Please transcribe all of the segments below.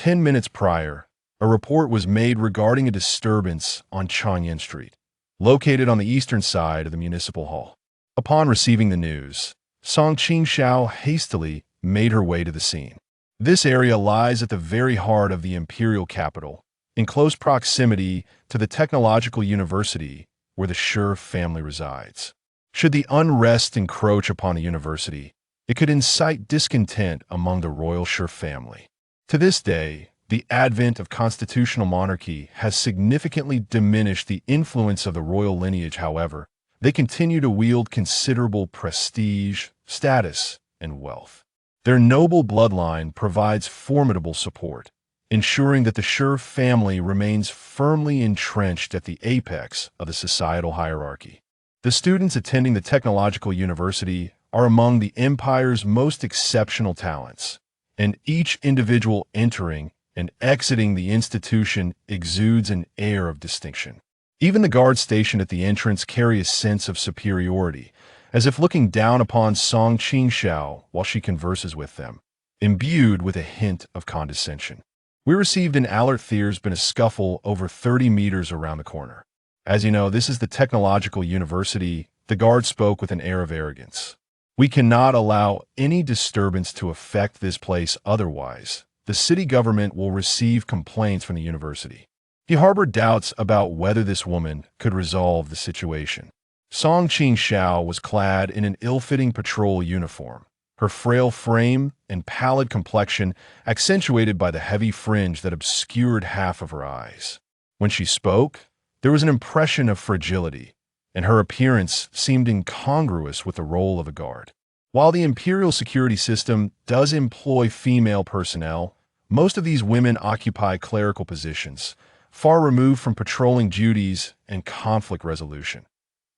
10 minutes prior, a report was made regarding a disturbance on Changyan Street, located on the eastern side of the municipal hall. Upon receiving the news, Qingxiao hastily made her way to the scene. This area lies at the very heart of the imperial capital, in close proximity to the technological university where the Shi family resides. Should the unrest encroach upon the university, it could incite discontent among the royal Shi family. To this day, the advent of constitutional monarchy has significantly diminished the influence of the royal lineage. However, they continue to wield considerable prestige, status, and wealth. Their noble bloodline provides formidable support, ensuring that the Shi family remains firmly entrenched at the apex of the societal hierarchy. The students attending the technological university are among the empire's most exceptional talents, and each individual entering and exiting the institution exudes an air of distinction. Even the guards stationed at the entrance carry a sense of superiority, as if looking down upon Qingxiao while she converses with them, imbued with a hint of condescension. We received an alert there's been a scuffle over 30 meters around the corner. As you know, this is the technological university. The guard spoke with an air of arrogance. We cannot allow any disturbance to affect this place, otherwise the city government will receive complaints from the university. He harbored doubts about whether this woman could resolve the situation. Qingxiao was clad in an ill-fitting patrol uniform, her frail frame and pallid complexion accentuated by the heavy fringe that obscured half of her eyes. When she spoke, there was an impression of fragility, and her appearance seemed incongruous with the role of a guard. While the imperial security system does employ female personnel, most of these women occupy clerical positions, far removed from patrolling duties and conflict resolution.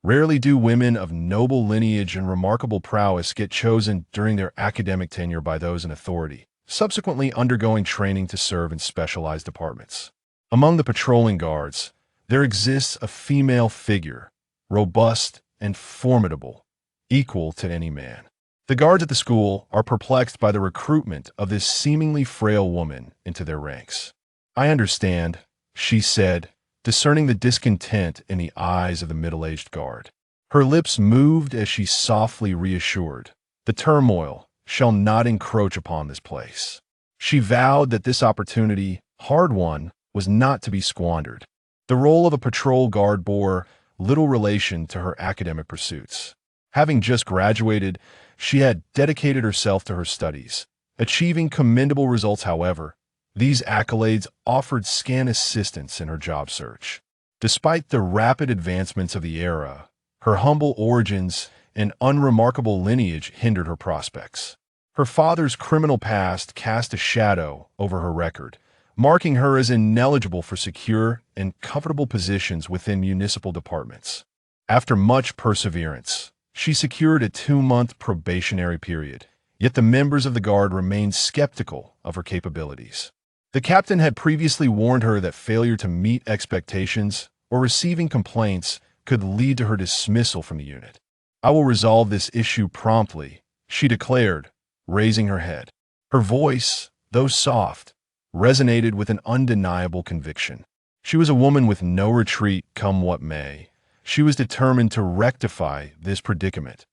Rarely do women of noble lineage and remarkable prowess get chosen during their academic tenure by those in authority, subsequently undergoing training to serve in specialized departments. Among the patrolling guards, there exists a female figure, robust and formidable, equal to any man. The guards at the school are perplexed by the recruitment of this seemingly frail woman into their ranks. "I understand," she said, discerning the discontent in the eyes of the middle-aged guard. Her lips moved as she softly reassured, "The turmoil shall not encroach upon this place." She vowed that this opportunity, hard won, was not to be squandered. The role of a patrol guard bore little relation to her academic pursuits. Having just graduated, she had dedicated herself to her studies, achieving commendable results. However, these accolades offered scant assistance in her job search. Despite the rapid advancements of the era, her humble origins and unremarkable lineage hindered her prospects. Her father's criminal past cast a shadow over her record, marking her as ineligible for secure and comfortable positions within municipal departments. After much perseverance, she secured a 2-month probationary period, yet the members of the guard remained skeptical of her capabilities. The captain had previously warned her that failure to meet expectations or receiving complaints could lead to her dismissal from the unit. "I will resolve this issue promptly," she declared, raising her head. Her voice, though soft, resonated with an undeniable conviction. She was a woman with no retreat, come what may. She was determined to rectify this predicament.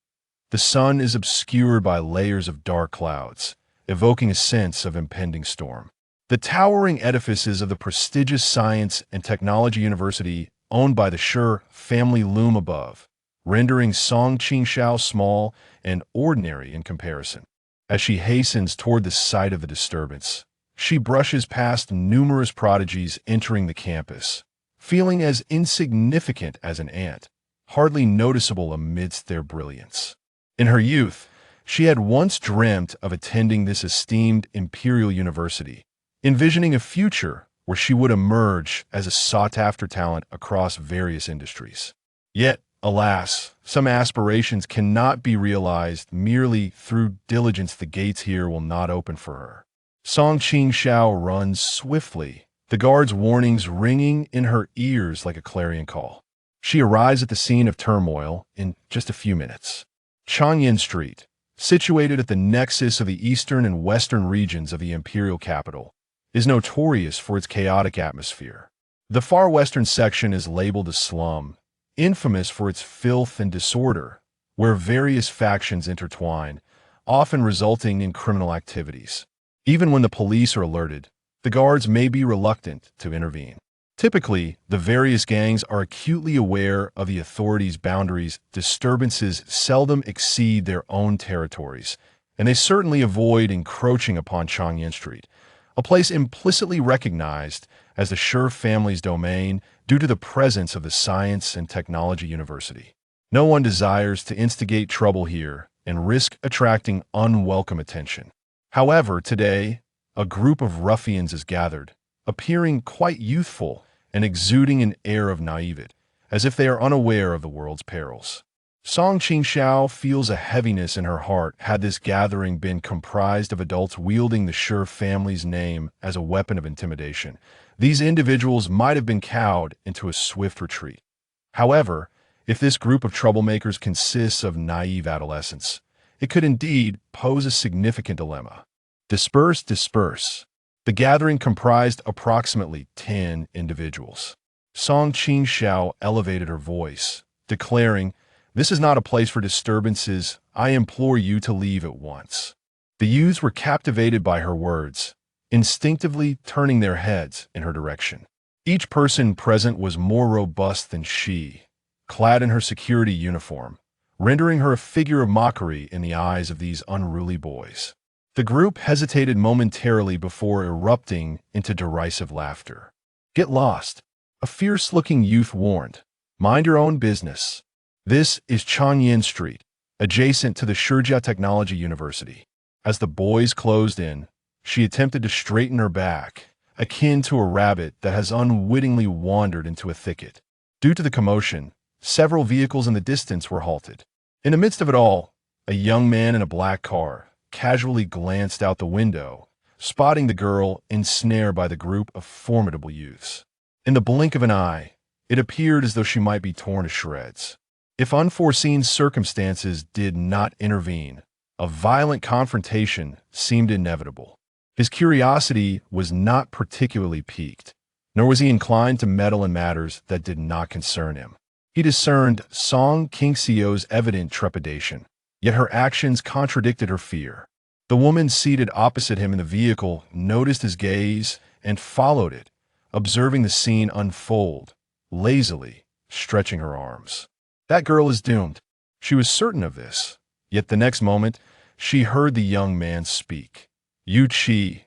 The sun is obscured by layers of dark clouds, evoking a sense of impending storm. The towering edifices of the prestigious Science and Technology University, owned by the Shi family, loom above, rendering Qingxiao small and ordinary in comparison. As she hastens toward the site of the disturbance, she brushes past numerous prodigies entering the campus, feeling as insignificant as an ant, hardly noticeable amidst their brilliance. In her youth, she had once dreamt of attending this esteemed imperial university, envisioning a future where she would emerge as a sought-after talent across various industries. Yet, alas, some aspirations cannot be realized merely through diligence. The gates here will not open for her. Qingxiao runs swiftly, the guard's warnings ringing in her ears like a clarion call. She arrives at the scene of turmoil in just a few minutes. Changyan Street, situated at the nexus of the eastern and western regions of the imperial capital, is notorious for its chaotic atmosphere. The far western section is labeled a slum, infamous for its filth and disorder, where various factions intertwine, often resulting in criminal activities. Even when the police are alerted, the guards may be reluctant to intervene. Typically, the various gangs are acutely aware of the authorities' boundaries. Disturbances seldom exceed their own territories, and they certainly avoid encroaching upon Changyan Street, a place implicitly recognized as the Shi family's domain due to the presence of the Science and Technology University. No one desires to instigate trouble here and risk attracting unwelcome attention. However, today, a group of ruffians is gathered, appearing quite youthful and exuding an air of naivete, as if they are unaware of the world's perils. Song Qingxiao feels a heaviness in her heart had this gathering been comprised of adults wielding the Shi family's name as a weapon of intimidation. These individuals might have been cowed into a swift retreat. However, if this group of troublemakers consists of naive adolescents, it could indeed pose a significant dilemma. Disperse, disperse. The gathering comprised approximately 10 individuals. Song Qingxiao elevated her voice, declaring, "This is not a place for disturbances. I implore you to leave at once." The youths were captivated by her words, instinctively turning their heads in her direction. Each person present was more robust than she, clad in her security uniform, rendering her a figure of mockery in the eyes of these unruly boys. The group hesitated momentarily before erupting into derisive laughter. "Get lost," a fierce-looking youth warned. "Mind your own business." This is Changyan Street, adjacent to the Qingxiao Technology University. As the boys closed in, she attempted to straighten her back, akin to a rabbit that has unwittingly wandered into a thicket. Due to the commotion, several vehicles in the distance were halted. In the midst of it all, a young man in a black car casually glanced out the window, spotting the girl ensnared by the group of formidable youths. In the blink of an eye, it appeared as though she might be torn to shreds. If unforeseen circumstances did not intervene, a violent confrontation seemed inevitable. His curiosity was not particularly piqued, nor was he inclined to meddle in matters that did not concern him. He discerned Song Qingxiao's evident trepidation, yet her actions contradicted her fear. The woman seated opposite him in the vehicle noticed his gaze and followed it, observing the scene unfold, lazily stretching her arms. That girl is doomed. She was certain of this, yet the next moment, she heard the young man speak. "Yu Qi,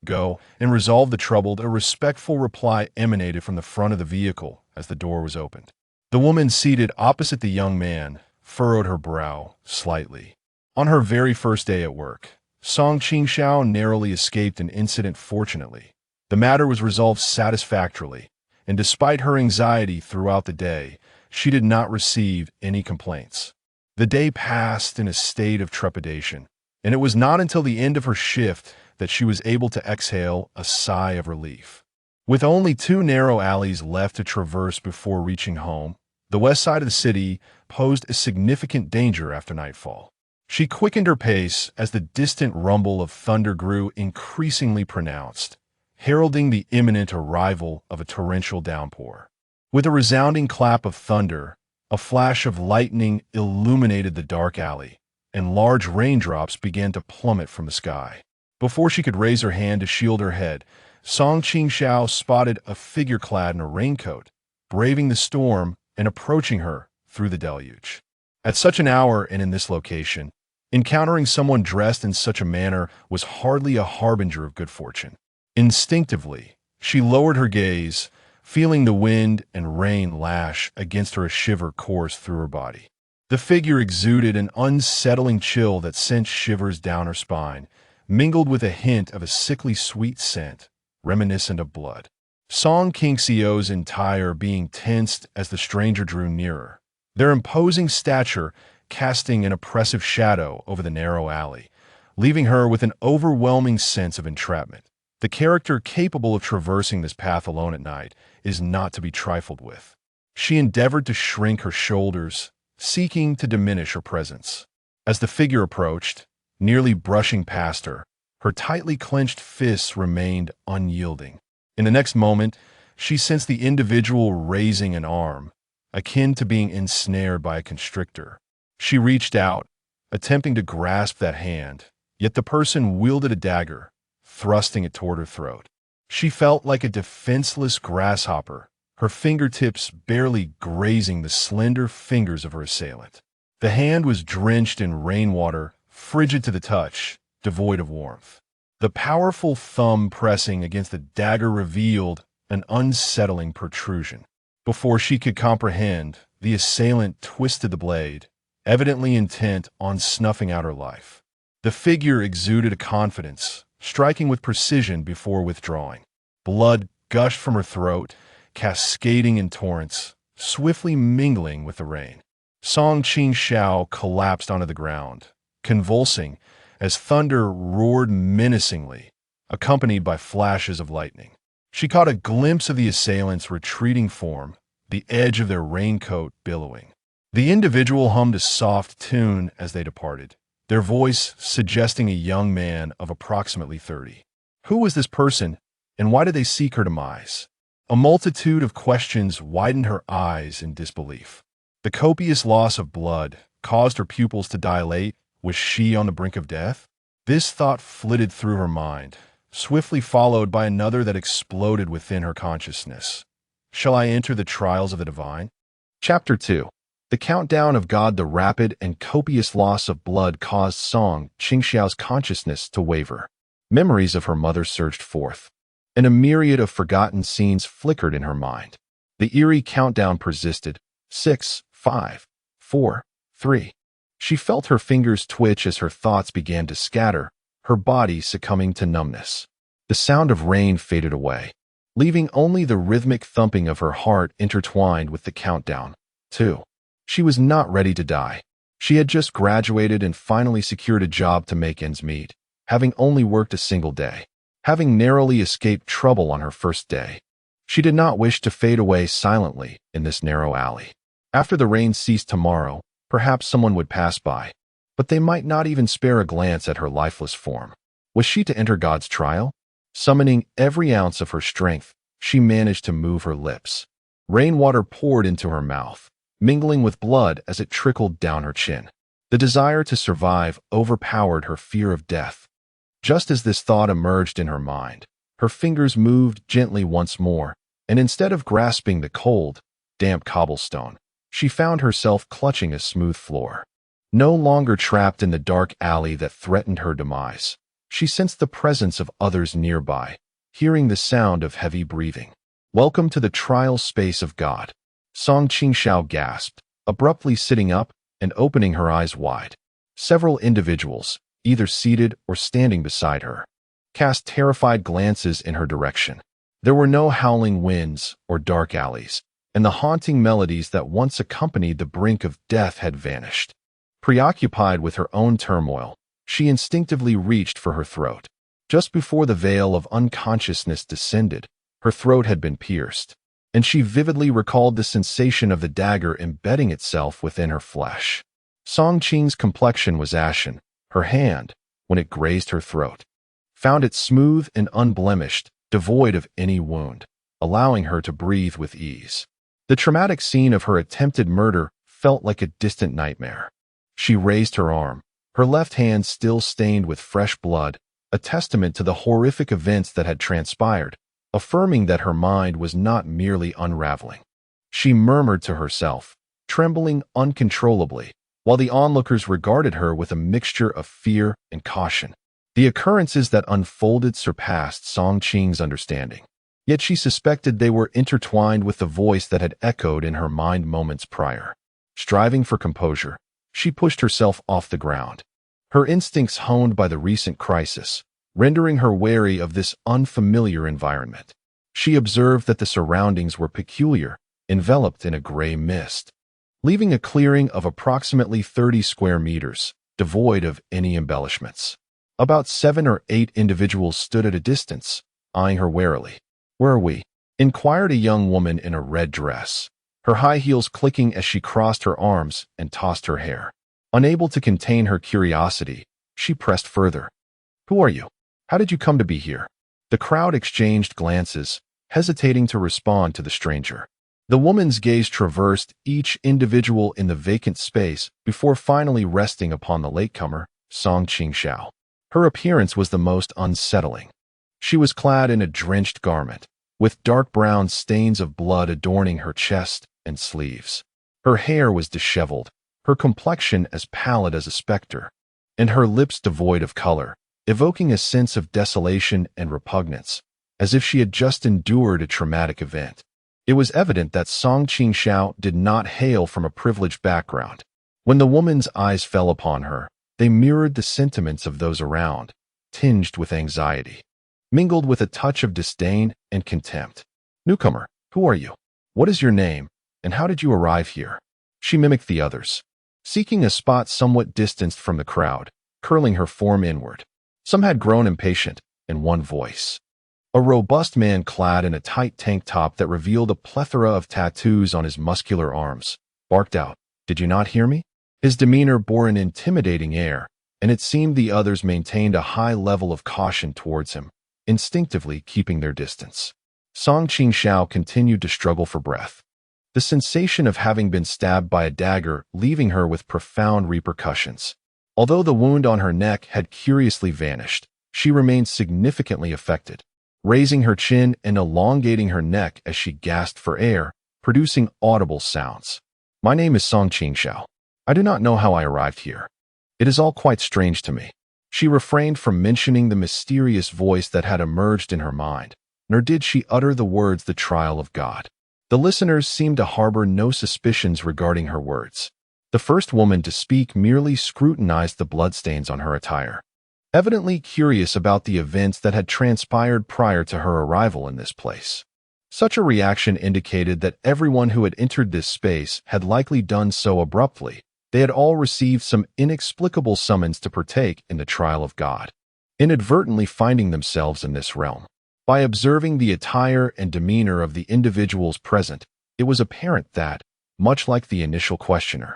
go and resolve the trouble." A respectful reply emanated from the front of the vehicle as the door was opened. The woman seated opposite the young man furrowed her brow slightly. On her very first day at work, Song Qingxiao narrowly escaped an incident. Fortunately, the matter was resolved satisfactorily, and despite her anxiety throughout the day, she did not receive any complaints. The day passed in a state of trepidation, and it was not until the end of her shift that she was able to exhale a sigh of relief. With only 2 narrow alleys left to traverse before reaching home, the west side of the city posed a significant danger after nightfall. She quickened her pace as the distant rumble of thunder grew increasingly pronounced, heralding the imminent arrival of a torrential downpour. With a resounding clap of thunder, a flash of lightning illuminated the dark alley, and large raindrops began to plummet from the sky. Before she could raise her hand to shield her head, Song Qingxiao spotted a figure clad in a raincoat, braving the storm and approaching her through the deluge. At such an hour and in this location, encountering someone dressed in such a manner was hardly a harbinger of good fortune. Instinctively, she lowered her gaze, feeling the wind and rain lash against her. A shiver coursed through her body. The figure exuded an unsettling chill that sent shivers down her spine, mingled with a hint of a sickly sweet scent, reminiscent of blood. Song Qingxiao's entire being tensed as the stranger drew nearer, their imposing stature casting an oppressive shadow over the narrow alley, leaving her with an overwhelming sense of entrapment. The character capable of traversing this path alone at night is not to be trifled with. She endeavored to shrink her shoulders, seeking to diminish her presence. As the figure approached, nearly brushing past her, Her tightly clenched fists remained unyielding. In the next moment, she sensed the individual raising an arm, akin to being ensnared by a constrictor. She reached out, attempting to grasp that hand, yet the person wielded a dagger, thrusting it toward her throat. She felt like a defenseless grasshopper, her fingertips barely grazing the slender fingers of her assailant. The hand was drenched in rainwater, frigid to the touch, devoid of warmth. The powerful thumb pressing against the dagger revealed an unsettling protrusion. Before she could comprehend, the assailant twisted the blade, evidently intent on snuffing out her life. The figure exuded a confidence, striking with precision before withdrawing. Blood gushed from her throat, cascading in torrents, swiftly mingling with the rain. Qingxiao collapsed onto the ground, convulsing as thunder roared menacingly, accompanied by flashes of lightning. She caught a glimpse of the assailant's retreating form, the edge of their raincoat billowing. The individual hummed a soft tune as they departed, their voice suggesting a young man of approximately 30. Who was this person, and why did they seek her demise? A multitude of questions widened her eyes in disbelief. The copious loss of blood caused her pupils to dilate. Was she on the brink of death? This thought flitted through her mind, swiftly followed by another that exploded within her consciousness. Shall I enter the trials of the divine? Chapter 2. The countdown of God. The rapid and copious loss of blood caused Qingxiao's consciousness to waver. Memories of her mother surged forth, and a myriad of forgotten scenes flickered in her mind. The eerie countdown persisted. 6, 5, 4, 3. She felt her fingers twitch as her thoughts began to scatter, her body succumbing to numbness. The sound of rain faded away, leaving only the rhythmic thumping of her heart intertwined with the countdown. 2. She was not ready to die. She had just graduated and finally secured a job to make ends meet, having only worked a single day, having narrowly escaped trouble on her first day. She did not wish to fade away silently in this narrow alley. After the rain ceased tomorrow, perhaps someone would pass by, but they might not even spare a glance at her lifeless form. Was she to enter God's trial? Summoning every ounce of her strength, she managed to move her lips. Rainwater poured into her mouth, mingling with blood as it trickled down her chin. The desire to survive overpowered her fear of death. Just as this thought emerged in her mind, her fingers moved gently once more, and instead of grasping the cold, damp cobblestone, she found herself clutching a smooth floor. No longer trapped in the dark alley that threatened her demise, she sensed the presence of others nearby, hearing the sound of heavy breathing. Welcome to the trial space of God. Qingxiao gasped, abruptly sitting up and opening her eyes wide. Several individuals, either seated or standing beside her, cast terrified glances in her direction. There were no howling winds or dark alleys, and the haunting melodies that once accompanied the brink of death had vanished. Preoccupied with her own turmoil, she instinctively reached for her throat. Just before the veil of unconsciousness descended, her throat had been pierced, and she vividly recalled the sensation of the dagger embedding itself within her flesh. Qing's complexion was ashen. Her hand, when it grazed her throat, found it smooth and unblemished, devoid of any wound, allowing her to breathe with ease. The traumatic scene of her attempted murder felt like a distant nightmare. She raised her arm, her left hand still stained with fresh blood, a testament to the horrific events that had transpired, affirming that her mind was not merely unraveling. She murmured to herself, trembling uncontrollably, while the onlookers regarded her with a mixture of fear and caution. The occurrences that unfolded surpassed Qing's understanding, yet she suspected they were intertwined with the voice that had echoed in her mind moments prior. Striving for composure, she pushed herself off the ground, her instincts honed by the recent crisis, rendering her wary of this unfamiliar environment. She observed that the surroundings were peculiar, enveloped in a gray mist, leaving a clearing of approximately 30 square meters, devoid of any embellishments. About 7 or 8 individuals stood at a distance, eyeing her warily. "Where are we?" inquired a young woman in a red dress, her high heels clicking as she crossed her arms and tossed her hair. Unable to contain her curiosity, she pressed further. "Who are you?" How did you come to be here? The crowd exchanged glances, hesitating to respond to the stranger. The woman's gaze traversed each individual in the vacant space before finally resting upon the latecomer, Song Qingxiao. Her appearance was the most unsettling. She was clad in a drenched garment, with dark brown stains of blood adorning her chest and sleeves. Her hair was disheveled, her complexion as pallid as a specter, and her lips devoid of color, evoking a sense of desolation and repugnance, as if she had just endured a traumatic event. It was evident that Song Qingxiao did not hail from a privileged background. When the woman's eyes fell upon her, they mirrored the sentiments of those around, tinged with anxiety, mingled with a touch of disdain and contempt. Newcomer, who are you? What is your name, and how did you arrive here? She mimicked the others, seeking a spot somewhat distanced from the crowd, curling her form inward. Some had grown impatient, in one voice. A robust man clad in a tight tank top that revealed a plethora of tattoos on his muscular arms barked out, "Did you not hear me?" His demeanor bore an intimidating air, and it seemed the others maintained a high level of caution towards him, instinctively keeping their distance. Song Qingxiao continued to struggle for breath, the sensation of having been stabbed by a dagger leaving her with profound repercussions. Although the wound on her neck had curiously vanished, she remained significantly affected, raising her chin and elongating her neck as she gasped for air, producing audible sounds. "My name is Song Qingxiao. I do not know how I arrived here. It is all quite strange to me." She refrained from mentioning the mysterious voice that had emerged in her mind, nor did she utter the words "the trial of God." The listeners seemed to harbor no suspicions regarding her words. The first woman to speak merely scrutinized the bloodstains on her attire, evidently curious about the events that had transpired prior to her arrival in this place. Such a reaction indicated that everyone who had entered this space had likely done so abruptly. They had all received some inexplicable summons to partake in the trial of God, inadvertently finding themselves in this realm. By observing the attire and demeanor of the individuals present, it was apparent that, much like the initial questioner,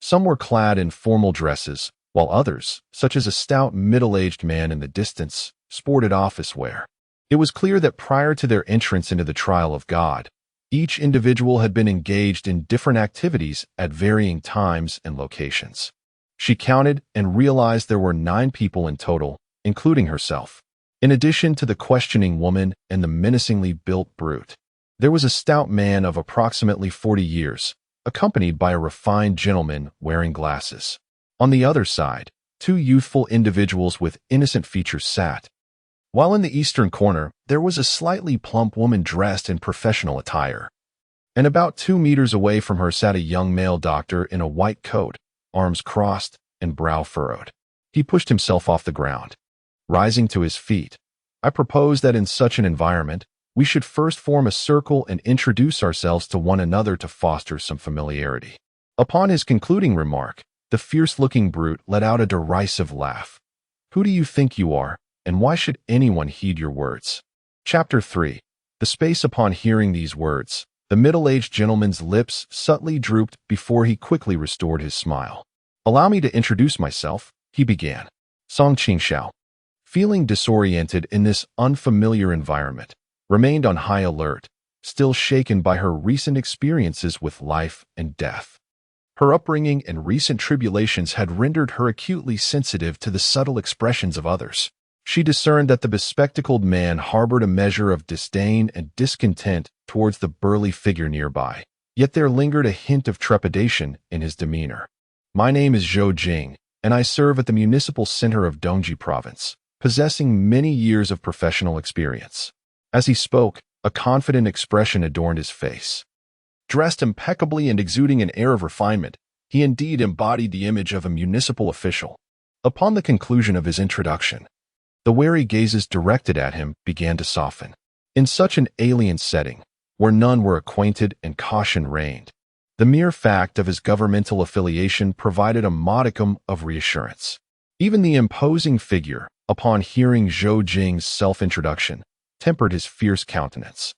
some were clad in formal dresses, while others, such as a stout middle-aged man in the distance, sported office wear. It was clear that prior to their entrance into the trial of God, each individual had been engaged in different activities at varying times and locations. She counted and realized there were 9 people in total, including herself. In addition to the questioning woman and the menacingly built brute, there was a stout man of approximately 40 years, accompanied by a refined gentleman wearing glasses. On the other side, 2 youthful individuals with innocent features sat, while in the eastern corner there was a slightly plump woman dressed in professional attire. And about 2 meters away from her sat a young male doctor in a white coat, arms crossed and brow furrowed. He pushed himself off the ground. Rising to his feet, "I propose that in such an environment, we should first form a circle and introduce ourselves to one another to foster some familiarity." Upon his concluding remark, the fierce-looking brute let out a derisive laugh. "Who do you think you are, and why should anyone heed your words?" Chapter 3. The space. Upon hearing these words, the middle-aged gentleman's lips subtly drooped before he quickly restored his smile. "Allow me to introduce myself," he began. Song Qingxiao, feeling disoriented in this unfamiliar environment, remained on high alert, still shaken by her recent experiences with life and death. Her upbringing and recent tribulations had rendered her acutely sensitive to the subtle expressions of others. She discerned that the bespectacled man harbored a measure of disdain and discontent towards the burly figure nearby, yet there lingered a hint of trepidation in his demeanor. "My name is Zhou Jing, and I serve at the municipal center of Dongji Province, possessing many years of professional experience." As he spoke, a confident expression adorned his face. Dressed impeccably and exuding an air of refinement, he indeed embodied the image of a municipal official. Upon the conclusion of his introduction, the wary gazes directed at him began to soften. In such an alien setting, where none were acquainted and caution reigned, the mere fact of his governmental affiliation provided a modicum of reassurance. Even the imposing figure, upon hearing Zhou Jing's self-introduction, tempered his fierce countenance.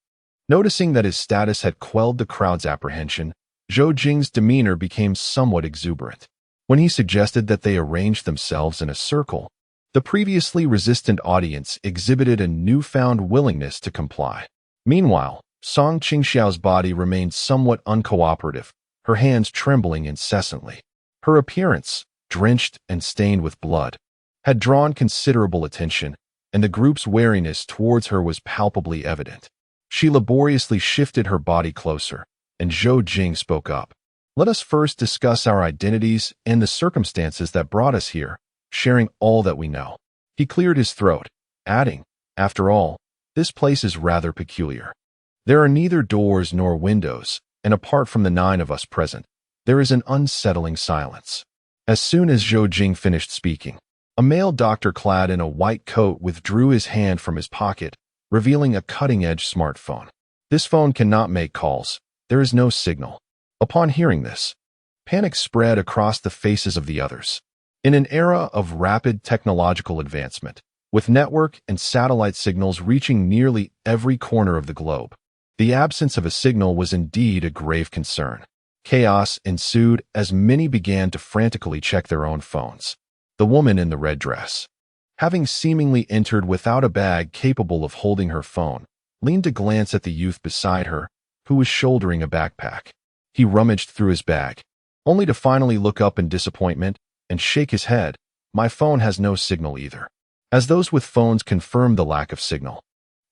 Noticing that his status had quelled the crowd's apprehension, Zhou Jing's demeanor became somewhat exuberant. When he suggested that they arrange themselves in a circle, The previously resistant audience exhibited a newfound willingness to comply. Meanwhile, Song Qingxiao's body remained somewhat uncooperative, her hands trembling incessantly. Her appearance, drenched and stained with blood, had drawn considerable attention, and the group's wariness towards her was palpably evident. She laboriously shifted her body closer, and Zhou Jing spoke up. "Let us first discuss our identities and the circumstances that brought us here, sharing all that we know." He cleared his throat, adding, "After all, this place is rather peculiar. There are neither doors nor windows, and apart from the 9 of us present, there is an unsettling silence." As soon as Zhou Jing finished speaking, a male doctor clad in a white coat withdrew his hand from his pocket, revealing a cutting-edge smartphone. "This phone cannot make calls. There is no signal." Upon hearing this, panic spread across the faces of the others. In an era of rapid technological advancement, with network and satellite signals reaching nearly every corner of the globe, the absence of a signal was indeed a grave concern. Chaos ensued as many began to frantically check their own phones. The woman in the red dress, having seemingly entered without a bag capable of holding her phone, leaned to glance at the youth beside her, who was shouldering a backpack. He rummaged through his bag, only to finally look up in disappointment and shake his head. "My phone has no signal either." As those with phones confirmed the lack of signal,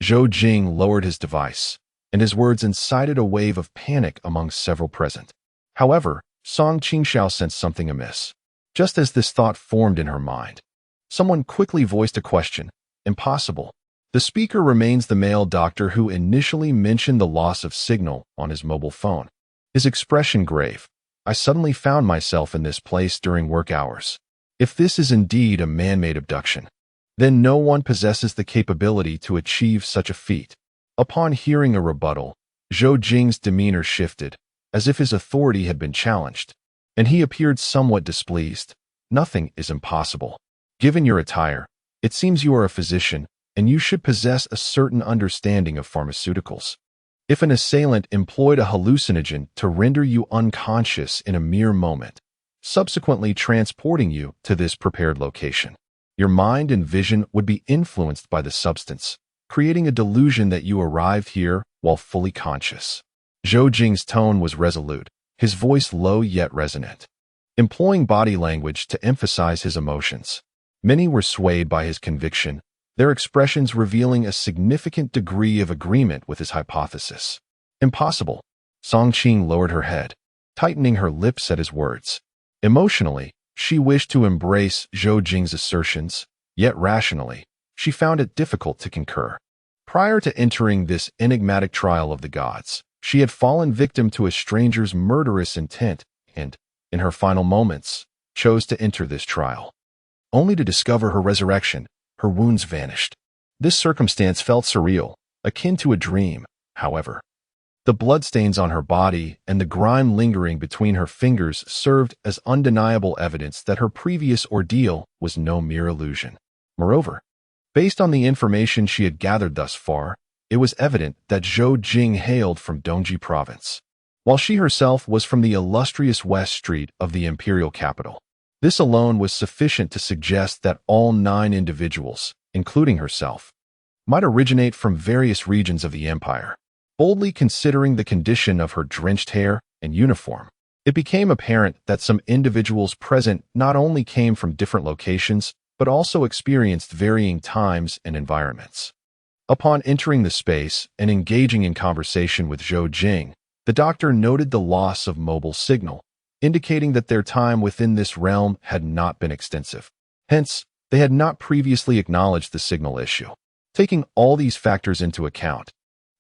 Zhou Jing lowered his device, and his words incited a wave of panic among several present. However, Song Qingxiao sensed something amiss. Just as this thought formed in her mind, someone quickly voiced a question. "Impossible." The speaker remains the male doctor who initially mentioned the loss of signal on his mobile phone. His expression grave. "I suddenly found myself in this place during work hours. If this is indeed a man-made abduction, then no one possesses the capability to achieve such a feat." Upon hearing a rebuttal, Zhou Jing's demeanor shifted, as if his authority had been challenged, and he appeared somewhat displeased. "Nothing is impossible. Given your attire, it seems you are a physician, and you should possess a certain understanding of pharmaceuticals. If an assailant employed a hallucinogen to render you unconscious in a mere moment, subsequently transporting you to this prepared location, your mind and vision would be influenced by the substance, creating a delusion that you arrived here while fully conscious." Zhou Jing's tone was resolute, his voice low yet resonant, employing body language to emphasize his emotions. Many were swayed by his conviction, their expressions revealing a significant degree of agreement with his hypothesis. "Impossible." Song Qing lowered her head, tightening her lips at his words. Emotionally, she wished to embrace Zhou Jing's assertions, yet rationally, she found it difficult to concur. Prior to entering this enigmatic trial of the gods, she had fallen victim to a stranger's murderous intent and, in her final moments, chose to enter this trial. Only to discover her resurrection, her wounds vanished. This circumstance felt surreal, akin to a dream, however. The bloodstains on her body and the grime lingering between her fingers served as undeniable evidence that her previous ordeal was no mere illusion. Moreover, based on the information she had gathered thus far, it was evident that Zhou Jing hailed from Dongji province, while she herself was from the illustrious West Street of the imperial capital. This alone was sufficient to suggest that all 9 individuals, including herself, might originate from various regions of the empire. Boldly considering the condition of her drenched hair and uniform, it became apparent that some individuals present not only came from different locations, but also experienced varying times and environments. Upon entering the space and engaging in conversation with Zhou Jing, the doctor noted the loss of mobile signal, indicating that their time within this realm had not been extensive. Hence, they had not previously acknowledged the signal issue. Taking all these factors into account,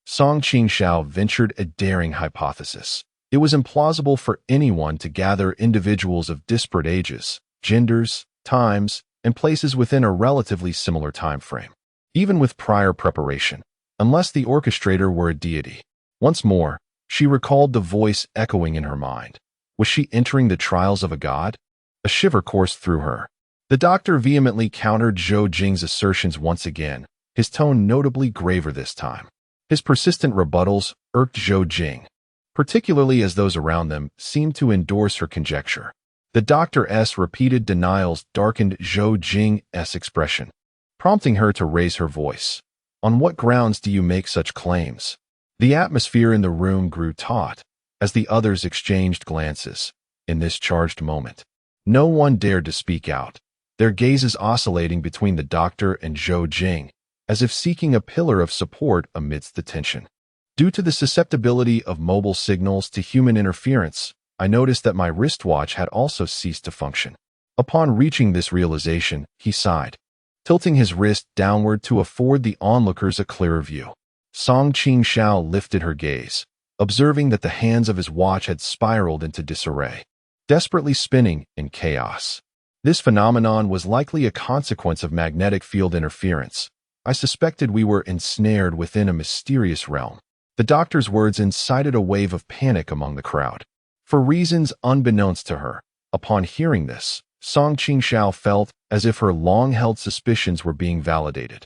Song Qingxiao ventured a daring hypothesis. It was implausible for anyone to gather individuals of disparate ages, genders, times, and places within a relatively similar time frame, even with prior preparation, unless the orchestrator were a deity. Once more, she recalled the voice echoing in her mind. Was she entering the trials of a god? A shiver coursed through her. The doctor vehemently countered Zhou Jing's assertions once again, his tone notably graver this time. His persistent rebuttals irked Zhou Jing, particularly as those around them seemed to endorse her conjecture. The doctor's repeated denials darkened Zhou Jing's expression, prompting her to raise her voice. On what grounds do you make such claims? The atmosphere in the room grew taut as the others exchanged glances. In this charged moment, no one dared to speak out, their gazes oscillating between the doctor and Zhou Jing, as if seeking a pillar of support amidst the tension. Due to the susceptibility of mobile signals to human interference, I noticed that my wristwatch had also ceased to function. Upon reaching this realization, he sighed, tilting his wrist downward to afford the onlookers a clearer view. Qingxiao lifted her gaze, observing that the hands of his watch had spiraled into disarray, desperately spinning in chaos. This phenomenon was likely a consequence of magnetic field interference. I suspected we were ensnared within a mysterious realm. The doctor's words incited a wave of panic among the crowd. For reasons unbeknownst to her, upon hearing this, Qingxiao felt as if her long-held suspicions were being validated,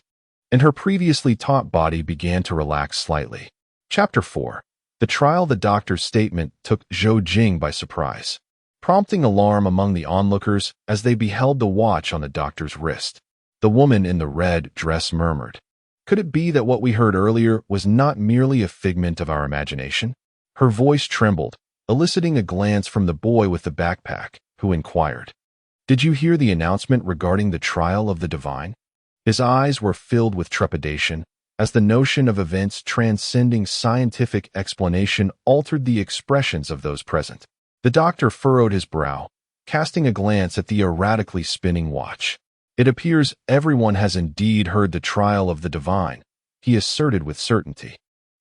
and her previously taut body began to relax slightly. Chapter 4. The trial. The doctor's statement took Zhou Jing by surprise, prompting alarm among the onlookers as they beheld the watch on the doctor's wrist. The woman in the red dress murmured, "Could it be that what we heard earlier was not merely a figment of our imagination?" Her voice trembled, eliciting a glance from the boy with the backpack, who inquired, "Did you hear the announcement regarding the trial of the divine?" His eyes were filled with trepidation, as the notion of events transcending scientific explanation altered the expressions of those present. The doctor furrowed his brow, casting a glance at the erratically spinning watch. "It appears everyone has indeed heard the trial of the divine," he asserted with certainty.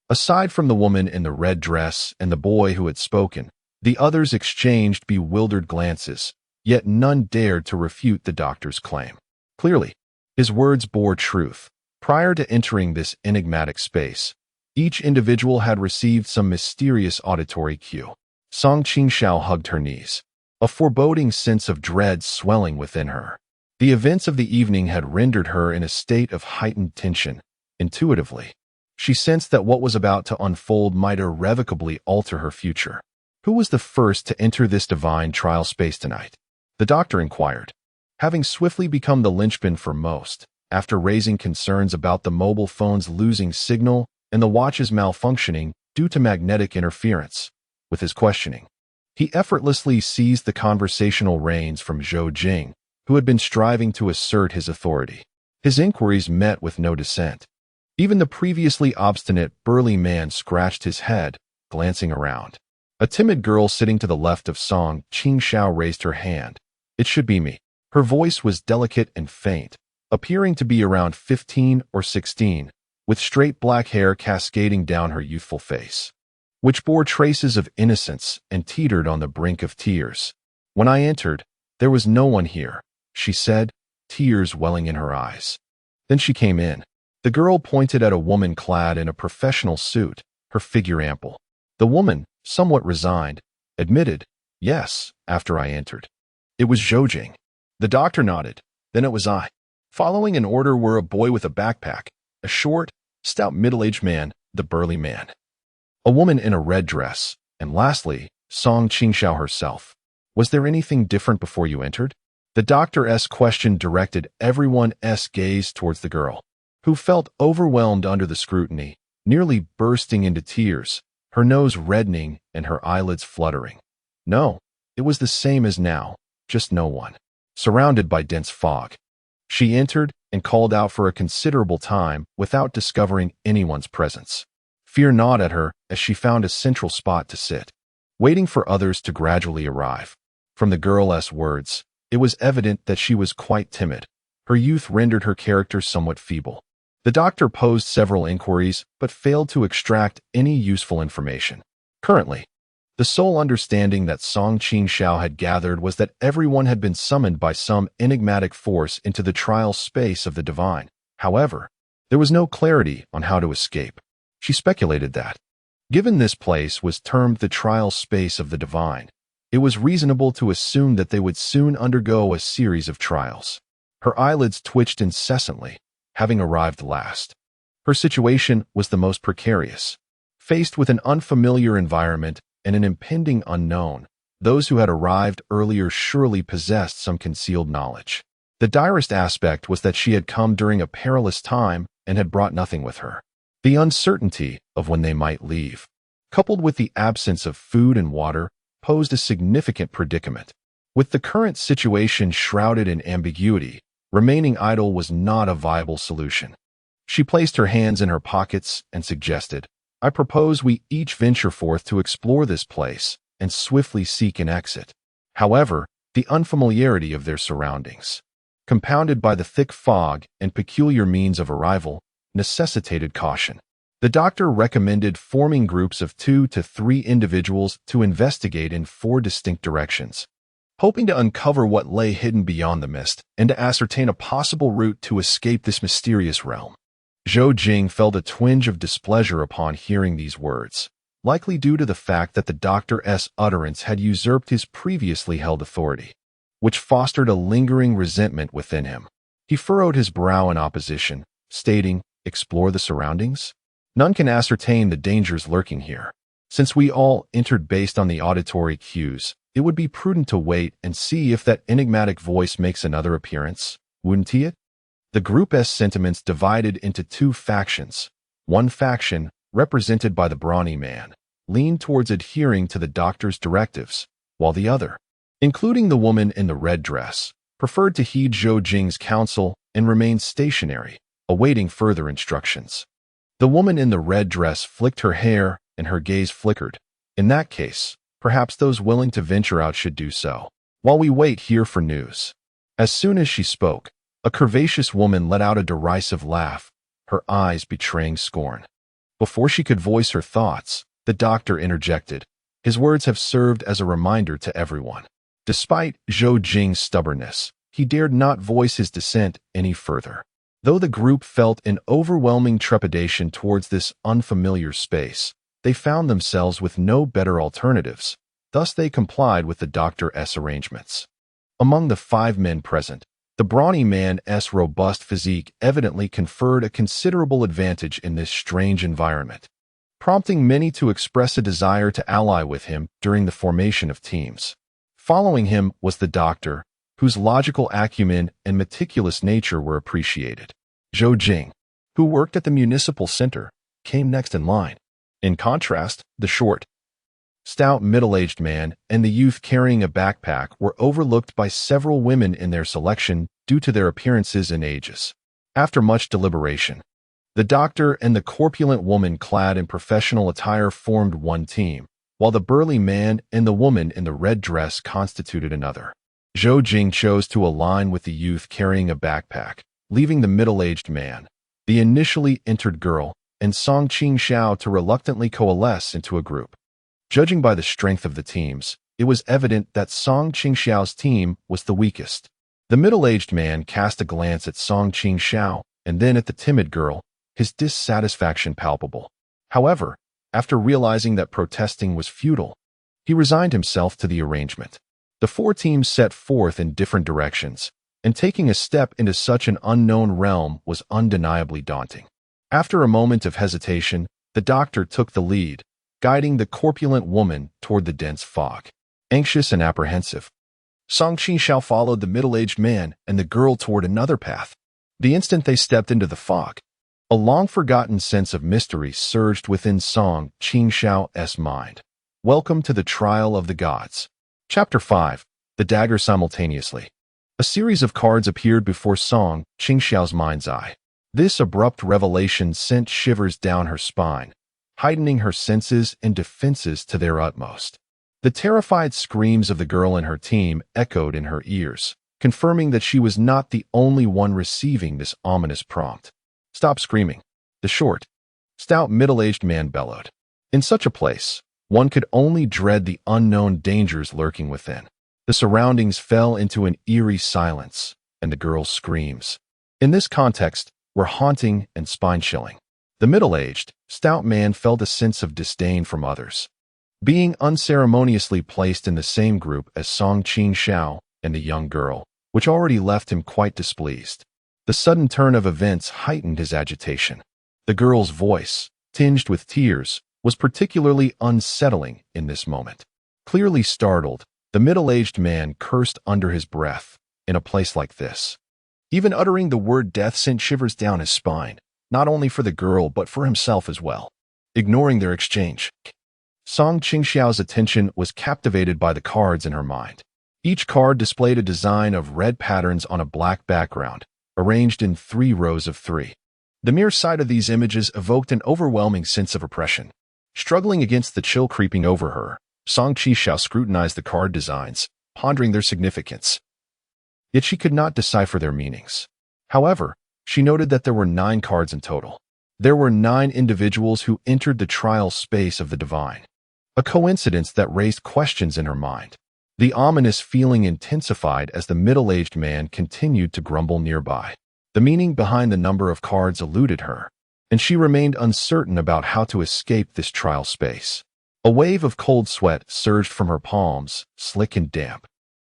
Aside from the woman in the red dress and the boy who had spoken, the others exchanged bewildered glances, yet none dared to refute the doctor's claim. Clearly, his words bore truth. Prior to entering this enigmatic space, each individual had received some mysterious auditory cue. Qingxiao hugged her knees, a foreboding sense of dread swelling within her. The events of the evening had rendered her in a state of heightened tension. Intuitively, she sensed that what was about to unfold might irrevocably alter her future. "Who was the first to enter this divine trial space tonight?" the doctor inquired, having swiftly become the linchpin for most. After raising concerns about the mobile phone's losing signal and the watch's malfunctioning due to magnetic interference, with his questioning, he effortlessly seized the conversational reins from Zhou Jing, who had been striving to assert his authority. His inquiries met with no dissent. Even the previously obstinate, burly man scratched his head, glancing around. A timid girl sitting to the left of Qingxiao raised her hand. "It should be me." Her voice was delicate and faint, appearing to be around 15 or 16, with straight black hair cascading down her youthful face, which bore traces of innocence and teetered on the brink of tears. "When I entered, there was no one here," she said, tears welling in her eyes. Then she came in. The girl pointed at a woman clad in a professional suit, her figure ample. The woman, somewhat resigned, admitted, "Yes, after I entered. It was Zhou Jing." The doctor nodded. "Then it was I." Following in order were a boy with a backpack, a short, stout middle-aged man, the burly man, a woman in a red dress, and lastly, Qingxiao herself. "Was there anything different before you entered?" The doctor's question directed everyone's gaze towards the girl, who felt overwhelmed under the scrutiny, nearly bursting into tears, her nose reddening and her eyelids fluttering. "No, it was the same as now, just no one. Surrounded by dense fog." She entered and called out for a considerable time without discovering anyone's presence. Fear gnawed at her as she found a central spot to sit, waiting for others to gradually arrive. From the girl's words, it was evident that she was quite timid. Her youth rendered her character somewhat feeble. The doctor posed several inquiries but failed to extract any useful information. Currently, the sole understanding that Qingxiao had gathered was that everyone had been summoned by some enigmatic force into the trial space of the divine. However, there was no clarity on how to escape. She speculated that, given this place was termed the trial space of the divine, it was reasonable to assume that they would soon undergo a series of trials. Her eyelids twitched incessantly, having arrived last. Her situation was the most precarious. Faced with an unfamiliar environment and an impending unknown, Those who had arrived earlier surely possessed some concealed knowledge. The direst aspect was that she had come during a perilous time and had brought nothing with her. The uncertainty of when they might leave, coupled with the absence of food and water, posed a significant predicament. With the current situation shrouded in ambiguity, remaining idle was not a viable solution. She placed her hands in her pockets and suggested, "I propose we each venture forth to explore this place and swiftly seek an exit." However, the unfamiliarity of their surroundings, compounded by the thick fog and peculiar means of arrival, necessitated caution. The doctor recommended forming groups of 2 to 3 individuals to investigate in 4 distinct directions, hoping to uncover what lay hidden beyond the mist and to ascertain a possible route to escape this mysterious realm. Zhou Jing felt a twinge of displeasure upon hearing these words, likely due to the fact that the doctor's utterance had usurped his previously held authority, which fostered a lingering resentment within him. He furrowed his brow in opposition, stating, "Explore the surroundings? None can ascertain the dangers lurking here. Since we all entered based on the auditory cues, it would be prudent to wait and see if that enigmatic voice makes another appearance, wouldn't it?" The group's sentiments divided into 2 factions. One faction, represented by the brawny man, leaned towards adhering to the doctor's directives, while the other, including the woman in the red dress, preferred to heed Zhou Jing's counsel and remain stationary, awaiting further instructions. The woman in the red dress flicked her hair and her gaze flickered. "In that case, perhaps those willing to venture out should do so, while we wait here for news." As soon as she spoke, a curvaceous woman let out a derisive laugh, her eyes betraying scorn. Before she could voice her thoughts, the doctor interjected. His words have served as a reminder to everyone. Despite Zhou Jing's stubbornness, he dared not voice his dissent any further. Though the group felt an overwhelming trepidation towards this unfamiliar space, they found themselves with no better alternatives. Thus they complied with the doctor's arrangements. Among the 5 men present, the brawny man's robust physique evidently conferred a considerable advantage in this strange environment, prompting many to express a desire to ally with him during the formation of teams. Following him was the doctor, whose logical acumen and meticulous nature were appreciated. Zhou Jing, who worked at the municipal center, came next in line. In contrast, the short, stout middle-aged man and the youth carrying a backpack were overlooked by several women in their selection due to their appearances and ages. After much deliberation, the doctor and the corpulent woman clad in professional attire formed one team, while the burly man and the woman in the red dress constituted another. Zhou Jing chose to align with the youth carrying a backpack, leaving the middle-aged man, the initially entered girl, and Qingxiao to reluctantly coalesce into a group. Judging by the strength of the teams, it was evident that Qingxiao's team was the weakest. The middle-aged man cast a glance at Qingxiao and then at the timid girl, his dissatisfaction palpable. However, after realizing that protesting was futile, he resigned himself to the arrangement. The 4 teams set forth in different directions, and taking a step into such an unknown realm was undeniably daunting. After a moment of hesitation, the doctor took the lead, guiding the corpulent woman toward the dense fog. Anxious and apprehensive, Qingxiao followed the middle-aged man and the girl toward another path. The instant they stepped into the fog, a long-forgotten sense of mystery surged within Qingxiao's mind. Welcome to the trial of the gods. Chapter 5. The Dagger Simultaneously. A series of cards appeared before Qingxiao's mind's eye. This abrupt revelation sent shivers down her spine, heightening her senses and defenses to their utmost. The terrified screams of the girl and her team echoed in her ears, confirming that she was not the only one receiving this ominous prompt. "Stop screaming," the short, stout middle-aged man bellowed. In such a place, one could only dread the unknown dangers lurking within. The surroundings fell into an eerie silence, and the girl's screams, in this context, were haunting and spine-chilling. The middle-aged, stout man felt a sense of disdain from others, being unceremoniously placed in the same group as Qingxiao and the young girl, which already left him quite displeased. The sudden turn of events heightened his agitation. The girl's voice, tinged with tears, was particularly unsettling in this moment. Clearly startled, the middle-aged man cursed under his breath. In a place like this, even uttering the word death sent shivers down his spine, not only for the girl but for himself as well. Ignoring their exchange, Song Qingxiao's attention was captivated by the cards in her mind. Each card displayed a design of red patterns on a black background, arranged in 3 rows of 3. The mere sight of these images evoked an overwhelming sense of oppression. Struggling against the chill creeping over her, Song Qingxiao scrutinized the card designs, pondering their significance. Yet she could not decipher their meanings. However, she noted that there were 9 cards in total. There were 9 individuals who entered the trial space of the divine. A coincidence that raised questions in her mind. The ominous feeling intensified as the middle-aged man continued to grumble nearby. The meaning behind the number of cards eluded her, and she remained uncertain about how to escape this trial space. A wave of cold sweat surged from her palms, slick and damp,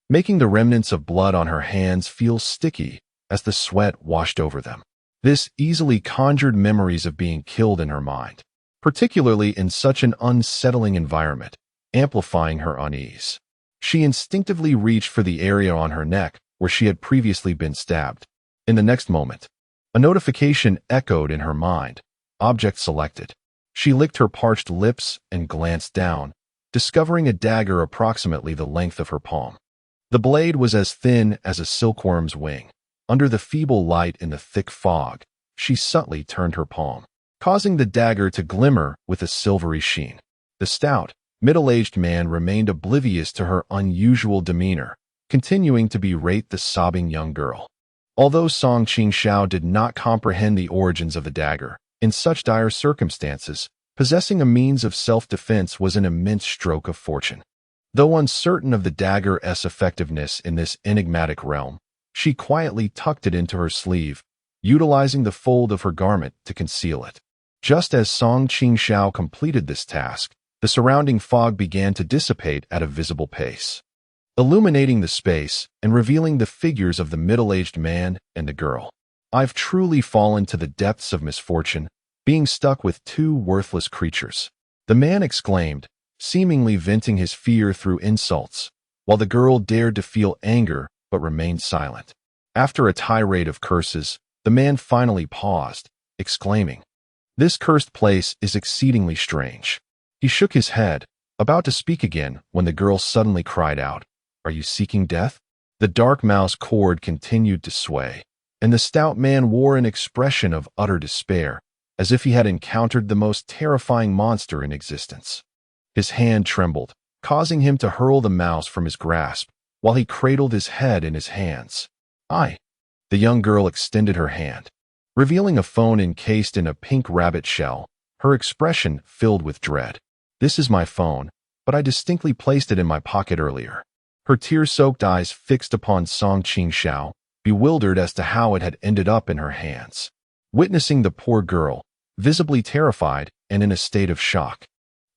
making the remnants of blood on her hands feel sticky as the sweat washed over them. This easily conjured memories of being killed in her mind, particularly in such an unsettling environment, amplifying her unease. She instinctively reached for the area on her neck where she had previously been stabbed. In the next moment, a notification echoed in her mind. Object selected. She licked her parched lips and glanced down, discovering a dagger approximately the length of her palm. The blade was as thin as a silkworm's wing. Under the feeble light in the thick fog, she subtly turned her palm, causing the dagger to glimmer with a silvery sheen. The stout, middle-aged man remained oblivious to her unusual demeanor, continuing to berate the sobbing young girl. Although Song Qingxiao did not comprehend the origins of the dagger, in such dire circumstances, possessing a means of self-defense was an immense stroke of fortune. Though uncertain of the dagger's effectiveness in this enigmatic realm, she quietly tucked it into her sleeve, utilizing the fold of her garment to conceal it. Just as Song Qingxiao completed this task, the surrounding fog began to dissipate at a visible pace, illuminating the space and revealing the figures of the middle-aged man and the girl. I've truly fallen to the depths of misfortune, being stuck with 2 worthless creatures, the man exclaimed, seemingly venting his fear through insults, while the girl dared to feel anger but remained silent. After a tirade of curses, the man finally paused, exclaiming, "This cursed place is exceedingly strange." He shook his head, about to speak again when the girl suddenly cried out, "Are you seeking death?" The dark mouse cord continued to sway, and the stout man wore an expression of utter despair, as if he had encountered the most terrifying monster in existence. His hand trembled, causing him to hurl the mouse from his grasp, while he cradled his head in his hands. "I." The young girl extended her hand, revealing a phone encased in a pink rabbit shell, her expression filled with dread. "This is my phone, but I distinctly placed it in my pocket earlier." Her tear-soaked eyes fixed upon Song Qingxiao, bewildered as to how it had ended up in her hands. Witnessing the poor girl, visibly terrified and in a state of shock,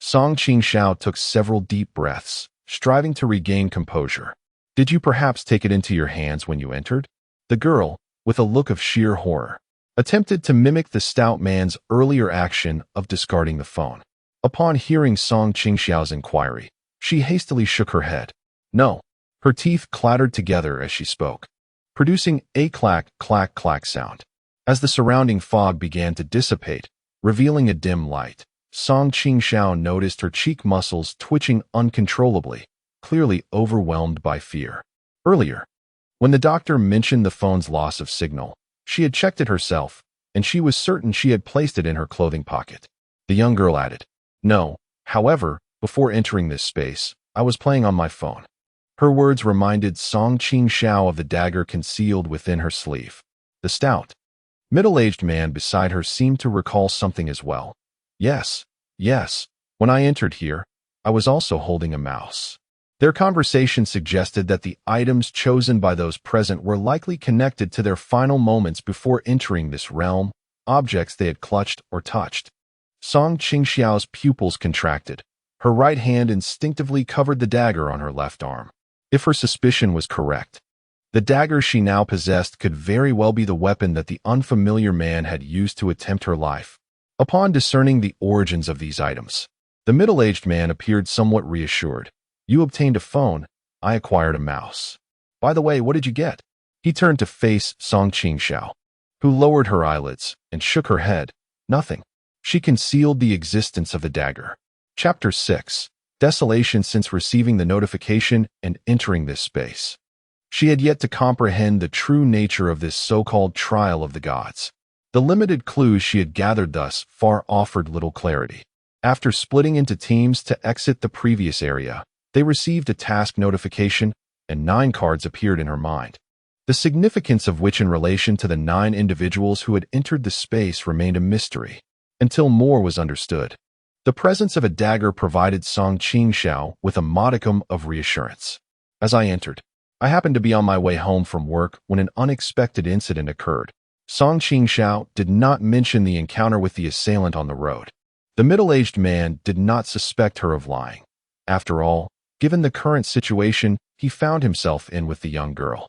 Song Qingxiao took several deep breaths, striving to regain composure. "Did you perhaps take it into your hands when you entered?" The girl, with a look of sheer horror, attempted to mimic the stout man's earlier action of discarding the phone. Upon hearing Song Qingxiao's inquiry, she hastily shook her head. "No." Her teeth clattered together as she spoke, producing a clack, clack, clack sound. As the surrounding fog began to dissipate, revealing a dim light, Song Qingxiao noticed her cheek muscles twitching uncontrollably, clearly overwhelmed by fear. Earlier, when the doctor mentioned the phone's loss of signal, she had checked it herself, and she was certain she had placed it in her clothing pocket. The young girl added, "No, however, before entering this space, I was playing on my phone." Her words reminded Song Qingxiao of the dagger concealed within her sleeve. The stout, middle-aged man beside her seemed to recall something as well. Yes, when I entered here, I was also holding a mouse." Their conversation suggested that the items chosen by those present were likely connected to their final moments before entering this realm, objects they had clutched or touched. Song Qingxiao's pupils contracted. Her right hand instinctively covered the dagger on her left arm. If her suspicion was correct, the dagger she now possessed could very well be the weapon that the unfamiliar man had used to attempt her life. Upon discerning the origins of these items, the middle-aged man appeared somewhat reassured. You obtained a phone. I acquired a mouse. By the way, what did you get? He turned to face Qingxiao, who lowered her eyelids and shook her head. Nothing. She concealed the existence of the dagger. Chapter 6. Desolation since receiving the notification and entering this space. She had yet to comprehend the true nature of this so-called trial of the gods. The limited clues she had gathered thus far offered little clarity. After splitting into teams to exit the previous area, they received a task notification, and 9 cards appeared in her mind. The significance of which in relation to the 9 individuals who had entered the space remained a mystery, until more was understood. The presence of a dagger provided Qingxiao with a modicum of reassurance. As I entered, I happened to be on my way home from work when an unexpected incident occurred. Qingxiao did not mention the encounter with the assailant on the road. The middle-aged man did not suspect her of lying. After all, given the current situation he found himself in with the young girl.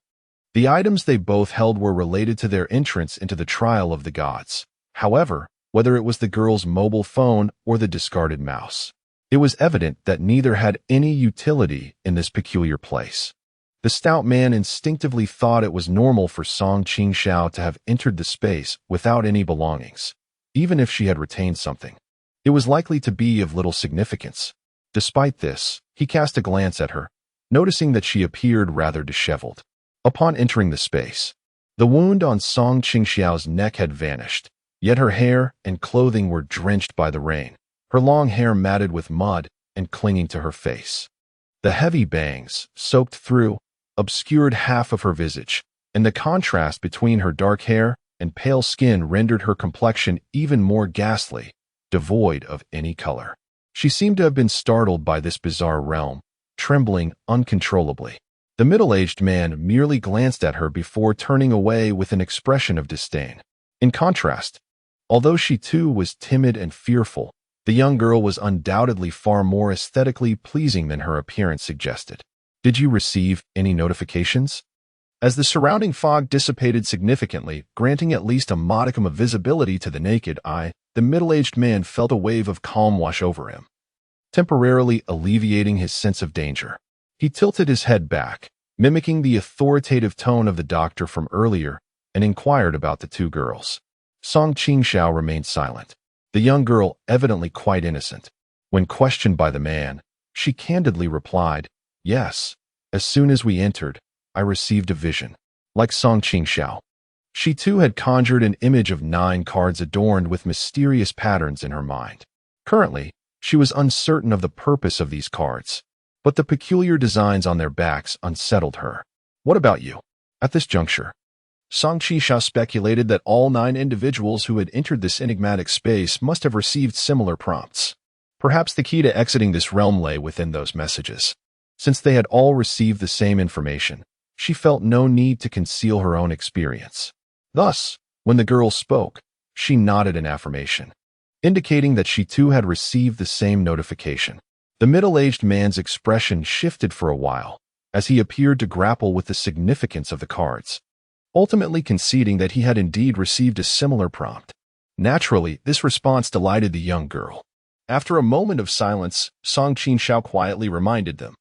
The items they both held were related to their entrance into the trial of the gods. However, whether it was the girl's mobile phone or the discarded mouse, it was evident that neither had any utility in this peculiar place. The stout man instinctively thought it was normal for Qingxiao to have entered the space without any belongings, even if she had retained something. It was likely to be of little significance. Despite this, he cast a glance at her, noticing that she appeared rather disheveled. Upon entering the space, the wound on Qingxiao's neck had vanished, yet her hair and clothing were drenched by the rain, her long hair matted with mud and clinging to her face. The heavy bangs, soaked through, obscured half of her visage, and the contrast between her dark hair and pale skin rendered her complexion even more ghastly, devoid of any color. She seemed to have been startled by this bizarre realm, trembling uncontrollably. The middle-aged man merely glanced at her before turning away with an expression of disdain. In contrast, although she too was timid and fearful, the young girl was undoubtedly far more aesthetically pleasing than her appearance suggested. Did you receive any notifications? As the surrounding fog dissipated significantly, granting at least a modicum of visibility to the naked eye, the middle-aged man felt a wave of calm wash over him, temporarily alleviating his sense of danger. He tilted his head back, mimicking the authoritative tone of the doctor from earlier, and inquired about the 2 girls. Qingxiao remained silent, the young girl evidently quite innocent. When questioned by the man, she candidly replied, "Yes, as soon as we entered, I received a vision." Like Qingxiao, she too had conjured an image of 9 cards adorned with mysterious patterns in her mind. Currently, she was uncertain of the purpose of these cards, but the peculiar designs on their backs unsettled her. What about you? At this juncture, Qingxiao speculated that all 9 individuals who had entered this enigmatic space must have received similar prompts. Perhaps the key to exiting this realm lay within those messages. Since they had all received the same information, she felt no need to conceal her own experience. Thus, when the girl spoke, she nodded in affirmation, indicating that she too had received the same notification. The middle-aged man's expression shifted for a while, as he appeared to grapple with the significance of the cards, ultimately conceding that he had indeed received a similar prompt. Naturally, this response delighted the young girl. After a moment of silence, Qingxiao quietly reminded them,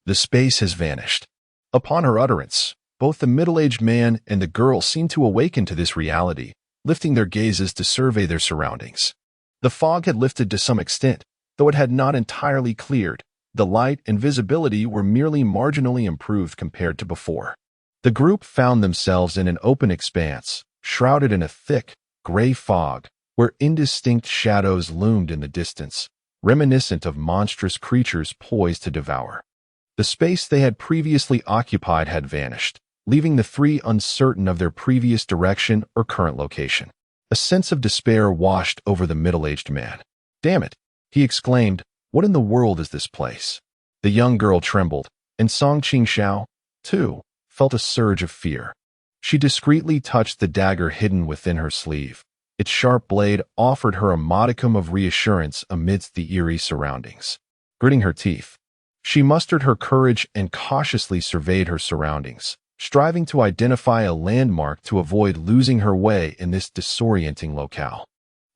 "The space has vanished." Upon her utterance, both the middle-aged man and the girl seemed to awaken to this reality, lifting their gazes to survey their surroundings. The fog had lifted to some extent, though it had not entirely cleared. The light and visibility were merely marginally improved compared to before. The group found themselves in an open expanse, shrouded in a thick, gray fog, where indistinct shadows loomed in the distance, reminiscent of monstrous creatures poised to devour. The space they had previously occupied had vanished, leaving the 3 uncertain of their previous direction or current location. A sense of despair washed over the middle-aged man. "Damn it," he exclaimed, "what in the world is this place?" The young girl trembled, and Qingxiao, too, felt a surge of fear. She discreetly touched the dagger hidden within her sleeve. Its sharp blade offered her a modicum of reassurance amidst the eerie surroundings. Gritting her teeth, she mustered her courage and cautiously surveyed her surroundings, striving to identify a landmark to avoid losing her way in this disorienting locale.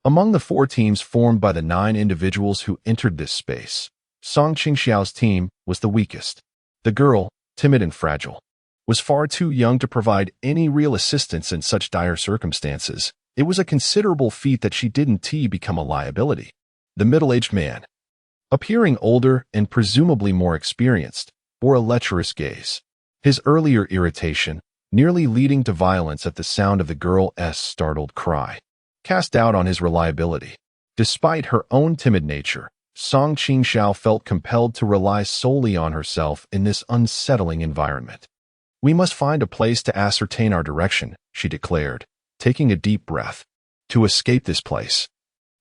Among the 4 teams formed by the 9 individuals who entered this space, Song Qingxiao's team was the weakest. The girl, timid and fragile, was far too young to provide any real assistance in such dire circumstances. It was a considerable feat that she didn't become a liability. The middle-aged man, appearing older and presumably more experienced, bore a lecherous gaze. His earlier irritation, nearly leading to violence at the sound of the girl's startled cry, cast doubt on his reliability. Despite her own timid nature, Song Qingxiao felt compelled to rely solely on herself in this unsettling environment. "We must find a place to ascertain our direction," she declared, taking a deep breath. "To escape this place,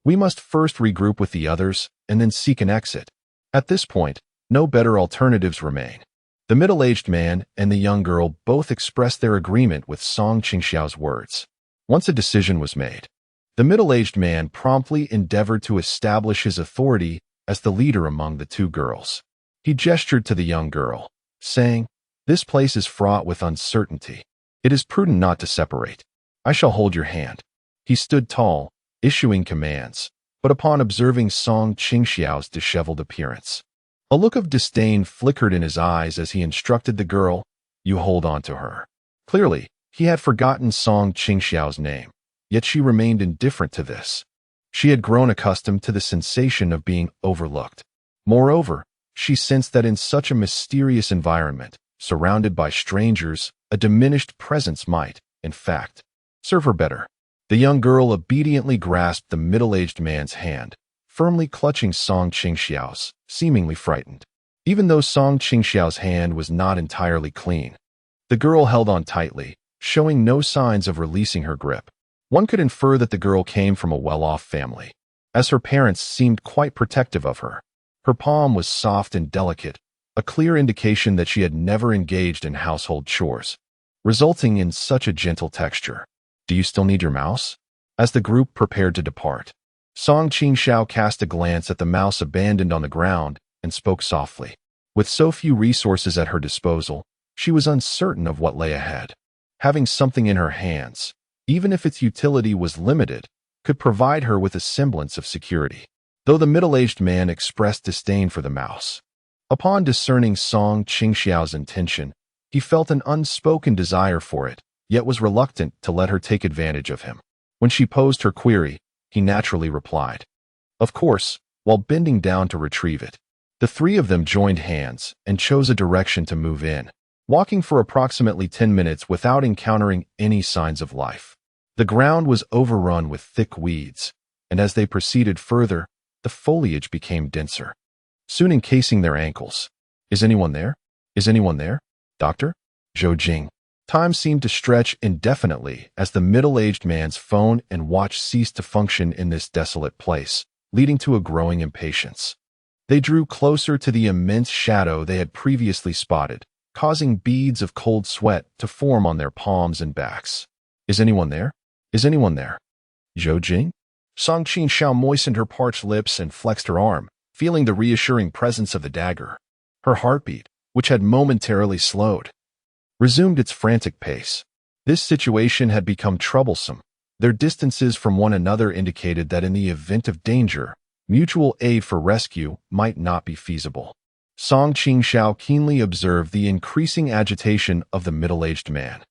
we must first regroup with the others and then seek an exit." At this point, no better alternatives remain. The middle-aged man and the young girl both expressed their agreement with Song Qingxiao's words. Once a decision was made, the middle-aged man promptly endeavored to establish his authority as the leader among the two girls. He gestured to the young girl, saying, "This place is fraught with uncertainty. It is prudent not to separate. I shall hold your hand." He stood tall, issuing commands, but upon observing Song Qingxiao's disheveled appearance, a look of disdain flickered in his eyes as he instructed the girl, "You hold on to her." Clearly, he had forgotten Song Qingxiao's name, yet she remained indifferent to this. She had grown accustomed to the sensation of being overlooked. Moreover, she sensed that in such a mysterious environment, surrounded by strangers, a diminished presence might, in fact, serve her better. The young girl obediently grasped the middle-aged man's hand, firmly clutching Song Qingxiao's, seemingly frightened. Even though Song Qingxiao's hand was not entirely clean, the girl held on tightly, showing no signs of releasing her grip. One could infer that the girl came from a well-off family, as her parents seemed quite protective of her. Her palm was soft and delicate, a clear indication that she had never engaged in household chores, resulting in such a gentle texture. "Do you still need your mouse?" As the group prepared to depart, Song Qingxiao cast a glance at the mouse abandoned on the ground and spoke softly. With so few resources at her disposal, she was uncertain of what lay ahead. Having something in her hands, even if its utility was limited, could provide her with a semblance of security. Though the middle-aged man expressed disdain for the mouse, upon discerning Song Qingxiao's intention, he felt an unspoken desire for it, yet was reluctant to let her take advantage of him. When she posed her query, he naturally replied, "Of course," while bending down to retrieve it. The three of them joined hands and chose a direction to move in, walking for approximately 10 minutes without encountering any signs of life. The ground was overrun with thick weeds, and as they proceeded further, the foliage became denser, soon encasing their ankles. "Is anyone there? Is anyone there, Doctor?" Zhou Jing. Time seemed to stretch indefinitely as the middle-aged man's phone and watch ceased to function in this desolate place, leading to a growing impatience. They drew closer to the immense shadow they had previously spotted, causing beads of cold sweat to form on their palms and backs. "Is anyone there? Is anyone there, Zhou Jing?" Song Qingxiao moistened her parched lips and flexed her arm, feeling the reassuring presence of the dagger. Her heartbeat, which had momentarily slowed, resumed its frantic pace. This situation had become troublesome. Their distances from one another indicated that in the event of danger, mutual aid for rescue might not be feasible. Song Qingxiao keenly observed the increasing agitation of the middle-aged man.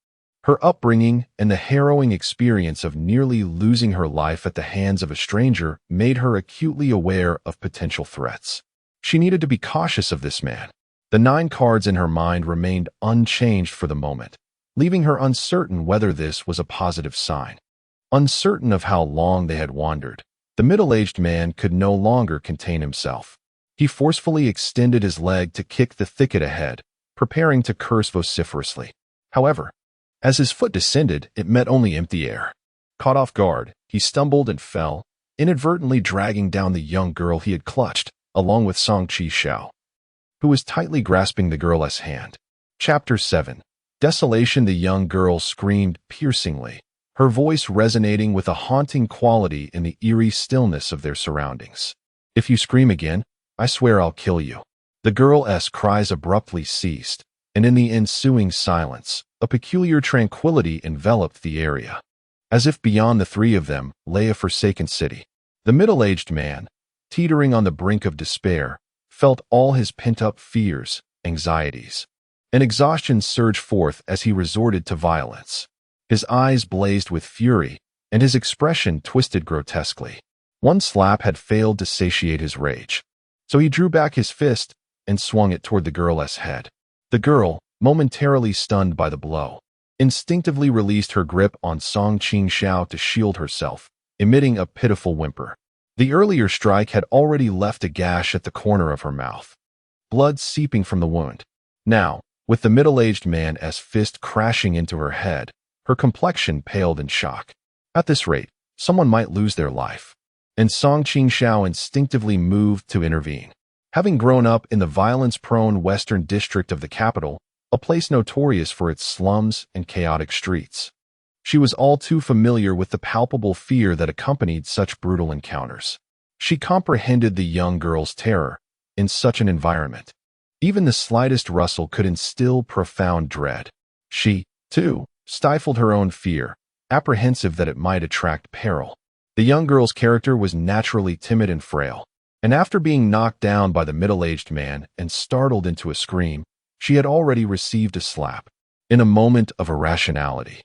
Her upbringing and the harrowing experience of nearly losing her life at the hands of a stranger made her acutely aware of potential threats. She needed to be cautious of this man. The 9 cards in her mind remained unchanged for the moment, leaving her uncertain whether this was a positive sign. Uncertain of how long they had wandered, the middle-aged man could no longer contain himself. He forcefully extended his leg to kick the thicket ahead, preparing to curse vociferously. However, as his foot descended, it met only empty air. Caught off guard, he stumbled and fell, inadvertently dragging down the young girl he had clutched, along with Song Qingxiao, who was tightly grasping the girl's hand. Chapter 7. Desolation. The young girl screamed piercingly, her voice resonating with a haunting quality in the eerie stillness of their surroundings. "If you scream again, I swear I'll kill you." The girl's cries abruptly ceased, and in the ensuing silence, a peculiar tranquility enveloped the area. As if beyond the three of them lay a forsaken city. The middle-aged man, teetering on the brink of despair, felt all his pent-up fears, anxieties, and exhaustion surge forth as he resorted to violence. His eyes blazed with fury, and his expression twisted grotesquely. One slap had failed to satiate his rage, so he drew back his fist and swung it toward the girl's head. The girl, momentarily stunned by the blow, instinctively released her grip on Qingxiao to shield herself, emitting a pitiful whimper. The earlier strike had already left a gash at the corner of her mouth, blood seeping from the wound. Now, with the middle-aged man's fist crashing into her head, her complexion paled in shock. At this rate, someone might lose their life, and Qingxiao instinctively moved to intervene. Having grown up in the violence-prone western district of the capital, a place notorious for its slums and chaotic streets, she was all too familiar with the palpable fear that accompanied such brutal encounters. She comprehended the young girl's terror in such an environment. Even the slightest rustle could instill profound dread. She, too, stifled her own fear, apprehensive that it might attract peril. The young girl's character was naturally timid and frail, and after being knocked down by the middle-aged man and startled into a scream, she had already received a slap. In a moment of irrationality,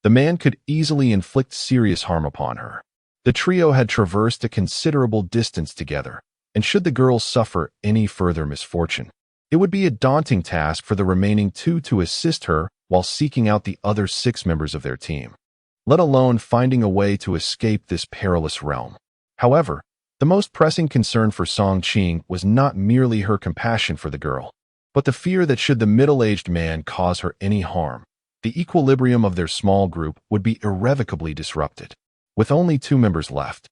the man could easily inflict serious harm upon her. The trio had traversed a considerable distance together, and should the girl suffer any further misfortune, it would be a daunting task for the remaining two to assist her while seeking out the other 6 members of their team, let alone finding a way to escape this perilous realm. However, the most pressing concern for Qing was not merely her compassion for the girl, but the fear that should the middle-aged man cause her any harm, the equilibrium of their small group would be irrevocably disrupted. With only 2 members left,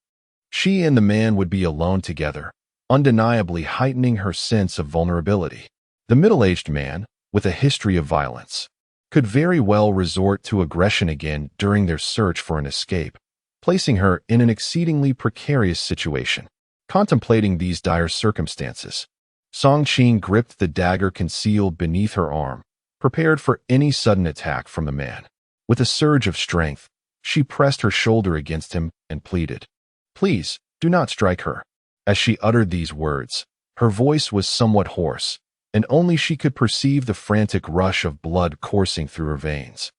she and the man would be alone together, undeniably heightening her sense of vulnerability. The middle-aged man, with a history of violence, could very well resort to aggression again during their search for an escape, placing her in an exceedingly precarious situation. Contemplating these dire circumstances, Qing gripped the dagger concealed beneath her arm, prepared for any sudden attack from the man. With a surge of strength, she pressed her shoulder against him and pleaded, "Please, do not strike her." As she uttered these words, her voice was somewhat hoarse, and only she could perceive the frantic rush of blood coursing through her veins,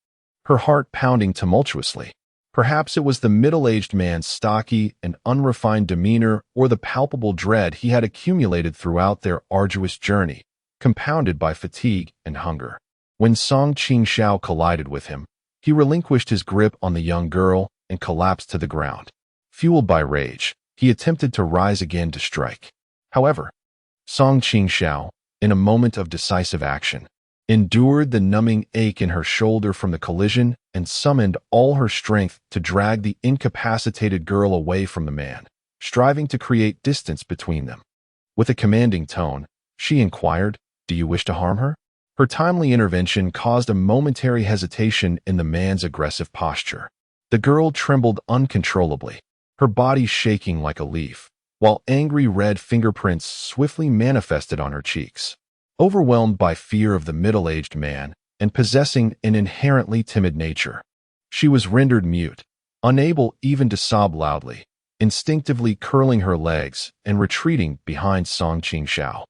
her heart pounding tumultuously. Perhaps it was the middle-aged man's stocky and unrefined demeanor or the palpable dread he had accumulated throughout their arduous journey, compounded by fatigue and hunger. When Qingxiao collided with him, he relinquished his grip on the young girl and collapsed to the ground. Fueled by rage, he attempted to rise again to strike. However, Qingxiao, in a moment of decisive action, endured the numbing ache in her shoulder from the collision and summoned all her strength to drag the incapacitated girl away from the man, striving to create distance between them. With a commanding tone, she inquired, "Do you wish to harm her?" Her timely intervention caused a momentary hesitation in the man's aggressive posture. The girl trembled uncontrollably, her body shaking like a leaf, while angry red fingerprints swiftly manifested on her cheeks. Overwhelmed by fear of the middle-aged man and possessing an inherently timid nature, she was rendered mute, unable even to sob loudly, instinctively curling her legs and retreating behind Qingxiao.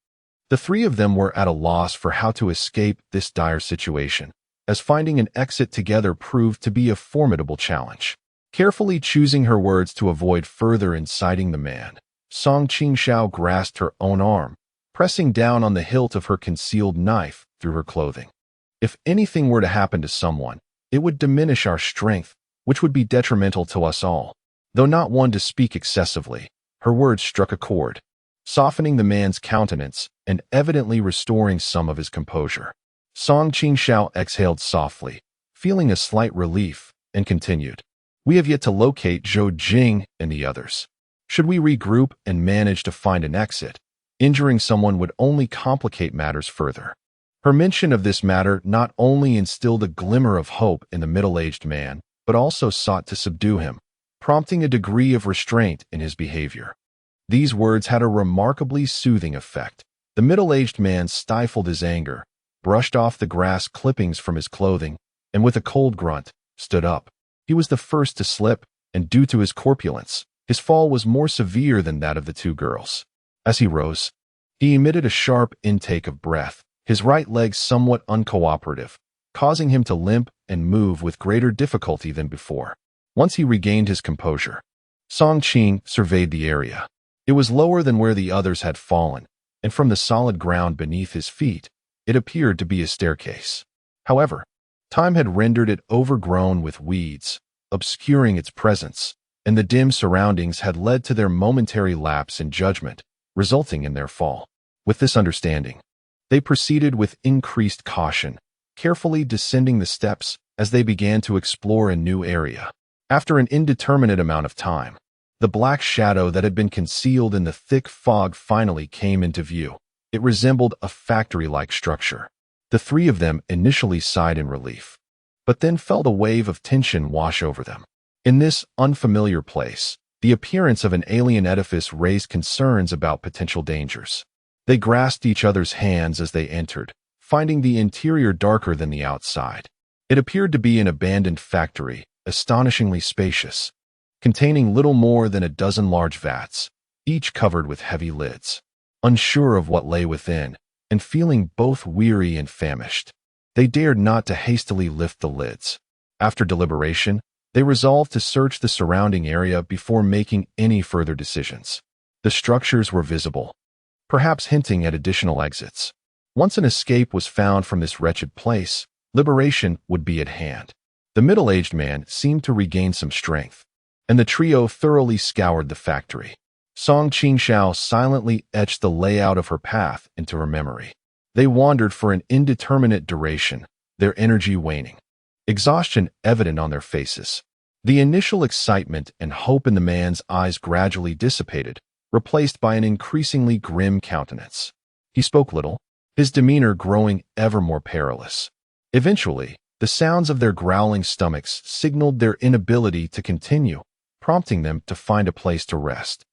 The 3 of them were at a loss for how to escape this dire situation, as finding an exit together proved to be a formidable challenge. Carefully choosing her words to avoid further inciting the man, Qingxiao grasped her own arm, pressing down on the hilt of her concealed knife through her clothing. "If anything were to happen to someone, it would diminish our strength, which would be detrimental to us all." Though not one to speak excessively, her words struck a chord, softening the man's countenance and evidently restoring some of his composure. Qingxiao exhaled softly, feeling a slight relief, and continued, "We have yet to locate Zhou Jing and the others. Should we regroup and manage to find an exit, injuring someone would only complicate matters further." Her mention of this matter not only instilled a glimmer of hope in the middle-aged man, but also sought to subdue him, prompting a degree of restraint in his behavior. These words had a remarkably soothing effect. The middle-aged man stifled his anger, brushed off the grass clippings from his clothing, and with a cold grunt, stood up. He was the first to slip, and due to his corpulence, his fall was more severe than that of the 2 girls. As he rose, He emitted a sharp intake of breath, his right leg somewhat uncooperative, causing him to limp and move with greater difficulty than before. Once he regained his composure, Song Qing surveyed the area. It was lower than where the others had fallen, and from the solid ground beneath his feet, it appeared to be a staircase. However, time had rendered it overgrown with weeds, obscuring its presence, and the dim surroundings had led to their momentary lapse in judgment, resulting in their fall. With this understanding, they proceeded with increased caution, carefully descending the steps as they began to explore a new area. After an indeterminate amount of time, the black shadow that had been concealed in the thick fog finally came into view. It resembled a factory-like structure. The three of them initially sighed in relief, but then felt a wave of tension wash over them. In this unfamiliar place, the appearance of an alien edifice raised concerns about potential dangers. They grasped each other's hands as they entered, finding the interior darker than the outside. It appeared to be an abandoned factory, astonishingly spacious, containing little more than a dozen large vats, each covered with heavy lids. Unsure of what lay within, and feeling both weary and famished, they dared not to hastily lift the lids. After deliberation, they resolved to search the surrounding area before making any further decisions. The structures were visible, perhaps hinting at additional exits. Once an escape was found from this wretched place, liberation would be at hand. The middle-aged man seemed to regain some strength, and the trio thoroughly scoured the factory. Song Qingxiao silently etched the layout of her path into her memory. They wandered for an indeterminate duration, their energy waning, exhaustion evident on their faces. The initial excitement and hope in the man's eyes gradually dissipated, replaced by an increasingly grim countenance. He spoke little, his demeanor growing ever more perilous. Eventually, the sounds of their growling stomachs signaled their inability to continue, prompting them to find a place to rest.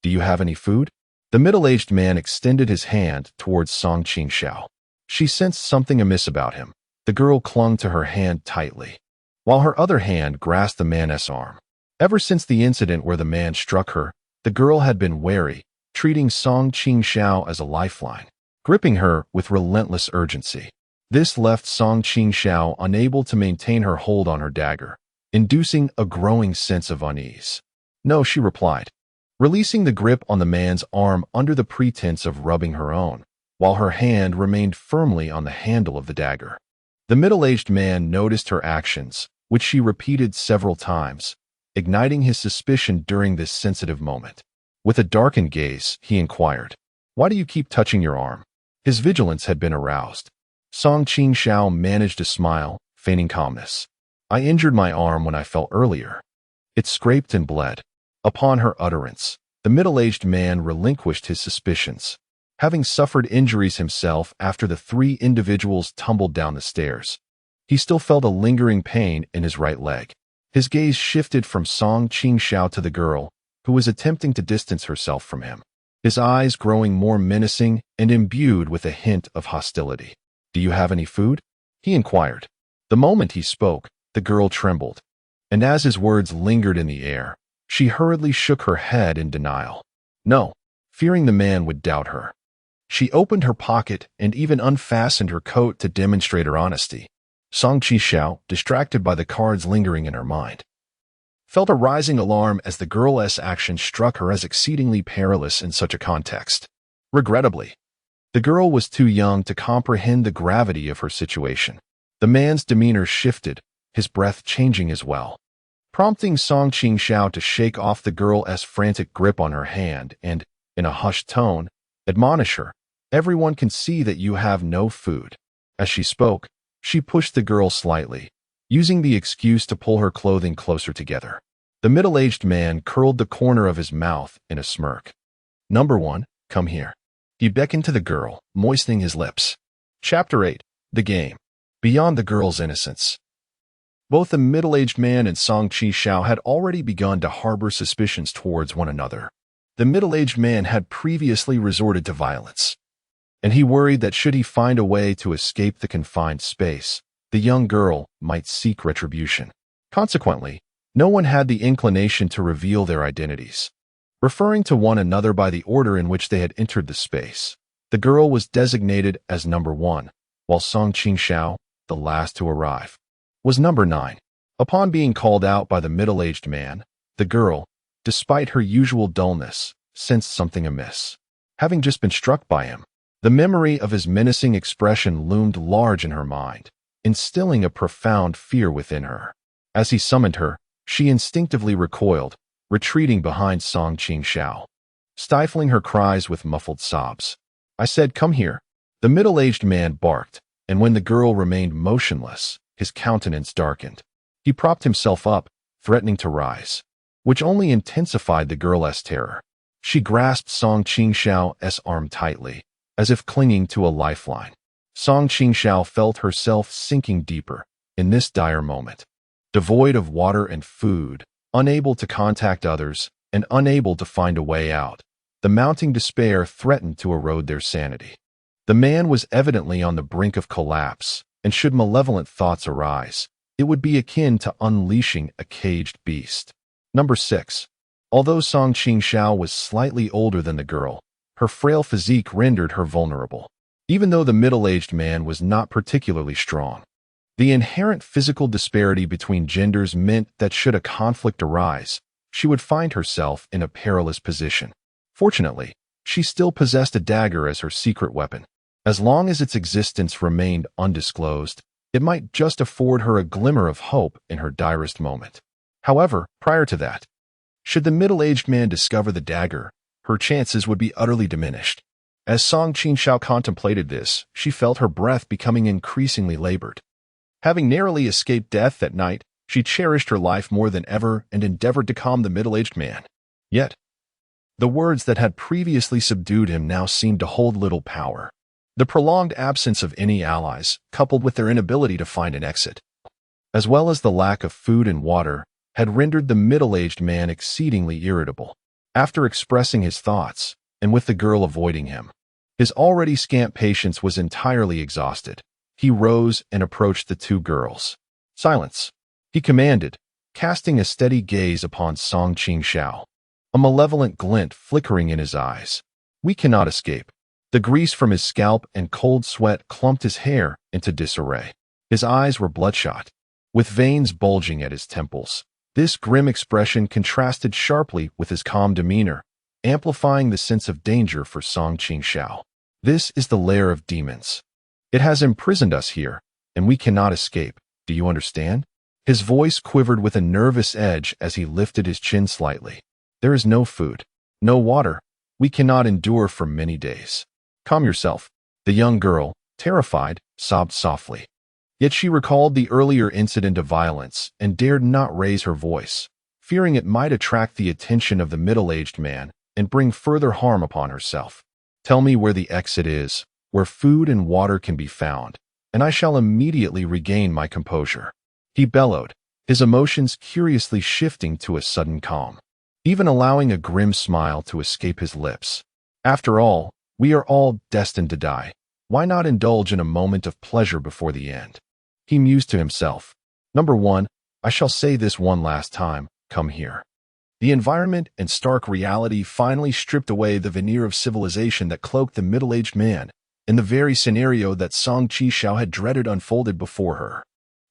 "Do you have any food?" The middle-aged man extended his hand towards Song Qingxiao. She sensed something amiss about him. The girl clung to her hand tightly, while her other hand grasped the man's arm. Ever since the incident where the man struck her, the girl had been wary, treating Song Qingxiao as a lifeline, gripping her with relentless urgency. This left Song Qingxiao unable to maintain her hold on her dagger, inducing a growing sense of unease. "No," she replied, releasing the grip on the man's arm under the pretense of rubbing her own, while her hand remained firmly on the handle of the dagger. The middle-aged man noticed her actions, which she repeated several times, igniting his suspicion during this sensitive moment. With a darkened gaze, he inquired, "Why do you keep touching your arm?" His vigilance had been aroused. Song Qingxiao managed a smile, feigning calmness. "I injured my arm when I fell earlier. It scraped and bled." Upon her utterance, the middle-aged man relinquished his suspicions. Having suffered injuries himself after the three individuals tumbled down the stairs, he still felt a lingering pain in his right leg. His gaze shifted from Song Qingxiao to the girl, who was attempting to distance herself from him, his eyes growing more menacing and imbued with a hint of hostility. "Do you have any food?" he inquired. The moment he spoke, the girl trembled, and as his words lingered in the air, she hurriedly shook her head in denial. "No," fearing the man would doubt her. She opened her pocket and even unfastened her coat to demonstrate her honesty. Song Qingxiao, distracted by the cards lingering in her mind, felt a rising alarm as the girl's action struck her as exceedingly perilous in such a context. Regrettably, the girl was too young to comprehend the gravity of her situation. The man's demeanor shifted, his breath changing as well, prompting Song Qingxiao to shake off the girl's frantic grip on her hand and, in a hushed tone, admonish her, "Everyone can see that you have no food." As she spoke, she pushed the girl slightly, using the excuse to pull her clothing closer together. The middle-aged man curled the corner of his mouth in a smirk. "Number one, come here." He beckoned to the girl, moistening his lips. Chapter 8. The Game. Beyond the girl's innocence. Both the middle-aged man and Song Qingxiao had already begun to harbor suspicions towards one another. The middle-aged man had previously resorted to violence, and he worried that should he find a way to escape the confined space, the young girl might seek retribution. Consequently, no one had the inclination to reveal their identities, referring to one another by the order in which they had entered the space. The girl was designated as number 1, while Song Qingxiao, the last to arrive, was number 9. Upon being called out by the middle-aged man, the girl, despite her usual dullness, sensed something amiss. Having just been struck by him, the memory of his menacing expression loomed large in her mind, instilling a profound fear within her. As he summoned her, she instinctively recoiled, retreating behind Song Qingxiao, stifling her cries with muffled sobs. "I said, come here," the middle-aged man barked, and when the girl remained motionless, his countenance darkened. He propped himself up, threatening to rise, which only intensified the girl's terror. She grasped Song Qingxiao's arm tightly, as if clinging to a lifeline. Song Qingxiao felt herself sinking deeper in this dire moment. Devoid of water and food, unable to contact others, and unable to find a way out, the mounting despair threatened to erode their sanity. The man was evidently on the brink of collapse, and should malevolent thoughts arise, it would be akin to unleashing a caged beast. Number 6. Although Song Qingxiao was slightly older than the girl, her frail physique rendered her vulnerable. Even though the middle-aged man was not particularly strong, the inherent physical disparity between genders meant that should a conflict arise, she would find herself in a perilous position. Fortunately, she still possessed a dagger as her secret weapon. As long as its existence remained undisclosed, it might just afford her a glimmer of hope in her direst moment. However, prior to that, should the middle-aged man discover the dagger, her chances would be utterly diminished. As Song Qingxiao contemplated this, she felt her breath becoming increasingly labored. Having narrowly escaped death that night, she cherished her life more than ever and endeavored to calm the middle-aged man. Yet, the words that had previously subdued him now seemed to hold little power. The prolonged absence of any allies, coupled with their inability to find an exit, as well as the lack of food and water, had rendered the middle-aged man exceedingly irritable. After expressing his thoughts, and with the girl avoiding him, his already scant patience was entirely exhausted. He rose and approached the two girls. "Silence," he commanded, casting a steady gaze upon Song Qingxiao, a malevolent glint flickering in his eyes. "We cannot escape." The grease from his scalp and cold sweat clumped his hair into disarray. His eyes were bloodshot, with veins bulging at his temples. This grim expression contrasted sharply with his calm demeanor, amplifying the sense of danger for Song Qingxiao. "This is the lair of demons. It has imprisoned us here, and we cannot escape. Do you understand?" His voice quivered with a nervous edge as he lifted his chin slightly. "There is no food, no water. We cannot endure for many days." "Calm yourself." The young girl, terrified, sobbed softly. Yet she recalled the earlier incident of violence and dared not raise her voice, fearing it might attract the attention of the middle-aged man and bring further harm upon herself. "Tell me where the exit is, where food and water can be found, and I shall immediately regain my composure," he bellowed, his emotions curiously shifting to a sudden calm, even allowing a grim smile to escape his lips. "After all, we are all destined to die. Why not indulge in a moment of pleasure before the end?" He mused to himself. "Number 1, I shall say this one last time, come here." The environment and stark reality finally stripped away the veneer of civilization that cloaked the middle-aged man, and the very scenario that Song Qingxiao had dreaded unfolded before her.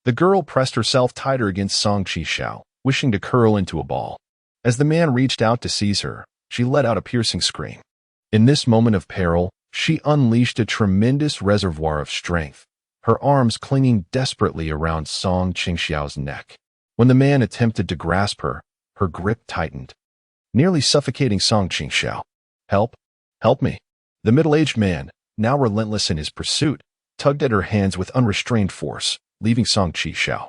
The girl pressed herself tighter against Song Qingxiao, wishing to curl into a ball. As the man reached out to seize her, she let out a piercing scream. In this moment of peril, she unleashed a tremendous reservoir of strength, her arms clinging desperately around Song Qingxiao's neck. When the man attempted to grasp her, her grip tightened, nearly suffocating Song Qingxiao. "Help! Help me!" The middle-aged man, now relentless in his pursuit, tugged at her hands with unrestrained force, leaving Song Qingxiao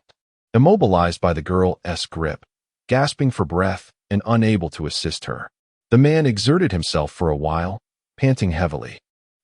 immobilized by the girl's grip, gasping for breath and unable to assist her. The man exerted himself for a while, panting heavily,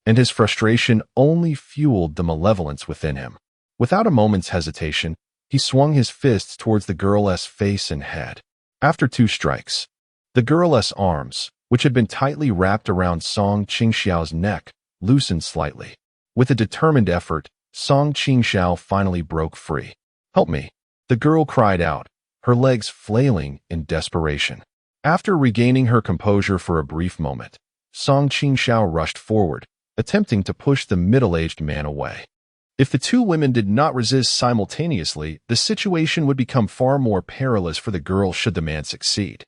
and his frustration only fueled the malevolence within him. Without a moment's hesitation, he swung his fists towards the girl's face and head. After 2 strikes, the girl's arms, which had been tightly wrapped around Song Qingxiao's neck, loosened slightly. With a determined effort, Song Qingxiao finally broke free. "Help me," the girl cried out, her legs flailing in desperation. After regaining her composure for a brief moment, Song Qingxiao rushed forward, attempting to push the middle-aged man away. If the two women did not resist simultaneously, the situation would become far more perilous for the girl should the man succeed.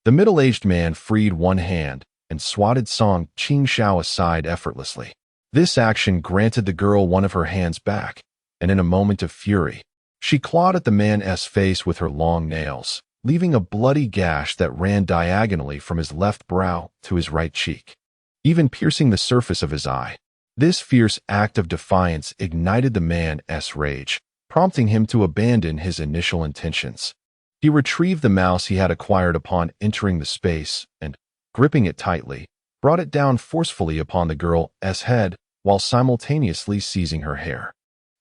The middle-aged man freed one hand and swatted Song Qingxiao aside effortlessly. This action granted the girl one of her hands back, and in a moment of fury, she clawed at the man's face with her long nails, leaving a bloody gash that ran diagonally from his left brow to his right cheek, even piercing the surface of his eye. This fierce act of defiance ignited the man's rage, prompting him to abandon his initial intentions. He retrieved the mouse he had acquired upon entering the space and, gripping it tightly, brought it down forcefully upon the girl's head while simultaneously seizing her hair.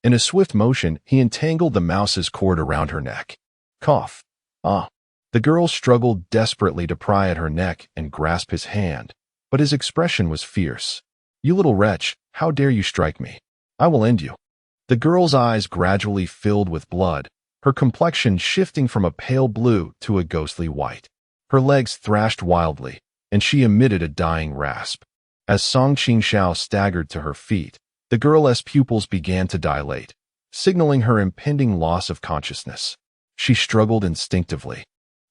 In a swift motion, he entangled the mouse's cord around her neck. Cough. Ah. The girl struggled desperately to pry at her neck and grasp his hand, but his expression was fierce. "You little wretch, how dare you strike me? I will end you." The girl's eyes gradually filled with blood, her complexion shifting from a pale blue to a ghostly white. Her legs thrashed wildly, and she emitted a dying rasp. As Song Qingxiao staggered to her feet, the girl's pupils began to dilate, signaling her impending loss of consciousness. She struggled instinctively,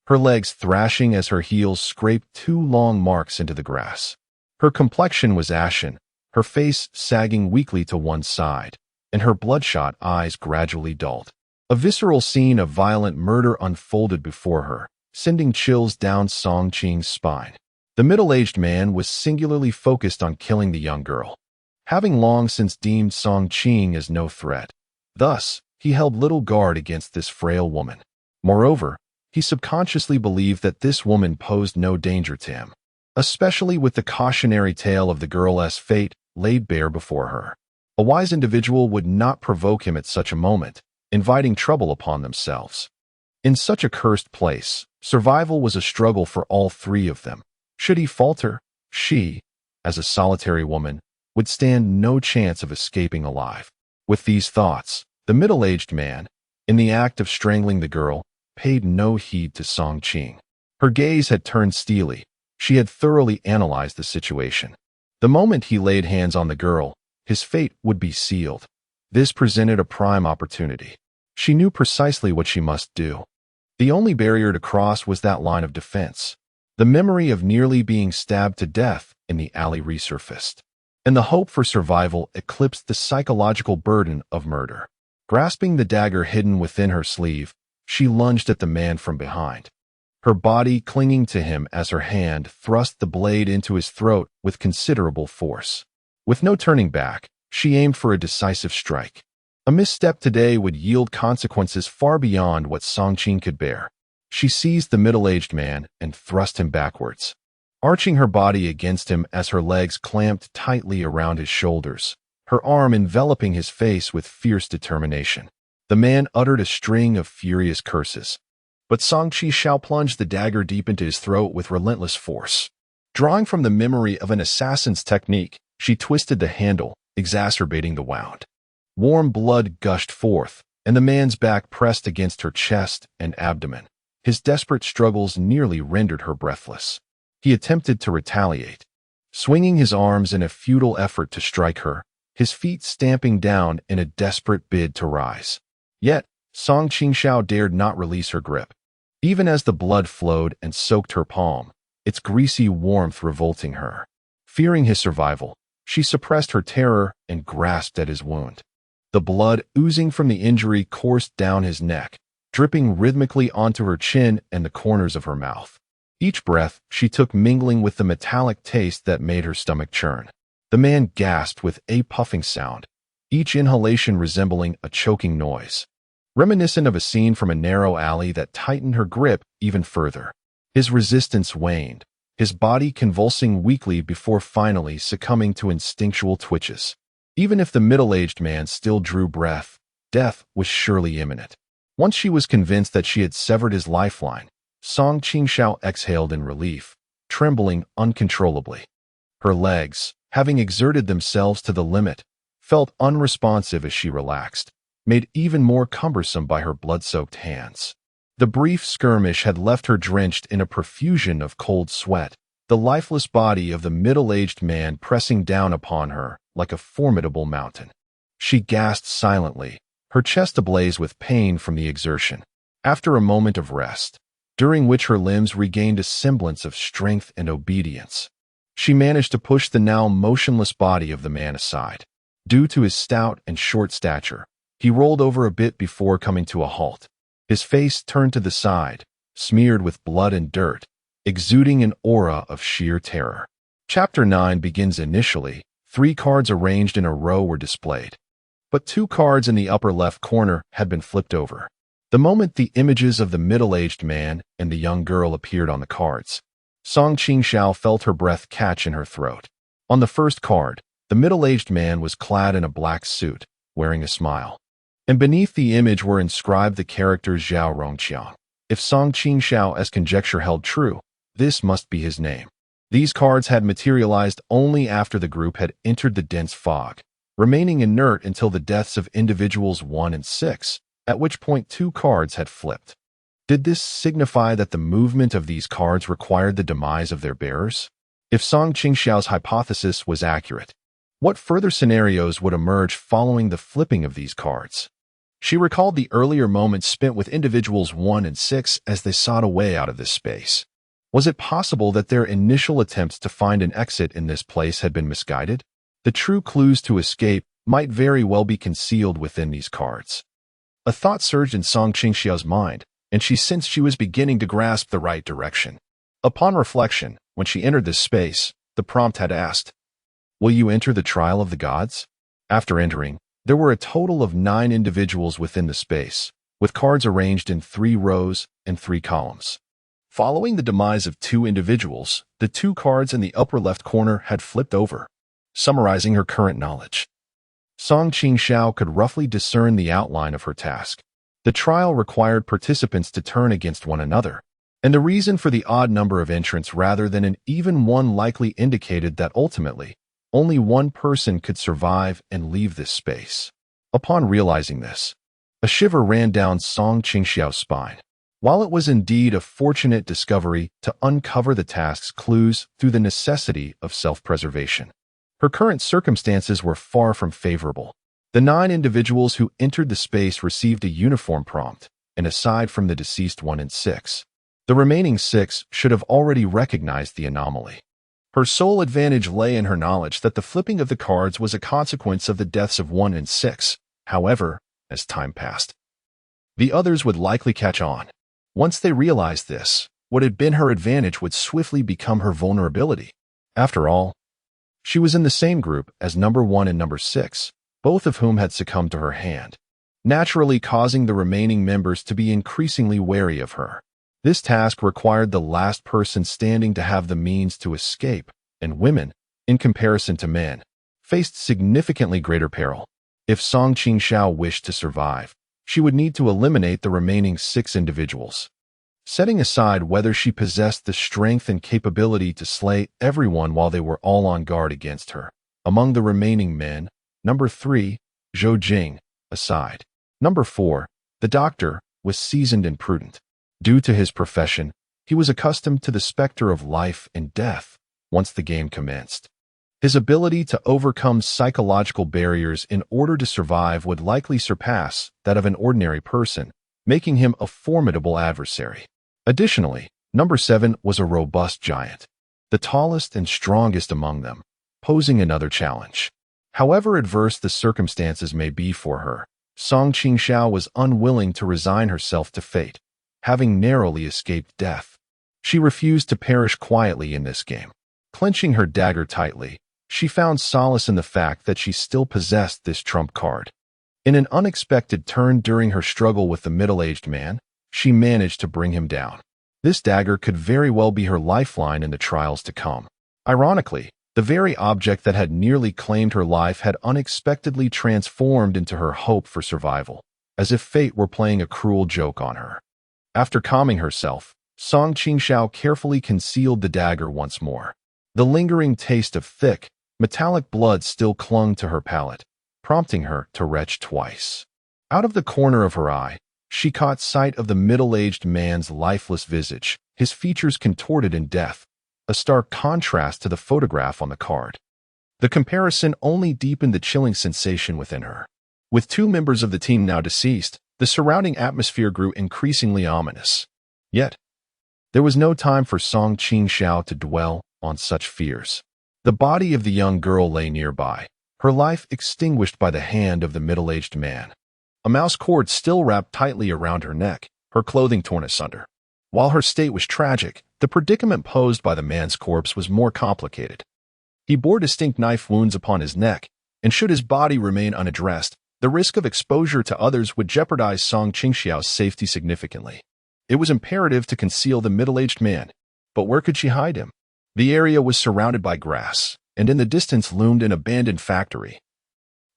her legs thrashing as her heels scraped two long marks into the grass. Her complexion was ashen, her face sagging weakly to one side, and her bloodshot eyes gradually dulled. A visceral scene of violent murder unfolded before her, sending chills down Song Qing's spine. The middle-aged man was singularly focused on killing the young girl, having long since deemed Song Qing as no threat. Thus, he held little guard against this frail woman. Moreover, he subconsciously believed that this woman posed no danger to him, especially with the cautionary tale of the girl's fate laid bare before her. A wise individual would not provoke him at such a moment, inviting trouble upon themselves. In such a cursed place, survival was a struggle for all three of them. Should he falter, she, as a solitary woman, would stand no chance of escaping alive. With these thoughts, the middle-aged man, in the act of strangling the girl, paid no heed to Song Qing. Her gaze had turned steely. She had thoroughly analyzed the situation. The moment he laid hands on the girl, his fate would be sealed. This presented a prime opportunity. She knew precisely what she must do. The only barrier to cross was that line of defense. The memory of nearly being stabbed to death in the alley resurfaced, and the hope for survival eclipsed the psychological burden of murder. Grasping the dagger hidden within her sleeve, she lunged at the man from behind, her body clinging to him as her hand thrust the blade into his throat with considerable force. With no turning back, she aimed for a decisive strike. A misstep today would yield consequences far beyond what Song Qing could bear. She seized the middle-aged man and thrust him backwards, arching her body against him as her legs clamped tightly around his shoulders, her arm enveloping his face with fierce determination. The man uttered a string of furious curses, but Song Qingxiao plunged the dagger deep into his throat with relentless force. Drawing from the memory of an assassin's technique, she twisted the handle, exacerbating the wound. Warm blood gushed forth, and the man's back pressed against her chest and abdomen. His desperate struggles nearly rendered her breathless. He attempted to retaliate, swinging his arms in a futile effort to strike her, his feet stamping down in a desperate bid to rise. Yet, Song Qingxiao dared not release her grip. Even as the blood flowed and soaked her palm, its greasy warmth revolting her. Fearing his survival, she suppressed her terror and grasped at his wound. The blood oozing from the injury coursed down his neck, dripping rhythmically onto her chin and the corners of her mouth. Each breath she took mingling with the metallic taste that made her stomach churn. The man gasped with a puffing sound, each inhalation resembling a choking noise, reminiscent of a scene from a narrow alley that tightened her grip even further. His resistance waned, his body convulsing weakly before finally succumbing to instinctual twitches. Even if the middle-aged man still drew breath, death was surely imminent. Once she was convinced that she had severed his lifeline, Song Qingxiao exhaled in relief, trembling uncontrollably. Her legs, having exerted themselves to the limit, felt unresponsive as she relaxed, made even more cumbersome by her blood-soaked hands. The brief skirmish had left her drenched in a profusion of cold sweat, the lifeless body of the middle-aged man pressing down upon her like a formidable mountain. She gasped silently, her chest ablaze with pain from the exertion. After a moment of rest, during which her limbs regained a semblance of strength and obedience, she managed to push the now motionless body of the man aside. Due to his stout and short stature, he rolled over a bit before coming to a halt. His face turned to the side, smeared with blood and dirt, exuding an aura of sheer terror. Chapter 9 begins initially. 3 cards arranged in a row were displayed, but 2 cards in the upper left corner had been flipped over. The moment the images of the middle-aged man and the young girl appeared on the cards, Qingxiao felt her breath catch in her throat. On the first card, the middle-aged man was clad in a black suit, wearing a smile, and beneath the image were inscribed the characters Zhao Rongqiang. If Qingxiao's conjecture held true, this must be his name. These cards had materialized only after the group had entered the dense fog, remaining inert until the deaths of individuals 1 and 6, at which point 2 cards had flipped. Did this signify that the movement of these cards required the demise of their bearers? If Qingxiao's hypothesis was accurate, what further scenarios would emerge following the flipping of these cards? She recalled the earlier moments spent with individuals 1 and 6 as they sought a way out of this space. Was it possible that their initial attempts to find an exit in this place had been misguided? The true clues to escape might very well be concealed within these cards. A thought surged in Qingxiao's mind, and she sensed she was beginning to grasp the right direction. Upon reflection, when she entered this space, the prompt had asked, "Will you enter the trial of the gods?" After entering, there were a total of 9 individuals within the space, with cards arranged in 3 rows and 3 columns. Following the demise of 2 individuals, the 2 cards in the upper left corner had flipped over. Summarizing her current knowledge, Qingxiao could roughly discern the outline of her task. The trial required participants to turn against one another, and the reason for the odd number of entrants rather than an even one likely indicated that ultimately, only one person could survive and leave this space. Upon realizing this, a shiver ran down Qingxiao's spine. While it was indeed a fortunate discovery to uncover the task's clues through the necessity of self-preservation, her current circumstances were far from favorable. The 9 individuals who entered the space received a uniform prompt, and aside from the deceased 1 and 6, the remaining 6 should have already recognized the anomaly. Her sole advantage lay in her knowledge that the flipping of the cards was a consequence of the deaths of 1 and 6. However, as time passed, the others would likely catch on. Once they realized this, what had been her advantage would swiftly become her vulnerability. After all, she was in the same group as number 1 and number 6, both of whom had succumbed to her hand, naturally causing the remaining members to be increasingly wary of her. This task required the last person standing to have the means to escape, and women, in comparison to men, faced significantly greater peril. If Qingxiao wished to survive, she would need to eliminate the remaining 6 individuals. Setting aside whether she possessed the strength and capability to slay everyone while they were all on guard against her, among the remaining men, number 3, Zhou Jing, aside. Number 4, the doctor, was seasoned and prudent. Due to his profession, he was accustomed to the specter of life and death once the game commenced. His ability to overcome psychological barriers in order to survive would likely surpass that of an ordinary person, making him a formidable adversary. Additionally, number 7 was a robust giant, the tallest and strongest among them, posing another challenge. However adverse the circumstances may be for her, Qingxiao was unwilling to resign herself to fate, having narrowly escaped death. She refused to perish quietly in this game. Clenching her dagger tightly, she found solace in the fact that she still possessed this trump card. In an unexpected turn during her struggle with the middle-aged man, she managed to bring him down. This dagger could very well be her lifeline in the trials to come. Ironically, the very object that had nearly claimed her life had unexpectedly transformed into her hope for survival, as if fate were playing a cruel joke on her. After calming herself, Qingxiao carefully concealed the dagger once more. The lingering taste of thick, metallic blood still clung to her palate, prompting her to retch twice. Out of the corner of her eye, she caught sight of the middle-aged man's lifeless visage, his features contorted in death, a stark contrast to the photograph on the card. The comparison only deepened the chilling sensation within her. With two members of the team now deceased, the surrounding atmosphere grew increasingly ominous. Yet, there was no time for Song Qingxiao to dwell on such fears. The body of the young girl lay nearby, her life extinguished by the hand of the middle-aged man. A mouse cord still wrapped tightly around her neck, her clothing torn asunder. While her state was tragic, the predicament posed by the man's corpse was more complicated. He bore distinct knife wounds upon his neck, and should his body remain unaddressed, the risk of exposure to others would jeopardize Song Qingxiao's safety significantly. It was imperative to conceal the middle-aged man, but where could she hide him? The area was surrounded by grass, and in the distance loomed an abandoned factory,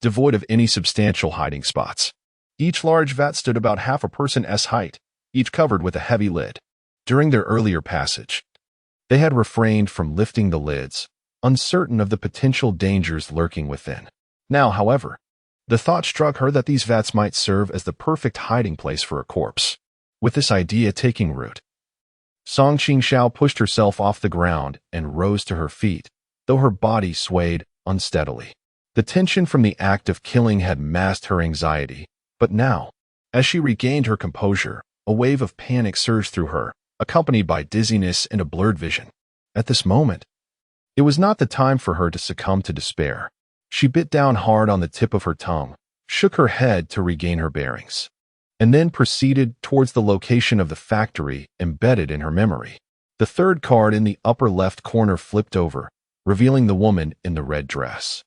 devoid of any substantial hiding spots. Each large vat stood about half a person's height, each covered with a heavy lid. During their earlier passage, they had refrained from lifting the lids, uncertain of the potential dangers lurking within. Now, however, the thought struck her that these vats might serve as the perfect hiding place for a corpse. With this idea taking root, Song Qingxiao pushed herself off the ground and rose to her feet, though her body swayed unsteadily. The tension from the act of killing had masked her anxiety, but now, as she regained her composure, a wave of panic surged through her, accompanied by dizziness and a blurred vision. At this moment, it was not the time for her to succumb to despair. She bit down hard on the tip of her tongue, shook her head to regain her bearings, and then proceeded towards the location of the factory embedded in her memory. The third card in the upper left corner flipped over, revealing the woman in the red dress.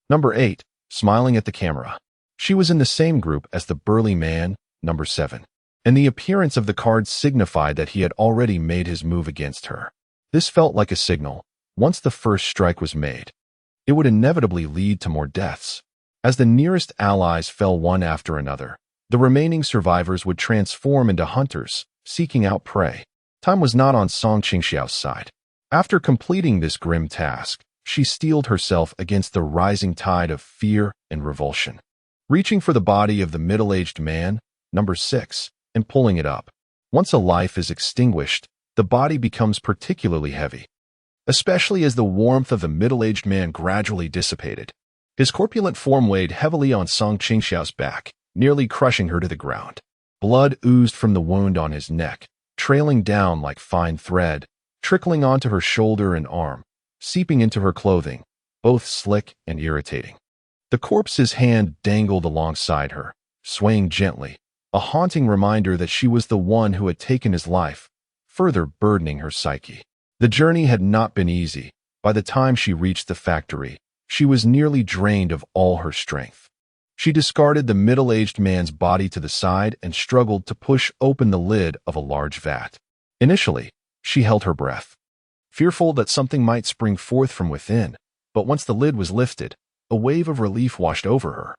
Number 8, smiling at the camera. She was in the same group as the burly man, number 7, and the appearance of the card signified that he had already made his move against her. This felt like a signal. Once the first strike was made, it would inevitably lead to more deaths. As the nearest allies fell one after another, the remaining survivors would transform into hunters, seeking out prey. Time was not on Song Qingxiao's side. After completing this grim task, she steeled herself against the rising tide of fear and revulsion, reaching for the body of the middle-aged man, number 6, and pulling it up. Once a life is extinguished, the body becomes particularly heavy, especially as the warmth of the middle-aged man gradually dissipated. His corpulent form weighed heavily on Song Qingxiao's back, nearly crushing her to the ground. Blood oozed from the wound on his neck, trailing down like fine thread, trickling onto her shoulder and arm, seeping into her clothing, both slick and irritating. The corpse's hand dangled alongside her, swaying gently, a haunting reminder that she was the one who had taken his life, further burdening her psyche. The journey had not been easy. By the time she reached the factory, she was nearly drained of all her strength. She discarded the middle-aged man's body to the side and struggled to push open the lid of a large vat. Initially, she held her breath, fearful that something might spring forth from within, but once the lid was lifted, a wave of relief washed over her.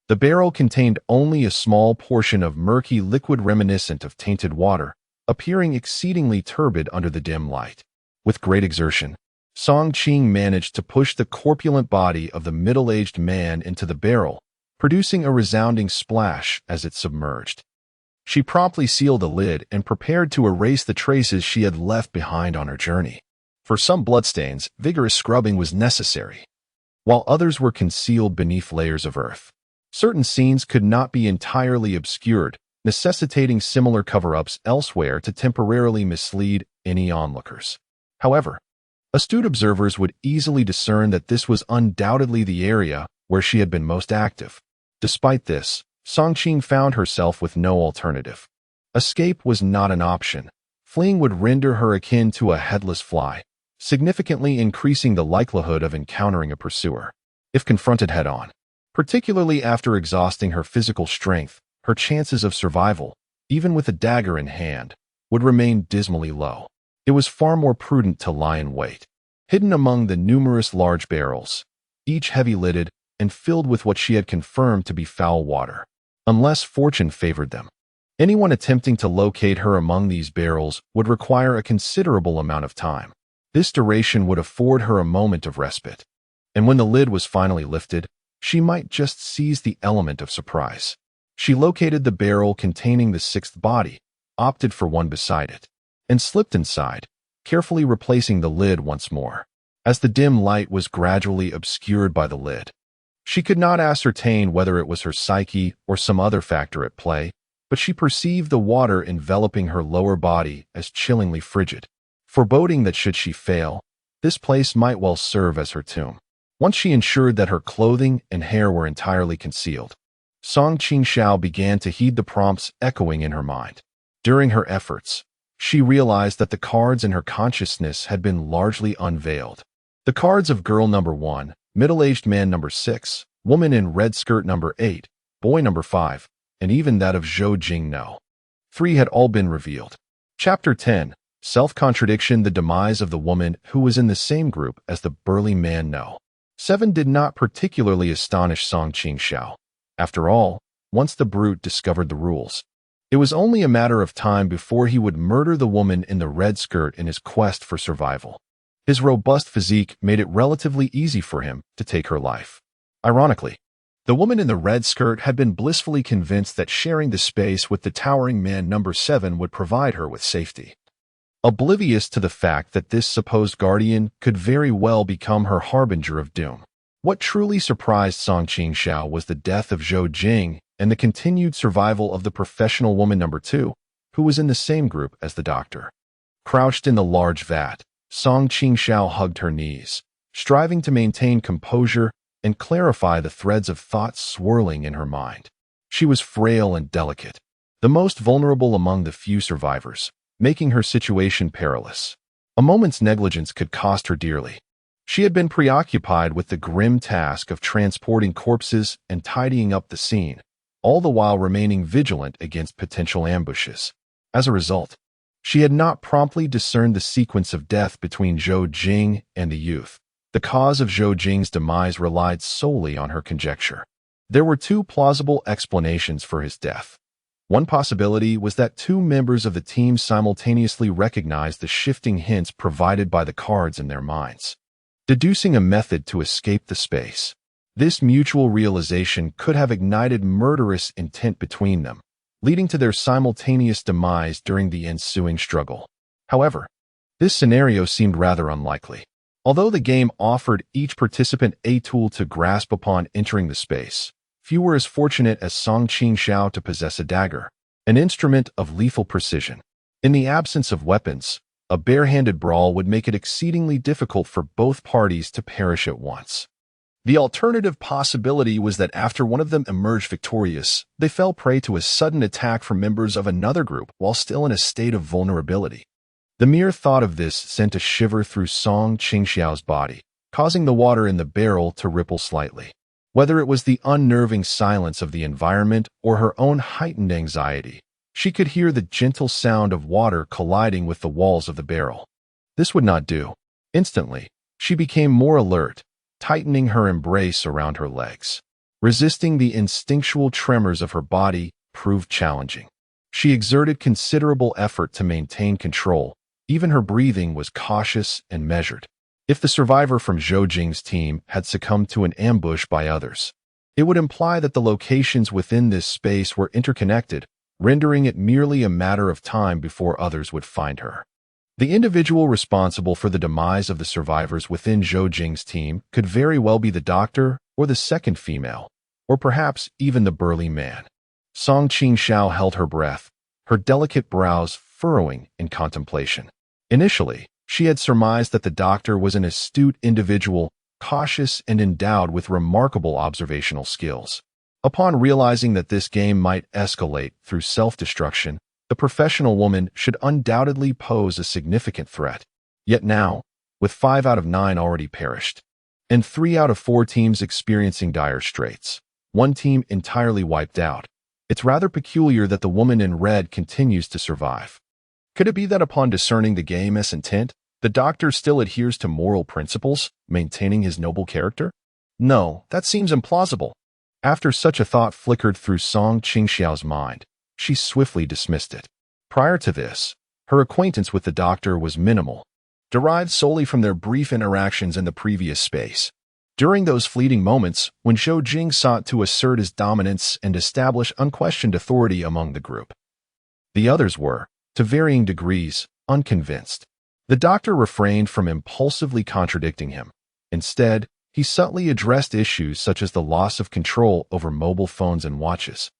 The barrel contained only a small portion of murky liquid reminiscent of tainted water, appearing exceedingly turbid under the dim light. With great exertion, Song Qing managed to push the corpulent body of the middle-aged man into the barrel, producing a resounding splash as it submerged. She promptly sealed the lid and prepared to erase the traces she had left behind on her journey. For some bloodstains, vigorous scrubbing was necessary, while others were concealed beneath layers of earth. Certain scenes could not be entirely obscured, necessitating similar cover-ups elsewhere to temporarily mislead any onlookers. However, astute observers would easily discern that this was undoubtedly the area where she had been most active. Despite this, Song Qing found herself with no alternative. Escape was not an option. Fleeing would render her akin to a headless fly, significantly increasing the likelihood of encountering a pursuer. If confronted head-on, particularly after exhausting her physical strength, her chances of survival, even with a dagger in hand, would remain dismally low. It was far more prudent to lie in wait, hidden among the numerous large barrels, each heavy-lidded and filled with what she had confirmed to be foul water, unless fortune favored them. Anyone attempting to locate her among these barrels would require a considerable amount of time. This duration would afford her a moment of respite, and when the lid was finally lifted, she might just seize the element of surprise. She located the barrel containing the sixth body, opted for one beside it, and slipped inside, carefully replacing the lid once more. As the dim light was gradually obscured by the lid, she could not ascertain whether it was her psyche or some other factor at play, but she perceived the water enveloping her lower body as chillingly frigid, foreboding that should she fail, this place might well serve as her tomb. Once she ensured that her clothing and hair were entirely concealed, Qingxiao began to heed the prompts echoing in her mind. During her efforts, she realized that the cards in her consciousness had been largely unveiled. The cards of girl number 1, middle-aged man number 6, woman in red skirt number 8, boy number 5, and even that of Zhou Jingno. 3 had all been revealed. Chapter 10, Self-Contradiction, the demise of the woman who was in the same group as the burly man No. 7 did not particularly astonish Qingxiao. After all, once the brute discovered the rules, it was only a matter of time before he would murder the woman in the red skirt in his quest for survival. His robust physique made it relatively easy for him to take her life. Ironically, the woman in the red skirt had been blissfully convinced that sharing the space with the towering man number 7 would provide her with safety. Oblivious to the fact that this supposed guardian could very well become her harbinger of doom. What truly surprised Qingxiao was the death of Zhou Jing and the continued survival of the professional woman number 2, who was in the same group as the doctor. Crouched in the large vat, Qingxiao hugged her knees, striving to maintain composure and clarify the threads of thought swirling in her mind. She was frail and delicate, the most vulnerable among the few survivors, making her situation perilous. A moment's negligence could cost her dearly. She had been preoccupied with the grim task of transporting corpses and tidying up the scene, all the while remaining vigilant against potential ambushes. As a result, she had not promptly discerned the sequence of death between Zhou Jing and the youth. The cause of Zhou Jing's demise relied solely on her conjecture. There were 2 plausible explanations for his death. One possibility was that 2 members of the team simultaneously recognized the shifting hints provided by the cards in their minds, deducing a method to escape the space. This mutual realization could have ignited murderous intent between them, leading to their simultaneous demise during the ensuing struggle. However, this scenario seemed rather unlikely. Although the game offered each participant a tool to grasp upon entering the space, few were as fortunate as Qingxiao to possess a dagger, an instrument of lethal precision. In the absence of weapons, a bare-handed brawl would make it exceedingly difficult for both parties to perish at once. The alternative possibility was that after one of them emerged victorious, they fell prey to a sudden attack from members of another group while still in a state of vulnerability. The mere thought of this sent a shiver through Qingxiao's body, causing the water in the barrel to ripple slightly. Whether it was the unnerving silence of the environment or her own heightened anxiety, she could hear the gentle sound of water colliding with the walls of the barrel. This would not do. Instantly, she became more alert, tightening her embrace around her legs. Resisting the instinctual tremors of her body proved challenging. She exerted considerable effort to maintain control. Even her breathing was cautious and measured. If the survivor from Zhou Jing's team had succumbed to an ambush by others, it would imply that the locations within this space were interconnected, rendering it merely a matter of time before others would find her. The individual responsible for the demise of the survivors within Zhou Jing's team could very well be the doctor or the second female, or perhaps even the burly man. Qingxiao held her breath, her delicate brows furrowing in contemplation. Initially, she had surmised that the doctor was an astute individual, cautious and endowed with remarkable observational skills. Upon realizing that this game might escalate through self-destruction, the professional woman should undoubtedly pose a significant threat. Yet now, with 5 out of 9 already perished, and 3 out of 4 teams experiencing dire straits, 1 team entirely wiped out, it's rather peculiar that the woman in red continues to survive. Could it be that upon discerning the game's intent, the doctor still adheres to moral principles, maintaining his noble character? No, that seems implausible. After such a thought flickered through Qingxiao's mind, she swiftly dismissed it. Prior to this, her acquaintance with the doctor was minimal, derived solely from their brief interactions in the previous space. During those fleeting moments, when Zhou Jing sought to assert his dominance and establish unquestioned authority among the group, the others were, to varying degrees, unconvinced. The doctor refrained from impulsively contradicting him. Instead, he subtly addressed issues such as the loss of control over mobile phones and watches,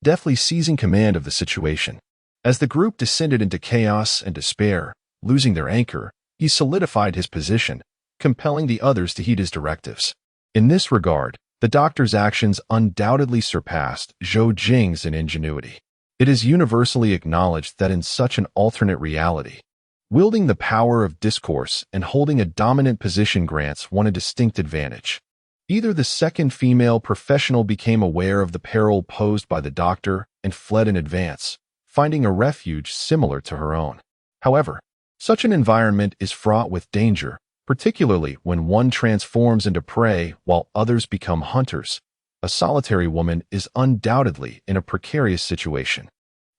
deftly seizing command of the situation. As the group descended into chaos and despair, losing their anchor, he solidified his position, compelling the others to heed his directives. In this regard, the doctor's actions undoubtedly surpassed Zhou Jing's in ingenuity. It is universally acknowledged that in such an alternate reality, wielding the power of discourse and holding a dominant position grants one a distinct advantage. Either the second female professional became aware of the peril posed by the doctor and fled in advance, finding a refuge similar to her own. However, such an environment is fraught with danger, particularly when one transforms into prey while others become hunters. A solitary woman is undoubtedly in a precarious situation.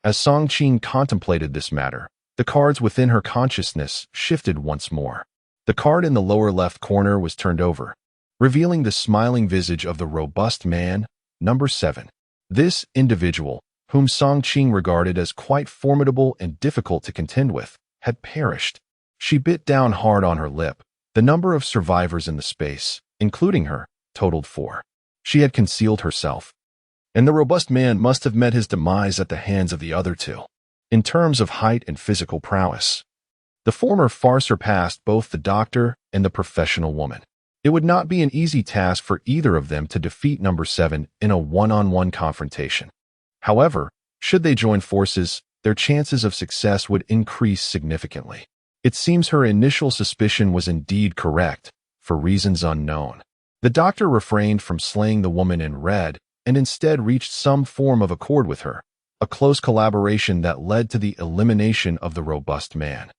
As Song Qing contemplated this matter, the cards within her consciousness shifted once more. The card in the lower left corner was turned over, revealing the smiling visage of the robust man, number 7. This individual, whom Song Qing regarded as quite formidable and difficult to contend with, had perished. She bit down hard on her lip. The number of survivors in the space, including her, totaled 4. She had concealed herself, and the robust man must have met his demise at the hands of the other two. In terms of height and physical prowess, the former far surpassed both the doctor and the professional woman. It would not be an easy task for either of them to defeat number 7 in a one-on-one confrontation. However, should they join forces, their chances of success would increase significantly. It seems her initial suspicion was indeed correct, for reasons unknown. The doctor refrained from slaying the woman in red and instead reached some form of accord with her, a close collaboration that led to the elimination of the robust man.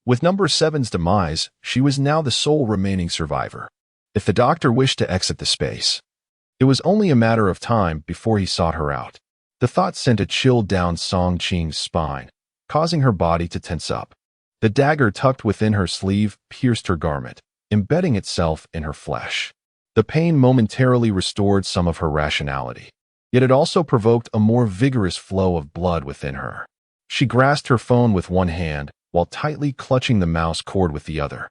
With number 7's demise, she was now the sole remaining survivor. If the doctor wished to exit the space, it was only a matter of time before he sought her out. The thought sent a chill down Song Qing's spine, causing her body to tense up. The dagger tucked within her sleeve pierced her garment, embedding itself in her flesh. The pain momentarily restored some of her rationality, yet it also provoked a more vigorous flow of blood within her. She grasped her phone with one hand while tightly clutching the mouse cord with the other.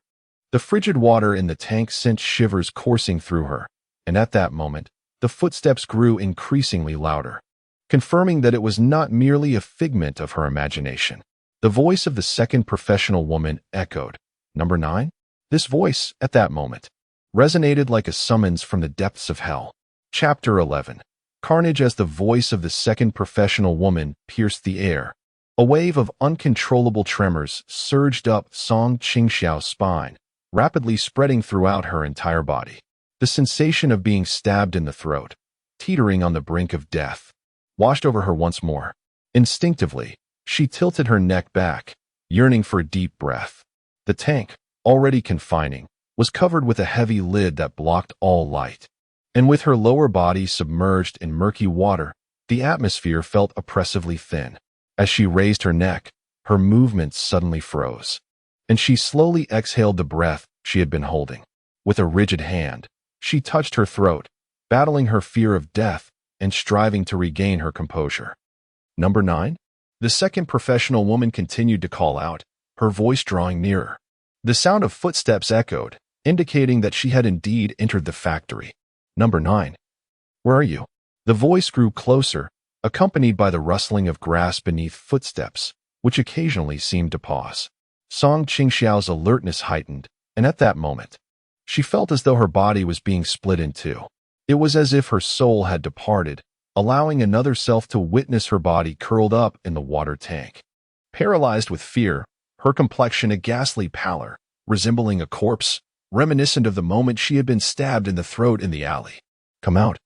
The frigid water in the tank sent shivers coursing through her, and at that moment, the footsteps grew increasingly louder, confirming that it was not merely a figment of her imagination. The voice of the second professional woman echoed, "Number 9?" This voice, at that moment, resonated like a summons from the depths of hell. Chapter 11. Carnage. As the voice of the second professional woman pierced the air, a wave of uncontrollable tremors surged up Song Qingxiao's spine, rapidly spreading throughout her entire body. The sensation of being stabbed in the throat, teetering on the brink of death, washed over her once more. Instinctively, she tilted her neck back, yearning for a deep breath. The tank, already confining, was covered with a heavy lid that blocked all light. And with her lower body submerged in murky water, the atmosphere felt oppressively thin. As she raised her neck, her movements suddenly froze, and she slowly exhaled the breath she had been holding. With a rigid hand, she touched her throat, battling her fear of death and striving to regain her composure. "Number 9?" The second professional woman continued to call out, her voice drawing nearer. The sound of footsteps echoed, indicating that she had indeed entered the factory. "Number 9, where are you?" The voice grew closer, accompanied by the rustling of grass beneath footsteps, which occasionally seemed to pause. Song Qingxiao's alertness heightened, and at that moment, she felt as though her body was being split in two. It was as if her soul had departed, allowing another self to witness her body curled up in the water tank. Paralyzed with fear, her complexion a ghastly pallor, resembling a corpse, reminiscent of the moment she had been stabbed in the throat in the alley. "Come out."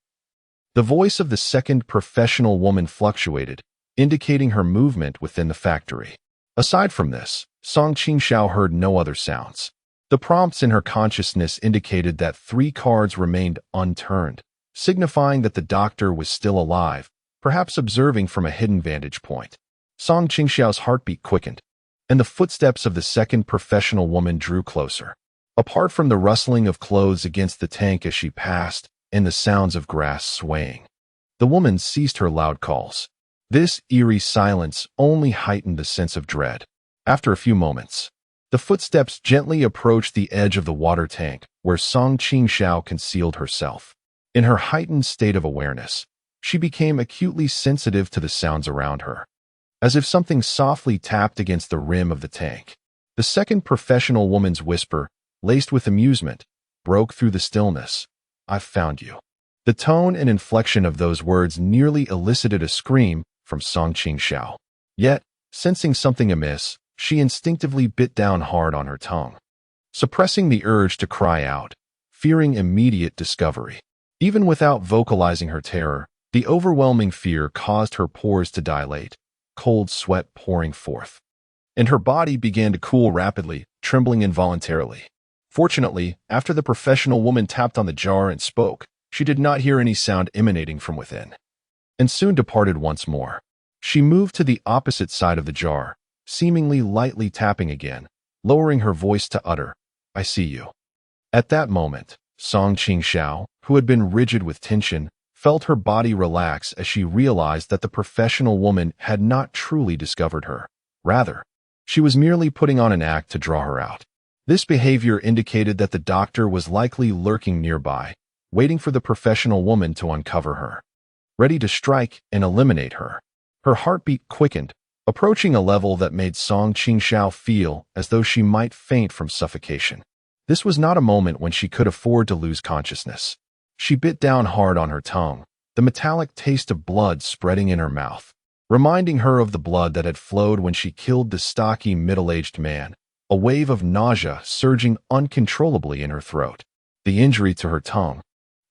The voice of the second professional woman fluctuated, indicating her movement within the factory. Aside from this, Song Qingxiao heard no other sounds. The prompts in her consciousness indicated that 3 cards remained unturned, signifying that the doctor was still alive, perhaps observing from a hidden vantage point. Song Qingxiao's heartbeat quickened, and the footsteps of the second professional woman drew closer. Apart from the rustling of clothes against the tank as she passed, and the sounds of grass swaying, the woman ceased her loud calls. This eerie silence only heightened the sense of dread. After a few moments, The footsteps gently approached the edge of the water tank where Song Qingxiao concealed herself. In her heightened state of awareness, she became acutely sensitive to the sounds around her, as if something softly tapped against the rim of the tank. The second professional woman's whisper, laced with amusement, broke through the stillness. "I've found you." The tone and inflection of those words nearly elicited a scream from Song Qingxiao. Yet, sensing something amiss, she instinctively bit down hard on her tongue, suppressing the urge to cry out, fearing immediate discovery. Even without vocalizing her terror, the overwhelming fear caused her pores to dilate, cold sweat pouring forth, and her body began to cool rapidly, trembling involuntarily. Fortunately, after the professional woman tapped on the jar and spoke, she did not hear any sound emanating from within, and soon departed once more. She moved to the opposite side of the jar, seemingly lightly tapping again, lowering her voice to utter, "I see you." At that moment, Song Qingxiao, who had been rigid with tension, felt her body relax as she realized that the professional woman had not truly discovered her. Rather, she was merely putting on an act to draw her out. This behavior indicated that the doctor was likely lurking nearby, waiting for the professional woman to uncover her, ready to strike and eliminate her. Her heartbeat quickened, approaching a level that made Song Qingxiao feel as though she might faint from suffocation. This was not a moment when she could afford to lose consciousness. She bit down hard on her tongue, the metallic taste of blood spreading in her mouth, reminding her of the blood that had flowed when she killed the stocky middle-aged man, a wave of nausea surging uncontrollably in her throat. The injury to her tongue,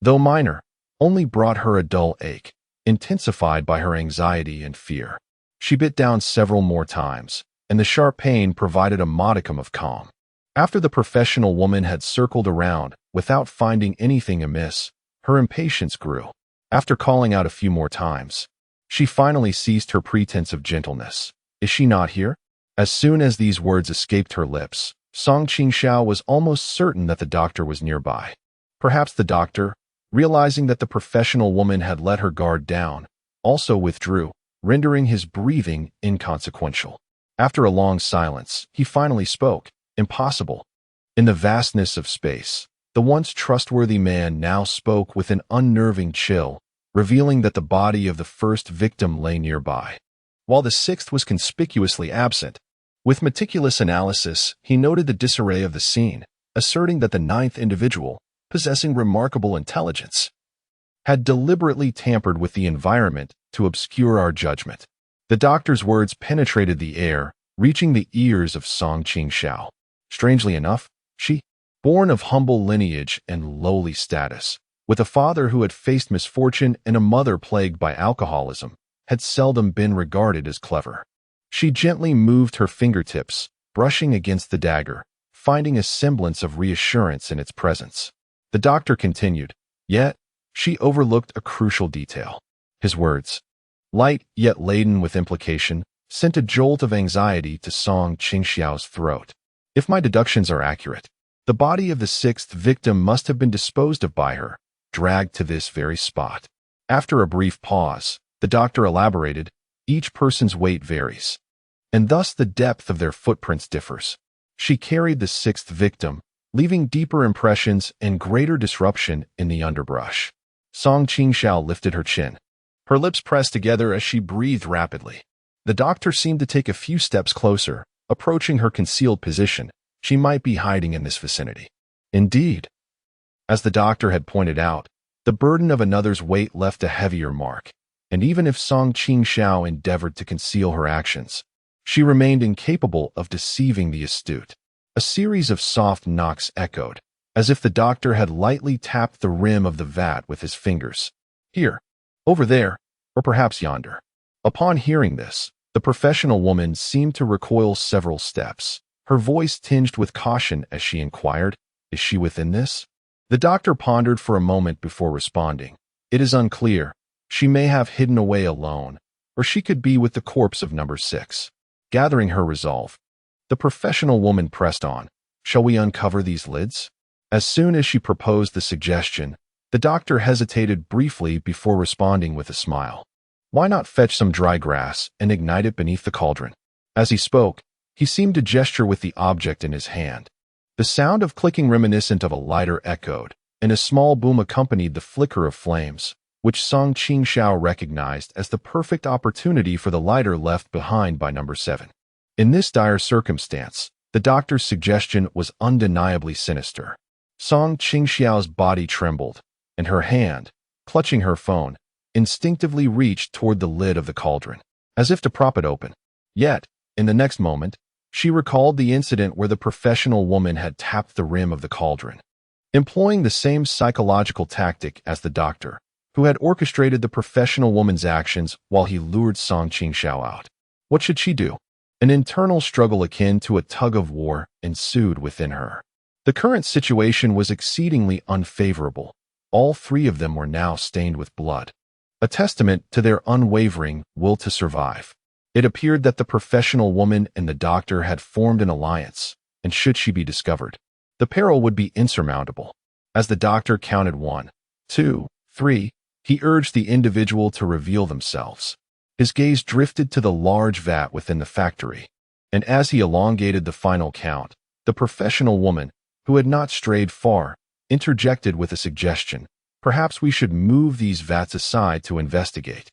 though minor, only brought her a dull ache, intensified by her anxiety and fear. She bit down several more times, and the sharp pain provided a modicum of calm. After the professional woman had circled around without finding anything amiss, her impatience grew. After calling out a few more times, she finally ceased her pretense of gentleness. "Is she not here?" As soon as these words escaped her lips, Song Qingxiao was almost certain that the doctor was nearby. Perhaps the doctor, realizing that the professional woman had let her guard down, also withdrew, rendering his breathing inconsequential. After a long silence, he finally spoke. "Impossible." In the vastness of space, the once trustworthy man now spoke with an unnerving chill, revealing that the body of the first victim lay nearby, while the sixth was conspicuously absent. With meticulous analysis, he noted the disarray of the scene, asserting that the ninth individual, possessing remarkable intelligence, had deliberately tampered with the environment to obscure our judgment. The doctor's words penetrated the air, reaching the ears of Song Qingxiao. Strangely enough, she, born of humble lineage and lowly status, with a father who had faced misfortune and a mother plagued by alcoholism, had seldom been regarded as clever. She gently moved her fingertips, brushing against the dagger, finding a semblance of reassurance in its presence. The doctor continued, yet she overlooked a crucial detail. His words, light yet laden with implication, sent a jolt of anxiety to Song Qingxiao's throat. If my deductions are accurate, the body of the sixth victim must have been disposed of by her, dragged to this very spot. After a brief pause, the doctor elaborated, each person's weight varies, and thus the depth of their footprints differs. She carried the sixth victim, leaving deeper impressions and greater disruption in the underbrush. Song Qingxiao lifted her chin. Her lips pressed together as she breathed rapidly. The doctor seemed to take a few steps closer, approaching her concealed position. She might be hiding in this vicinity. Indeed, as the doctor had pointed out, the burden of another's weight left a heavier mark, and even if Song Qingxiao endeavored to conceal her actions, she remained incapable of deceiving the astute. A series of soft knocks echoed, as if the doctor had lightly tapped the rim of the vat with his fingers. Here, over there, or perhaps yonder. Upon hearing this, the professional woman seemed to recoil several steps, her voice tinged with caution as she inquired, "Is she within this?" The doctor pondered for a moment before responding. "It is unclear. She may have hidden away alone, or she could be with the corpse of number 6. Gathering her resolve, the professional woman pressed on. "Shall we uncover these lids?" As soon as she proposed the suggestion, the doctor hesitated briefly before responding with a smile. "Why not fetch some dry grass and ignite it beneath the cauldron?" As he spoke, He seemed to gesture with the object in his hand. The sound of clicking reminiscent of a lighter echoed, and a small boom accompanied the flicker of flames, which Song Qingxiao recognized as the perfect opportunity for the lighter left behind by number 7. In this dire circumstance, the doctor's suggestion was undeniably sinister. Song Qingxiao's body trembled, and her hand, clutching her phone, instinctively reached toward the lid of the cauldron, as if to prop it open. Yet, in the next moment, she recalled the incident where the professional woman had tapped the rim of the cauldron. Employing the same psychological tactic as the doctor, who had orchestrated the professional woman's actions while he lured Song Qingxiao out. What should she do? An internal struggle akin to a tug-of-war ensued within her. The current situation was exceedingly unfavorable. All three of them were now stained with blood, a testament to their unwavering will to survive. It appeared that the professional woman and the doctor had formed an alliance, and should she be discovered, the peril would be insurmountable. As the doctor counted 1, 2, 3, he urged the individual to reveal themselves. His gaze drifted to the large vat within the factory, and as he elongated the final count, the professional woman, who had not strayed far, interjected with a suggestion. Perhaps we should move these vats aside to investigate.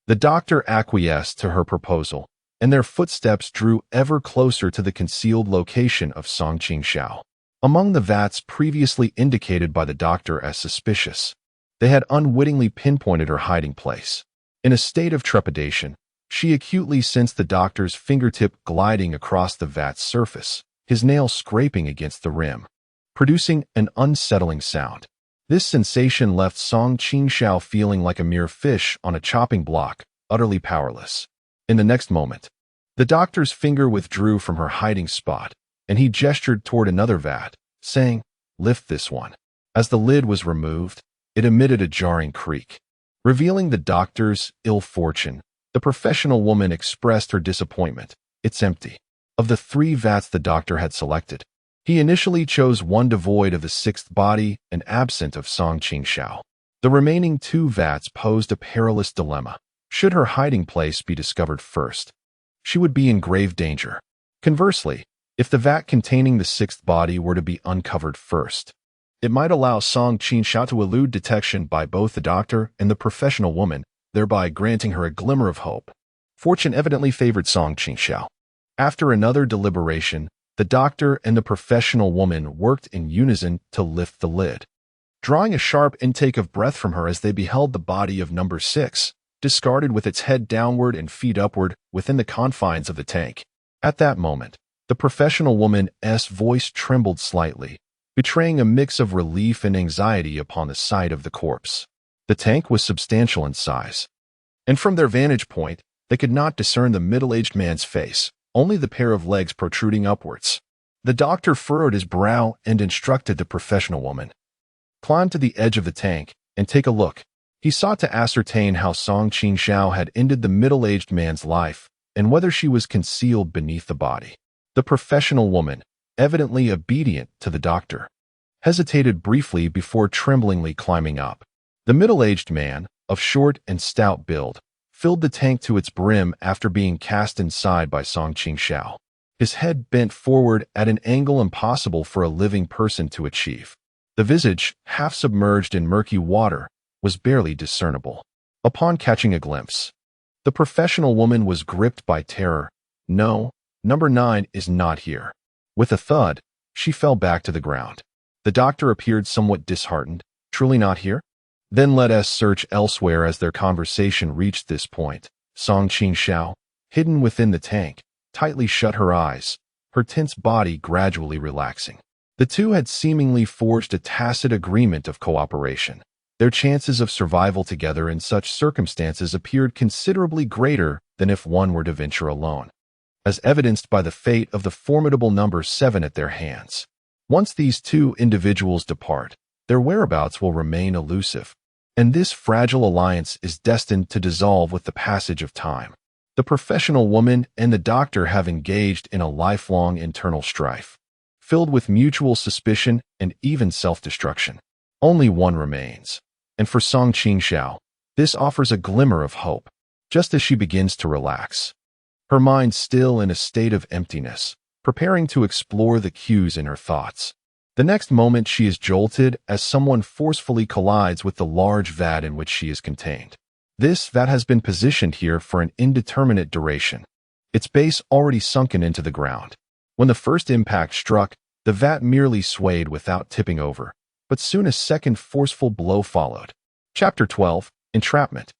The doctor acquiesced to her proposal, and their footsteps drew ever closer to the concealed location of Song Qingxiao. Among the vats previously indicated by the doctor as suspicious, they had unwittingly pinpointed her hiding place. In a state of trepidation, she acutely sensed the doctor's fingertip gliding across the vat's surface, his nail scraping against the rim, producing an unsettling sound. This sensation left Song Qingxiao feeling like a mere fish on a chopping block, utterly powerless. In the next moment, the doctor's finger withdrew from her hiding spot, and he gestured toward another vat, saying, "Lift this one." As the lid was removed, it emitted a jarring creak. Revealing the doctor's ill fortune, the professional woman expressed her disappointment. "It's empty." Of the 3 vats the doctor had selected, he initially chose one devoid of the 6th body and absent of Song Qingxiao. The remaining 2 vats posed a perilous dilemma. Should her hiding place be discovered first, she would be in grave danger. Conversely, if the vat containing the 6th body were to be uncovered first, it might allow Song Qingxiao to elude detection by both the doctor and the professional woman, thereby granting her a glimmer of hope. Fortune evidently favored Song Qingxiao. After another deliberation, the doctor and the professional woman worked in unison to lift the lid, drawing a sharp intake of breath from her as they beheld the body of number 6, discarded with its head downward and feet upward within the confines of the tank. At that moment, the professional woman's voice trembled slightly, betraying a mix of relief and anxiety upon the sight of the corpse. The tank was substantial in size, and from their vantage point, they could not discern the middle-aged man's face, only the pair of legs protruding upwards. The doctor furrowed his brow and instructed the professional woman, "Climb to the edge of the tank and take a look." He sought to ascertain how Song Qingxiao had ended the middle-aged man's life and whether she was concealed beneath the body. The professional woman, evidently obedient to the doctor, hesitated briefly before tremblingly climbing up. The middle-aged man, of short and stout build, filled the tank to its brim after being cast inside by Song Qingxiao. His head bent forward at an angle impossible for a living person to achieve. The visage, half submerged in murky water, was barely discernible. Upon catching a glimpse, the professional woman was gripped by terror. "No, number 9 is not here." With a thud, she fell back to the ground. The doctor appeared somewhat disheartened. "Truly not here? Then let us search elsewhere." As their conversation reached this point, Song Qingxiao, hidden within the tank, tightly shut her eyes, her tense body gradually relaxing. The two had seemingly forged a tacit agreement of cooperation. Their chances of survival together in such circumstances appeared considerably greater than if one were to venture alone, as evidenced by the fate of the formidable number 7 at their hands. Once these 2 individuals depart, their whereabouts will remain elusive, and this fragile alliance is destined to dissolve with the passage of time. The professional woman and the doctor have engaged in a lifelong internal strife, filled with mutual suspicion and even self-destruction. Only one remains, and for Song Qingxiao, this offers a glimmer of hope. Just as she begins to relax, her mind still in a state of emptiness, preparing to explore the cues in her thoughts. The next moment she is jolted as someone forcefully collides with the large vat in which she is contained. This vat has been positioned here for an indeterminate duration, its base already sunken into the ground. When the first impact struck, the vat merely swayed without tipping over, but soon a second forceful blow followed. Chapter 12, Entrapment.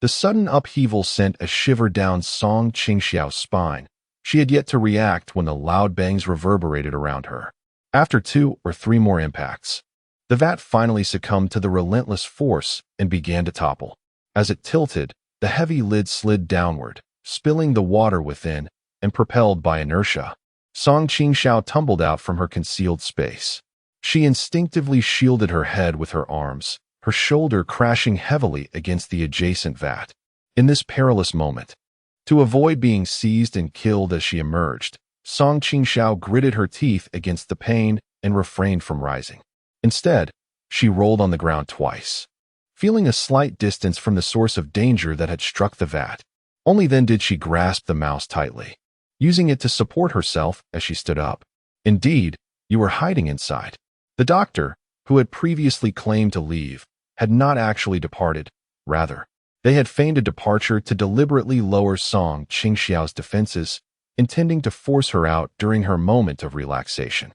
The sudden upheaval sent a shiver down Song Qingxiao's spine. She had yet to react when the loud bangs reverberated around her. After 2 or 3 more impacts, the vat finally succumbed to the relentless force and began to topple. As it tilted, the heavy lid slid downward, spilling the water within and propelled by inertia. Song Qingxiao tumbled out from her concealed space. She instinctively shielded her head with her arms, her shoulder crashing heavily against the adjacent vat. In this perilous moment, to avoid being seized and killed as she emerged, Song Qingxiao gritted her teeth against the pain and refrained from rising. Instead, she rolled on the ground twice, feeling a slight distance from the source of danger that had struck the vat. Only then did she grasp the mouse tightly, using it to support herself as she stood up. Indeed, you were hiding inside. The doctor, who had previously claimed to leave, had not actually departed. Rather, they had feigned a departure to deliberately lower Song Qingxiao's defenses, intending to force her out during her moment of relaxation.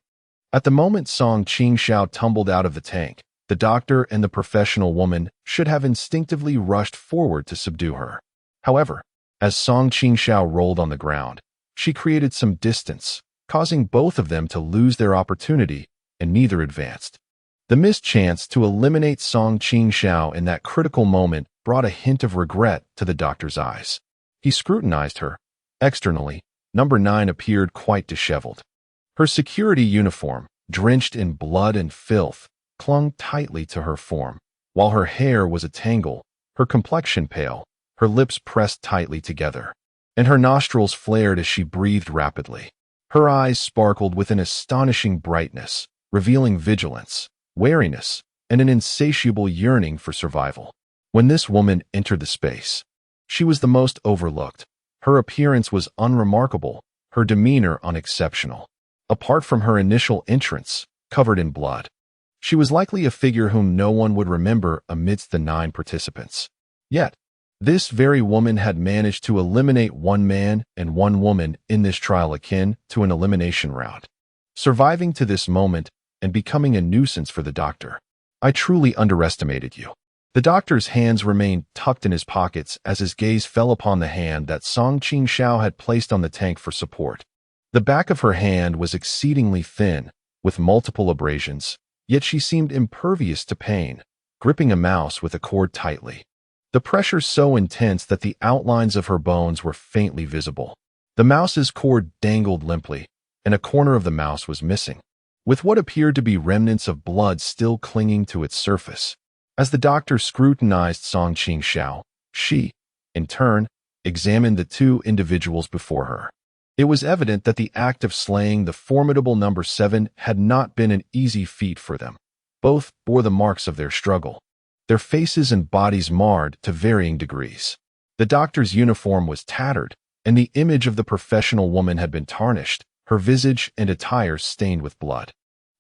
At the moment Song Qingxiao tumbled out of the tank, the doctor and the professional woman should have instinctively rushed forward to subdue her. However, as Song Qingxiao rolled on the ground, she created some distance, causing both of them to lose their opportunity, and neither advanced. The missed chance to eliminate Song Qingxiao in that critical moment brought a hint of regret to the doctor's eyes. He scrutinized her. Externally, Number 9 appeared quite disheveled. Her security uniform, drenched in blood and filth, clung tightly to her form, while her hair was a tangle, her complexion pale, her lips pressed tightly together, and her nostrils flared as she breathed rapidly. Her eyes sparkled with an astonishing brightness, revealing vigilance, wariness, and an insatiable yearning for survival. When this woman entered the space, she was the most overlooked. Her appearance was unremarkable, her demeanor unexceptional. Apart from her initial entrance, covered in blood, she was likely a figure whom no one would remember amidst the 9 participants. Yet, this very woman had managed to eliminate 1 man and 1 woman in this trial akin to an elimination round, surviving to this moment and becoming a nuisance for the doctor. I truly underestimated you. The doctor's hands remained tucked in his pockets as his gaze fell upon the hand that Song Qingxiao had placed on the tank for support. The back of her hand was exceedingly thin, with multiple abrasions, yet she seemed impervious to pain, gripping a mouse with a cord tightly. The pressure so intense that the outlines of her bones were faintly visible. The mouse's cord dangled limply, and a corner of the mouse was missing, with what appeared to be remnants of blood still clinging to its surface. As the doctor scrutinized Song Qingxiao, she, in turn, examined the 2 individuals before her. It was evident that the act of slaying the formidable number 7 had not been an easy feat for them. Both bore the marks of their struggle, their faces and bodies marred to varying degrees. The doctor's uniform was tattered, and the image of the professional woman had been tarnished, her visage and attire stained with blood.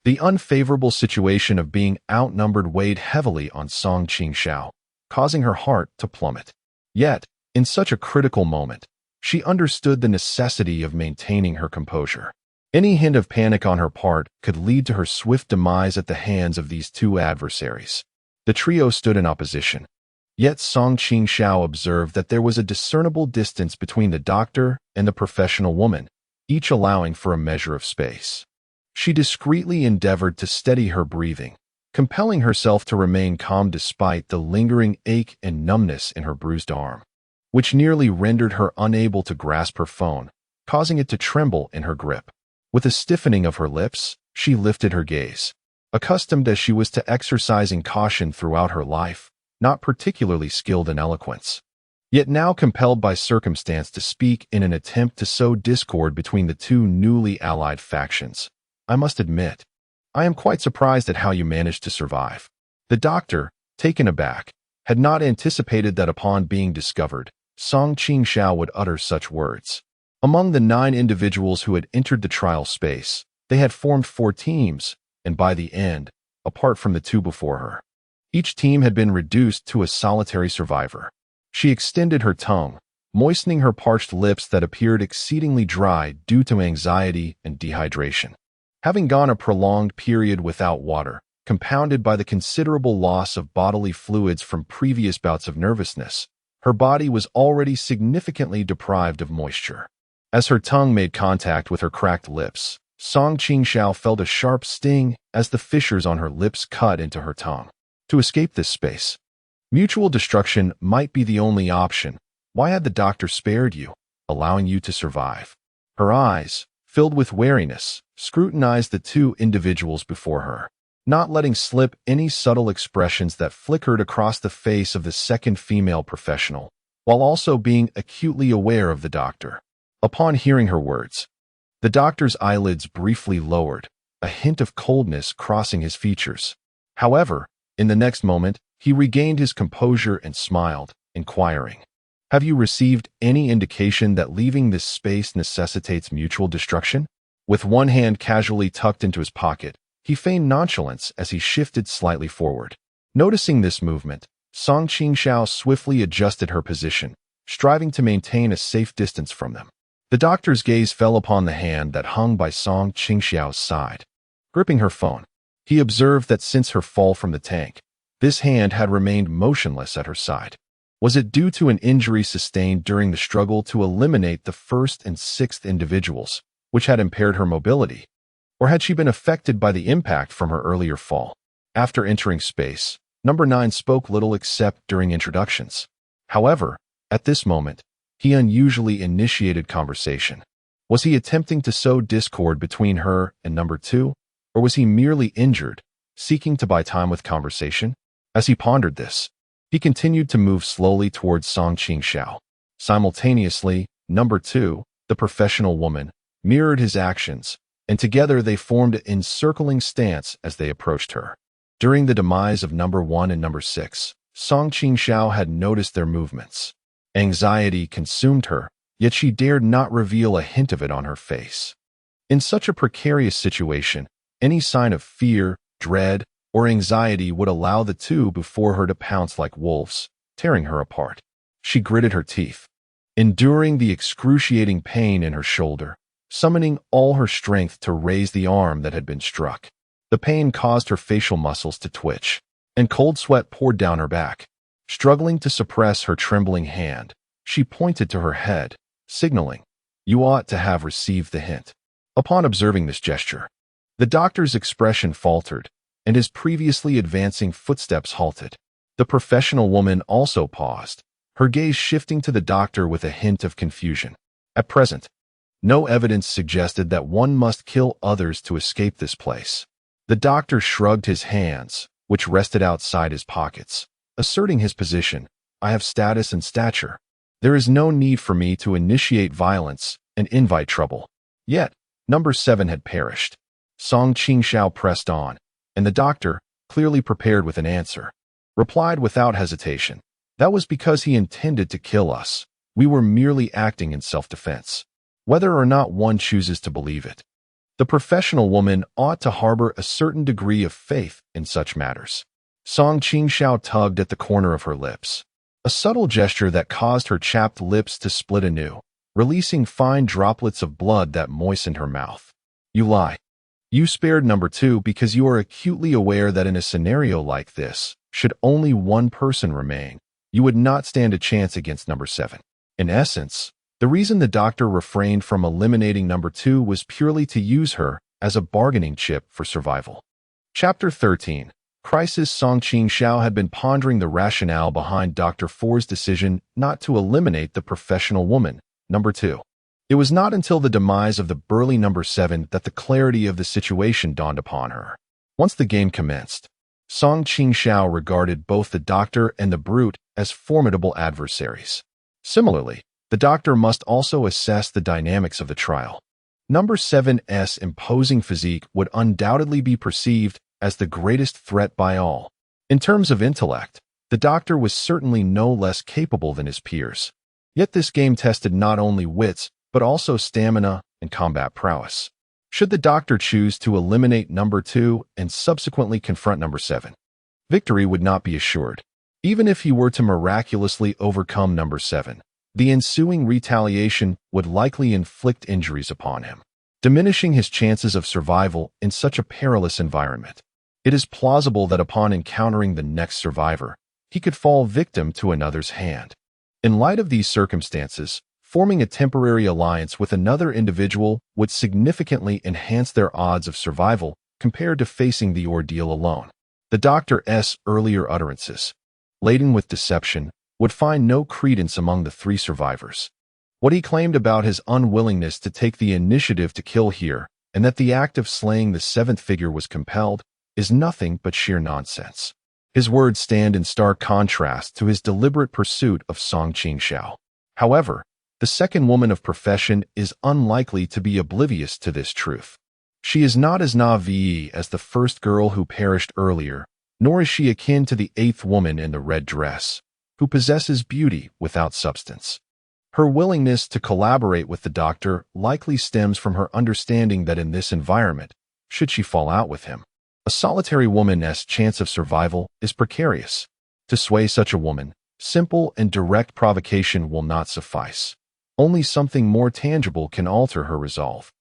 The unfavorable situation of being outnumbered weighed heavily on Song Qingxiao, causing her heart to plummet. Yet, in such a critical moment, she understood the necessity of maintaining her composure. Any hint of panic on her part could lead to her swift demise at the hands of these 2 adversaries. The trio stood in opposition. Yet Song Qingxiao observed that there was a discernible distance between the doctor and the professional woman, each allowing for a measure of space. She discreetly endeavored to steady her breathing, compelling herself to remain calm despite the lingering ache and numbness in her bruised arm, which nearly rendered her unable to grasp her phone, causing it to tremble in her grip. With a stiffening of her lips, she lifted her gaze. Accustomed as she was to exercising caution throughout her life, not particularly skilled in eloquence, yet now compelled by circumstance to speak in an attempt to sow discord between the 2 newly allied factions. I must admit, I am quite surprised at how you managed to survive. The doctor, taken aback, had not anticipated that upon being discovered, Song Qingxiao would utter such words. Among the 9 individuals who had entered the trial space, they had formed 4 teams, and by the end, apart from the 2 before her, each team had been reduced to a solitary survivor. She extended her tongue, moistening her parched lips that appeared exceedingly dry due to anxiety and dehydration. Having gone a prolonged period without water, compounded by the considerable loss of bodily fluids from previous bouts of nervousness, her body was already significantly deprived of moisture. As her tongue made contact with her cracked lips, Qingxiao felt a sharp sting as the fissures on her lips cut into her tongue. To escape this space, mutual destruction might be the only option. Why had the doctor spared you, allowing you to survive? Her eyes, filled with wariness, scrutinized the 2 individuals before her, not letting slip any subtle expressions that flickered across the face of the second female professional, while also being acutely aware of the doctor. Upon hearing her words, the doctor's eyelids briefly lowered, a hint of coldness crossing his features. However, in the next moment, he regained his composure and smiled, inquiring, "Have you received any indication that leaving this space necessitates mutual destruction?" With one hand casually tucked into his pocket, he feigned nonchalance as he shifted slightly forward. Noticing this movement, Qingxiao swiftly adjusted her position, striving to maintain a safe distance from them. The doctor's gaze fell upon the hand that hung by Qingxiao's side. Gripping her phone, he observed that since her fall from the tank, this hand had remained motionless at her side. Was it due to an injury sustained during the struggle to eliminate the 1st and 6th individuals, which had impaired her mobility? Or had she been affected by the impact from her earlier fall? After entering space, Number 9 spoke little except during introductions. However, at this moment, he unusually initiated conversation. Was he attempting to sow discord between her and Number 2? Or was he merely injured, seeking to buy time with conversation? As he pondered this, he continued to move slowly towards Qingxiao. Simultaneously, Number 2, the professional woman, mirrored his actions, and together they formed an encircling stance as they approached her. During the demise of Number 1 and Number 6, Qingxiao had noticed their movements. Anxiety consumed her, yet she dared not reveal a hint of it on her face. In such a precarious situation, any sign of fear, dread, or anxiety would allow the 2 before her to pounce like wolves, tearing her apart. She gritted her teeth, enduring the excruciating pain in her shoulder, summoning all her strength to raise the arm that had been struck. The pain caused her facial muscles to twitch, and cold sweat poured down her back. Struggling to suppress her trembling hand, she pointed to her head, signaling, "You ought to have received the hint." Upon observing this gesture, the doctor's expression faltered, and his previously advancing footsteps halted. The professional woman also paused, her gaze shifting to the doctor with a hint of confusion. At present, no evidence suggested that one must kill others to escape this place. The doctor shrugged his hands, which rested outside his pockets, asserting his position. "I have status and stature. There is no need for me to initiate violence and invite trouble." Yet, Number 7 had perished. Qingxiao pressed on, and the doctor, clearly prepared with an answer, replied without hesitation, "That was because he intended to kill us. We were merely acting in self-defense." Whether or not one chooses to believe it, the professional woman ought to harbor a certain degree of faith in such matters. Qingxiao tugged at the corner of her lips, a subtle gesture that caused her chapped lips to split anew, releasing fine droplets of blood that moistened her mouth. "You lie. You spared Number 2 because you are acutely aware that in a scenario like this, should only one person remain, you would not stand a chance against Number 7. In essence, the reason the doctor refrained from eliminating Number 2 was purely to use her as a bargaining chip for survival." Chapter 13. Crisis. Qingxiao had been pondering the rationale behind Dr. Four's decision not to eliminate the professional woman, Number 2. It was not until the demise of the burly Number 7 that the clarity of the situation dawned upon her. Once the game commenced, Qingxiao regarded both the doctor and the brute as formidable adversaries. Similarly, the doctor must also assess the dynamics of the trial. Number 7's imposing physique would undoubtedly be perceived as the greatest threat by all. In terms of intellect, the doctor was certainly no less capable than his peers. Yet this game tested not only wits, but also stamina and combat prowess. Should the doctor choose to eliminate number 2 and subsequently confront number 7, victory would not be assured. Even if he were to miraculously overcome number 7, the ensuing retaliation would likely inflict injuries upon him, diminishing his chances of survival in such a perilous environment. It is plausible that upon encountering the next survivor, he could fall victim to another's hand. In light of these circumstances, forming a temporary alliance with another individual would significantly enhance their odds of survival compared to facing the ordeal alone. The doctor's earlier utterances, laden with deception, would find no credence among the 3 survivors. What he claimed about his unwillingness to take the initiative to kill here, and that the act of slaying the 7th figure was compelled, is nothing but sheer nonsense. His words stand in stark contrast to his deliberate pursuit of Qingxiao. However, the second woman of profession is unlikely to be oblivious to this truth. She is not as naive as the first girl who perished earlier, nor is she akin to the 8th woman in the red dress, who possesses beauty without substance. Her willingness to collaborate with the doctor likely stems from her understanding that in this environment, should she fall out with him, a solitary woman's chance of survival is precarious. To sway such a woman, simple and direct provocation will not suffice. Only something more tangible can alter her resolve.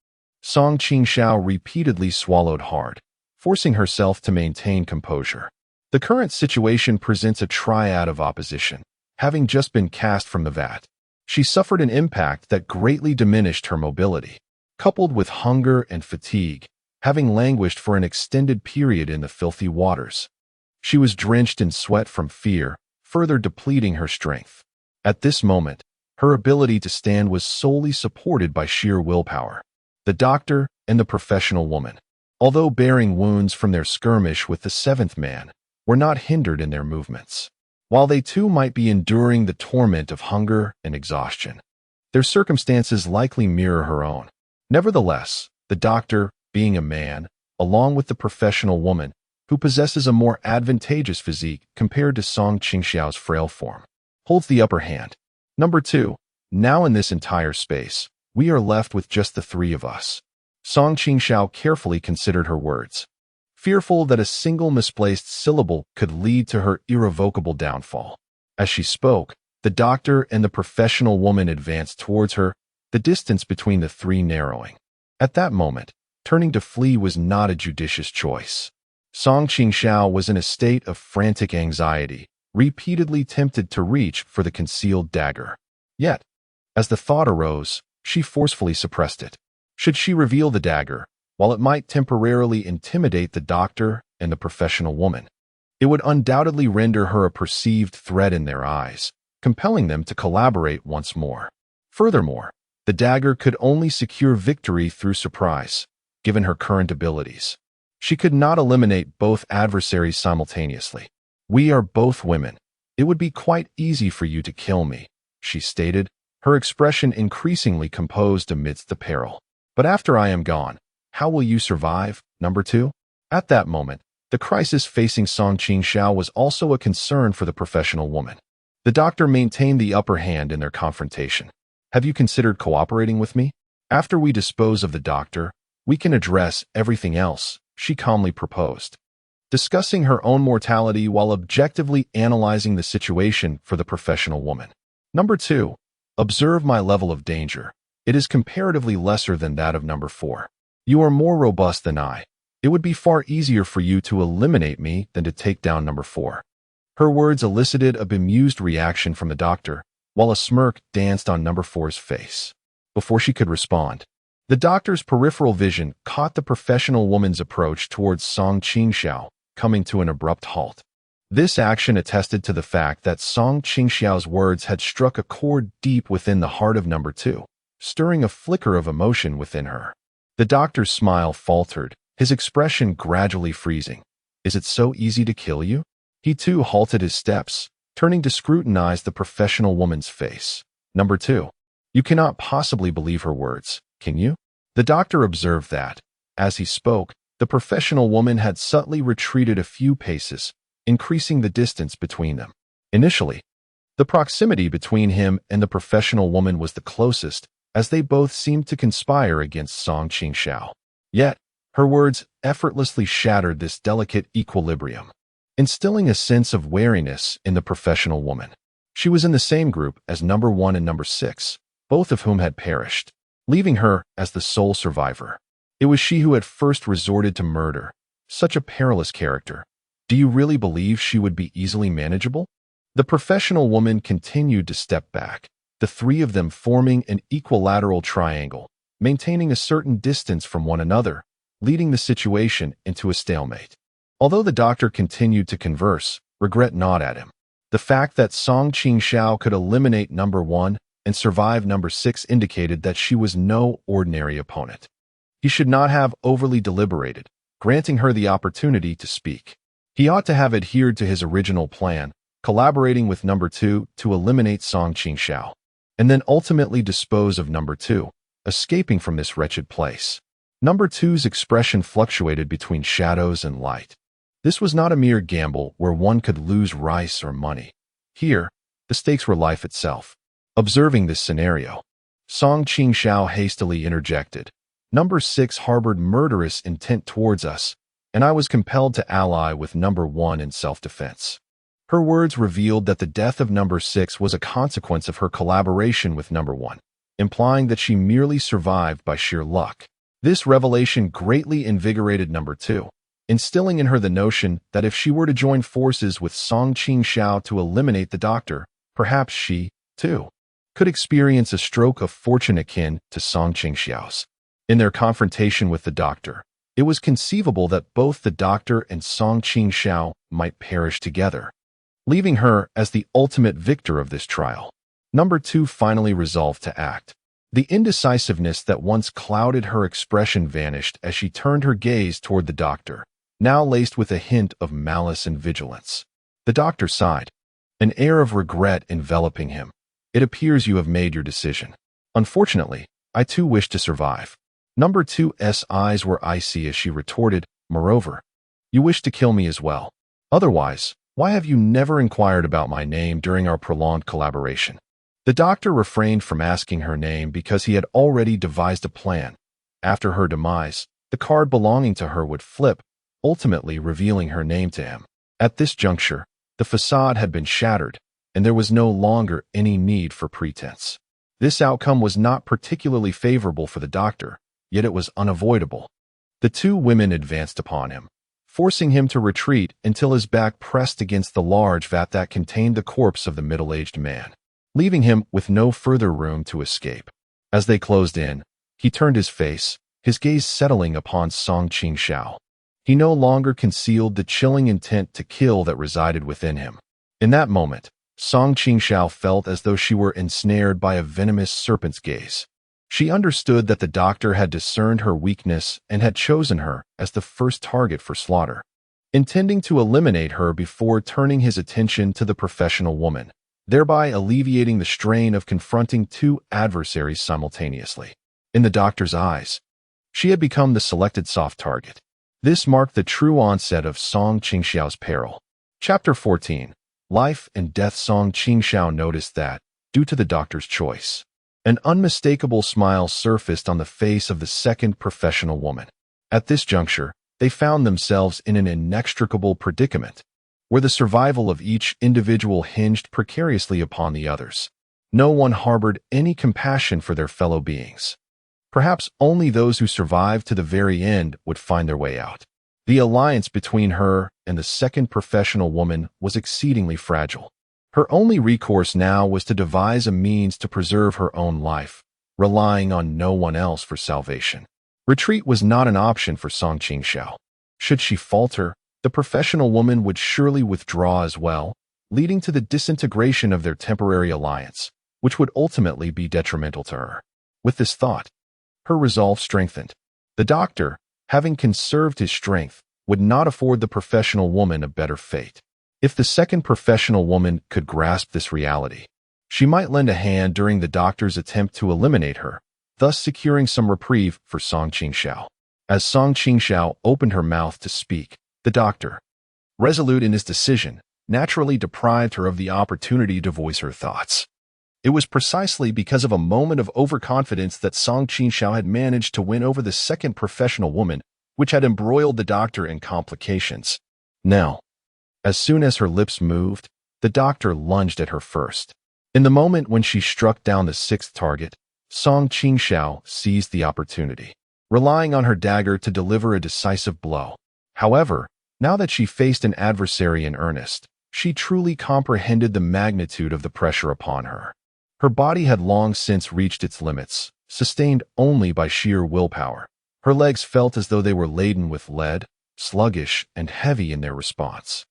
Qingxiao repeatedly swallowed hard, forcing herself to maintain composure. The current situation presents a triad of opposition. Having just been cast from the vat, she suffered an impact that greatly diminished her mobility, coupled with hunger and fatigue, having languished for an extended period in the filthy waters. She was drenched in sweat from fear, further depleting her strength. At this moment, her ability to stand was solely supported by sheer willpower. The doctor and the professional woman, although bearing wounds from their skirmish with the 7th man, were not hindered in their movements. While they too might be enduring the torment of hunger and exhaustion, their circumstances likely mirror her own. Nevertheless, the doctor, being a man, along with the professional woman, who possesses a more advantageous physique compared to Qingxiao's frail form, holds the upper hand. Number 2. Now in this entire space, we are left with just the 3 of us. Qingxiao carefully considered her words, fearful that a single misplaced syllable could lead to her irrevocable downfall. As she spoke, the doctor and the professional woman advanced towards her, the distance between the 3 narrowing. At that moment, turning to flee was not a judicious choice. Qingxiao was in a state of frantic anxiety, repeatedly tempted to reach for the concealed dagger. Yet, as the thought arose, she forcefully suppressed it. Should she reveal the dagger, while it might temporarily intimidate the doctor and the professional woman, it would undoubtedly render her a perceived threat in their eyes, compelling them to collaborate once more. Furthermore, the dagger could only secure victory through surprise, given her current abilities. She could not eliminate both adversaries simultaneously. We are both women. It would be quite easy for you to kill me, she stated, her expression increasingly composed amidst the peril. But after I am gone, how will you survive, number 2? At that moment, the crisis facing Qingxiao was also a concern for the professional woman. The doctor maintained the upper hand in their confrontation. Have you considered cooperating with me? After we dispose of the doctor, we can address everything else, she calmly proposed, discussing her own mortality while objectively analyzing the situation for the professional woman. Number 2. Observe my level of danger. It is comparatively lesser than that of number 4. You are more robust than I. It would be far easier for you to eliminate me than to take down number 4. Her words elicited a bemused reaction from the doctor, while a smirk danced on number 4's face. Before she could respond, the doctor's peripheral vision caught the professional woman's approach towards Qingxiao, coming to an abrupt halt. This action attested to the fact that Qingxiao's words had struck a chord deep within the heart of number 2, stirring a flicker of emotion within her. The doctor's smile faltered, his expression gradually freezing. Is it so easy to kill you? He too halted his steps, turning to scrutinize the professional woman's face. Number 2. You cannot possibly believe her words, can you? The doctor observed that, as he spoke, the professional woman had subtly retreated a few paces, increasing the distance between them. Initially, the proximity between him and the professional woman was the closest, as they both seemed to conspire against Qingxiao. Yet, her words effortlessly shattered this delicate equilibrium, instilling a sense of wariness in the professional woman. She was in the same group as number 1 and number 6, both of whom had perished, leaving her as the sole survivor. It was she who had first resorted to murder. Such a perilous character. Do you really believe she would be easily manageable? The professional woman continued to step back, the three of them forming an equilateral triangle, maintaining a certain distance from one another, leading the situation into a stalemate. Although the doctor continued to converse, regret gnawed at him. The fact that Qingxiao could eliminate number 1 and survive number 6 indicated that she was no ordinary opponent. He should not have overly deliberated, granting her the opportunity to speak. He ought to have adhered to his original plan, collaborating with number 2 to eliminate Qingxiao, and then ultimately dispose of number 2, escaping from this wretched place. Number 2's expression fluctuated between shadows and light. This was not a mere gamble where one could lose rice or money. Here, the stakes were life itself. Observing this scenario, Qingxiao hastily interjected. Number 6 harbored murderous intent towards us, and I was compelled to ally with number 1 in self-defense. Her words revealed that the death of number 6 was a consequence of her collaboration with number 1, implying that she merely survived by sheer luck. This revelation greatly invigorated number 2, instilling in her the notion that if she were to join forces with Qingxiao to eliminate the doctor, perhaps she, too, could experience a stroke of fortune akin to Qingxiao's. In their confrontation with the doctor, it was conceivable that both the doctor and Qingxiao might perish together, leaving her as the ultimate victor of this trial. Number 2 finally resolved to act. The indecisiveness that once clouded her expression vanished as she turned her gaze toward the doctor, now laced with a hint of malice and vigilance. The doctor sighed, an air of regret enveloping him. It appears you have made your decision. Unfortunately, I too wish to survive. Number 2's eyes were icy as she retorted, moreover, you wish to kill me as well. Otherwise, why have you never inquired about my name during our prolonged collaboration? The doctor refrained from asking her name because he had already devised a plan. After her demise, the card belonging to her would flip, ultimately revealing her name to him. At this juncture, the facade had been shattered, and there was no longer any need for pretense. This outcome was not particularly favorable for the doctor, yet it was unavoidable. The two women advanced upon him, forcing him to retreat until his back pressed against the large vat that contained the corpse of the middle-aged man, leaving him with no further room to escape. As they closed in, he turned his face, his gaze settling upon Qingxiao. He no longer concealed the chilling intent to kill that resided within him. In that moment, Qingxiao felt as though she were ensnared by a venomous serpent's gaze. She understood that the doctor had discerned her weakness and had chosen her as the first target for slaughter, intending to eliminate her before turning his attention to the professional woman, thereby alleviating the strain of confronting two adversaries simultaneously. In the doctor's eyes, she had become the selected soft target. This marked the true onset of Qingxiao's peril. Chapter 14. Life and Death. Qingxiao noticed that, due to the doctor's choice, an unmistakable smile surfaced on the face of the second professional woman. At this juncture, they found themselves in an inextricable predicament, where the survival of each individual hinged precariously upon the others. No one harbored any compassion for their fellow beings. Perhaps only those who survived to the very end would find their way out. The alliance between her and the second professional woman was exceedingly fragile. Her only recourse now was to devise a means to preserve her own life, relying on no one else for salvation. Retreat was not an option for Qingxiao. Should she falter, the professional woman would surely withdraw as well, leading to the disintegration of their temporary alliance, which would ultimately be detrimental to her. With this thought, her resolve strengthened. The doctor, having conserved his strength, would not afford the professional woman a better fate. If the second professional woman could grasp this reality, she might lend a hand during the doctor's attempt to eliminate her, thus securing some reprieve for Qingxiao. As Qingxiao opened her mouth to speak, the doctor, resolute in his decision, naturally deprived her of the opportunity to voice her thoughts. It was precisely because of a moment of overconfidence that Song Qingxiao had managed to win over the second professional woman, which had embroiled the doctor in complications. Now, as soon as her lips moved, the doctor lunged at her first. In the moment when she struck down the sixth target, Song Qingxiao seized the opportunity, relying on her dagger to deliver a decisive blow. However, now that she faced an adversary in earnest, she truly comprehended the magnitude of the pressure upon her. Her body had long since reached its limits, sustained only by sheer willpower. Her legs felt as though they were laden with lead, sluggish and heavy in their response.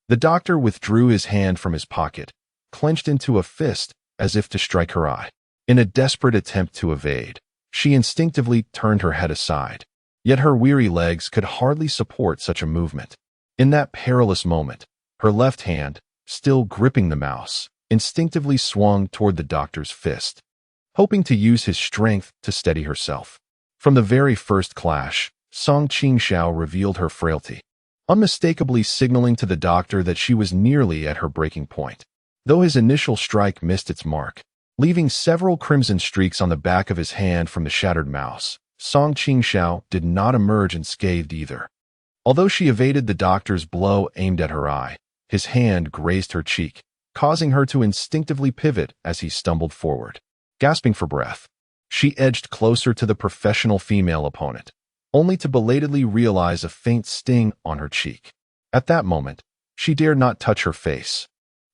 The doctor withdrew his hand from his pocket, clenched into a fist as if to strike her eye. In a desperate attempt to evade, she instinctively turned her head aside, yet her weary legs could hardly support such a movement. In that perilous moment, her left hand, still gripping the mouse, instinctively swung toward the doctor's fist, hoping to use his strength to steady herself. From the very first clash, Song Qingxiao revealed her frailty, unmistakably signaling to the doctor that she was nearly at her breaking point. Though his initial strike missed its mark, leaving several crimson streaks on the back of his hand from the shattered mouse, Song Qingxiao did not emerge unscathed either. Although she evaded the doctor's blow aimed at her eye, his hand grazed her cheek, causing her to instinctively pivot as he stumbled forward. Gasping for breath, she edged closer to the professional female opponent, only to belatedly realize a faint sting on her cheek. At that moment, she dared not touch her face,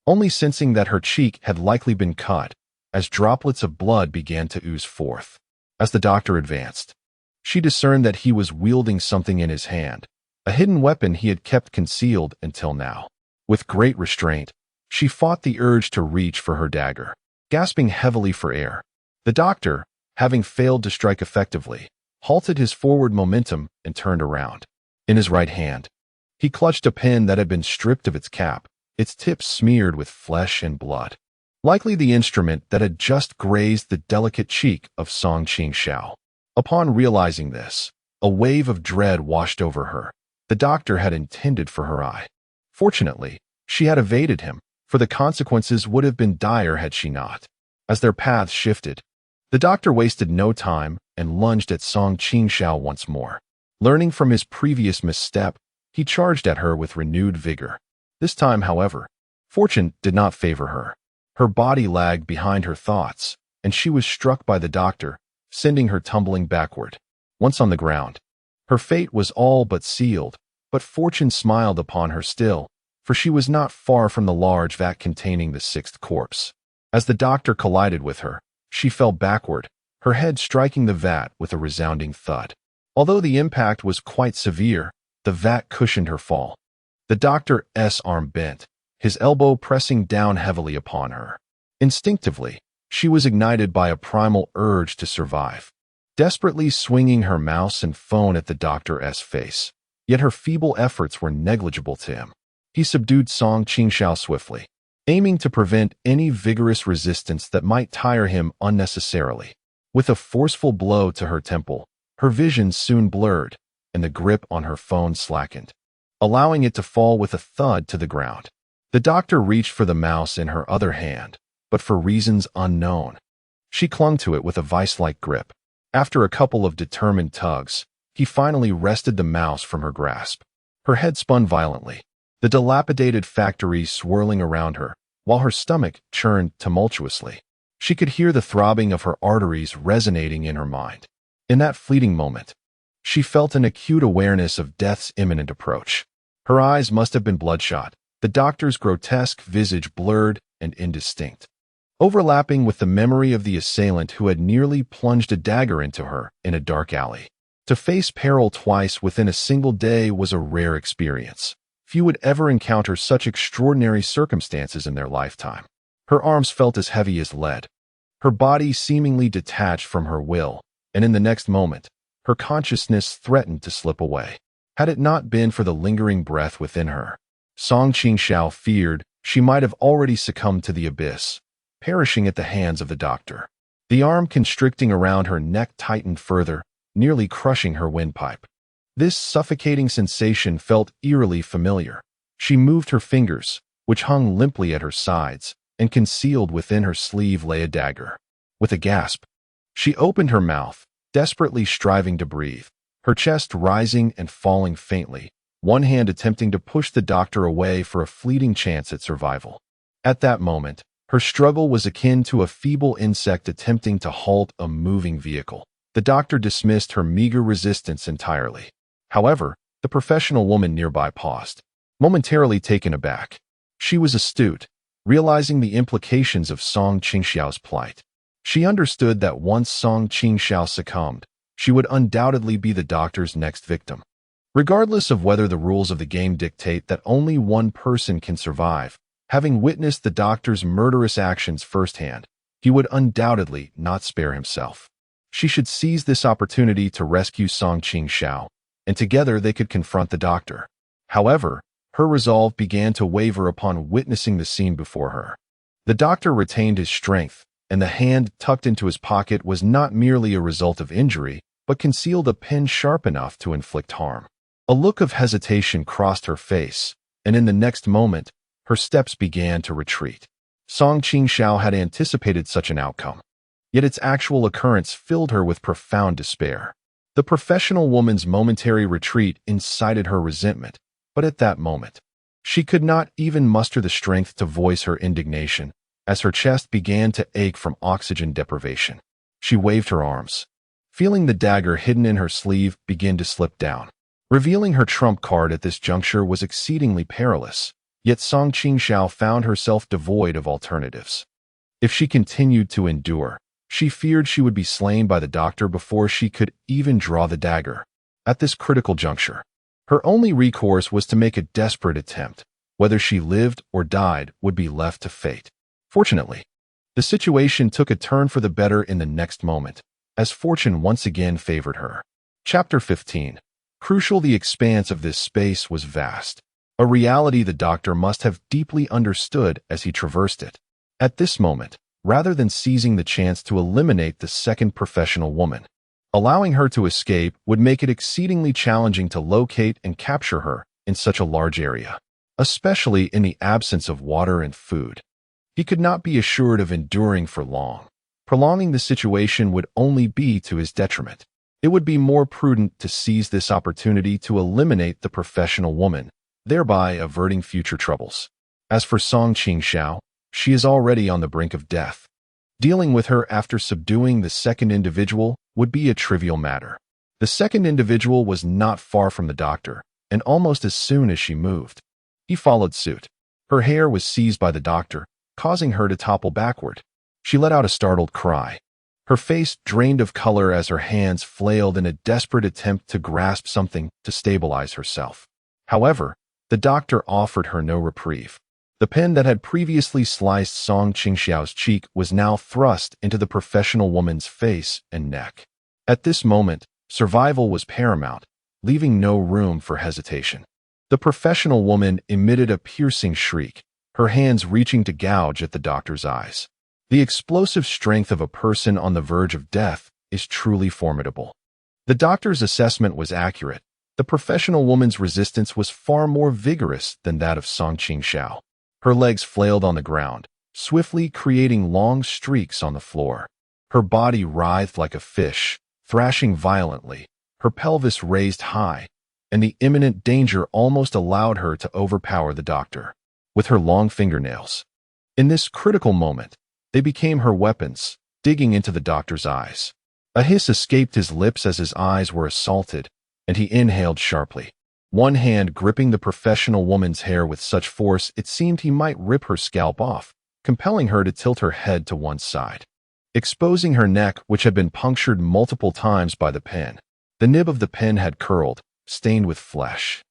only sensing that her cheek had likely been cut, as droplets of blood began to ooze forth. As the doctor advanced, she discerned that he was wielding something in his hand, a hidden weapon he had kept concealed until now. With great restraint, she fought the urge to reach for her dagger, gasping heavily for air. The doctor, having failed to strike effectively, halted his forward momentum and turned around. In his right hand, he clutched a pen that had been stripped of its cap, its tip smeared with flesh and blood. Likely the instrument that had just grazed the delicate cheek of Song Qingxiao. Upon realizing this, a wave of dread washed over her. The doctor had intended for her eye. Fortunately, she had evaded him, for the consequences would have been dire had she not. As their paths shifted, the doctor wasted no time and lunged at Song Qingxiao once more. Learning from his previous misstep, he charged at her with renewed vigor. This time, however, fortune did not favor her. Her body lagged behind her thoughts, and she was struck by the doctor, sending her tumbling backward. Once on the ground, her fate was all but sealed, but fortune smiled upon her still, for she was not far from the large vat containing the sixth corpse. As the doctor collided with her, she fell backward, her head striking the vat with a resounding thud. Although the impact was quite severe, the vat cushioned her fall. The doctor's arm bent, his elbow pressing down heavily upon her. Instinctively, she was ignited by a primal urge to survive, desperately swinging her mouse and phone at the doctor's face. Yet her feeble efforts were negligible to him. He subdued Song Qingxiao swiftly, aiming to prevent any vigorous resistance that might tire him unnecessarily. With a forceful blow to her temple, her vision soon blurred, and the grip on her phone slackened, allowing it to fall with a thud to the ground. The doctor reached for the mouse in her other hand, but for reasons unknown, she clung to it with a vice-like grip. After a couple of determined tugs, he finally wrested the mouse from her grasp. Her head spun violently, the dilapidated factory swirling around her, while her stomach churned tumultuously. She could hear the throbbing of her arteries resonating in her mind. In that fleeting moment, she felt an acute awareness of death's imminent approach. Her eyes must have been bloodshot, the doctor's grotesque visage blurred and indistinct, overlapping with the memory of the assailant who had nearly plunged a dagger into her in a dark alley. To face peril twice within a single day was a rare experience. Few would ever encounter such extraordinary circumstances in their lifetime. Her arms felt as heavy as lead, her body seemingly detached from her will, and in the next moment, her consciousness threatened to slip away. Had it not been for the lingering breath within her, Song Qingxiao feared she might have already succumbed to the abyss, perishing at the hands of the doctor. The arm constricting around her neck tightened further, nearly crushing her windpipe. This suffocating sensation felt eerily familiar. She moved her fingers, which hung limply at her sides, and concealed within her sleeve lay a dagger. With a gasp, she opened her mouth, desperately striving to breathe, her chest rising and falling faintly, one hand attempting to push the doctor away for a fleeting chance at survival. At that moment, her struggle was akin to a feeble insect attempting to halt a moving vehicle. The doctor dismissed her meager resistance entirely. However, the professional woman nearby paused, momentarily taken aback. She was astute, realizing the implications of Song Qingxiao's plight. She understood that once Song Qingxiao succumbed, she would undoubtedly be the doctor's next victim. Regardless of whether the rules of the game dictate that only one person can survive, having witnessed the doctor's murderous actions firsthand, he would undoubtedly not spare himself. She should seize this opportunity to rescue Song Qingxiao, and together they could confront the doctor. However, her resolve began to waver upon witnessing the scene before her. The doctor retained his strength, and the hand tucked into his pocket was not merely a result of injury, but concealed a pin sharp enough to inflict harm. A look of hesitation crossed her face, and in the next moment, her steps began to retreat. Song Qingxiao had anticipated such an outcome, yet its actual occurrence filled her with profound despair. The professional woman's momentary retreat incited her resentment, but at that moment, she could not even muster the strength to voice her indignation, as her chest began to ache from oxygen deprivation. She waved her arms, feeling the dagger hidden in her sleeve begin to slip down. Revealing her trump card at this juncture was exceedingly perilous, yet Song Qingxiao found herself devoid of alternatives. If she continued to endure, she feared she would be slain by the doctor before she could even draw the dagger. At this critical juncture, her only recourse was to make a desperate attempt. Whether she lived or died would be left to fate. Fortunately, the situation took a turn for the better in the next moment, as fortune once again favored her. Chapter 15. Crucial. The expanse of this space was vast, a reality the doctor must have deeply understood as he traversed it. At this moment, rather than seizing the chance to eliminate the second professional woman, allowing her to escape would make it exceedingly challenging to locate and capture her in such a large area, especially in the absence of water and food. He could not be assured of enduring for long. Prolonging the situation would only be to his detriment. It would be more prudent to seize this opportunity to eliminate the professional woman, thereby averting future troubles. As for Song Qingxiao, she is already on the brink of death. Dealing with her after subduing the second individual would be a trivial matter. The second individual was not far from the doctor, and almost as soon as she moved, he followed suit. Her hair was seized by the doctor, causing her to topple backward. She let out a startled cry. Her face drained of color as her hands flailed in a desperate attempt to grasp something to stabilize herself. However, the doctor offered her no reprieve. The pin that had previously sliced Song Qingxiao's cheek was now thrust into the professional woman's face and neck. At this moment, survival was paramount, leaving no room for hesitation. The professional woman emitted a piercing shriek, her hands reaching to gouge at the doctor's eyes. The explosive strength of a person on the verge of death is truly formidable. The doctor's assessment was accurate. The professional woman's resistance was far more vigorous than that of Song Qingxiao. Her legs flailed on the ground, swiftly creating long streaks on the floor. Her body writhed like a fish, thrashing violently, her pelvis raised high, and the imminent danger almost allowed her to overpower the doctor with her long fingernails. In this critical moment, they became her weapons, digging into the doctor's eyes. A hiss escaped his lips as his eyes were assaulted, and he inhaled sharply. One hand gripping the professional woman's hair with such force it seemed he might rip her scalp off, compelling her to tilt her head to one side, exposing her neck, which had been punctured multiple times by the pin. The nib of the pin had curled, stained with flesh,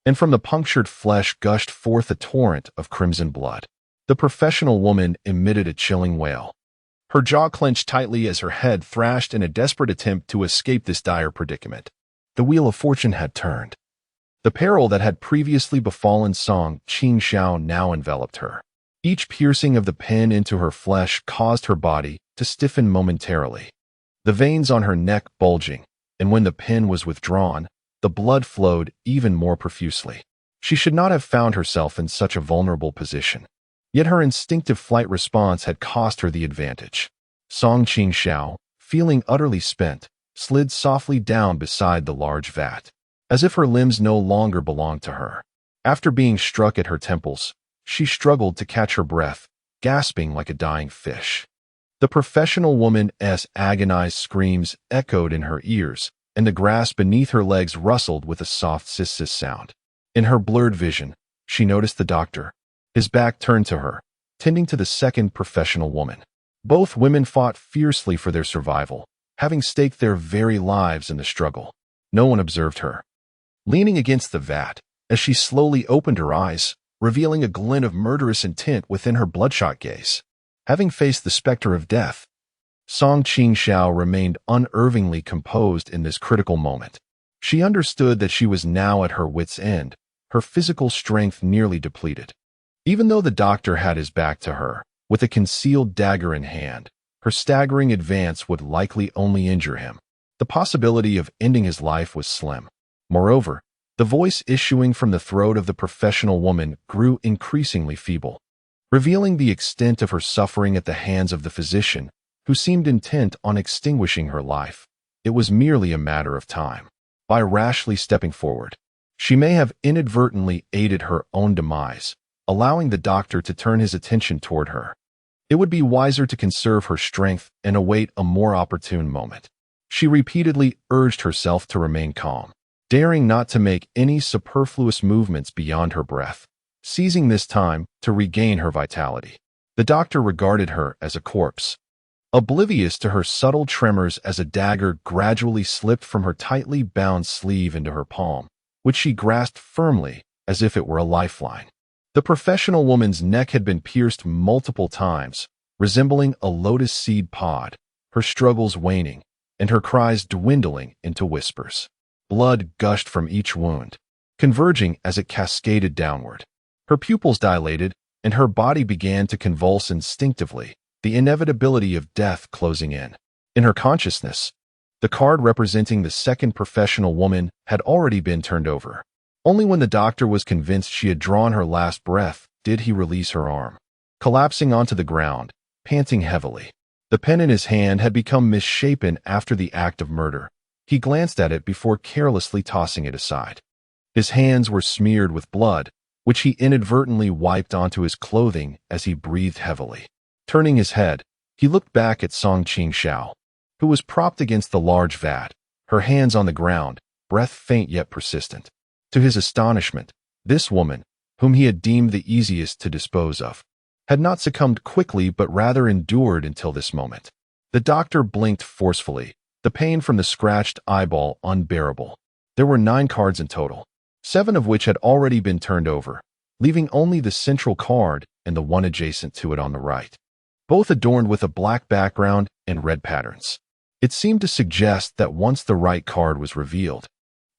and from the punctured flesh gushed forth a torrent of crimson blood. The professional woman emitted a chilling wail. Her jaw clenched tightly as her head thrashed in a desperate attempt to escape this dire predicament. The wheel of fortune had turned. The peril that had previously befallen Song Qingxiao now enveloped her. Each piercing of the pin into her flesh caused her body to stiffen momentarily, the veins on her neck bulging, and when the pin was withdrawn, the blood flowed even more profusely. She should not have found herself in such a vulnerable position. Yet her instinctive flight response had cost her the advantage. Song Qingxiao, feeling utterly spent, slid softly down beside the large vat, as if her limbs no longer belonged to her. After being struck at her temples, she struggled to catch her breath, gasping like a dying fish. The professional woman's agonized screams echoed in her ears, and the grass beneath her legs rustled with a soft sis sound. In her blurred vision, she noticed the doctor, his back turned to her, tending to the second professional woman. Both women fought fiercely for their survival, having staked their very lives in the struggle. No one observed her. Leaning against the vat, as she slowly opened her eyes, revealing a glint of murderous intent within her bloodshot gaze. Having faced the specter of death, Song Qingxiao remained unerringly composed in this critical moment. She understood that she was now at her wit's end, her physical strength nearly depleted. Even though the doctor had his back to her, with a concealed dagger in hand, her staggering advance would likely only injure him. The possibility of ending his life was slim. Moreover, the voice issuing from the throat of the professional woman grew increasingly feeble, revealing the extent of her suffering at the hands of the physician, who seemed intent on extinguishing her life. It was merely a matter of time. By rashly stepping forward, she may have inadvertently aided her own demise, allowing the doctor to turn his attention toward her. It would be wiser to conserve her strength and await a more opportune moment. She repeatedly urged herself to remain calm, daring not to make any superfluous movements beyond her breath, seizing this time to regain her vitality. The doctor regarded her as a corpse, oblivious to her subtle tremors as a dagger gradually slipped from her tightly bound sleeve into her palm, which she grasped firmly as if it were a lifeline. The professional woman's neck had been pierced multiple times, resembling a lotus seed pod, her struggles waning, and her cries dwindling into whispers. Blood gushed from each wound, converging as it cascaded downward. Her pupils dilated, and her body began to convulse instinctively, the inevitability of death closing in. In her consciousness, the card representing the second professional woman had already been turned over. Only when the doctor was convinced she had drawn her last breath did he release her arm. Collapsing onto the ground, panting heavily, the pen in his hand had become misshapen after the act of murder. He glanced at it before carelessly tossing it aside. His hands were smeared with blood, which he inadvertently wiped onto his clothing as he breathed heavily. Turning his head, he looked back at Song Qingxiao, who was propped against the large vat, her hands on the ground, breath faint yet persistent. To his astonishment, this woman, whom he had deemed the easiest to dispose of, had not succumbed quickly but rather endured until this moment. The doctor blinked forcefully, the pain from the scratched eyeball unbearable. There were 9 cards in total, 7 of which had already been turned over, leaving only the central card and the one adjacent to it on the right, both adorned with a black background and red patterns. It seemed to suggest that once the right card was revealed,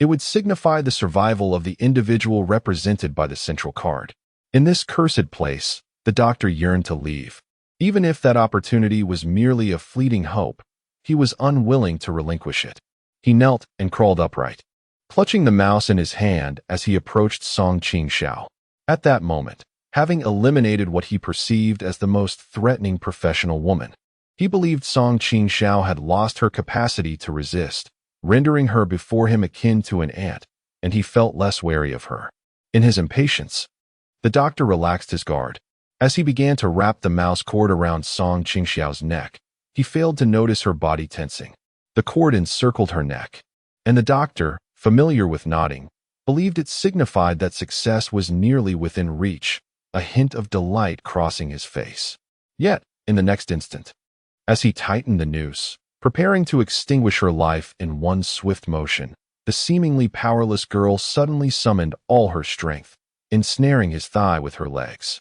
it would signify the survival of the individual represented by the central card. In this cursed place, the doctor yearned to leave. Even if that opportunity was merely a fleeting hope, he was unwilling to relinquish it. He knelt and crawled upright, clutching the mouse in his hand as he approached Song Qingxiao. At that moment, having eliminated what he perceived as the most threatening professional woman, he believed Song Qingxiao had lost her capacity to resist, rendering her before him akin to an ant, and he felt less wary of her. In his impatience, the doctor relaxed his guard. As he began to wrap the mouse cord around Song Qingxiao's neck, he failed to notice her body tensing. The cord encircled her neck, and the doctor, familiar with nodding, believed it signified that success was nearly within reach, a hint of delight crossing his face. Yet, in the next instant, as he tightened the noose, preparing to extinguish her life in one swift motion, the seemingly powerless girl suddenly summoned all her strength, ensnaring his thigh with her legs.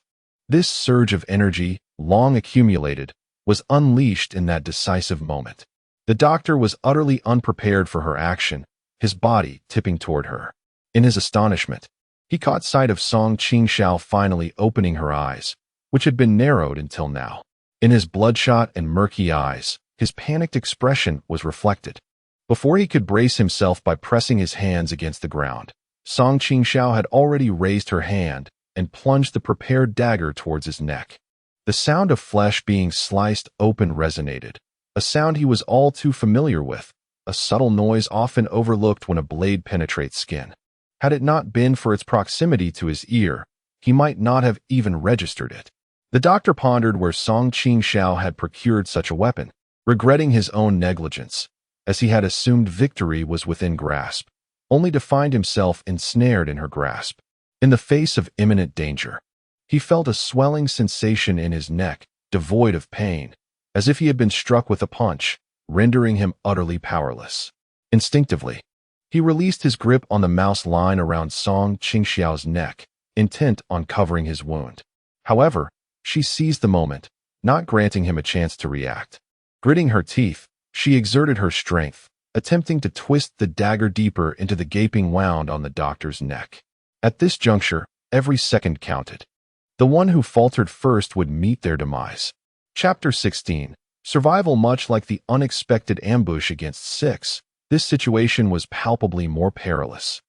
This surge of energy, long accumulated, was unleashed in that decisive moment. The doctor was utterly unprepared for her action, his body tipping toward her. In his astonishment, he caught sight of Song Qingxiao finally opening her eyes, which had been narrowed until now. In his bloodshot and murky eyes, his panicked expression was reflected. Before he could brace himself by pressing his hands against the ground, Song Qingxiao had already raised her hand, and plunged the prepared dagger towards his neck. The sound of flesh being sliced open resonated, a sound he was all too familiar with, a subtle noise often overlooked when a blade penetrates skin. Had it not been for its proximity to his ear, he might not have even registered it. The doctor pondered where Song Qingxiao had procured such a weapon, regretting his own negligence, as he had assumed victory was within grasp, only to find himself ensnared in her grasp. In the face of imminent danger, he felt a swelling sensation in his neck, devoid of pain, as if he had been struck with a punch, rendering him utterly powerless. Instinctively, he released his grip on the mouse line around Song Qingxiao's neck, intent on covering his wound. However, she seized the moment, not granting him a chance to react. Gritting her teeth, she exerted her strength, attempting to twist the dagger deeper into the gaping wound on the doctor's neck. At this juncture, every second counted. The one who faltered first would meet their demise. Chapter 16. Survival. Much like the unexpected ambush against 6, this situation was palpably more perilous,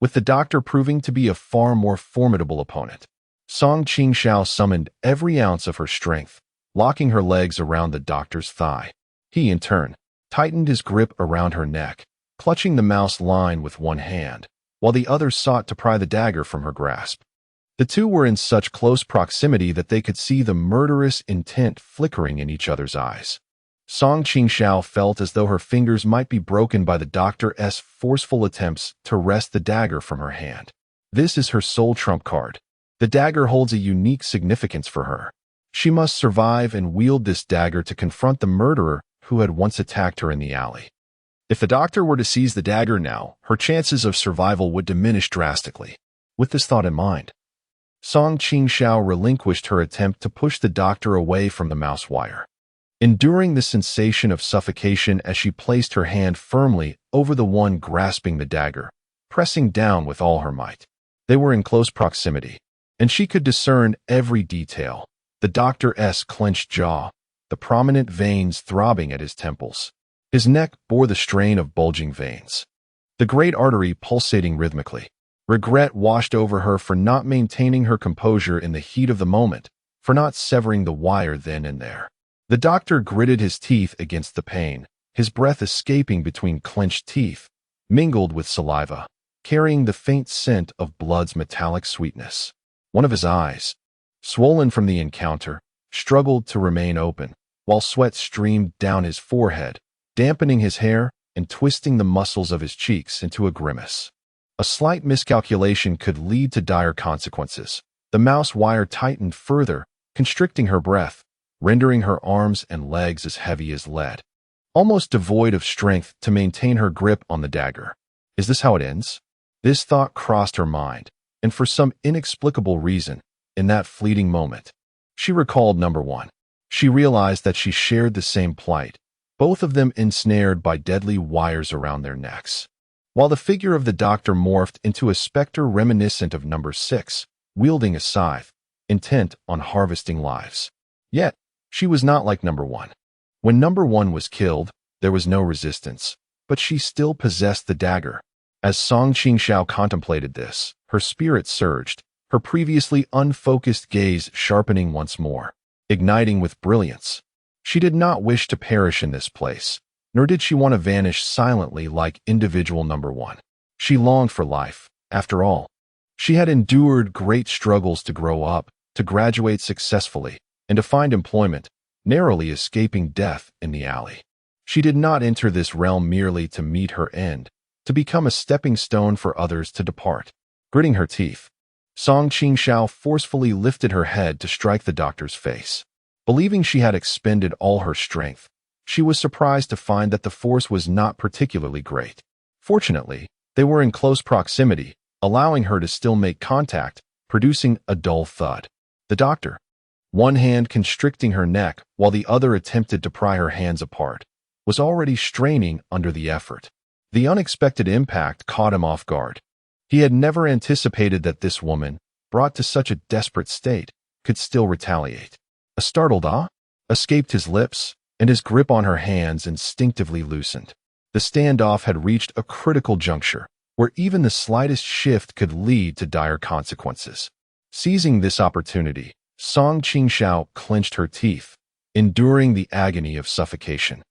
with the doctor proving to be a far more formidable opponent. Song Qingxiao summoned every ounce of her strength, locking her legs around the doctor's thigh. He, in turn, tightened his grip around her neck, clutching the mouse line with one hand, while the other sought to pry the dagger from her grasp. The two were in such close proximity that they could see the murderous intent flickering in each other's eyes. Song Qingxiao felt as though her fingers might be broken by the doctor's forceful attempts to wrest the dagger from her hand. This is her sole trump card. The dagger holds a unique significance for her. She must survive and wield this dagger to confront the murderer who had once attacked her in the alley. If the doctor were to seize the dagger now, her chances of survival would diminish drastically. With this thought in mind, Song Qingxiao relinquished her attempt to push the doctor away from the mouse wire, enduring the sensation of suffocation as she placed her hand firmly over the one grasping the dagger, pressing down with all her might. They were in close proximity, and she could discern every detail: the doctor's clenched jaw, the prominent veins throbbing at his temples. His neck bore the strain of bulging veins, the great artery pulsating rhythmically. Regret washed over her for not maintaining her composure in the heat of the moment, for not severing the wire then and there. The doctor gritted his teeth against the pain, his breath escaping between clenched teeth, mingled with saliva, carrying the faint scent of blood's metallic sweetness. One of his eyes, swollen from the encounter, struggled to remain open, while sweat streamed down his forehead, dampening his hair and twisting the muscles of his cheeks into a grimace. A slight miscalculation could lead to dire consequences. The mouse wire tightened further, constricting her breath, rendering her arms and legs as heavy as lead, almost devoid of strength to maintain her grip on the dagger. Is this how it ends? This thought crossed her mind, and for some inexplicable reason, in that fleeting moment, she recalled number 1. She realized that she shared the same plight, both of them ensnared by deadly wires around their necks. While the figure of the doctor morphed into a specter reminiscent of number 6, wielding a scythe, intent on harvesting lives. Yet, she was not like number 1. When number 1 was killed, there was no resistance, but she still possessed the dagger. As Song Qingxiao contemplated this, her spirit surged, her previously unfocused gaze sharpening once more, igniting with brilliance. She did not wish to perish in this place, nor did she want to vanish silently like individual number 1. She longed for life, after all. She had endured great struggles to grow up, to graduate successfully, and to find employment, narrowly escaping death in the alley. She did not enter this realm merely to meet her end, to become a stepping stone for others to depart. Gritting her teeth, Song Qingxiao forcefully lifted her head to strike the doctor's face. Believing she had expended all her strength, she was surprised to find that the force was not particularly great. Fortunately, they were in close proximity, allowing her to still make contact, producing a dull thud. The doctor, one hand constricting her neck while the other attempted to pry her hands apart, was already straining under the effort. The unexpected impact caught him off guard. He had never anticipated that this woman, brought to such a desperate state, could still retaliate. A startled "ah" escaped his lips, and his grip on her hands instinctively loosened. The standoff had reached a critical juncture, where even the slightest shift could lead to dire consequences. Seizing this opportunity, Song Qingxiao clenched her teeth, enduring the agony of suffocation,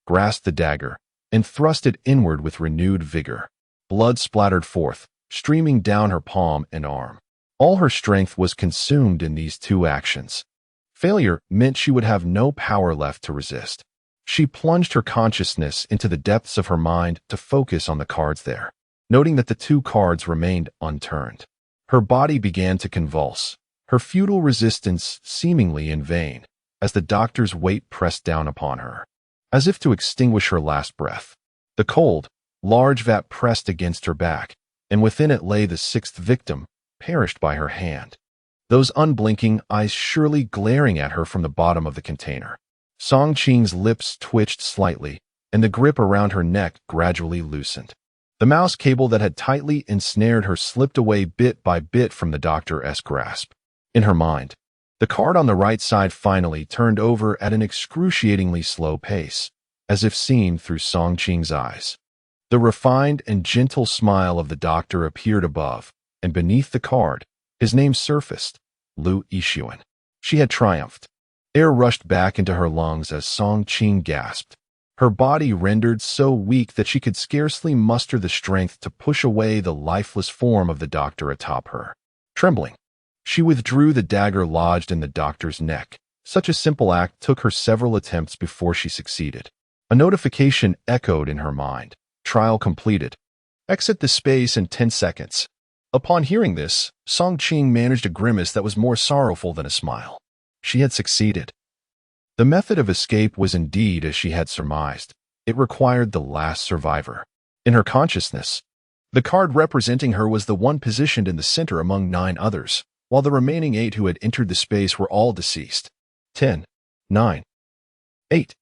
grasped the dagger, and thrust it inward with renewed vigor. Blood splattered forth, streaming down her palm and arm. All her strength was consumed in these two actions. Failure meant she would have no power left to resist. She plunged her consciousness into the depths of her mind to focus on the cards there, noting that the two cards remained unturned. Her body began to convulse, her futile resistance seemingly in vain, as the doctor's weight pressed down upon her, as if to extinguish her last breath. The cold, large vat pressed against her back, and within it lay the sixth victim, perished by her hand. Those unblinking eyes surely glaring at her from the bottom of the container. Song Qing's lips twitched slightly, and the grip around her neck gradually loosened. The mouse cable that had tightly ensnared her slipped away bit by bit from the doctor's grasp. In her mind, the card on the right side finally turned over at an excruciatingly slow pace, as if seen through Song Qing's eyes. The refined and gentle smile of the doctor appeared above, and beneath the card, his name surfaced, Lu Yixuan. She had triumphed. Air rushed back into her lungs as Song Qing gasped, her body rendered so weak that she could scarcely muster the strength to push away the lifeless form of the doctor atop her. Trembling, she withdrew the dagger lodged in the doctor's neck. Such a simple act took her several attempts before she succeeded. A notification echoed in her mind. Trial completed. Exit the space in 10 seconds. Upon hearing this, Song Qing managed a grimace that was more sorrowful than a smile. She had succeeded. The method of escape was indeed as she had surmised. It required the last survivor. In her consciousness, the card representing her was the one positioned in the center among 9 others, while the remaining 8 who had entered the space were all deceased. 10, 9, 8.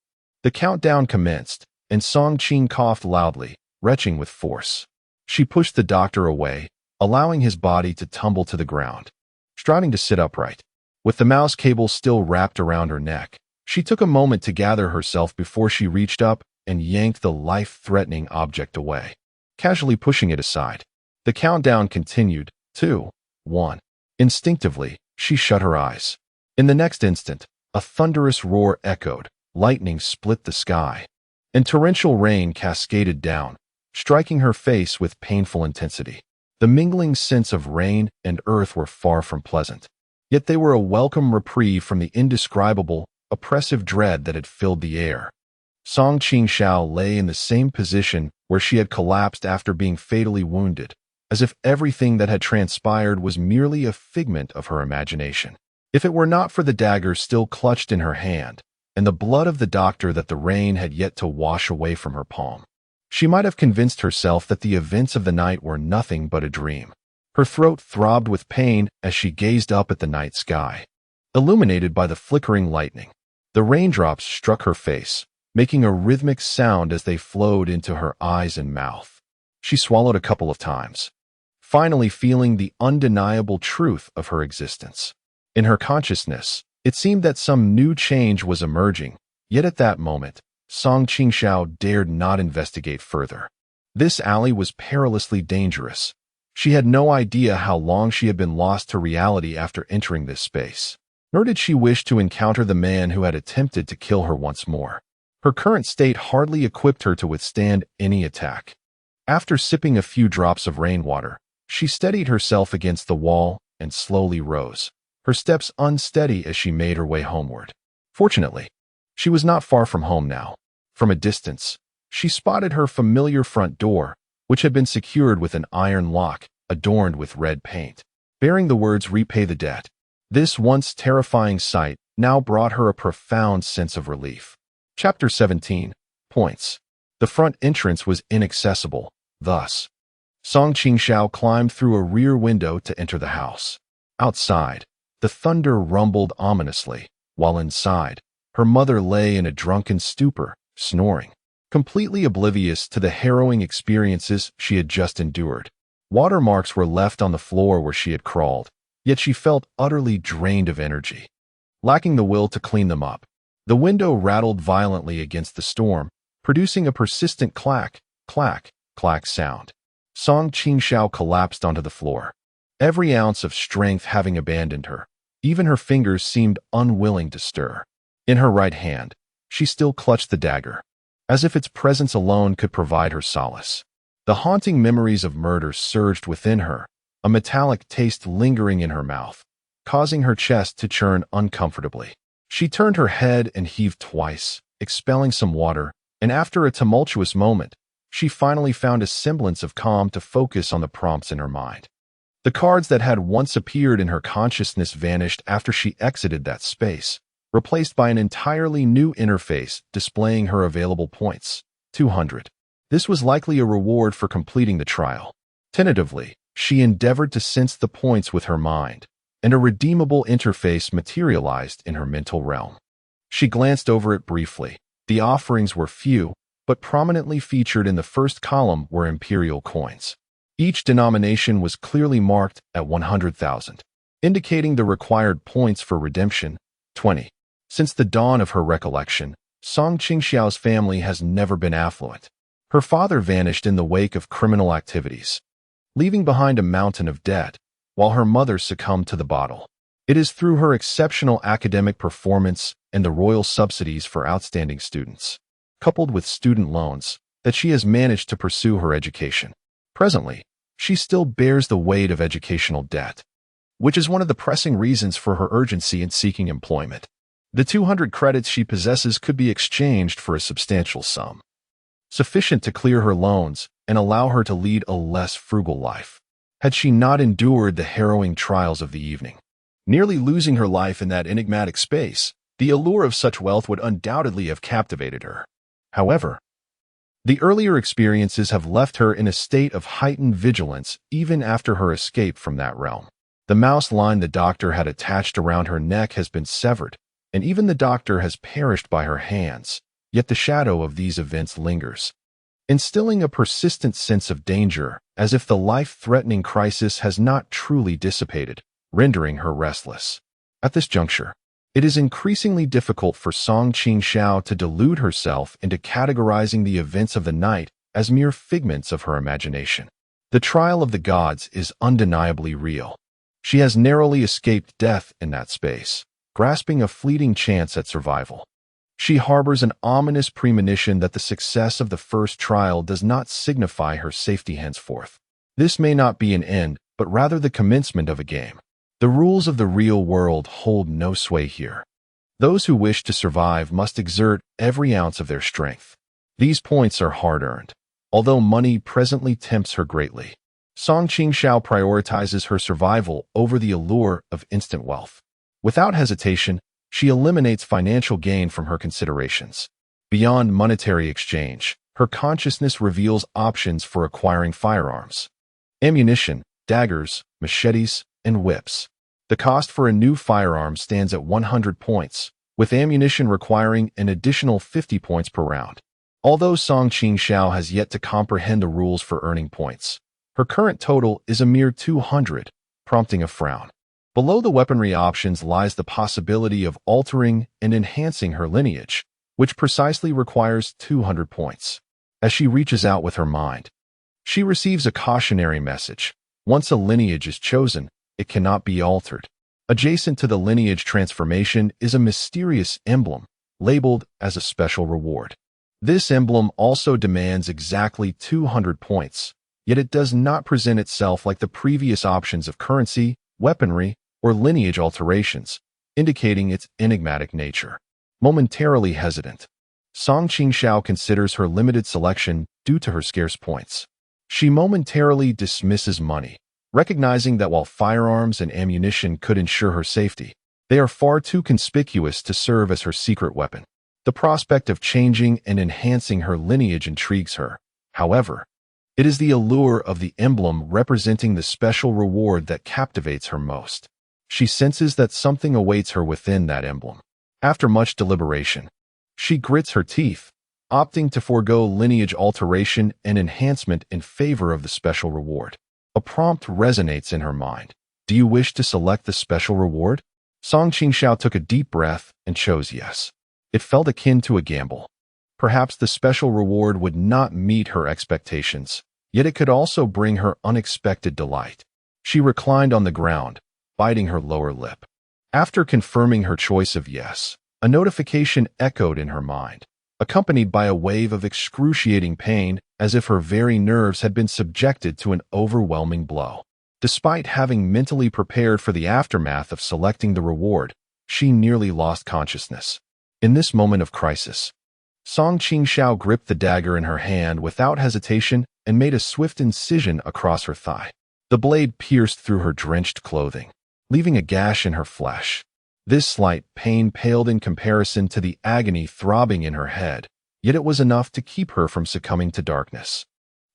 The countdown commenced, and Song Qing coughed loudly, retching with force. She pushed the doctor away, allowing his body to tumble to the ground. Striving to sit upright, with the mouse cable still wrapped around her neck, she took a moment to gather herself before she reached up and yanked the life-threatening object away, casually pushing it aside. The countdown continued, 2, 1. Instinctively, she shut her eyes. In the next instant, a thunderous roar echoed, lightning split the sky, and torrential rain cascaded down, striking her face with painful intensity. The mingling scents of rain and earth were far from pleasant, yet they were a welcome reprieve from the indescribable, oppressive dread that had filled the air. Song Qingxiao lay in the same position where she had collapsed after being fatally wounded, as if everything that had transpired was merely a figment of her imagination. If it were not for the dagger still clutched in her hand, and the blood of the doctor that the rain had yet to wash away from her palm, she might have convinced herself that the events of the night were nothing but a dream. Her throat throbbed with pain as she gazed up at the night sky, illuminated by the flickering lightning. The raindrops struck her face, making a rhythmic sound as they flowed into her eyes and mouth. She swallowed a couple of times, finally feeling the undeniable truth of her existence. In her consciousness, it seemed that some new change was emerging, yet at that moment, Song Qingxiao dared not investigate further. This alley was perilously dangerous. She had no idea how long she had been lost to reality after entering this space, nor did she wish to encounter the man who had attempted to kill her once more. Her current state hardly equipped her to withstand any attack. After sipping a few drops of rainwater, she steadied herself against the wall and slowly rose, her steps unsteady as she made her way homeward. Fortunately, she was not far from home now. From a distance, she spotted her familiar front door, which had been secured with an iron lock adorned with red paint, bearing the words "Repay the debt." This once terrifying sight now brought her a profound sense of relief. Chapter 17. Points. The front entrance was inaccessible, thus, Song Qingxiao climbed through a rear window to enter the house. Outside, the thunder rumbled ominously, while inside, her mother lay in a drunken stupor, snoring, completely oblivious to the harrowing experiences she had just endured. Watermarks were left on the floor where she had crawled, yet she felt utterly drained of energy, lacking the will to clean them up. The window rattled violently against the storm, producing a persistent clack, clack, clack sound. Song Qingxiao collapsed onto the floor. every ounce of strength having abandoned her. Even her fingers seemed unwilling to stir. In her right hand, she still clutched the dagger, as if its presence alone could provide her solace. The haunting memories of murder surged within her, a metallic taste lingering in her mouth, causing her chest to churn uncomfortably. She turned her head and heaved twice, expelling some water, and after a tumultuous moment, she finally found a semblance of calm to focus on the prompts in her mind. The cards that had once appeared in her consciousness vanished after she exited that space, replaced by an entirely new interface displaying her available points, 200. This was likely a reward for completing the trial. Tentatively, she endeavored to sense the points with her mind, and a redeemable interface materialized in her mental realm. She glanced over it briefly. The offerings were few, but prominently featured in the first column were imperial coins. Each denomination was clearly marked at 100,000, indicating the required points for redemption, 20. Since the dawn of her recollection, Qingxiao's family has never been affluent. Her father vanished in the wake of criminal activities, leaving behind a mountain of debt, while her mother succumbed to the bottle. It is through her exceptional academic performance and the royal subsidies for outstanding students, coupled with student loans, that she has managed to pursue her education. Presently, she still bears the weight of educational debt, which is one of the pressing reasons for her urgency in seeking employment. The 200 credits she possesses could be exchanged for a substantial sum, sufficient to clear her loans and allow her to lead a less frugal life, had she not endured the harrowing trials of the evening. Nearly losing her life in that enigmatic space, the allure of such wealth would undoubtedly have captivated her. However, the earlier experiences have left her in a state of heightened vigilance even after her escape from that realm. The mouse line the doctor had attached around her neck has been severed, and even the doctor has perished by her hands, yet the shadow of these events lingers, instilling a persistent sense of danger, as if the life-threatening crisis has not truly dissipated, rendering her restless. At this juncture, it is increasingly difficult for Qingxiao to delude herself into categorizing the events of the night as mere figments of her imagination. The trial of the gods is undeniably real. She has narrowly escaped death in that space, grasping a fleeting chance at survival. She harbors an ominous premonition that the success of the first trial does not signify her safety henceforth. This may not be an end, but rather the commencement of a game. The rules of the real world hold no sway here. Those who wish to survive must exert every ounce of their strength. These points are hard-earned, although money presently tempts her greatly. Qingxiao prioritizes her survival over the allure of instant wealth. Without hesitation, she eliminates financial gain from her considerations. Beyond monetary exchange, her consciousness reveals options for acquiring firearms, ammunition, daggers, machetes, and whips. The cost for a new firearm stands at 100 points, with ammunition requiring an additional 50 points per round. Although Qingxiao has yet to comprehend the rules for earning points, her current total is a mere 200, prompting a frown. Below the weaponry options lies the possibility of altering and enhancing her lineage, which precisely requires 200 points. As she reaches out with her mind, she receives a cautionary message. Once a lineage is chosen, it cannot be altered. Adjacent to the lineage transformation is a mysterious emblem, labeled as a special reward. This emblem also demands exactly 200 points, yet it does not present itself like the previous options of currency, weaponry, or lineage alterations, indicating its enigmatic nature. Momentarily hesitant, Qingxiao considers her limited selection due to her scarce points. She momentarily dismisses money, recognizing that while firearms and ammunition could ensure her safety, they are far too conspicuous to serve as her secret weapon. The prospect of changing and enhancing her lineage intrigues her. However, it is the allure of the emblem representing the special reward that captivates her most. She senses that something awaits her within that emblem. After much deliberation, she grits her teeth, opting to forego lineage alteration and enhancement in favor of the special reward. A prompt resonates in her mind. Do you wish to select the special reward? Qingxiao took a deep breath and chose yes. It felt akin to a gamble. Perhaps the special reward would not meet her expectations, yet it could also bring her unexpected delight. She reclined on the ground, biting her lower lip. After confirming her choice of yes, a notification echoed in her mind, accompanied by a wave of excruciating pain as if her very nerves had been subjected to an overwhelming blow. Despite having mentally prepared for the aftermath of selecting the reward, she nearly lost consciousness. In this moment of crisis, Qingxiao gripped the dagger in her hand without hesitation and made a swift incision across her thigh. The blade pierced through her drenched clothing, leaving a gash in her flesh. This slight pain paled in comparison to the agony throbbing in her head, yet it was enough to keep her from succumbing to darkness.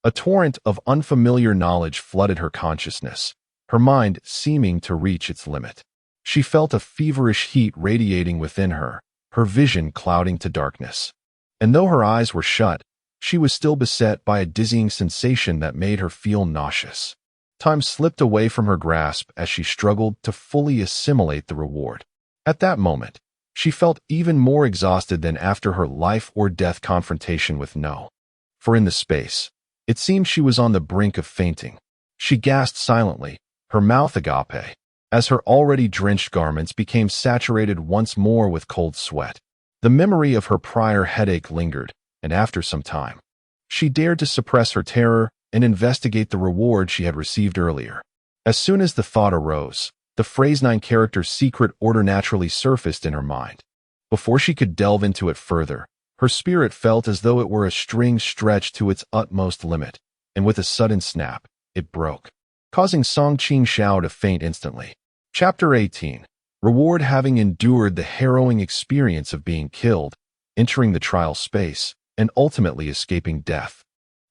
A torrent of unfamiliar knowledge flooded her consciousness, her mind seeming to reach its limit. She felt a feverish heat radiating within her, her vision clouding to darkness. And though her eyes were shut, she was still beset by a dizzying sensation that made her feel nauseous. Time slipped away from her grasp as she struggled to fully assimilate the reward. At that moment, she felt even more exhausted than after her life-or-death confrontation with No. For in the space, it seemed she was on the brink of fainting. She gasped silently, her mouth agape, as her already drenched garments became saturated once more with cold sweat. The memory of her prior headache lingered, and after some time, she dared to suppress her terror and investigate the reward she had received earlier. As soon as the thought arose, the phrase 9-character secret order naturally surfaced in her mind. Before she could delve into it further, her spirit felt as though it were a string stretched to its utmost limit, and with a sudden snap, it broke, causing Qingxiao to faint instantly. Chapter 18. Reward. Having endured the harrowing experience of being killed, entering the trial space, and ultimately escaping death,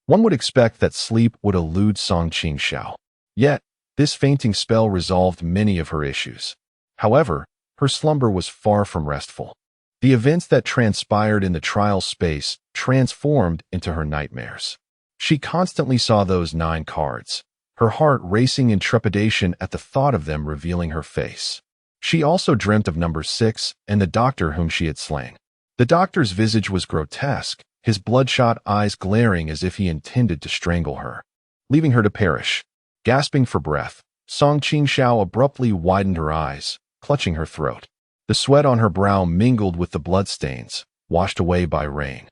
one would expect that sleep would elude Qingxiao. Yet, this fainting spell resolved many of her issues. However, her slumber was far from restful. The events that transpired in the trial space transformed into her nightmares. She constantly saw those 9 cards, her heart racing in trepidation at the thought of them revealing her face. She also dreamt of number 6 and the doctor whom she had slain. The doctor's visage was grotesque, his bloodshot eyes glaring as if he intended to strangle her, leaving her to perish. Gasping for breath, Qingxiao abruptly widened her eyes, clutching her throat. The sweat on her brow mingled with the bloodstains, washed away by rain.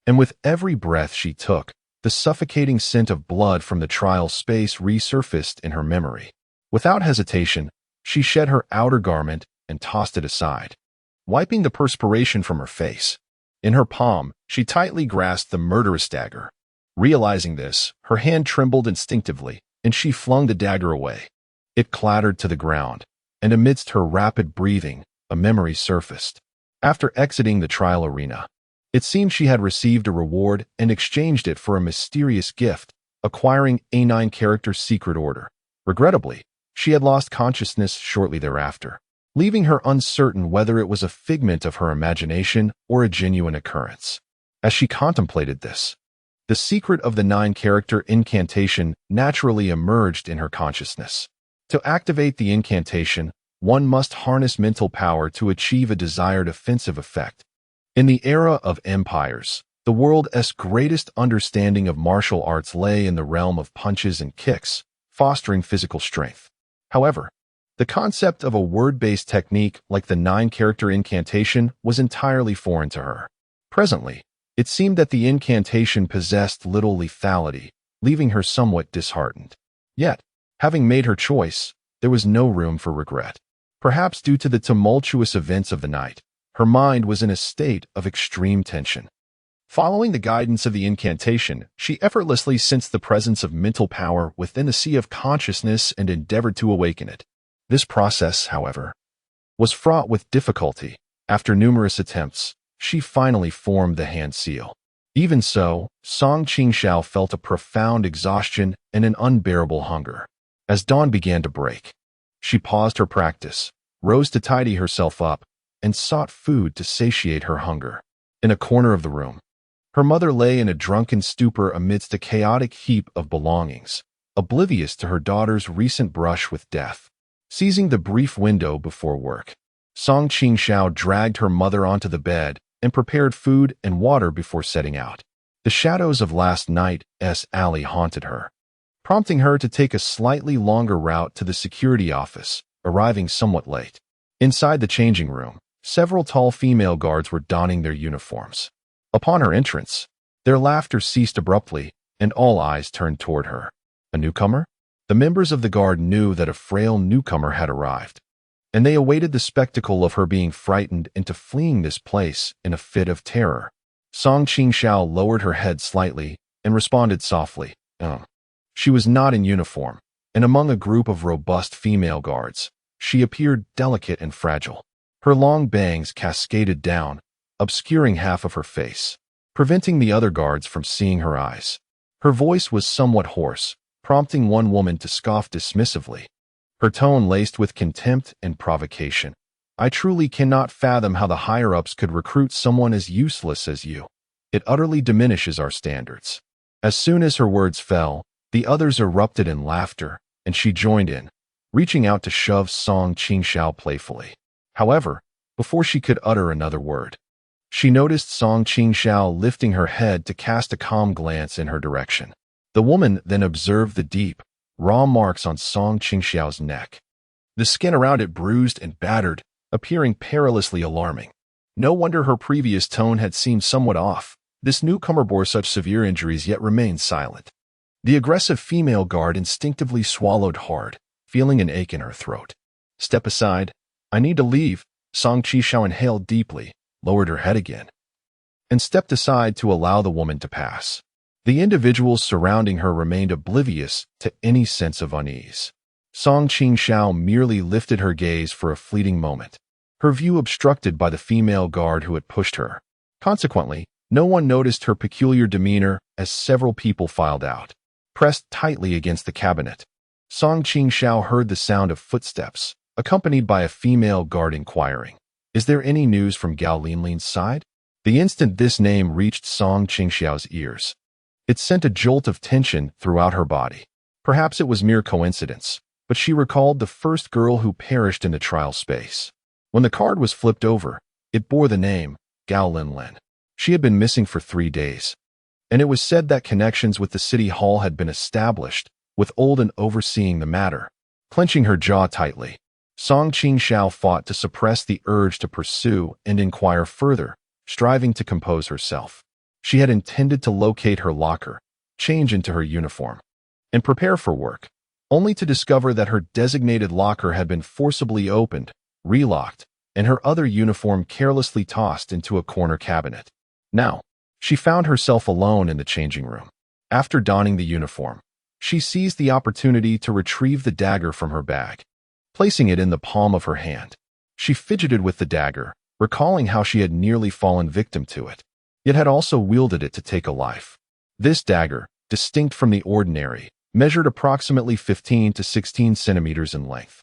And with every breath she took, the suffocating scent of blood from the trial space resurfaced in her memory. Without hesitation, she shed her outer garment and tossed it aside, wiping the perspiration from her face. In her palm, she tightly grasped the murderous dagger. Realizing this, her hand trembled instinctively, and she flung the dagger away. It clattered to the ground, and amidst her rapid breathing, a memory surfaced. After exiting the trial arena, it seemed she had received a reward and exchanged it for a mysterious gift, acquiring a 9-character secret order. Regrettably, she had lost consciousness shortly thereafter, leaving her uncertain whether it was a figment of her imagination or a genuine occurrence. As she contemplated this, the secret of the 9-character incantation naturally emerged in her consciousness. To activate the incantation, one must harness mental power to achieve a desired offensive effect. In the era of empires, the world's greatest understanding of martial arts lay in the realm of punches and kicks, fostering physical strength. However, the concept of a word-based technique like the 9-character incantation was entirely foreign to her. Presently, it seemed that the incantation possessed little lethality, leaving her somewhat disheartened. Yet, having made her choice, there was no room for regret. Perhaps due to the tumultuous events of the night, her mind was in a state of extreme tension. Following the guidance of the incantation, she effortlessly sensed the presence of mental power within the sea of consciousness and endeavored to awaken it. This process, however, was fraught with difficulty. After numerous attempts, she finally formed the hand seal. Even so, Qingxiao felt a profound exhaustion and an unbearable hunger. As dawn began to break, she paused her practice, rose to tidy herself up, and sought food to satiate her hunger. In a corner of the room, her mother lay in a drunken stupor amidst a chaotic heap of belongings, oblivious to her daughter's recent brush with death. Seizing the brief window before work, Qingxiao dragged her mother onto the bed and prepared food and water before setting out. The shadows of last night's alley haunted her, prompting her to take a slightly longer route to the security office, arriving somewhat late. Inside the changing room, several tall female guards were donning their uniforms. Upon her entrance, their laughter ceased abruptly, and all eyes turned toward her. A newcomer? The members of the guard knew that a frail newcomer had arrived, and they awaited the spectacle of her being frightened into fleeing this place in a fit of terror. Qingxiao lowered her head slightly and responded softly, "Oh." She was not in uniform, and among a group of robust female guards, she appeared delicate and fragile. Her long bangs cascaded down, obscuring half of her face, preventing the other guards from seeing her eyes. Her voice was somewhat hoarse, prompting one woman to scoff dismissively, her tone laced with contempt and provocation. "I truly cannot fathom how the higher-ups could recruit someone as useless as you. It utterly diminishes our standards." As soon as her words fell, the others erupted in laughter, and she joined in, reaching out to shove Qingxiao playfully. However, before she could utter another word, she noticed Qingxiao lifting her head to cast a calm glance in her direction. The woman then observed the deep, raw marks on Qingxiao's neck, the skin around it bruised and battered, appearing perilously alarming. No wonder her previous tone had seemed somewhat off. This newcomer bore such severe injuries yet remained silent. The aggressive female guard instinctively swallowed hard, feeling an ache in her throat. "Step aside. I need to leave." Qingxiao inhaled deeply, lowered her head again, and stepped aside to allow the woman to pass. The individuals surrounding her remained oblivious to any sense of unease. Qingxiao merely lifted her gaze for a fleeting moment, her view obstructed by the female guard who had pushed her. Consequently, no one noticed her peculiar demeanor as several people filed out, pressed tightly against the cabinet. Qingxiao heard the sound of footsteps, accompanied by a female guard inquiring, "Is there any news from Gao Linlin's side?" The instant this name reached Qingxiao's ears, it sent a jolt of tension throughout her body. Perhaps it was mere coincidence, but she recalled the first girl who perished in the trial space. When the card was flipped over, it bore the name, Gao Linlin. She had been missing for 3 days, and it was said that connections with the city hall had been established, with Olden overseeing the matter. Clenching her jaw tightly, Qingxiao fought to suppress the urge to pursue and inquire further, striving to compose herself. She had intended to locate her locker, change into her uniform, and prepare for work, only to discover that her designated locker had been forcibly opened, relocked, and her other uniform carelessly tossed into a corner cabinet. Now, she found herself alone in the changing room. After donning the uniform, she seized the opportunity to retrieve the dagger from her bag. Placing it in the palm of her hand, she fidgeted with the dagger, recalling how she had nearly fallen victim to it, yet had also wielded it to take a life. This dagger, distinct from the ordinary, measured approximately 15 to 16 centimeters in length,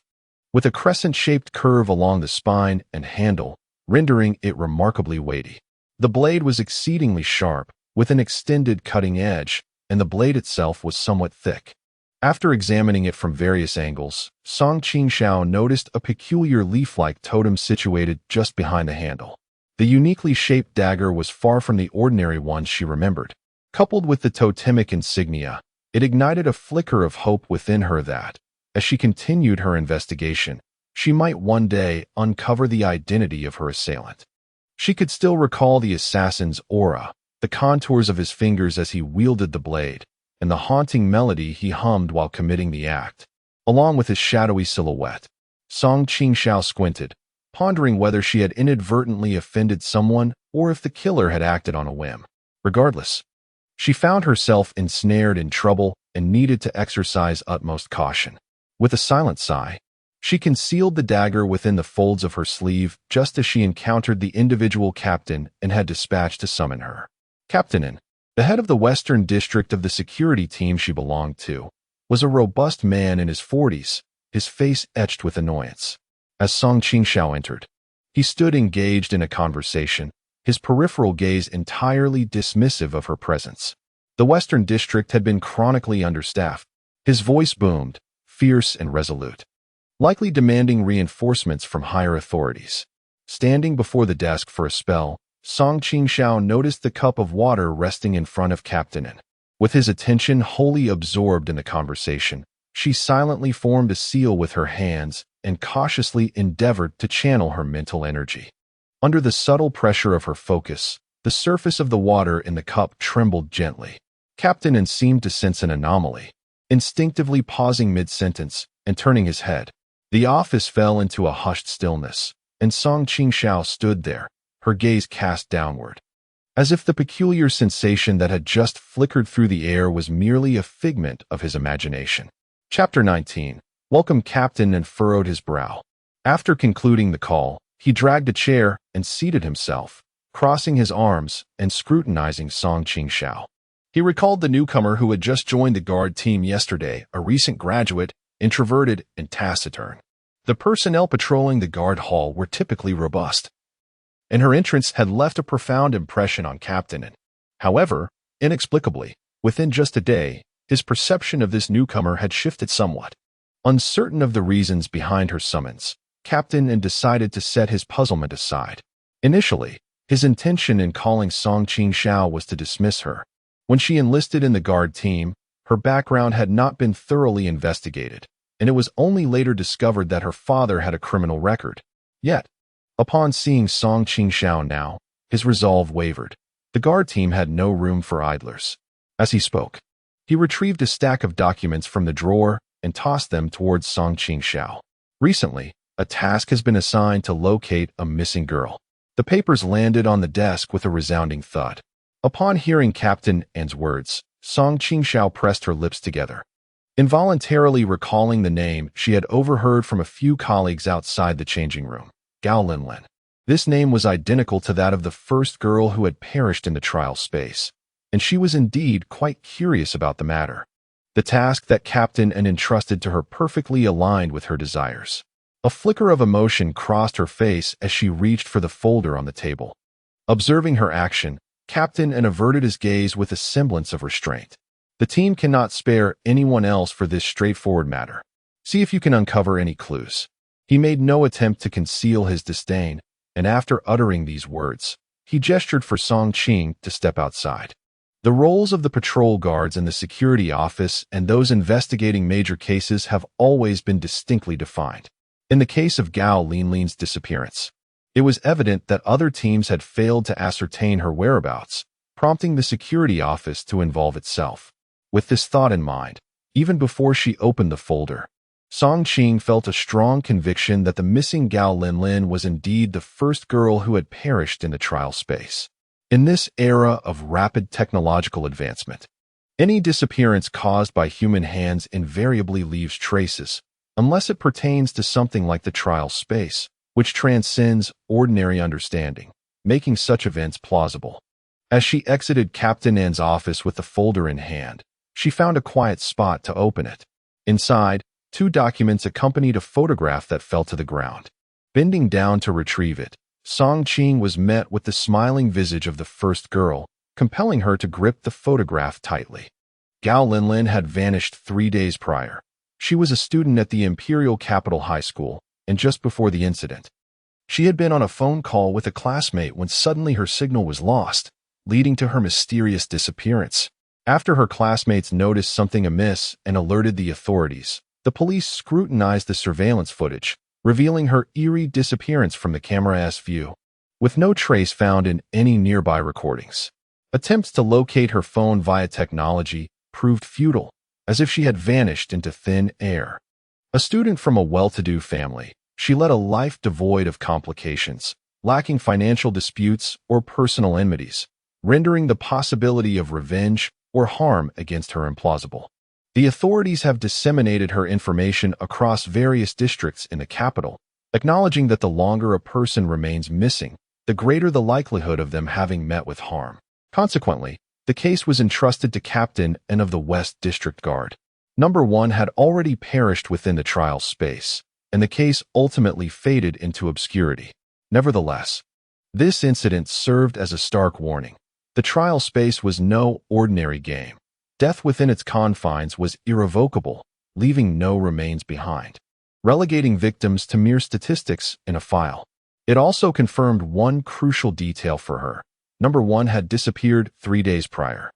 with a crescent-shaped curve along the spine and handle, rendering it remarkably weighty. The blade was exceedingly sharp, with an extended cutting edge, and the blade itself was somewhat thick. After examining it from various angles, Qingxiao noticed a peculiar leaf-like totem situated just behind the handle. The uniquely shaped dagger was far from the ordinary ones she remembered. Coupled with the totemic insignia, it ignited a flicker of hope within her that, as she continued her investigation, she might one day uncover the identity of her assailant. She could still recall the assassin's aura, the contours of his fingers as he wielded the blade, and the haunting melody he hummed while committing the act, along with his shadowy silhouette. Qingxiao squinted, pondering whether she had inadvertently offended someone or if the killer had acted on a whim. Regardless, she found herself ensnared in trouble and needed to exercise utmost caution. With a silent sigh, she concealed the dagger within the folds of her sleeve just as she encountered the individual captain and had dispatched to summon her. Captain, the head of the western district of the security team she belonged to, was a robust man in his 40s, his face etched with annoyance. As Qingxiao entered, he stood engaged in a conversation, his peripheral gaze entirely dismissive of her presence. The western district had been chronically understaffed. His voice boomed, fierce and resolute, likely demanding reinforcements from higher authorities. Standing before the desk for a spell, Qingxiao noticed the cup of water resting in front of Captain N. With his attention wholly absorbed in the conversation, she silently formed a seal with her hands and cautiously endeavored to channel her mental energy. Under the subtle pressure of her focus, the surface of the water in the cup trembled gently. Captain N seemed to sense an anomaly, instinctively pausing mid-sentence and turning his head. The office fell into a hushed stillness, and Song Qingxiao stood there, her gaze cast downward, as if the peculiar sensation that had just flickered through the air was merely a figment of his imagination. Chapter 19. Welcome. Captain N furrowed his brow. After concluding the call, he dragged a chair and seated himself, crossing his arms and scrutinizing Song Qingxiao. He recalled the newcomer who had just joined the guard team yesterday, a recent graduate, introverted and taciturn. The personnel patrolling the guard hall were typically robust, and her entrance had left a profound impression on Captain N. However, inexplicably, within just a day, his perception of this newcomer had shifted somewhat. Uncertain of the reasons behind her summons, Captain N decided to set his puzzlement aside. Initially, his intention in calling Song Qingxiao was to dismiss her. When she enlisted in the guard team, her background had not been thoroughly investigated, and it was only later discovered that her father had a criminal record. Yet, upon seeing Song Qingxiao now, his resolve wavered. The guard team had no room for idlers. As he spoke, he retrieved a stack of documents from the drawer and tossed them towards Song Qingxiao. Recently, a task has been assigned to locate a missing girl. The papers landed on the desk with a resounding thud. Upon hearing Captain N's words, Song Qingxiao pressed her lips together, involuntarily recalling the name she had overheard from a few colleagues outside the changing room. Gao Linlin. This name was identical to that of the first girl who had perished in the trial space, and she was indeed quite curious about the matter. The task that Captain N entrusted to her perfectly aligned with her desires. A flicker of emotion crossed her face as she reached for the folder on the table. Observing her action, Captain N averted his gaze with a semblance of restraint. The team cannot spare anyone else for this straightforward matter. See if you can uncover any clues. He made no attempt to conceal his disdain, and after uttering these words, he gestured for Song Qing to step outside. The roles of the patrol guards in the security office and those investigating major cases have always been distinctly defined. In the case of Gao Linlin's disappearance, it was evident that other teams had failed to ascertain her whereabouts, prompting the security office to involve itself. With this thought in mind, even before she opened the folder, Song Qing felt a strong conviction that the missing Gao Linlin was indeed the first girl who had perished in the trial space. In this era of rapid technological advancement, any disappearance caused by human hands invariably leaves traces, unless it pertains to something like the trial space, which transcends ordinary understanding, making such events plausible. As she exited Captain N's office with the folder in hand, she found a quiet spot to open it. Inside, 2 documents accompanied a photograph that fell to the ground. Bending down to retrieve it, Song Qing was met with the smiling visage of the first girl, compelling her to grip the photograph tightly. Gao Linlin had vanished 3 days prior. She was a student at the Imperial Capital High School, and just before the incident, she had been on a phone call with a classmate when suddenly her signal was lost, leading to her mysterious disappearance. After her classmates noticed something amiss and alerted the authorities, the police scrutinized the surveillance footage, revealing her eerie disappearance from the camera's view, with no trace found in any nearby recordings. Attempts to locate her phone via technology proved futile, as if she had vanished into thin air. A student from a well-to-do family, she led a life devoid of complications, lacking financial disputes or personal enmities, rendering the possibility of revenge or harm against her implausible. The authorities have disseminated her information across various districts in the capital, acknowledging that the longer a person remains missing, the greater the likelihood of them having met with harm. Consequently, the case was entrusted to Captain N of the West District Guard. Number 1 had already perished within the trial space, and the case ultimately faded into obscurity. Nevertheless, this incident served as a stark warning. The trial space was no ordinary game. Death within its confines was irrevocable, leaving no remains behind, relegating victims to mere statistics in a file. It also confirmed one crucial detail for her. Number 1 had disappeared 3 days prior.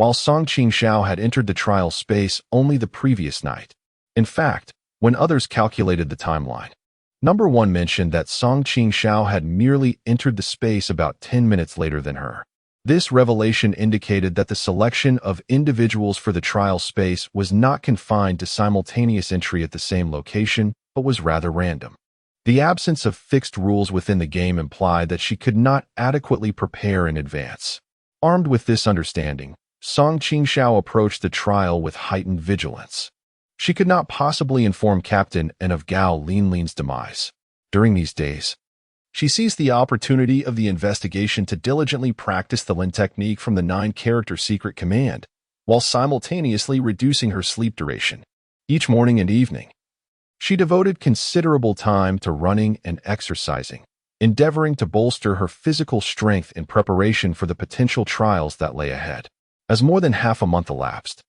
while Song Qingxiao had entered the trial space only the previous night. In fact, when others calculated the timeline, Number 1 mentioned that Song Qingxiao had merely entered the space about 10 minutes later than her. This revelation indicated that the selection of individuals for the trial space was not confined to simultaneous entry at the same location, but was rather random. The absence of fixed rules within the game implied that she could not adequately prepare in advance. Armed with this understanding, Song Qingxiao approached the trial with heightened vigilance. She could not possibly inform Captain N of Gao Linlin's demise. During these days, she seized the opportunity of the investigation to diligently practice the Lin technique from the 9-character secret command, while simultaneously reducing her sleep duration. Each morning and evening, she devoted considerable time to running and exercising, endeavoring to bolster her physical strength in preparation for the potential trials that lay ahead. As more than half a month elapsed,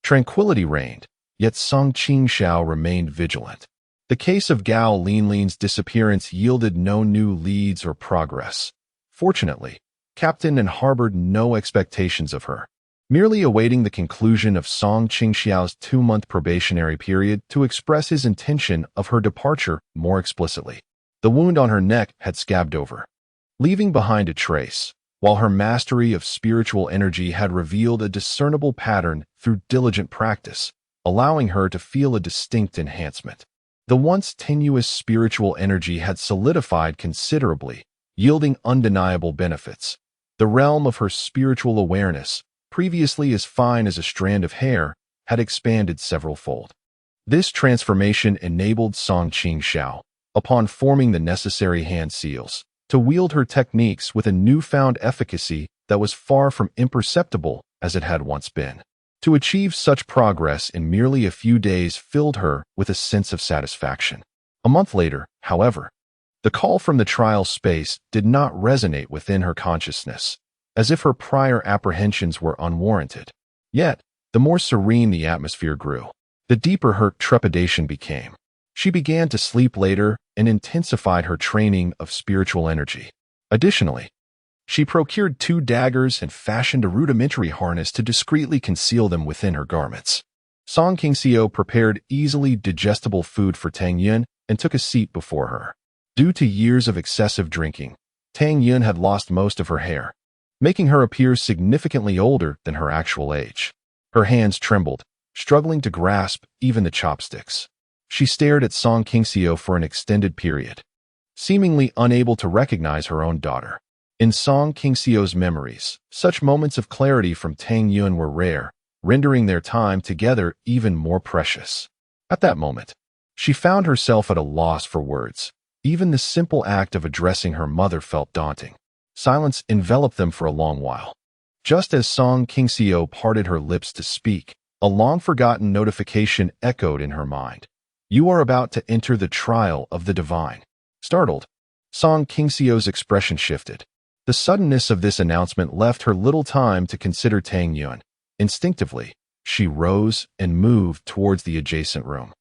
tranquility reigned, yet Song Qingxiao remained vigilant. The case of Gao Linlin's disappearance yielded no new leads or progress. Fortunately, Captain N harbored no expectations of her, merely awaiting the conclusion of Song Qingxiao's 2-month probationary period to express his intention of her departure more explicitly. The wound on her neck had scabbed over, leaving behind a trace, while her mastery of spiritual energy had revealed a discernible pattern through diligent practice, allowing her to feel a distinct enhancement. The once tenuous spiritual energy had solidified considerably, yielding undeniable benefits. The realm of her spiritual awareness, previously as fine as a strand of hair, had expanded several-fold. This transformation enabled Song Qingxiao, upon forming the necessary hand seals, to wield her techniques with a newfound efficacy that was far from imperceptible as it had once been. To achieve such progress in merely a few days filled her with a sense of satisfaction. A month later, however, the call from the trial space did not resonate within her consciousness, as if her prior apprehensions were unwarranted. Yet, the more serene the atmosphere grew, the deeper her trepidation became. She began to sleep later and intensified her training of spiritual energy. Additionally, she procured 2 daggers and fashioned a rudimentary harness to discreetly conceal them within her garments. Song Qingxiao prepared easily digestible food for Tang Yun and took a seat before her. Due to years of excessive drinking, Tang Yun had lost most of her hair, making her appear significantly older than her actual age. Her hands trembled, struggling to grasp even the chopsticks. She stared at Song Qingxiao for an extended period, seemingly unable to recognize her own daughter. In Song Qingxiao's memories, such moments of clarity from Tang Yun were rare, rendering their time together even more precious. At that moment, she found herself at a loss for words. Even the simple act of addressing her mother felt daunting. Silence enveloped them for a long while. Just as Song Qingxiao parted her lips to speak, a long-forgotten notification echoed in her mind. "You are about to enter the trial of the divine." Startled, Song Qingxiao's expression shifted. The suddenness of this announcement left her little time to consider Tang Yun. Instinctively, she rose and moved towards the adjacent room.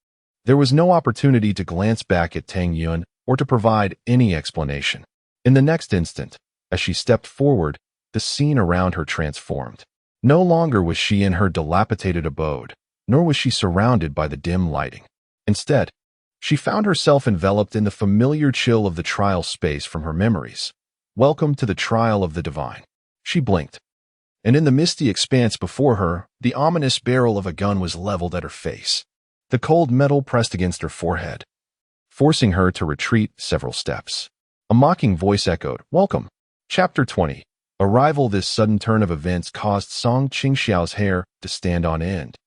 There was no opportunity to glance back at Tang Yun or to provide any explanation. In the next instant, as she stepped forward, the scene around her transformed. No longer was she in her dilapidated abode, nor was she surrounded by the dim lighting. Instead, she found herself enveloped in the familiar chill of the trial space from her memories. Welcome to the trial of the divine. She blinked, and in the misty expanse before her, the ominous barrel of a gun was leveled at her face. The cold metal pressed against her forehead, forcing her to retreat several steps. A mocking voice echoed, "Welcome." Chapter 20. Arrival. This sudden turn of events caused Song Qingxiao's hair to stand on end,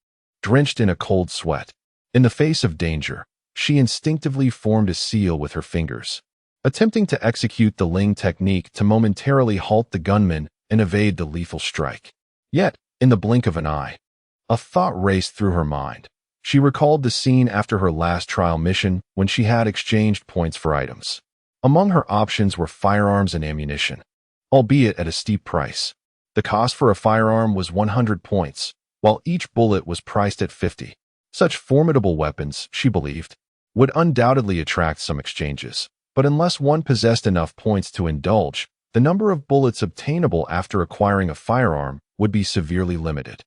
drenched in a cold sweat. In the face of danger, she instinctively formed a seal with her fingers, attempting to execute the Ling technique to momentarily halt the gunman and evade the lethal strike. Yet, in the blink of an eye, a thought raced through her mind. She recalled the scene after her last trial mission when she had exchanged points for items. Among her options were firearms and ammunition, albeit at a steep price. The cost for a firearm was 100 points, while each bullet was priced at 50. Such formidable weapons, she believed, would undoubtedly attract some exchanges. But unless one possessed enough points to indulge, the number of bullets obtainable after acquiring a firearm would be severely limited.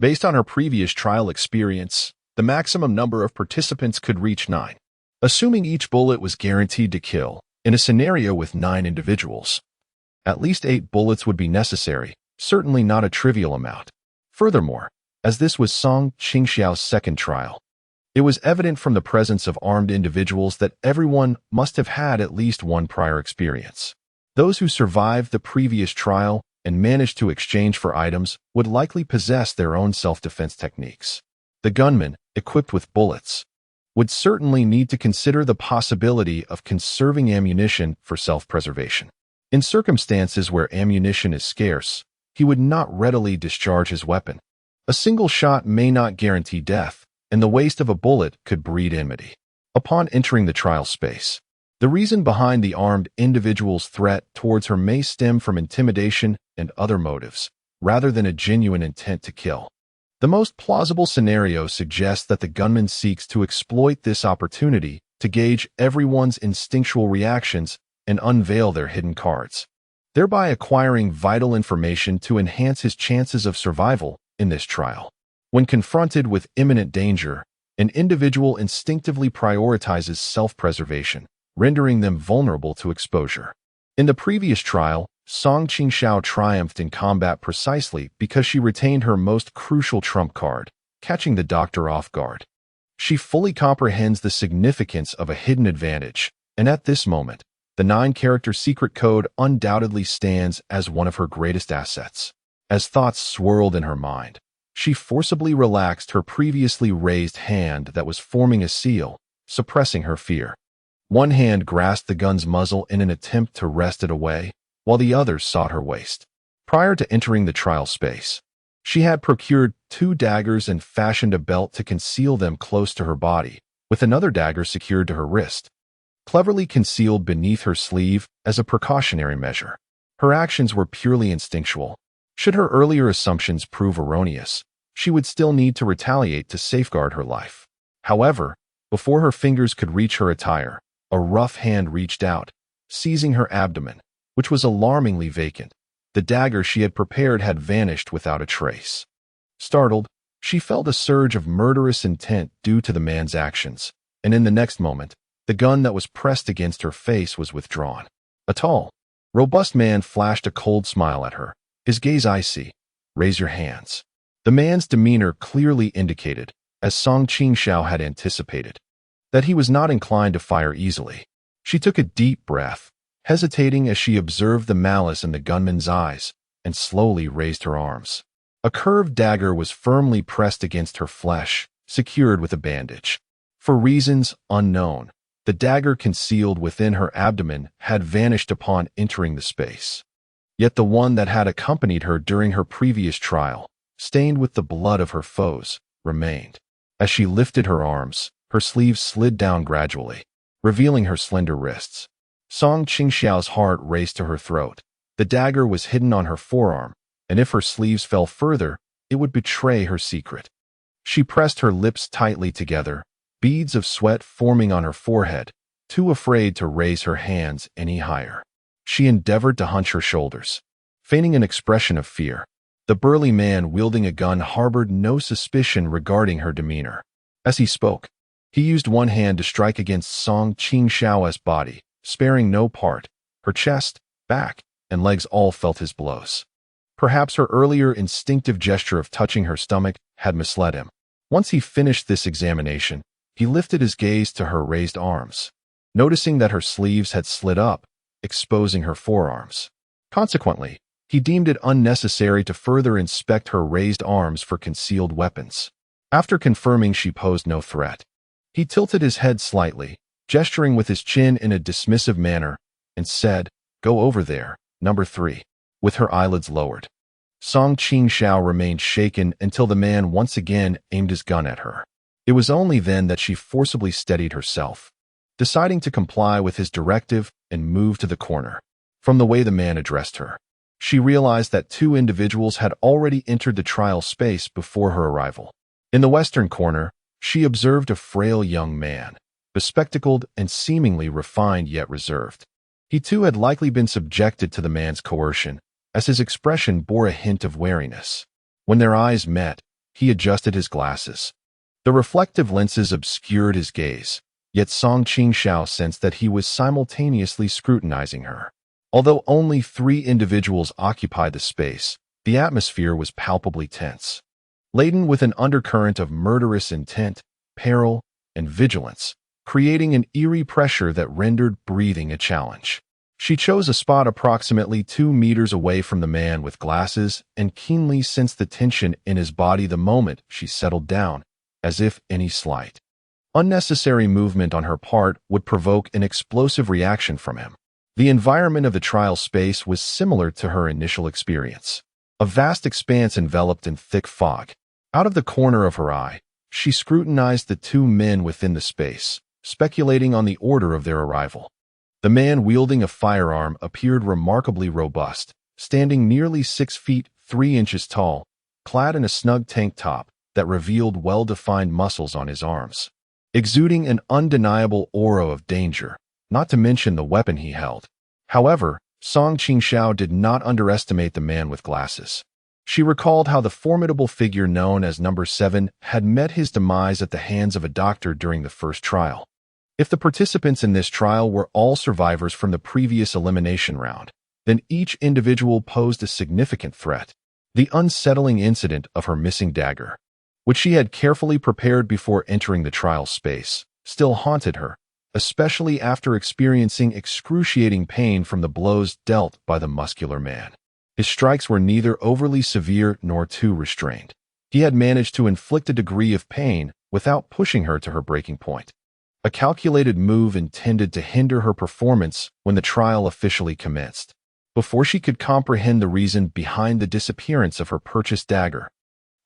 Based on her previous trial experience, the maximum number of participants could reach 9. Assuming each bullet was guaranteed to kill, in a scenario with 9 individuals, at least 8 bullets would be necessary, certainly not a trivial amount. Furthermore, as this was Song Qingxiao's second trial, it was evident from the presence of armed individuals that everyone must have had at least one prior experience. Those who survived the previous trial and managed to exchange for items would likely possess their own self-defense techniques. The gunman, equipped with bullets, would certainly need to consider the possibility of conserving ammunition for self-preservation. In circumstances where ammunition is scarce, he would not readily discharge his weapon. A single shot may not guarantee death, and the waste of a bullet could breed enmity. Upon entering the trial space, the reason behind the armed individual's threat towards her may stem from intimidation and other motives, rather than a genuine intent to kill. The most plausible scenario suggests that the gunman seeks to exploit this opportunity to gauge everyone's instinctual reactions and unveil their hidden cards, thereby acquiring vital information to enhance his chances of survival in this trial. When confronted with imminent danger, an individual instinctively prioritizes self-preservation, rendering them vulnerable to exposure. In the previous trial, Song Qingxiao triumphed in combat precisely because she retained her most crucial trump card, catching the doctor off guard. She fully comprehends the significance of a hidden advantage, and at this moment, the 9-character secret code undoubtedly stands as one of her greatest assets. As thoughts swirled in her mind, she forcibly relaxed her previously raised hand that was forming a seal, suppressing her fear. One hand grasped the gun's muzzle in an attempt to wrest it away, while the other sought her waist. Prior to entering the trial space, she had procured 2 daggers and fashioned a belt to conceal them close to her body, with another dagger secured to her wrist, cleverly concealed beneath her sleeve as a precautionary measure. Her actions were purely instinctual. Should her earlier assumptions prove erroneous, she would still need to retaliate to safeguard her life. However, before her fingers could reach her attire, a rough hand reached out, seizing her abdomen, which was alarmingly vacant. The dagger she had prepared had vanished without a trace. Startled, she felt a surge of murderous intent due to the man's actions, and in the next moment, the gun that was pressed against her face was withdrawn. A tall, robust man flashed a cold smile at her, his gaze icy. "Raise your hands." The man's demeanor clearly indicated, as Song Qingxiao had anticipated, that he was not inclined to fire easily. She took a deep breath, hesitating as she observed the malice in the gunman's eyes, and slowly raised her arms. A curved dagger was firmly pressed against her flesh, secured with a bandage. For reasons unknown, the dagger concealed within her abdomen had vanished upon entering the space. Yet the one that had accompanied her during her previous trial, stained with the blood of her foes, remained. As she lifted her arms, her sleeves slid down gradually, revealing her slender wrists. Song Qingxiao's heart raced to her throat. The dagger was hidden on her forearm, and if her sleeves fell further, it would betray her secret. She pressed her lips tightly together, beads of sweat forming on her forehead, too afraid to raise her hands any higher. She endeavored to hunch her shoulders, feigning an expression of fear. The burly man wielding a gun harbored no suspicion regarding her demeanor. As he spoke, he used one hand to strike against Song Qingxiao's body, sparing no part. Her chest, back, and legs all felt his blows. Perhaps her earlier instinctive gesture of touching her stomach had misled him. Once he finished this examination, he lifted his gaze to her raised arms, noticing that her sleeves had slid up, exposing her forearms. Consequently, he deemed it unnecessary to further inspect her raised arms for concealed weapons. After confirming she posed no threat, he tilted his head slightly, gesturing with his chin in a dismissive manner, and said, "Go over there, number 3, with her eyelids lowered. Song Qingxiao remained shaken until the man once again aimed his gun at her. It was only then that she forcibly steadied herself, deciding to comply with his directive and move to the corner. From the way the man addressed her, she realized that 2 individuals had already entered the trial space before her arrival. In the western corner, she observed a frail young man, bespectacled and seemingly refined yet reserved. He too had likely been subjected to the man's coercion, as his expression bore a hint of wariness. When their eyes met, he adjusted his glasses. The reflective lenses obscured his gaze, yet Song Qingxiao sensed that he was simultaneously scrutinizing her. Although only 3 individuals occupied the space, the atmosphere was palpably tense, laden with an undercurrent of murderous intent, peril, and vigilance, creating an eerie pressure that rendered breathing a challenge. She chose a spot approximately 2 meters away from the man with glasses and keenly sensed the tension in his body the moment she settled down, as if any slight, unnecessary movement on her part would provoke an explosive reaction from him. The environment of the trial space was similar to her initial experience. A vast expanse enveloped in thick fog. Out of the corner of her eye, she scrutinized the 2 men within the space, speculating on the order of their arrival. The man wielding a firearm appeared remarkably robust, standing nearly 6 feet 3 inches tall, clad in a snug tank top that revealed well-defined muscles on his arms, exuding an undeniable aura of danger, not to mention the weapon he held. However, Song Qingxiao did not underestimate the man with glasses. She recalled how the formidable figure known as Number 7 had met his demise at the hands of a doctor during the first trial. If the participants in this trial were all survivors from the previous elimination round, then each individual posed a significant threat. The unsettling incident of her missing dagger, which she had carefully prepared before entering the trial space, still haunted her, especially after experiencing excruciating pain from the blows dealt by the muscular man. His strikes were neither overly severe nor too restrained. He had managed to inflict a degree of pain without pushing her to her breaking point. A calculated move intended to hinder her performance when the trial officially commenced. Before she could comprehend the reason behind the disappearance of her purchased dagger,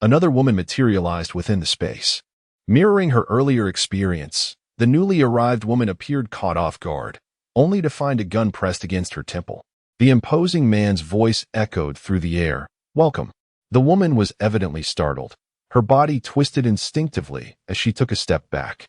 another woman materialized within the space. Mirroring her earlier experience, the newly arrived woman appeared caught off guard, only to find a gun pressed against her temple. The imposing man's voice echoed through the air, "Welcome." The woman was evidently startled. Her body twisted instinctively as she took a step back.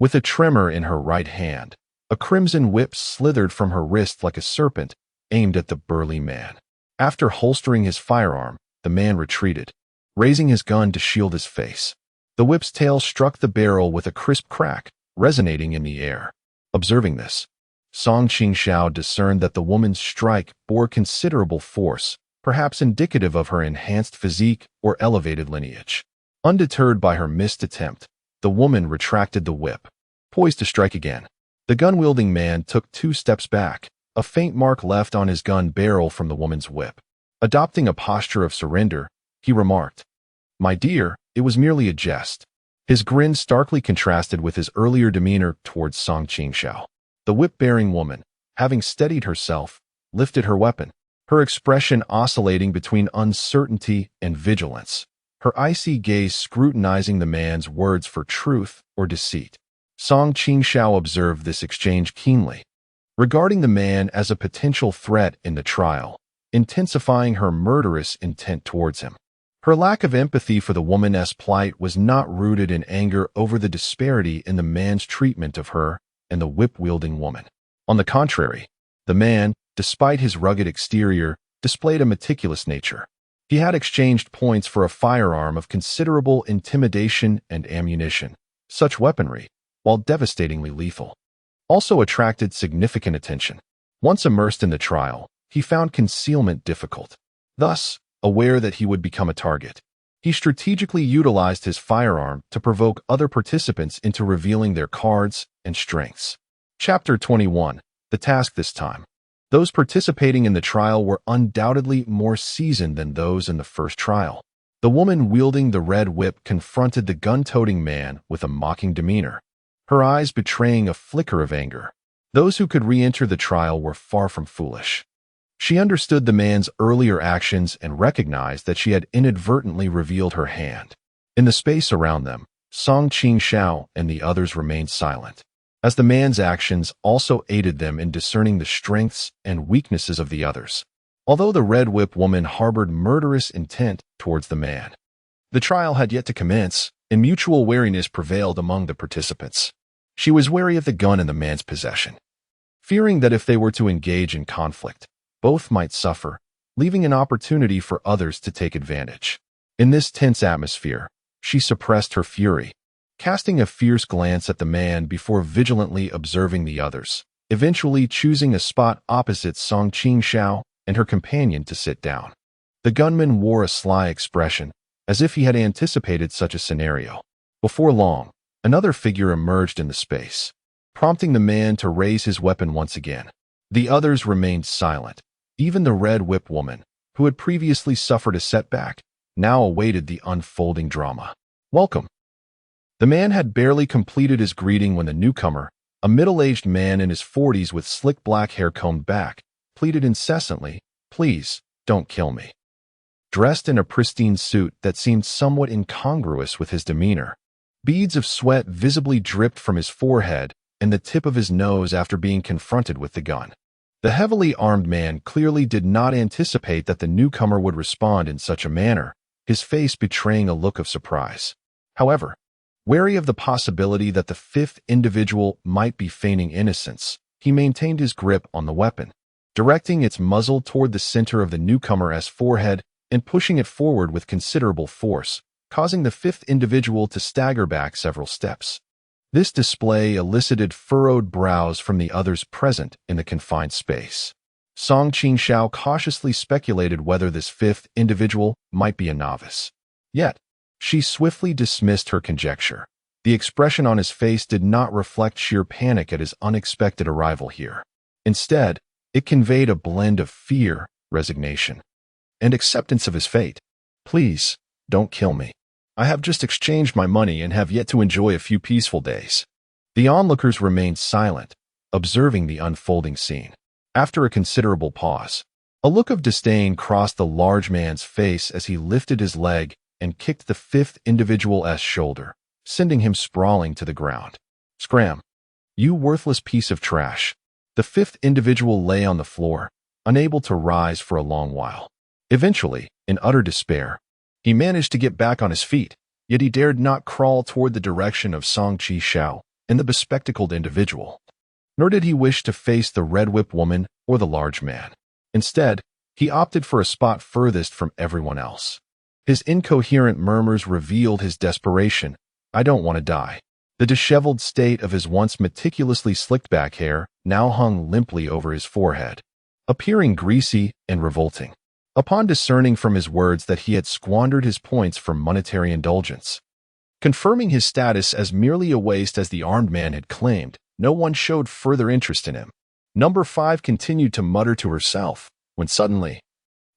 With a tremor in her right hand, a crimson whip slithered from her wrist like a serpent, aimed at the burly man. After holstering his firearm, the man retreated, raising his gun to shield his face. The whip's tail struck the barrel with a crisp crack, resonating in the air. Observing this, Song Qingxiao discerned that the woman's strike bore considerable force, perhaps indicative of her enhanced physique or elevated lineage. Undeterred by her missed attempt, the woman retracted the whip, poised to strike again. The gun-wielding man took 2 steps back, a faint mark left on his gun barrel from the woman's whip. Adopting a posture of surrender, he remarked, "My dear, it was merely a jest." His grin starkly contrasted with his earlier demeanor towards Song Qingxiao. The whip-bearing woman, having steadied herself, lifted her weapon, her expression oscillating between uncertainty and vigilance, her icy gaze scrutinizing the man's words for truth or deceit. Song Qingxiao observed this exchange keenly, regarding the man as a potential threat in the trial, intensifying her murderous intent towards him. Her lack of empathy for the woman's plight was not rooted in anger over the disparity in the man's treatment of her and the whip-wielding woman. On the contrary, the man, despite his rugged exterior, displayed a meticulous nature. He had exchanged points for a firearm of considerable intimidation and ammunition. Such weaponry, while devastatingly lethal, also attracted significant attention. Once immersed in the trial, he found concealment difficult. Thus, aware that he would become a target, he strategically utilized his firearm to provoke other participants into revealing their cards and strengths. Chapter 21. The task this time. Those participating in the trial were undoubtedly more seasoned than those in the first trial. The woman wielding the red whip confronted the gun-toting man with a mocking demeanor, her eyes betraying a flicker of anger. Those who could re-enter the trial were far from foolish. She understood the man's earlier actions and recognized that she had inadvertently revealed her hand. In the space around them, Song Qingxiao and the others remained silent, as the man's actions also aided them in discerning the strengths and weaknesses of the others. Although the red whip woman harbored murderous intent towards the man, the trial had yet to commence, and mutual wariness prevailed among the participants. She was wary of the gun in the man's possession, fearing that if they were to engage in conflict, both might suffer, leaving an opportunity for others to take advantage. In this tense atmosphere, she suppressed her fury, casting a fierce glance at the man before vigilantly observing the others, eventually choosing a spot opposite Song Qingxiao and her companion to sit down. The gunman wore a sly expression, as if he had anticipated such a scenario. Before long, another figure emerged in the space, prompting the man to raise his weapon once again. The others remained silent. Even the red whip woman, who had previously suffered a setback, now awaited the unfolding drama. "Welcome." The man had barely completed his greeting when the newcomer, a middle-aged man in his 40s with slick black hair combed back, pleaded incessantly, "Please, don't kill me." Dressed in a pristine suit that seemed somewhat incongruous with his demeanor, beads of sweat visibly dripped from his forehead and the tip of his nose after being confronted with the gun. The heavily armed man clearly did not anticipate that the newcomer would respond in such a manner, his face betraying a look of surprise. However, wary of the possibility that the fifth individual might be feigning innocence, he maintained his grip on the weapon, directing its muzzle toward the center of the newcomer's forehead and pushing it forward with considerable force, causing the fifth individual to stagger back several steps. This display elicited furrowed brows from the others present in the confined space. Song Qingxiao cautiously speculated whether this fifth individual might be a novice. Yet, she swiftly dismissed her conjecture. The expression on his face did not reflect sheer panic at his unexpected arrival here. Instead, it conveyed a blend of fear, resignation, and acceptance of his fate. "Please, don't kill me. I have just exchanged my money and have yet to enjoy a few peaceful days." The onlookers remained silent, observing the unfolding scene. After a considerable pause, a look of disdain crossed the large man's face as he lifted his leg and kicked the fifth individual's shoulder, sending him sprawling to the ground. "Scram! You worthless piece of trash." The fifth individual lay on the floor, unable to rise for a long while. Eventually, in utter despair, he managed to get back on his feet, yet he dared not crawl toward the direction of Song Qingxiao and the bespectacled individual. Nor did he wish to face the red whip woman or the large man. Instead, he opted for a spot furthest from everyone else. His incoherent murmurs revealed his desperation. "I don't want to die." The disheveled state of his once meticulously slicked back hair now hung limply over his forehead, appearing greasy and revolting. Upon discerning from his words that he had squandered his points for monetary indulgence, confirming his status as merely a waste as the armed man had claimed, no one showed further interest in him. Number 5 continued to mutter to herself, when suddenly,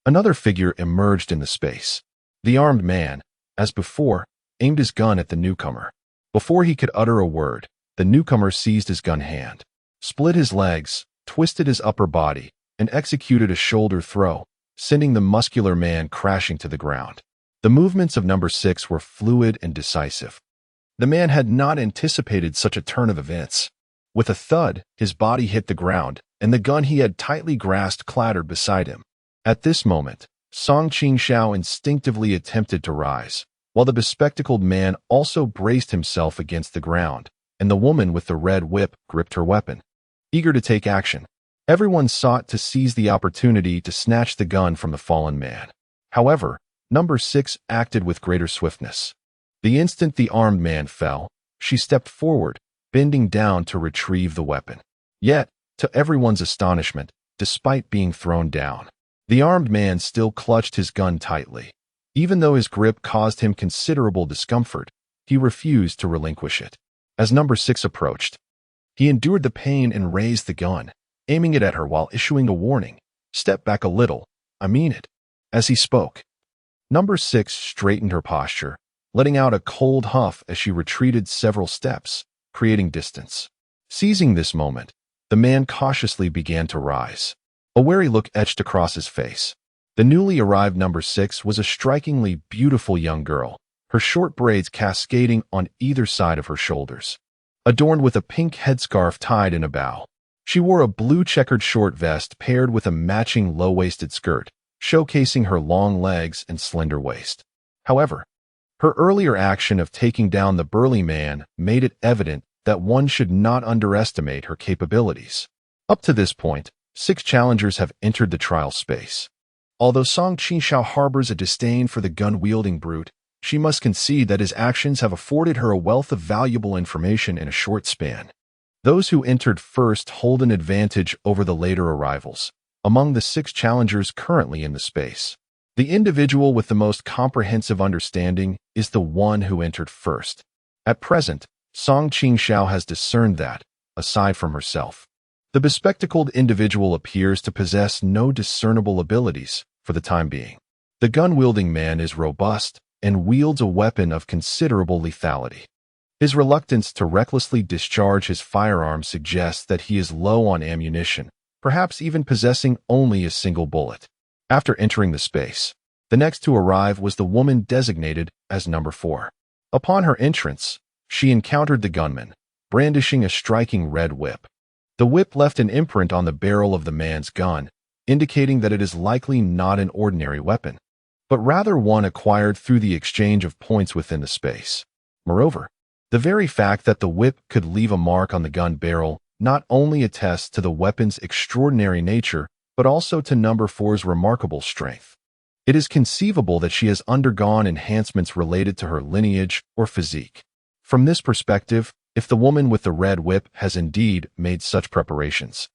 another figure emerged in the space. The armed man, as before, aimed his gun at the newcomer. Before he could utter a word, the newcomer seized his gun hand, split his legs, twisted his upper body, and executed a shoulder throw, sending the muscular man crashing to the ground. The movements of number 6 were fluid and decisive. The man had not anticipated such a turn of events. With a thud, his body hit the ground, and the gun he had tightly grasped clattered beside him. At this moment, Song Qingxiao instinctively attempted to rise, while the bespectacled man also braced himself against the ground, and the woman with the red whip gripped her weapon. Eager to take action, everyone sought to seize the opportunity to snatch the gun from the fallen man. However, number 6 acted with greater swiftness. The instant the armed man fell, she stepped forward, bending down to retrieve the weapon. Yet, to everyone's astonishment, despite being thrown down, the armed man still clutched his gun tightly. Even though his grip caused him considerable discomfort, he refused to relinquish it. As number 6 approached, he endured the pain and raised the gun, aiming it at her while issuing a warning. "Step back a little, I mean it." As he spoke, number 6 straightened her posture, letting out a cold huff as she retreated several steps, creating distance. Seizing this moment, the man cautiously began to rise. A wary look etched across his face. The newly arrived number 6 was a strikingly beautiful young girl, her short braids cascading on either side of her shoulders, adorned with a pink headscarf tied in a bow. She wore a blue checkered short vest paired with a matching low-waisted skirt, showcasing her long legs and slender waist. However, her earlier action of taking down the burly man made it evident that one should not underestimate her capabilities. Up to this point, 6 challengers have entered the trial space. Although Song Qingxiao harbors a disdain for the gun-wielding brute, she must concede that his actions have afforded her a wealth of valuable information in a short span. Those who entered first hold an advantage over the later arrivals. Among the 6 challengers currently in the space, the individual with the most comprehensive understanding is the one who entered first. At present, Song Qingxiao has discerned that, aside from herself, the bespectacled individual appears to possess no discernible abilities for the time being. The gun-wielding man is robust and wields a weapon of considerable lethality. His reluctance to recklessly discharge his firearm suggests that he is low on ammunition, perhaps even possessing only a single bullet. After entering the space, the next to arrive was the woman designated as number 4. Upon her entrance, she encountered the gunman, brandishing a striking red whip. The whip left an imprint on the barrel of the man's gun, indicating that it is likely not an ordinary weapon, but rather one acquired through the exchange of points within the space. Moreover, the very fact that the whip could leave a mark on the gun barrel not only attests to the weapon's extraordinary nature, but also to number 4's remarkable strength. It is conceivable that she has undergone enhancements related to her lineage or physique. From this perspective, if the woman with the red whip has indeed made such preparations,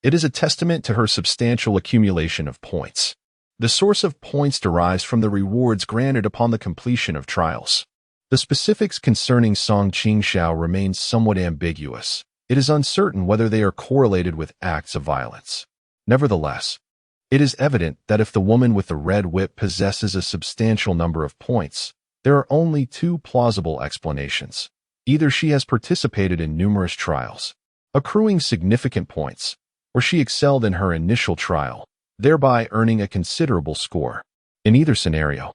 it is a testament to her substantial accumulation of points. The source of points derives from the rewards granted upon the completion of trials. The specifics concerning Song Qingxiao remain somewhat ambiguous. It is uncertain whether they are correlated with acts of violence. Nevertheless, it is evident that if the woman with the red whip possesses a substantial number of points, there are only 2 plausible explanations. Either she has participated in numerous trials, accruing significant points, or she excelled in her initial trial, thereby earning a considerable score. In either scenario,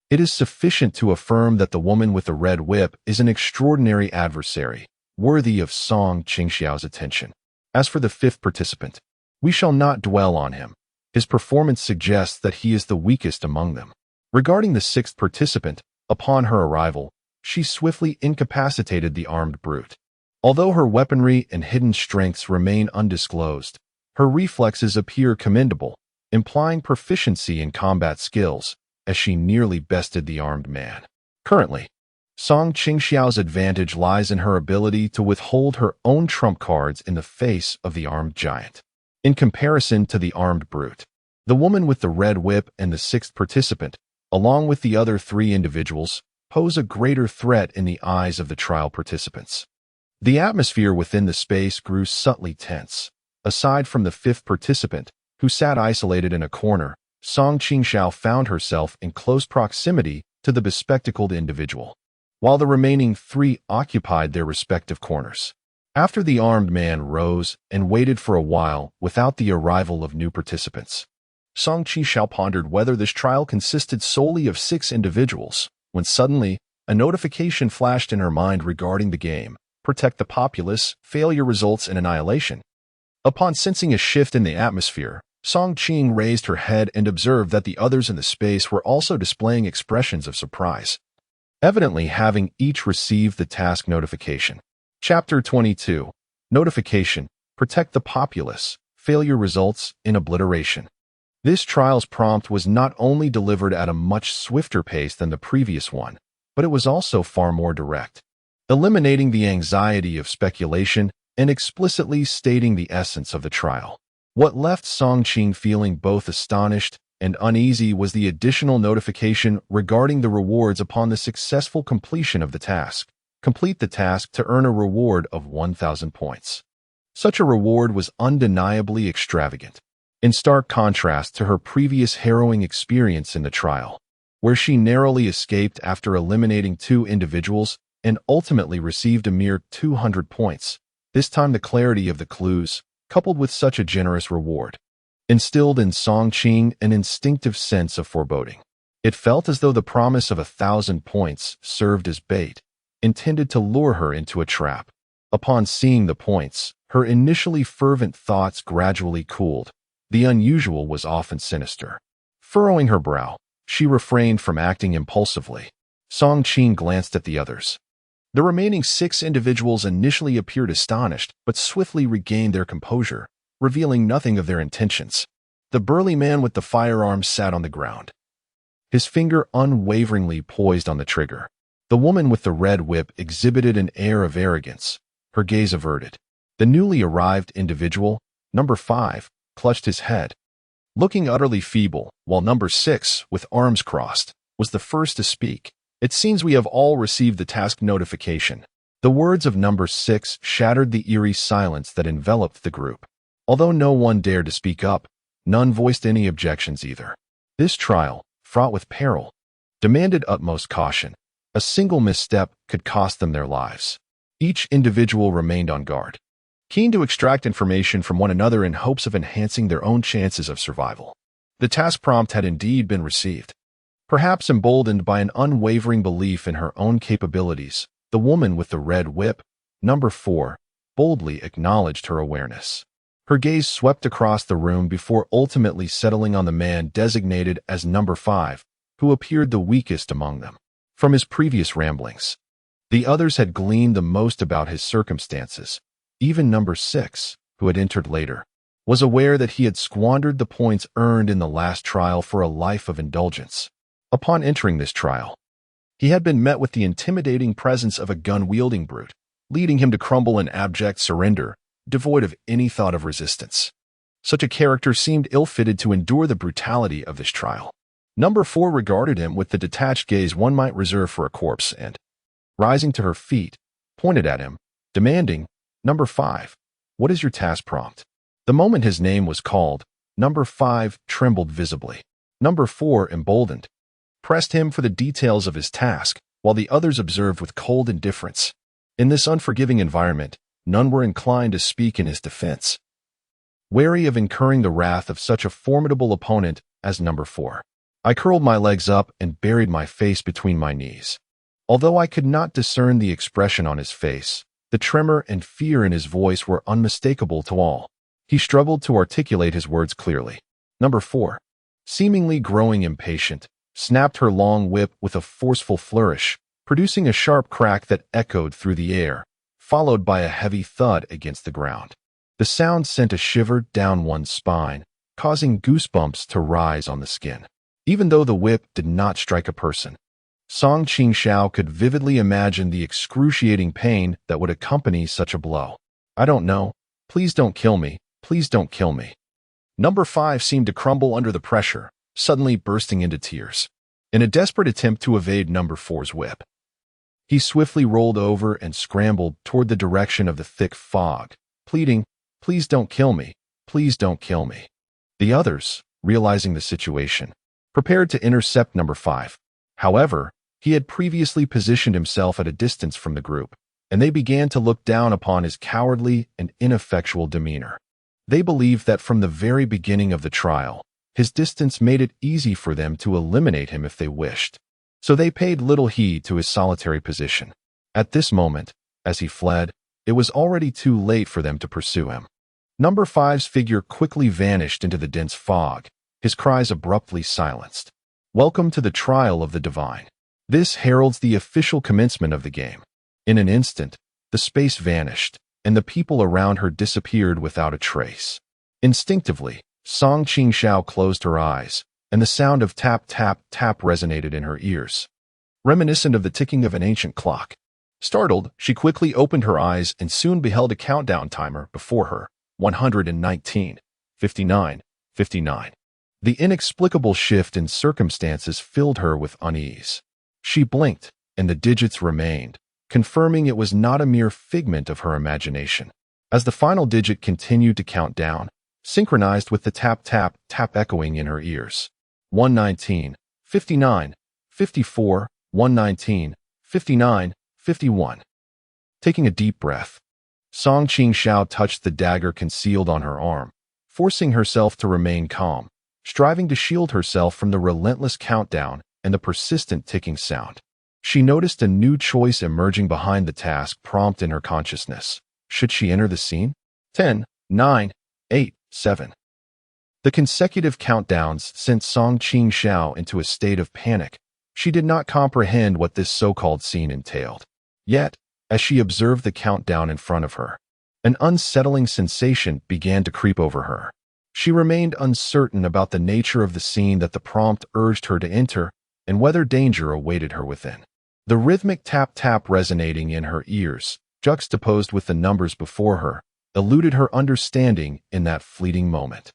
it is sufficient to affirm that the woman with the red whip is an extraordinary adversary, worthy of Song Qingxiao's attention. As for the 5th participant, we shall not dwell on him. His performance suggests that he is the weakest among them. Regarding the 6th participant, upon her arrival, she swiftly incapacitated the armed brute. Although her weaponry and hidden strengths remain undisclosed, her reflexes appear commendable, implying proficiency in combat skills, as she nearly bested the armed man. Currently, Song Qingxiao's advantage lies in her ability to withhold her own trump cards in the face of the armed giant. In comparison to the armed brute, the woman with the red whip and the 6th participant, along with the other 3 individuals, pose a greater threat in the eyes of the trial participants. The atmosphere within the space grew subtly tense. Aside from the 5th participant, who sat isolated in a corner, Song Qingxiao found herself in close proximity to the bespectacled individual, while the remaining 3 occupied their respective corners. After the armed man rose and waited for a while without the arrival of new participants, Song Qingxiao pondered whether this trial consisted solely of 6 individuals, when suddenly a notification flashed in her mind regarding the game: protect the populace, failure results in annihilation. Upon sensing a shift in the atmosphere, Song Qing raised her head and observed that the others in the space were also displaying expressions of surprise, evidently having each received the task notification. Chapter 22. Notification: protect the populace, failure results in obliteration. This trial's prompt was not only delivered at a much swifter pace than the previous one, but it was also far more direct, eliminating the anxiety of speculation and explicitly stating the essence of the trial. What left Song Qing feeling both astonished and uneasy was the additional notification regarding the rewards upon the successful completion of the task. Complete the task to earn a reward of 1,000 points. Such a reward was undeniably extravagant, in stark contrast to her previous harrowing experience in the trial, where she narrowly escaped after eliminating 2 individuals and ultimately received a mere 200 points. This time the clarity of the clues, coupled with such a generous reward, instilled in Song Qing an instinctive sense of foreboding. It felt as though the promise of 1,000 points served as bait, intended to lure her into a trap. Upon seeing the points, her initially fervent thoughts gradually cooled. The unusual was often sinister. Furrowing her brow, she refrained from acting impulsively. Song Qing glanced at the others. The remaining 6 individuals initially appeared astonished, but swiftly regained their composure, revealing nothing of their intentions. The burly man with the firearm sat on the ground, his finger unwaveringly poised on the trigger. The woman with the red whip exhibited an air of arrogance, her gaze averted. The newly arrived individual, number 5, clutched his head, looking utterly feeble, while number 6, with arms crossed, was the first to speak. It seems we have all received the task notification. The words of number 6 shattered the eerie silence that enveloped the group. Although no one dared to speak up, none voiced any objections either. This trial, fraught with peril, demanded utmost caution. A single misstep could cost them their lives. Each individual remained on guard, keen to extract information from one another in hopes of enhancing their own chances of survival. The task prompt had indeed been received. Perhaps emboldened by an unwavering belief in her own capabilities, the woman with the red whip, number 4, boldly acknowledged her awareness. Her gaze swept across the room before ultimately settling on the man designated as number 5, who appeared the weakest among them. From his previous ramblings, the others had gleaned the most about his circumstances. Even number 6, who had entered later, was aware that he had squandered the points earned in the last trial for a life of indulgence. Upon entering this trial, he had been met with the intimidating presence of a gun-wielding brute, leading him to crumble in abject surrender, devoid of any thought of resistance. Such a character seemed ill-fitted to endure the brutality of this trial. Number 4 regarded him with the detached gaze one might reserve for a corpse and, rising to her feet, pointed at him, demanding, "Number 5, what is your task prompt?" The moment his name was called, number 5 trembled visibly. Number 4, emboldened, pressed him for the details of his task, while the others observed with cold indifference. In this unforgiving environment, none were inclined to speak in his defense, wary of incurring the wrath of such a formidable opponent as number 4. I curled my legs up and buried my face between my knees. Although I could not discern the expression on his face, the tremor and fear in his voice were unmistakable to all. He struggled to articulate his words clearly. Number 4, seemingly growing impatient, snapped her long whip with a forceful flourish, producing a sharp crack that echoed through the air, followed by a heavy thud against the ground. The sound sent a shiver down one's spine, causing goosebumps to rise on the skin. Even though the whip did not strike a person, Qingxiao could vividly imagine the excruciating pain that would accompany such a blow. "I don't know. Please don't kill me. Please don't kill me." Number 5 seemed to crumble under the pressure, suddenly bursting into tears. In a desperate attempt to evade number 4's whip, he swiftly rolled over and scrambled toward the direction of the thick fog, pleading, "Please don't kill me. Please don't kill me." The others, realizing the situation, prepared to intercept number 5. However, he had previously positioned himself at a distance from the group, and they began to look down upon his cowardly and ineffectual demeanor. They believed that from the very beginning of the trial, his distance made it easy for them to eliminate him if they wished. So they paid little heed to his solitary position. At this moment, as he fled, it was already too late for them to pursue him. Number 5's figure quickly vanished into the dense fog, his cries abruptly silenced. Welcome to the trial of the divine. This heralds the official commencement of the game. In an instant, the space vanished, and the people around her disappeared without a trace. Instinctively, Qingxiao closed her eyes, and the sound of tap, tap, tap resonated in her ears, reminiscent of the ticking of an ancient clock. Startled, she quickly opened her eyes and soon beheld a countdown timer before her, 119, 59, 59. The inexplicable shift in circumstances filled her with unease. She blinked, and the digits remained, confirming it was not a mere figment of her imagination. As the final digit continued to count down, synchronized with the tap, tap, tap echoing in her ears. 119, 59, 54, 119, 59, 51. Taking a deep breath, Qingxiao touched the dagger concealed on her arm, forcing herself to remain calm, striving to shield herself from the relentless countdown and the persistent ticking sound. She noticed a new choice emerging behind the task prompt in her consciousness. Should she enter the scene? 10, 9, 8, 7. The consecutive countdowns sent Qingxiao into a state of panic. She did not comprehend what this so-called scene entailed. Yet, as she observed the countdown in front of her, an unsettling sensation began to creep over her. She remained uncertain about the nature of the scene that the prompt urged her to enter and whether danger awaited her within. The rhythmic tap-tap resonating in her ears, juxtaposed with the numbers before her, eluded her understanding in that fleeting moment.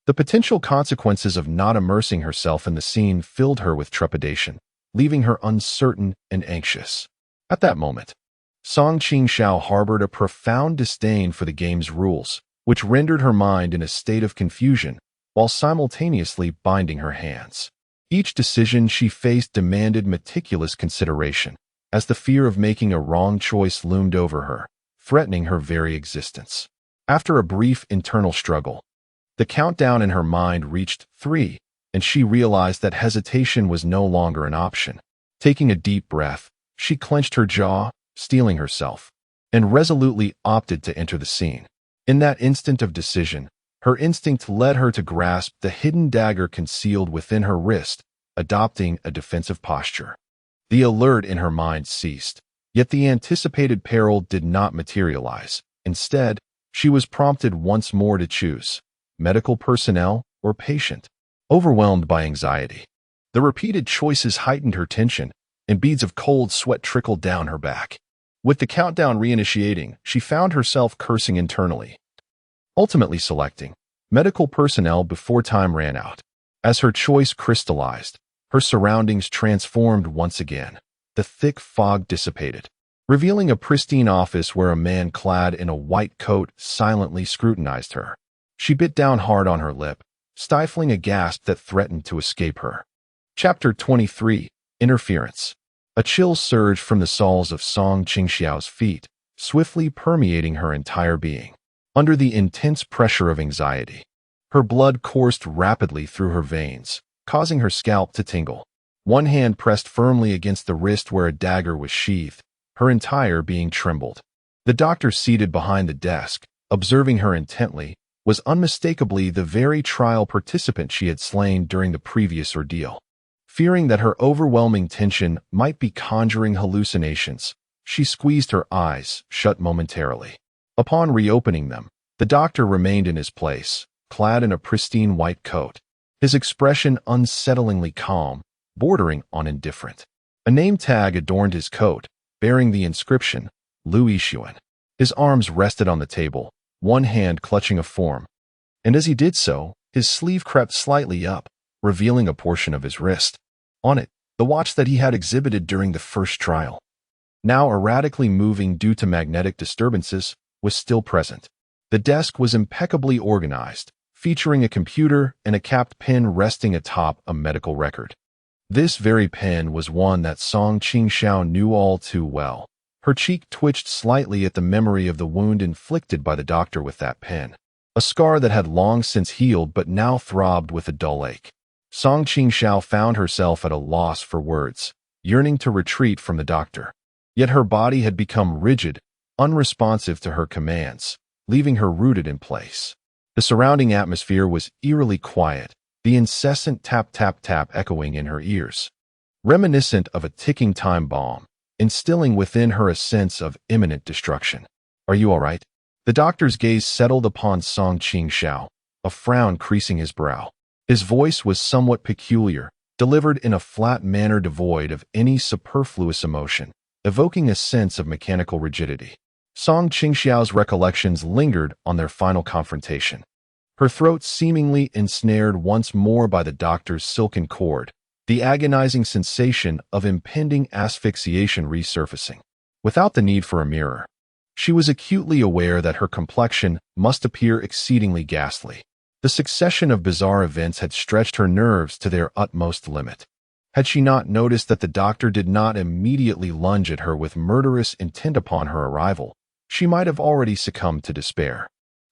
The potential consequences of not immersing herself in the scene filled her with trepidation, leaving her uncertain and anxious. At that moment, Qingxiao harbored a profound disdain for the game's rules, which rendered her mind in a state of confusion while simultaneously binding her hands. Each decision she faced demanded meticulous consideration, as the fear of making a wrong choice loomed over her, threatening her very existence. After a brief internal struggle, the countdown in her mind reached 3, and she realized that hesitation was no longer an option. Taking a deep breath, she clenched her jaw, steeling herself, and resolutely opted to enter the scene. In that instant of decision, her instinct led her to grasp the hidden dagger concealed within her wrist, adopting a defensive posture. The alert in her mind ceased, yet the anticipated peril did not materialize. Instead, she was prompted once more to choose medical personnel or patient. Overwhelmed by anxiety, the repeated choices heightened her tension, and beads of cold sweat trickled down her back. With the countdown reinitiating, she found herself cursing internally, ultimately selecting medical personnel before time ran out. As her choice crystallized, her surroundings transformed once again. The thick fog dissipated, revealing a pristine office where a man clad in a white coat silently scrutinized her. She bit down hard on her lip, stifling a gasp that threatened to escape her. Chapter 23. Interference. A chill surged from the soles of Qingxiao's feet, swiftly permeating her entire being. Under the intense pressure of anxiety, her blood coursed rapidly through her veins, causing her scalp to tingle. One hand pressed firmly against the wrist where a dagger was sheathed, her entire being trembled. The doctor seated behind the desk, observing her intently, was unmistakably the very trial participant she had slain during the previous ordeal. Fearing that her overwhelming tension might be conjuring hallucinations, she squeezed her eyes shut momentarily. Upon reopening them, the doctor remained in his place, clad in a pristine white coat, his expression unsettlingly calm, bordering on indifferent. A name tag adorned his coat, bearing the inscription, Louis Xuan. His arms rested on the table, one hand clutching a form, and as he did so, his sleeve crept slightly up, revealing a portion of his wrist. On it, the watch that he had exhibited during the first trial, now erratically moving due to magnetic disturbances, was still present. The desk was impeccably organized, featuring a computer and a capped pen resting atop a medical record. This very pen was one that Qingxiao knew all too well. Her cheek twitched slightly at the memory of the wound inflicted by the doctor with that pen, a scar that had long since healed but now throbbed with a dull ache. Qingxiao found herself at a loss for words, yearning to retreat from the doctor. Yet her body had become rigid, unresponsive to her commands, leaving her rooted in place. The surrounding atmosphere was eerily quiet, the incessant tap-tap-tap echoing in her ears, reminiscent of a ticking time bomb, instilling within her a sense of imminent destruction. "Are you all right?" The doctor's gaze settled upon Qingxiao, a frown creasing his brow. His voice was somewhat peculiar, delivered in a flat manner devoid of any superfluous emotion, evoking a sense of mechanical rigidity. Qingxiao's recollections lingered on their final confrontation, her throat seemingly ensnared once more by the doctor's silken cord, the agonizing sensation of impending asphyxiation resurfacing. Without the need for a mirror, she was acutely aware that her complexion must appear exceedingly ghastly. The succession of bizarre events had stretched her nerves to their utmost limit. Had she not noticed that the doctor did not immediately lunge at her with murderous intent upon her arrival, she might have already succumbed to despair.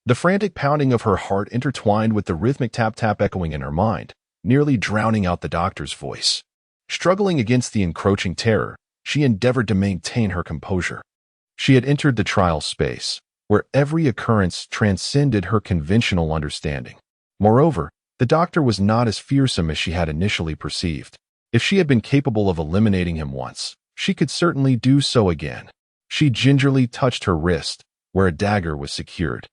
The frantic pounding of her heart intertwined with the rhythmic tap-tap echoing in her mind, nearly drowning out the doctor's voice. Struggling against the encroaching terror, she endeavored to maintain her composure. She had entered the trial space, where every occurrence transcended her conventional understanding. Moreover, the doctor was not as fearsome as she had initially perceived. If she had been capable of eliminating him once, she could certainly do so again. She gingerly touched her wrist, where a dagger was secured.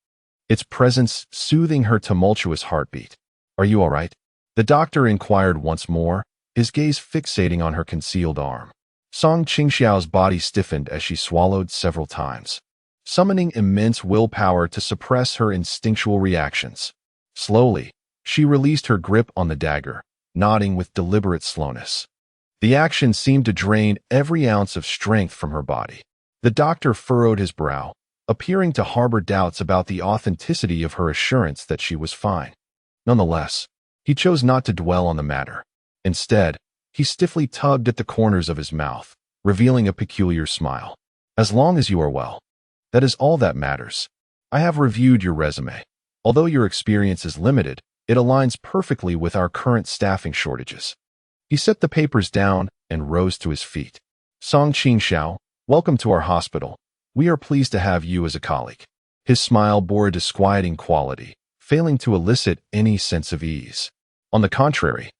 its presence soothing her tumultuous heartbeat. "Are you all right?" The doctor inquired once more, his gaze fixating on her concealed arm. Song Qingxiao's body stiffened as she swallowed several times, summoning immense willpower to suppress her instinctual reactions. Slowly, she released her grip on the dagger, nodding with deliberate slowness. The action seemed to drain every ounce of strength from her body. The doctor furrowed his brow, appearing to harbor doubts about the authenticity of her assurance that she was fine. Nonetheless, he chose not to dwell on the matter. Instead, he stiffly tugged at the corners of his mouth, revealing a peculiar smile. "As long as you are well, that is all that matters. I have reviewed your resume. Although your experience is limited, it aligns perfectly with our current staffing shortages." He set the papers down and rose to his feet. "Song Qingxiao, welcome to our hospital. We are pleased to have you as a colleague." His smile bore a disquieting quality, failing to elicit any sense of ease. On the contrary,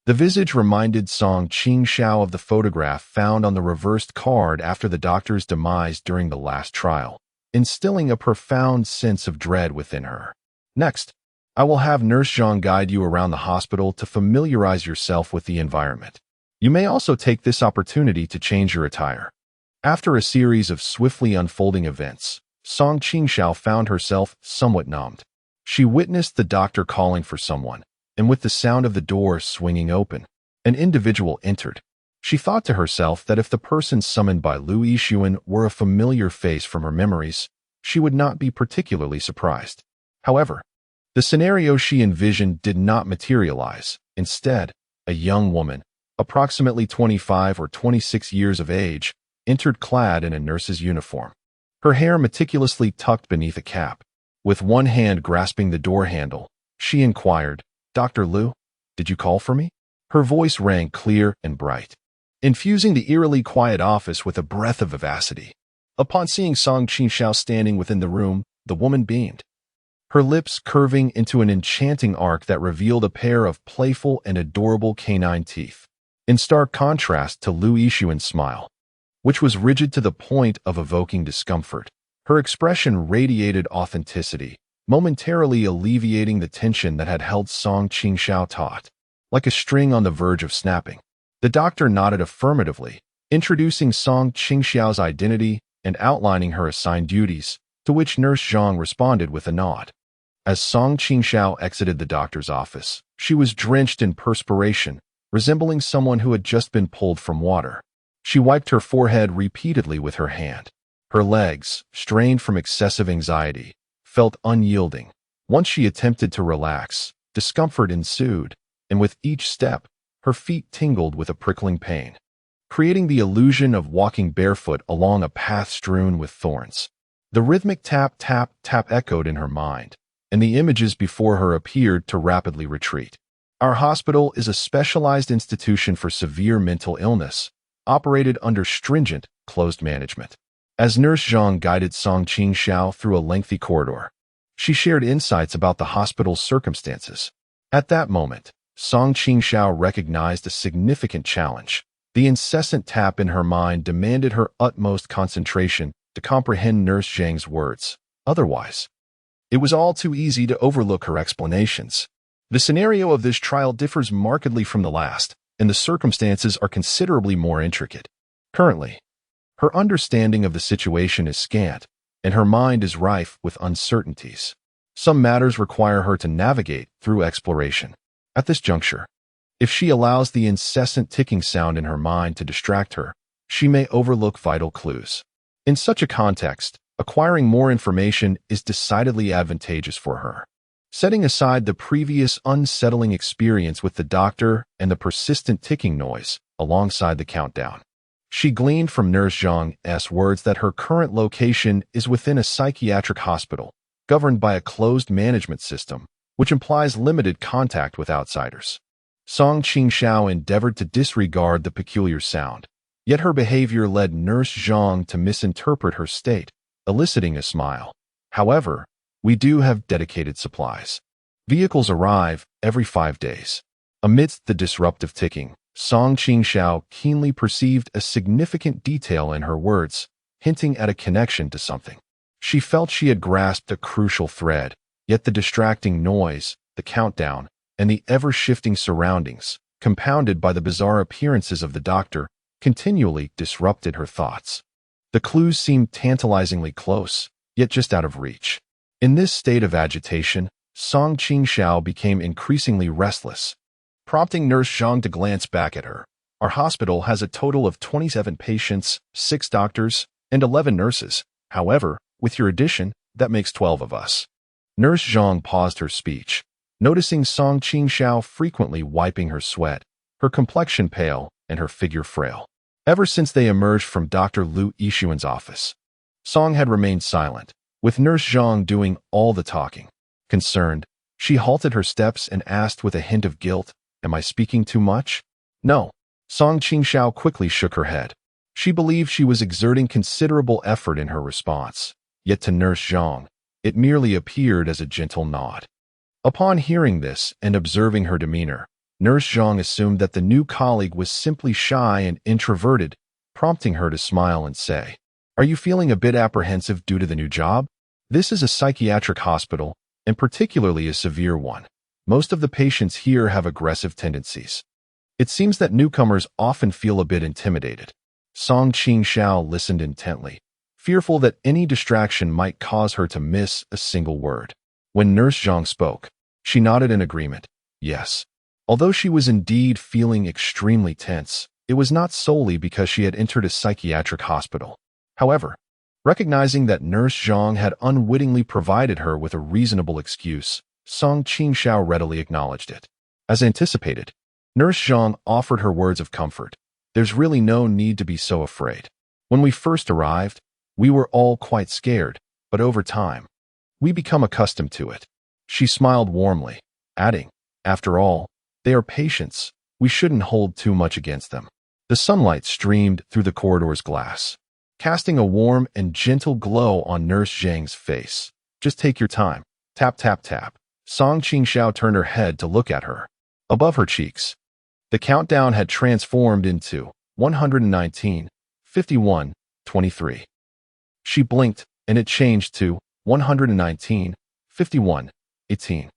the visage reminded Song Qingxiao of the photograph found on the reversed card after the doctor's demise during the last trial, instilling a profound sense of dread within her. "Next, I will have Nurse Zhang guide you around the hospital to familiarize yourself with the environment. You may also take this opportunity to change your attire." After a series of swiftly unfolding events, Song Qingxiao found herself somewhat numbed. She witnessed the doctor calling for someone, and with the sound of the door swinging open, an individual entered. She thought to herself that if the person summoned by Lu Yixuan were a familiar face from her memories, she would not be particularly surprised. However, the scenario she envisioned did not materialize. Instead, a young woman, approximately 25 or 26 years of age, entered clad in a nurse's uniform. Her hair meticulously tucked beneath a cap. With one hand grasping the door handle, she inquired, "Dr. Lu, did you call for me?" Her voice rang clear and bright, infusing the eerily quiet office with a breath of vivacity. Upon seeing Song Qingxiao standing within the room, the woman beamed, her lips curving into an enchanting arc that revealed a pair of playful and adorable canine teeth, in stark contrast to Lu Yixuan's smile, which was rigid to the point of evoking discomfort. Her expression radiated authenticity, momentarily alleviating the tension that had held Song Qingxiao taut, like a string on the verge of snapping. The doctor nodded affirmatively, introducing Song Qingxiao's identity and outlining her assigned duties, to which Nurse Zhang responded with a nod. As Song Qingxiao exited the doctor's office, she was drenched in perspiration, resembling someone who had just been pulled from water. She wiped her forehead repeatedly with her hand. Her legs, strained from excessive anxiety, felt unyielding. Once she attempted to relax, discomfort ensued, and with each step, her feet tingled with a prickling pain, creating the illusion of walking barefoot along a path strewn with thorns. The rhythmic tap, tap, tap echoed in her mind, and the images before her appeared to rapidly retreat. Our hospital is a specialized institution for severe mental illness, operated under stringent, closed management. As Nurse Zhang guided Song Qingxiao through a lengthy corridor, she shared insights about the hospital's circumstances. At that moment, Song Qingxiao recognized a significant challenge. The incessant tap in her mind demanded her utmost concentration to comprehend Nurse Zhang's words. Otherwise, it was all too easy to overlook her explanations. The scenario of this trial differs markedly from the last, and the circumstances are considerably more intricate. Currently, her understanding of the situation is scant, and her mind is rife with uncertainties. Some matters require her to navigate through exploration. At this juncture, if she allows the incessant ticking sound in her mind to distract her, she may overlook vital clues. In such a context, acquiring more information is decidedly advantageous for her. Setting aside the previous unsettling experience with the doctor and the persistent ticking noise alongside the countdown, she gleaned from Nurse Zhang's words that her current location is within a psychiatric hospital, governed by a closed management system, which implies limited contact with outsiders. Song Qingxiao endeavored to disregard the peculiar sound, yet her behavior led Nurse Zhang to misinterpret her state, eliciting a smile. "However, we do have dedicated supplies. Vehicles arrive every 5 days." Amidst the disruptive ticking, Song Qingxiao keenly perceived a significant detail in her words, hinting at a connection to something. She felt she had grasped a crucial thread, Yet the distracting noise, the countdown, and the ever-shifting surroundings, compounded by the bizarre appearances of the doctor, continually disrupted her thoughts. The clues seemed tantalizingly close, yet just out of reach. In this state of agitation, Qingxiao became increasingly restless, prompting Nurse Zhang to glance back at her. Our hospital has a total of 27 patients, 6 doctors, and 11 nurses. However, with your addition, that makes 12 of us. Nurse Zhang paused her speech, noticing Qingxiao frequently wiping her sweat, her complexion pale, and her figure frail. Ever since they emerged from Dr. Lu Yixuan's office, Song had remained silent, with Nurse Zhang doing all the talking. Concerned, she halted her steps and asked with a hint of guilt, "Am I speaking too much?" "No." Qingxiao quickly shook her head. She believed she was exerting considerable effort in her response, yet to Nurse Zhang, it merely appeared as a gentle nod. Upon hearing this and observing her demeanor, Nurse Zhang assumed that the new colleague was simply shy and introverted, prompting her to smile and say, "Are you feeling a bit apprehensive due to the new job? This is a psychiatric hospital, and particularly a severe one. Most of the patients here have aggressive tendencies. It seems that newcomers often feel a bit intimidated." Qingxiao listened intently, fearful that any distraction might cause her to miss a single word. When Nurse Zhang spoke, she nodded in agreement. Yes. Although she was indeed feeling extremely tense, it was not solely because she had entered a psychiatric hospital. However, recognizing that Nurse Zhang had unwittingly provided her with a reasonable excuse, Qingxiao readily acknowledged it. As anticipated, Nurse Zhang offered her words of comfort. "There's really no need to be so afraid. When we first arrived, we were all quite scared, but over time, we become accustomed to it." She smiled warmly, adding, "After all, they are patients. We shouldn't hold too much against them." The sunlight streamed through the corridor's glass, casting a warm and gentle glow on Nurse Zhang's face. "Just take your time." Tap, tap, tap. Qingxiao turned her head to look at her. Above her cheeks, the countdown had transformed into 119, 51, 23. She blinked, and it changed to 119, 51, 18.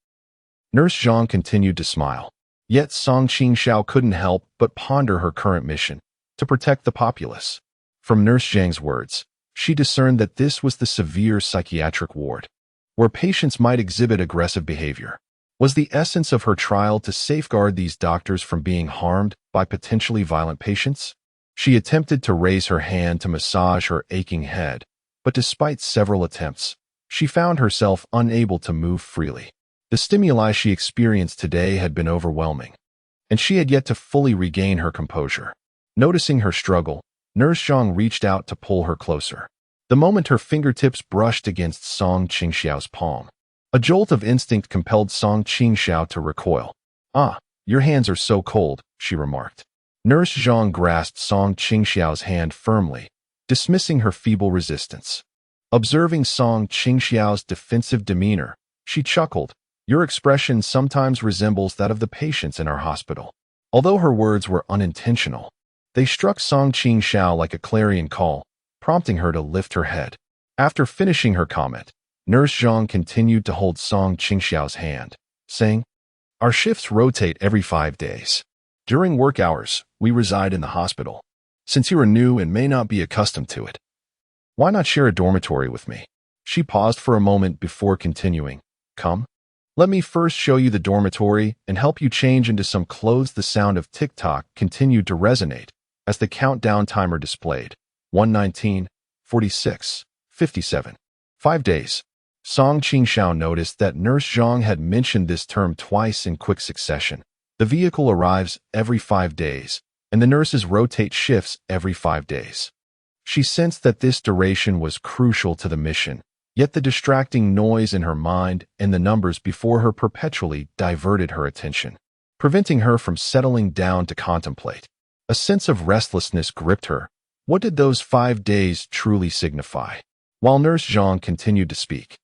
Nurse Zhang continued to smile. Yet Qingxiao couldn't help but ponder her current mission, to protect the populace. From Nurse Zhang's words, she discerned that this was the severe psychiatric ward, where patients might exhibit aggressive behavior. Was the essence of her trial to safeguard these doctors from being harmed by potentially violent patients? She attempted to raise her hand to massage her aching head, but despite several attempts, she found herself unable to move freely. The stimuli she experienced today had been overwhelming, and she had yet to fully regain her composure. Noticing her struggle, Nurse Zhang reached out to pull her closer. The moment her fingertips brushed against Qingxiao's palm, a jolt of instinct compelled Qingxiao to recoil. "Ah, your hands are so cold," she remarked. Nurse Zhang grasped Qingxiao's hand firmly, dismissing her feeble resistance. Observing Qingxiao's defensive demeanor, she chuckled. "Your expression sometimes resembles that of the patients in our hospital." Although her words were unintentional, they struck Qingxiao like a clarion call, prompting her to lift her head. After finishing her comment, Nurse Zhang continued to hold Qingxiao's hand, saying, "Our shifts rotate every 5 days. During work hours, we reside in the hospital. Since you are new and may not be accustomed to it, why not share a dormitory with me?" She paused for a moment before continuing, "Come. Let me first show you the dormitory and help you change into some clothes." The sound of tick-tock continued to resonate as the countdown timer displayed 119, 46, 57. 5 days. Qingxiao noticed that Nurse Zhang had mentioned this term twice in quick succession. The vehicle arrives every 5 days, and the nurses rotate shifts every 5 days. She sensed that this duration was crucial to the mission, yet the distracting noise in her mind and the numbers before her perpetually diverted her attention, preventing her from settling down to contemplate. A sense of restlessness gripped her. What did those 5 days truly signify? While Nurse Zhang continued to speak,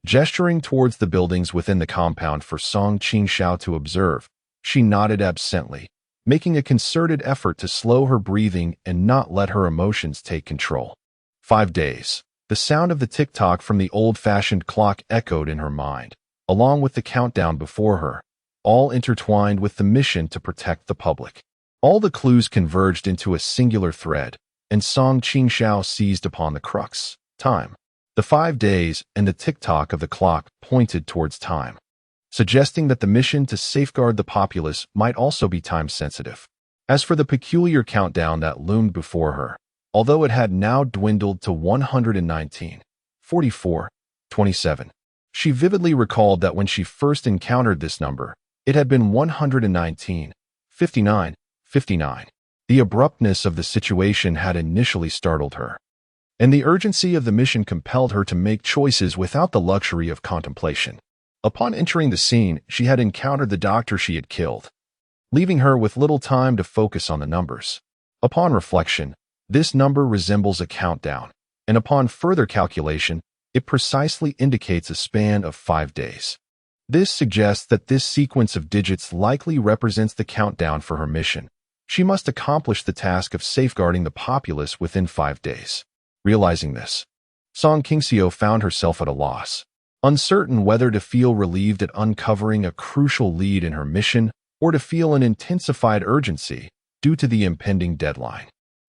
gesturing towards the buildings within the compound for Qingxiao to observe, she nodded absently, making a concerted effort to slow her breathing and not let her emotions take control. 5 days. The sound of the tick-tock from the old-fashioned clock echoed in her mind, along with the countdown before her, all intertwined with the mission to protect the public. All the clues converged into a singular thread, and Song Qingxiao seized upon the crux: time. The 5 days and the tick-tock of the clock pointed towards time, suggesting that the mission to safeguard the populace might also be time-sensitive. As for the peculiar countdown that loomed before her, although it had now dwindled to 119, 44, 27, she vividly recalled that when she first encountered this number, it had been 119, 59, 59. The abruptness of the situation had initially startled her, and the urgency of the mission compelled her to make choices without the luxury of contemplation. Upon entering the scene, she had encountered the doctor she had killed, leaving her with little time to focus on the numbers. Upon reflection, this number resembles a countdown, and upon further calculation, it precisely indicates a span of 5 days. This suggests that this sequence of digits likely represents the countdown for her mission. She must accomplish the task of safeguarding the populace within 5 days. Realizing this, Song Qingxiao found herself at a loss, uncertain whether to feel relieved at uncovering a crucial lead in her mission or to feel an intensified urgency due to the impending deadline.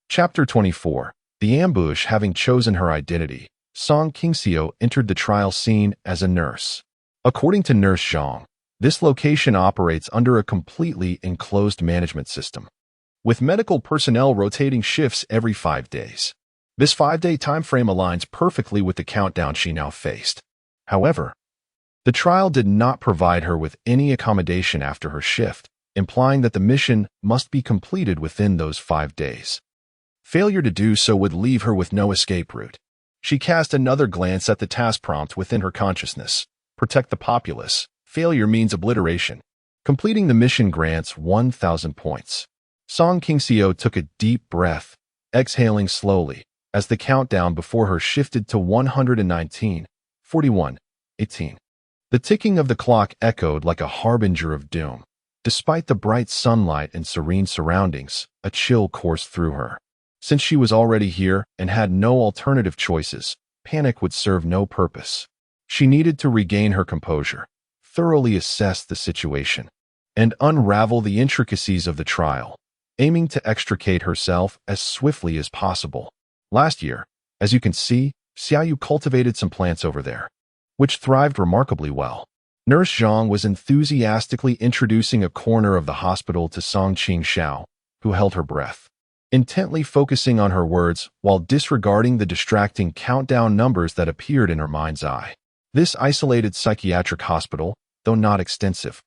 Chapter 24. The ambush. Having chosen her identity, Song Qingxiao entered the trial scene as a nurse. According to Nurse Zhang, this location operates under a completely enclosed management system, with medical personnel rotating shifts every 5 days. This 5-day time frame aligns perfectly with the countdown she now faced. However, the trial did not provide her with any accommodation after her shift, implying that the mission must be completed within those 5 days. Failure to do so would leave her with no escape route. She cast another glance at the task prompt within her consciousness. Protect the populace. Failure means obliteration. Completing the mission grants 1,000 points. Song Qingxiao took a deep breath, exhaling slowly, as the countdown before her shifted to 119, 41, 18. The ticking of the clock echoed like a harbinger of doom. Despite the bright sunlight and serene surroundings, a chill coursed through her. Since she was already here and had no alternative choices, panic would serve no purpose. She needed to regain her composure, thoroughly assess the situation, and unravel the intricacies of the trial, aiming to extricate herself as swiftly as possible. Last year, as you can see, Xiaoyu cultivated some plants over there, which thrived remarkably well. Nurse Zhang was enthusiastically introducing a corner of the hospital to Song Qingxiao, who held her breath, intently focusing on her words while disregarding the distracting countdown numbers that appeared in her mind's eye. This isolated psychiatric hospital, though not extensive,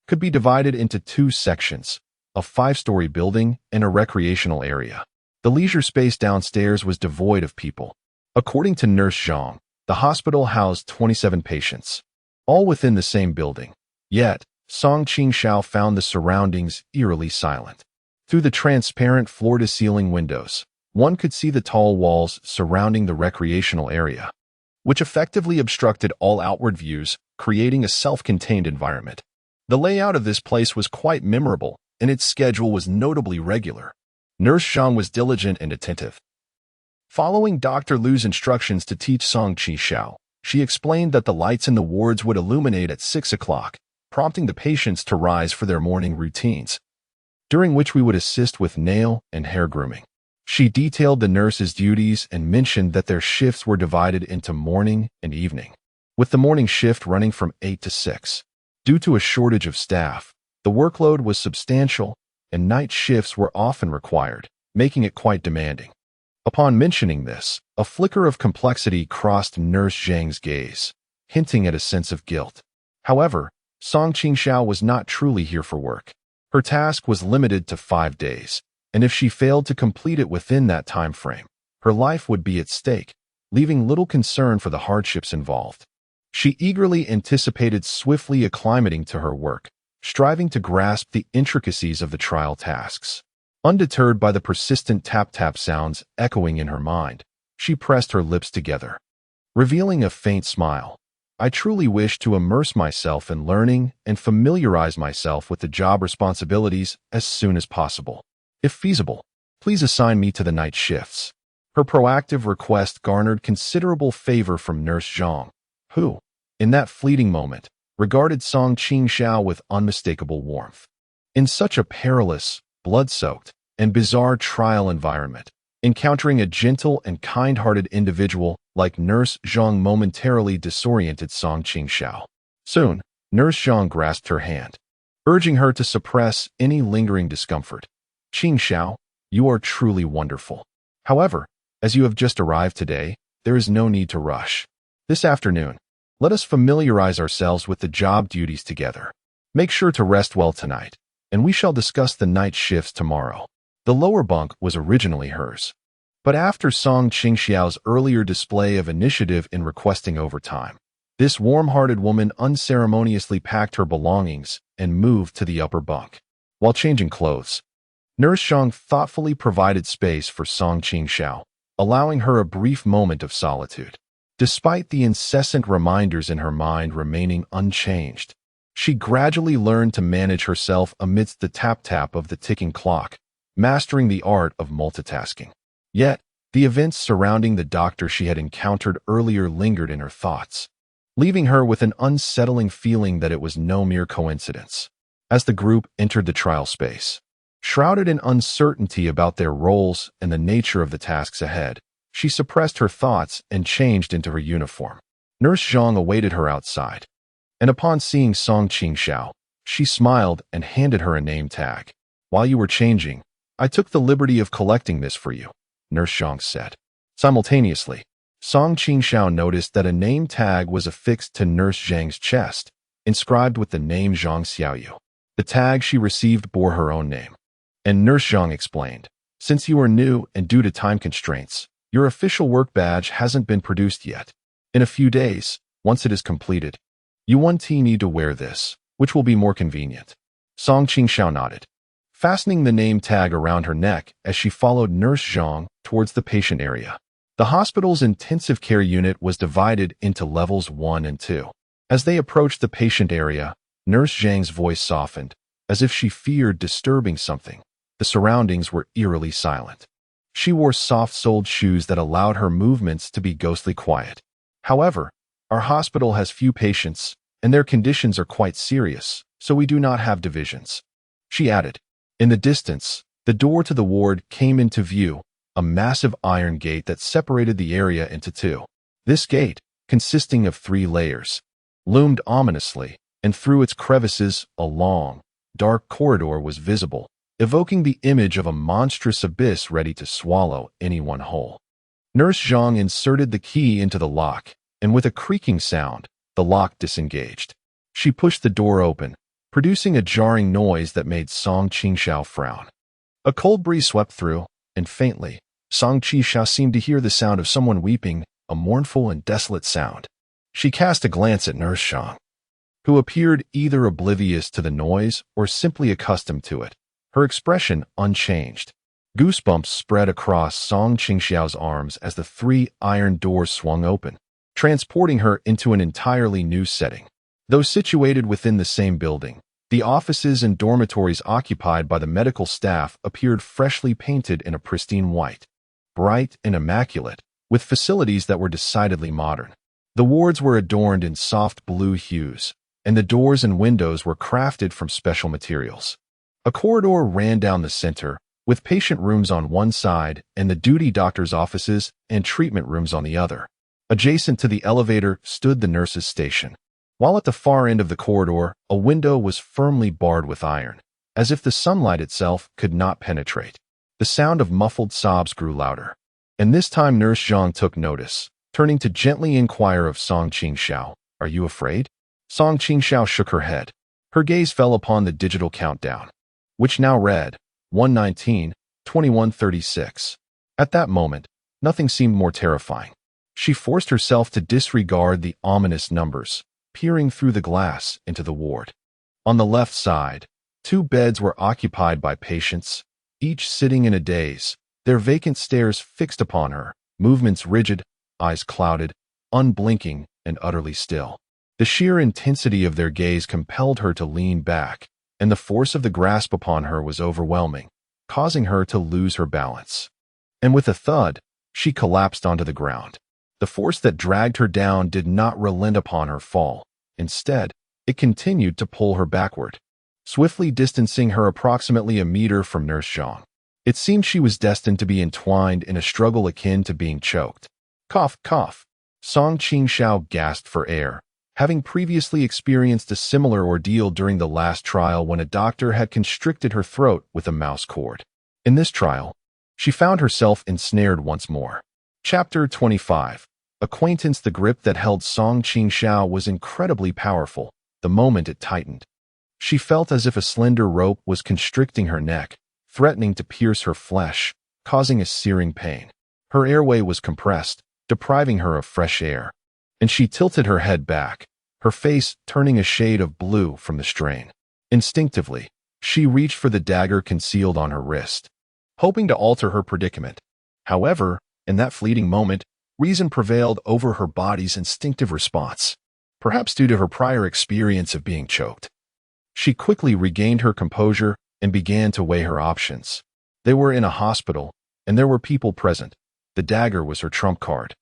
could be divided into 2 sections, a 5-story building and a recreational area. The leisure space downstairs was devoid of people. According to Nurse Zhang, the hospital housed 27 patients, all within the same building. Yet, Song Qingxiao found the surroundings eerily silent. Through the transparent floor-to-ceiling windows, one could see the tall walls surrounding the recreational area, which effectively obstructed all outward views, creating a self-contained environment. The layout of this place was quite memorable, and its schedule was notably regular. Nurse Zhang was diligent and attentive. Following Dr. Lu's instructions to teach Song Qingxiao, she explained that the lights in the wards would illuminate at 6 o'clock, prompting the patients to rise for their morning routines, during which we would assist with nail and hair grooming. She detailed the nurses' duties and mentioned that their shifts were divided into morning and evening, with the morning shift running from 8 to 6. Due to a shortage of staff, the workload was substantial, and night shifts were often required, making it quite demanding. Upon mentioning this, a flicker of complexity crossed Nurse Zhang's gaze, hinting at a sense of guilt. However, Song Qingxiao was not truly here for work. Her task was limited to 5 days, and if she failed to complete it within that time frame, her life would be at stake, leaving little concern for the hardships involved. She eagerly anticipated swiftly acclimating to her work, striving to grasp the intricacies of the trial tasks. Undeterred by the persistent tap-tap sounds echoing in her mind, she pressed her lips together, revealing a faint smile. I truly wish to immerse myself in learning and familiarize myself with the job responsibilities as soon as possible. If feasible, please assign me to the night shifts. Her proactive request garnered considerable favor from Nurse Zhang, who, in that fleeting moment, regarded Song Qingxiao with unmistakable warmth. In such a perilous, blood-soaked, and bizarre trial environment, encountering a gentle and kind-hearted individual like Nurse Zhang momentarily disoriented Song Qingxiao. Soon, Nurse Zhang grasped her hand, urging her to suppress any lingering discomfort. "Qingxiao, you are truly wonderful. However, as you have just arrived today, there is no need to rush. This afternoon, let us familiarize ourselves with the job duties together. Make sure to rest well tonight, and we shall discuss the night shifts tomorrow." The lower bunk was originally hers. But after Song Qingxiao's earlier display of initiative in requesting overtime, this warm-hearted woman unceremoniously packed her belongings and moved to the upper bunk. While changing clothes, Nurse Zhang thoughtfully provided space for Song Qingxiao, allowing her a brief moment of solitude. Despite the incessant reminders in her mind remaining unchanged, she gradually learned to manage herself amidst the tap-tap of the ticking clock, mastering the art of multitasking. Yet, the events surrounding the doctor she had encountered earlier lingered in her thoughts, leaving her with an unsettling feeling that it was no mere coincidence. As the group entered the trial space, shrouded in uncertainty about their roles and the nature of the tasks ahead, she suppressed her thoughts and changed into her uniform. Nurse Zhang awaited her outside, and upon seeing Song Qingxiao, she smiled and handed her a name tag. "While you were changing, I took the liberty of collecting this for you," Nurse Zhang said. Simultaneously, Song Qingxiao noticed that a name tag was affixed to Nurse Zhang's chest, inscribed with the name Zhang Xiaoyu. The tag she received bore her own name. And Nurse Zhang explained, "Since you are new and due to time constraints, your official work badge hasn't been produced yet. In a few days, once it is completed, you need to wear this, which will be more convenient." Song Qingxiao nodded, fastening the name tag around her neck as she followed Nurse Zhang towards the patient area. The hospital's intensive care unit was divided into levels 1 and 2. As they approached the patient area, Nurse Zhang's voice softened, as if she feared disturbing something. The surroundings were eerily silent. She wore soft-soled shoes that allowed her movements to be ghostly quiet. "However, our hospital has few patients, and their conditions are quite serious, so we do not have divisions," she added. In the distance, the door to the ward came into view, a massive iron gate that separated the area into two. This gate, consisting of 3 layers, loomed ominously, and through its crevices, a long, dark corridor was visible, evoking the image of a monstrous abyss ready to swallow anyone whole. Nurse Zhang inserted the key into the lock, and with a creaking sound, the lock disengaged. She pushed the door open, producing a jarring noise that made Song Qingxiao frown. A cold breeze swept through, and faintly, Song Qingxiao seemed to hear the sound of someone weeping, a mournful and desolate sound. She cast a glance at Nurse Zhang, who appeared either oblivious to the noise or simply accustomed to it, her expression unchanged. Goosebumps spread across Song Qingxiao's arms as the 3 iron doors swung open, transporting her into an entirely new setting. Though situated within the same building, the offices and dormitories occupied by the medical staff appeared freshly painted in a pristine white, bright and immaculate, with facilities that were decidedly modern. The wards were adorned in soft blue hues, and the doors and windows were crafted from special materials. A corridor ran down the center, with patient rooms on one side and the duty doctor's offices and treatment rooms on the other. Adjacent to the elevator stood the nurse's station, while at the far end of the corridor, a window was firmly barred with iron, as if the sunlight itself could not penetrate. The sound of muffled sobs grew louder, and this time Nurse Zhang took notice, turning to gently inquire of Song Qingxiao, "Are you afraid?" Song Qingxiao shook her head. Her gaze fell upon the digital countdown, which now read 1:19, 21:36. At that moment, nothing seemed more terrifying. She forced herself to disregard the ominous numbers, peering through the glass into the ward. On the left side, 2 beds were occupied by patients, each sitting in a daze, their vacant stares fixed upon her, movements rigid, eyes clouded, unblinking, and utterly still. The sheer intensity of their gaze compelled her to lean back, and the force of the grasp upon her was overwhelming, causing her to lose her balance. And with a thud, she collapsed onto the ground. The force that dragged her down did not relent upon her fall. Instead, It continued to pull her backward, swiftly distancing her approximately a meter from Nurse Zhang. It seemed she was destined to be entwined in a struggle akin to being choked. Cough, cough. Song Qingxiao gasped for air, having previously experienced a similar ordeal during the last trial when a doctor had constricted her throat with a mouse cord. In this trial, she found herself ensnared once more. Chapter 25. Acquaintance. The grip that held Song Qingxiao was incredibly powerful the moment it tightened. She felt as if a slender rope was constricting her neck, threatening to pierce her flesh, causing a searing pain. Her airway was compressed, depriving her of fresh air, and she tilted her head back, her face turning a shade of blue from the strain. Instinctively, she reached for the dagger concealed on her wrist, hoping to alter her predicament. However, in that fleeting moment, reason prevailed over her body's instinctive response, perhaps due to her prior experience of being choked. She quickly regained her composure and began to weigh her options. They were in a hospital, and there were people present. The dagger was her trump card,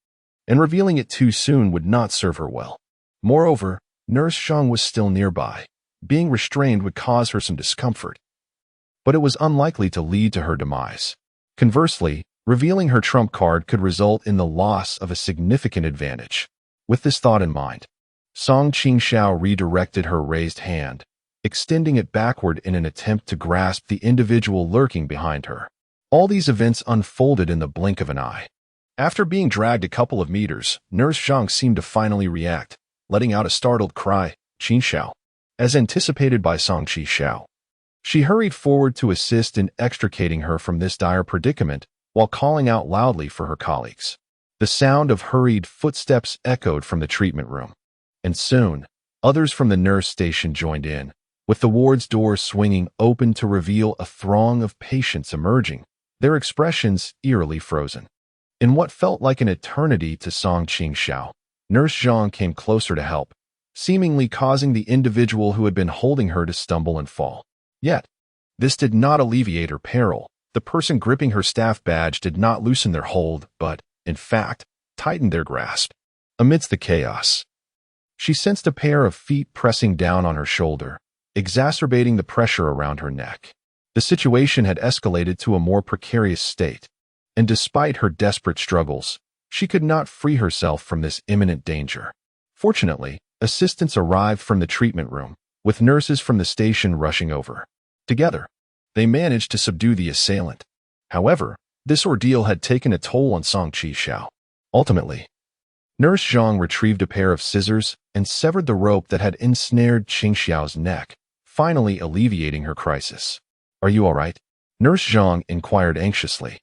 and revealing it too soon would not serve her well. Moreover, Nurse Zhang was still nearby. Being restrained would cause her some discomfort, but it was unlikely to lead to her demise. Conversely, revealing her trump card could result in the loss of a significant advantage. With this thought in mind, Song Qingxiao redirected her raised hand, extending it backward in an attempt to grasp the individual lurking behind her. All these events unfolded in the blink of an eye. After being dragged a couple of meters, Nurse Zhang seemed to finally react, letting out a startled cry, "Qingxiao." As anticipated by Song Qingxiao, she hurried forward to assist in extricating her from this dire predicament while calling out loudly for her colleagues. The sound of hurried footsteps echoed from the treatment room, and soon, others from the nurse station joined in, with the ward's door swinging open to reveal a throng of patients emerging, their expressions eerily frozen. In what felt like an eternity to Song Qingxiao, Nurse Zhang came closer to help, seemingly causing the individual who had been holding her to stumble and fall. Yet, this did not alleviate her peril. The person gripping her staff badge did not loosen their hold, but, in fact, tightened their grasp. Amidst the chaos, she sensed a pair of feet pressing down on her shoulder, exacerbating the pressure around her neck. The situation had escalated to a more precarious state, and despite her desperate struggles, she could not free herself from this imminent danger. Fortunately, assistance arrived from the treatment room, with nurses from the station rushing over. Together, they managed to subdue the assailant. However, this ordeal had taken a toll on Song Qingxiao. Ultimately, Nurse Zhang retrieved a pair of scissors and severed the rope that had ensnared Qingxiao's neck, finally alleviating her crisis. "Are you all right?" Nurse Zhang inquired anxiously,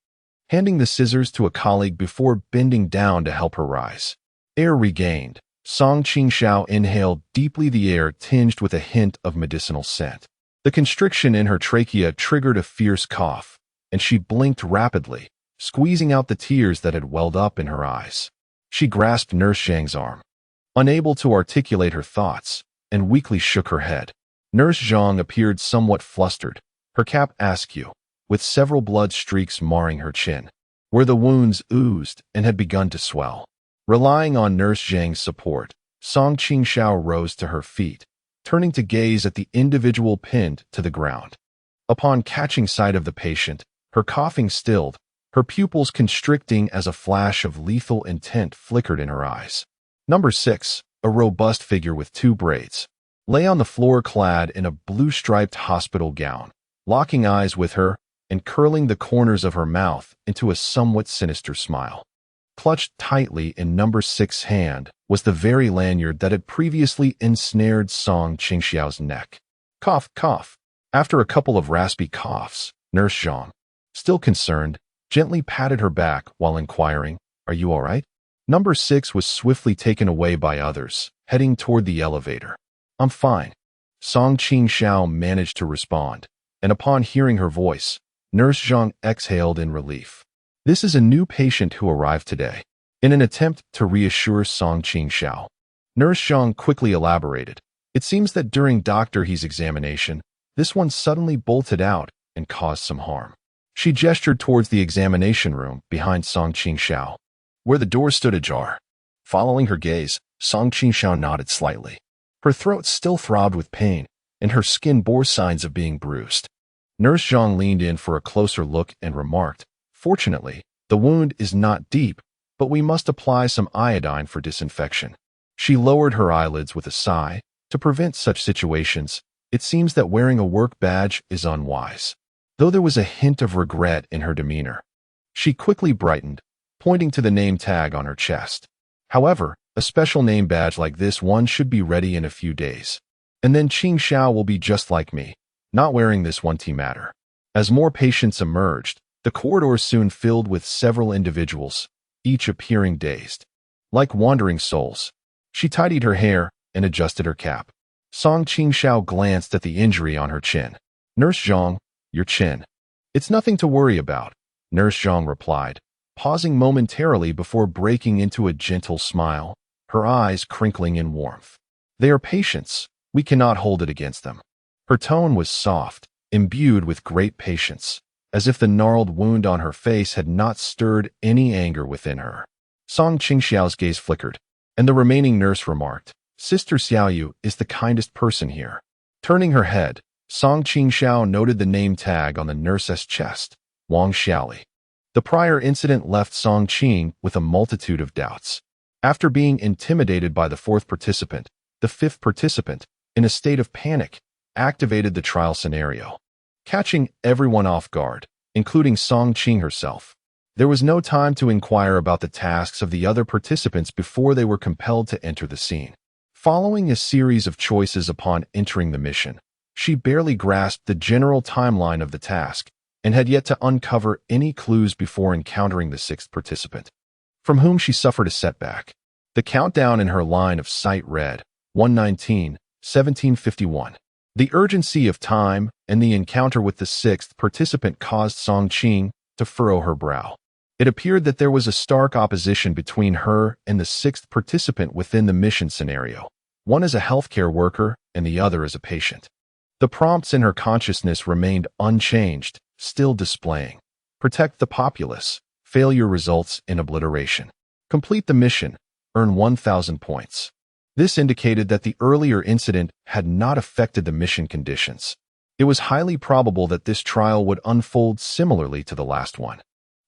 handing the scissors to a colleague before bending down to help her rise. Air regained, Song Qingxiao inhaled deeply, the air tinged with a hint of medicinal scent. The constriction in her trachea triggered a fierce cough, and she blinked rapidly, squeezing out the tears that had welled up in her eyes. She grasped Nurse Zhang's arm, unable to articulate her thoughts, and weakly shook her head. Nurse Zhang appeared somewhat flustered, her cap askew, with several blood streaks marring her chin, where the wounds oozed and had begun to swell. Relying on Nurse Zhang's support, Song Qingxiao rose to her feet, turning to gaze at the individual pinned to the ground. Upon catching sight of the patient, her coughing stilled, her pupils constricting as a flash of lethal intent flickered in her eyes. Number 6, a robust figure with 2 braids, lay on the floor clad in a blue-striped hospital gown, locking eyes with her and curling the corners of her mouth into a somewhat sinister smile. Clutched tightly in Number 6's hand was the very lanyard that had previously ensnared Song Qingxiao's neck. Cough, cough. After a couple of raspy coughs, Nurse Zhang, still concerned, gently patted her back while inquiring, "Are you all right?" Number 6 was swiftly taken away by others, heading toward the elevator. "I'm fine," Song Qingxiao managed to respond, and upon hearing her voice, Nurse Zhang exhaled in relief. "This is a new patient who arrived today." In an attempt to reassure Song Qingxiao, Nurse Zhang quickly elaborated, "It seems that during Dr. He's examination, this one suddenly bolted out and caused some harm." She gestured towards the examination room behind Song Qingxiao, where the door stood ajar. Following her gaze, Song Qingxiao nodded slightly. Her throat still throbbed with pain, and her skin bore signs of being bruised. Nurse Zhang leaned in for a closer look and remarked, "Fortunately, the wound is not deep, but we must apply some iodine for disinfection." She lowered her eyelids with a sigh. To prevent such situations, it seems that wearing a work badge is unwise. Though there was a hint of regret in her demeanor, she quickly brightened, pointing to the name tag on her chest. "However, a special name badge like this one should be ready in a few days. And then Qingxiao will be just like me, not wearing this one matter." As more patients emerged, the corridors soon filled with several individuals, each appearing dazed. Like wandering souls. She tidied her hair and adjusted her cap. Song Qingxiao glanced at the injury on her chin. "Nurse Zhang, your chin." "It's nothing to worry about," Nurse Zhang replied, pausing momentarily before breaking into a gentle smile, her eyes crinkling in warmth. "They are patients. We cannot hold it against them." Her tone was soft, imbued with great patience, as if the gnarled wound on her face had not stirred any anger within her. Song Qingxiao's gaze flickered, and the remaining nurse remarked, "Sister Xiaoyu is the kindest person here." Turning her head, Song Qingxiao noted the name tag on the nurse's chest, Wang Xiaoli. The prior incident left Song Qing with a multitude of doubts. After being intimidated by the fourth participant, the fifth participant, in a state of panic, activated the trial scenario, catching everyone off guard, including Song Qing herself. There was no time to inquire about the tasks of the other participants before they were compelled to enter the scene. Following a series of choices upon entering the mission, she barely grasped the general timeline of the task and had yet to uncover any clues before encountering the sixth participant, from whom she suffered a setback. The countdown in her line of sight read, 1:19, 1751. The urgency of time and the encounter with the sixth participant caused Song Qing to furrow her brow. It appeared that there was a stark opposition between her and the sixth participant within the mission scenario, one as a healthcare worker and the other as a patient. The prompts in her consciousness remained unchanged, still displaying, "Protect the populace. Failure results in obliteration. Complete the mission. Earn 1,000 points." This indicated that the earlier incident had not affected the mission conditions. It was highly probable that this trial would unfold similarly to the last one,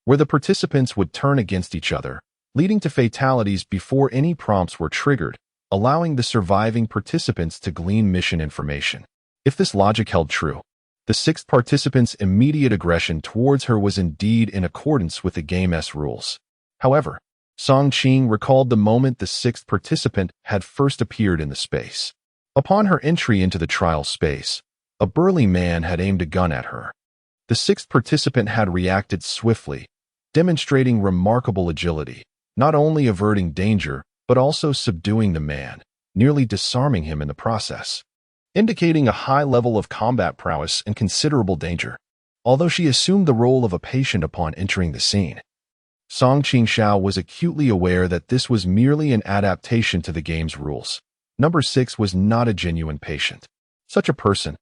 where the participants would turn against each other, leading to fatalities before any prompts were triggered, allowing the surviving participants to glean mission information. If this logic held true, the sixth participant's immediate aggression towards her was indeed in accordance with the game's rules. However, Song Qing recalled the moment the sixth participant had first appeared in the space. Upon her entry into the trial space, a burly man had aimed a gun at her. The sixth participant had reacted swiftly, demonstrating remarkable agility, not only averting danger, but also subduing the man, nearly disarming him in the process, indicating a high level of combat prowess and considerable danger. Although she assumed the role of a patient upon entering the scene, Song Qingxiao was acutely aware that this was merely an adaptation to the game's rules. Number 6 was not a genuine patient. Such a person,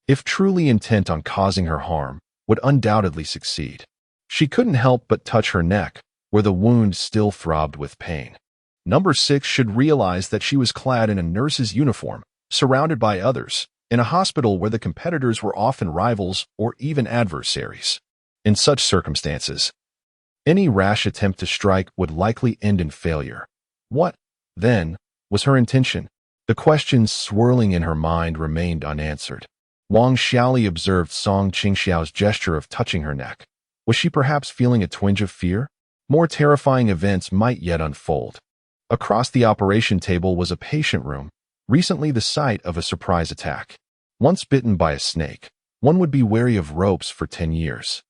if truly intent on causing her harm, would undoubtedly succeed. She couldn't help but touch her neck, where the wound still throbbed with pain. Number 6 should realize that she was clad in a nurse's uniform, surrounded by others, in a hospital where the competitors were often rivals or even adversaries. In such circumstances, any rash attempt to strike would likely end in failure. What, then, was her intention? The questions swirling in her mind remained unanswered. Wang Xiaoli observed Song Qingxiao's gesture of touching her neck. Was she perhaps feeling a twinge of fear? More terrifying events might yet unfold. Across the operation table was a patient room, recently the site of a surprise attack. Once bitten by a snake, one would be wary of ropes for 10 years.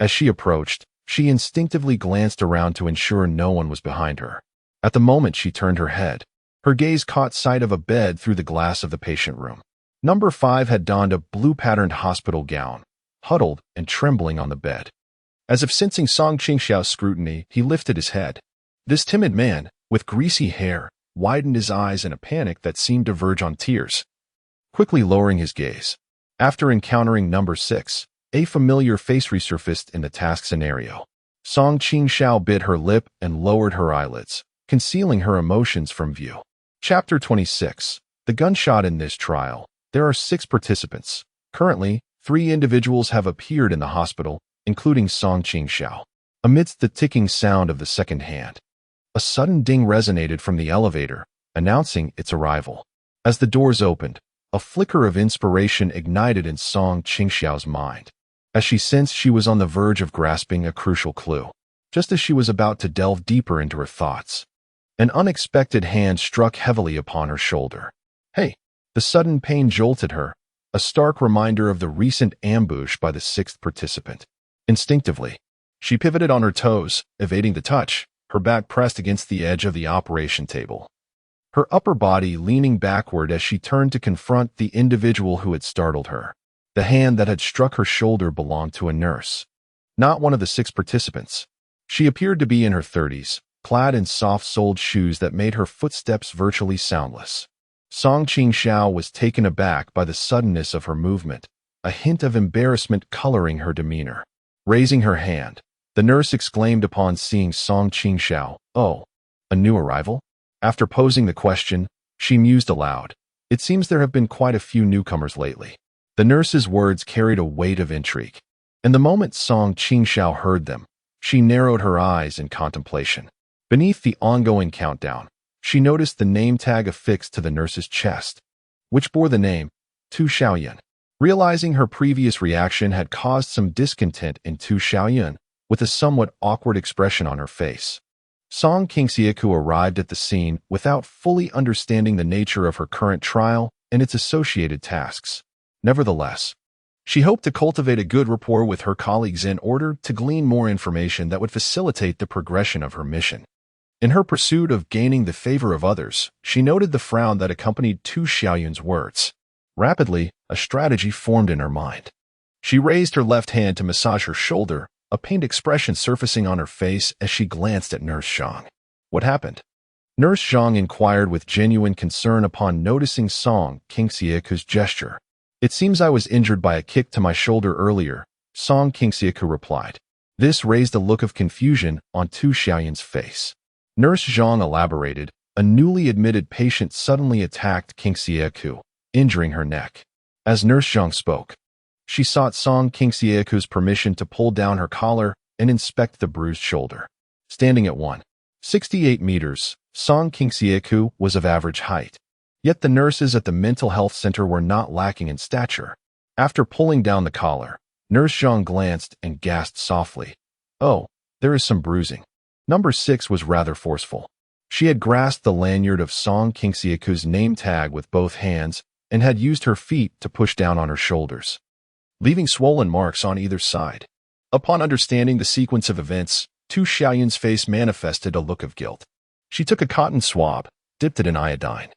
As she approached, she instinctively glanced around to ensure no one was behind her. At the moment she turned her head, her gaze caught sight of a bed through the glass of the patient room. Number 5 had donned a blue-patterned hospital gown, huddled and trembling on the bed. As if sensing Song Qingxiao's scrutiny, he lifted his head. This timid man, with greasy hair, widened his eyes in a panic that seemed to verge on tears, quickly lowering his gaze. After encountering Number 6, a familiar face resurfaced in the task scenario. Song Qingxiao bit her lip and lowered her eyelids, concealing her emotions from view. Chapter 26. The gunshot in this trial. There are 6 participants. Currently, 3 individuals have appeared in the hospital, including Qingxiao. Amidst the ticking sound of the second hand, a sudden ding resonated from the elevator, announcing its arrival. As the doors opened, a flicker of inspiration ignited in Qingxiao's mind, as she sensed she was on the verge of grasping a crucial clue. Just as she was about to delve deeper into her thoughts, an unexpected hand struck heavily upon her shoulder. "Hey!" The sudden pain jolted her, a stark reminder of the recent ambush by the 6th participant. Instinctively, she pivoted on her toes, evading the touch, her back pressed against the edge of the operation table, her upper body leaning backward as she turned to confront the individual who had startled her. The hand that had struck her shoulder belonged to a nurse, not one of the 6 participants. She appeared to be in her 30s, clad in soft-soled shoes that made her footsteps virtually soundless. Qingxiao was taken aback by the suddenness of her movement, a hint of embarrassment coloring her demeanor. Raising her hand, the nurse exclaimed upon seeing Qingxiao, "Oh, a new arrival?" After posing the question, she mused aloud. "It seems there have been quite a few newcomers lately." The nurse's words carried a weight of intrigue, and the moment Qingxiao heard them, she narrowed her eyes in contemplation. Beneath the ongoing countdown, she noticed the name tag affixed to the nurse's chest, which bore the name Tu Xiaoyan. Realizing her previous reaction had caused some discontent in Tu Xiaoyan, with a somewhat awkward expression on her face, Qingxiao arrived at the scene without fully understanding the nature of her current trial and its associated tasks. Nevertheless, she hoped to cultivate a good rapport with her colleagues in order to glean more information that would facilitate the progression of her mission. In her pursuit of gaining the favor of others, she noted the frown that accompanied Tu Xiaoyan's words. Rapidly, a strategy formed in her mind. She raised her left hand to massage her shoulder, a pained expression surfacing on her face as she glanced at Nurse Zhang. "What happened?" Nurse Zhang inquired with genuine concern upon noticing Qingxiao's gesture. "It seems I was injured by a kick to my shoulder earlier," Qingxiao replied. This raised a look of confusion on Tu Xiaoyan's face. Nurse Zhang elaborated, "A newly admitted patient suddenly attacked Qingxiao, injuring her neck." As Nurse Zhang spoke, she sought Qingxiao's permission to pull down her collar and inspect the bruised shoulder. Standing at 1.68 meters, Qingxiao was of average height. Yet the nurses at the mental health center were not lacking in stature. After pulling down the collar, Nurse Zhang glanced and gasped softly. "Oh, there is some bruising." Number 6 was rather forceful. She had grasped the lanyard of Qingxiao's name tag with both hands and had used her feet to push down on her shoulders, leaving swollen marks on either side. Upon understanding the sequence of events, Tu Xiaoyan's face manifested a look of guilt. She took a cotton swab, dipped it in iodine,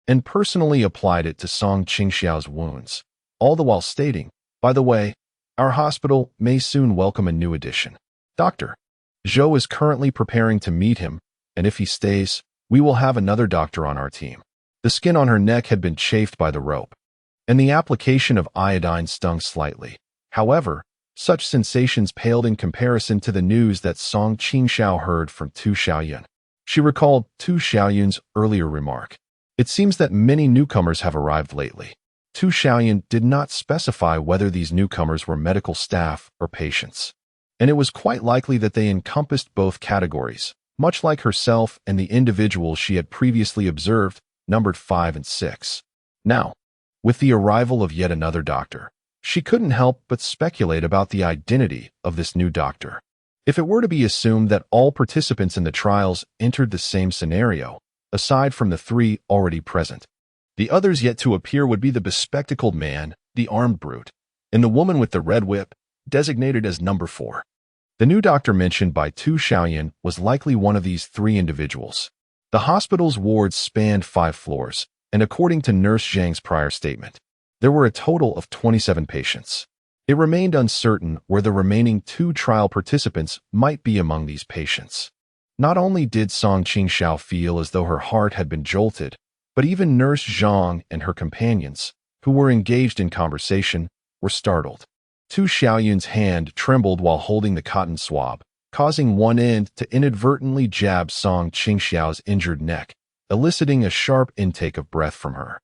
and personally applied it to Qingxiao's wounds, all the while stating, "By the way, our hospital may soon welcome a new addition. Dr. Zhou is currently preparing to meet him, and if he stays, we will have another doctor on our team." The skin on her neck had been chafed by the rope, and the application of iodine stung slightly. However, such sensations paled in comparison to the news that Qingxiao heard from Tu Xiaoyan. She recalled Tu Xiaoyan's earlier remark. "It seems that many newcomers have arrived lately." Tu Xiaoyan did not specify whether these newcomers were medical staff or patients, and it was quite likely that they encompassed both categories, much like herself and the individuals she had previously observed, numbered 5 and 6. Now, with the arrival of yet another doctor, she couldn't help but speculate about the identity of this new doctor. If it were to be assumed that all participants in the trials entered the same scenario, aside from the 3 already present, the others yet to appear would be the bespectacled man, the armed brute, and the woman with the red whip, designated as number 4. The new doctor mentioned by Tu Xiaoyan was likely one of these 3 individuals. The hospital's wards spanned 5 floors, and according to Nurse Zhang's prior statement, there were a total of 27 patients. It remained uncertain where the remaining 2 trial participants might be among these patients. Not only did Qingxiao feel as though her heart had been jolted, but even Nurse Zhang and her companions, who were engaged in conversation, were startled. Tu Xiaoyan's hand trembled while holding the cotton swab, causing one end to inadvertently jab Qingxiao's injured neck, eliciting a sharp intake of breath from her.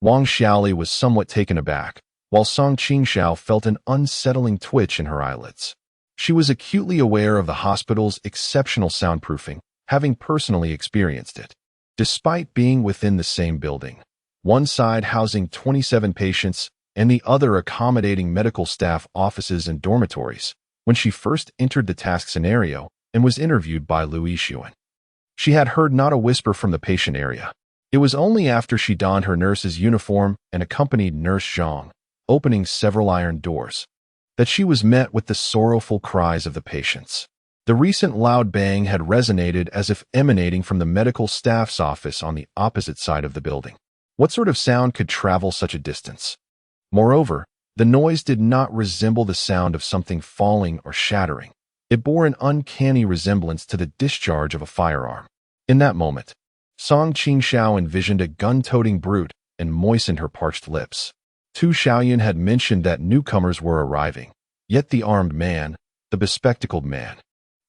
Wang Xiaoli was somewhat taken aback, while Song Qingxiao felt an unsettling twitch in her eyelids. She was acutely aware of the hospital's exceptional soundproofing, having personally experienced it. Despite being within the same building, one side housing 27 patients and the other accommodating medical staff offices and dormitories, when she first entered the task scenario and was interviewed by Louis Xuan, she had heard not a whisper from the patient area. It was only after she donned her nurse's uniform and accompanied Nurse Zhang, opening several iron doors, that she was met with the sorrowful cries of the patients. The recent loud bang had resonated as if emanating from the medical staff's office on the opposite side of the building. What sort of sound could travel such a distance? Moreover, the noise did not resemble the sound of something falling or shattering. It bore an uncanny resemblance to the discharge of a firearm. In that moment, Song Qingxiao envisioned a gun-toting brute and moistened her parched lips. Tu Xiaoyun had mentioned that newcomers were arriving, yet the armed man, the bespectacled man,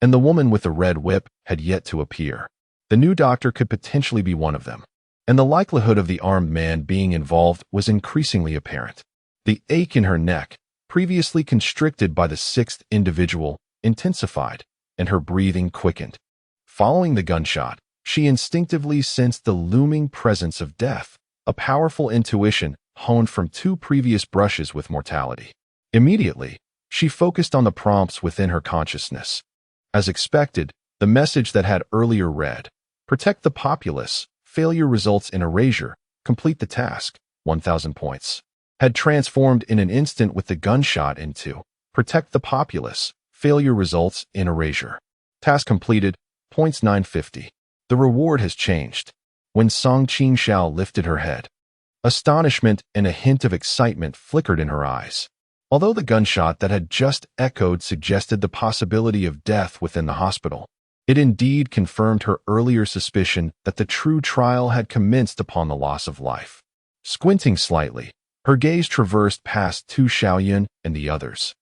and the woman with the red whip had yet to appear. The new doctor could potentially be one of them, and the likelihood of the armed man being involved was increasingly apparent. The ache in her neck, previously constricted by the sixth individual, intensified, and her breathing quickened. Following the gunshot, she instinctively sensed the looming presence of death, a powerful intuition honed from 2 previous brushes with mortality. Immediately, she focused on the prompts within her consciousness. As expected, the message that had earlier read, "Protect the populace, failure results in erasure, complete the task, 1,000 points," had transformed in an instant with the gunshot into, "Protect the populace, failure results in erasure. Task completed, points 950. The reward has changed." When Song Qingxiao lifted her head, astonishment and a hint of excitement flickered in her eyes. Although the gunshot that had just echoed suggested the possibility of death within the hospital, it indeed confirmed her earlier suspicion that the true trial had commenced upon the loss of life. Squinting slightly, her gaze traversed past Tu Xiaoyun and the others,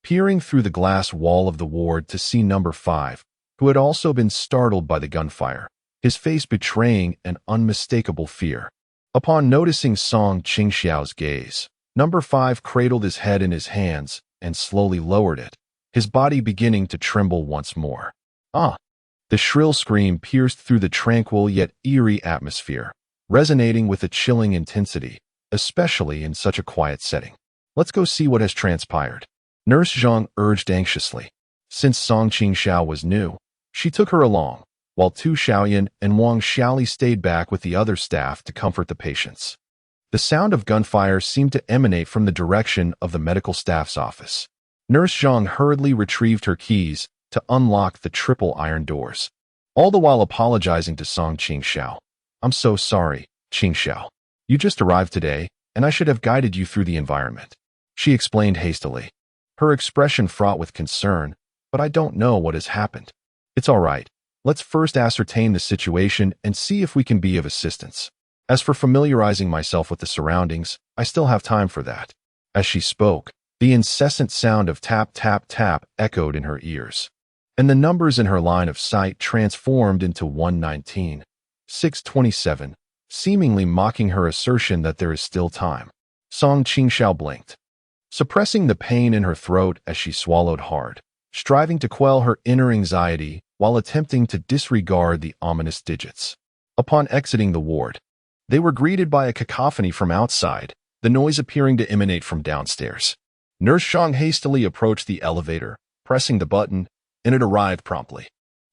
peering through the glass wall of the ward to see number 5, who had also been startled by the gunfire, his face betraying an unmistakable fear. Upon noticing Song Qingxiao's gaze, number 5 cradled his head in his hands and slowly lowered it, his body beginning to tremble once more. "Ah!" The shrill scream pierced through the tranquil yet eerie atmosphere, resonating with a chilling intensity, especially in such a quiet setting. "Let's go see what has transpired," Nurse Zhang urged anxiously. Since Song Qingxiao was new, she took her along, while Tu Xiaoyun and Wang Xiaoli stayed back with the other staff to comfort the patients. The sound of gunfire seemed to emanate from the direction of the medical staff's office. Nurse Zhang hurriedly retrieved her keys to unlock the triple iron doors, all the while apologizing to Song Qingxiao. "I'm so sorry, Qingxiao. You just arrived today, and I should have guided you through the environment," she explained hastily, her expression fraught with concern. "But I don't know what has happened." "It's all right. Let's first ascertain the situation and see if we can be of assistance. As for familiarizing myself with the surroundings, I still have time for that." As she spoke, the incessant sound of tap, tap, tap echoed in her ears, and the numbers in her line of sight transformed into 119, 627, seemingly mocking her assertion that there is still time. Song Qingxiao blinked, suppressing the pain in her throat as she swallowed hard, striving to quell her inner anxiety while attempting to disregard the ominous digits. Upon exiting the ward, they were greeted by a cacophony from outside, the noise appearing to emanate from downstairs. Nurse Zhang hastily approached the elevator, pressing the button, and it arrived promptly.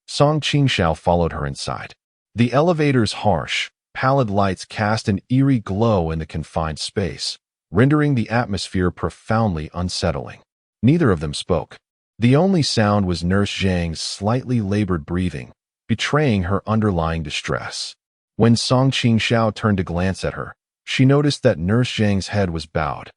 Song Qingxiao followed her inside. The elevator's harsh, pallid lights cast an eerie glow in the confined space, rendering the atmosphere profoundly unsettling. Neither of them spoke. The only sound was Nurse Zhang's slightly labored breathing, betraying her underlying distress. When Song Qingxiao turned to glance at her, she noticed that Nurse Zhang's head was bowed,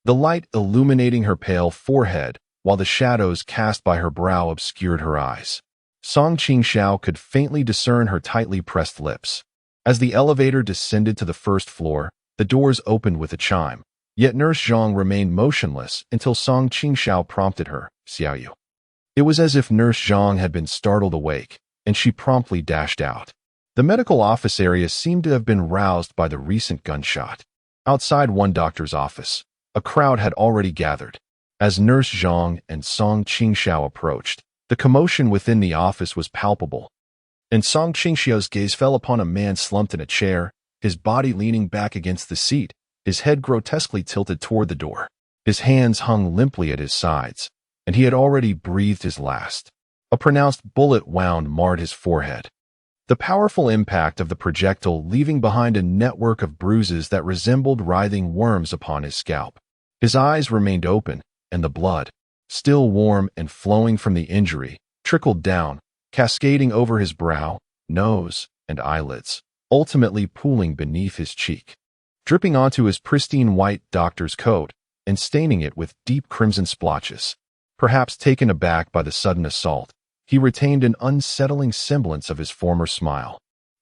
the light illuminating her pale forehead, while the shadows cast by her brow obscured her eyes. Song Qingxiao could faintly discern her tightly pressed lips. As the elevator descended to the first floor, the doors opened with a chime, yet Nurse Zhang remained motionless until Song Qingxiao prompted her, "Xiaoyu." It was as if Nurse Zhang had been startled awake, and she promptly dashed out. The medical office area seemed to have been roused by the recent gunshot. Outside one doctor's office, a crowd had already gathered. As Nurse Zhang and Song Qingxiao approached, the commotion within the office was palpable. And Song Qingxiao's gaze fell upon a man slumped in a chair, his body leaning back against the seat, his head grotesquely tilted toward the door. His hands hung limply at his sides, and he had already breathed his last. A pronounced bullet wound marred his forehead. The powerful impact of the projectile leaving behind a network of bruises that resembled writhing worms upon his scalp. His eyes remained open, and the blood, still warm and flowing from the injury, trickled down, cascading over his brow, nose, and eyelids, ultimately pooling beneath his cheek, dripping onto his pristine white doctor's coat and staining it with deep crimson splotches. Perhaps taken aback by the sudden assault, he retained an unsettling semblance of his former smile,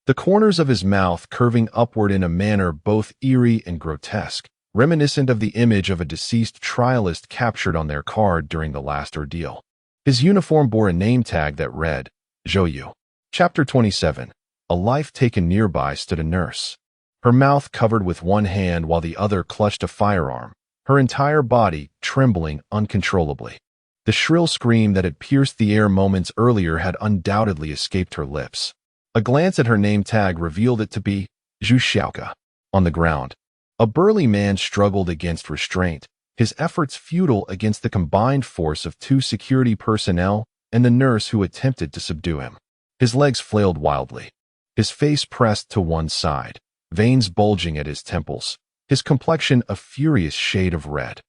the corners of his mouth curving upward in a manner both eerie and grotesque, reminiscent of the image of a deceased trialist captured on their card during the last ordeal. His uniform bore a name tag that read, Zhouyu. Chapter 27. A life taken nearby stood a nurse. Her mouth covered with one hand while the other clutched a firearm, her entire body trembling uncontrollably. The shrill scream that had pierced the air moments earlier had undoubtedly escaped her lips. A glance at her name tag revealed it to be Zhu Xiaoka. On the ground, a burly man struggled against restraint, his efforts futile against the combined force of two security personnel and the nurse who attempted to subdue him. His legs flailed wildly, his face pressed to one side, veins bulging at his temples, his complexion a furious shade of red.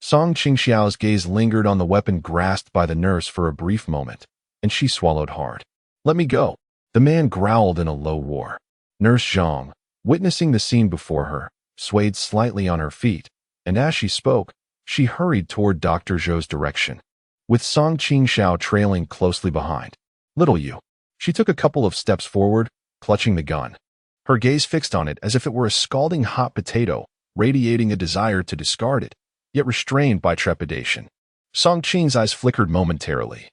Song Qingxiao's gaze lingered on the weapon grasped by the nurse for a brief moment, and she swallowed hard. "Let me go," the man growled in a low roar. Nurse Zhang, witnessing the scene before her, swayed slightly on her feet, and as she spoke, she hurried toward Dr. Zhou's direction, with Song Qingxiao trailing closely behind. "Little you." She took a couple of steps forward, clutching the gun, her gaze fixed on it as if it were a scalding hot potato, radiating a desire to discard it, yet restrained by trepidation. Song Qing's eyes flickered momentarily,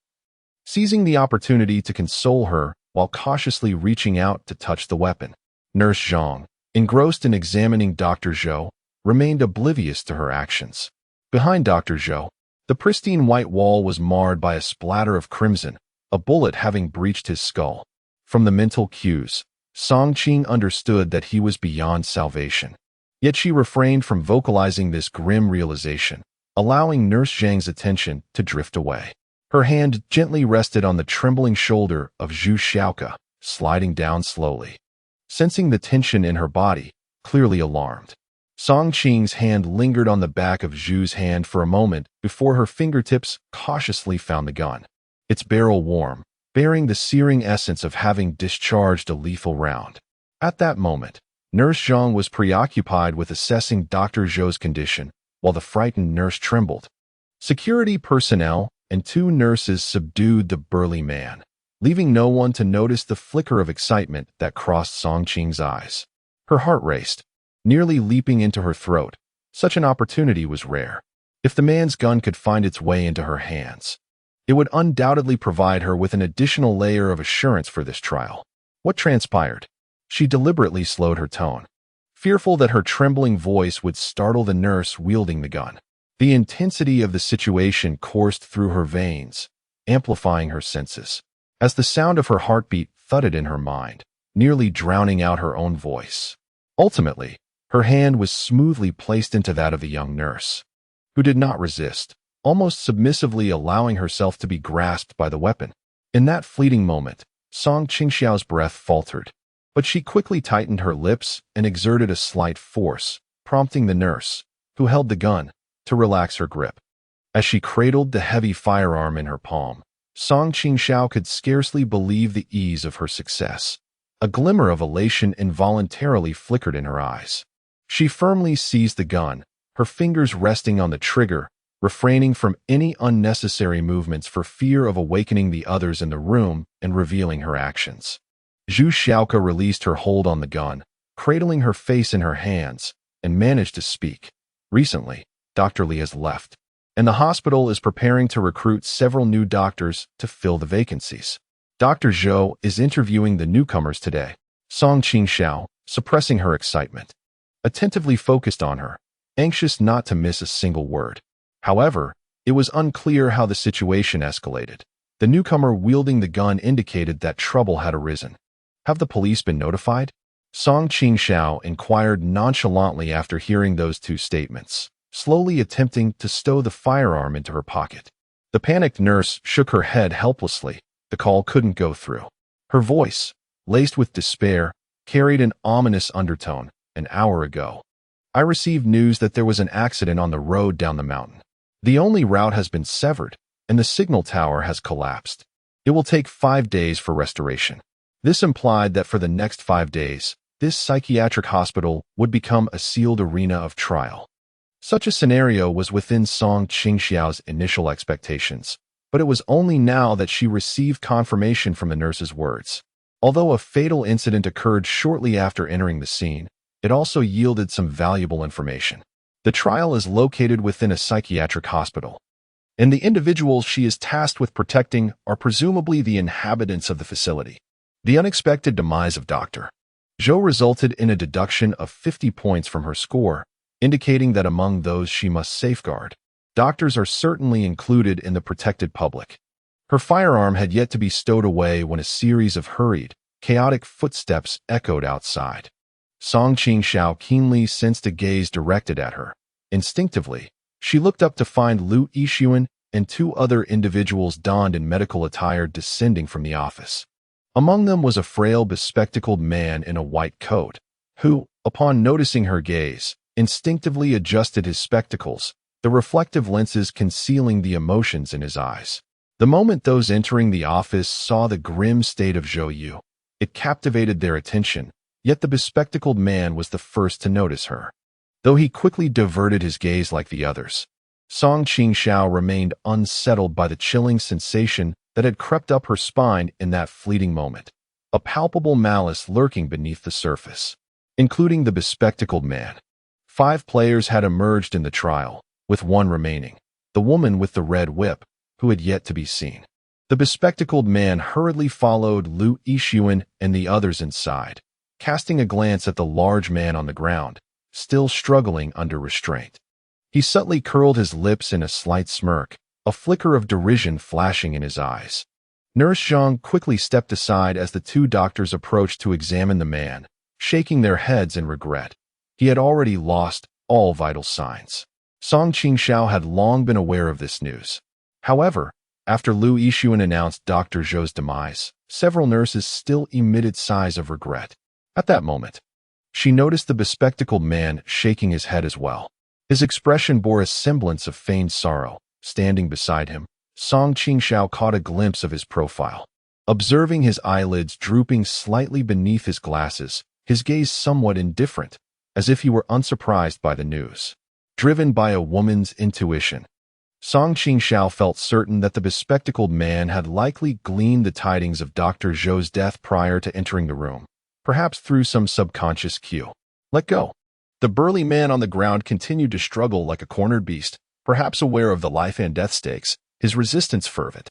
seizing the opportunity to console her while cautiously reaching out to touch the weapon. Nurse Zhang, engrossed in examining Dr. Zhou, remained oblivious to her actions. Behind Dr. Zhou, the pristine white wall was marred by a splatter of crimson, a bullet having breached his skull. From the mental cues, Song Qing understood that he was beyond salvation. Yet she refrained from vocalizing this grim realization, allowing Nurse Zhang's attention to drift away. Her hand gently rested on the trembling shoulder of Zhu Xiaoka, sliding down slowly. Sensing the tension in her body, clearly alarmed, Song Qing's hand lingered on the back of Zhu's hand for a moment before her fingertips cautiously found the gun, its barrel warm, bearing the searing essence of having discharged a lethal round. At that moment, Nurse Zhang was preoccupied with assessing Dr. Zhou's condition, while the frightened nurse trembled. Security personnel and two nurses subdued the burly man, leaving no one to notice the flicker of excitement that crossed Song Qing's eyes. Her heart raced, nearly leaping into her throat. Such an opportunity was rare. If the man's gun could find its way into her hands, it would undoubtedly provide her with an additional layer of assurance for this trial. What transpired? She deliberately slowed her tone, fearful that her trembling voice would startle the nurse wielding the gun. The intensity of the situation coursed through her veins, amplifying her senses, as the sound of her heartbeat thudded in her mind, nearly drowning out her own voice. Ultimately, her hand was smoothly placed into that of the young nurse, who did not resist, almost submissively allowing herself to be grasped by the weapon. In that fleeting moment, Song Qingxiao's breath faltered, but she quickly tightened her lips and exerted a slight force, prompting the nurse, who held the gun, to relax her grip. As she cradled the heavy firearm in her palm, Song Qingxiao could scarcely believe the ease of her success. A glimmer of elation involuntarily flickered in her eyes. She firmly seized the gun, her fingers resting on the trigger, refraining from any unnecessary movements for fear of awakening the others in the room and revealing her actions. Zhu Xiaoka released her hold on the gun, cradling her face in her hands, and managed to speak. "Recently, Dr. Li has left, and the hospital is preparing to recruit several new doctors to fill the vacancies. Dr. Zhou is interviewing the newcomers today." Song Qingxiao, suppressing her excitement, attentively focused on her, anxious not to miss a single word. However, it was unclear how the situation escalated. The newcomer wielding the gun indicated that trouble had arisen. Have the police been notified? Song Qingxiao inquired nonchalantly after hearing those two statements, slowly attempting to stow the firearm into her pocket. The panicked nurse shook her head helplessly. The call couldn't go through. Her voice, laced with despair, carried an ominous undertone. An hour ago, I received news that there was an accident on the road down the mountain. The only route has been severed, and the signal tower has collapsed. It will take 5 days for restoration. This implied that for the next 5 days, this psychiatric hospital would become a sealed arena of trial. Such a scenario was within Song Qingxiao's initial expectations, but it was only now that she received confirmation from the nurse's words. Although a fatal incident occurred shortly after entering the scene, it also yielded some valuable information. The trial is located within a psychiatric hospital, and the individuals she is tasked with protecting are presumably the inhabitants of the facility. The unexpected demise of Dr. Zhou resulted in a deduction of 50 points from her score, indicating that among those she must safeguard, doctors are certainly included in the protected public. Her firearm had yet to be stowed away when a series of hurried, chaotic footsteps echoed outside. Song Qingxiao keenly sensed a gaze directed at her. Instinctively, she looked up to find Lu Yixuan and 2 other individuals donned in medical attire descending from the office. Among them was a frail, bespectacled man in a white coat, who, upon noticing her gaze, instinctively adjusted his spectacles, the reflective lenses concealing the emotions in his eyes. The moment those entering the office saw the grim state of Zhou Yu, it captivated their attention, yet the bespectacled man was the first to notice her. Though he quickly diverted his gaze like the others, Song Qingxiao remained unsettled by the chilling sensation that had crept up her spine in that fleeting moment, a palpable malice lurking beneath the surface. Including the bespectacled man, 5 players had emerged in the trial, with 1 remaining, the woman with the red whip, who had yet to be seen. The bespectacled man hurriedly followed Lu Yixuan and the others inside, casting a glance at the large man on the ground, still struggling under restraint. He subtly curled his lips in a slight smirk, a flicker of derision flashing in his eyes. Nurse Zhang quickly stepped aside as the 2 doctors approached to examine the man, shaking their heads in regret. He had already lost all vital signs. Song Qingxiao had long been aware of this news. However, after Lu Yixuan announced Dr. Zhou's demise, several nurses still emitted sighs of regret. At that moment, she noticed the bespectacled man shaking his head as well. His expression bore a semblance of feigned sorrow. Standing beside him, Song Qingxiao caught a glimpse of his profile. Observing his eyelids drooping slightly beneath his glasses, his gaze somewhat indifferent, as if he were unsurprised by the news. Driven by a woman's intuition, Song Qingxiao felt certain that the bespectacled man had likely gleaned the tidings of Dr. Zhou's death prior to entering the room, perhaps through some subconscious cue. Let go. The burly man on the ground continued to struggle like a cornered beast, perhaps aware of the life and death stakes, his resistance fervent.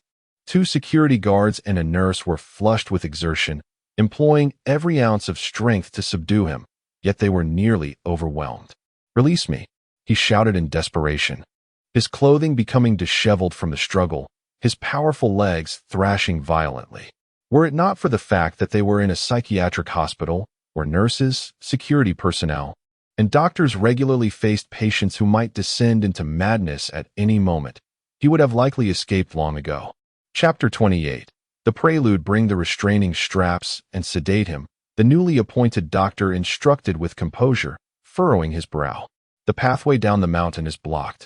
2 security guards and a nurse were flushed with exertion, employing every ounce of strength to subdue him, yet they were nearly overwhelmed. "Release me," he shouted in desperation, his clothing becoming disheveled from the struggle, his powerful legs thrashing violently. Were it not for the fact that they were in a psychiatric hospital, where nurses, security personnel, and doctors regularly faced patients who might descend into madness at any moment, he would have likely escaped long ago. Chapter 28. The prelude. Bring the restraining straps and sedate him, the newly appointed doctor instructed with composure, furrowing his brow. The pathway down the mountain is blocked,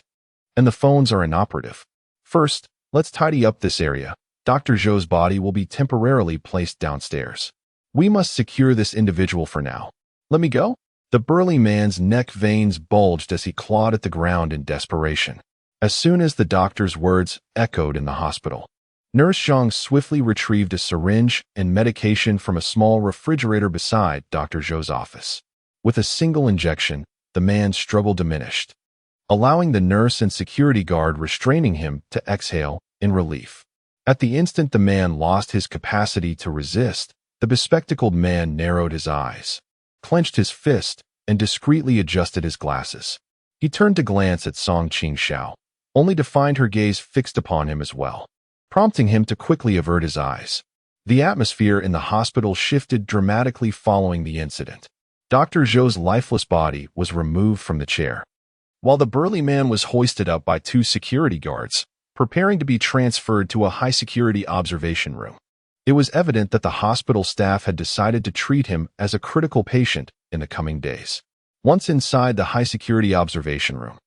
and the phones are inoperative. First, let's tidy up this area. Dr. Zhou's body will be temporarily placed downstairs. We must secure this individual for now. Let me go? The burly man's neck veins bulged as he clawed at the ground in desperation. As soon as the doctor's words echoed in the hospital, Nurse Zhang swiftly retrieved a syringe and medication from a small refrigerator beside Dr. Zhou's office. With a single injection, the man's struggle diminished, allowing the nurse and security guard restraining him to exhale in relief. At the instant the man lost his capacity to resist, The bespectacled man narrowed his eyes, clenched his fist, and discreetly adjusted his glasses. He turned to glance at Song Qingxiao, only to find her gaze fixed upon him as well, prompting him to quickly avert his eyes. The atmosphere in the hospital shifted dramatically following the incident. Dr. Zhou's lifeless body was removed from the chair, while the burly man was hoisted up by two security guards, preparing to be transferred to a high-security observation room. It was evident that the hospital staff had decided to treat him as a critical patient in the coming days. Once inside the high-security observation room,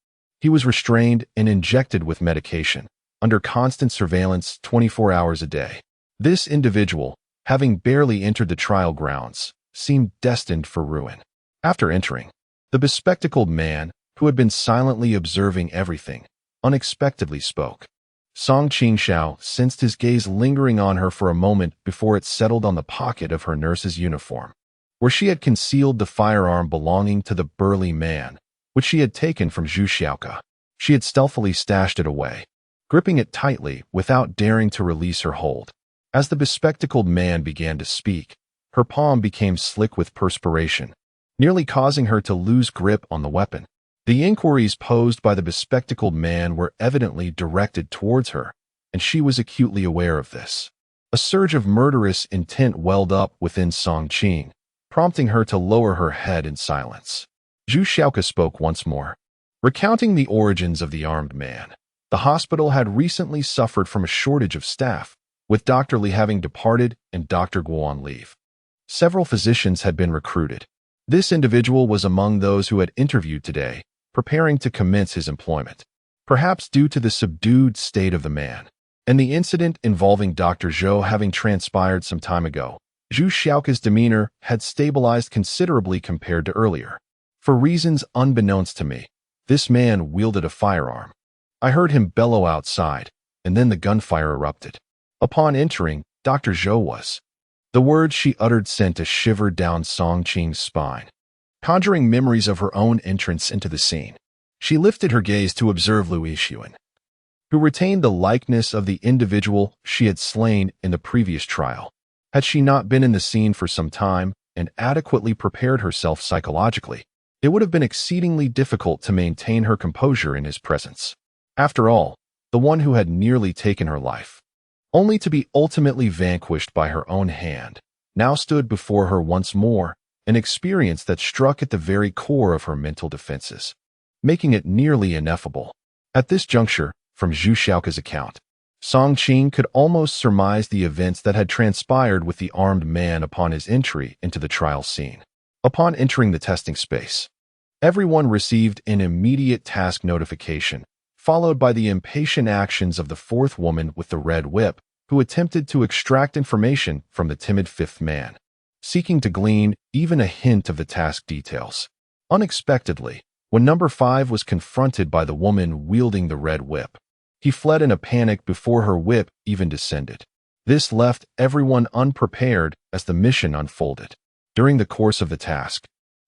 he was restrained and injected with medication, under constant surveillance 24 hours a day. This individual, having barely entered the trial grounds, seemed destined for ruin. After entering, the bespectacled man, who had been silently observing everything, unexpectedly spoke. Song Qingxiao sensed his gaze lingering on her for a moment before it settled on the pocket of her nurse's uniform, where she had concealed the firearm belonging to the burly man, which she had taken from Zhu Xiaoke. She had stealthily stashed it away, gripping it tightly without daring to release her hold. As the bespectacled man began to speak, her palm became slick with perspiration, nearly causing her to lose grip on the weapon. The inquiries posed by the bespectacled man were evidently directed towards her, and she was acutely aware of this. A surge of murderous intent welled up within Song Qing, prompting her to lower her head in silence. Zhu Xiaoke spoke once more, recounting the origins of the armed man. The hospital had recently suffered from a shortage of staff, with Dr. Li having departed and Dr. Guo on leave. Several physicians had been recruited. This individual was among those who had interviewed today, preparing to commence his employment. Perhaps due to the subdued state of the man, and the incident involving Dr. Zhou having transpired some time ago, Zhu Xiaoke's demeanor had stabilized considerably compared to earlier. For reasons unbeknownst to me, this man wielded a firearm. I heard him bellow outside, and then the gunfire erupted. Upon entering, Dr. Zhou was. The words she uttered sent a shiver down Song Qing's spine, conjuring memories of her own entrance into the scene. She lifted her gaze to observe Lu Yixuan, who retained the likeness of the individual she had slain in the previous trial. Had she not been in the scene for some time and adequately prepared herself psychologically, it would have been exceedingly difficult to maintain her composure in his presence. After all, the one who had nearly taken her life, only to be ultimately vanquished by her own hand, now stood before her once more, an experience that struck at the very core of her mental defenses, making it nearly ineffable. At this juncture, from Zhu Xiaoke's account, Song Qing could almost surmise the events that had transpired with the armed man upon his entry into the trial scene. Upon entering the testing space, everyone received an immediate task notification, followed by the impatient actions of the fourth woman with the red whip, who attempted to extract information from the timid fifth man, seeking to glean even a hint of the task details. Unexpectedly, when number 5 was confronted by the woman wielding the red whip, he fled in a panic before her whip even descended. This left everyone unprepared as the mission unfolded. During the course of the task,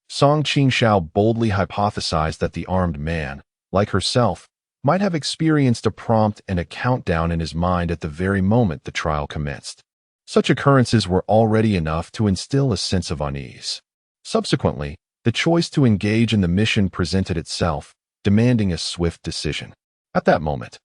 Song Qingxiao boldly hypothesized that the armed man, like herself, might have experienced a prompt and a countdown in his mind at the very moment the trial commenced. Such occurrences were already enough to instill a sense of unease. Subsequently, the choice to engage in the mission presented itself, demanding a swift decision. At that moment,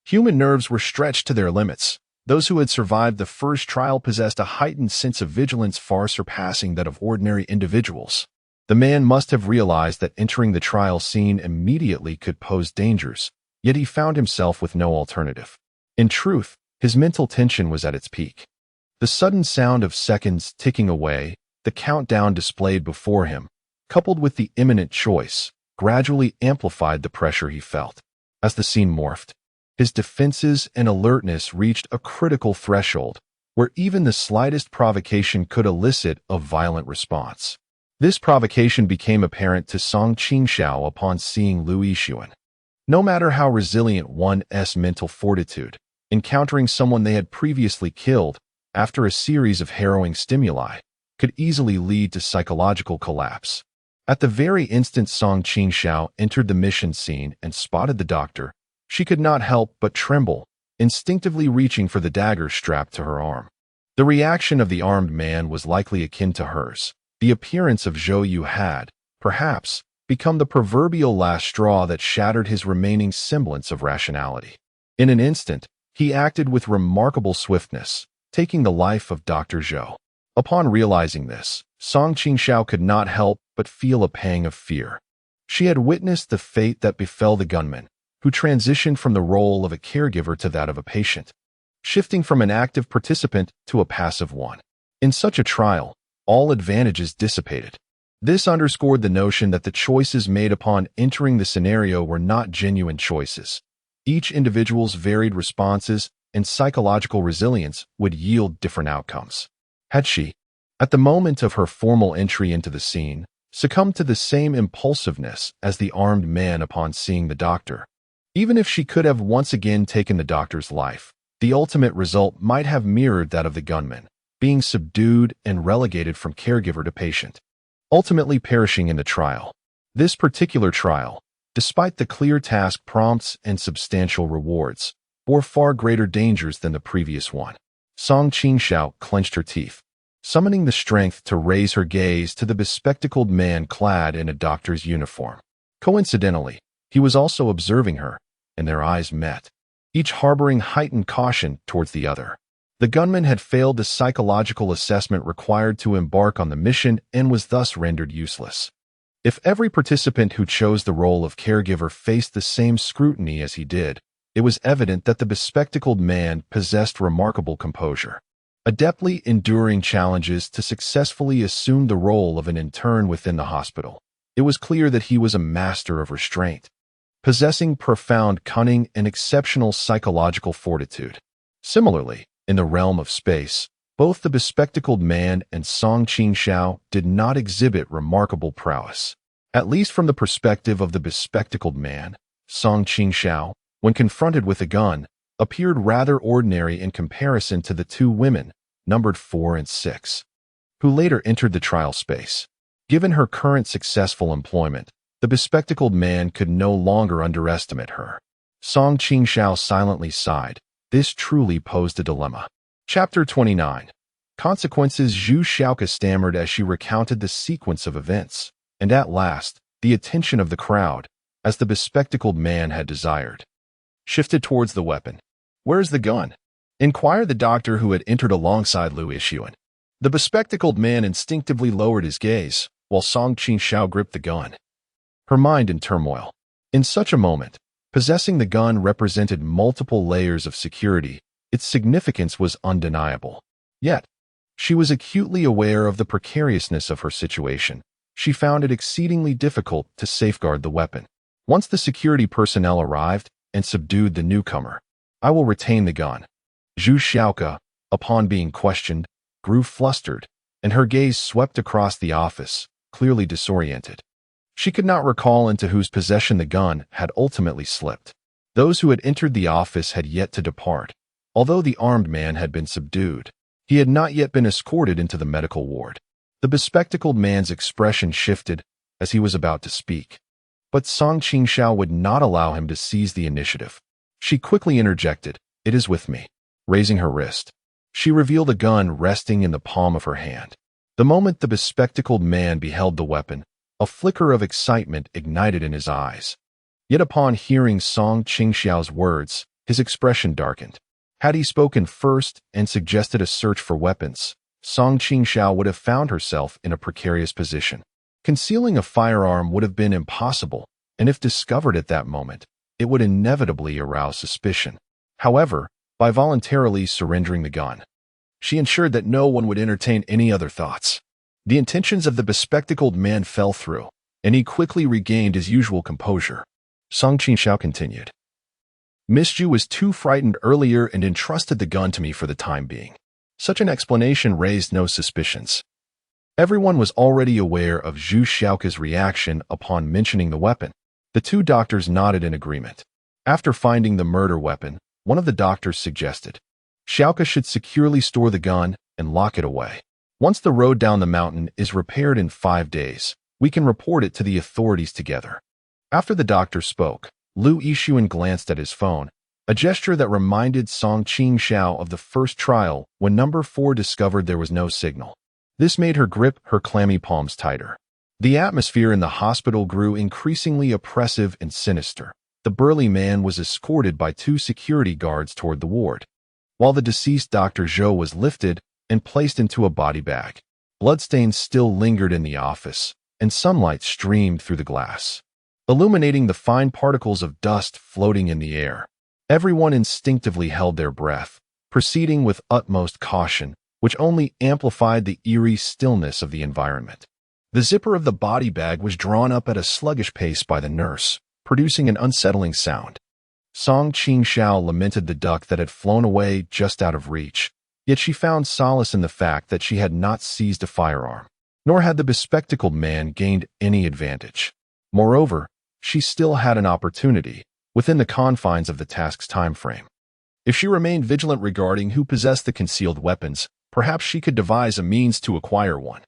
human nerves were stretched to their limits. Those who had survived the first trial possessed a heightened sense of vigilance far surpassing that of ordinary individuals. The man must have realized that entering the trial scene immediately could pose dangers, yet he found himself with no alternative. In truth, his mental tension was at its peak. The sudden sound of seconds ticking away, the countdown displayed before him, coupled with the imminent choice, gradually amplified the pressure he felt. As the scene morphed, his defenses and alertness reached a critical threshold, where even the slightest provocation could elicit a violent response. This provocation became apparent to Song Qingxiao upon seeing Lu Yixuan. No matter how resilient one's mental fortitude, encountering someone they had previously killed after a series of harrowing stimuli could easily lead to psychological collapse. At the very instant Song Qingxiao entered the mission scene and spotted the doctor, she could not help but tremble, instinctively reaching for the dagger strapped to her arm. The reaction of the armed man was likely akin to hers. The appearance of Zhou Yu had, perhaps, become the proverbial last straw that shattered his remaining semblance of rationality. In an instant, he acted with remarkable swiftness, taking the life of Dr. Zhou. Upon realizing this, Qingxiao could not help but feel a pang of fear. She had witnessed the fate that befell the gunman, who transitioned from the role of a caregiver to that of a patient, shifting from an active participant to a passive one. In such a trial, all advantages dissipated. This underscored the notion that the choices made upon entering the scenario were not genuine choices. Each individual's varied responses and psychological resilience would yield different outcomes. Had she, at the moment of her formal entry into the scene, succumbed to the same impulsiveness as the armed man upon seeing the doctor, even if she could have once again taken the doctor's life, the ultimate result might have mirrored that of the gunman, being subdued and relegated from caregiver to patient, ultimately perishing in the trial. This particular trial, despite the clear task prompts and substantial rewards, bore far greater dangers than the previous one. Qingxiao clenched her teeth, summoning the strength to raise her gaze to the bespectacled man clad in a doctor's uniform. Coincidentally, he was also observing her, and their eyes met, each harboring heightened caution towards the other. The gunman had failed the psychological assessment required to embark on the mission and was thus rendered useless. If every participant who chose the role of caregiver faced the same scrutiny as he did, it was evident that the bespectacled man possessed remarkable composure, adeptly enduring challenges to successfully assume the role of an intern within the hospital. It was clear that he was a master of restraint, possessing profound cunning and exceptional psychological fortitude. Similarly, in the realm of space, both the bespectacled man and Qingxiao did not exhibit remarkable prowess. At least from the perspective of the bespectacled man, Qingxiao, when confronted with a gun, appeared rather ordinary in comparison to the two women, numbered 4 and 6, who later entered the trial space. Given her current successful employment, the bespectacled man could no longer underestimate her. Qingxiao silently sighed. This truly posed a dilemma. Chapter 29. Consequences. Zhu Xiaoka stammered as she recounted the sequence of events, and at last, the attention of the crowd, as the bespectacled man had desired, shifted towards the weapon. "Where's the gun?" inquired the doctor who had entered alongside Lu Ishuan. The bespectacled man instinctively lowered his gaze, while Qingxiao gripped the gun, her mind in turmoil. In such a moment, possessing the gun represented multiple layers of security. Its significance was undeniable. Yet, she was acutely aware of the precariousness of her situation. She found it exceedingly difficult to safeguard the weapon. Once the security personnel arrived and subdued the newcomer, "I will retain the gun." Zhu Xiaoka, upon being questioned, grew flustered, and her gaze swept across the office, clearly disoriented. She could not recall into whose possession the gun had ultimately slipped. Those who had entered the office had yet to depart. Although the armed man had been subdued, he had not yet been escorted into the medical ward. The bespectacled man's expression shifted as he was about to speak, but Qingxiao would not allow him to seize the initiative. She quickly interjected, "It is with me." Raising her wrist, she revealed a gun resting in the palm of her hand. The moment the bespectacled man beheld the weapon, a flicker of excitement ignited in his eyes. Yet upon hearing Qingxiao's words, his expression darkened. Had he spoken first and suggested a search for weapons, Qingxiao would have found herself in a precarious position. Concealing a firearm would have been impossible, and if discovered at that moment, it would inevitably arouse suspicion. However, by voluntarily surrendering the gun, she ensured that no one would entertain any other thoughts. The intentions of the bespectacled man fell through, and he quickly regained his usual composure. Qingxiao continued, "Miss Zhu was too frightened earlier and entrusted the gun to me for the time being." Such an explanation raised no suspicions. Everyone was already aware of Zhu Xiaoka's reaction upon mentioning the weapon. The two doctors nodded in agreement. After finding the murder weapon, one of the doctors suggested, "Xiaoka should securely store the gun and lock it away. Once the road down the mountain is repaired in 5 days, we can report it to the authorities together." After the doctor spoke, Lu Ishuan glanced at his phone, a gesture that reminded Song Qingxiao of the first trial when number 4 discovered there was no signal. This made her grip her clammy palms tighter. The atmosphere in the hospital grew increasingly oppressive and sinister. The burly man was escorted by 2 security guards toward the ward, while the deceased Dr. Zhou was lifted and placed into a body bag. Bloodstains still lingered in the office, and sunlight streamed through the glass, illuminating the fine particles of dust floating in the air. Everyone instinctively held their breath, proceeding with utmost caution, which only amplified the eerie stillness of the environment. The zipper of the body bag was drawn up at a sluggish pace by the nurse, producing an unsettling sound. Song Qingxiao lamented the duck that had flown away just out of reach, yet she found solace in the fact that she had not seized a firearm, nor had the bespectacled man gained any advantage. Moreover, she still had an opportunity, within the confines of the task's time frame. If she remained vigilant regarding who possessed the concealed weapons, perhaps she could devise a means to acquire one.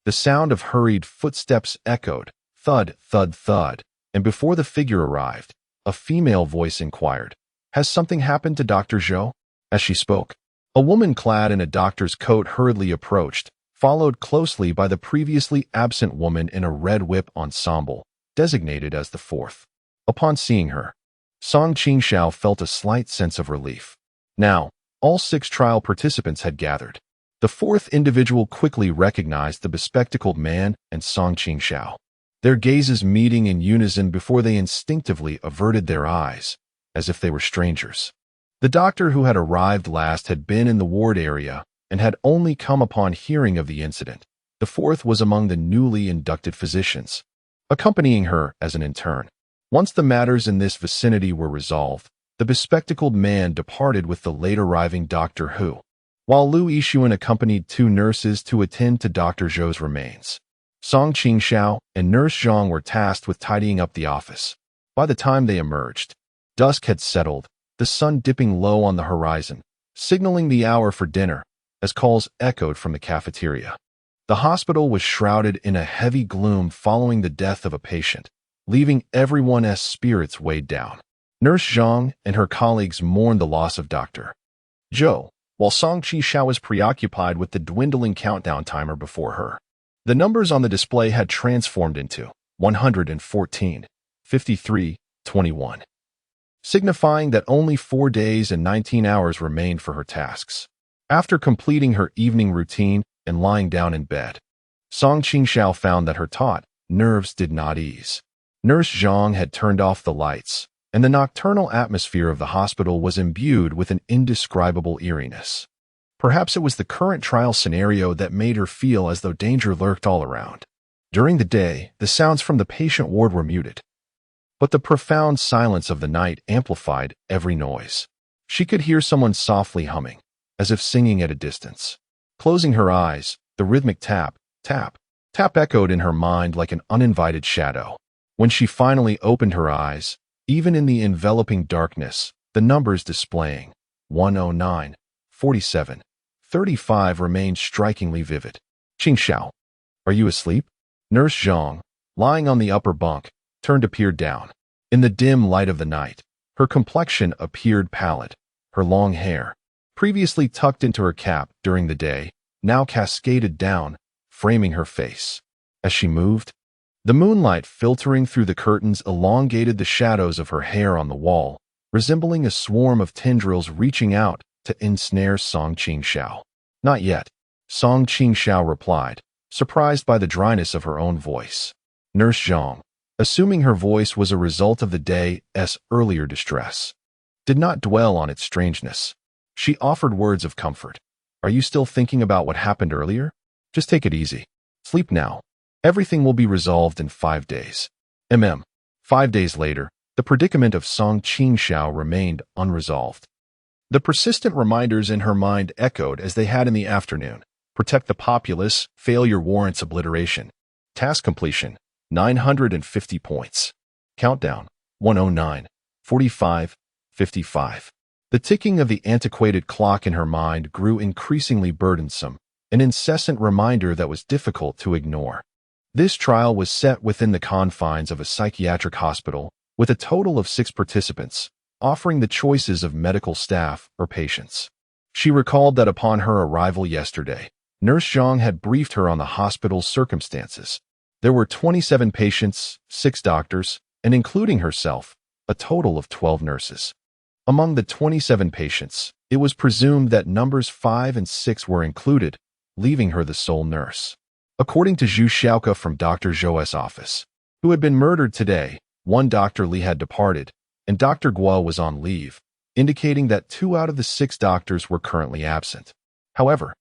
The sound of hurried footsteps echoed, thud, thud, thud, and before the figure arrived, a female voice inquired, "Has something happened to Dr. Zhou?" As she spoke, a woman clad in a doctor's coat hurriedly approached, followed closely by the previously absent woman in a red whip ensemble, designated as the 4th. Upon seeing her, Song Qingxiao felt a slight sense of relief. Now, all 6 trial participants had gathered. The 4th individual quickly recognized the bespectacled man and Song Qingxiao, their gazes meeting in unison before they instinctively averted their eyes, as if they were strangers. The doctor who had arrived last had been in the ward area and had only come upon hearing of the incident. The 4th was among the newly inducted physicians, accompanying her as an intern. Once the matters in this vicinity were resolved, the bespectacled man departed with the late-arriving Doctor Hu, while Lu Yixuan accompanied 2 nurses to attend to Dr. Zhou's remains. Song Qingxiao and Nurse Zhang were tasked with tidying up the office. By the time they emerged, dusk had settled, the sun dipping low on the horizon, signaling the hour for dinner, as calls echoed from the cafeteria. The hospital was shrouded in a heavy gloom following the death of a patient, leaving everyone's spirits weighed down. Nurse Zhang and her colleagues mourned the loss of Dr. Zhou, while Song Qingxiao was preoccupied with the dwindling countdown timer before her. The numbers on the display had transformed into 114, 53, 21, signifying that only 4 days and 19 hours remained for her tasks. After completing her evening routine and lying down in bed, Song Qingxiao found that her taut nerves did not ease. Nurse Zhang had turned off the lights, and the nocturnal atmosphere of the hospital was imbued with an indescribable eeriness. Perhaps it was the current trial scenario that made her feel as though danger lurked all around. During the day, the sounds from the patient ward were muted, but the profound silence of the night amplified every noise. She could hear someone softly humming, as if singing at a distance. Closing her eyes, the rhythmic tap, tap, tap echoed in her mind like an uninvited shadow. When she finally opened her eyes, even in the enveloping darkness, the numbers displaying 109, 47, 35 remained strikingly vivid. "Qingxiao, are you asleep?" Nurse Zhang, lying on the upper bunk, turned to peer down. In the dim light of the night, her complexion appeared pallid. Her long hair, previously tucked into her cap during the day, now cascaded down, framing her face. As she moved, the moonlight filtering through the curtains elongated the shadows of her hair on the wall, resembling a swarm of tendrils reaching out to ensnare Song Qingxiao. "Not yet," Song Qingxiao replied, surprised by the dryness of her own voice. Nurse Zhang, assuming her voice was a result of the day's earlier distress, did not dwell on its strangeness. She offered words of comfort. "Are you still thinking about what happened earlier? Just take it easy. Sleep now. Everything will be resolved in 5 days. 5 days later, the predicament of Song Qingxiao remained unresolved. The persistent reminders in her mind echoed as they had in the afternoon. Protect the populace, failure warrants obliteration. Task completion, 950 points. Countdown, 109, 45, 55. The ticking of the antiquated clock in her mind grew increasingly burdensome, an incessant reminder that was difficult to ignore. This trial was set within the confines of a psychiatric hospital, with a total of 6 participants, offering the choices of medical staff or patients. She recalled that upon her arrival yesterday, Nurse Zhang had briefed her on the hospital's circumstances. There were 27 patients, 6 doctors, and including herself, a total of 12 nurses. Among the 27 patients, it was presumed that numbers 5 and 6 were included, leaving her the sole nurse. According to Zhu Xiaoke from Dr. Zhou's office, who had been murdered today, one Dr. Li had departed, and Dr. Guo was on leave, indicating that 2 out of the 6 doctors were currently absent. However,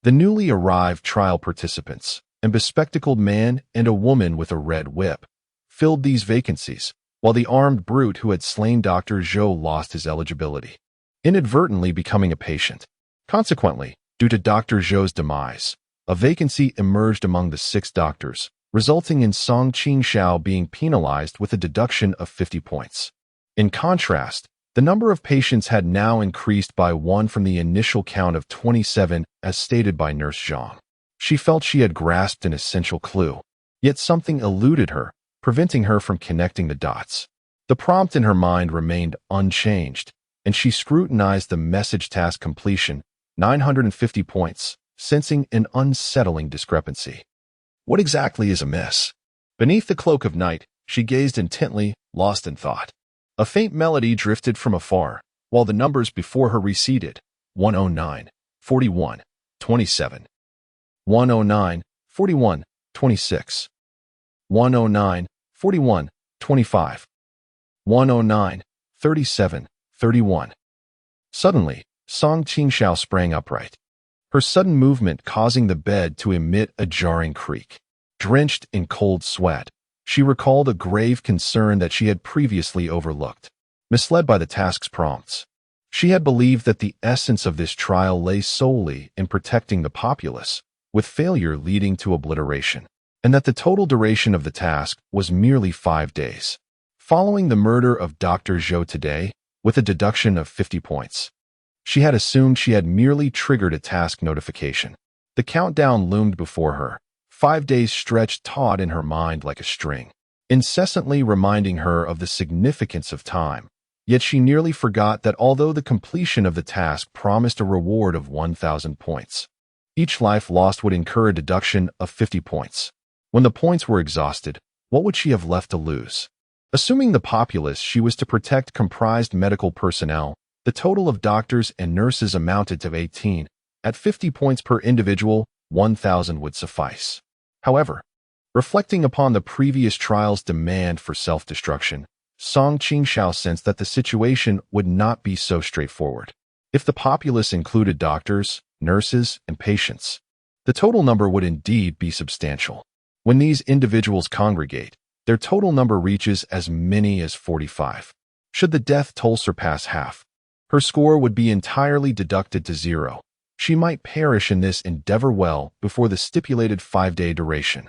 the newly arrived trial participants, a bespectacled man and a woman with a red whip, filled these vacancies, while the armed brute who had slain Dr. Zhou lost his eligibility, inadvertently becoming a patient. Consequently, due to Dr. Zhou's demise, a vacancy emerged among the 6 doctors, resulting in Song Qingxiao being penalized with a deduction of 50 points. In contrast, the number of patients had now increased by 1 from the initial count of 27, as stated by Nurse Zhang. She felt she had grasped an essential clue, yet something eluded her, preventing her from connecting the dots. The prompt in her mind remained unchanged, and she scrutinized the message task completion, 950 points, sensing an unsettling discrepancy. What exactly is amiss? Beneath the cloak of night, she gazed intently, lost in thought. A faint melody drifted from afar, while the numbers before her receded. 109, 41, 27. 109, 41, 26. 109, 41, 25. 109, 37, 31. Suddenly, Song Qingxiao sprang upright, her sudden movement causing the bed to emit a jarring creak. Drenched in cold sweat, she recalled a grave concern that she had previously overlooked. Misled by the task's prompts, she had believed that the essence of this trial lay solely in protecting the populace, with failure leading to obliteration, and that the total duration of the task was merely 5 days. Following the murder of Dr. Zhou today, with a deduction of 50 points, she had assumed she had merely triggered a task notification. The countdown loomed before her, 5 days stretched taut in her mind like a string, incessantly reminding her of the significance of time. Yet she nearly forgot that although the completion of the task promised a reward of 1,000 points, each life lost would incur a deduction of 50 points. When the points were exhausted, what would she have left to lose? Assuming the populace she was to protect comprised medical personnel, the total of doctors and nurses amounted to 18. At 50 points per individual, 1,000 would suffice. However, reflecting upon the previous trial's demand for self-destruction, Song Qingxiao sensed that the situation would not be so straightforward. If the populace included doctors, nurses, and patients, the total number would indeed be substantial. When these individuals congregate, their total number reaches as many as 45. Should the death toll surpass half, her score would be entirely deducted to 0. She might perish in this endeavor well before the stipulated 5-day duration.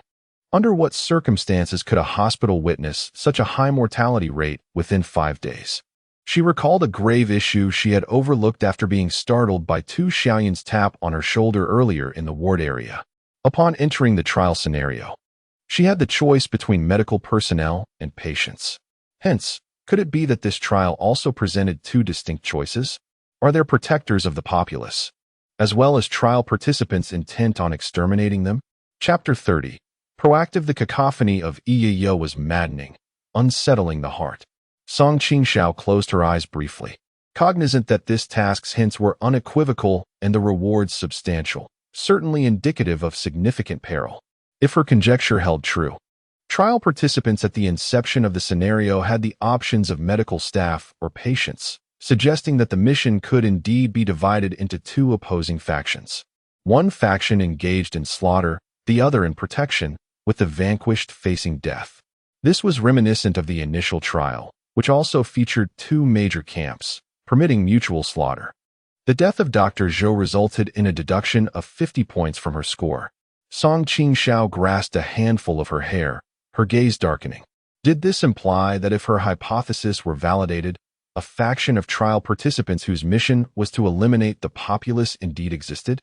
Under what circumstances could a hospital witness such a high mortality rate within 5 days? She recalled a grave issue she had overlooked after being startled by 2 Xiaoyans tap on her shoulder earlier in the ward area. Upon entering the trial scenario, she had the choice between medical personnel and patients. Hence, could it be that this trial also presented 2 distinct choices? Are there protectors of the populace, as well as trial participants intent on exterminating them? Chapter 30. Proactive. The cacophony of Yi was maddening, unsettling the heart. Song Qingxiao closed her eyes briefly, cognizant that this task's hints were unequivocal and the rewards substantial, certainly indicative of significant peril. If her conjecture held true, trial participants at the inception of the scenario had the options of medical staff or patients, suggesting that the mission could indeed be divided into 2 opposing factions. One faction engaged in slaughter, the other in protection, with the vanquished facing death. This was reminiscent of the initial trial, which also featured 2 major camps, permitting mutual slaughter. The death of Dr. Zhou resulted in a deduction of 50 points from her score. Song Qingxiao grasped a handful of her hair, her gaze darkening. Did this imply that if her hypothesis were validated, a faction of trial participants whose mission was to eliminate the populace indeed existed?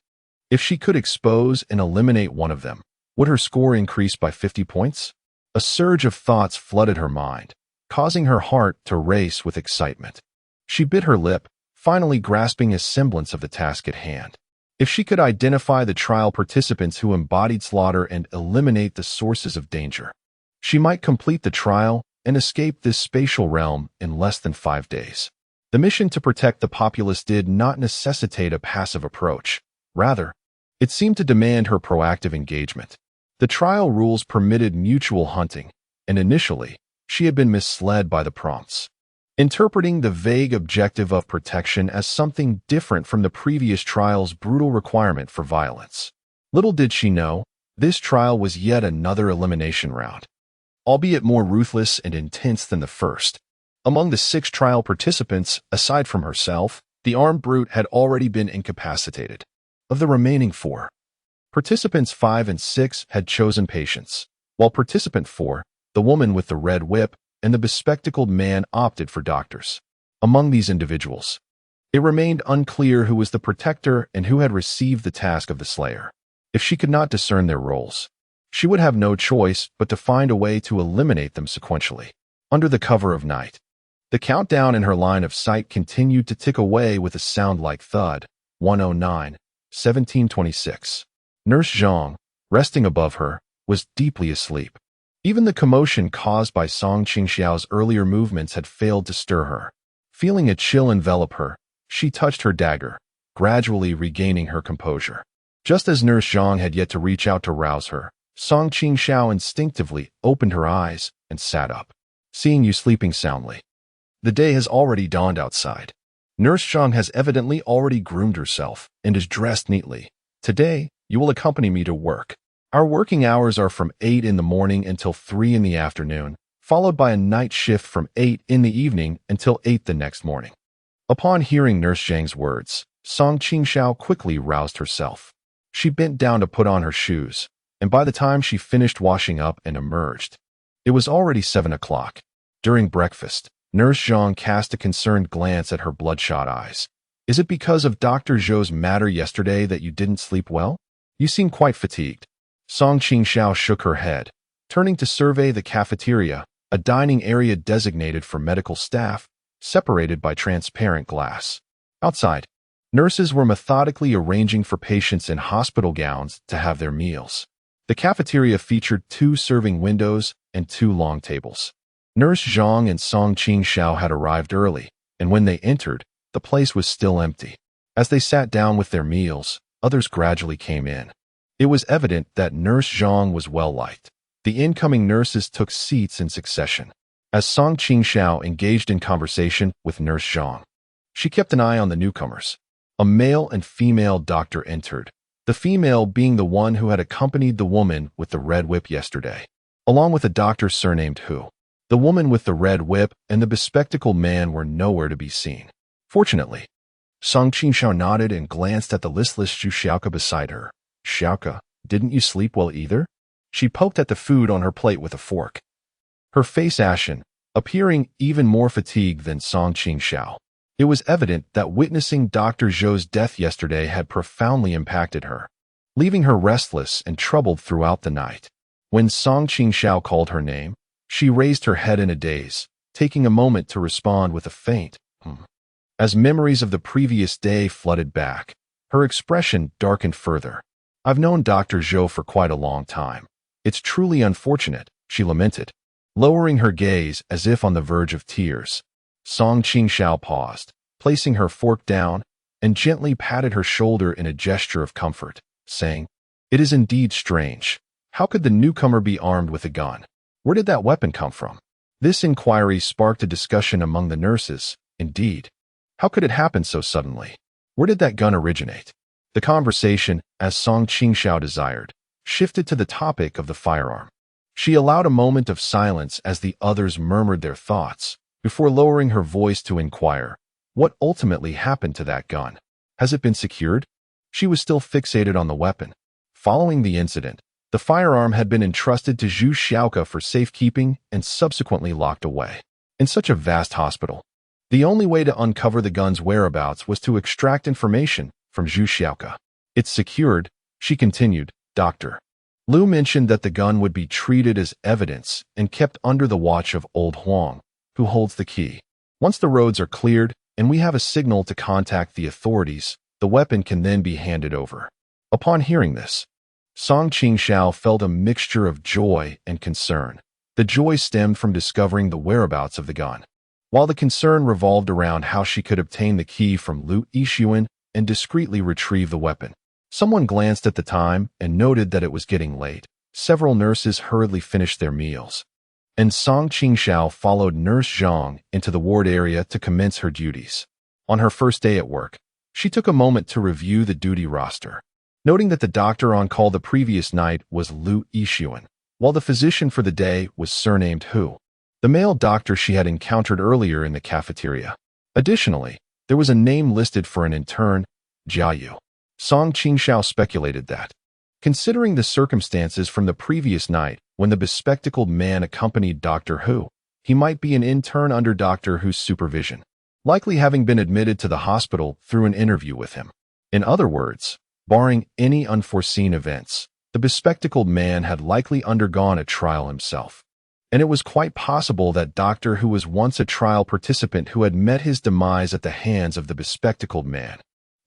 If she could expose and eliminate one of them, would her score increase by 50 points? A surge of thoughts flooded her mind, causing her heart to race with excitement. She bit her lip, finally grasping a semblance of the task at hand. If she could identify the trial participants who embodied slaughter and eliminate the sources of danger, she might complete the trial and escape this spatial realm in less than 5 days. The mission to protect the populace did not necessitate a passive approach. Rather, it seemed to demand her proactive engagement. The trial rules permitted mutual hunting, and initially, she had been misled by the prompts, interpreting the vague objective of protection as something different from the previous trial's brutal requirement for violence. Little did she know, this trial was yet another elimination round, albeit more ruthless and intense than the first. Among the 6 trial participants, aside from herself, the armed brute had already been incapacitated. Of the remaining 4, participants 5 and 6 had chosen patience, while participant 4, the woman with the red whip, and the bespectacled man opted for doctors. Among these individuals, it remained unclear who was the protector and who had received the task of the slayer. If she could not discern their roles, she would have no choice but to find a way to eliminate them sequentially. Under the cover of night, the countdown in her line of sight continued to tick away with a sound like thud. 109, 1726. Nurse Zhang, resting above her, was deeply asleep. Even the commotion caused by Song Qingxiao's earlier movements had failed to stir her. Feeling a chill envelop her, she touched her dagger, gradually regaining her composure. Just as Nurse Zhang had yet to reach out to rouse her, Song Qingxiao instinctively opened her eyes and sat up. Seeing you sleeping soundly. The day has already dawned outside. Nurse Zhang has evidently already groomed herself and is dressed neatly. Today, you will accompany me to work. Our working hours are from 8 in the morning until 3 in the afternoon, followed by a night shift from 8 in the evening until 8 the next morning. Upon hearing Nurse Zhang's words, Song Qingxiao quickly roused herself. She bent down to put on her shoes, and by the time she finished washing up and emerged, it was already 7 o'clock. During breakfast, Nurse Zhang cast a concerned glance at her bloodshot eyes. Is it because of Dr. Zhou's matter yesterday that you didn't sleep well? You seem quite fatigued. Song Qingxiao shook her head, turning to survey the cafeteria, a dining area designated for medical staff, separated by transparent glass. Outside, nurses were methodically arranging for patients in hospital gowns to have their meals. The cafeteria featured 2 serving windows and 2 long tables. Nurse Zhang and Song Qingxiao had arrived early, and when they entered, the place was still empty. As they sat down with their meals, others gradually came in. It was evident that Nurse Zhang was well-liked. The incoming nurses took seats in succession. As Song Qingxiao engaged in conversation with Nurse Zhang, she kept an eye on the newcomers. A male and female doctor entered, the female being the one who had accompanied the woman with the red whip yesterday, along with a doctor surnamed Hu. The woman with the red whip and the bespectacled man were nowhere to be seen. Fortunately, Song Qingxiao nodded and glanced at the listless Zhu Xiaoka beside her. Xiaoka, didn't you sleep well either? She poked at the food on her plate with a fork, her face ashen, appearing even more fatigued than Song Qingxiao. It was evident that witnessing Dr. Zhou's death yesterday had profoundly impacted her, leaving her restless and troubled throughout the night. When Song Qingxiao called her name, she raised her head in a daze, taking a moment to respond with a faint As memories of the previous day flooded back, her expression darkened further. I've known Dr. Zhou for quite a long time. It's truly unfortunate, she lamented, lowering her gaze as if on the verge of tears. Song Qingxiao paused, placing her fork down, and gently patted her shoulder in a gesture of comfort, saying, It is indeed strange. How could the newcomer be armed with a gun? Where did that weapon come from? This inquiry sparked a discussion among the nurses. Indeed, how could it happen so suddenly? Where did that gun originate? The conversation, as Song Qingxiao desired, shifted to the topic of the firearm. She allowed a moment of silence as the others murmured their thoughts, before lowering her voice to inquire, what ultimately happened to that gun? Has it been secured? She was still fixated on the weapon. Following the incident, the firearm had been entrusted to Zhu Xiaoka for safekeeping and subsequently locked away. In such a vast hospital, the only way to uncover the gun's whereabouts was to extract information from Zhu Xiaoka. It's secured, she continued. Dr. Liu mentioned that the gun would be treated as evidence and kept under the watch of Old Huang, who holds the key. Once the roads are cleared, and we have a signal to contact the authorities. The weapon can then be handed over." Upon hearing this, Song Qingxiao felt a mixture of joy and concern. The joy stemmed from discovering the whereabouts of the gun, while the concern revolved around how she could obtain the key from Lu Yixuan and discreetly retrieve the weapon. Someone glanced at the time and noted that it was getting late. Several nurses hurriedly finished their meals, and Song Qingxiao followed Nurse Zhang into the ward area to commence her duties. On her first day at work, she took a moment to review the duty roster, noting that the doctor on call the previous night was Lu Yixuan, while the physician for the day was surnamed Hu, the male doctor she had encountered earlier in the cafeteria. Additionally, there was a name listed for an intern, Jiayu. Song Qingxiao speculated that, considering the circumstances from the previous night when the bespectacled man accompanied Dr. Hu, he might be an intern under Dr. Hu's supervision, likely having been admitted to the hospital through an interview with him. In other words, barring any unforeseen events, the bespectacled man had likely undergone a trial himself. And it was quite possible that Dr. Hu was once a trial participant who had met his demise at the hands of the bespectacled man.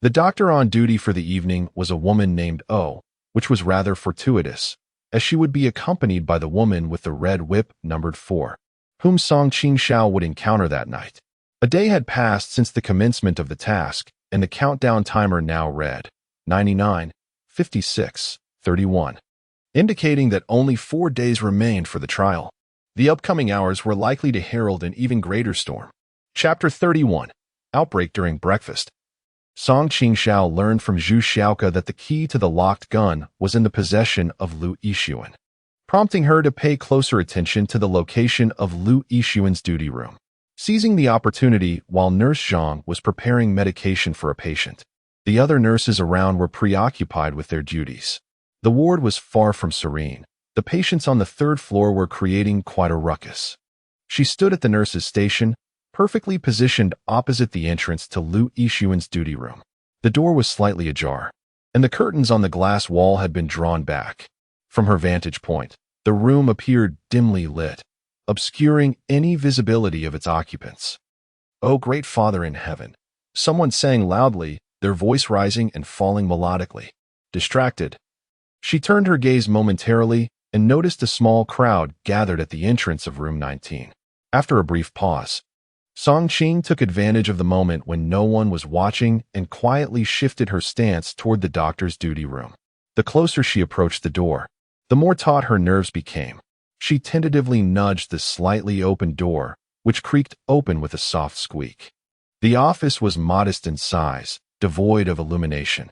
The doctor on duty for the evening was a woman named O, which was rather fortuitous, as she would be accompanied by the woman with the red whip numbered 4, whom Song Qingxiao would encounter that night. A day had passed since the commencement of the task, and the countdown timer now read 99, 56, 31, indicating that only 4 days remained for the trial. The upcoming hours were likely to herald an even greater storm. Chapter 31. Outbreak during breakfast. Song Qingxiao learned from Zhu Xiaoke that the key to the locked gun was in the possession of Lu Yixuan, prompting her to pay closer attention to the location of Lu Yixuan's duty room. Seizing the opportunity while Nurse Zhang was preparing medication for a patient, the other nurses around were preoccupied with their duties. The ward was far from serene. The patients on the 3rd floor were creating quite a ruckus. She stood at the nurse's station, perfectly positioned opposite the entrance to Lu Yixuan's duty room. The door was slightly ajar, and the curtains on the glass wall had been drawn back. From her vantage point, the room appeared dimly lit, obscuring any visibility of its occupants. "Oh, great Father in heaven," someone sang loudly, their voice rising and falling melodically. Distracted, she turned her gaze momentarily and noticed a small crowd gathered at the entrance of room 19. After a brief pause, Song Qing took advantage of the moment when no one was watching and quietly shifted her stance toward the doctor's duty room. The closer she approached the door, the more taut her nerves became. She tentatively nudged the slightly open door, which creaked open with a soft squeak. The office was modest in size, devoid of illumination,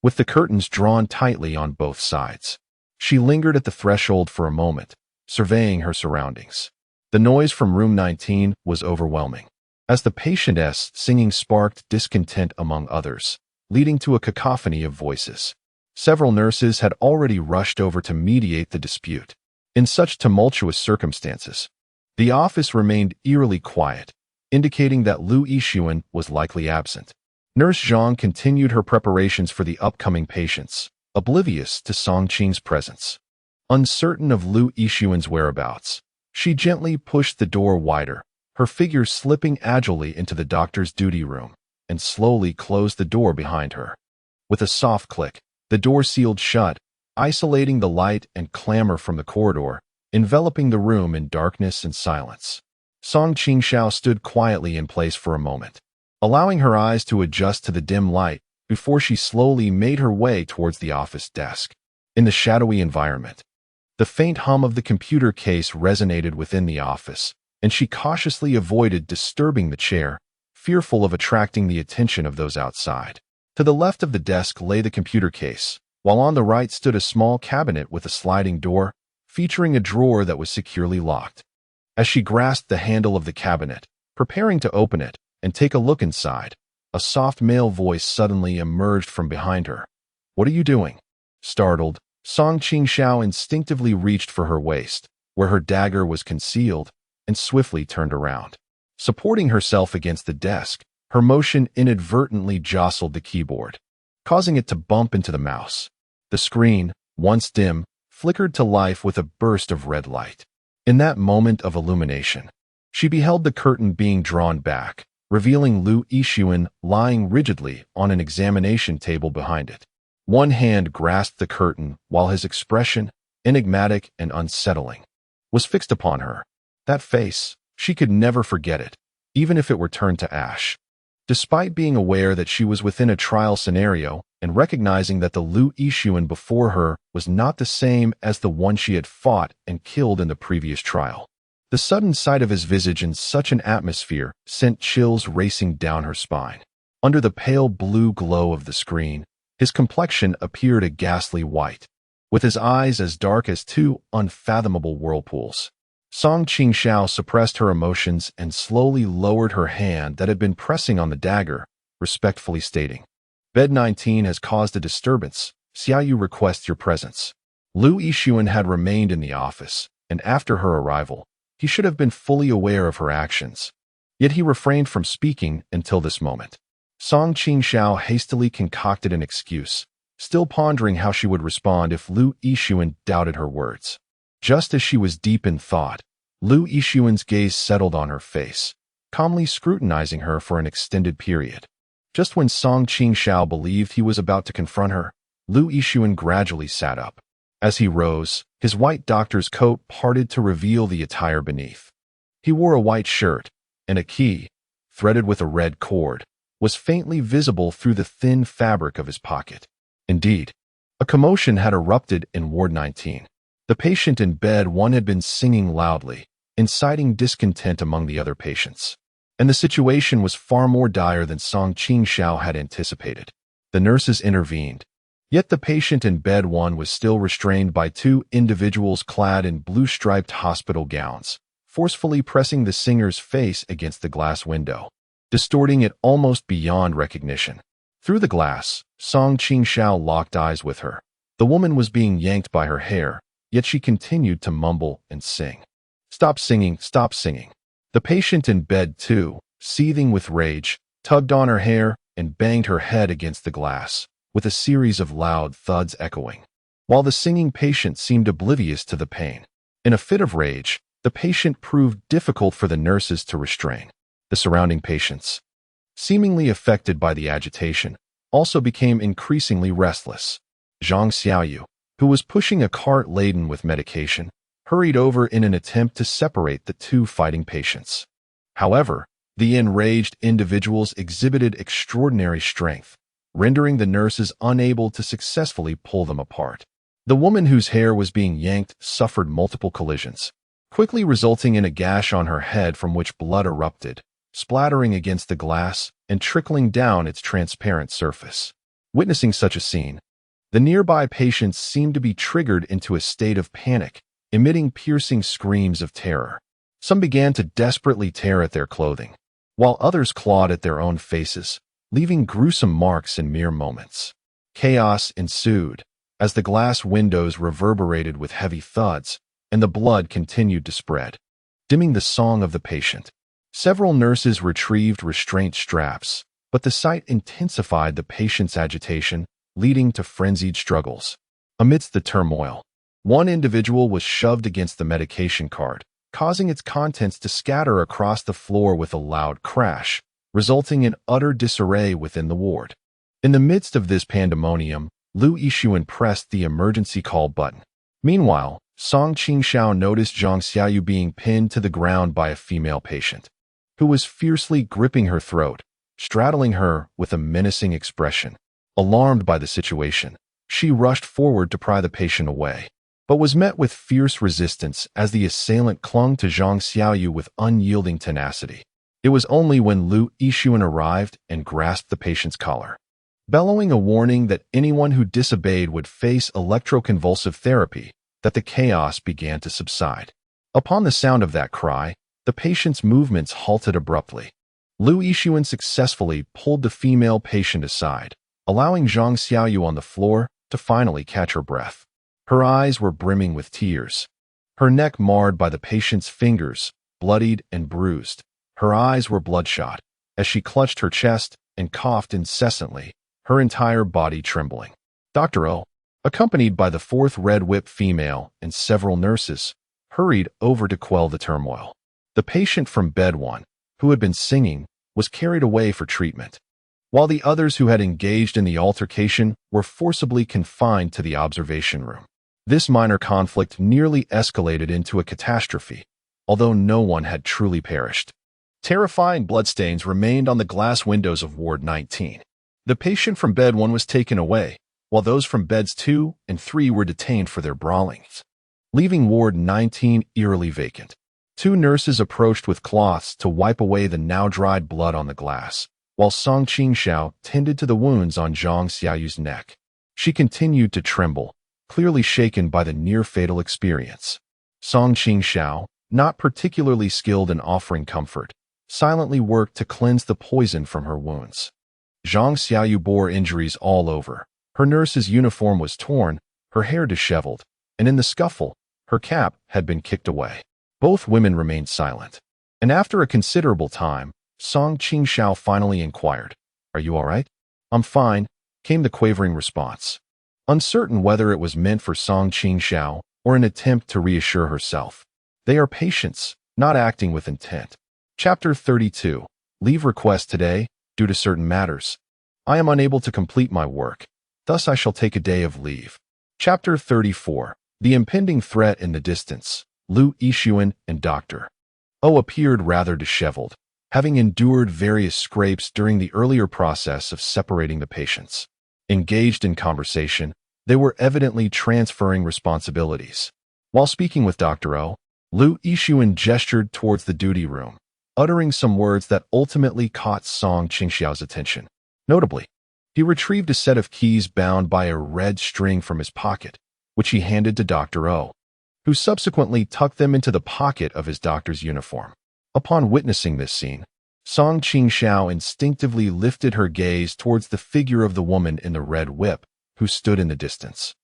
with the curtains drawn tightly on both sides. She lingered at the threshold for a moment, surveying her surroundings. The noise from room 19 was overwhelming, as the patientess singing sparked discontent among others, leading to a cacophony of voices. Several nurses had already rushed over to mediate the dispute. In such tumultuous circumstances, the office remained eerily quiet, indicating that Lu Yixuan was likely absent. Nurse Zhang continued her preparations for the upcoming patients, oblivious to Song Qing's presence. Uncertain of Lu Yixuan's whereabouts, she gently pushed the door wider, her figure slipping agilely into the doctor's duty room, and slowly closed the door behind her. With a soft click, the door sealed shut, isolating the light and clamor from the corridor, enveloping the room in darkness and silence. Song Qingxiao stood quietly in place for a moment, allowing her eyes to adjust to the dim light before she slowly made her way towards the office desk. In the shadowy environment, the faint hum of the computer case resonated within the office, and she cautiously avoided disturbing the chair, fearful of attracting the attention of those outside. To the left of the desk lay the computer case, while on the right stood a small cabinet with a sliding door, featuring a drawer that was securely locked. As she grasped the handle of the cabinet, preparing to open it and take a look inside, a soft male voice suddenly emerged from behind her. "What are you doing?" Startled, Song Qingxiao instinctively reached for her waist, where her dagger was concealed, and swiftly turned around. Supporting herself against the desk, her motion inadvertently jostled the keyboard, causing it to bump into the mouse. The screen, once dim, flickered to life with a burst of red light. In that moment of illumination, she beheld the curtain being drawn back, revealing Lu Yixuan lying rigidly on an examination table behind it. One hand grasped the curtain while his expression, enigmatic and unsettling, was fixed upon her. That face, she could never forget it, even if it were turned to ash. Despite being aware that she was within a trial scenario and recognizing that the Lu Yixuan before her was not the same as the one she had fought and killed in the previous trial, the sudden sight of his visage in such an atmosphere sent chills racing down her spine. Under the pale blue glow of the screen, his complexion appeared a ghastly white, with his eyes as dark as two unfathomable whirlpools. Qingxiao suppressed her emotions and slowly lowered her hand that had been pressing on the dagger, respectfully stating, "Bed 19 has caused a disturbance. Xiaoyu requests your presence." Lu Yixuan had remained in the office, and after her arrival, he should have been fully aware of her actions. Yet he refrained from speaking until this moment. Qingxiao hastily concocted an excuse, still pondering how she would respond if Lu Yixuan doubted her words. Just as she was deep in thought, Lu Yixuan's gaze settled on her face, calmly scrutinizing her for an extended period. Just when Qingxiao believed he was about to confront her, Lu Yixuan gradually sat up. As he rose, his white doctor's coat parted to reveal the attire beneath. He wore a white shirt, and a key, threaded with a red cord, was faintly visible through the thin fabric of his pocket. Indeed, a commotion had erupted in Ward 19. The patient in bed 1 had been singing loudly, inciting discontent among the other patients. And the situation was far more dire than Qingxiao had anticipated. The nurses intervened. Yet the patient in bed 1 was still restrained by 2 individuals clad in blue-striped hospital gowns, forcefully pressing the singer's face against the glass window, distorting it almost beyond recognition. Through the glass, Qingxiao locked eyes with her. The woman was being yanked by her hair, yet she continued to mumble and sing. "Stop singing, stop singing." The patient in bed 2, seething with rage, tugged on her hair and banged her head against the glass, with a series of loud thuds echoing, while the singing patient seemed oblivious to the pain. In a fit of rage, the patient proved difficult for the nurses to restrain. The surrounding patients, seemingly affected by the agitation, also became increasingly restless. Zhang Xiaoyu, who was pushing a cart laden with medication, hurried over in an attempt to separate the 2 fighting patients. However, the enraged individuals exhibited extraordinary strength, rendering the nurses unable to successfully pull them apart. The woman whose hair was being yanked suffered multiple collisions, quickly resulting in a gash on her head from which blood erupted, splattering against the glass and trickling down its transparent surface. Witnessing such a scene, the nearby patients seemed to be triggered into a state of panic, emitting piercing screams of terror. Some began to desperately tear at their clothing, while others clawed at their own faces, leaving gruesome marks in mere moments. Chaos ensued as the glass windows reverberated with heavy thuds, and the blood continued to spread, dimming the song of the patient. Several nurses retrieved restraint straps, but the sight intensified the patient's agitation, leading to frenzied struggles. Amidst the turmoil, one individual was shoved against the medication cart, causing its contents to scatter across the floor with a loud crash, resulting in utter disarray within the ward. In the midst of this pandemonium, Lu Yixuan pressed the emergency call button. Meanwhile, Qingxiao noticed Zhang Xiaoyu being pinned to the ground by a female patient, who was fiercely gripping her throat, straddling her with a menacing expression. Alarmed by the situation, she rushed forward to pry the patient away, but was met with fierce resistance as the assailant clung to Zhang Xiaoyu with unyielding tenacity. It was only when Lu Yixuan arrived and grasped the patient's collar, bellowing a warning that anyone who disobeyed would face electroconvulsive therapy, that the chaos began to subside. Upon the sound of that cry, the patient's movements halted abruptly. Lu Yixuan successfully pulled the female patient aside, allowing Zhang Xiaoyu on the floor to finally catch her breath. Her eyes were brimming with tears, her neck marred by the patient's fingers, bloodied and bruised. Her eyes were bloodshot as she clutched her chest and coughed incessantly, her entire body trembling. Dr. O, accompanied by the 4th Red Whip female and several nurses, hurried over to quell the turmoil. The patient from bed 1, who had been singing, was carried away for treatment, while the others who had engaged in the altercation were forcibly confined to the observation room. This minor conflict nearly escalated into a catastrophe, although no one had truly perished. Terrifying bloodstains remained on the glass windows of Ward 19. The patient from Bed 1 was taken away, while those from Beds 2 and 3 were detained for their brawlings, leaving Ward 19 eerily vacant. 2 nurses approached with cloths to wipe away the now-dried blood on the glass, while Song Qingxiao tended to the wounds on Zhang Xiaoyu's neck. She continued to tremble, clearly shaken by the near-fatal experience. Song Qingxiao, not particularly skilled in offering comfort, silently worked to cleanse the poison from her wounds. Zhang Xiaoyu bore injuries all over. Her nurse's uniform was torn, her hair disheveled, and in the scuffle, her cap had been kicked away. Both women remained silent, and after a considerable time, Song Qingxiao finally inquired, "Are you all right?" "I'm fine," came the quavering response. Uncertain whether it was meant for Song Qingxiao or an attempt to reassure herself. They are patients, not acting with intent. Chapter 32. Leave request today, due to certain matters. I am unable to complete my work, thus I shall take a day of leave. Chapter 34. The impending threat in the distance. Lu Yixuan and Dr. O appeared rather disheveled, having endured various scrapes during the earlier process of separating the patients. Engaged in conversation, they were evidently transferring responsibilities. While speaking with Dr. O, Lu Yixuan gestured towards the duty room, uttering some words that ultimately caught Song Qingxiao's attention. Notably, he retrieved a set of keys bound by a red string from his pocket, which he handed to Dr. O, who subsequently tucked them into the pocket of his doctor's uniform. Upon witnessing this scene, Song Qingxiao instinctively lifted her gaze towards the figure of the woman in the red whip, who stood in the distance.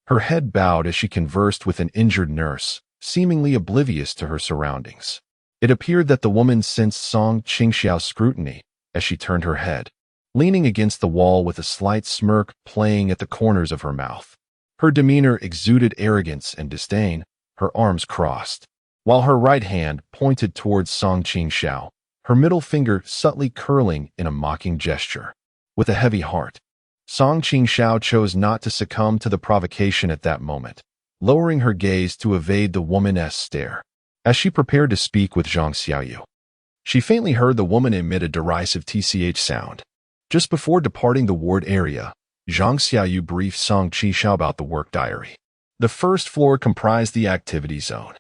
Her head bowed as she conversed with an injured nurse, seemingly oblivious to her surroundings. It appeared that the woman sensed Song Qingxiao's scrutiny as she turned her head, leaning against the wall with a slight smirk playing at the corners of her mouth. Her demeanor exuded arrogance and disdain, her arms crossed, while her right hand pointed towards Song Qingxiao, her middle finger subtly curling in a mocking gesture. With a heavy heart, Song Qingxiao chose not to succumb to the provocation at that moment, lowering her gaze to evade the woman's stare. As she prepared to speak with Zhang Xiaoyu, she faintly heard the woman emit a derisive TCH sound. Just before departing the ward area, Zhang Xiaoyu briefed Song Qingxiao about the work diary. The first floor comprised the activity zone,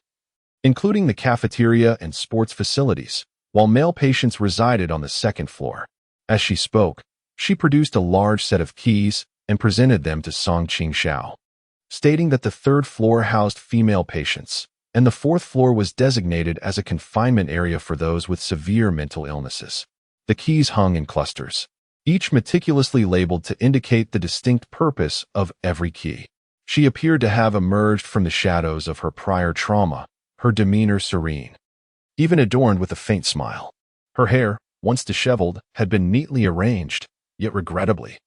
including the cafeteria and sports facilities, while male patients resided on the second floor. As she spoke, she produced a large set of keys and presented them to Song Qingxiao, stating that the third floor housed female patients, and the fourth floor was designated as a confinement area for those with severe mental illnesses. The keys hung in clusters, each meticulously labeled to indicate the distinct purpose of every key. She appeared to have emerged from the shadows of her prior trauma, her demeanor serene, even adorned with a faint smile. Her hair, once disheveled, had been neatly arranged, yet regrettably,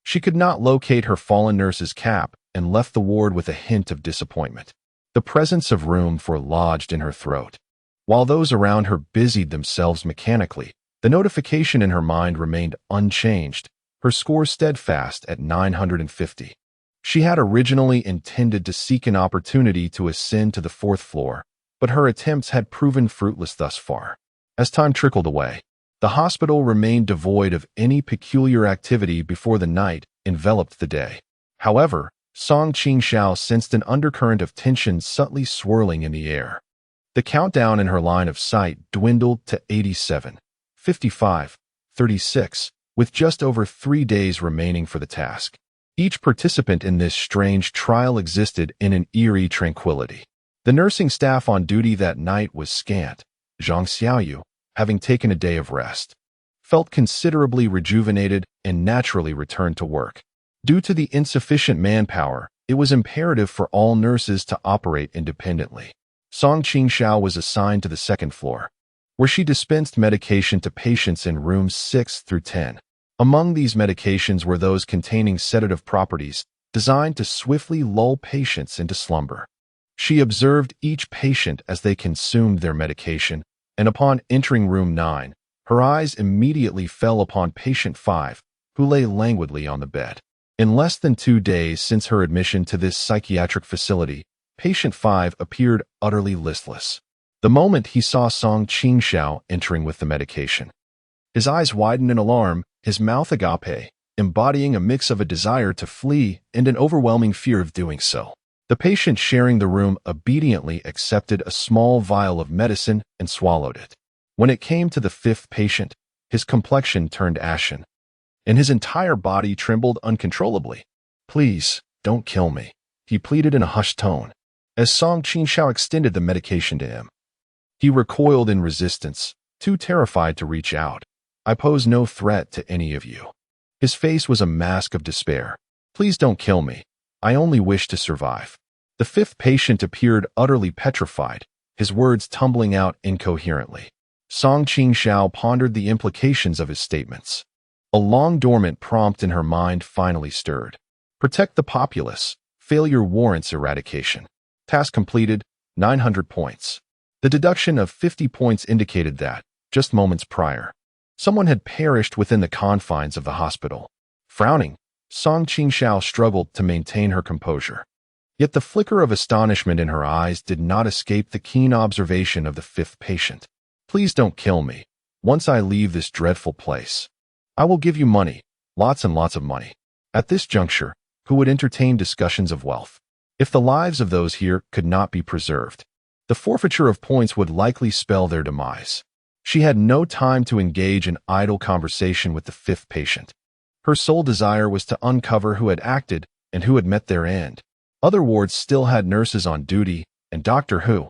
she could not locate her fallen nurse's cap and left the ward with a hint of disappointment. The presence of room for lodged in her throat. While those around her busied themselves mechanically, the notification in her mind remained unchanged, her score steadfast at 950. She had originally intended to seek an opportunity to ascend to the fourth floor, but her attempts had proven fruitless thus far. As time trickled away, the hospital remained devoid of any peculiar activity before the night enveloped the day. However, Song Qingxiao sensed an undercurrent of tension subtly swirling in the air. The countdown in her line of sight dwindled to 87, 55, 36, with just over 3 days remaining for the task. Each participant in this strange trial existed in an eerie tranquility. The nursing staff on duty that night was scant. Zhang Xiaoyu, having taken a day of rest, felt considerably rejuvenated and naturally returned to work. Due to the insufficient manpower, it was imperative for all nurses to operate independently. Song Qingxiao was assigned to the second floor, where she dispensed medication to patients in rooms 6 through 10. Among these medications were those containing sedative properties designed to swiftly lull patients into slumber. She observed each patient as they consumed their medication, and upon entering room 9, Her eyes immediately fell upon patient 5, who lay languidly on the bed. In less than 2 days since her admission to this psychiatric facility, patient 5 appeared utterly listless. The moment he saw Song Qingxiao entering with the medication, his eyes widened in alarm, his mouth agape, embodying a mix of a desire to flee and an overwhelming fear of doing so. The patient sharing the room obediently accepted a small vial of medicine and swallowed it. When it came to the 5th patient, his complexion turned ashen, and his entire body trembled uncontrollably. "Please, don't kill me," he pleaded in a hushed tone. As Song Qingxiao extended the medication to him, he recoiled in resistance, too terrified to reach out. "I pose no threat to any of you." His face was a mask of despair. "Please don't kill me. I only wish to survive." The 5th patient appeared utterly petrified, his words tumbling out incoherently. Song Qingxiao pondered the implications of his statements. A long-dormant prompt in her mind finally stirred. Protect the populace. Failure warrants eradication. Task completed, 900 points. The deduction of 50 points indicated that, just moments prior, someone had perished within the confines of the hospital. Frowning, Song Qingxiao struggled to maintain her composure. Yet the flicker of astonishment in her eyes did not escape the keen observation of the 5th patient. "Please don't kill me. Once I leave this dreadful place, I will give you money, lots and lots of money." At this juncture, who would entertain discussions of wealth? If the lives of those here could not be preserved, the forfeiture of points would likely spell their demise. She had no time to engage in idle conversation with the 5th patient. Her sole desire was to uncover who had acted and who had met their end. Other wards still had nurses on duty, and Doctor who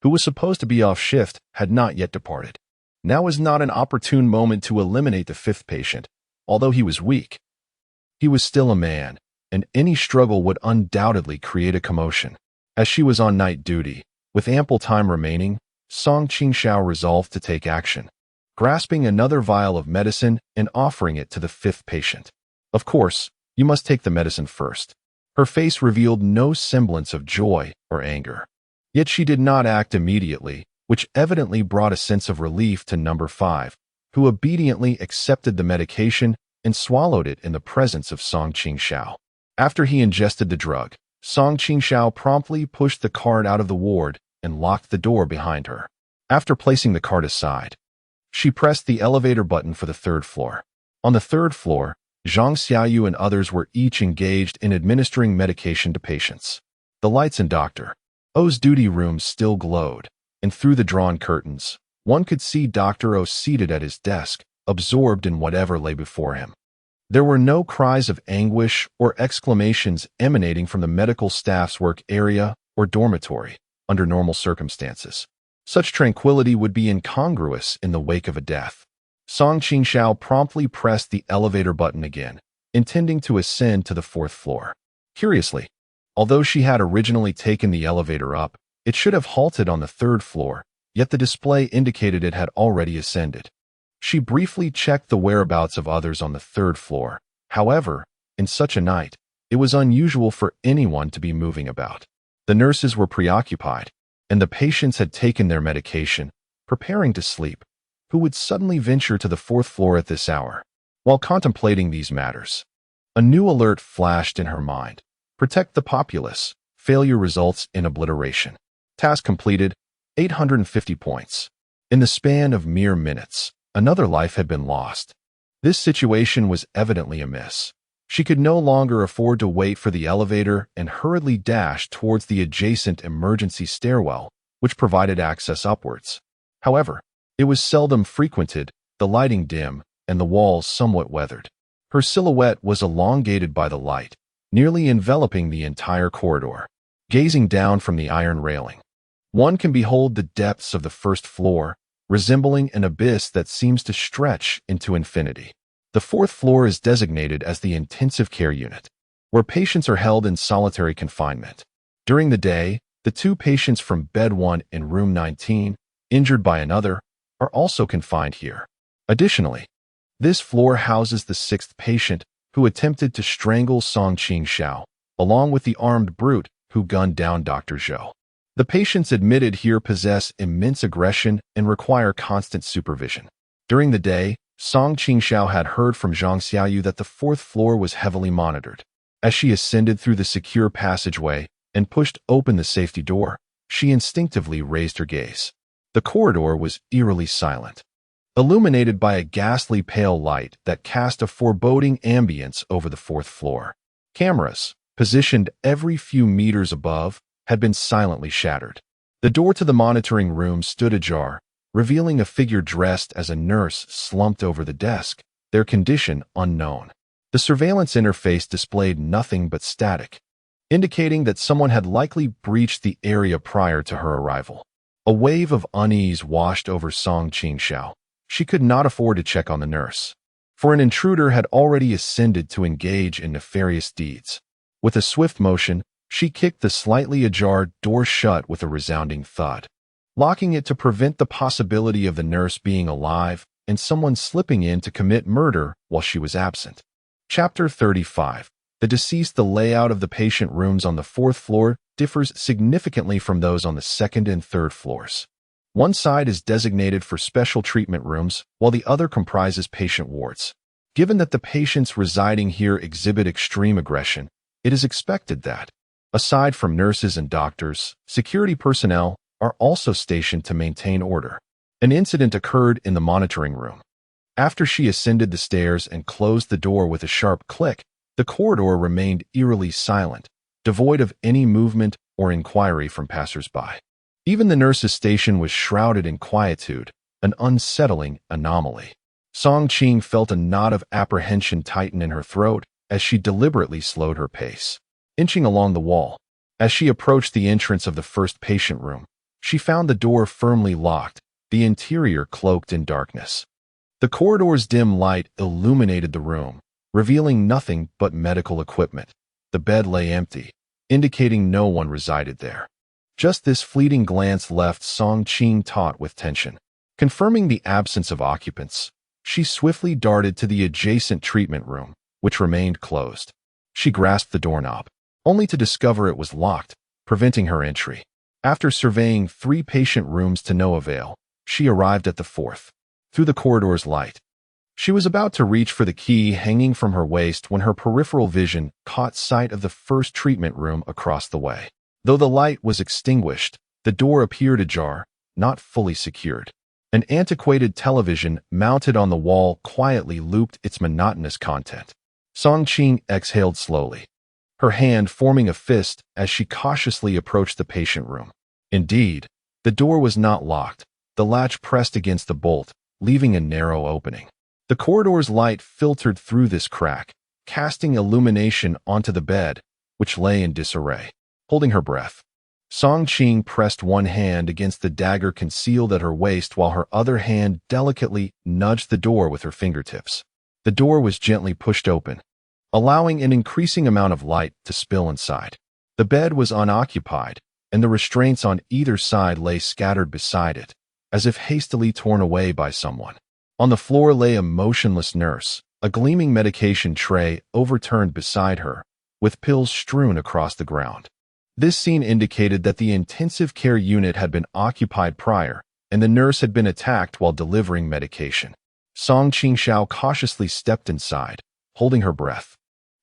was supposed to be off shift, had not yet departed. Now was not an opportune moment to eliminate the 5th patient. Although he was weak, he was still a man, and any struggle would undoubtedly create a commotion. As she was on night duty, with ample time remaining, Song Qingxiao resolved to take action, grasping another vial of medicine and offering it to the 5th patient. "Of course, you must take the medicine first." Her face revealed no semblance of joy or anger. Yet she did not act immediately, which evidently brought a sense of relief to number 5, who obediently accepted the medication and swallowed it in the presence of Song Qingxiao. After he ingested the drug, Song Qingxiao promptly pushed the cart out of the ward and locked the door behind her. After placing the cart aside, she pressed the elevator button for the 3rd floor. On the 3rd floor, Zhang Xiaoyu and others were each engaged in administering medication to patients. The lights in Dr. O's duty room still glowed, and through the drawn curtains, one could see Dr. O seated at his desk, absorbed in whatever lay before him. There were no cries of anguish or exclamations emanating from the medical staff's work area or dormitory under normal circumstances. Such tranquility would be incongruous in the wake of a death. Song Qingxiao promptly pressed the elevator button again, intending to ascend to the 4th floor. Curiously, although she had originally taken the elevator up, it should have halted on the 3rd floor, yet the display indicated it had already ascended. She briefly checked the whereabouts of others on the 3rd floor. However, in such a night, it was unusual for anyone to be moving about. The nurses were preoccupied, and the patients had taken their medication, preparing to sleep. Who would suddenly venture to the 4th floor at this hour? While contemplating these matters, a new alert flashed in her mind. Protect the populace. Failure results in obliteration. Task completed, 850 points. In the span of mere minutes, another life had been lost. This situation was evidently amiss. She could no longer afford to wait for the elevator and hurriedly dashed towards the adjacent emergency stairwell, which provided access upwards. However, it was seldom frequented, the lighting dim, and the walls somewhat weathered. Her silhouette was elongated by the light, nearly enveloping the entire corridor. Gazing down from the iron railing, one can behold the depths of the 1st floor, resembling an abyss that seems to stretch into infinity. The 4th floor is designated as the intensive care unit, where patients are held in solitary confinement. During the day, the 2 patients from bed 1 in room 19, injured by another, are also confined here. Additionally, this floor houses the 6th patient who attempted to strangle Song Qingxiao, along with the armed brute who gunned down Dr. Zhou. The patients admitted here possess immense aggression and require constant supervision. During the day, Qingxiao had heard from Zhang Xiaoyu that the fourth floor was heavily monitored. As she ascended through the secure passageway and pushed open the safety door, she instinctively raised her gaze. The corridor was eerily silent, illuminated by a ghastly pale light that cast a foreboding ambience over the fourth floor. Cameras, positioned every few meters above, had been silently shattered. The door to the monitoring room stood ajar, revealing a figure dressed as a nurse slumped over the desk, their condition unknown. The surveillance interface displayed nothing but static, indicating that someone had likely breached the area prior to her arrival. A wave of unease washed over Qingxiao. She could not afford to check on the nurse, for an intruder had already ascended to engage in nefarious deeds. With a swift motion, she kicked the slightly ajar door shut with a resounding thud, locking it to prevent the possibility of the nurse being alive and someone slipping in to commit murder while she was absent. Chapter 35. The deceased. The layout of the patient rooms on the fourth floor differs significantly from those on the second and third floors. One side is designated for special treatment rooms, while the other comprises patient wards. Given that the patients residing here exhibit extreme aggression, it is expected that, aside from nurses and doctors, security personnel are also stationed to maintain order. An incident occurred in the monitoring room. After she ascended the stairs and closed the door with a sharp click, the corridor remained eerily silent, devoid of any movement or inquiry from passers-by. Even the nurse's station was shrouded in quietude, an unsettling anomaly. Qing felt a knot of apprehension tighten in her throat as she deliberately slowed her pace, inching along the wall. As she approached the entrance of the first patient room, she found the door firmly locked, the interior cloaked in darkness. The corridor's dim light illuminated the room, revealing nothing but medical equipment. The bed lay empty, indicating no one resided there. Just this fleeting glance left Qing taut with tension. Confirming the absence of occupants, she swiftly darted to the adjacent treatment room, which remained closed. She grasped the doorknob, only to discover it was locked, preventing her entry. After surveying 3 patient rooms to no avail, she arrived at the fourth. Through the corridor's light, she was about to reach for the key hanging from her waist when her peripheral vision caught sight of the first treatment room across the way. Though the light was extinguished, the door appeared ajar, not fully secured. An antiquated television mounted on the wall quietly looped its monotonous content. Qing exhaled slowly, her hand forming a fist as she cautiously approached the patient room. Indeed, the door was not locked, the latch pressed against the bolt, leaving a narrow opening. The corridor's light filtered through this crack, casting illumination onto the bed, which lay in disarray. Holding her breath, Qing pressed one hand against the dagger concealed at her waist while her other hand delicately nudged the door with her fingertips. The door was gently pushed open, allowing an increasing amount of light to spill inside. The bed was unoccupied, and the restraints on either side lay scattered beside it, as if hastily torn away by someone. On the floor lay a motionless nurse, a gleaming medication tray overturned beside her, with pills strewn across the ground. This scene indicated that the intensive care unit had been occupied prior, and the nurse had been attacked while delivering medication. Qingxiao cautiously stepped inside, holding her breath,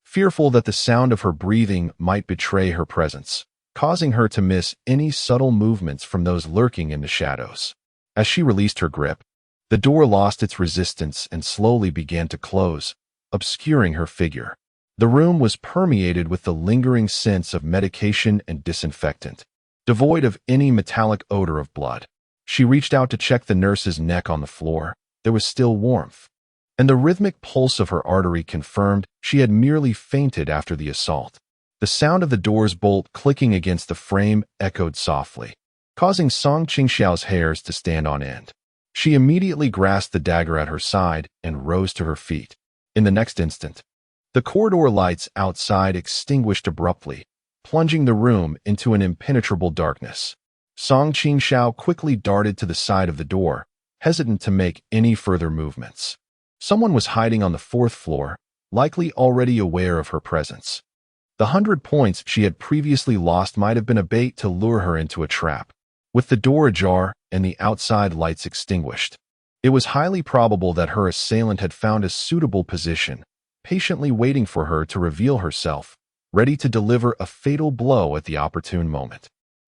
fearful that the sound of her breathing might betray her presence, causing her to miss any subtle movements from those lurking in the shadows. As she released her grip, the door lost its resistance and slowly began to close, obscuring her figure. The room was permeated with the lingering sense of medication and disinfectant, devoid of any metallic odor of blood. She reached out to check the nurse's neck on the floor. There was still warmth, and the rhythmic pulse of her artery confirmed she had merely fainted after the assault. The sound of the door's bolt clicking against the frame echoed softly, causing Qingxiao's hairs to stand on end. She immediately grasped the dagger at her side and rose to her feet. In the next instant, the corridor lights outside extinguished abruptly, plunging the room into an impenetrable darkness. Qingxiao quickly darted to the side of the door, hesitant to make any further movements. Someone was hiding on the fourth floor, likely already aware of her presence. The 100 points she had previously lost might have been a bait to lure her into a trap. With the door ajar and the outside lights extinguished, It was highly probable that her assailant had found a suitable position, patiently waiting for her to reveal herself, ready to deliver a fatal blow at the opportune moment.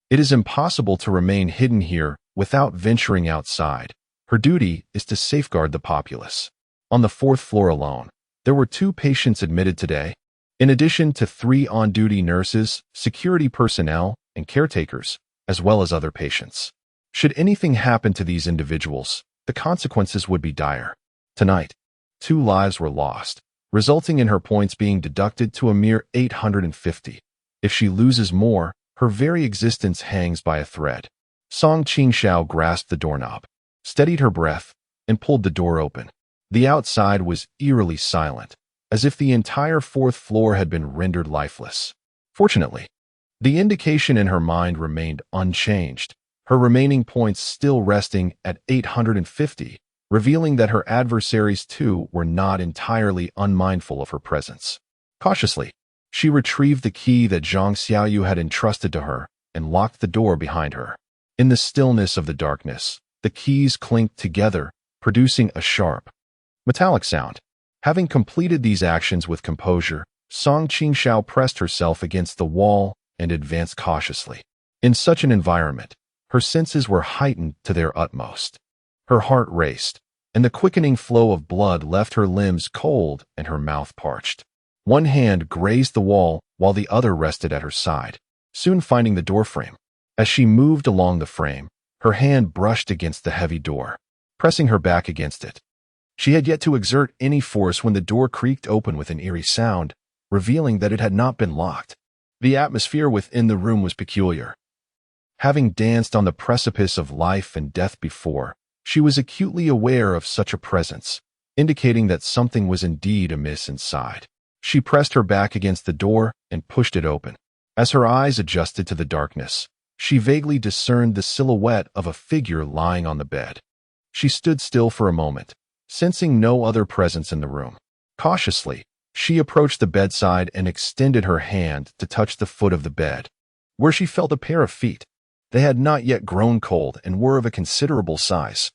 It is impossible to remain hidden here without venturing outside. Her duty is to safeguard the populace. On the 4th floor alone, there were 2 patients admitted today, in addition to 3 on-duty nurses, security personnel, and caretakers, as well as other patients. Should anything happen to these individuals, the consequences would be dire. Tonight, 2 lives were lost, resulting in her points being deducted to a mere 850. If she loses more, her very existence hangs by a thread. Qingxiao grasped the doorknob, steadied her breath, and pulled the door open. The outside was eerily silent, as if the entire 4th floor had been rendered lifeless. Fortunately, the indication in her mind remained unchanged, her remaining points still resting at 850, revealing that her adversaries too were not entirely unmindful of her presence. Cautiously, she retrieved the key that Qingxiao had entrusted to her and locked the door behind her. In the stillness of the darkness, the keys clinked together, producing a sharp, metallic sound. Having completed these actions with composure, Qingxiao pressed herself against the wall and advanced cautiously. In such an environment, her senses were heightened to their utmost. Her heart raced, and the quickening flow of blood left her limbs cold and her mouth parched. One hand grazed the wall while the other rested at her side, soon finding the doorframe. As she moved along the frame, her hand brushed against the heavy door, pressing her back against it. She had yet to exert any force when the door creaked open with an eerie sound, revealing that it had not been locked. The atmosphere within the room was peculiar. Having danced on the precipice of life and death before, she was acutely aware of such a presence, indicating that something was indeed amiss inside. She pressed her back against the door and pushed it open. As her eyes adjusted to the darkness, she vaguely discerned the silhouette of a figure lying on the bed. She stood still for a moment, sensing no other presence in the room. Cautiously, she approached the bedside and extended her hand to touch the foot of the bed, where she felt a pair of feet. They had not yet grown cold and were of a considerable size.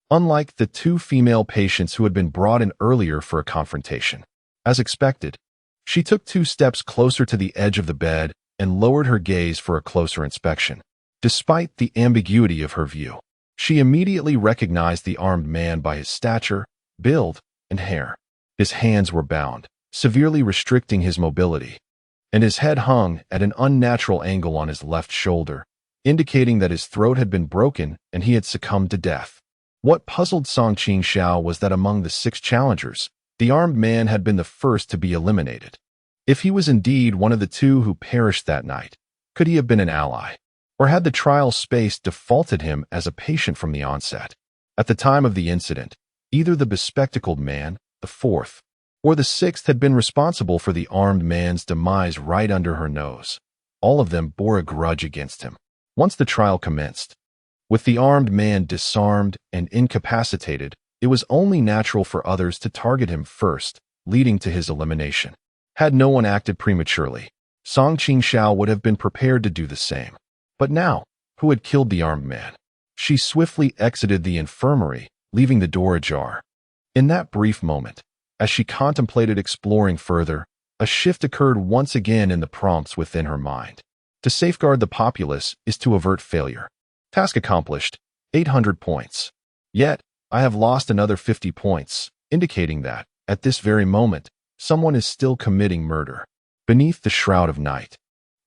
Unlike the 2 female patients who had been brought in earlier for a confrontation. As expected, she took 2 steps closer to the edge of the bed and lowered her gaze for a closer inspection. Despite the ambiguity of her view, she immediately recognized the armed man by his stature, build, and hair. His hands were bound, severely restricting his mobility, and his head hung at an unnatural angle on his left shoulder, indicating that his throat had been broken and he had succumbed to death. What puzzled Qingxiao was that among the 6 challengers, the armed man had been the first to be eliminated. If he was indeed one of the 2 who perished that night, could he have been an ally? Or had the trial space defaulted him as a patient from the onset? At the time of the incident, either the bespectacled man, the 4th, or the 6th had been responsible for the armed man's demise right under her nose. All of them bore a grudge against him. Once the trial commenced, with the armed man disarmed and incapacitated, it was only natural for others to target him first, leading to his elimination. Had no one acted prematurely, Qingxiao would have been prepared to do the same. But now, who had killed the armed man? She swiftly exited the infirmary, leaving the door ajar. In that brief moment, as she contemplated exploring further, a shift occurred once again in the prompts within her mind. To safeguard the populace is to avert failure. Task accomplished, 800 points. Yet, I have lost another 50 points, indicating that, at this very moment, someone is still committing murder. Beneath the shroud of night,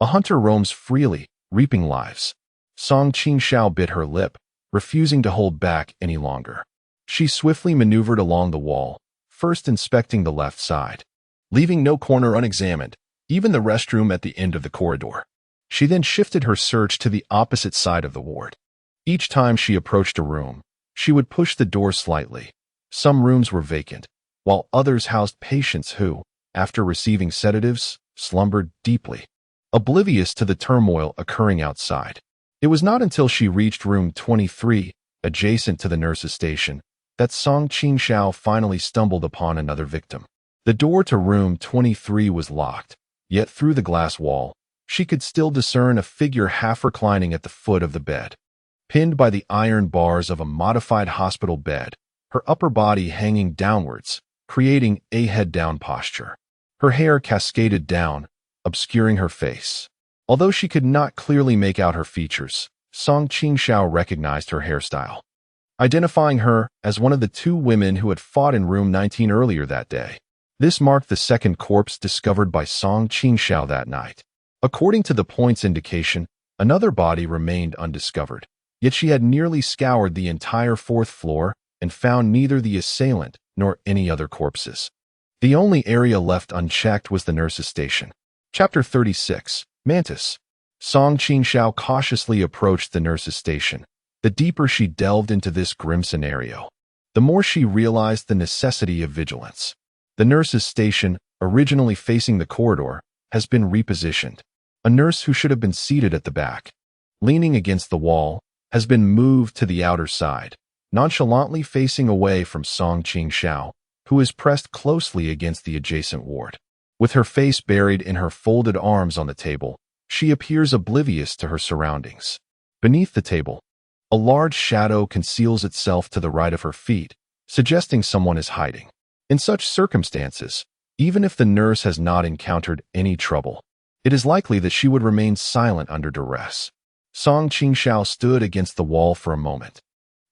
a hunter roams freely, reaping lives. Qingxiao bit her lip, refusing to hold back any longer. She swiftly maneuvered along the wall, first inspecting the left side, leaving no corner unexamined, even the restroom at the end of the corridor. She then shifted her search to the opposite side of the ward. Each time she approached a room, she would push the door slightly. Some rooms were vacant, while others housed patients who, after receiving sedatives, slumbered deeply, oblivious to the turmoil occurring outside. It was not until she reached room 23, adjacent to the nurse's station, that Qingxiao finally stumbled upon another victim. The door to room 23 was locked, yet through the glass wall, she could still discern a figure half reclining at the foot of the bed. Pinned by the iron bars of a modified hospital bed, her upper body hanging downwards, creating a head-down posture. Her hair cascaded down, obscuring her face. Although she could not clearly make out her features, Qingxiao recognized her hairstyle, identifying her as one of the two women who had fought in room 19 earlier that day. This marked the second corpse discovered by Qingxiao that night. According to the point's indication, another body remained undiscovered, yet she had nearly scoured the entire fourth floor and found neither the assailant nor any other corpses. The only area left unchecked was the nurse's station. Chapter 36. Mantis. Qingxiao cautiously approached the nurse's station. The deeper she delved into this grim scenario, the more she realized the necessity of vigilance. The nurse's station, originally facing the corridor, has been repositioned. A nurse who should have been seated at the back, leaning against the wall, has been moved to the outer side, nonchalantly facing away from Qingxiao, who is pressed closely against the adjacent ward. With her face buried in her folded arms on the table, she appears oblivious to her surroundings. Beneath the table, a large shadow conceals itself to the right of her feet, suggesting someone is hiding. In such circumstances, even if the nurse has not encountered any trouble, it is likely that she would remain silent under duress. Qingxiao stood against the wall for a moment,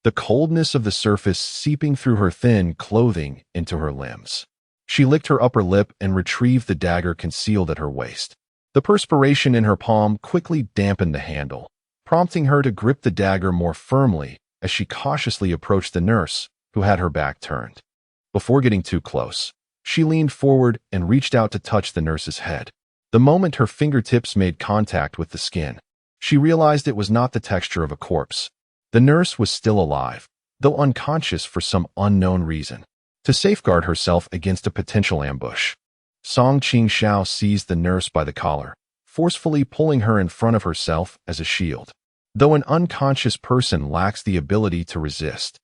the coldness of the surface seeping through her thin clothing into her limbs. She licked her upper lip and retrieved the dagger concealed at her waist. The perspiration in her palm quickly dampened the handle, prompting her to grip the dagger more firmly as she cautiously approached the nurse, who had her back turned. Before getting too close, she leaned forward and reached out to touch the nurse's head. The moment her fingertips made contact with the skin, she realized it was not the texture of a corpse. The nurse was still alive, though unconscious for some unknown reason. To safeguard herself against a potential ambush, Qingxiao seized the nurse by the collar, forcefully pulling her in front of herself as a shield. Though an unconscious person lacks the ability to resist,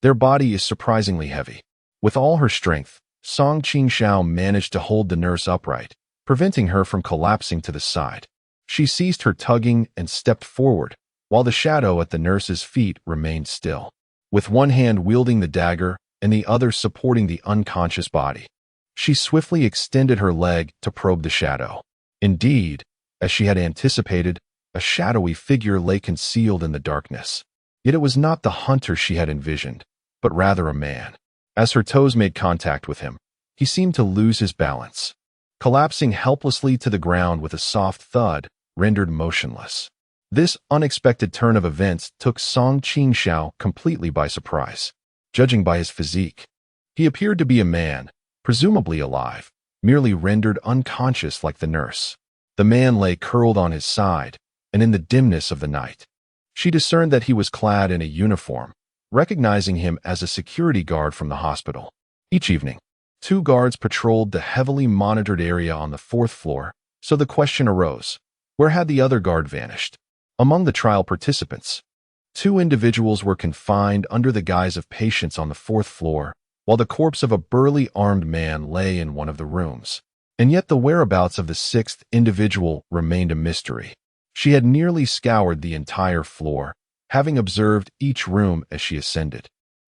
their body is surprisingly heavy. With all her strength, Qingxiao managed to hold the nurse upright, preventing her from collapsing to the side. She ceased her tugging and stepped forward, while the shadow at the nurse's feet remained still. With one hand wielding the dagger and the other supporting the unconscious body, she swiftly extended her leg to probe the shadow. Indeed, as she had anticipated, a shadowy figure lay concealed in the darkness. Yet it was not the hunter she had envisioned, but rather a man. As her toes made contact with him, he seemed to lose his balance, collapsing helplessly to the ground with a soft thud, rendered motionless. This unexpected turn of events took Qingxiao completely by surprise. Judging by his physique, he appeared to be a man, presumably alive, merely rendered unconscious like the nurse. The man lay curled on his side, and in the dimness of the night, she discerned that he was clad in a uniform, recognizing him as a security guard from the hospital. Each evening, 2 guards patrolled the heavily monitored area on the 4th floor, so the question arose, where had the other guard vanished? Among the trial participants, 2 individuals were confined under the guise of patients on the 4th floor, while the corpse of a burly armed man lay in one of the rooms. And yet the whereabouts of the 6th individual remained a mystery. She had nearly scoured the entire floor, having observed each room as she ascended,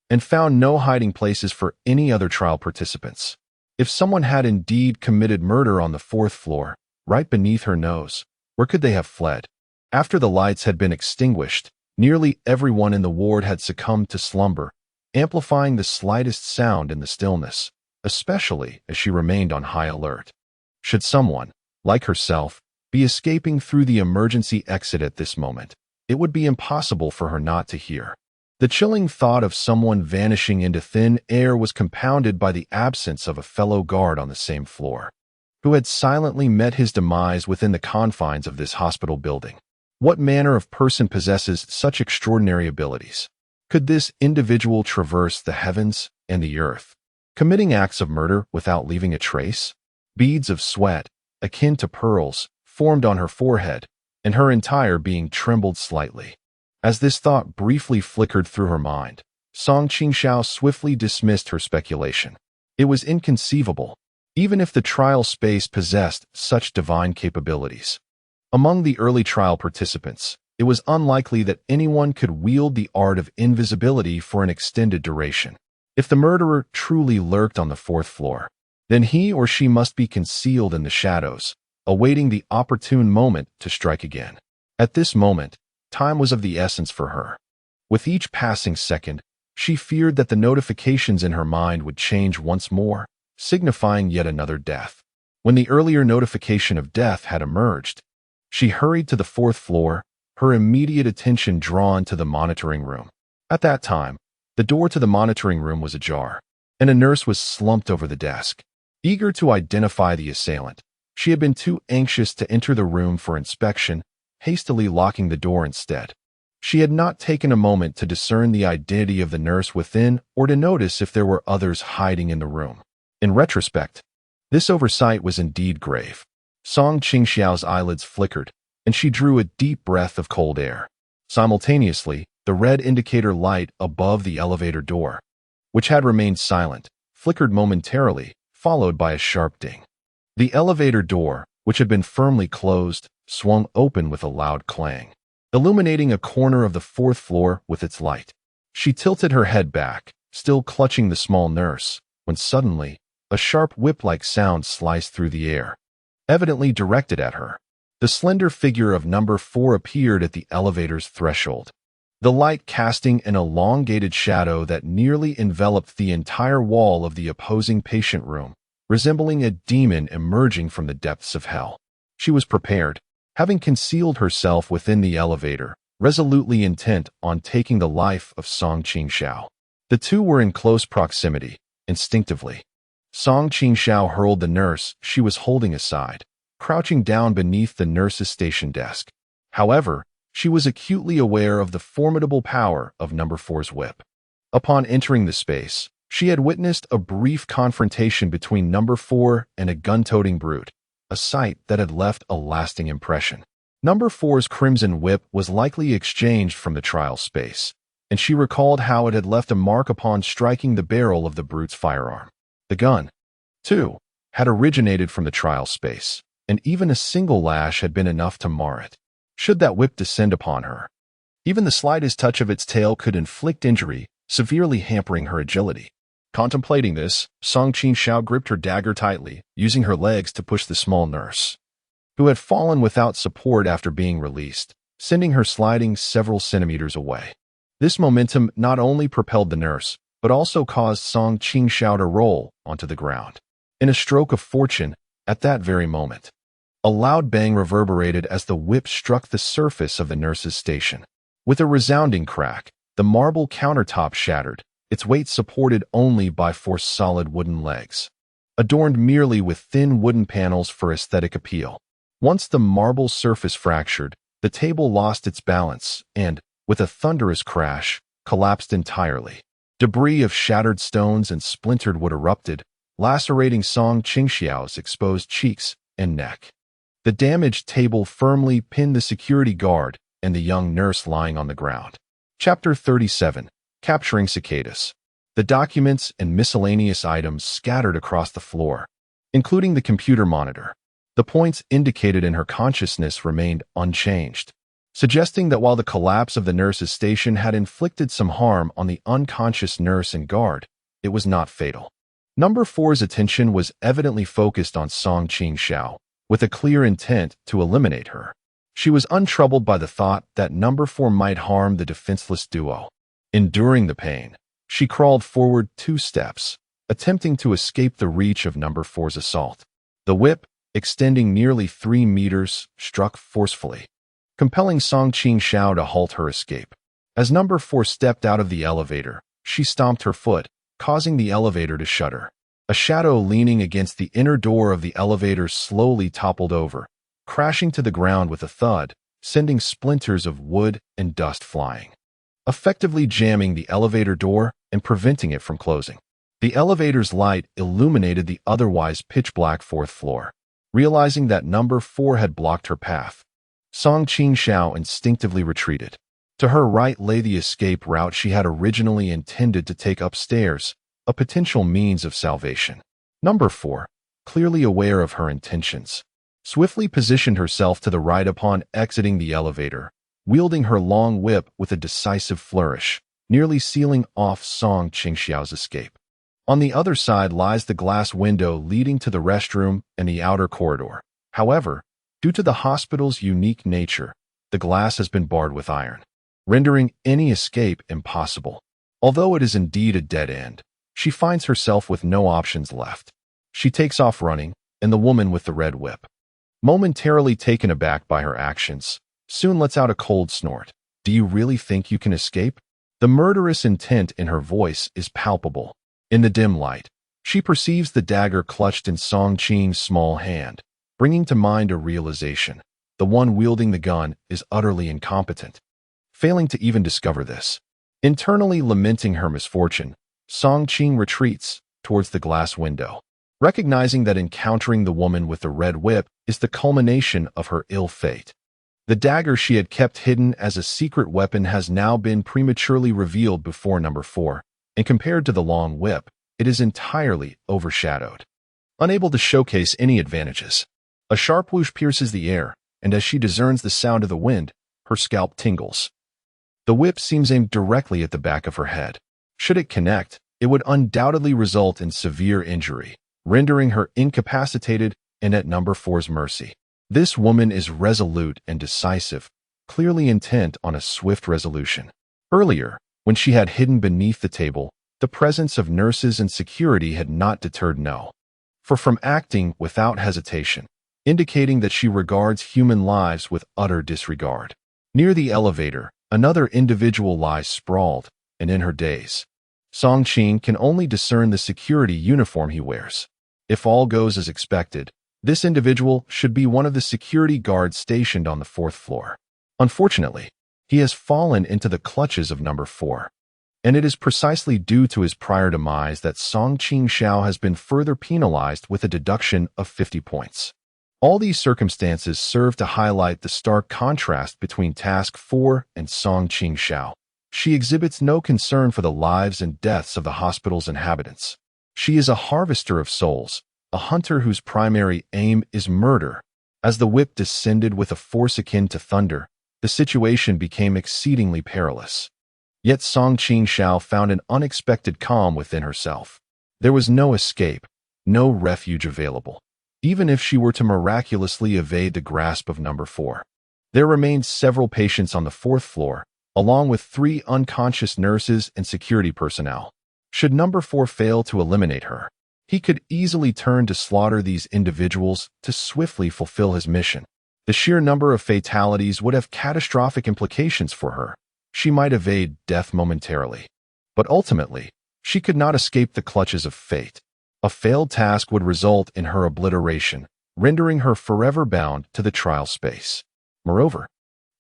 and found no hiding places for any other trial participants. If someone had indeed committed murder on the 4th floor, right beneath her nose, where could they have fled? After the lights had been extinguished, nearly everyone in the ward had succumbed to slumber, amplifying the slightest sound in the stillness, especially as she remained on high alert. Should someone, like herself, be escaping through the emergency exit at this moment, it would be impossible for her not to hear. The chilling thought of someone vanishing into thin air was compounded by the absence of a fellow guard on the same floor, who had silently met his demise within the confines of this hospital building. What manner of person possesses such extraordinary abilities? Could this individual traverse the heavens and the earth, committing acts of murder without leaving a trace? Beads of sweat, akin to pearls, formed on her forehead, and her entire being trembled slightly. As this thought briefly flickered through her mind, Qingxiao swiftly dismissed her speculation. It was inconceivable, even if the trial space possessed such divine capabilities. Among the early trial participants, it was unlikely that anyone could wield the art of invisibility for an extended duration. If the murderer truly lurked on the fourth floor, then he or she must be concealed in the shadows, awaiting the opportune moment to strike again. At this moment, time was of the essence for her. With each passing second, she feared that the notifications in her mind would change once more, signifying yet another death. When the earlier notification of death had emerged, she hurried to the fourth floor, her immediate attention drawn to the monitoring room. At that time, the door to the monitoring room was ajar, and a nurse was slumped over the desk. Eager to identify the assailant, she had been too anxious to enter the room for inspection, hastily locking the door instead. She had not taken a moment to discern the identity of the nurse within or to notice if there were others hiding in the room. In retrospect, this oversight was indeed grave. Song Qingxiao's eyelids flickered, and she drew a deep breath of cold air. Simultaneously, the red indicator light above the elevator door, which had remained silent, flickered momentarily, followed by a sharp ding. The elevator door, which had been firmly closed, swung open with a loud clang, illuminating a corner of the fourth floor with its light. She tilted her head back, still clutching the small nurse, when suddenly, a sharp whip-like sound sliced through the air, evidently directed at her. The slender figure of number 4 appeared at the elevator's threshold, the light casting an elongated shadow that nearly enveloped the entire wall of the opposing patient room, resembling a demon emerging from the depths of hell. She was prepared, having concealed herself within the elevator, resolutely intent on taking the life of Song Qingxiao. The two were in close proximity. Instinctively, Song Qingxiao hurled the nurse she was holding aside, crouching down beneath the nurse's station desk. However, she was acutely aware of the formidable power of number 4's whip. Upon entering the space, she had witnessed a brief confrontation between number 4 and a gun-toting brute, a sight that had left a lasting impression. Number 4's crimson whip was likely exchanged from the trial space, and she recalled how it had left a mark upon striking the barrel of the brute's firearm. The gun, too, had originated from the trial space, and even a single lash had been enough to mar it. Should that whip descend upon her, even the slightest touch of its tail could inflict injury, severely hampering her agility. Contemplating this, Song Qingxiao gripped her dagger tightly, using her legs to push the small nurse, who had fallen without support after being released, sending her sliding several centimeters away. This momentum not only propelled the nurse, but also caused Song Qingxiao to roll onto the ground. In a stroke of fortune, at that very moment, a loud bang reverberated as the whip struck the surface of the nurse's station. With a resounding crack, the marble countertop shattered, its weight supported only by 4 solid wooden legs, adorned merely with thin wooden panels for aesthetic appeal. Once the marble surface fractured, the table lost its balance and, with a thunderous crash, collapsed entirely. Debris of shattered stones and splintered wood erupted, lacerating Song Qingxiao's exposed cheeks and neck. The damaged table firmly pinned the security guard and the young nurse lying on the ground. Chapter 37. Capturing Cicadas. The documents and miscellaneous items scattered across the floor, including the computer monitor. The points indicated in her consciousness remained unchanged, suggesting that while the collapse of the nurse's station had inflicted some harm on the unconscious nurse and guard, it was not fatal. Number 4's attention was evidently focused on Song Qingxiao, with a clear intent to eliminate her. She was untroubled by the thought that number 4 might harm the defenseless duo. Enduring the pain, she crawled forward 2 steps, attempting to escape the reach of number 4's assault. The whip, extending nearly 3 meters, struck forcefully, compelling Song Qingxiao to halt her escape. As number 4 stepped out of the elevator, she stomped her foot, causing the elevator to shudder. A shadow leaning against the inner door of the elevator slowly toppled over, crashing to the ground with a thud, sending splinters of wood and dust flying, effectively jamming the elevator door and preventing it from closing. The elevator's light illuminated the otherwise pitch-black 4th floor. Realizing that number 4 had blocked her path, Song Qingxiao instinctively retreated. To her right lay the escape route she had originally intended to take upstairs, a potential means of salvation. Number 4, clearly aware of her intentions, swiftly positioned herself to the right upon exiting the elevator, wielding her long whip with a decisive flourish. nearly sealing off Song Qingxiao's escape. On the other side lies the glass window leading to the restroom and the outer corridor. However, due to the hospital's unique nature, the glass has been barred with iron, rendering any escape impossible. Although it is indeed a dead end, she finds herself with no options left. She takes off running, and the woman with the red whip, momentarily taken aback by her actions, soon lets out a cold snort. "Do you really think you can escape?" The murderous intent in her voice is palpable. In the dim light, she perceives the dagger clutched in Song Qing's small hand, bringing to mind a realization. The one wielding the gun is utterly incompetent, failing to even discover this. Internally lamenting her misfortune, Song Qing retreats towards the glass window, recognizing that encountering the woman with the red whip is the culmination of her ill fate. The dagger she had kept hidden as a secret weapon has now been prematurely revealed before number 4, and compared to the long whip, it is entirely overshadowed. Unable to showcase any advantages, a sharp whoosh pierces the air, and as she discerns the sound of the wind, her scalp tingles. The whip seems aimed directly at the back of her head. Should it connect, it would undoubtedly result in severe injury, rendering her incapacitated and at number 4's mercy. This woman is resolute and decisive, clearly intent on a swift resolution. Earlier, when she had hidden beneath the table, the presence of nurses and security had not deterred No. from acting without hesitation, indicating that she regards human lives with utter disregard. Near the elevator, another individual lies sprawled, and in her daze, Song Qing can only discern the security uniform he wears. If all goes as expected, this individual should be one of the security guards stationed on the 4th floor. Unfortunately, he has fallen into the clutches of number 4, and it is precisely due to his prior demise that Song Qingxiao has been further penalized with a deduction of 50 points. All these circumstances serve to highlight the stark contrast between Task 4 and Song Qingxiao. She exhibits no concern for the lives and deaths of the hospital's inhabitants. She is a harvester of souls, a hunter whose primary aim is murder. As the whip descended with a force akin to thunder, the situation became exceedingly perilous. Yet Song Qingxiao found an unexpected calm within herself. There was no escape, no refuge available, even if she were to miraculously evade the grasp of number 4. There remained several patients on the 4th floor, along with 3 unconscious nurses and security personnel. Should number 4 fail to eliminate her, he could easily turn to slaughter these individuals to swiftly fulfill his mission. The sheer number of fatalities would have catastrophic implications for her. She might evade death momentarily, but ultimately, she could not escape the clutches of fate. A failed task would result in her obliteration, rendering her forever bound to the trial space. Moreover,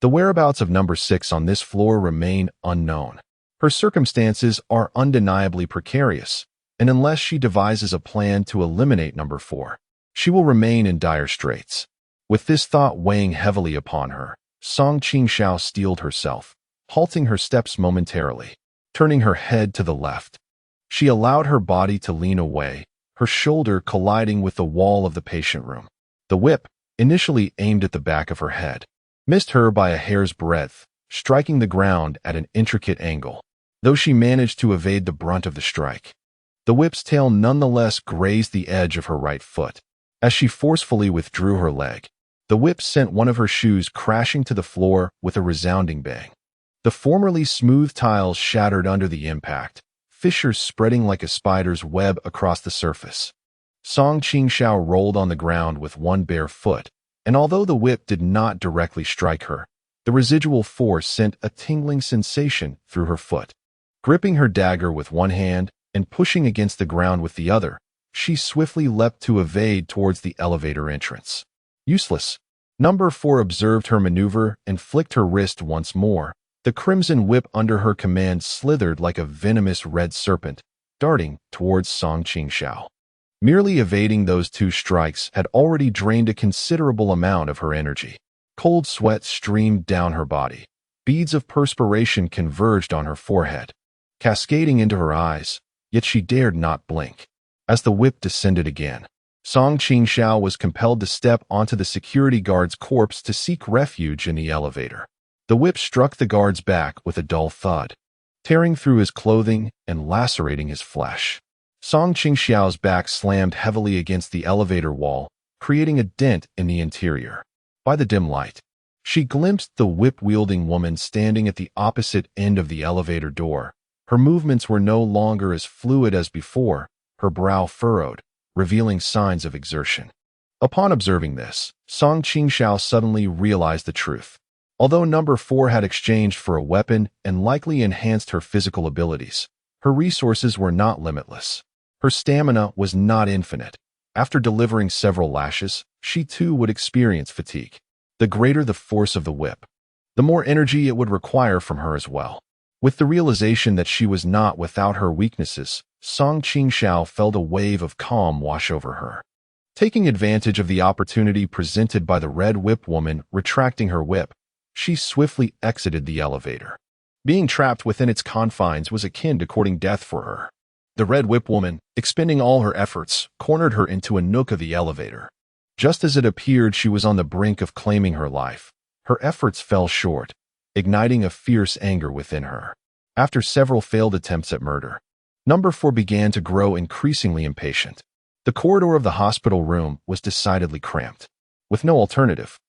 the whereabouts of number 6 on this floor remain unknown. Her circumstances are undeniably precarious, and unless she devises a plan to eliminate number 4, she will remain in dire straits. With this thought weighing heavily upon her, Song Qingxiao steeled herself, halting her steps momentarily, turning her head to the left. She allowed her body to lean away, her shoulder colliding with the wall of the patient room. The whip, initially aimed at the back of her head, missed her by a hair's breadth, striking the ground at an intricate angle. Though she managed to evade the brunt of the strike, the whip's tail nonetheless grazed the edge of her right foot. As she forcefully withdrew her leg, the whip sent one of her shoes crashing to the floor with a resounding bang. The formerly smooth tiles shattered under the impact, fissures spreading like a spider's web across the surface. Song Qingxiao rolled on the ground with one bare foot, and although the whip did not directly strike her, the residual force sent a tingling sensation through her foot. Gripping her dagger with one hand and pushing against the ground with the other, she swiftly leapt to evade towards the elevator entrance. Useless. Number 4 observed her maneuver and flicked her wrist once more. The crimson whip under her command slithered like a venomous red serpent, darting towards Song Qingxiao. Merely evading those 2 strikes had already drained a considerable amount of her energy. Cold sweat streamed down her body. Beads of perspiration converged on her forehead, cascading into her eyes, yet she dared not blink. As the whip descended again, Song Qingxiao was compelled to step onto the security guard's corpse to seek refuge in the elevator. The whip struck the guard's back with a dull thud, tearing through his clothing and lacerating his flesh. Song Qingxiao's back slammed heavily against the elevator wall, creating a dent in the interior. By the dim light, she glimpsed the whip-wielding woman standing at the opposite end of the elevator door. Her movements were no longer as fluid as before, her brow furrowed, revealing signs of exertion. Upon observing this, Song Qingxiao suddenly realized the truth. Although number 4 had exchanged for a weapon and likely enhanced her physical abilities, her resources were not limitless. Her stamina was not infinite. After delivering several lashes, she too would experience fatigue. The greater the force of the whip, the more energy it would require from her as well. With the realization that she was not without her weaknesses, Song Qingxiao felt a wave of calm wash over her. Taking advantage of the opportunity presented by the red whip woman retracting her whip, she swiftly exited the elevator. Being trapped within its confines was akin to courting death for her. The red whip woman, expending all her efforts, cornered her into a nook of the elevator. Just as it appeared she was on the brink of claiming her life, her efforts fell short, igniting a fierce anger within her. After several failed attempts at murder, number 4 began to grow increasingly impatient. The corridor of the hospital room was decidedly cramped. With no alternative,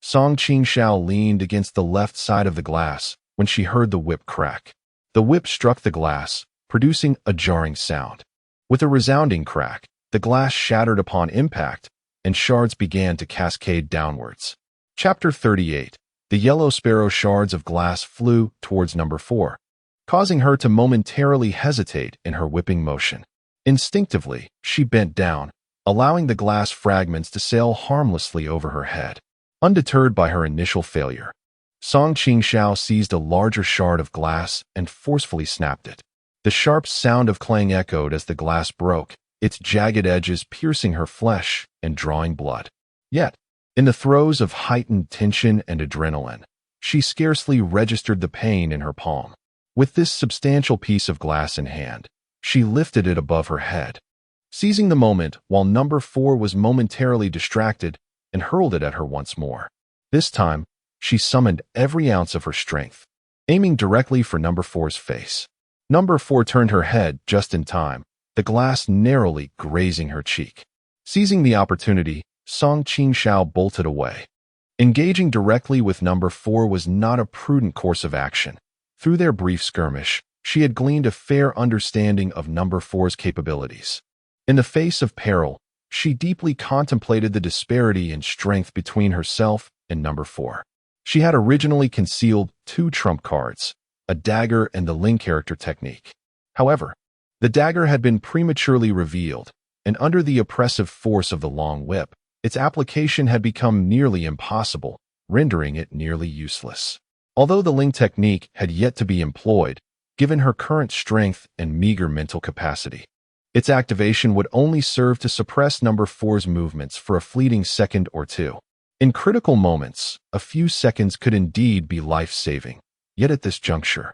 Song Qingxiao leaned against the left side of the glass when she heard the whip crack. The whip struck the glass, producing a jarring sound. With a resounding crack, the glass shattered upon impact, and shards began to cascade downwards. Chapter 38. The yellow sparrow shards of glass flew towards number 4, causing her to momentarily hesitate in her whipping motion. Instinctively, she bent down, allowing the glass fragments to sail harmlessly over her head. Undeterred by her initial failure, Song Qingxiao seized a larger shard of glass and forcefully snapped it. The sharp sound of clang echoed as the glass broke, its jagged edges piercing her flesh and drawing blood. Yet, in the throes of heightened tension and adrenaline, she scarcely registered the pain in her palm. With this substantial piece of glass in hand, she lifted it above her head, seizing the moment while number 4 was momentarily distracted, and hurled it at her once more. This time, she summoned every ounce of her strength, aiming directly for number 4's face. Number 4 turned her head just in time, the glass narrowly grazing her cheek. Seizing the opportunity, Song Qingxiao bolted away. Engaging directly with number 4 was not a prudent course of action. Through their brief skirmish, she had gleaned a fair understanding of number 4's capabilities. In the face of peril, she deeply contemplated the disparity in strength between herself and number 4. She had originally concealed 2 trump cards, a dagger and the Ling character technique. However, the dagger had been prematurely revealed, and under the oppressive force of the long whip, its application had become nearly impossible, rendering it nearly useless. Although the Ling technique had yet to be employed, given her current strength and meager mental capacity, its activation would only serve to suppress number 4's movements for a fleeting second or two. In critical moments, a few seconds could indeed be life-saving. Yet at this juncture,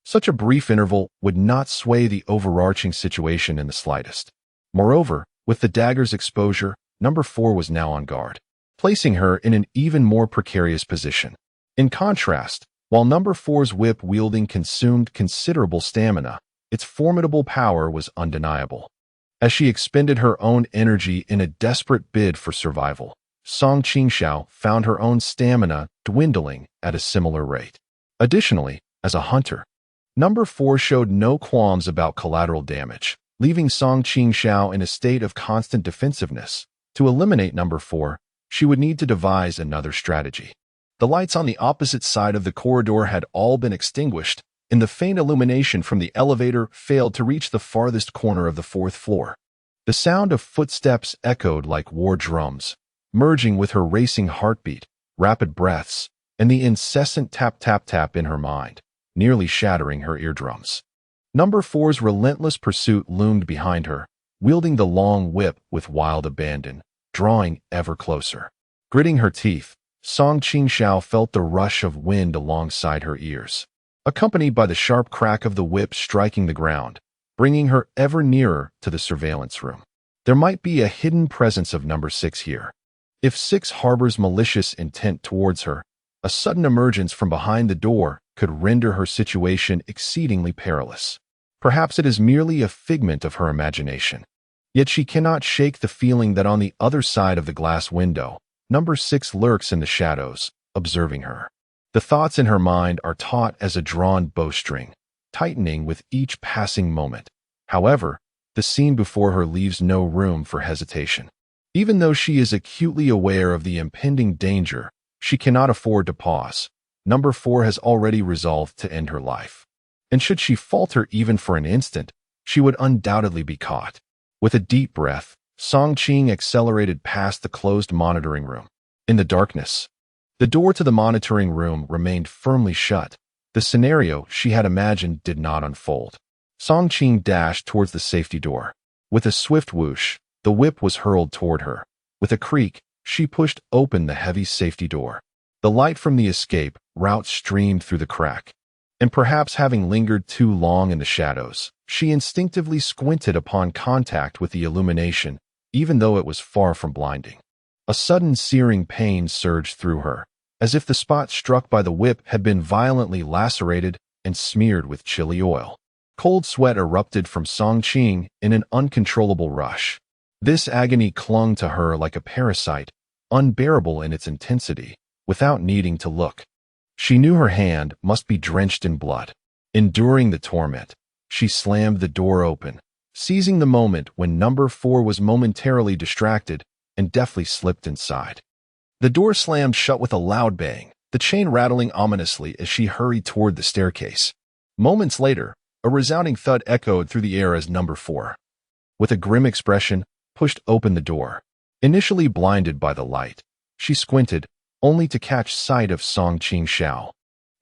such a brief interval would not sway the overarching situation in the slightest. Moreover, with the dagger's exposure, number 4 was now on guard, placing her in an even more precarious position. In contrast, while number 4's whip wielding consumed considerable stamina, its formidable power was undeniable. As she expended her own energy in a desperate bid for survival, Song Qingxiao found her own stamina dwindling at a similar rate. Additionally, as a hunter, number 4 showed no qualms about collateral damage, leaving Song Qingxiao in a state of constant defensiveness. To eliminate number 4, she would need to devise another strategy. The lights on the opposite side of the corridor had all been extinguished, and the faint illumination from the elevator failed to reach the farthest corner of the 4th floor. The sound of footsteps echoed like war drums, merging with her racing heartbeat, rapid breaths, and the incessant tap-tap-tap in her mind, nearly shattering her eardrums. Number 4's relentless pursuit loomed behind her, wielding the long whip with wild abandon, drawing ever closer. Gritting her teeth, Song Qingxiao felt the rush of wind alongside her ears, accompanied by the sharp crack of the whip striking the ground, bringing her ever nearer to the surveillance room. There might be a hidden presence of number 6 here. If 6 harbors malicious intent towards her, a sudden emergence from behind the door could render her situation exceedingly perilous. Perhaps it is merely a figment of her imagination. Yet she cannot shake the feeling that on the other side of the glass window, number 6 lurks in the shadows, observing her. The thoughts in her mind are taut as a drawn bowstring, tightening with each passing moment. However, the scene before her leaves no room for hesitation. Even though she is acutely aware of the impending danger, she cannot afford to pause. Number 4 has already resolved to end her life. And should she falter even for an instant, she would undoubtedly be caught. With a deep breath, Song Qing accelerated past the closed monitoring room. In the darkness, the door to the monitoring room remained firmly shut. The scenario she had imagined did not unfold. Song Qing dashed towards the safety door. With a swift whoosh, the whip was hurled toward her. With a creak, she pushed open the heavy safety door. The light from the escape route streamed through the crack. And perhaps having lingered too long in the shadows, she instinctively squinted upon contact with the illumination, even though it was far from blinding. A sudden searing pain surged through her, as if the spot struck by the whip had been violently lacerated and smeared with chilly oil. Cold sweat erupted from Song Qing in an uncontrollable rush. This agony clung to her like a parasite, unbearable in its intensity, without needing to look. She knew her hand must be drenched in blood. Enduring the torment, she slammed the door open, seizing the moment when number 4 was momentarily distracted and deftly slipped inside. The door slammed shut with a loud bang, the chain rattling ominously as she hurried toward the staircase. Moments later, a resounding thud echoed through the air as number 4, with a grim expression, pushed open the door. Initially blinded by the light, she squinted, only to catch sight of Song Qingxiao,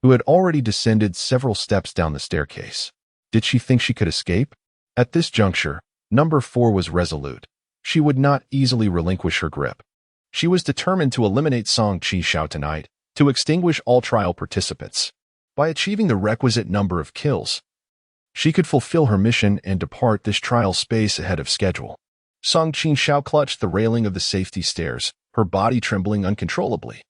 who had already descended several steps down the staircase. Did she think she could escape? At this juncture, number 4 was resolute. She would not easily relinquish her grip. She was determined to eliminate Song Qingxiao tonight, to extinguish all trial participants. By achieving the requisite number of kills, she could fulfill her mission and depart this trial space ahead of schedule. Song Qingxiao clutched the railing of the safety stairs, her body trembling uncontrollably.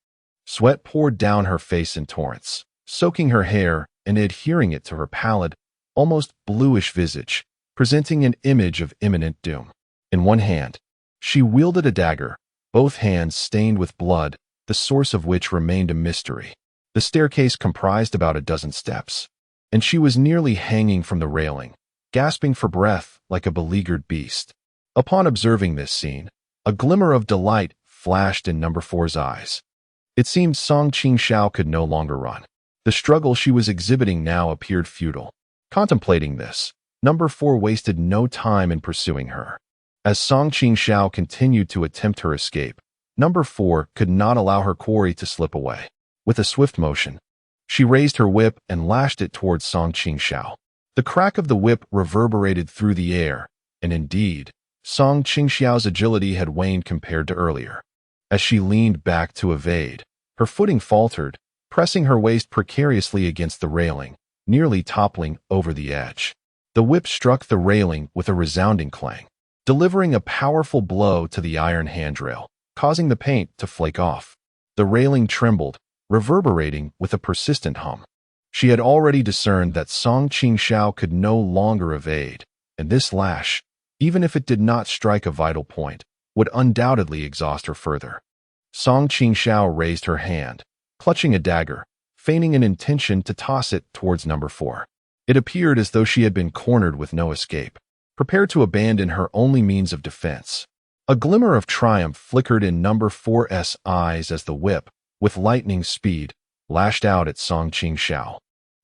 Sweat poured down her face in torrents, soaking her hair and adhering it to her pallid, almost bluish visage, presenting an image of imminent doom. In one hand, she wielded a dagger, both hands stained with blood, the source of which remained a mystery. The staircase comprised about a dozen steps, and she was nearly hanging from the railing, gasping for breath like a beleaguered beast. Upon observing this scene, a glimmer of delight flashed in number 4's eyes. It seemed Song Qingxiao could no longer run. The struggle she was exhibiting now appeared futile. Contemplating this, number 4 wasted no time in pursuing her. As Song Qingxiao continued to attempt her escape, number 4 could not allow her quarry to slip away. With a swift motion, she raised her whip and lashed it towards Song Qingxiao. The crack of the whip reverberated through the air, and indeed, Song Qingxiao's agility had waned compared to earlier. As she leaned back to evade, her footing faltered, pressing her waist precariously against the railing, nearly toppling over the edge. The whip struck the railing with a resounding clang, delivering a powerful blow to the iron handrail, causing the paint to flake off. The railing trembled, reverberating with a persistent hum. She had already discerned that Song Qingxiao could no longer evade, and this lash, even if it did not strike a vital point, would undoubtedly exhaust her further. Song Qingxiao raised her hand, clutching a dagger, feigning an intention to toss it towards number 4. It appeared as though she had been cornered with no escape, prepared to abandon her only means of defense. A glimmer of triumph flickered in number 4's eyes as the whip, with lightning speed, lashed out at Song Qingxiao,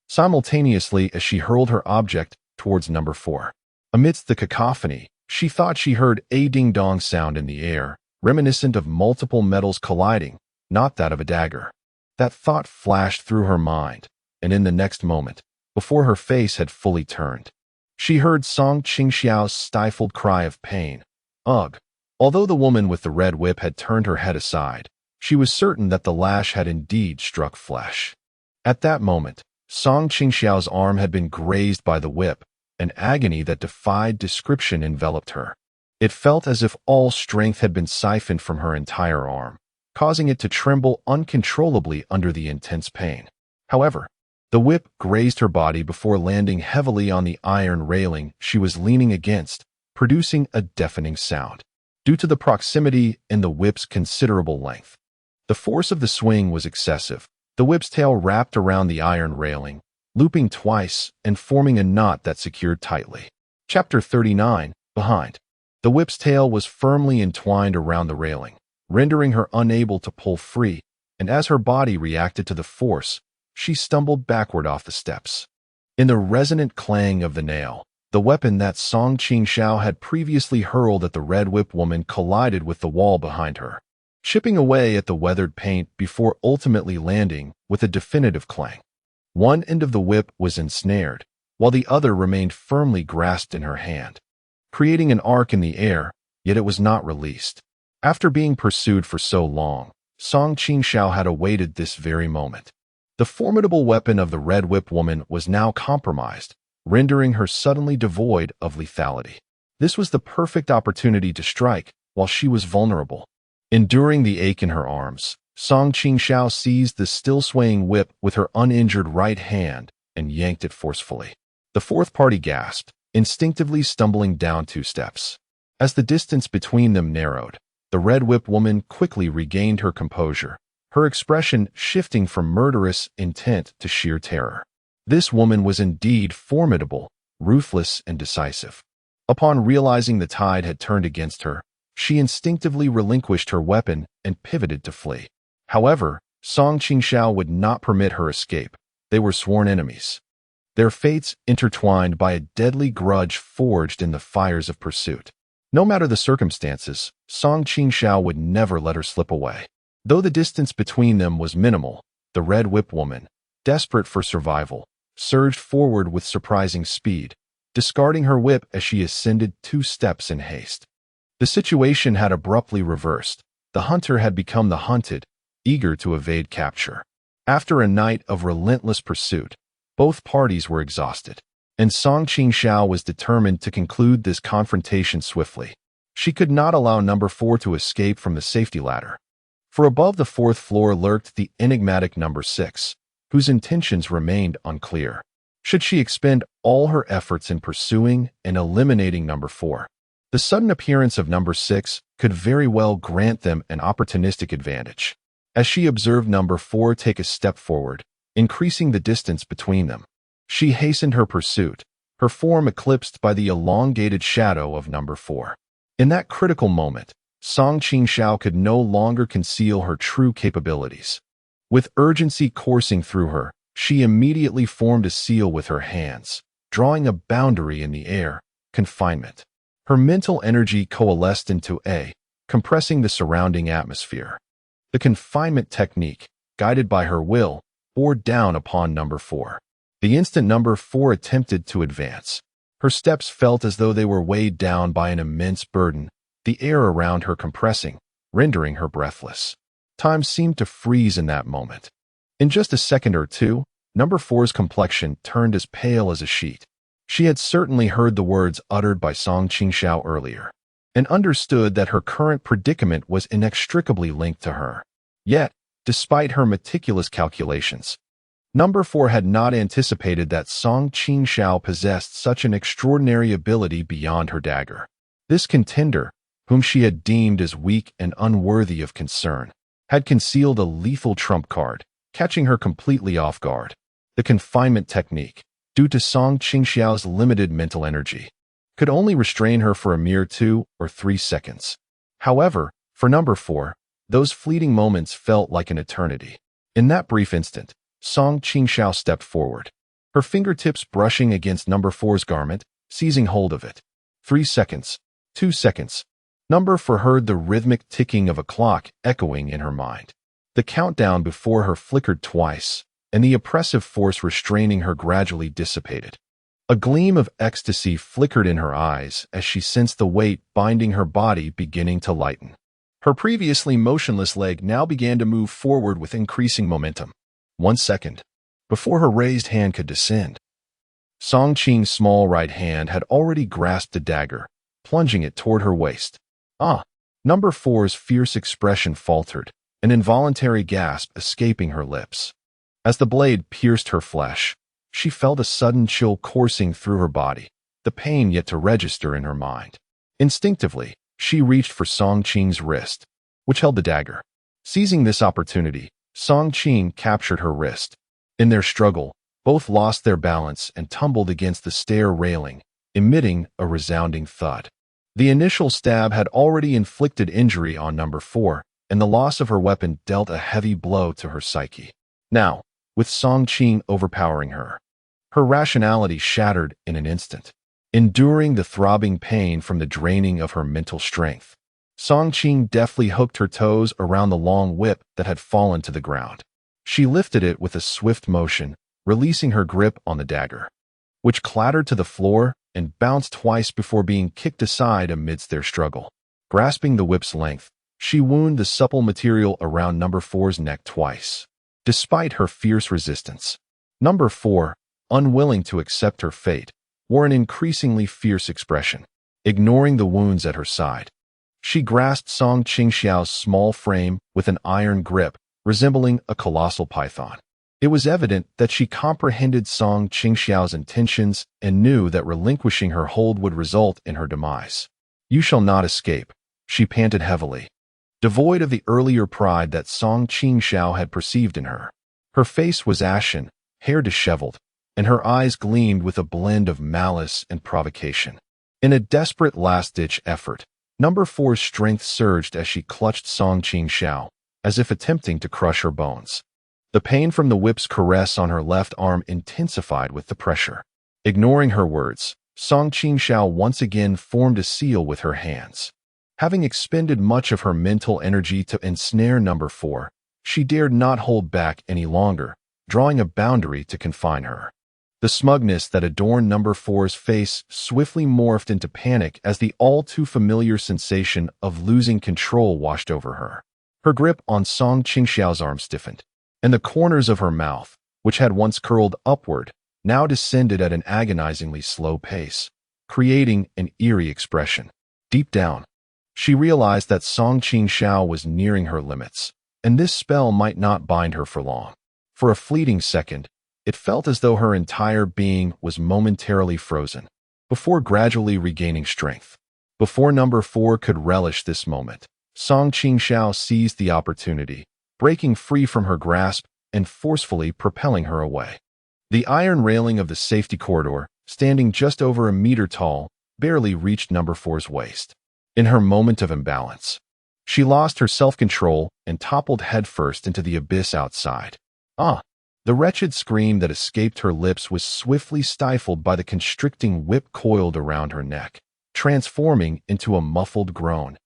simultaneously as she hurled her object towards number 4. Amidst the cacophony, she thought she heard a ding-dong sound in the air, reminiscent of multiple metals colliding, not that of a dagger. That thought flashed through her mind, and in the next moment, before her face had fully turned, she heard Song Qingxiao's stifled cry of pain. Ugh! Although the woman with the red whip had turned her head aside, she was certain that the lash had indeed struck flesh. At that moment, Song Qingxiao's arm had been grazed by the whip. An agony that defied description enveloped her. It felt as if all strength had been siphoned from her entire arm, causing it to tremble uncontrollably under the intense pain. However, The whip grazed her body before landing heavily on the iron railing she was leaning against, producing a deafening sound. Due to the proximity and the whip's considerable length, the force of the swing was excessive. The whip's tail wrapped around the iron railing, looping twice and forming a knot that secured tightly. Chapter 39. Behind. The whip's tail was firmly entwined around the railing, rendering her unable to pull free, and as her body reacted to the force, she stumbled backward off the steps. In the resonant clang of the nail, the weapon that Song Qingxiao had previously hurled at the red whip woman collided with the wall behind her, chipping away at the weathered paint before ultimately landing with a definitive clang. One end of the whip was ensnared, while the other remained firmly grasped in her hand, creating an arc in the air, yet it was not released. After being pursued for so long, Song Qingxiao had awaited this very moment. The formidable weapon of the red whip woman was now compromised, rendering her suddenly devoid of lethality. This was the perfect opportunity to strike while she was vulnerable. Enduring the ache in her arms, Song Qingxiao seized the still swaying whip with her uninjured right hand and yanked it forcefully. The fourth party gasped, instinctively stumbling down 2 steps. As the distance between them narrowed, the red whip woman quickly regained her composure, her expression shifting from murderous intent to sheer terror. This woman was indeed formidable, ruthless, and decisive. Upon realizing the tide had turned against her, she instinctively relinquished her weapon and pivoted to flee. However, Song Qingxiao would not permit her escape. They were sworn enemies, their fates intertwined by a deadly grudge forged in the fires of pursuit. No matter the circumstances, Song Qingxiao would never let her slip away. Though the distance between them was minimal, the red whip woman, desperate for survival, surged forward with surprising speed, discarding her whip as she ascended 2 steps in haste. The situation had abruptly reversed. The hunter had become the hunted, eager to evade capture. After a night of relentless pursuit, both parties were exhausted, and Song Qingxiao was determined to conclude this confrontation swiftly. She could not allow number 4 to escape from the safety ladder, for above the 4th floor lurked the enigmatic number 6, whose intentions remained unclear. Should she expend all her efforts in pursuing and eliminating number 4? The sudden appearance of number 6 could very well grant them an opportunistic advantage. As she observed number 4 take a step forward, increasing the distance between them, she hastened her pursuit, her form eclipsed by the elongated shadow of number 4. In that critical moment, Song Qingxiao could no longer conceal her true capabilities. With urgency coursing through her, she immediately formed a seal with her hands, drawing a boundary in the air, confinement. Her mental energy coalesced into A, compressing the surrounding atmosphere. The confinement technique, guided by her will, bore down upon number 4. The instant number 4 attempted to advance, her steps felt as though they were weighed down by an immense burden, the air around her compressing, rendering her breathless. Time seemed to freeze in that moment. In just a second or two, number 4's complexion turned as pale as a sheet. She had certainly heard the words uttered by Song Qingxiao earlier, and understood that her current predicament was inextricably linked to her. Yet, despite her meticulous calculations, number 4 had not anticipated that Song Qingxiao possessed such an extraordinary ability beyond her dagger. This contender, whom she had deemed as weak and unworthy of concern, had concealed a lethal trump card, catching her completely off guard. The confinement technique, due to Song Qingxiao's limited mental energy, could only restrain her for a mere 2 or 3 seconds. However, for number 4, those fleeting moments felt like an eternity. In that brief instant, Song Qingxiao stepped forward, her fingertips brushing against number 4's garment, seizing hold of it. 3 seconds, 2 seconds. Number 4 heard the rhythmic ticking of a clock echoing in her mind. The countdown before her flickered twice, and the oppressive force restraining her gradually dissipated. A gleam of ecstasy flickered in her eyes as she sensed the weight binding her body beginning to lighten. Her previously motionless leg now began to move forward with increasing momentum. 1 second, before her raised hand could descend, Song Qing's small right hand had already grasped a dagger, plunging it toward her waist. Number 4's fierce expression faltered, an involuntary gasp escaping her lips. As the blade pierced her flesh, she felt a sudden chill coursing through her body, the pain yet to register in her mind. Instinctively, she reached for Song Qing's wrist, which held the dagger. Seizing this opportunity, Song Qing captured her wrist. In their struggle, both lost their balance and tumbled against the stair railing, emitting a resounding thud. The initial stab had already inflicted injury on number 4, and the loss of her weapon dealt a heavy blow to her psyche. Now, with Song Qing overpowering her, her rationality shattered in an instant. Enduring the throbbing pain from the draining of her mental strength, Song Qing deftly hooked her toes around the long whip that had fallen to the ground. She lifted it with a swift motion, releasing her grip on the dagger, which clattered to the floor and bounced twice before being kicked aside amidst their struggle. Grasping the whip's length, she wound the supple material around number 4's neck twice. Despite her fierce resistance, number 4, unwilling to accept her fate, wore an increasingly fierce expression. Ignoring the wounds at her side, she grasped Song Qingxiao's small frame with an iron grip, resembling a colossal python. It was evident that she comprehended Song Qingxiao's intentions and knew that relinquishing her hold would result in her demise. "You shall not escape," she panted heavily, devoid of the earlier pride that Song Qingxiao had perceived in her. Her face was ashen, hair disheveled, and her eyes gleamed with a blend of malice and provocation. In a desperate last-ditch effort, number 4's strength surged as she clutched Song Qingxiao, as if attempting to crush her bones. The pain from the whip's caress on her left arm intensified with the pressure. Ignoring her words, Song Qingxiao once again formed a seal with her hands. Having expended much of her mental energy to ensnare number 4, she dared not hold back any longer, drawing a boundary to confine her. The smugness that adorned number 4's face swiftly morphed into panic as the all-too-familiar sensation of losing control washed over her. Her grip on Song Qingxiao's arm stiffened, and the corners of her mouth, which had once curled upward, now descended at an agonizingly slow pace, creating an eerie expression. Deep down, she realized that Song Qingxiao was nearing her limits, and this spell might not bind her for long. For a fleeting second, it felt as though her entire being was momentarily frozen, before gradually regaining strength. Before number 4 could relish this moment, Song Qingxiao seized the opportunity, breaking free from her grasp and forcefully propelling her away. The iron railing of the safety corridor, standing just over a meter tall, barely reached number 4's waist. In her moment of imbalance, she lost her self-control and toppled headfirst into the abyss outside. The wretched scream that escaped her lips was swiftly stifled by the constricting whip coiled around her neck, transforming into a muffled groan.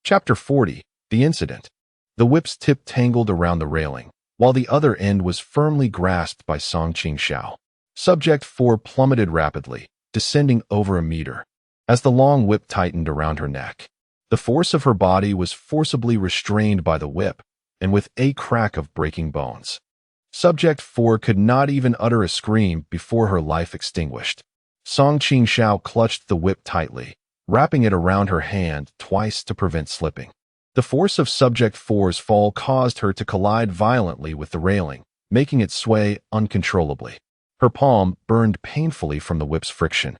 Chapter 40. The Incident. The whip's tip tangled around the railing, while the other end was firmly grasped by Song Qingxiao. Subject 4 plummeted rapidly, descending over a meter. As the long whip tightened around her neck, the force of her body was forcibly restrained by the whip, and with a crack of breaking bones, Subject 4 could not even utter a scream before her life extinguished. Song Qingxiao clutched the whip tightly, wrapping it around her hand twice to prevent slipping. The force of Subject 4's fall caused her to collide violently with the railing, making it sway uncontrollably. Her palm burned painfully from the whip's friction,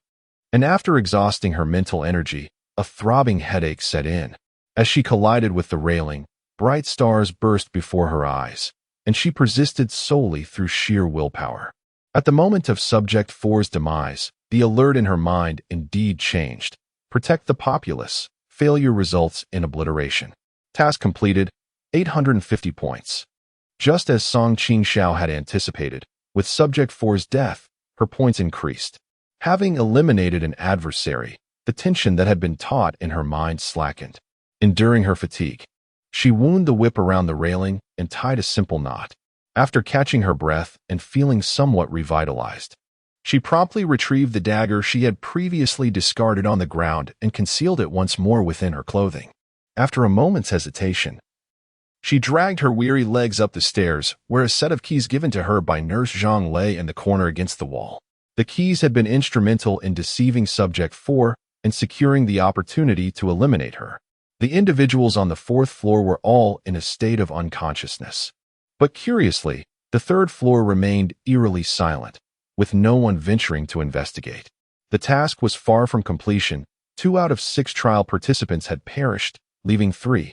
and after exhausting her mental energy, a throbbing headache set in. As she collided with the railing, bright stars burst before her eyes, and she persisted solely through sheer willpower. At the moment of Subject 4's demise, the alert in her mind indeed changed. Protect the populace. Failure results in obliteration. Task completed, 850 points. Just as Song Qingxiao had anticipated, with Subject 4's death, her points increased. Having eliminated an adversary, the tension that had been taut in her mind slackened. Enduring her fatigue, she wound the whip around the railing and tied a simple knot. After catching her breath and feeling somewhat revitalized, she promptly retrieved the dagger she had previously discarded on the ground and concealed it once more within her clothing. After a moment's hesitation, she dragged her weary legs up the stairs, where a set of keys given to her by Nurse Zhang lay in the corner against the wall. The keys had been instrumental in deceiving Subject 4 and securing the opportunity to eliminate her. The individuals on the 4th floor were all in a state of unconsciousness, But curiously, the third floor remained eerily silent, with no one venturing to investigate. The task was far from completion. 2 out of 6 trial participants had perished, leaving 3.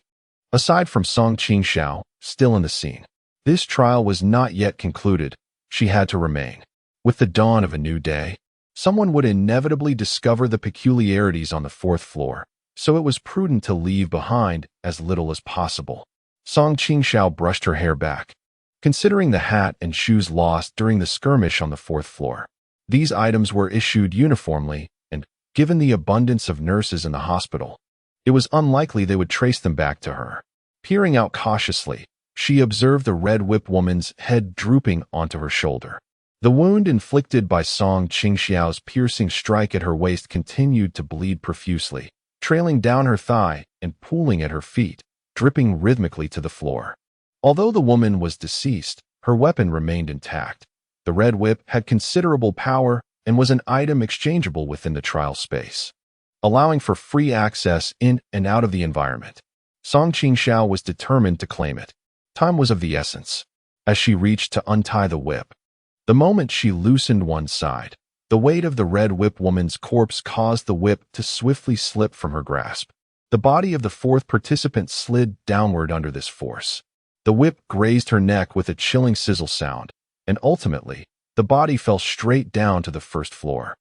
Aside from Qingxiao, still in the scene. This trial was not yet concluded. She had to remain. With the dawn of a new day, someone would inevitably discover the peculiarities on the 4th floor, so it was prudent to leave behind as little as possible. Qingxiao brushed her hair back, considering the hat and shoes lost during the skirmish on the 4th floor. These items were issued uniformly, and, given the abundance of nurses in the hospital, it was unlikely they would trace them back to her. Peering out cautiously, she observed the red whip woman's head drooping onto her shoulder. The wound inflicted by Qingxiao's piercing strike at her waist continued to bleed profusely, trailing down her thigh and pooling at her feet, dripping rhythmically to the floor. Although the woman was deceased, her weapon remained intact. The red whip had considerable power and was an item exchangeable within the trial space, allowing for free access in and out of the environment. Qingxiao was determined to claim it. Time was of the essence. As she reached to untie the whip, the moment she loosened one side, the weight of the red whip woman's corpse caused the whip to swiftly slip from her grasp. The body of the 4th participant slid downward under this force. The whip grazed her neck with a chilling sizzle sound, and ultimately, the body fell straight down to the 1st floor.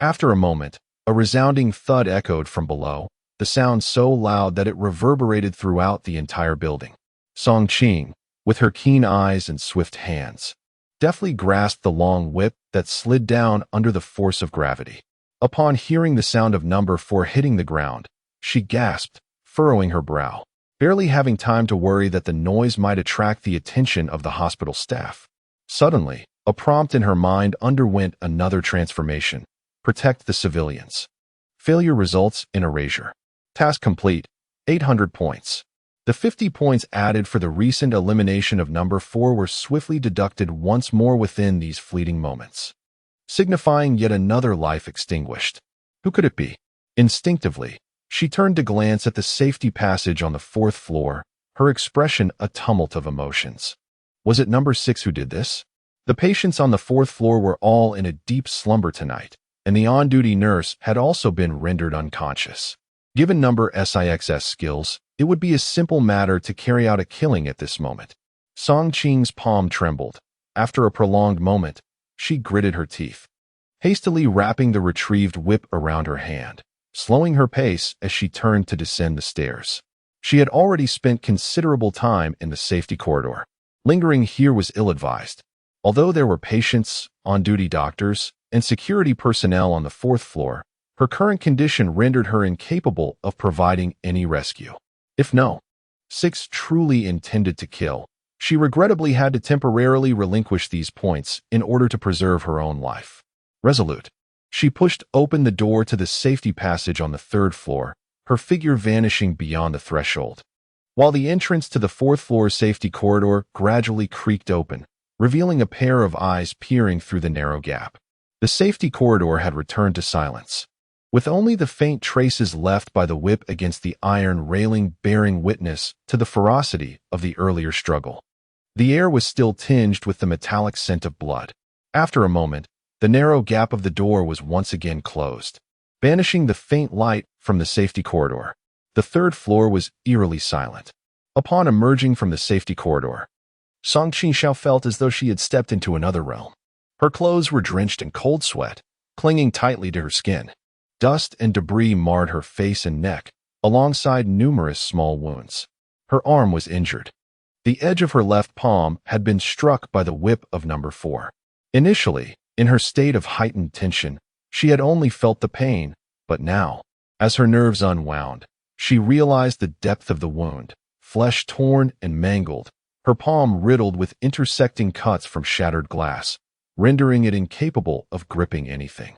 After a moment, a resounding thud echoed from below, the sound so loud that it reverberated throughout the entire building. Qing, with her keen eyes and swift hands, deftly grasped the long whip that slid down under the force of gravity. Upon hearing the sound of number 4 hitting the ground, she gasped, furrowing her brow, barely having time to worry that the noise might attract the attention of the hospital staff. Suddenly, a prompt in her mind underwent another transformation: protect the civilians. Failure results in erasure. Task complete, 800 points. The 50 points added for the recent elimination of number 4 were swiftly deducted once more within these fleeting moments, signifying yet another life extinguished. Who could it be? Instinctively, she turned to glance at the safety passage on the 4th floor, her expression a tumult of emotions. Was it number 6 who did this? The patients on the 4th floor were all in a deep slumber tonight, and the on-duty nurse had also been rendered unconscious. Given number 6's skills, it would be a simple matter to carry out a killing at this moment. Qing's palm trembled. After a prolonged moment, she gritted her teeth, hastily wrapping the retrieved whip around her hand, slowing her pace as she turned to descend the stairs. She had already spent considerable time in the safety corridor. Lingering here was ill-advised. Although there were patients, on-duty doctors, and security personnel on the 4th floor, her current condition rendered her incapable of providing any rescue. If no 6 truly intended to kill, she regrettably had to temporarily relinquish these points in order to preserve her own life. Resolute, she pushed open the door to the safety passage on the 3rd floor, her figure vanishing beyond the threshold. While the entrance to the 4th floor safety corridor gradually creaked open, revealing a pair of eyes peering through the narrow gap. The safety corridor had returned to silence, with only the faint traces left by the whip against the iron railing bearing witness to the ferocity of the earlier struggle. The air was still tinged with the metallic scent of blood. After a moment, the narrow gap of the door was once again closed, banishing the faint light from the safety corridor. The 3rd floor was eerily silent. Upon emerging from the safety corridor, Qingxiao felt as though she had stepped into another realm. Her clothes were drenched in cold sweat, clinging tightly to her skin. Dust and debris marred her face and neck, alongside numerous small wounds. Her arm was injured. The edge of her left palm had been struck by the whip of number 4. Initially, in her state of heightened tension, she had only felt the pain, but now, as her nerves unwound, she realized the depth of the wound, flesh torn and mangled, her palm riddled with intersecting cuts from shattered glass, rendering it incapable of gripping anything.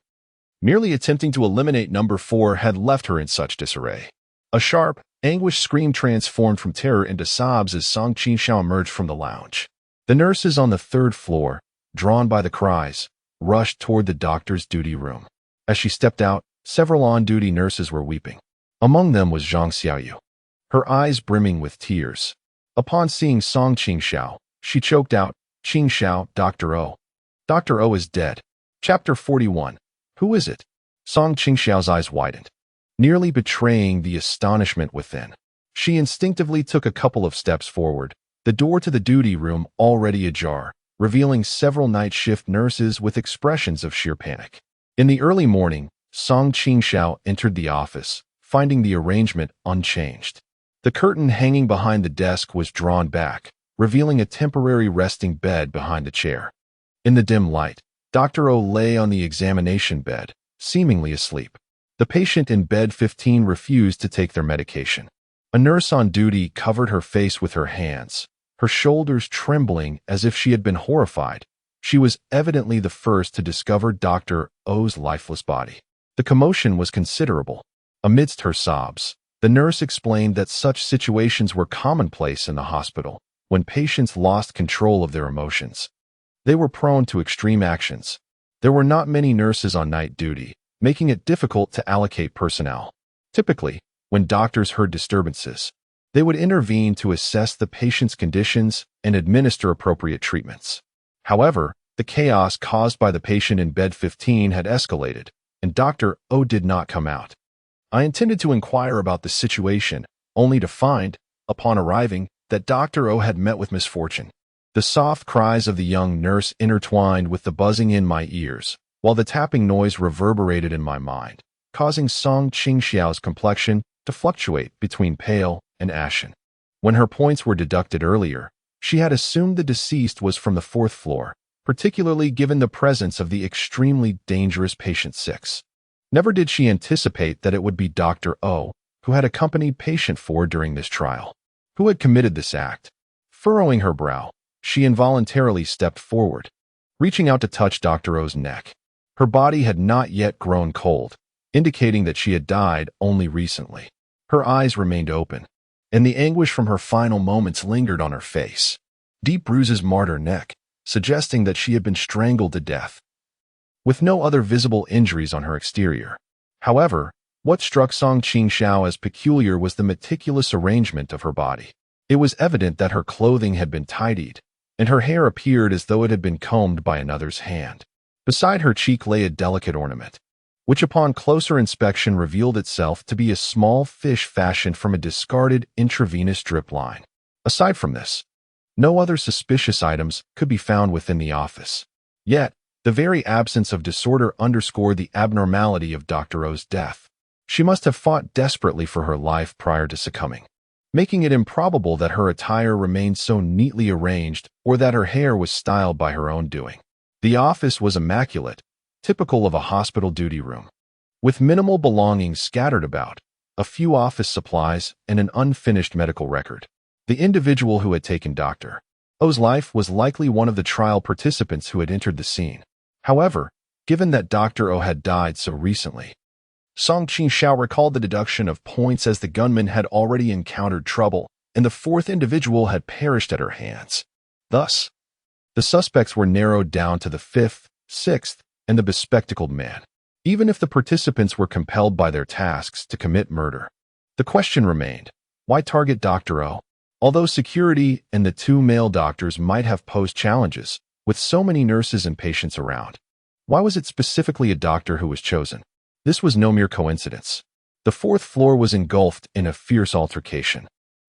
Merely attempting to eliminate number 4 had left her in such disarray. A sharp, anguished scream transformed from terror into sobs as Qingxiao emerged from the lounge. The nurses on the 3rd floor, drawn by the cries, rushed toward the doctor's duty room. As she stepped out, several on-duty nurses were weeping. Among them was Xiao, her eyes brimming with tears. Upon seeing Qingxiao, She choked out, "Qingxiao, Dr. O. Dr. O is dead." Chapter 41. Who is it? Song Qingxiao's eyes widened, nearly betraying the astonishment within. She instinctively took a couple of steps forward, the door to the duty room already ajar, revealing several night shift nurses with expressions of sheer panic. In the early morning, Song Qingxiao entered the office, finding the arrangement unchanged. The curtain hanging behind the desk was drawn back, revealing a temporary resting bed behind the chair. In the dim light, Dr. O lay on the examination bed, seemingly asleep. The patient in bed 15 refused to take their medication. A nurse on duty covered her face with her hands, her shoulders trembling as if she had been horrified. She was evidently the first to discover Dr. O's lifeless body. The commotion was considerable. Amidst her sobs, the nurse explained that such situations were commonplace in the hospital when patients lost control of their emotions. They were prone to extreme actions. There were not many nurses on night duty, making it difficult to allocate personnel. Typically, when doctors heard disturbances, they would intervene to assess the patient's conditions and administer appropriate treatments. However, the chaos caused by the patient in bed 15 had escalated, and Dr. O did not come out. I intended to inquire about the situation, only to find, upon arriving, that Dr. O had met with misfortune. The soft cries of the young nurse intertwined with the buzzing in my ears, while the tapping noise reverberated in my mind, causing Song Qingxiao's complexion to fluctuate between pale and ashen. When her points were deducted earlier, she had assumed the deceased was from the 4th floor, particularly given the presence of the extremely dangerous patient 6. Never did she anticipate that it would be Dr. O who had accompanied patient 4 during this trial. Who had committed this act? Furrowing her brow, she involuntarily stepped forward, reaching out to touch Dr. O's neck. Her body had not yet grown cold, indicating that she had died only recently. Her eyes remained open, and the anguish from her final moments lingered on her face. Deep bruises marred her neck, suggesting that she had been strangled to death, with no other visible injuries on her exterior. However, what struck Song Qingxiao as peculiar was the meticulous arrangement of her body. It was evident that her clothing had been tidied, and her hair appeared as though it had been combed by another's hand. Beside her cheek lay a delicate ornament, which upon closer inspection revealed itself to be a small fish fashioned from a discarded intravenous drip line. Aside from this, no other suspicious items could be found within the office. Yet, the very absence of disorder underscored the abnormality of Dr. O's death. She must have fought desperately for her life prior to succumbing, making it improbable that her attire remained so neatly arranged or that her hair was styled by her own doing. The office was immaculate, typical of a hospital duty room, with minimal belongings scattered about, a few office supplies, and an unfinished medical record. The individual who had taken Dr. O's life was likely one of the trial participants who had entered the scene. However, given that Dr. O had died so recently, Song Qingxiao recalled the deduction of points as the gunman had already encountered trouble, and the 4th individual had perished at her hands. Thus, the suspects were narrowed down to the 5th, 6th, and the bespectacled man. Even if the participants were compelled by their tasks to commit murder, the question remained, why target Dr. O? Although security and the 2 male doctors might have posed challenges, with so many nurses and patients around, why was it specifically a doctor who was chosen? This was no mere coincidence. The 4th floor was engulfed in a fierce altercation.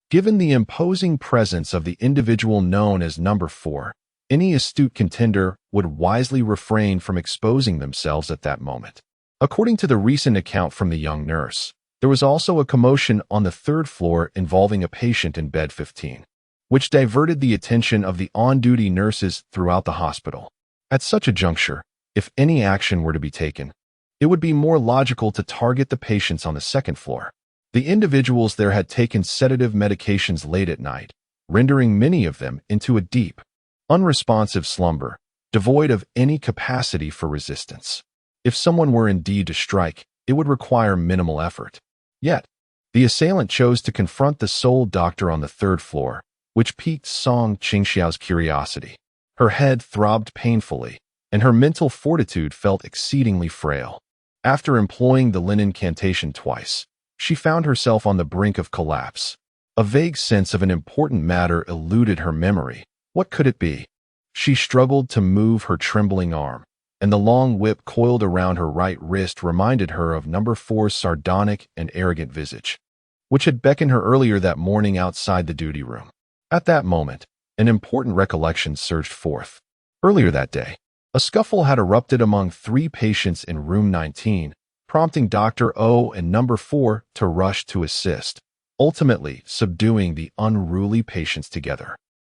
Given the imposing presence of the individual known as Number 4, any astute contender would wisely refrain from exposing themselves at that moment. According to the recent account from the young nurse, there was also a commotion on the 3rd floor involving a patient in bed 15, which diverted the attention of the on-duty nurses throughout the hospital. At such a juncture, if any action were to be taken, it would be more logical to target the patients on the 2nd floor. The individuals there had taken sedative medications late at night, rendering many of them into a deep, unresponsive slumber, devoid of any capacity for resistance. If someone were indeed to strike, it would require minimal effort. Yet, the assailant chose to confront the sole doctor on the 3rd floor, which piqued Song Qingxiao's curiosity. Her head throbbed painfully, and her mental fortitude felt exceedingly frail. After employing the linen incantation twice, she found herself on the brink of collapse. A vague sense of an important matter eluded her memory. What could it be? She struggled to move her trembling arm, and the long whip coiled around her right wrist reminded her of number 4's sardonic and arrogant visage, which had beckoned her earlier that morning outside the duty room. At that moment, an important recollection surged forth. Earlier that day, a scuffle had erupted among 3 patients in room 19, prompting Dr. O and number 4 to rush to assist, ultimately subduing the unruly patients together.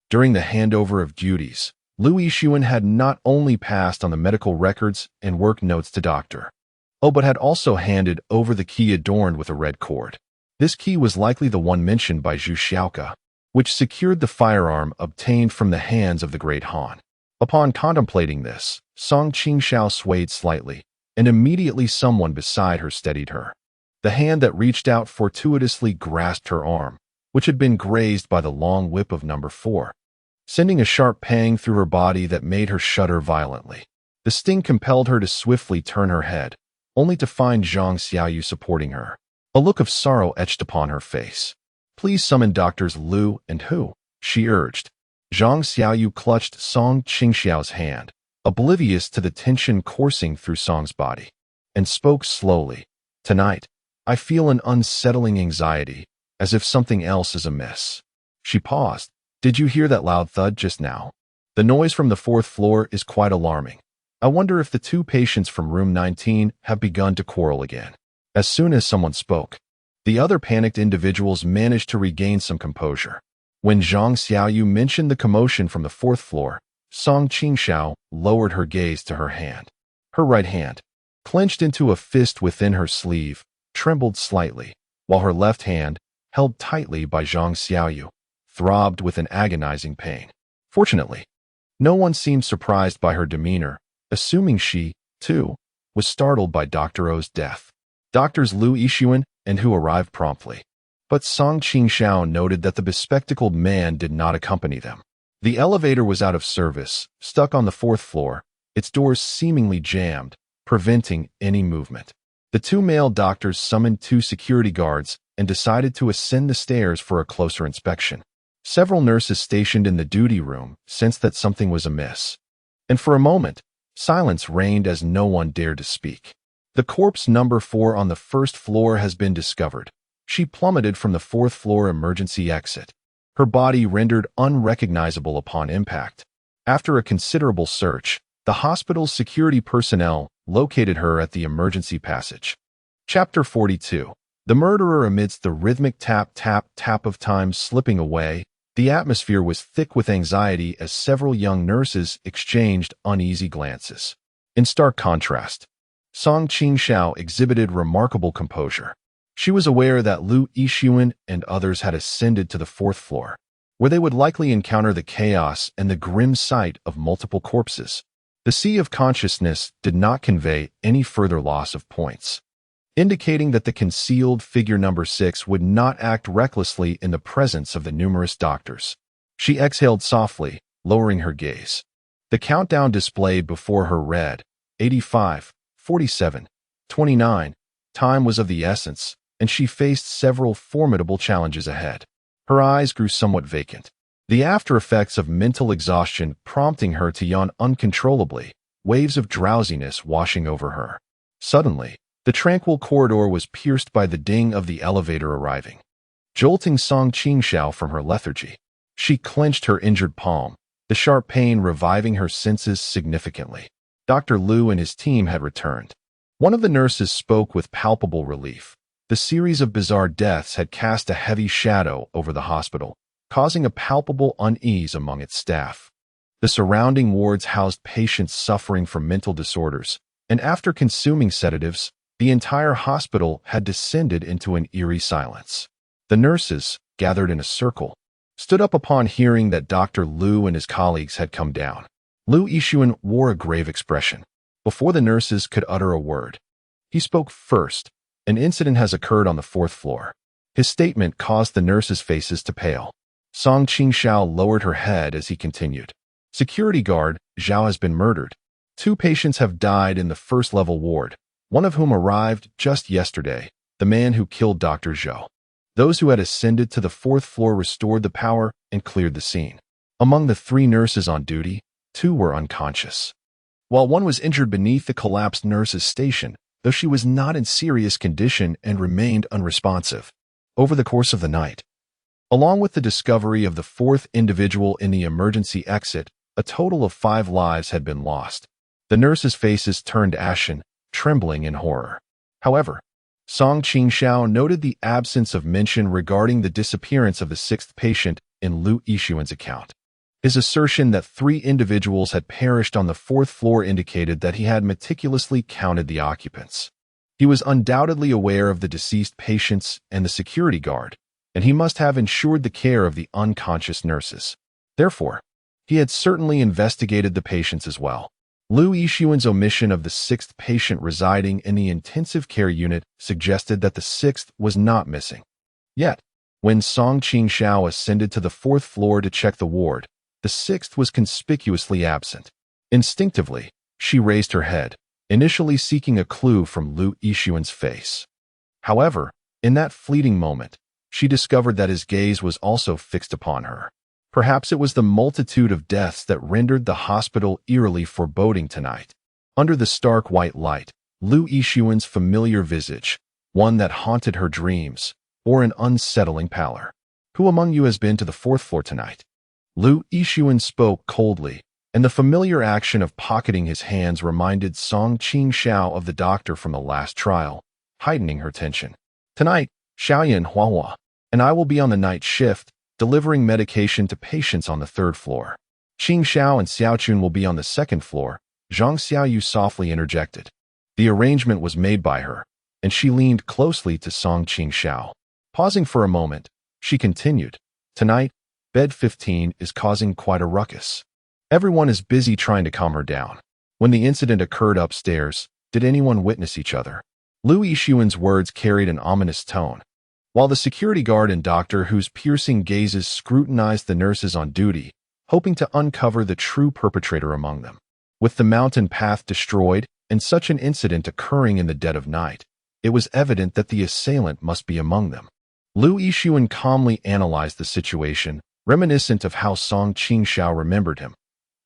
During the handover of duties, Lu Yixuan had not only passed on the medical records and work notes to Dr. O but had also handed over the key adorned with a red cord. This key was likely the one mentioned by Zhu Xiaoke, which secured the firearm obtained from the hands of the Great Han. Upon contemplating this, Song Qingxiao swayed slightly, and immediately someone beside her steadied her. The hand that reached out fortuitously grasped her arm, which had been grazed by the long whip of number 4, sending a sharp pang through her body that made her shudder violently. The sting compelled her to swiftly turn her head, only to find Zhang Xiaoyu supporting her. A look of sorrow etched upon her face. "Please summon Doctors Lu and Hu," she urged. Zhang Xiaoyu clutched Song Qingxiao's hand, oblivious to the tension coursing through Song's body, and spoke slowly. "Tonight, I feel an unsettling anxiety, as if something else is amiss." She paused. "Did you hear that loud thud just now? The noise from the 4th floor is quite alarming. I wonder if the 2 patients from room 19 have begun to quarrel again." As soon as someone spoke, the other panicked individuals managed to regain some composure. When Zhang Xiaoyu mentioned the commotion from the 4th floor, Song Qingxiao lowered her gaze to her hand. Her right hand, clenched into a fist within her sleeve, trembled slightly, while her left hand, held tightly by Zhang Xiaoyu, throbbed with an agonizing pain. Fortunately, no one seemed surprised by her demeanor, assuming she, too, was startled by Dr. O's death. Doctors Lu Yixuan and Hu arrived promptly, but Song Qingxiao noted that the bespectacled man did not accompany them. The elevator was out of service, stuck on the 4th floor, its doors seemingly jammed, preventing any movement. The 2 male doctors summoned 2 security guards and decided to ascend the stairs for a closer inspection. Several nurses stationed in the duty room sensed that something was amiss, and for a moment, silence reigned as no one dared to speak. "The corpse number 4 on the 1st floor has been discovered." She plummeted from the 4th floor emergency exit, her body rendered unrecognizable upon impact. After a considerable search, the hospital's security personnel located her at the emergency passage. Chapter 42. The murderer. Amidst the rhythmic tap, tap, tap of time slipping away, the atmosphere was thick with anxiety as several young nurses exchanged uneasy glances. In stark contrast, Song Qingxiao exhibited remarkable composure. She was aware that Lu Yixuan and others had ascended to the 4th floor, where they would likely encounter the chaos and the grim sight of multiple corpses. The sea of consciousness did not convey any further loss of points, indicating that the concealed figure number 6 would not act recklessly in the presence of the numerous doctors. She exhaled softly, lowering her gaze. The countdown displayed before her read, 85, 47, 29. Time was of the essence, and she faced several formidable challenges ahead. Her eyes grew somewhat vacant, the after effects of mental exhaustion prompting her to yawn uncontrollably, waves of drowsiness washing over her. Suddenly, the tranquil corridor was pierced by the ding of the elevator arriving, jolting Song Qingxiao from her lethargy. She clenched her injured palm, the sharp pain reviving her senses significantly. Dr. Lu and his team had returned. One of the nurses spoke with palpable relief. The series of bizarre deaths had cast a heavy shadow over the hospital, causing a palpable unease among its staff. The surrounding wards housed patients suffering from mental disorders, and after consuming sedatives, the entire hospital had descended into an eerie silence. The nurses, gathered in a circle, stood up upon hearing that Dr. Lu and his colleagues had come down. Lu Yixuan wore a grave expression. Before the nurses could utter a word, he spoke first. "An incident has occurred on the 4th floor." His statement caused the nurses' faces to pale. Song Qingxiao lowered her head as he continued. "Security guard Zhao has been murdered. 2 patients have died in the 1st-level ward, one of whom arrived just yesterday, the man who killed Dr. Zhou. Those who had ascended to the 4th floor restored the power and cleared the scene. Among the 3 nurses on duty, 2 were unconscious, while one was injured beneath the collapsed nurse's station, though she was not in serious condition and remained unresponsive. Over the course of the night, along with the discovery of the 4th individual in the emergency exit, a total of 5 lives had been lost. The nurses' faces turned ashen, trembling in horror. However, Song Qingxiao noted the absence of mention regarding the disappearance of the 6th patient in Lu Yixuan's account. His assertion that 3 individuals had perished on the 4th floor indicated that he had meticulously counted the occupants. He was undoubtedly aware of the deceased patients and the security guard, and he must have ensured the care of the unconscious nurses. Therefore, he had certainly investigated the patients as well. Lu Yixuan's omission of the 6th patient residing in the intensive care unit suggested that the 6th was not missing. Yet, when Song Qingxiao ascended to the 4th floor to check the ward, the 6th was conspicuously absent. Instinctively, she raised her head, initially seeking a clue from Lu Yixuan's face. However, in that fleeting moment, she discovered that his gaze was also fixed upon her. Perhaps it was the multitude of deaths that rendered the hospital eerily foreboding tonight. Under the stark white light, Lu Yixuan's familiar visage, one that haunted her dreams, bore an unsettling pallor. "Who among you has been to the 4th floor tonight?" Lu Yixuan spoke coldly, and the familiar action of pocketing his hands reminded Song Qingxiao of the doctor from the last trial, heightening her tension. "Tonight, Xiaoyan Huahua and I will be on the night shift, delivering medication to patients on the 3rd floor. Qingxiao and Xiaochun will be on the 2nd floor," Zhang Xiaoyu softly interjected. The arrangement was made by her, and she leaned closely to Song Qingxiao. Pausing for a moment, she continued, "Tonight, bed 15 is causing quite a ruckus. Everyone is busy trying to calm her down. When the incident occurred upstairs, did anyone witness each other?" Lu Yixuan's words carried an ominous tone. While the security guard and doctor, whose piercing gazes scrutinized the nurses on duty, hoping to uncover the true perpetrator among them. With the mountain path destroyed and such an incident occurring in the dead of night, it was evident that the assailant must be among them. Lu Yixuan calmly analyzed the situation, reminiscent of how Song Qingxiao remembered him.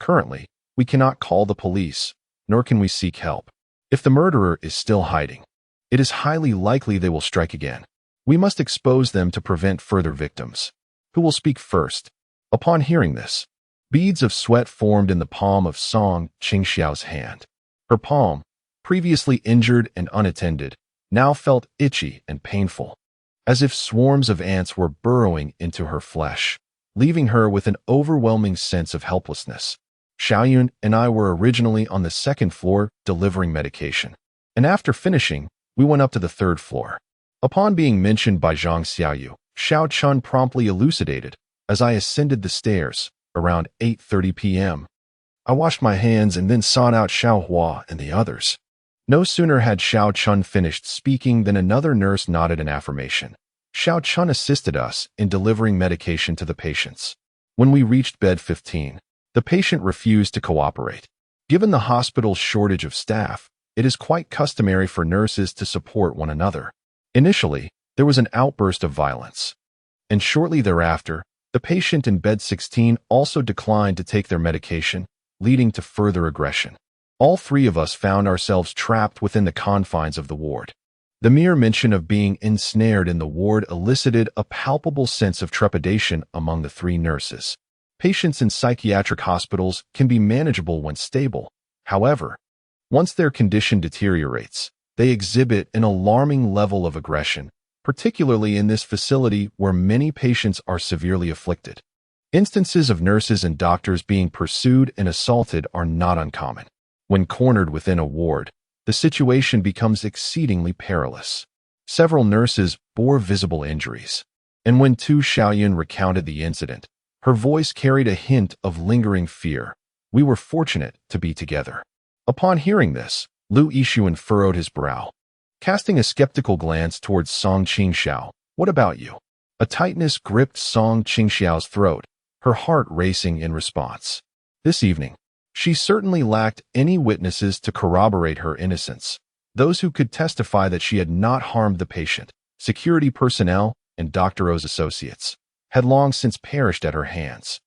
"Currently, we cannot call the police, nor can we seek help. If the murderer is still hiding, it is highly likely they will strike again. We must expose them to prevent further victims. Who will speak first?" Upon hearing this, beads of sweat formed in the palm of Song Qingxiao's hand. Her palm, previously injured and unattended, now felt itchy and painful, as if swarms of ants were burrowing into her flesh, leaving her with an overwhelming sense of helplessness. "Xiaoyun and I were originally on the 2nd floor delivering medication, and after finishing, we went up to the 3rd floor. Upon being mentioned by Zhang Xiaoyu, Xiao Chun promptly elucidated, as I ascended the stairs, around 8:30 p.m. I washed my hands and then sought out Xiao Hua and the others." No sooner had Xiao Chun finished speaking than another nurse nodded in affirmation. "Xiao Chun assisted us in delivering medication to the patients. When we reached bed 15, the patient refused to cooperate. Given the hospital's shortage of staff, it is quite customary for nurses to support one another. Initially, there was an outburst of violence, and shortly thereafter, the patient in bed 16 also declined to take their medication, leading to further aggression. All 3 of us found ourselves trapped within the confines of the ward. The mere mention of being ensnared in the ward elicited a palpable sense of trepidation among the 3 nurses. Patients in psychiatric hospitals can be manageable when stable. However, once their condition deteriorates, they exhibit an alarming level of aggression, particularly in this facility where many patients are severely afflicted. Instances of nurses and doctors being pursued and assaulted are not uncommon. When cornered within a ward, the situation becomes exceedingly perilous. Several nurses bore visible injuries, and when Tu Xiaoyun recounted the incident, her voice carried a hint of lingering fear. "We were fortunate to be together." Upon hearing this, Lu Yixuan furrowed his brow. Casting a skeptical glance towards Song Qingxiao, "What about you?" A tightness gripped Song Qingxiao's throat, her heart racing in response. This evening, she certainly lacked any witnesses to corroborate her innocence. Those who could testify that she had not harmed the patient, security personnel, and Dr. O's associates, had long since perished at her hands.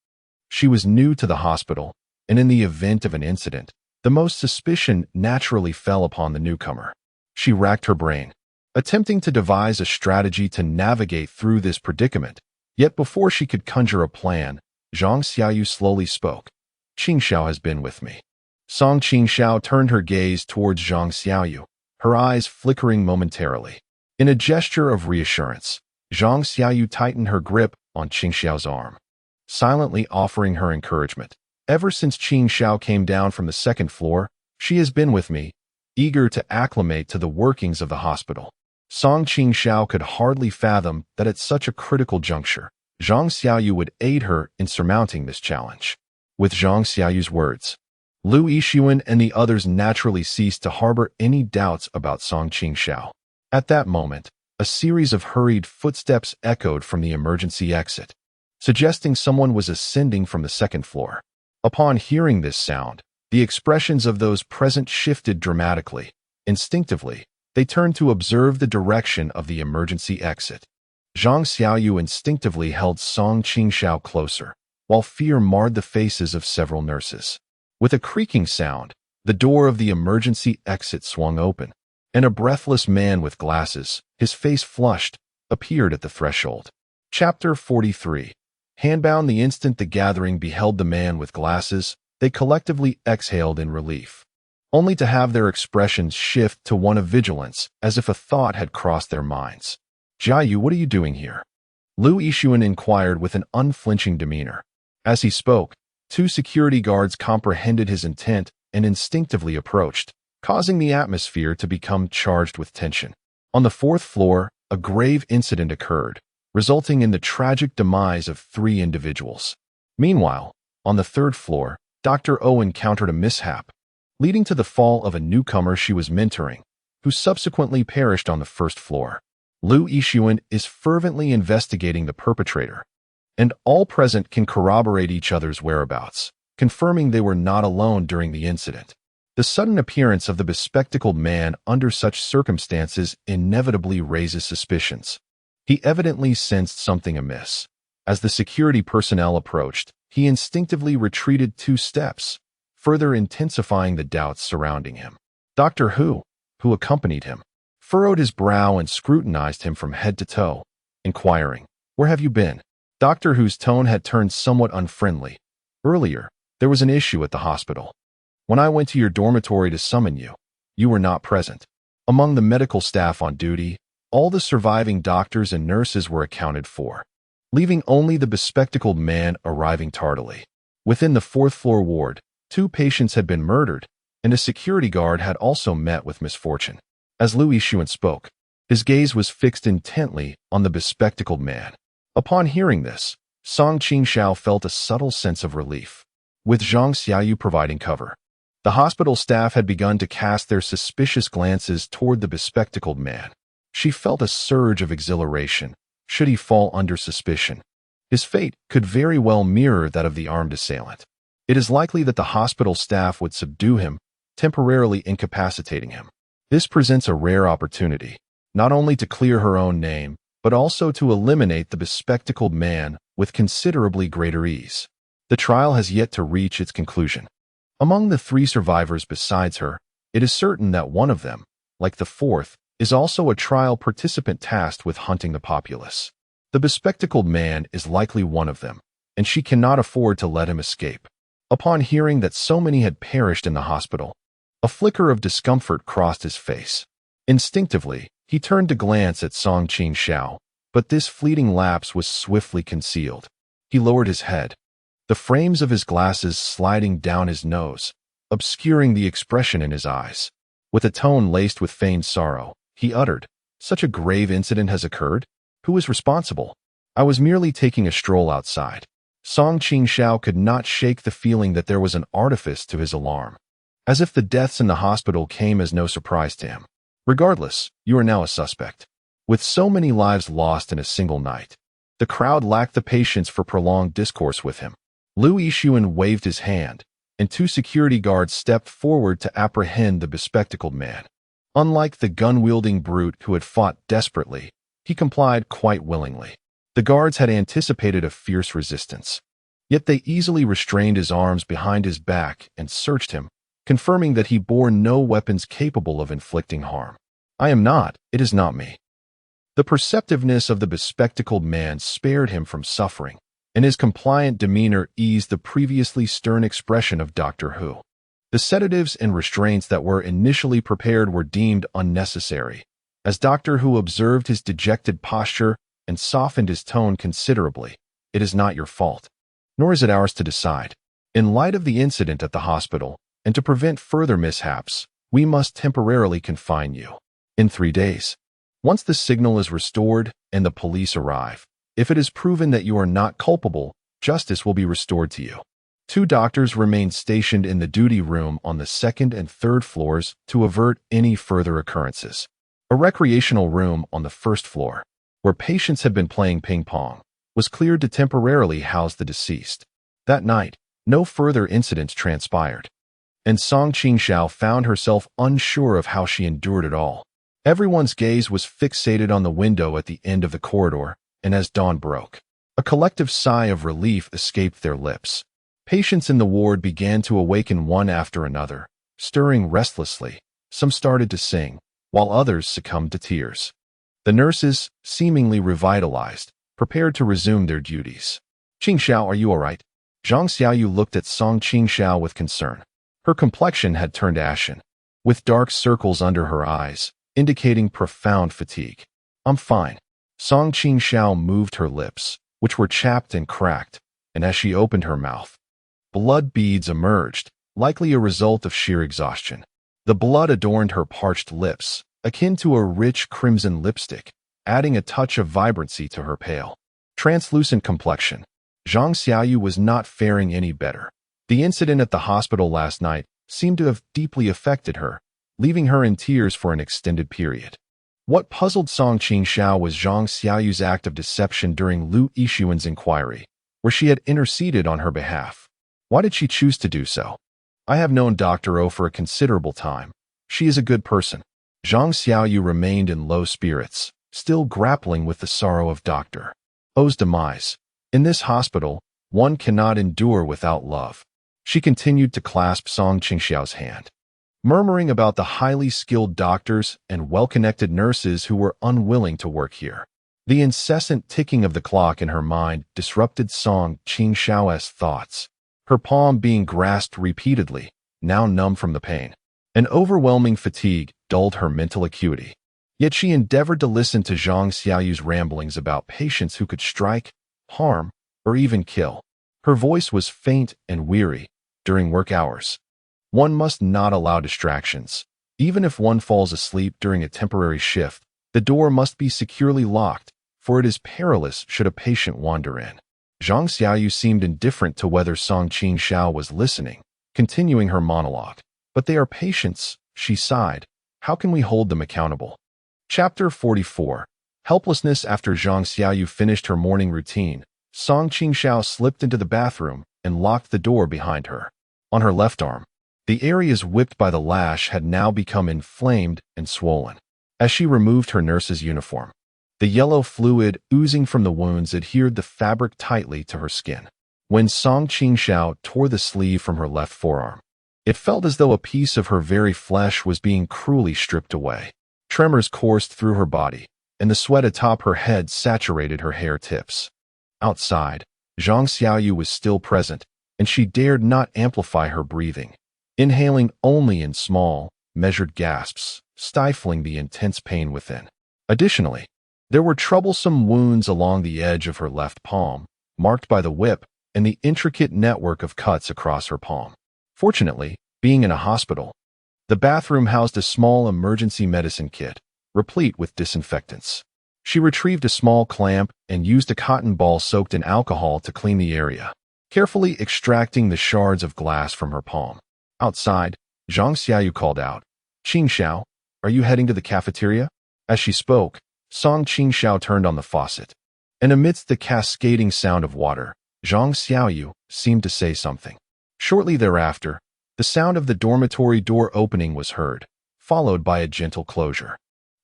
She was new to the hospital, and in the event of an incident, the most suspicion naturally fell upon the newcomer. She racked her brain, attempting to devise a strategy to navigate through this predicament. Yet before she could conjure a plan, Zhang Xiaoyu slowly spoke. Qingxiao has been with me. Song Qingxiao turned her gaze towards Zhang Xiaoyu, her eyes flickering momentarily. In a gesture of reassurance, Zhang Xiaoyu tightened her grip on Qingxiao's arm, silently offering her encouragement. Ever since Qingxiao came down from the second floor, she has been with me, eager to acclimate to the workings of the hospital. Song Qingxiao could hardly fathom that at such a critical juncture, Zhang Xiaoyu would aid her in surmounting this challenge. With Zhang Xiaoyu's words, Lu Yixuan and the others naturally ceased to harbor any doubts about Song Qingxiao. At that moment, a series of hurried footsteps echoed from the emergency exit, suggesting someone was ascending from the second floor. Upon hearing this sound, the expressions of those present shifted dramatically. Instinctively, they turned to observe the direction of the emergency exit. Zhang Xiaoyu instinctively held Song Qingxiao closer, while fear marred the faces of several nurses. With a creaking sound, the door of the emergency exit swung open, and a breathless man with glasses, his face flushed, appeared at the threshold. Chapter 43. Handbound. The instant the gathering beheld the man with glasses, they collectively exhaled in relief, only to have their expressions shift to one of vigilance, as if a thought had crossed their minds. Jiayu, what are you doing here? Lu Yixuan inquired with an unflinching demeanor. As he spoke, two security guards comprehended his intent and instinctively approached, causing the atmosphere to become charged with tension. On the fourth floor, a grave incident occurred, resulting in the tragic demise of 3 individuals. Meanwhile, on the third floor, Dr. O encountered a mishap, leading to the fall of a newcomer she was mentoring, who subsequently perished on the first floor. Lu Yixuan is fervently investigating the perpetrator, and all present can corroborate each other's whereabouts, confirming they were not alone during the incident. The sudden appearance of the bespectacled man under such circumstances inevitably raises suspicions. He evidently sensed something amiss. As the security personnel approached, he instinctively retreated 2 steps, further intensifying the doubts surrounding him. Dr. Hu, who accompanied him, furrowed his brow and scrutinized him from head to toe, inquiring, "Where have you been?" Dr. Hu's tone had turned somewhat unfriendly. "Earlier, there was an issue at the hospital. When I went to your dormitory to summon you, you were not present. Among the medical staff on duty, all the surviving doctors and nurses were accounted for, leaving only the bespectacled man arriving tardily. Within the 4th floor ward, 2 patients had been murdered, and a security guard had also met with misfortune." As Lu Yixuan spoke, his gaze was fixed intently on the bespectacled man. Upon hearing this, Song Qingxiao felt a subtle sense of relief. With Zhang Xiaoyu providing cover, the hospital staff had begun to cast their suspicious glances toward the bespectacled man. She felt a surge of exhilaration. Should he fall under suspicion, his fate could very well mirror that of the armed assailant. It is likely that the hospital staff would subdue him, temporarily incapacitating him. This presents a rare opportunity, not only to clear her own name, but also to eliminate the bespectacled man with considerably greater ease. The trial has yet to reach its conclusion. Among the 3 survivors besides her, it is certain that one of them, like the 4th, is also a trial participant tasked with hunting the populace. The bespectacled man is likely one of them, and she cannot afford to let him escape. Upon hearing that so many had perished in the hospital, a flicker of discomfort crossed his face. Instinctively, he turned to glance at Song Qingxiao, but this fleeting lapse was swiftly concealed. He lowered his head, the frames of his glasses sliding down his nose, obscuring the expression in his eyes. With a tone laced with feigned sorrow, he uttered, "Such a grave incident has occurred? Who is responsible?" "I was merely taking a stroll outside." Song Qingxiao could not shake the feeling that there was an artifice to his alarm, as if the deaths in the hospital came as no surprise to him. "Regardless, you are now a suspect." With so many lives lost in a single night, the crowd lacked the patience for prolonged discourse with him. Lu Yixuan waved his hand, and 2 security guards stepped forward to apprehend the bespectacled man. Unlike the gun-wielding brute who had fought desperately, he complied quite willingly. The guards had anticipated a fierce resistance. Yet they easily restrained his arms behind his back and searched him, confirming that he bore no weapons capable of inflicting harm. It is not me. The perceptiveness of the bespectacled man spared him from suffering, and his compliant demeanor eased the previously stern expression of Doctor Who. The sedatives and restraints that were initially prepared were deemed unnecessary, as Doctor Who observed his dejected posture and softened his tone considerably. It is not your fault, nor is it ours to decide. In light of the incident at the hospital, and to prevent further mishaps, we must temporarily confine you. In 3 days. Once the signal is restored and the police arrive, if it is proven that you are not culpable, justice will be restored to you. 2 doctors remain stationed in the duty room on the 2nd and 3rd floors to avert any further occurrences. A recreational room on the 1st floor, where patients had been playing ping pong, was cleared to temporarily house the deceased. That night, no further incidents transpired, and Song Qingxiao found herself unsure of how she endured it all. Everyone's gaze was fixated on the window at the end of the corridor, and as dawn broke, a collective sigh of relief escaped their lips. Patients in the ward began to awaken one after another, stirring restlessly. Some started to sing, while others succumbed to tears. The nurses, seemingly revitalized, prepared to resume their duties. "Qingxiao, are you all right?" Zhang Xiaoyu looked at Song Qingxiao with concern. Her complexion had turned ashen, with dark circles under her eyes, indicating profound fatigue. "I'm fine." Song Qingxiao moved her lips, which were chapped and cracked, and as she opened her mouth, blood beads emerged, likely a result of sheer exhaustion. The blood adorned her parched lips, akin to a rich crimson lipstick, adding a touch of vibrancy to her pale, translucent complexion. Zhang Xiaoyu was not faring any better. The incident at the hospital last night seemed to have deeply affected her, leaving her in tears for an extended period. What puzzled Song Qingxiao was Zhang Xiaoyu's act of deception during Lu Yixuan's inquiry, where she had interceded on her behalf. Why did she choose to do so? "I have known Dr. O for a considerable time. She is a good person." Zhang Xiaoyu remained in low spirits, still grappling with the sorrow of Dr. O's demise. In this hospital, one cannot endure without love. She continued to clasp Song Qingxiao's hand, murmuring about the highly skilled doctors and well-connected nurses who were unwilling to work here. The incessant ticking of the clock in her mind disrupted Song Qingxiao's thoughts, her palm being grasped repeatedly, now numb from the pain. An overwhelming fatigue dulled her mental acuity. Yet she endeavored to listen to Zhang Xiaoyu's ramblings about patients who could strike, harm, or even kill. Her voice was faint and weary during work hours. One must not allow distractions. Even if one falls asleep during a temporary shift, the door must be securely locked, for it is perilous should a patient wander in. Zhang Xiaoyu seemed indifferent to whether Song Qingxiao was listening, continuing her monologue. "But they are patients," she sighed. "How can we hold them accountable?" Chapter 44. Helplessness. After Zhang Xiaoyu finished her morning routine, Song Qingxiao slipped into the bathroom and locked the door behind her. On her left arm, the areas whipped by the lash had now become inflamed and swollen. As she removed her nurse's uniform, the yellow fluid oozing from the wounds adhered the fabric tightly to her skin. When Song Qingxiao tore the sleeve from her left forearm, it felt as though a piece of her very flesh was being cruelly stripped away. Tremors coursed through her body, and the sweat atop her head saturated her hair tips. Outside, Zhang Xiaoyu was still present, and she dared not amplify her breathing, inhaling only in small, measured gasps, stifling the intense pain within. Additionally, there were troublesome wounds along the edge of her left palm, marked by the whip and the intricate network of cuts across her palm. Fortunately, being in a hospital, the bathroom housed a small emergency medicine kit, replete with disinfectants. She retrieved a small clamp and used a cotton ball soaked in alcohol to clean the area, carefully extracting the shards of glass from her palm. Outside, Zhang Xiaoyu called out, "Qingxiao, are you heading to the cafeteria?" As she spoke, Song Qingxiao turned on the faucet, and amidst the cascading sound of water, Zhang Xiaoyu seemed to say something. Shortly thereafter, the sound of the dormitory door opening was heard, followed by a gentle closure.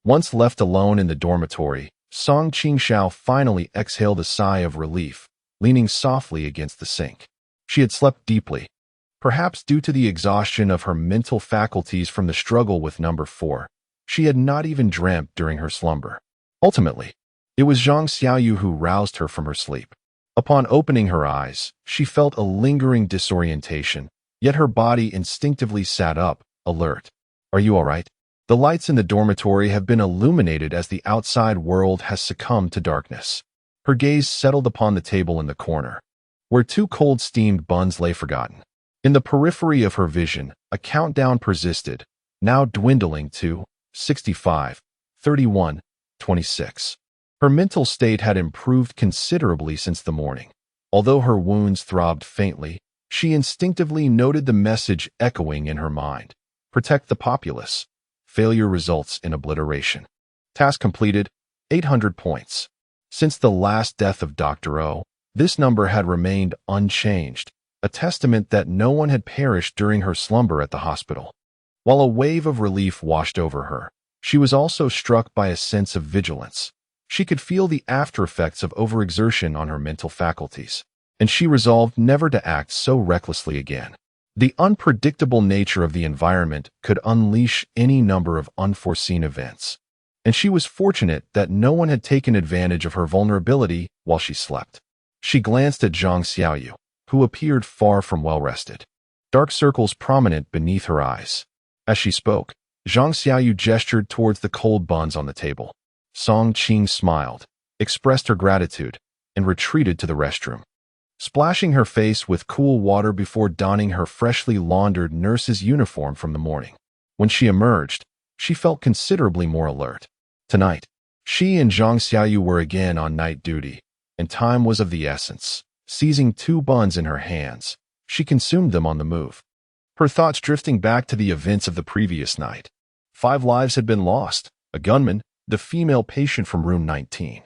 Once left alone in the dormitory, Song Qingxiao finally exhaled a sigh of relief, leaning softly against the sink. She had slept deeply, perhaps due to the exhaustion of her mental faculties from the struggle with number 4. She had not even dreamt during her slumber. Ultimately, it was Qingxiao who roused her from her sleep. Upon opening her eyes, she felt a lingering disorientation, yet her body instinctively sat up, alert. "Are you all right?" The lights in the dormitory have been illuminated as the outside world has succumbed to darkness. Her gaze settled upon the table in the corner, where 2 cold steamed buns lay forgotten. In the periphery of her vision, a countdown persisted, now dwindling to 65, 31, 26. Her mental state had improved considerably since the morning. Although her wounds throbbed faintly, she instinctively noted the message echoing in her mind. Protect the populace. Failure results in obliteration. Task completed, 800 points. Since the last death of Dr. O, this number had remained unchanged, a testament that no one had perished during her slumber at the hospital. While a wave of relief washed over her, she was also struck by a sense of vigilance. She could feel the aftereffects of overexertion on her mental faculties, and she resolved never to act so recklessly again. The unpredictable nature of the environment could unleash any number of unforeseen events, and she was fortunate that no one had taken advantage of her vulnerability while she slept. She glanced at Qingxiao, who appeared far from well-rested, dark circles prominent beneath her eyes. As she spoke, Qingxiao gestured towards the cold buns on the table. Song Qing smiled, expressed her gratitude, and retreated to the restroom, splashing her face with cool water before donning her freshly laundered nurse's uniform from the morning. When she emerged, she felt considerably more alert. Tonight, she and Qingxiao were again on night duty, and time was of the essence. Seizing 2 buns in her hands, she consumed them on the move, her thoughts drifting back to the events of the previous night. 5 lives had been lost: a gunman, the female patient from room 19,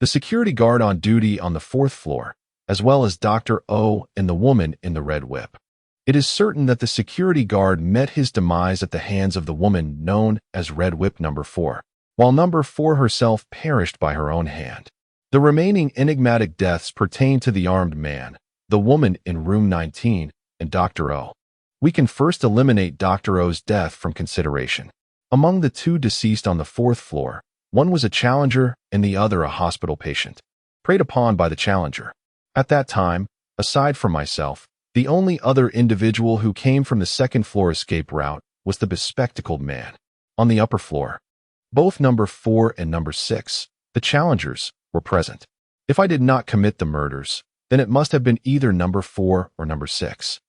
the security guard on duty on the 4th floor, as well as Dr. O and the woman in the red whip. It is certain that the security guard met his demise at the hands of the woman known as Red Whip number 4, while number 4 herself perished by her own hand. The remaining enigmatic deaths pertain to the armed man, the woman in room 19, and Dr. O. We can first eliminate Dr. O's death from consideration. Among the 2 deceased on the 4th floor, one was a challenger and the other a hospital patient, preyed upon by the challenger. At that time, aside from myself, the only other individual who came from the 2nd floor escape route was the bespectacled man. On the upper floor, both number 4 and number 6, the challengers, were present. If I did not commit the murders, then it must have been either number 4 or number 6.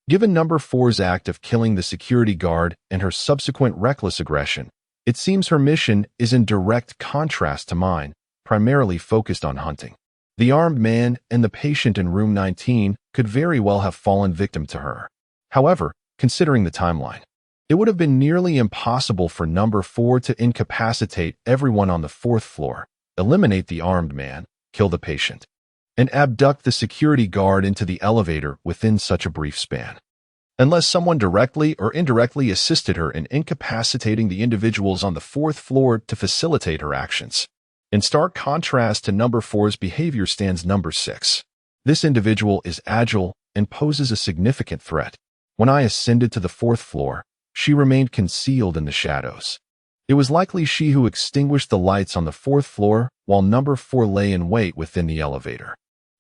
Given number 4's act of killing the security guard and her subsequent reckless aggression, it seems her mission is in direct contrast to mine, primarily focused on hunting. The armed man and the patient in room 19 could very well have fallen victim to her. However, considering the timeline, it would have been nearly impossible for number 4 to incapacitate everyone on the 4th floor, eliminate the armed man, kill the patient, and abduct the security guard into the elevator within such a brief span. Unless someone directly or indirectly assisted her in incapacitating the individuals on the 4th floor to facilitate her actions. In stark contrast to number 4's behavior stands number 6. This individual is agile and poses a significant threat. When I ascended to the 4th floor, she remained concealed in the shadows. It was likely she who extinguished the lights on the 4th floor while number 4 lay in wait within the elevator.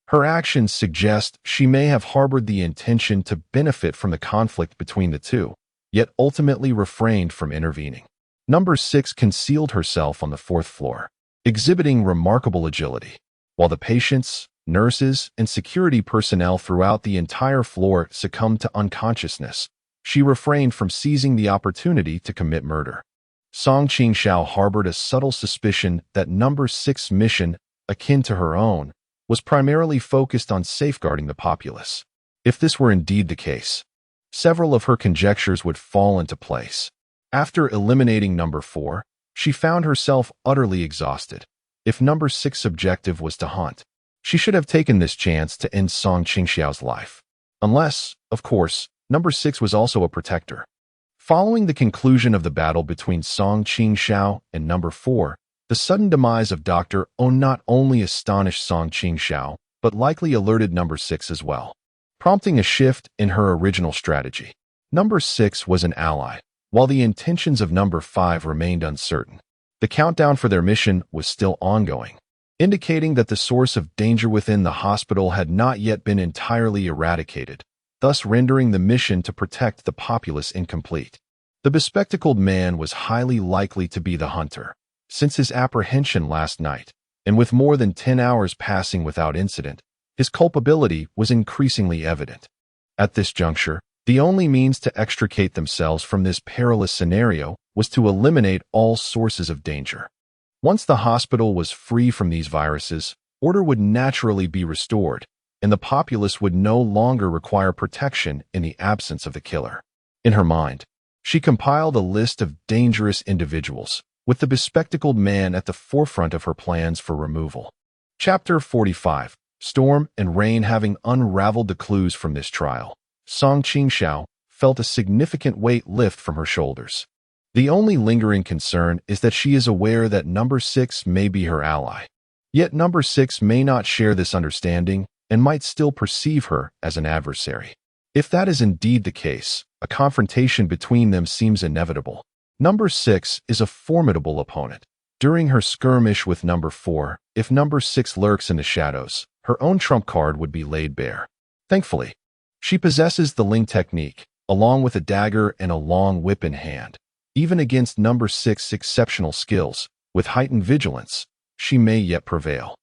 Her actions suggest she may have harbored the intention to benefit from the conflict between the 2, yet ultimately refrained from intervening. Number 6 concealed herself on the 4th floor, exhibiting remarkable agility, while the patients, nurses, and security personnel throughout the entire floor succumbed to unconsciousness. She refrained from seizing the opportunity to commit murder. Song Qingxiao harbored a subtle suspicion that number 6's mission, akin to her own, was primarily focused on safeguarding the populace. If this were indeed the case, several of her conjectures would fall into place. After eliminating number 4, she found herself utterly exhausted. If number 6's objective was to hunt, she should have taken this chance to end Song Qingxiao's life. Unless, of course, number 6 was also a protector. Following the conclusion of the battle between Song Qingxiao and number 4, the sudden demise of Dr. O not only astonished Song Qingxiao, but likely alerted Number 6 as well, prompting a shift in her original strategy. Number 6 was an ally, while the intentions of Number 5 remained uncertain. The countdown for their mission was still ongoing, indicating that the source of danger within the hospital had not yet been entirely eradicated, thus rendering the mission to protect the populace incomplete. The bespectacled man was highly likely to be the hunter, since his apprehension last night, and with more than 10 hours passing without incident, his culpability was increasingly evident. At this juncture, the only means to extricate themselves from this perilous scenario was to eliminate all sources of danger. Once the hospital was free from these viruses, order would naturally be restored, and the populace would no longer require protection in the absence of the killer. In her mind, she compiled a list of dangerous individuals, with the bespectacled man at the forefront of her plans for removal. Chapter 45. Storm and rain. Having unraveled the clues from this trial, Qingxiao felt a significant weight lift from her shoulders. The only lingering concern is that she is aware that Number 6 may be her ally. Yet Number 6 may not share this understanding and might still perceive her as an adversary. If that is indeed the case, a confrontation between them seems inevitable. Number 6 is a formidable opponent. During her skirmish with Number 4, if Number 6 lurks in the shadows, her own trump card would be laid bare. Thankfully, she possesses the Ling technique, along with a dagger and a long whip in hand. Even against Number 6's exceptional skills, with heightened vigilance, she may yet prevail.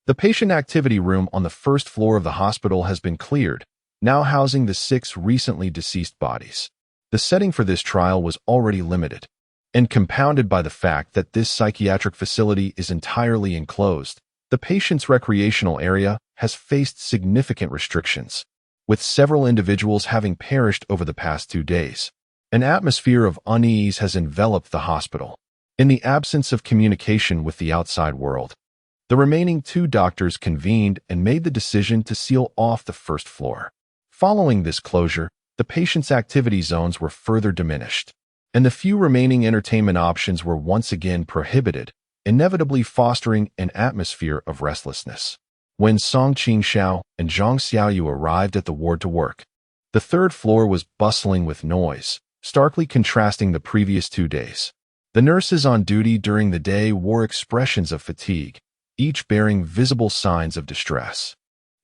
The patient activity room on the first floor of the hospital has been cleared, now housing the 6 recently deceased bodies. The setting for this trial was already limited, and compounded by the fact that this psychiatric facility is entirely enclosed, the patient's recreational area has faced significant restrictions, with several individuals having perished over the past 2 days. An atmosphere of unease has enveloped the hospital. In the absence of communication with the outside world, the remaining 2 doctors convened and made the decision to seal off the first floor. Following this closure, the patient's activity zones were further diminished, and the few remaining entertainment options were once again prohibited, inevitably fostering an atmosphere of restlessness. When Qingxiao and Zhang Xiaoyu arrived at the ward to work, the third floor was bustling with noise, starkly contrasting the previous 2 days. The nurses on duty during the day wore expressions of fatigue, each bearing visible signs of distress.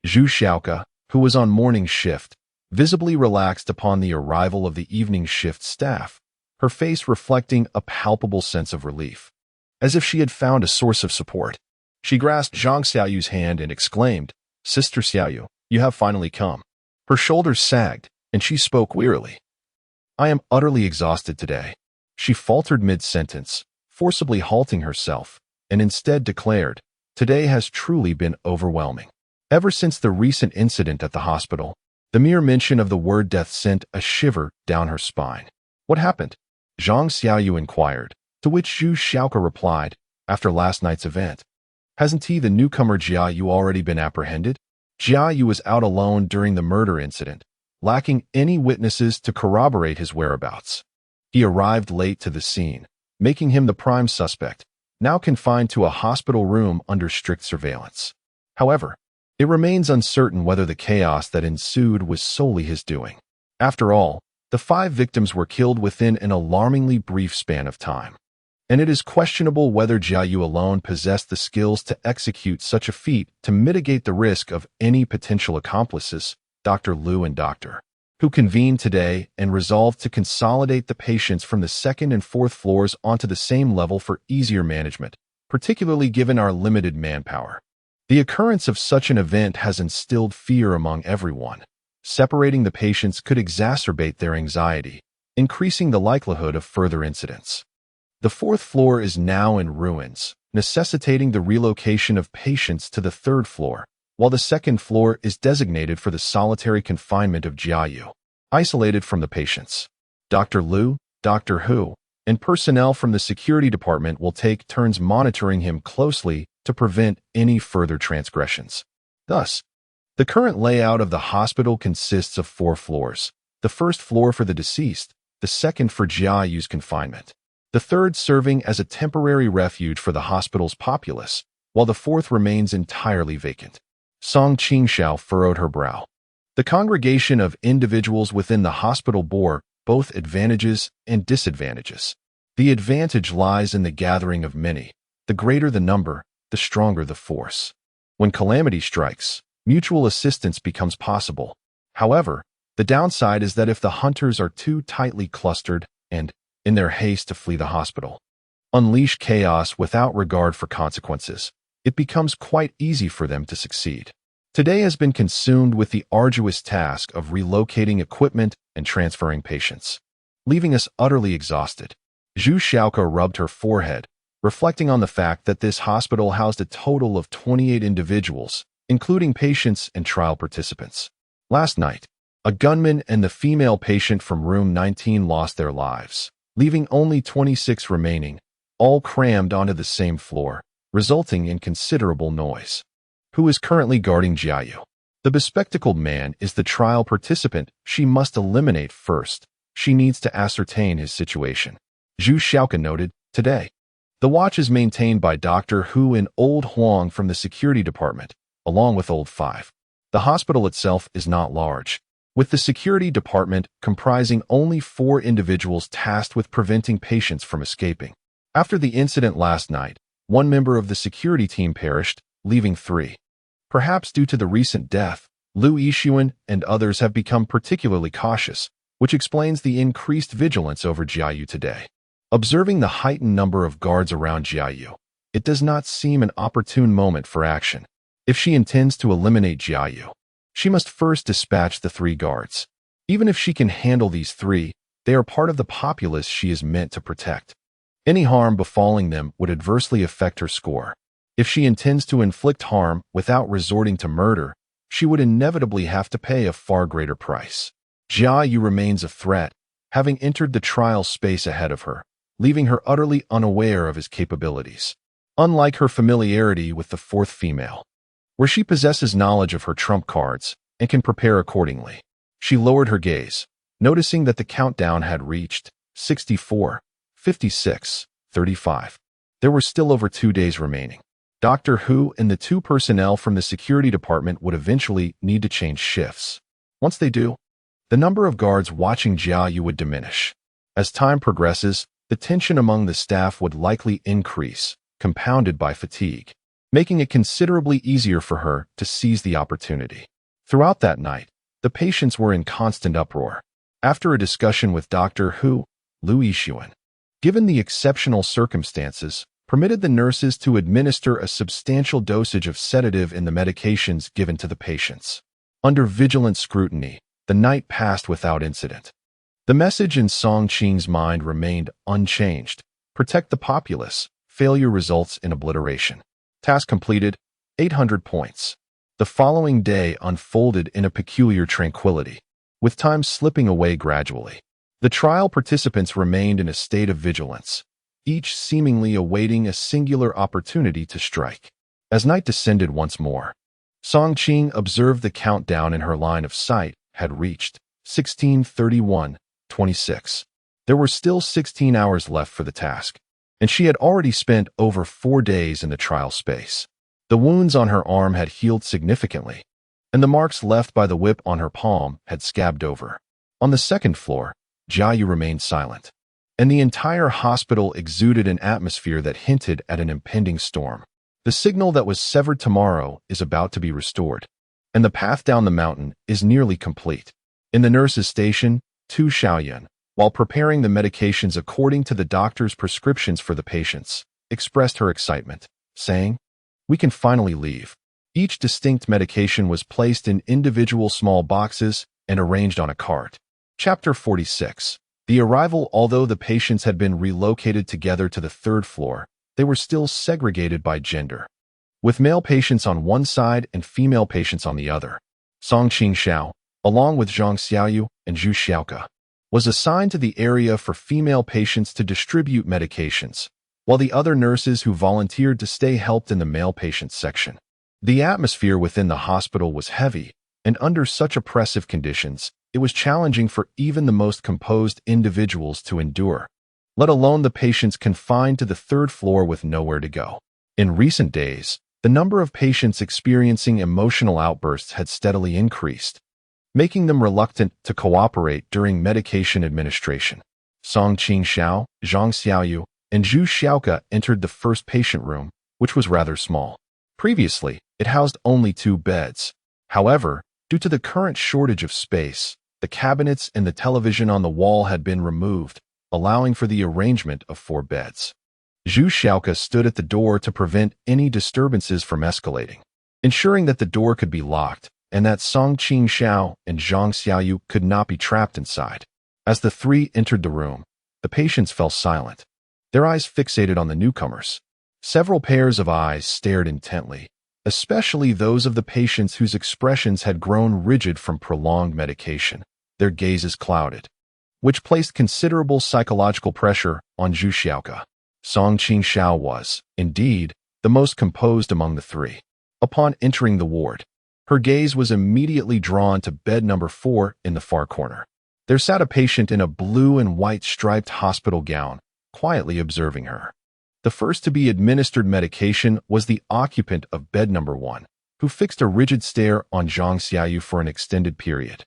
Zhu Xiaoka, who was on morning shift, visibly relaxed upon the arrival of the evening shift staff, her face reflecting a palpable sense of relief, as if she had found a source of support. She grasped Zhang Xiaoyu's hand and exclaimed, "Sister Xiaoyu, you have finally come." Her shoulders sagged, and she spoke wearily. "I am utterly exhausted today." She faltered mid-sentence, forcibly halting herself, and instead declared, "Today has truly been overwhelming." Ever since the recent incident at the hospital, the mere mention of the word death sent a shiver down her spine. "What happened?" Zhang Xiaoyu inquired, to which Zhu Xiaoka replied, "After last night's event, hasn't the newcomer Jia Yu already been apprehended?" Jia Yu was out alone during the murder incident, lacking any witnesses to corroborate his whereabouts. He arrived late to the scene, making him the prime suspect, now confined to a hospital room under strict surveillance. However, it remains uncertain whether the chaos that ensued was solely his doing. After all, the 5 victims were killed within an alarmingly brief span of time, and it is questionable whether Jia Yu alone possessed the skills to execute such a feat to mitigate the risk of any potential accomplices. Dr. Liu and Dr. Hu convened today and resolved to consolidate the patients from the 2nd and 4th floors onto the same level for easier management, particularly given our limited manpower. The occurrence of such an event has instilled fear among everyone. Separating the patients could exacerbate their anxiety, increasing the likelihood of further incidents. The 4th floor is now in ruins, necessitating the relocation of patients to the 3rd floor, while the 2nd floor is designated for the solitary confinement of Jia Yu, isolated from the patients. Dr. Liu, Dr. Hu, and personnel from the security department will take turns monitoring him closely to prevent any further transgressions. Thus, the current layout of the hospital consists of 4 floors, the 1st floor for the deceased, the 2nd for Jia Yu's confinement, the 3rd serving as a temporary refuge for the hospital's populace, while the 4th remains entirely vacant. Song Qingxiao furrowed her brow. The congregation of individuals within the hospital bore both advantages and disadvantages. The advantage lies in the gathering of many. The greater the number, the stronger the force. When calamity strikes, mutual assistance becomes possible. However, the downside is that if the hunters are too tightly clustered and, in their haste to flee the hospital, unleash chaos without regard for consequences, it becomes quite easy for them to succeed. Today has been consumed with the arduous task of relocating equipment and transferring patients, leaving us utterly exhausted. Zhu Xiaoke rubbed her forehead, reflecting on the fact that this hospital housed a total of 28 individuals, including patients and trial participants. Last night, a gunman and the female patient from room 19 lost their lives, leaving only 26 remaining, all crammed onto the same floor, resulting in considerable noise. Who is currently guarding Jiayu? The bespectacled man is the trial participant she must eliminate first. She needs to ascertain his situation. Zhu Xiaoke noted, today. The watch is maintained by Dr. Hu and Old Huang from the security department, along with Old Five. The hospital itself is not large, with the security department comprising only 4 individuals tasked with preventing patients from escaping. After the incident last night, 1 member of the security team perished, leaving 3. Perhaps due to the recent death, Lu Yixuan and others have become particularly cautious, which explains the increased vigilance over Jiayu today. Observing the heightened number of guards around Jiayu, it does not seem an opportune moment for action. If she intends to eliminate Jiayu, she must first dispatch the 3 guards. Even if she can handle these 3, they are part of the populace she is meant to protect. Any harm befalling them would adversely affect her score. If she intends to inflict harm without resorting to murder, she would inevitably have to pay a far greater price. Jiayu remains a threat, having entered the trial space ahead of her, leaving her utterly unaware of his capabilities. Unlike her familiarity with the 4th female, where she possesses knowledge of her trump cards and can prepare accordingly. She lowered her gaze, noticing that the countdown had reached 64, 56, 35. There were still over 2 days remaining. Dr. Hu and the 2 personnel from the security department would eventually need to change shifts. Once they do, the number of guards watching Jiayu would diminish. As time progresses, the tension among the staff would likely increase, compounded by fatigue, making it considerably easier for her to seize the opportunity. Throughout that night, the patients were in constant uproar. After a discussion with Dr. Hu, Lu Yixuan, given the exceptional circumstances, permitted the nurses to administer a substantial dosage of sedative in the medications given to the patients. Under vigilant scrutiny, the night passed without incident. The message in Song Qing's mind remained unchanged. Protect the populace. Failure results in obliteration. Task completed, 800 points. The following day unfolded in a peculiar tranquility, with time slipping away gradually. The trial participants remained in a state of vigilance, each seemingly awaiting a singular opportunity to strike. As night descended once more, Song Qing observed the countdown in her line of sight had reached 16:31:26. There were still 16 hours left for the task, and she had already spent over 4 days in the trial space. The wounds on her arm had healed significantly, and the marks left by the whip on her palm had scabbed over. On the 2nd floor, Jiayu remained silent, and the entire hospital exuded an atmosphere that hinted at an impending storm. The signal that was severed tomorrow is about to be restored, and the path down the mountain is nearly complete. In the nurse's station, Tu Xiaoyan, while preparing the medications according to the doctor's prescriptions for the patients, expressed her excitement, saying, "We can finally leave." Each distinct medication was placed in individual small boxes and arranged on a cart. Chapter 46. The arrival. Although the patients had been relocated together to the 3rd floor, they were still segregated by gender, with male patients on one side and female patients on the other. Song Qingxiao, along with Zhang Xiaoyu and Zhu Xiaoke, was assigned to the area for female patients to distribute medications, while the other nurses who volunteered to stay helped in the male patients section. The atmosphere within the hospital was heavy, and under such oppressive conditions, it was challenging for even the most composed individuals to endure, let alone the patients confined to the 3rd floor with nowhere to go. In recent days, The number of patients experiencing emotional outbursts had steadily increased, making them reluctant to cooperate during medication administration. Song Qingxiao, Zhang Xiaoyu, and Zhu Xiaoke entered the first patient room, which was rather small. Previously, it housed only 2 beds. However, due to the current shortage of space, the cabinets and the television on the wall had been removed, allowing for the arrangement of 4 beds. Zhu Xiaoke stood at the door to prevent any disturbances from escalating, ensuring that the door could be locked and that Song Qingxiao and Zhang Xiaoyu could not be trapped inside. As the 3 entered the room, the patients fell silent, their eyes fixated on the newcomers. Several pairs of eyes stared intently, especially those of the patients whose expressions had grown rigid from prolonged medication, their gazes clouded, which placed considerable psychological pressure on Zhu Xiaoke. Song Qingxiao was, indeed, the most composed among the 3. Upon entering the ward, her gaze was immediately drawn to bed number 4 in the far corner. There sat a patient in a blue and white striped hospital gown, quietly observing her. The first to be administered medication was the occupant of bed number 1, who fixed a rigid stare on Zhang Xiaoyu for an extended period,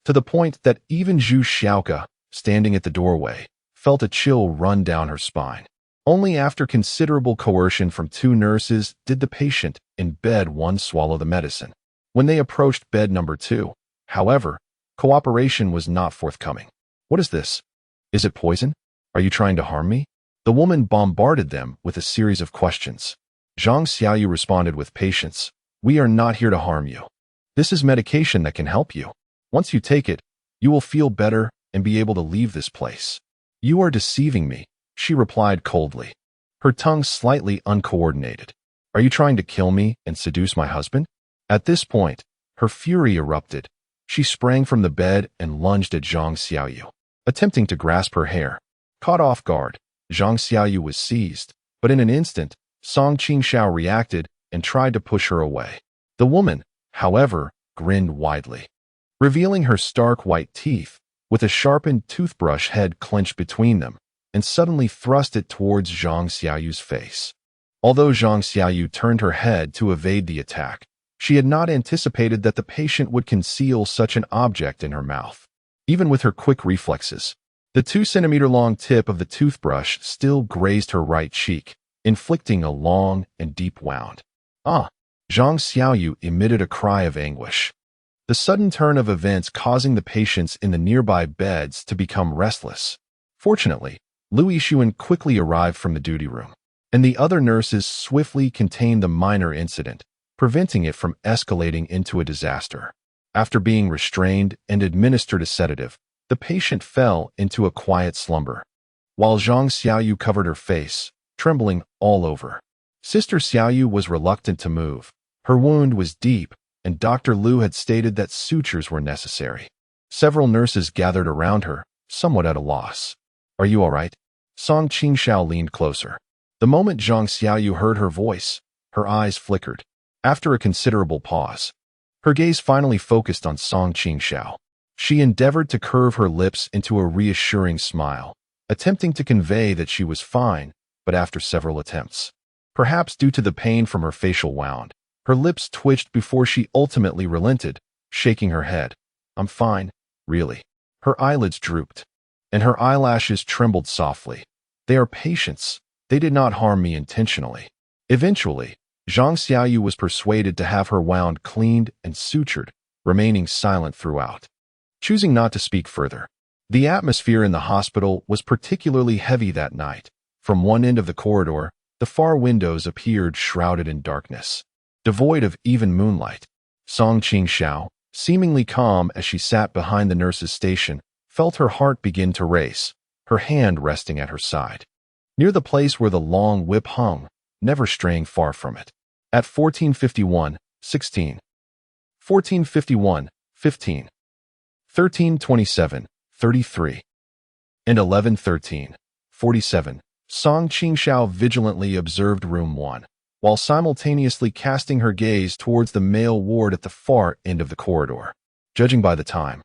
to the point that even Zhu Xiaoke, standing at the doorway, felt a chill run down her spine. Only after considerable coercion from 2 nurses did the patient in bed 1 swallow the medicine. When they approached bed number 2, however, cooperation was not forthcoming. "What is this? Is it poison? Are you trying to harm me?" The woman bombarded them with a series of questions. Zhang Xiaoyu responded with patience, "We are not here to harm you. This is medication that can help you. Once you take it, you will feel better and be able to leave this place." "You are deceiving me," she replied coldly, her tongue slightly uncoordinated. "Are you trying to kill me and seduce my husband?" At this point, her fury erupted. She sprang from the bed and lunged at Zhang Xiaoyu, attempting to grasp her hair. Caught off guard, Zhang Xiaoyu was seized, but in an instant, Song Qingxiao reacted and tried to push her away. The woman, however, grinned widely, revealing her stark white teeth, with a sharpened toothbrush head clenched between them, and suddenly thrust it towards Zhang Xiaoyu's face. Although Zhang Xiaoyu turned her head to evade the attack, she had not anticipated that the patient would conceal such an object in her mouth. Even with her quick reflexes, the 2-centimeter-long tip of the toothbrush still grazed her right cheek, inflicting a long and deep wound. "Ah!" Zhang Xiaoyu emitted a cry of anguish, the sudden turn of events causing the patients in the nearby beds to become restless. Fortunately, Lu Yixuan quickly arrived from the duty room, and the other nurses swiftly contained the minor incident, preventing it from escalating into a disaster. After being restrained and administered a sedative, the patient fell into a quiet slumber, while Zhang Xiaoyu covered her face, trembling all over. Sister Xiaoyu was reluctant to move. Her wound was deep, and Dr. Lu had stated that sutures were necessary. Several nurses gathered around her, somewhat at a loss. "Are you all right?" Song Qingxiao leaned closer. The moment Zhang Xiaoyu heard her voice, her eyes flickered. After a considerable pause, her gaze finally focused on Song Qingxiao. She endeavored to curve her lips into a reassuring smile, attempting to convey that she was fine, but after several attempts, perhaps due to the pain from her facial wound, her lips twitched before she ultimately relented, shaking her head. "I'm fine, really." Her eyelids drooped, and her eyelashes trembled softly. "They are patients. They did not harm me intentionally." Eventually, Zhang Xiaoyu was persuaded to have her wound cleaned and sutured, remaining silent throughout, choosing not to speak further. The atmosphere in the hospital was particularly heavy that night. From one end of the corridor, the far windows appeared shrouded in darkness, devoid of even moonlight. Song Qingxiao, seemingly calm as she sat behind the nurse's station, felt her heart begin to race, her hand resting at her side, near the place where the long whip hung, never straying far from it. At 14:51:16, 14:51:15, 13:27:33, and 11:13:47, Song Qingxiao vigilantly observed room 1, while simultaneously casting her gaze towards the male ward at the far end of the corridor. Judging by the time,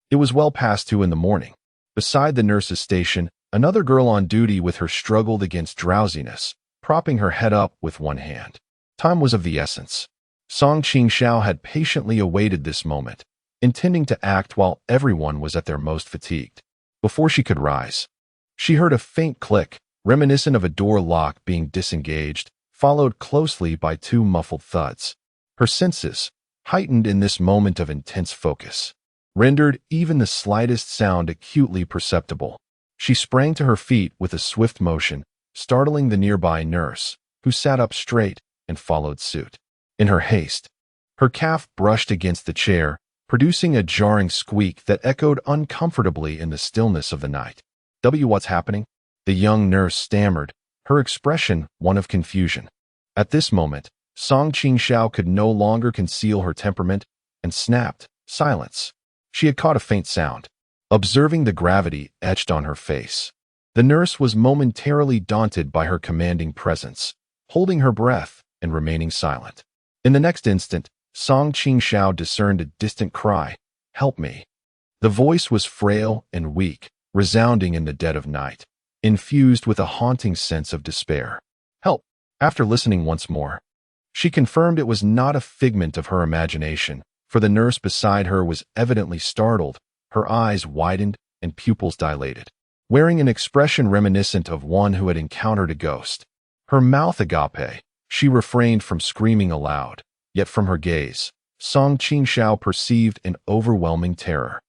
it was well past 2 in the morning. Beside the nurse's station, another girl on duty with her struggled against drowsiness, propping her head up with one hand. Time was of the essence. Song Qingxiao had patiently awaited this moment, intending to act while everyone was at their most fatigued. Before she could rise, she heard a faint click, reminiscent of a door lock being disengaged, followed closely by two muffled thuds. Her senses, heightened in this moment of intense focus, rendered even the slightest sound acutely perceptible. She sprang to her feet with a swift motion, startling the nearby nurse, who sat up straight and followed suit. In her haste, her calf brushed against the chair, producing a jarring squeak that echoed uncomfortably in the stillness of the night. What's happening? The young nurse stammered, her expression one of confusion. At this moment, Song Qingxiao could no longer conceal her temperament and snapped, "Silence." She had caught a faint sound, observing the gravity etched on her face. The nurse was momentarily daunted by her commanding presence, holding her breath and remaining silent. In the next instant, Song Qingxiao discerned a distant cry, "Help me." The voice was frail and weak, resounding in the dead of night, infused with a haunting sense of despair. "Help!" After listening once more, she confirmed it was not a figment of her imagination, for the nurse beside her was evidently startled, her eyes widened and pupils dilated, wearing an expression reminiscent of one who had encountered a ghost. Her mouth agape, she refrained from screaming aloud, yet from her gaze, Song Qingxiao perceived an overwhelming terror.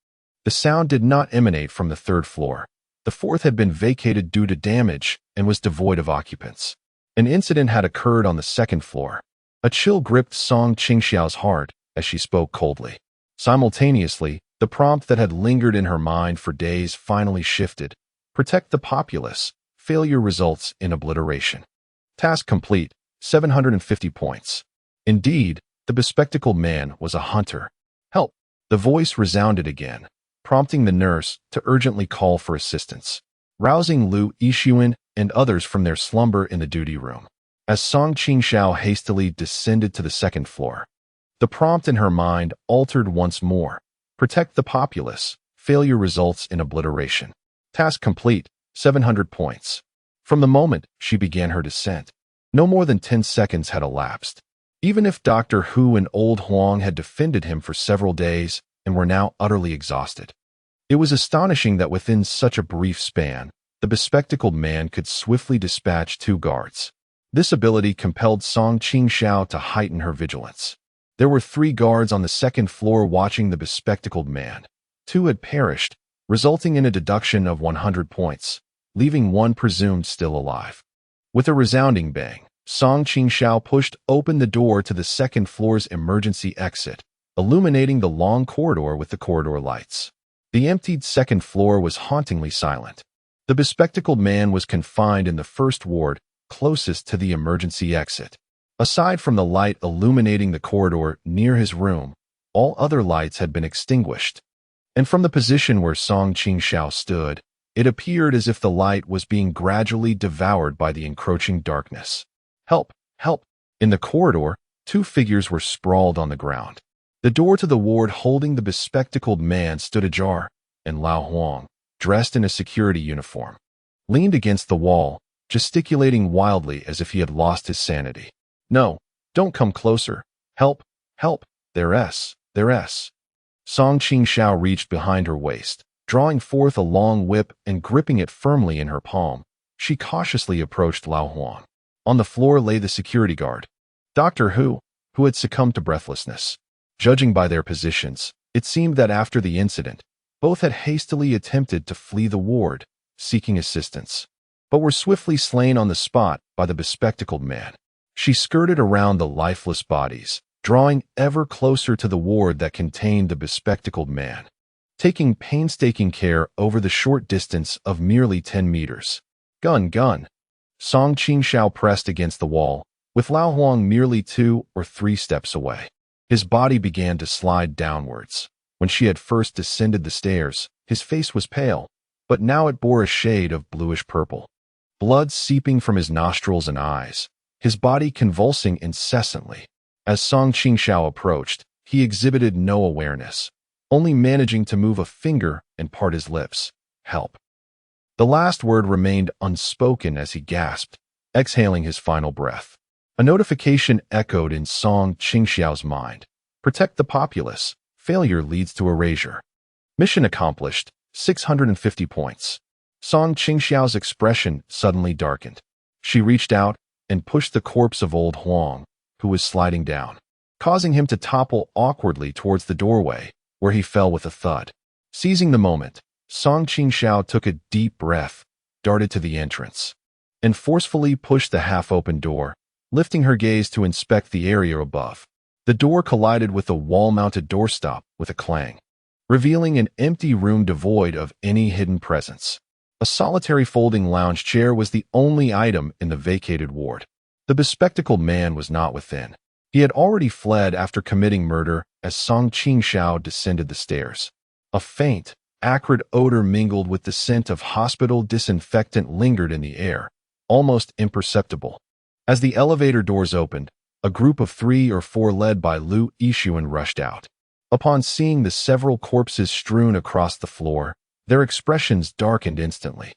The sound did not emanate from the third floor. The fourth had been vacated due to damage and was devoid of occupants. An incident had occurred on the second floor. A chill gripped Song Qingxiao's heart as she spoke coldly. Simultaneously, the prompt that had lingered in her mind for days finally shifted. Protect the populace. Failure results in obliteration. Task complete, 750 points. Indeed, the bespectacled man was a hunter. "Help!" The voice resounded again, prompting the nurse to urgently call for assistance, rousing Lu Yixuan and others from their slumber in the duty room. As Song Qingxiao hastily descended to the second floor, the prompt in her mind altered once more. Protect the populace. Failure results in obliteration. Task complete, 700 points. From the moment she began her descent, no more than 10 seconds had elapsed. Even if Dr. Hu and Old Huang had defended him for several days and were now utterly exhausted, it was astonishing that within such a brief span, the bespectacled man could swiftly dispatch 2 guards. This ability compelled Song Qingxiao to heighten her vigilance. There were 3 guards on the second floor watching the bespectacled man. 2 had perished, resulting in a deduction of 100 points, leaving 1 presumed still alive. With a resounding bang, Song Qingxiao pushed open the door to the second floor's emergency exit, illuminating the long corridor with the corridor lights. The emptied second floor was hauntingly silent. The bespectacled man was confined in the first ward, closest to the emergency exit. Aside from the light illuminating the corridor near his room, all other lights had been extinguished. And from the position where Song Qingxiao stood, it appeared as if the light was being gradually devoured by the encroaching darkness. "Help! Help!" In the corridor, 2 figures were sprawled on the ground. The door to the ward holding the bespectacled man stood ajar, and Lao Huang, dressed in a security uniform, leaned against the wall, gesticulating wildly as if he had lost his sanity. "No, don't come closer. Help! Help! There's." Song Qingxiao reached behind her waist, drawing forth a long whip and gripping it firmly in her palm. She cautiously approached Lao Huang. On the floor lay the security guard, Dr. Hu, who had succumbed to breathlessness. Judging by their positions, it seemed that after the incident, both had hastily attempted to flee the ward, seeking assistance, but were swiftly slain on the spot by the bespectacled man. She skirted around the lifeless bodies, drawing ever closer to the ward that contained the bespectacled man, taking painstaking care over the short distance of merely 10 meters. Gun! Song Qingxiao pressed against the wall, with Lao Huang merely 2 or 3 steps away. His body began to slide downwards. When she had first descended the stairs, his face was pale, but now it bore a shade of bluish-purple. Blood seeping from his nostrils and eyes, his body convulsing incessantly. As Song Qingxiao approached, he exhibited no awareness, only managing to move a finger and part his lips. "Help." The last word remained unspoken as he gasped, exhaling his final breath. A notification echoed in Song Qingxiao's mind. Protect the populace. Failure leads to erasure. Mission accomplished. 650 points. Song Qingxiao's expression suddenly darkened. She reached out and pushed the corpse of old Huang, who was sliding down, causing him to topple awkwardly towards the doorway, where he fell with a thud. Seizing the moment, Song Qingxiao took a deep breath, darted to the entrance, and forcefully pushed the half-open door, lifting her gaze to inspect the area above. The door collided with a wall-mounted doorstop with a clang, revealing an empty room devoid of any hidden presence. A solitary folding lounge chair was the only item in the vacated ward. The bespectacled man was not within. He had already fled after committing murder as Song Qingxiao descended the stairs. A faint, acrid odor mingled with the scent of hospital disinfectant lingered in the air, almost imperceptible. As the elevator doors opened, a group of 3 or 4 led by Lu Yixuan rushed out. Upon seeing the several corpses strewn across the floor, their expressions darkened instantly.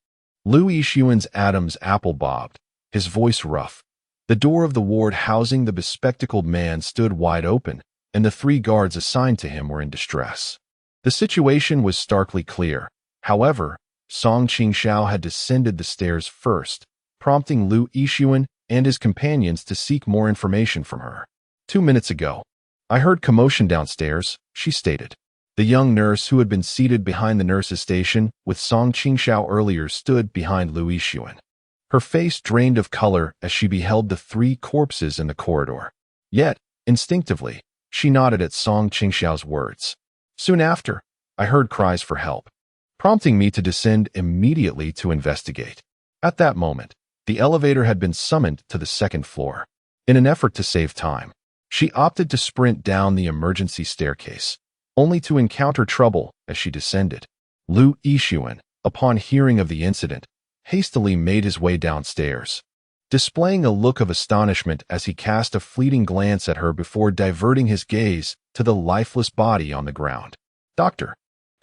Lu Yixuan's Adam's apple bobbed, his voice rough. The door of the ward housing the bespectacled man stood wide open, and the 3 guards assigned to him were in distress. The situation was starkly clear. However, Song Qingxiao had descended the stairs first, prompting Lu Yixuan and his companions to seek more information from her. 2 minutes ago, I heard commotion downstairs, she stated. The young nurse who had been seated behind the nurse's station with Song Qingxiao earlier stood behind Lu Yixuan. Her face drained of color as she beheld the 3 corpses in the corridor. Yet, instinctively, she nodded at Song Qingxiao's words. Soon after, I heard cries for help, prompting me to descend immediately to investigate. At that moment, the elevator had been summoned to the 2nd floor. In an effort to save time, she opted to sprint down the emergency staircase, only to encounter trouble as she descended. Lu Yixuan, upon hearing of the incident, hastily made his way downstairs, displaying a look of astonishment as he cast a fleeting glance at her before diverting his gaze to the lifeless body on the ground. Doctor,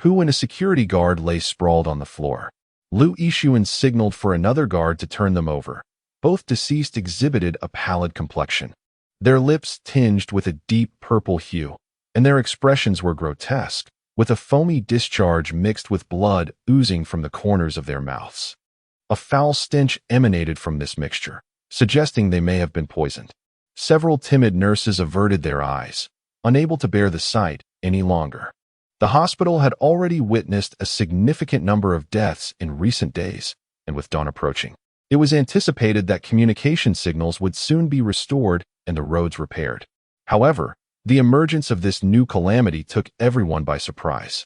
who and a security guard lay sprawled on the floor. Lu Yixuan signaled for another guard to turn them over. Both deceased exhibited a pallid complexion, their lips tinged with a deep purple hue, and their expressions were grotesque, with a foamy discharge mixed with blood oozing from the corners of their mouths. A foul stench emanated from this mixture, suggesting they may have been poisoned. Several timid nurses averted their eyes, unable to bear the sight any longer. The hospital had already witnessed a significant number of deaths in recent days, and with dawn approaching, it was anticipated that communication signals would soon be restored and the roads repaired. However, the emergence of this new calamity took everyone by surprise.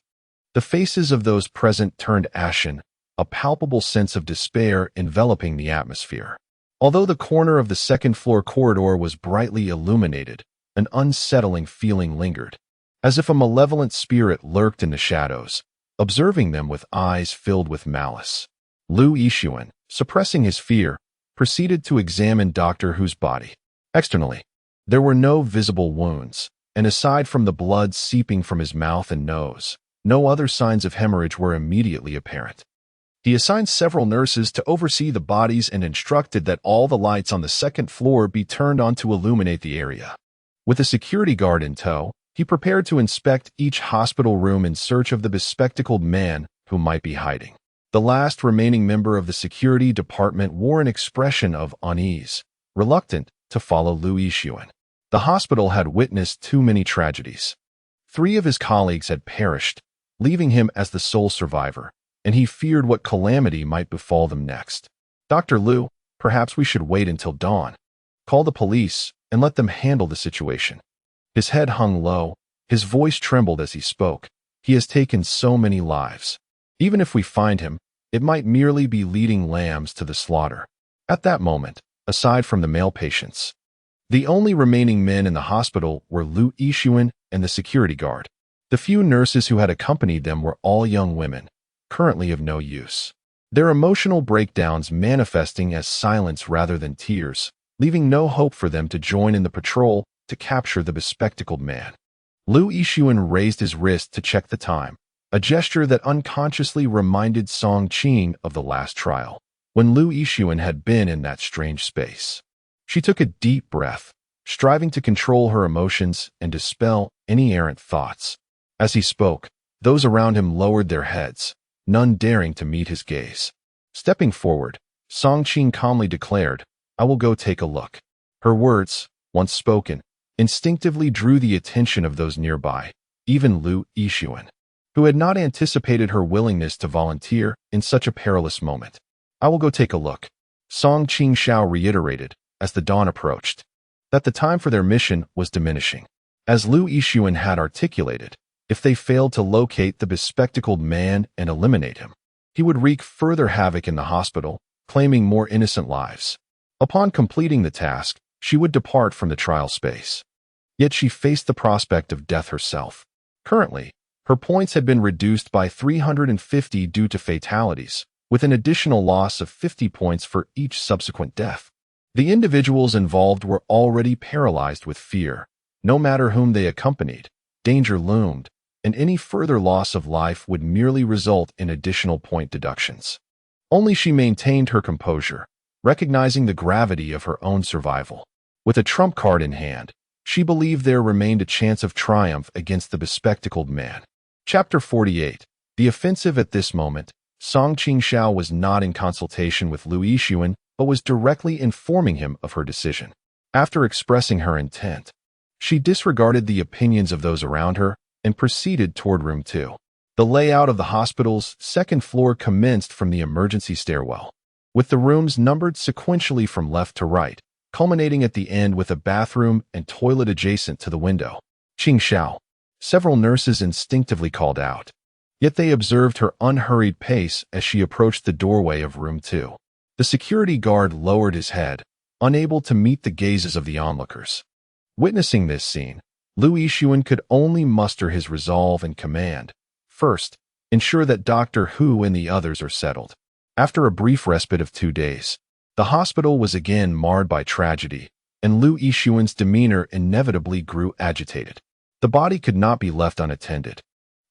The faces of those present turned ashen, a palpable sense of despair enveloping the atmosphere. Although the corner of the 2nd floor corridor was brightly illuminated, an unsettling feeling lingered, as if a malevolent spirit lurked in the shadows, observing them with eyes filled with malice. Lu Yixuan, suppressing his fear, proceeded to examine Dr. Hu's body. Externally, there were no visible wounds, and aside from the blood seeping from his mouth and nose, no other signs of hemorrhage were immediately apparent. He assigned several nurses to oversee the bodies and instructed that all the lights on the 2nd floor be turned on to illuminate the area. With a security guard in tow, he prepared to inspect each hospital room in search of the bespectacled man who might be hiding. The last remaining member of the security department wore an expression of unease, reluctant to follow Lu Yixuan. The hospital had witnessed too many tragedies. 3 of his colleagues had perished, leaving him as the sole survivor, and he feared what calamity might befall them next. Dr. Lu, perhaps we should wait until dawn. Call the police and let them handle the situation. His head hung low, his voice trembled as he spoke. He has taken so many lives. Even if we find him, it might merely be leading lambs to the slaughter. At that moment, aside from the male patients, the only remaining men in the hospital were Lu Yixuan and the security guard. The few nurses who had accompanied them were all young women, currently of no use, their emotional breakdowns manifesting as silence rather than tears, leaving no hope for them to join in the patrol to capture the bespectacled man. Lu Yixuan raised his wrist to check the time, a gesture that unconsciously reminded Song Qing of the last trial, when Lu Yixuan had been in that strange space. She took a deep breath, striving to control her emotions and dispel any errant thoughts. As he spoke, those around him lowered their heads, none daring to meet his gaze. Stepping forward, Song Qing calmly declared, "I will go take a look." Her words, once spoken, instinctively drew the attention of those nearby, even Lu Yixuan, who had not anticipated her willingness to volunteer in such a perilous moment. "I will go take a look," Song Qingxiao reiterated as the dawn approached. That the time for their mission was diminishing. As Lu Yixuan had articulated, if they failed to locate the bespectacled man and eliminate him, he would wreak further havoc in the hospital, claiming more innocent lives. Upon completing the task, she would depart from the trial space. Yet she faced the prospect of death herself. Currently, her points had been reduced by 350 due to fatalities, with an additional loss of 50 points for each subsequent death. The individuals involved were already paralyzed with fear. No matter whom they accompanied, danger loomed, and any further loss of life would merely result in additional point deductions. Only she maintained her composure, recognizing the gravity of her own survival. With a trump card in hand, she believed there remained a chance of triumph against the bespectacled man. Chapter 48. The offensive. At this moment, Song Qingxiao was not in consultation with Lu Yixuan, but was directly informing him of her decision. After expressing her intent, she disregarded the opinions of those around her and proceeded toward room 2. The layout of the hospital's second floor commenced from the emergency stairwell, with the rooms numbered sequentially from left to right, culminating at the end with a bathroom and toilet adjacent to the window. "Qingxiao," several nurses instinctively called out, yet they observed her unhurried pace as she approached the doorway of room 2. The security guard lowered his head, unable to meet the gazes of the onlookers. Witnessing this scene, Lu Yixuan could only muster his resolve and command. "First, ensure that Dr. Hu and the others are settled." After a brief respite of 2 days, the hospital was again marred by tragedy, and Lu Yixuan's demeanor inevitably grew agitated. The body could not be left unattended,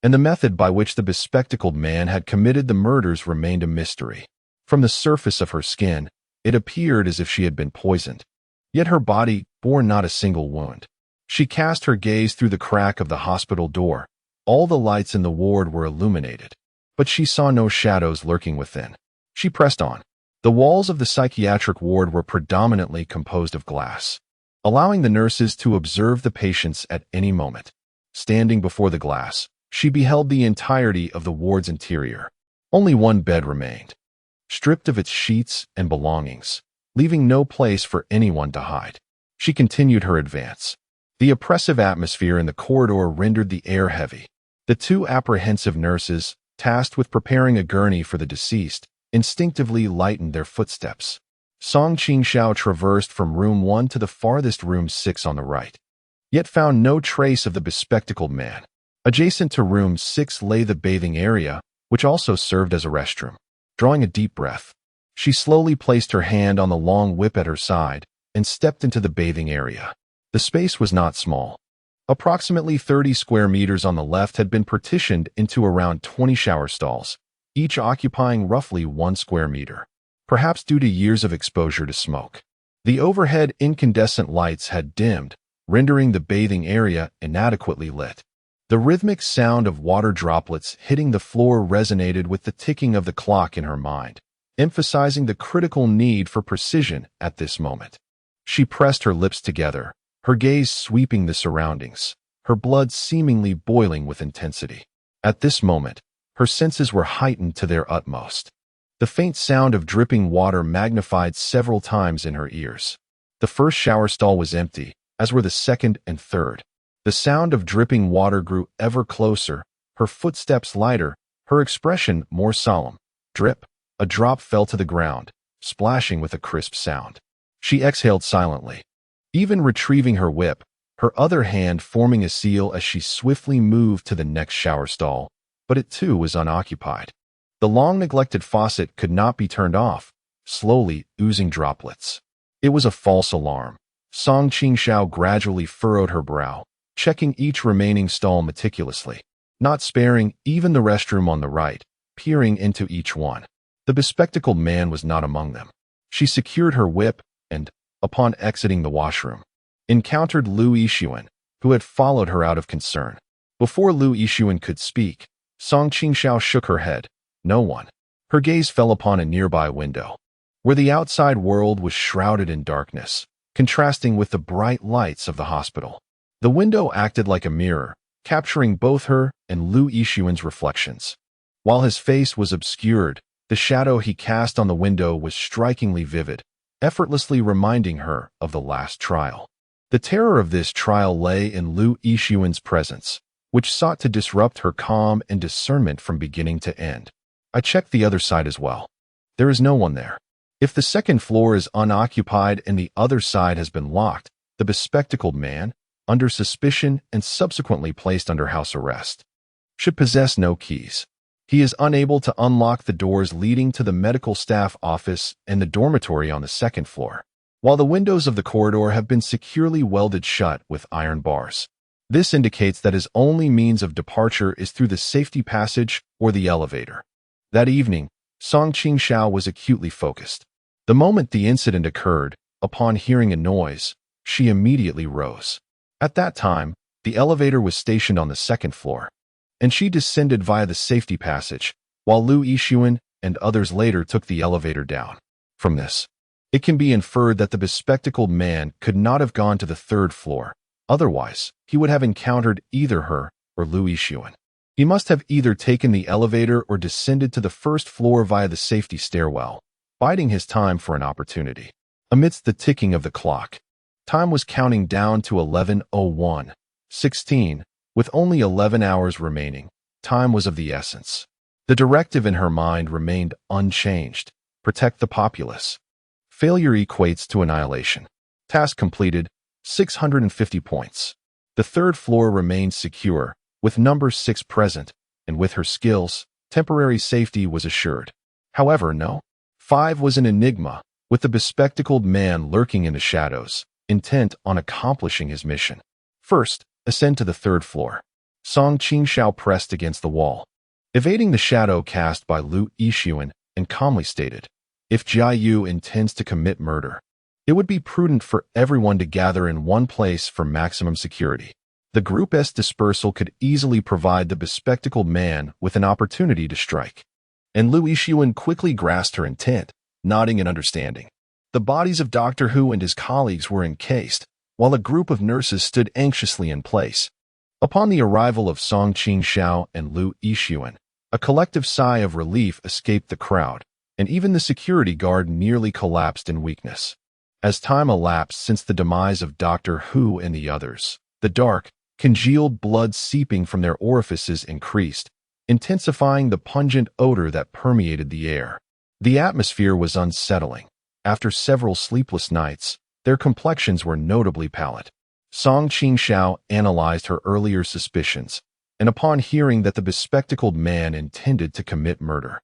and the method by which the bespectacled man had committed the murders remained a mystery. From the surface of her skin, it appeared as if she had been poisoned, yet her body bore not a single wound. She cast her gaze through the crack of the hospital door. All the lights in the ward were illuminated, but she saw no shadows lurking within. She pressed on. The walls of the psychiatric ward were predominantly composed of glass, allowing the nurses to observe the patients at any moment. Standing before the glass, she beheld the entirety of the ward's interior. Only one bed remained, stripped of its sheets and belongings, leaving no place for anyone to hide. She continued her advance. The oppressive atmosphere in the corridor rendered the air heavy. The 2 apprehensive nurses, tasked with preparing a gurney for the deceased, instinctively lightened their footsteps. Song Qingxiao traversed from room 1 to the farthest room 6 on the right, yet found no trace of the bespectacled man. Adjacent to room 6 lay the bathing area, which also served as a restroom. Drawing a deep breath, she slowly placed her hand on the long whip at her side and stepped into the bathing area. The space was not small. Approximately 30 square meters on the left had been partitioned into around 20 shower stalls, each occupying roughly 1 square meter, perhaps due to years of exposure to smoke. The overhead incandescent lights had dimmed, rendering the bathing area inadequately lit. The rhythmic sound of water droplets hitting the floor resonated with the ticking of the clock in her mind, emphasizing the critical need for precision at this moment. She pressed her lips together, her gaze sweeping the surroundings, her blood seemingly boiling with intensity. At this moment, her senses were heightened to their utmost. The faint sound of dripping water magnified several times in her ears. The first shower stall was empty, as were the second and third. The sound of dripping water grew ever closer, her footsteps lighter, her expression more solemn. Drip, a drop fell to the ground, splashing with a crisp sound. She exhaled silently, even retrieving her whip, her other hand forming a seal as she swiftly moved to the next shower stall, but it too was unoccupied. The long-neglected faucet could not be turned off, slowly oozing droplets. It was a false alarm. Song Qingxiao gradually furrowed her brow, checking each remaining stall meticulously, not sparing even the restroom on the right, peering into each one. The bespectacled man was not among them. She secured her whip and, upon exiting the washroom, encountered Lu Yixuan, who had followed her out of concern. Before Lu Yixuan could speak, Song Qingxiao shook her head. No one. Her gaze fell upon a nearby window, where the outside world was shrouded in darkness, contrasting with the bright lights of the hospital. The window acted like a mirror, capturing both her and Lu Yixuan's reflections. While his face was obscured, the shadow he cast on the window was strikingly vivid, effortlessly reminding her of the last trial. The terror of this trial lay in Lu Yixuan's presence, which sought to disrupt her calm and discernment from beginning to end. I checked the other side as well. There is no one there. If the second floor is unoccupied and the other side has been locked, the bespectacled man, under suspicion and subsequently placed under house arrest, should possess no keys. He is unable to unlock the doors leading to the medical staff office and the dormitory on the second floor, while the windows of the corridor have been securely welded shut with iron bars. This indicates that his only means of departure is through the safety passage or the elevator. That evening, Song Qingxiao was acutely focused. The moment the incident occurred, upon hearing a noise, she immediately rose. At that time, the elevator was stationed on the second floor, and she descended via the safety passage, while Lu Yixuan and others later took the elevator down. From this, it can be inferred that the bespectacled man could not have gone to the third floor. Otherwise, he would have encountered either her or Lu Yixuan. He must have either taken the elevator or descended to the first floor via the safety stairwell, biding his time for an opportunity. Amidst the ticking of the clock, time was counting down to 11:01:16. With only 11 hours remaining, time was of the essence. The directive in her mind remained unchanged: protect the populace. Failure equates to annihilation. Task completed, 650 points. The third floor remained secure, with number 6 present, and with her skills, temporary safety was assured. However, no. 5 was an enigma, with the bespectacled man lurking in the shadows, intent on accomplishing his mission. First, ascend to the third floor. Song Qingxiao pressed against the wall, evading the shadow cast by Lu Yixuan, and calmly stated, if Jia Yu intends to commit murder, it would be prudent for everyone to gather in one place for maximum security. The group's dispersal could easily provide the bespectacled man with an opportunity to strike. And Lu Yixuan quickly grasped her intent, nodding in understanding. The bodies of Doctor Hu and his colleagues were encased, while a group of nurses stood anxiously in place. Upon the arrival of Song Qingxiao and Lu Yixuan, a collective sigh of relief escaped the crowd, and even the security guard nearly collapsed in weakness. As time elapsed since the demise of Doctor Hu and the others, the dark, congealed blood seeping from their orifices increased, intensifying the pungent odor that permeated the air. The atmosphere was unsettling. After several sleepless nights, their complexions were notably pallid. Song Qingxiao analyzed her earlier suspicions, and upon hearing that the bespectacled man intended to commit murder,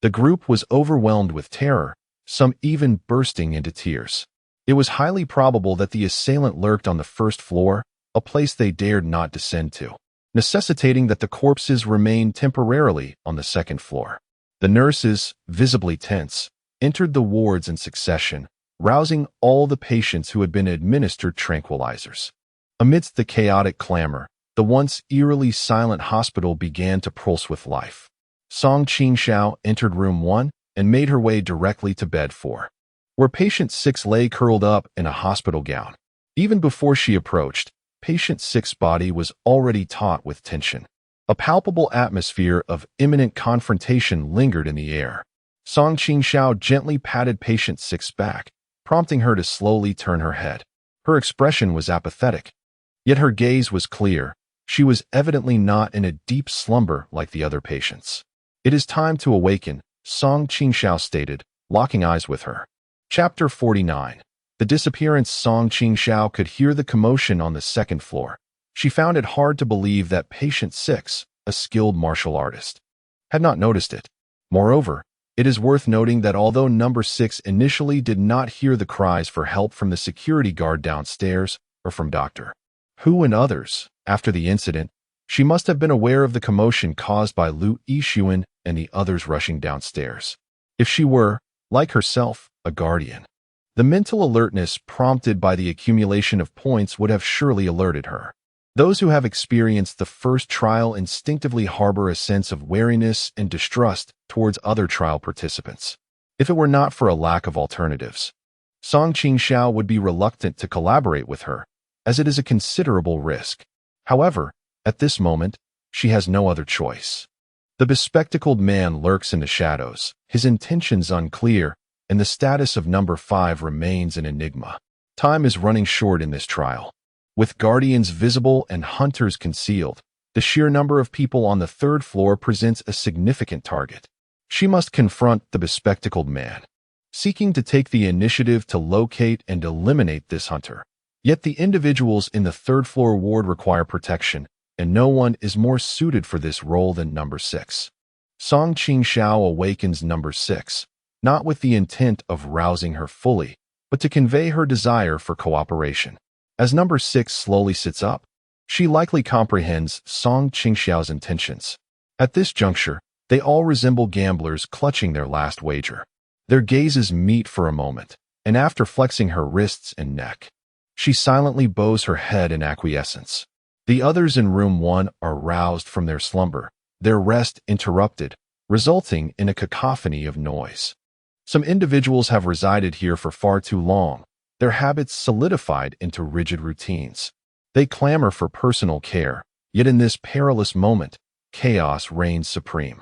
the group was overwhelmed with terror, some even bursting into tears. It was highly probable that the assailant lurked on the first floor, a place they dared not descend to, necessitating that the corpses remain temporarily on the second floor. The nurses, visibly tense, entered the wards in succession, rousing all the patients who had been administered tranquilizers. Amidst the chaotic clamor, the once eerily silent hospital began to pulse with life. Song Qingxiao entered room 1 and made her way directly to bed 4, where patient 6 lay curled up in a hospital gown. Even before she approached, patient 6's body was already taut with tension. A palpable atmosphere of imminent confrontation lingered in the air. Song Qingxiao gently patted patient 6's back, prompting her to slowly turn her head. Her expression was apathetic, yet her gaze was clear. She was evidently not in a deep slumber like the other patients. It is time to awaken, Song Qingxiao stated, locking eyes with her. Chapter 49. The disappearance. Song Qingxiao could hear the commotion on the second floor. She found it hard to believe that patient 6, a skilled martial artist, had not noticed it. Moreover, it is worth noting that although number 6 initially did not hear the cries for help from the security guard downstairs or from Dr. Hu and others, after the incident, she must have been aware of the commotion caused by Lu Yixuan and the others rushing downstairs. If she were, like herself, a guardian, The mental alertness prompted by the accumulation of points would have surely alerted her. Those who have experienced the first trial instinctively harbor a sense of wariness and distrust towards other trial participants. If it were not for a lack of alternatives, Qingxiao would be reluctant to collaborate with her, as it is a considerable risk. However, at this moment, she has no other choice. The bespectacled man lurks in the shadows, his intentions unclear, and the status of number 5 remains an enigma. Time is running short in this trial. With guardians visible and hunters concealed, the sheer number of people on the 3rd floor presents a significant target. She must confront the bespectacled man, seeking to take the initiative to locate and eliminate this hunter. Yet the individuals in the 3rd floor ward require protection, and no one is more suited for this role than number 6. Qingxiao awakens number 6, not with the intent of rousing her fully, but to convey her desire for cooperation. As number 6 slowly sits up, she likely comprehends Qingxiao's intentions. At this juncture, they all resemble gamblers clutching their last wager. Their gazes meet for a moment, and after flexing her wrists and neck, she silently bows her head in acquiescence. The others in room 1 are roused from their slumber, their rest interrupted, resulting in a cacophony of noise. Some individuals have resided here for far too long, their habits solidified into rigid routines. They clamor for personal care, yet in this perilous moment, chaos reigns supreme.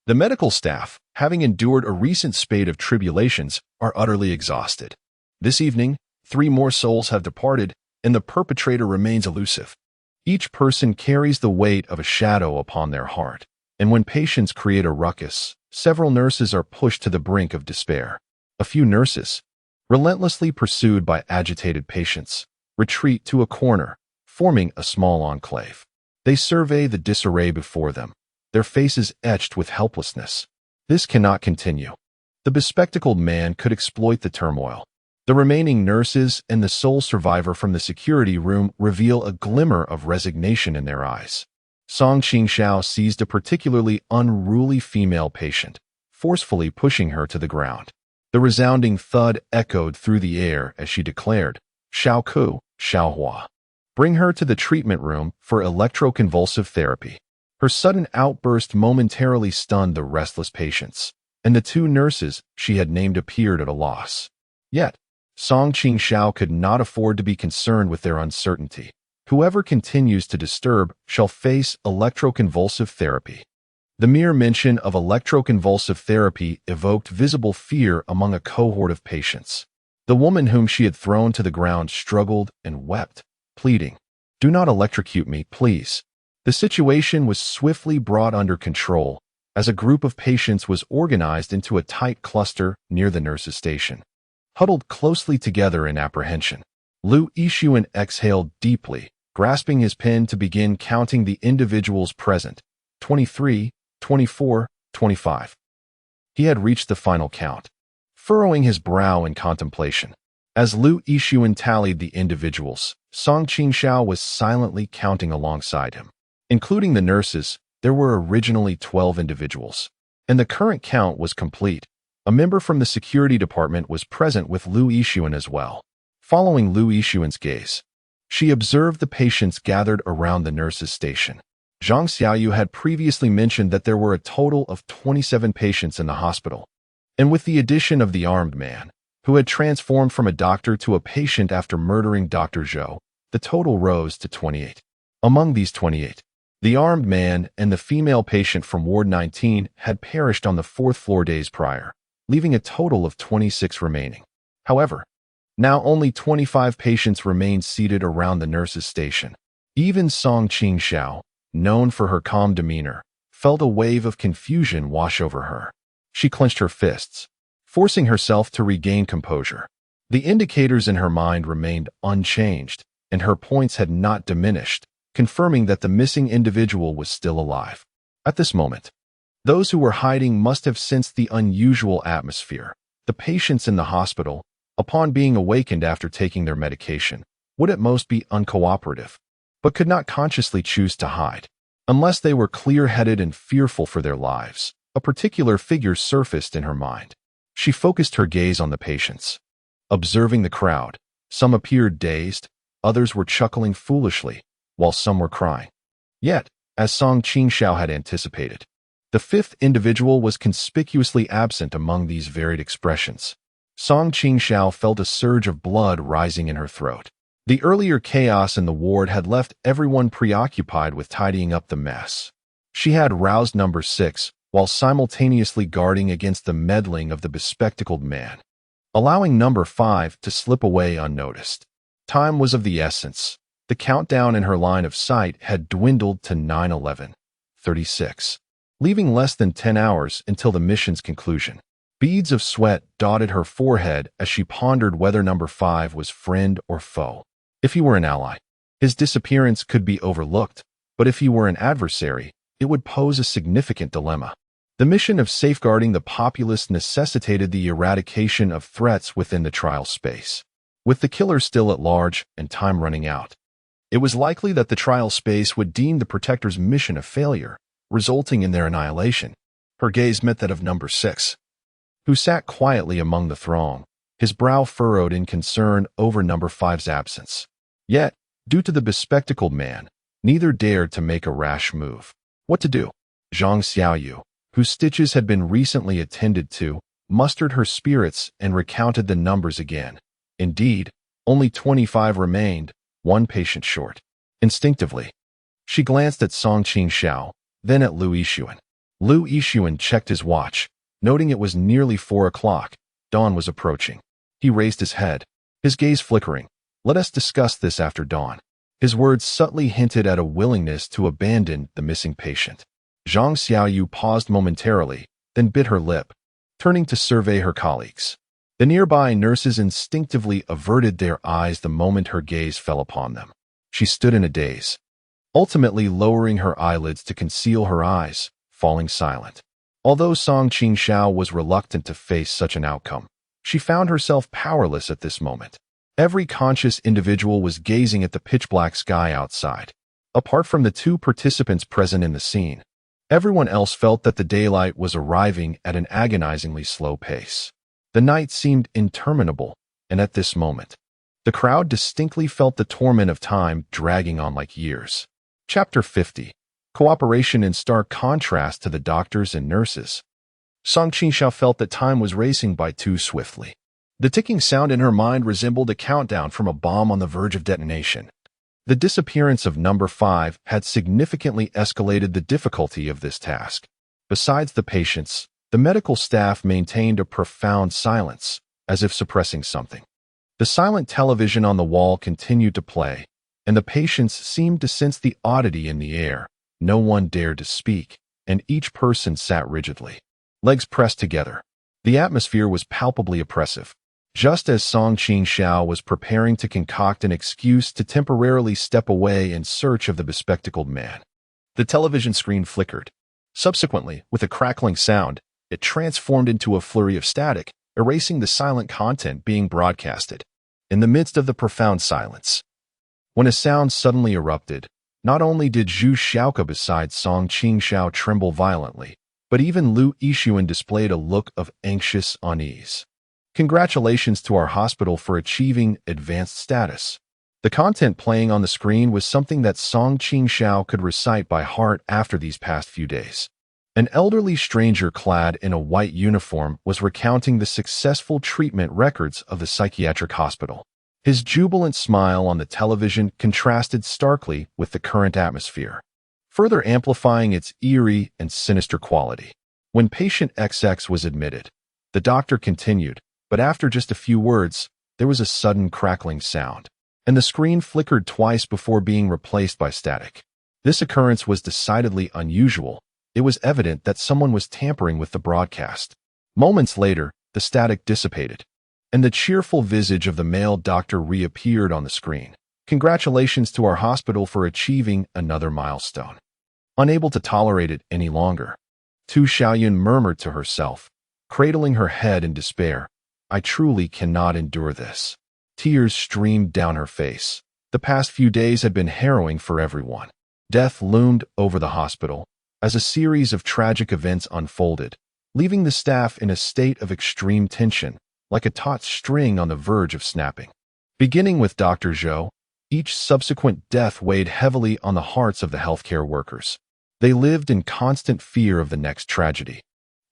The medical staff, having endured a recent spate of tribulations, are utterly exhausted. This evening, 3 more souls have departed, and the perpetrator remains elusive. Each person carries the weight of a shadow upon their heart, and when patients create a ruckus, several nurses are pushed to the brink of despair. A few nurses, relentlessly pursued by agitated patients, retreat to a corner, forming a small enclave. They survey the disarray before them, their faces etched with helplessness. This cannot continue. The bespectacled man could exploit the turmoil. The remaining nurses and the sole survivor from the security room reveal a glimmer of resignation in their eyes. Qingxiao seized a particularly unruly female patient, forcefully pushing her to the ground. The resounding thud echoed through the air as she declared, "Xiao Ku, Xiao Hua. Bring her to the treatment room for electroconvulsive therapy." Her sudden outburst momentarily stunned the restless patients, and the 2 nurses she had named appeared at a loss. Yet, Qingxiao could not afford to be concerned with their uncertainty. Whoever continues to disturb shall face electroconvulsive therapy. The mere mention of electroconvulsive therapy evoked visible fear among a cohort of patients. The woman whom she had thrown to the ground struggled and wept, pleading, "Do not electrocute me, please." The situation was swiftly brought under control as a group of patients was organized into a tight cluster near the nurse's station. Huddled closely together in apprehension, Lu Yixuan exhaled deeply, grasping his pen to begin counting the individuals present. 23, 24, 25. He had reached the final count, furrowing his brow in contemplation. As Lu Yixuan tallied the individuals, Qingxiao was silently counting alongside him. Including the nurses, there were originally 12 individuals, and the current count was complete. A member from the security department was present with Lu Yixuan as well. Following Lu Yixuan's gaze, she observed the patients gathered around the nurse's station. Zhang Xiaoyu had previously mentioned that there were a total of 27 patients in the hospital, and with the addition of the armed man, who had transformed from a doctor to a patient after murdering Dr. Zhou, the total rose to 28. Among these 28, the armed man and the female patient from Ward 19 had perished on the 4th floor days prior, leaving a total of 26 remaining. However, now only 25 patients remained seated around the nurse's station. Even Qingxiao, known for her calm demeanor, felt a wave of confusion wash over her. She clenched her fists, forcing herself to regain composure. The indicators in her mind remained unchanged, and her points had not diminished, confirming that the missing individual was still alive. At this moment, those who were hiding must have sensed the unusual atmosphere. The patients in the hospital, upon being awakened after taking their medication, would at most be uncooperative, but could not consciously choose to hide. Unless they were clear-headed and fearful for their lives, a particular figure surfaced in her mind. She focused her gaze on the patients. Observing the crowd, some appeared dazed, others were chuckling foolishly, while some were crying. Yet, as Song Qingxiao had anticipated, the fifth individual was conspicuously absent among these varied expressions. Song Qingxiao felt a surge of blood rising in her throat. The earlier chaos in the ward had left everyone preoccupied with tidying up the mess. She had roused number 6, while simultaneously guarding against the meddling of the bespectacled man, allowing number 5 to slip away unnoticed. Time was of the essence. The countdown in her line of sight had dwindled to 9:11:36, leaving less than 10 hours until the mission's conclusion. Beads of sweat dotted her forehead as she pondered whether number 5 was friend or foe. If he were an ally, his disappearance could be overlooked, but if he were an adversary, it would pose a significant dilemma. The mission of safeguarding the populace necessitated the eradication of threats within the trial space. With the killer still at large and time running out, it was likely that the trial space would deem the Protector's mission a failure, resulting in their annihilation. Her gaze met that of number 6, who sat quietly among the throng, his brow furrowed in concern over number 5's absence. Yet, due to the bespectacled man, neither dared to make a rash move. What to do? Zhang Xiaoyu, whose stitches had been recently attended to, mustered her spirits and recounted the numbers again. Indeed, only 25 remained, one patient short. Instinctively, she glanced at Song Qingxiao, then at Lu Yixuan. Lu Yixuan checked his watch, noting it was nearly 4 o'clock. Dawn was approaching. He raised his head, his gaze flickering. Let us discuss this after dawn. His words subtly hinted at a willingness to abandon the missing patient. Zhang Xiaoyu paused momentarily, then bit her lip, turning to survey her colleagues. The nearby nurses instinctively averted their eyes the moment her gaze fell upon them. She stood in a daze, ultimately lowering her eyelids to conceal her eyes, falling silent. Although Song Qingxiao was reluctant to face such an outcome, she found herself powerless at this moment. Every conscious individual was gazing at the pitch-black sky outside. Apart from the 2 participants present in the scene, everyone else felt that the daylight was arriving at an agonizingly slow pace. The night seemed interminable, and at this moment, the crowd distinctly felt the torment of time dragging on like years. Chapter 50. Cooperation in stark contrast to the doctors and nurses. Song Qingxiao felt that time was racing by too swiftly. The ticking sound in her mind resembled a countdown from a bomb on the verge of detonation. The disappearance of number 5 had significantly escalated the difficulty of this task. Besides the patients, the medical staff maintained a profound silence, as if suppressing something. The silent television on the wall continued to play, and the patients seemed to sense the oddity in the air. No one dared to speak, and each person sat rigidly, legs pressed together. The atmosphere was palpably oppressive. Just as Song Qingxiao was preparing to concoct an excuse to temporarily step away in search of the bespectacled man, the television screen flickered. Subsequently, with a crackling sound, it transformed into a flurry of static, erasing the silent content being broadcasted. In the midst of the profound silence, when a sound suddenly erupted, not only did Zhu Xiaoke beside Song Qingxiao tremble violently, but even Lu Yixuan displayed a look of anxious unease. Congratulations to our hospital for achieving advanced status. The content playing on the screen was something that Song Qingxiao could recite by heart after these past few days. An elderly stranger clad in a white uniform was recounting the successful treatment records of the psychiatric hospital. His jubilant smile on the television contrasted starkly with the current atmosphere, further amplifying its eerie and sinister quality. When patient XX was admitted, the doctor continued, but after just a few words, there was a sudden crackling sound, and the screen flickered twice before being replaced by static. This occurrence was decidedly unusual. It was evident that someone was tampering with the broadcast. Moments later, the static dissipated, and the cheerful visage of the male doctor reappeared on the screen. Congratulations to our hospital for achieving another milestone. Unable to tolerate it any longer, Tu Xiaoyun murmured to herself, cradling her head in despair. I truly cannot endure this. Tears streamed down her face. The past few days had been harrowing for everyone. Death loomed over the hospital as a series of tragic events unfolded, leaving the staff in a state of extreme tension. like a taut string on the verge of snapping. Beginning with Dr. Zhou, each subsequent death weighed heavily on the hearts of the healthcare workers. They lived in constant fear of the next tragedy,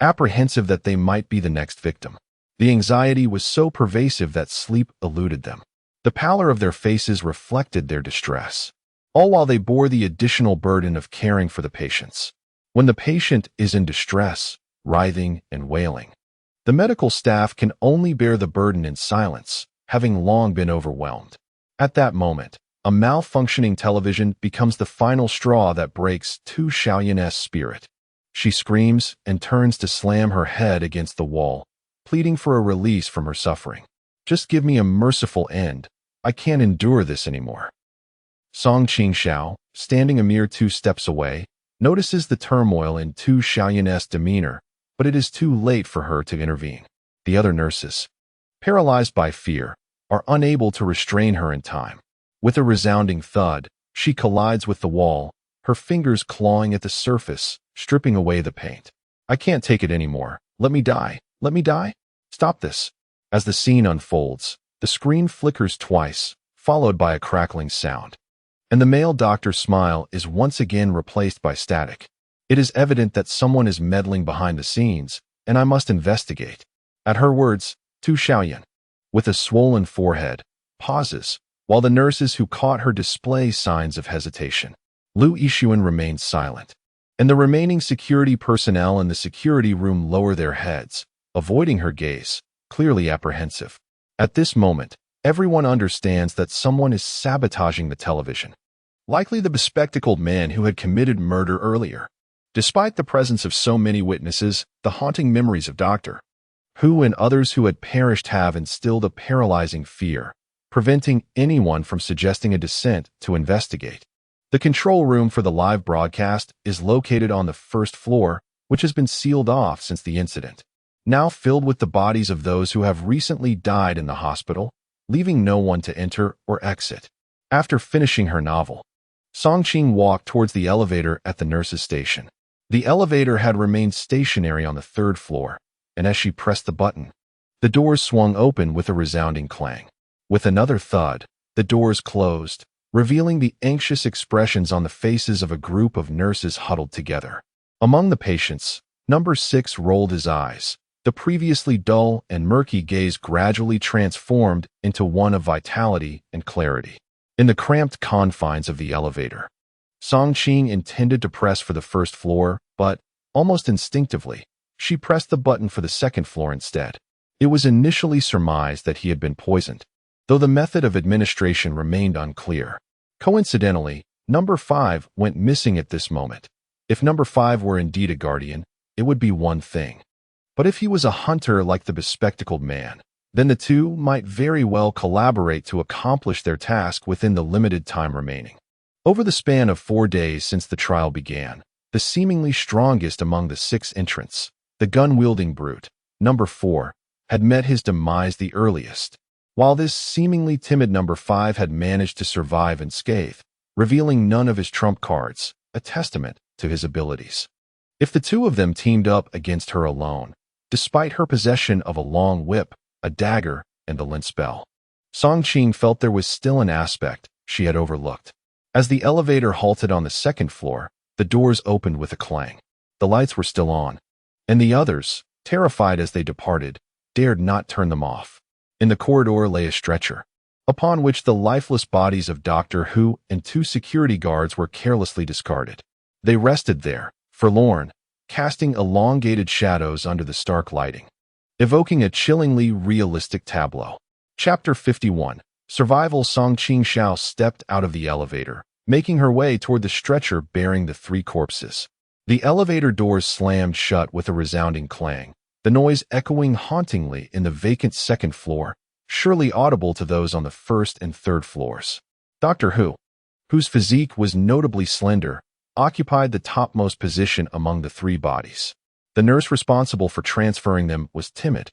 apprehensive that they might be the next victim. The anxiety was so pervasive that sleep eluded them. The pallor of their faces reflected their distress, all while they bore the additional burden of caring for the patients. When the patient is in distress, writhing and wailing, the medical staff can only bear the burden in silence, having long been overwhelmed. At that moment, a malfunctioning television becomes the final straw that breaks Tu Xiaoyan's spirit. She screams and turns to slam her head against the wall, pleading for a release from her suffering. Just give me a merciful end. I can't endure this anymore. Song Qingxiao, standing a mere 2 steps away, notices the turmoil in Tu Xiaoyan's demeanor, but it is too late for her to intervene. The other nurses, paralyzed by fear, are unable to restrain her in time. With a resounding thud, she collides with the wall, her fingers clawing at the surface, stripping away the paint. I can't take it anymore. Let me die. Let me die. Stop this. As the scene unfolds, the screen flickers twice, followed by a crackling sound, and the male doctor's smile is once again replaced by static. It is evident that someone is meddling behind the scenes, and I must investigate. At her words, Tu Xiaoyan, with a swollen forehead, pauses, while the nurses who caught her display signs of hesitation. Lu Yixuan remains silent, and the remaining security personnel in the security room lower their heads, avoiding her gaze, clearly apprehensive. At this moment, everyone understands that someone is sabotaging the television, likely the bespectacled man who had committed murder earlier. Despite the presence of so many witnesses, the haunting memories of Dr. Hu and others who had perished have instilled a paralyzing fear, preventing anyone from suggesting a descent to investigate. The control room for the live broadcast is located on the first floor, which has been sealed off since the incident, now filled with the bodies of those who have recently died in the hospital, leaving no one to enter or exit. After finishing her novel, Songqing walked towards the elevator at the nurse's station. The elevator had remained stationary on the 3rd floor, and as she pressed the button, the doors swung open with a resounding clang. With another thud, the doors closed, revealing the anxious expressions on the faces of a group of nurses huddled together. Among the patients, number 6 rolled his eyes. The previously dull and murky gaze gradually transformed into one of vitality and clarity. In the cramped confines of the elevator, Songqing intended to press for the 1st floor, but, almost instinctively, she pressed the button for the 2nd floor instead. It was initially surmised that he had been poisoned, though the method of administration remained unclear. Coincidentally, number 5 went missing at this moment. If number 5 were indeed a guardian, it would be one thing. But if he was a hunter like the bespectacled man, then the two might very well collaborate to accomplish their task within the limited time remaining. Over the span of 4 days since the trial began, the seemingly strongest among the 6 entrants, the gun-wielding brute, number 4, had met his demise the earliest, while this seemingly timid number 5 had managed to survive unscathed, revealing none of his trump cards, a testament to his abilities. If the two of them teamed up against her alone, despite her possession of a long whip, a dagger, and the lint spell, Songqing felt there was still an aspect she had overlooked. As the elevator halted on the 2nd floor, the doors opened with a clang. The lights were still on, and the others, terrified as they departed, dared not turn them off. In the corridor lay a stretcher, upon which the lifeless bodies of Dr. Hu and 2 security guards were carelessly discarded. They rested there, forlorn, casting elongated shadows under the stark lighting, evoking a chillingly realistic tableau. Chapter 51. Survival. Qingxiao stepped out of the elevator, making her way toward the stretcher bearing the 3 corpses. The elevator doors slammed shut with a resounding clang, the noise echoing hauntingly in the vacant 2nd floor, surely audible to those on the 1st and 3rd floors. Dr. Hu, whose physique was notably slender, occupied the topmost position among the 3 bodies. The nurse responsible for transferring them was timid,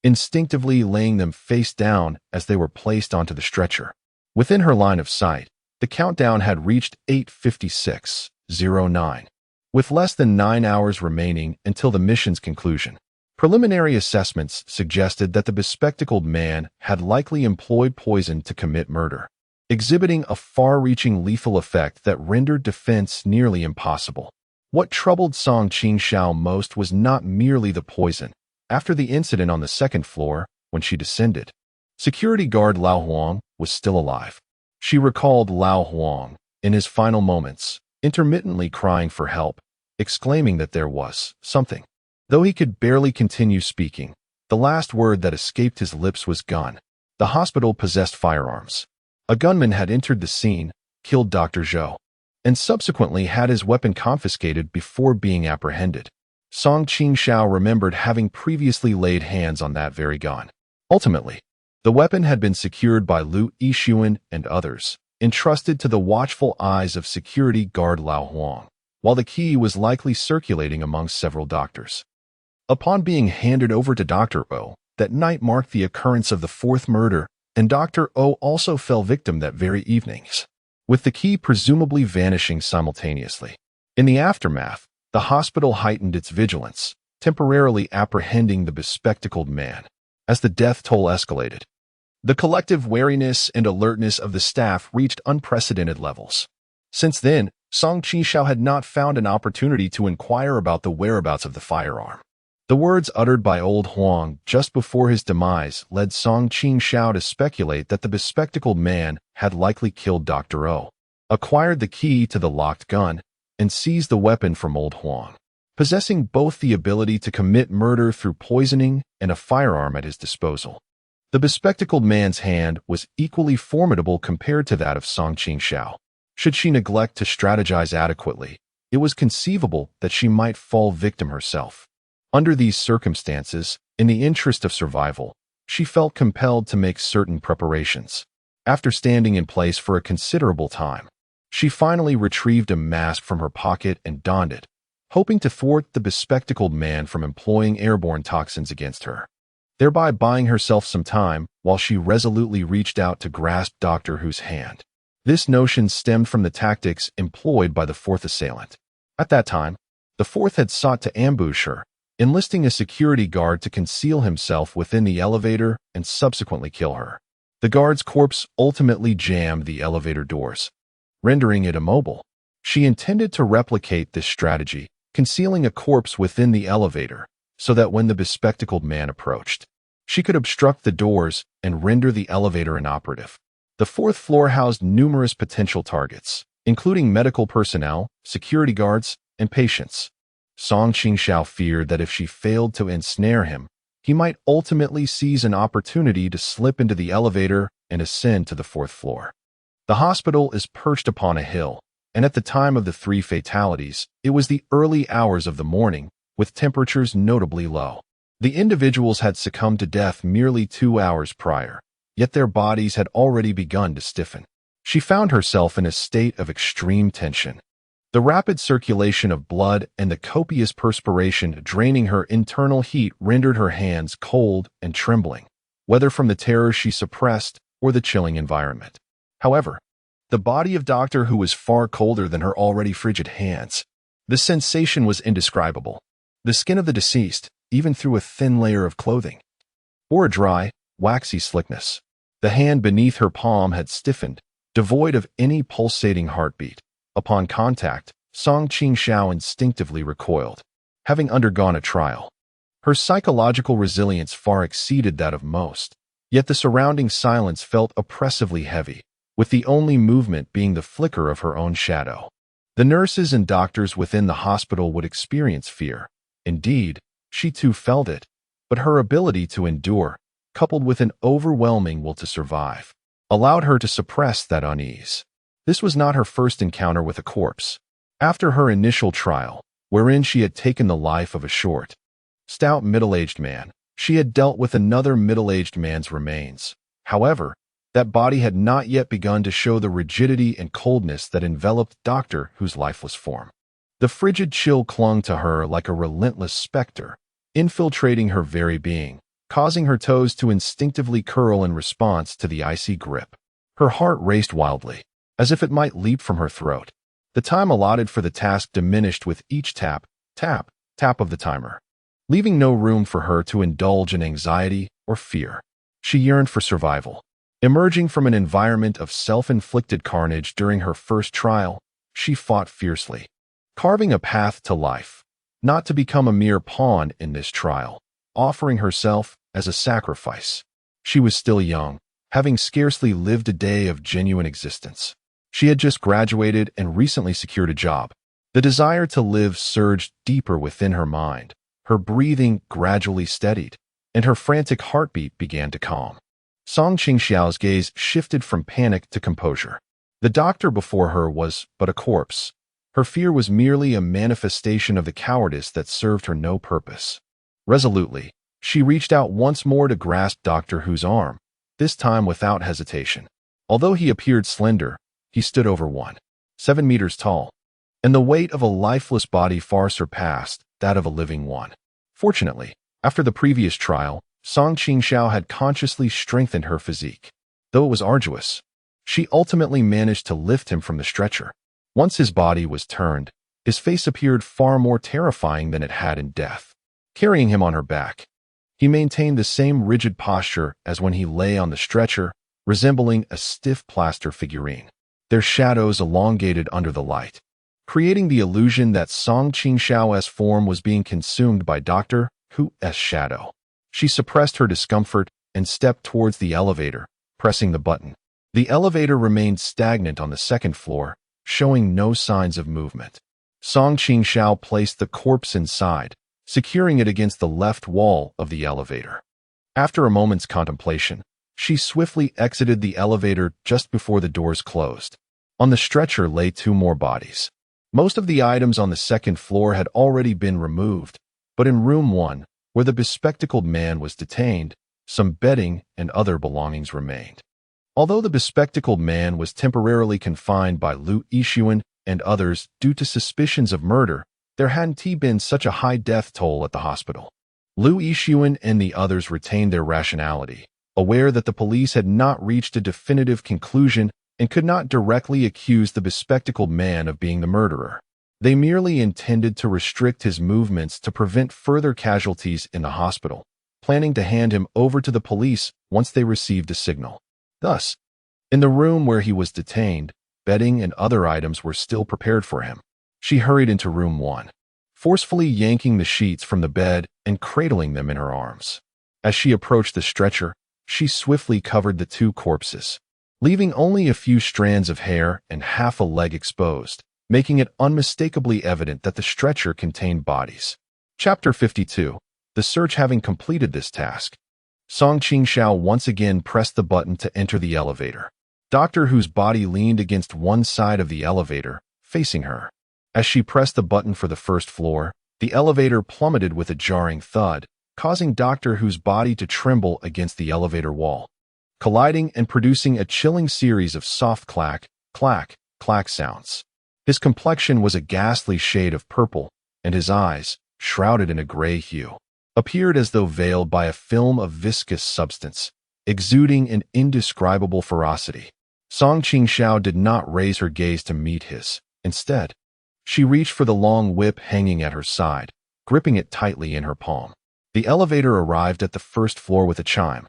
instinctively laying them face down as they were placed onto the stretcher. Within her line of sight, the countdown had reached 8:56:09. With less than 9 hours remaining until the mission's conclusion, Preliminary assessments suggested that the bespectacled man had likely employed poison to commit murder, exhibiting a far-reaching lethal effect that rendered defense nearly impossible. What troubled Song Qingxiao most was not merely the poison. After the incident on the second floor, when she descended, security guard Lao Huang was still alive. She recalled Lao Huang, in his final moments, intermittently crying for help, exclaiming that there was something. Though he could barely continue speaking, the last word that escaped his lips was gun. The hospital possessed firearms. A gunman had entered the scene, killed Dr. Zhou, and subsequently had his weapon confiscated before being apprehended. Song Qingxiao remembered having previously laid hands on that very gun. Ultimately, the weapon had been secured by Lu Yixuan and others, entrusted to the watchful eyes of security guard Lao Huang, while the key was likely circulating among several doctors. Upon being handed over to Dr. O, that night marked the occurrence of the fourth murder, and Dr. O also fell victim that very evening, with the key presumably vanishing simultaneously. In the aftermath, the hospital heightened its vigilance, temporarily apprehending the bespectacled man. As the death toll escalated, the collective wariness and alertness of the staff reached unprecedented levels. Since then, Song Qingxiao had not found an opportunity to inquire about the whereabouts of the firearm. The words uttered by old Huang just before his demise led Song Qingxiao to speculate that the bespectacled man had likely killed Dr. O, acquired the key to the locked gun, and seized the weapon from old Huang, possessing both the ability to commit murder through poisoning and a firearm at his disposal. The bespectacled man's hand was equally formidable compared to that of Song Qingxiao. Should she neglect to strategize adequately, it was conceivable that she might fall victim herself. Under these circumstances, in the interest of survival, she felt compelled to make certain preparations. After standing in place for a considerable time, she finally retrieved a mask from her pocket and donned it, hoping to thwart the bespectacled man from employing airborne toxins against her, thereby buying herself some time while she resolutely reached out to grasp Dr. Hu's hand. This notion stemmed from the tactics employed by the fourth assailant. At that time, the fourth had sought to ambush her, enlisting a security guard to conceal himself within the elevator and subsequently kill her. The guard's corpse ultimately jammed the elevator doors, rendering it immobile. She intended to replicate this strategy, concealing a corpse within the elevator, so that when the bespectacled man approached, she could obstruct the doors and render the elevator inoperative. The fourth floor housed numerous potential targets, including medical personnel, security guards, and patients. Song Qingxiao feared that if she failed to ensnare him, he might ultimately seize an opportunity to slip into the elevator and ascend to the fourth floor. The hospital is perched upon a hill, and at the time of the 3 fatalities, it was the early hours of the morning, with temperatures notably low. The individuals had succumbed to death merely 2 hours prior, yet their bodies had already begun to stiffen. She found herself in a state of extreme tension. The rapid circulation of blood and the copious perspiration draining her internal heat rendered her hands cold and trembling, whether from the terror she suppressed or the chilling environment. However, the body of Doctor Who was far colder than her already frigid hands. The sensation was indescribable. The skin of the deceased, even through a thin layer of clothing, bore a dry, waxy slickness. The hand beneath her palm had stiffened, devoid of any pulsating heartbeat. Upon contact, Song Qingxiao instinctively recoiled, having undergone a trial. Her psychological resilience far exceeded that of most, yet the surrounding silence felt oppressively heavy, with the only movement being the flicker of her own shadow. The nurses and doctors within the hospital would experience fear. Indeed, she too felt it, but her ability to endure, coupled with an overwhelming will to survive, allowed her to suppress that unease. This was not her first encounter with a corpse. After her initial trial, wherein she had taken the life of a short, stout middle-aged man, she had dealt with another middle-aged man's remains. However, that body had not yet begun to show the rigidity and coldness that enveloped Doctor Who's lifeless form. The frigid chill clung to her like a relentless specter, infiltrating her very being, causing her toes to instinctively curl in response to the icy grip. Her heart raced wildly, as if it might leap from her throat. The time allotted for the task diminished with each tap, tap, tap of the timer. leaving no room for her to indulge in anxiety or fear. She yearned for survival. Emerging from an environment of self-inflicted carnage during her first trial, she fought fiercely, carving a path to life, not to become a mere pawn in this trial, offering herself as a sacrifice. She was still young, having scarcely lived a day of genuine existence. She had just graduated and recently secured a job. The desire to live surged deeper within her mind. Her breathing gradually steadied, and her frantic heartbeat began to calm. Qingxiao's gaze shifted from panic to composure. The doctor before her was but a corpse. Her fear was merely a manifestation of the cowardice that served her no purpose. Resolutely, she reached out once more to grasp Doctor Who's arm, this time without hesitation. Although he appeared slender, he stood over 7 meters tall, and the weight of a lifeless body far surpassed that of a living one. Fortunately, after the previous trial, Qingxiao had consciously strengthened her physique. Though it was arduous, she ultimately managed to lift him from the stretcher. Once his body was turned, his face appeared far more terrifying than it had in death. Carrying him on her back, he maintained the same rigid posture as when he lay on the stretcher, resembling a stiff plaster figurine. Their shadows elongated under the light, creating the illusion that Qingxiao's form was being consumed by Doctor Who's shadow. She suppressed her discomfort and stepped towards the elevator, pressing the button. The elevator remained stagnant on the second floor, showing no signs of movement. Qingxiao placed the corpse inside, securing it against the left wall of the elevator. After a moment's contemplation, she swiftly exited the elevator just before the doors closed. On the stretcher lay 2 more bodies. Most of the items on the second floor had already been removed, but in room 1, where the bespectacled man was detained, some bedding and other belongings remained. Although the bespectacled man was temporarily confined by Lu Yixuan and others due to suspicions of murder, there hadn't been such a high death toll at the hospital. Lu Yixuan and the others retained their rationality, aware that the police had not reached a definitive conclusion and could not directly accuse the bespectacled man of being the murderer. They merely intended to restrict his movements to prevent further casualties in the hospital, planning to hand him over to the police once they received a signal. Thus, in the room where he was detained, bedding and other items were still prepared for him. She hurried into room 1, forcefully yanking the sheets from the bed and cradling them in her arms. As she approached the stretcher, she swiftly covered the 2 corpses, leaving only a few strands of hair and half a leg exposed, making it unmistakably evident that the stretcher contained bodies. Chapter 52. The search having completed this task, Qingxiao once again pressed the button to enter the elevator. Doctor Who's body leaned against one side of the elevator, facing her. As she pressed the button for the first floor, the elevator plummeted with a jarring thud, causing Doctor Who's body to tremble against the elevator wall, colliding and producing a chilling series of soft clack, clack, clack sounds. His complexion was a ghastly shade of purple, and his eyes, shrouded in a gray hue, appeared as though veiled by a film of viscous substance, exuding an indescribable ferocity. Qingxiao did not raise her gaze to meet his. Instead, she reached for the long whip hanging at her side, gripping it tightly in her palm. The elevator arrived at the first floor with a chime,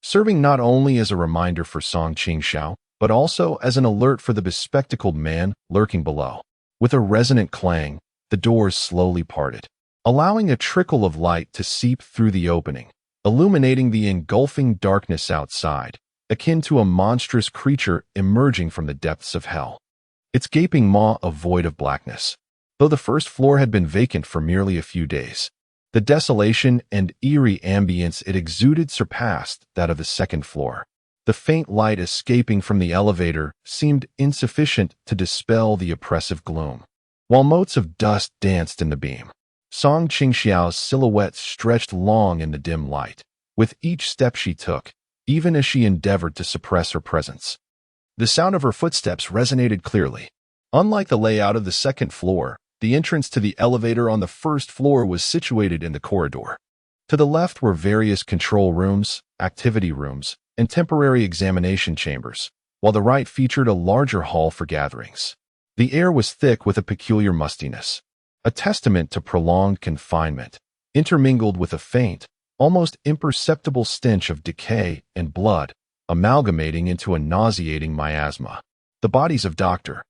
serving not only as a reminder for Qingxiao, but also as an alert for the bespectacled man lurking below. With a resonant clang, the doors slowly parted, allowing a trickle of light to seep through the opening, illuminating the engulfing darkness outside, akin to a monstrous creature emerging from the depths of hell. Its gaping maw a void of blackness. Though the first floor had been vacant for merely a few days, the desolation and eerie ambience it exuded surpassed that of the second floor. The faint light escaping from the elevator seemed insufficient to dispel the oppressive gloom. While motes of dust danced in the beam, Qingxiao's silhouette stretched long in the dim light, with each step she took, even as she endeavored to suppress her presence. The sound of her footsteps resonated clearly. Unlike the layout of the second floor, the entrance to the elevator on the first floor was situated in the corridor. To the left were various control rooms, activity rooms, and temporary examination chambers, while the right featured a larger hall for gatherings. The air was thick with a peculiar mustiness, a testament to prolonged confinement. intermingled with a faint, almost imperceptible stench of decay and blood, amalgamating into a nauseating miasma. The bodies of Dr.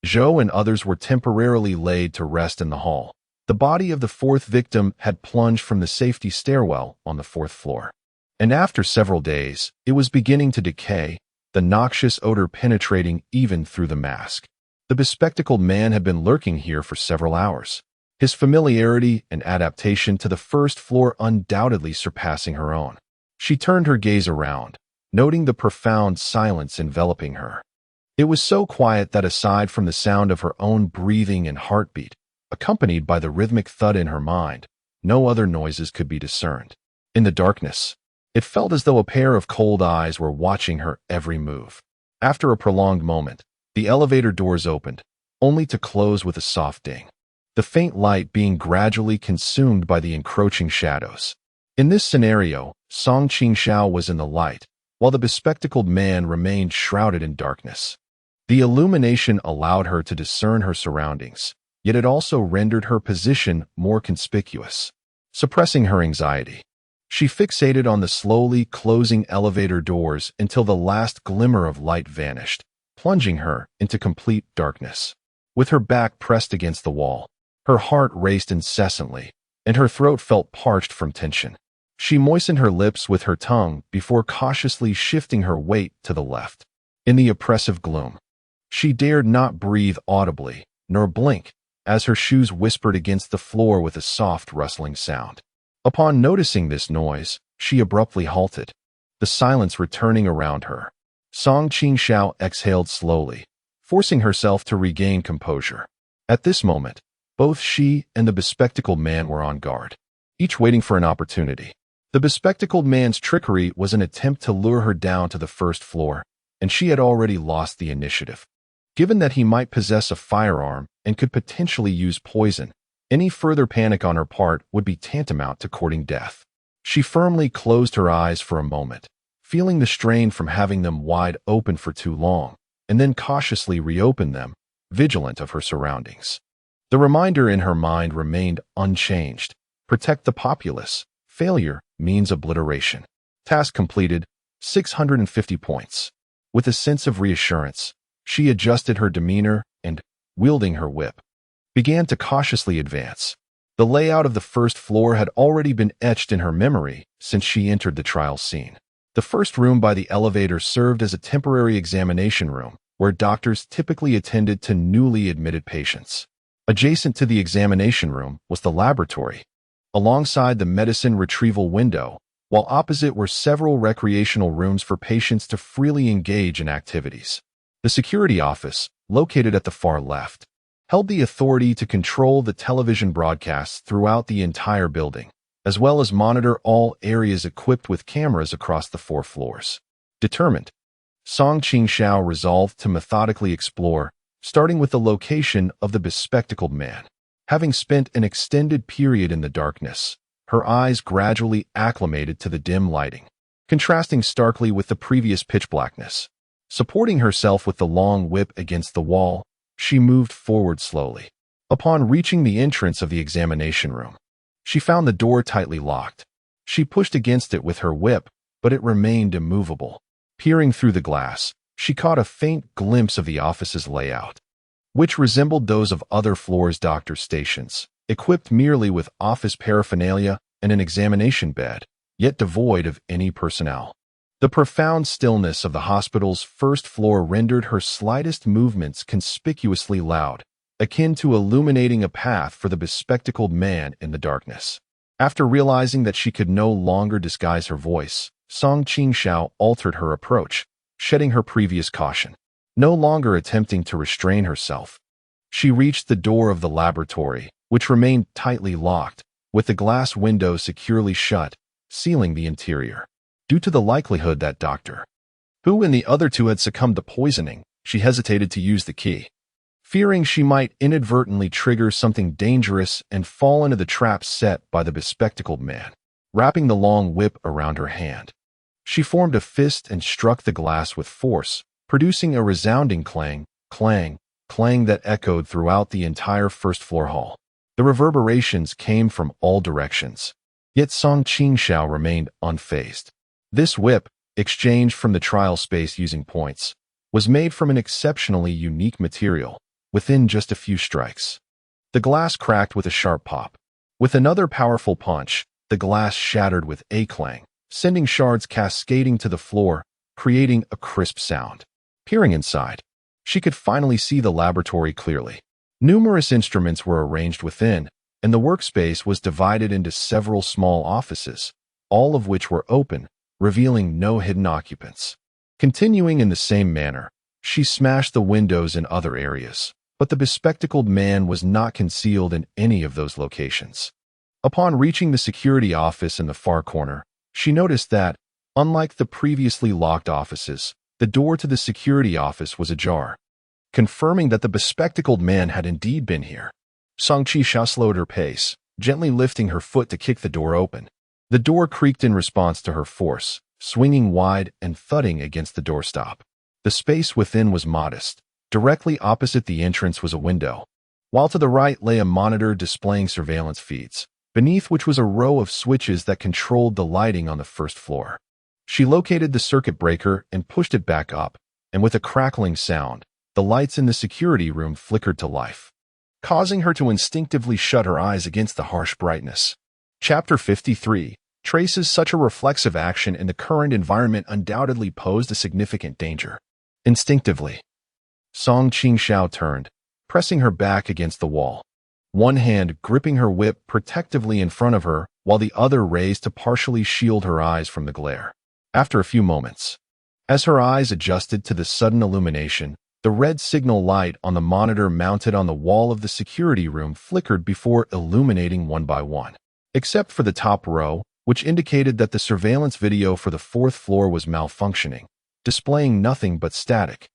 Zhou and others were temporarily laid to rest in the hall. The body of the fourth victim had plunged from the safety stairwell on the fourth floor. And after several days, it was beginning to decay, the noxious odor penetrating even through the mask. The bespectacled man had been lurking here for several hours, his familiarity and adaptation to the first floor undoubtedly surpassing her own. She turned her gaze around, noting the profound silence enveloping her. It was so quiet that aside from the sound of her own breathing and heartbeat, accompanied by the rhythmic thud in her mind, no other noises could be discerned. In the darkness, it felt as though a pair of cold eyes were watching her every move. After a prolonged moment, the elevator doors opened, only to close with a soft ding, the faint light being gradually consumed by the encroaching shadows. In this scenario, Qingxiao was in the light, while the bespectacled man remained shrouded in darkness. The illumination allowed her to discern her surroundings, yet it also rendered her position more conspicuous. Suppressing her anxiety, she fixated on the slowly closing elevator doors until the last glimmer of light vanished, plunging her into complete darkness. With her back pressed against the wall, her heart raced incessantly, and her throat felt parched from tension. She moistened her lips with her tongue before cautiously shifting her weight to the left. In the oppressive gloom, she dared not breathe audibly, nor blink, as her shoes whispered against the floor with a soft rustling sound. Upon noticing this noise, she abruptly halted, the silence returning around her. Qingxiao exhaled slowly, forcing herself to regain composure. At this moment, both she and the bespectacled man were on guard, each waiting for an opportunity. The bespectacled man's trickery was an attempt to lure her down to the first floor, and she had already lost the initiative. Given that he might possess a firearm and could potentially use poison, any further panic on her part would be tantamount to courting death. She firmly closed her eyes for a moment, feeling the strain from having them wide open for too long, and then cautiously reopened them, vigilant of her surroundings. The reminder in her mind remained unchanged. Protect the populace. Failure means obliteration. Task completed, 650 points. With a sense of reassurance, she adjusted her demeanor and, wielding her whip, began to cautiously advance. The layout of the first floor had already been etched in her memory since she entered the trial scene. The first room by the elevator served as a temporary examination room, where doctors typically attended to newly admitted patients. Adjacent to the examination room was the laboratory, alongside the medicine retrieval window, while opposite were several recreational rooms for patients to freely engage in activities. The security office, located at the far left, held the authority to control the television broadcasts throughout the entire building, as well as monitor all areas equipped with cameras across the 4 floors. Determined, Qingxiao resolved to methodically explore, starting with the location of the bespectacled man. Having spent an extended period in the darkness, her eyes gradually acclimated to the dim lighting, contrasting starkly with the previous pitch blackness. Supporting herself with the long whip against the wall, she moved forward slowly. Upon reaching the entrance of the examination room, she found the door tightly locked. She pushed against it with her whip, but it remained immovable. Peering through the glass, she caught a faint glimpse of the office's layout, which resembled those of other floors' doctor stations, equipped merely with office paraphernalia and an examination bed, yet devoid of any personnel. The profound stillness of the hospital's first floor rendered her slightest movements conspicuously loud, akin to illuminating a path for the bespectacled man in the darkness. After realizing that she could no longer disguise her voice, Qingxiao altered her approach, shedding her previous caution. No longer attempting to restrain herself, she reached the door of the laboratory, which remained tightly locked, with the glass window securely shut, sealing the interior. Due to the likelihood that Dr. Hu and the other 2 had succumbed to poisoning, she hesitated to use the key, fearing she might inadvertently trigger something dangerous and fall into the trap set by the bespectacled man. Wrapping the long whip around her hand, she formed a fist and struck the glass with force, producing a resounding clang, clang, clang that echoed throughout the entire first-floor hall. The reverberations came from all directions. Yet Song Qingxiao remained unfazed. This whip, exchanged from the trial space using points, was made from an exceptionally unique material within just a few strikes. The glass cracked with a sharp pop. With another powerful punch, the glass shattered with a clang, sending shards cascading to the floor, creating a crisp sound. Peering inside, she could finally see the laboratory clearly. Numerous instruments were arranged within, and the workspace was divided into several small offices, all of which were open, revealing no hidden occupants. Continuing in the same manner, she smashed the windows in other areas, but the bespectacled man was not concealed in any of those locations. Upon reaching the security office in the far corner, she noticed that, unlike the previously locked offices, the door to the security office was ajar, confirming that the bespectacled man had indeed been here. Song Qingxiao slowed her pace, gently lifting her foot to kick the door open. The door creaked in response to her force, swinging wide and thudding against the doorstop. The space within was modest. Directly opposite the entrance was a window, while to the right lay a monitor displaying surveillance feeds, beneath which was a row of switches that controlled the lighting on the first floor. She located the circuit breaker and pushed it back up, and with a crackling sound, the lights in the security room flickered to life, causing her to instinctively shut her eyes against the harsh brightness. Chapter 53 traces such a reflexive action in the current environment undoubtedly posed a significant danger. Instinctively, Song Qingxiao turned, pressing her back against the wall, one hand gripping her whip protectively in front of her while the other raised to partially shield her eyes from the glare. After a few moments, as her eyes adjusted to the sudden illumination, the red signal light on the monitor mounted on the wall of the security room flickered before illuminating one by one, except for the top row, which indicated that the surveillance video for the fourth floor was malfunctioning, displaying nothing but static.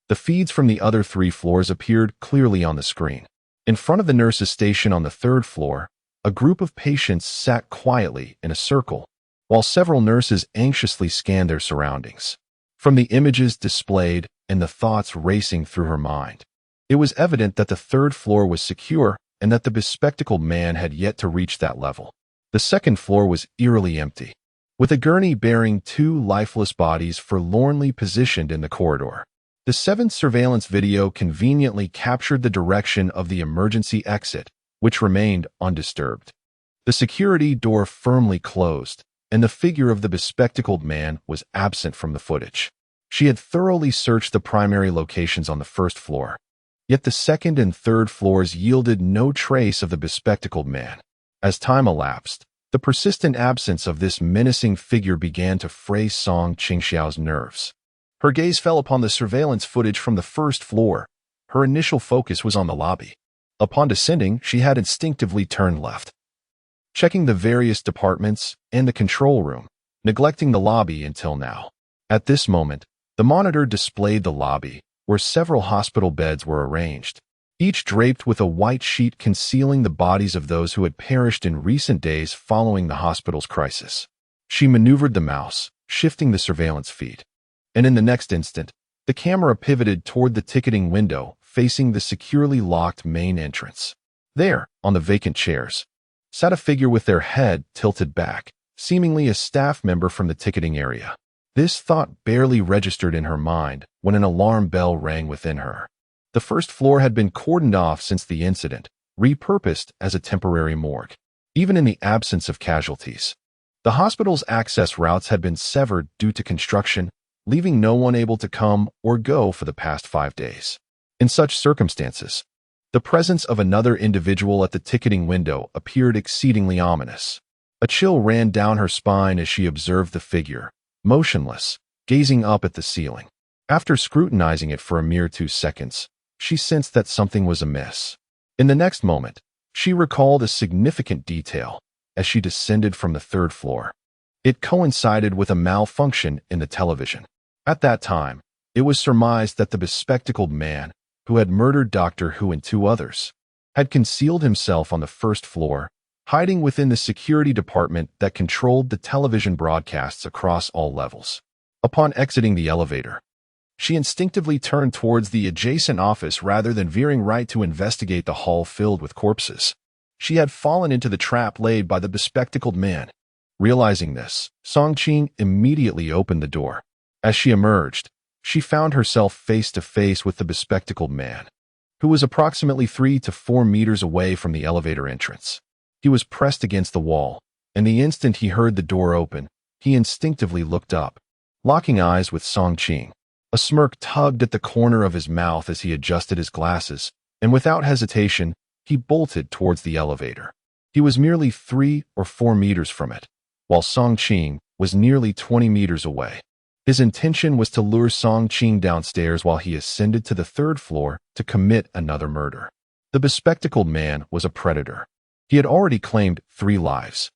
The feeds from the other 3 floors appeared clearly on the screen. In front of the nurse's station on the 3rd floor, a group of patients sat quietly in a circle, while several nurses anxiously scanned their surroundings. From the images displayed and the thoughts racing through her mind, it was evident that the 3rd floor was secure and that the bespectacled man had yet to reach that level. The 2nd floor was eerily empty, with a gurney bearing 2 lifeless bodies forlornly positioned in the corridor. The 7th surveillance video conveniently captured the direction of the emergency exit, which remained undisturbed. The security door firmly closed, and the figure of the bespectacled man was absent from the footage. She had thoroughly searched the primary locations on the 1st floor, yet the 2nd and 3rd floors yielded no trace of the bespectacled man. As time elapsed, the persistent absence of this menacing figure began to fray Song Qingxiao's nerves. Her gaze fell upon the surveillance footage from the 1st floor. Her initial focus was on the lobby. Upon descending, she had instinctively turned left, checking the various departments and the control room, neglecting the lobby until now. At this moment, the monitor displayed the lobby, where several hospital beds were arranged, each draped with a white sheet concealing the bodies of those who had perished in recent days following the hospital's crisis. She maneuvered the mouse, shifting the surveillance feed, and in the next instant, the camera pivoted toward the ticketing window facing the securely locked main entrance. There, on the vacant chairs, sat a figure with their head tilted back, seemingly a staff member from the ticketing area. This thought barely registered in her mind when an alarm bell rang within her. The 1st floor had been cordoned off since the incident, repurposed as a temporary morgue. Even in the absence of casualties, the hospital's access routes had been severed due to construction, leaving no one able to come or go for the past 5 days. In such circumstances, the presence of another individual at the ticketing window appeared exceedingly ominous. A chill ran down her spine as she observed the figure, motionless, gazing up at the ceiling. After scrutinizing it for a mere 2 seconds, she sensed that something was amiss. In the next moment, she recalled a significant detail as she descended from the 3rd floor. It coincided with a malfunction in the television. At that time, it was surmised that the bespectacled man, who had murdered Doctor Who and 2 others, had concealed himself on the 1st floor, hiding within the security department that controlled the television broadcasts across all levels. Upon exiting the elevator, she instinctively turned towards the adjacent office rather than veering right to investigate the hall filled with corpses. She had fallen into the trap laid by the bespectacled man. Realizing this, Song Qing immediately opened the door. As she emerged, she found herself face to face with the bespectacled man, who was approximately 3 to 4 meters away from the elevator entrance. He was pressed against the wall, and the instant he heard the door open, he instinctively looked up, locking eyes with Song Qing. A smirk tugged at the corner of his mouth as he adjusted his glasses, and without hesitation, he bolted towards the elevator. He was merely 3 or 4 meters from it, while Song Qing was nearly 20 meters away. His intention was to lure Song Qing downstairs while he ascended to the 3rd floor to commit another murder. The bespectacled man was a predator. He had already claimed 3 lives.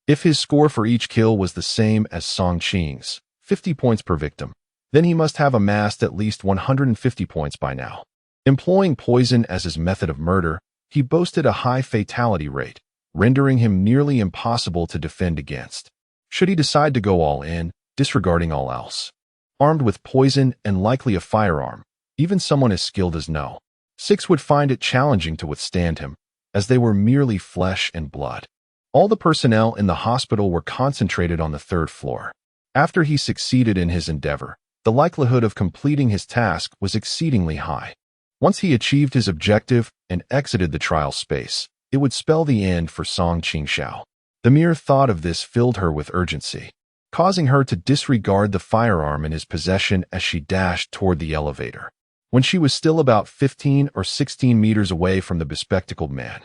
If his score for each kill was the same as Song Qing's, 50 points per victim, then he must have amassed at least 150 points by now. Employing poison as his method of murder, he boasted a high fatality rate, rendering him nearly impossible to defend against. Should he decide to go all in, disregarding all else. Armed with poison and likely a firearm, even someone as skilled as No. 6 would find it challenging to withstand him, as they were merely flesh and blood. All the personnel in the hospital were concentrated on the 3rd floor. After he succeeded in his endeavor, the likelihood of completing his task was exceedingly high. Once he achieved his objective and exited the trial space, it would spell the end for Song Qingxiao. The mere thought of this filled her with urgency, causing her to disregard the firearm in his possession as she dashed toward the elevator. When she was still about 15 or 16 meters away from the bespectacled man,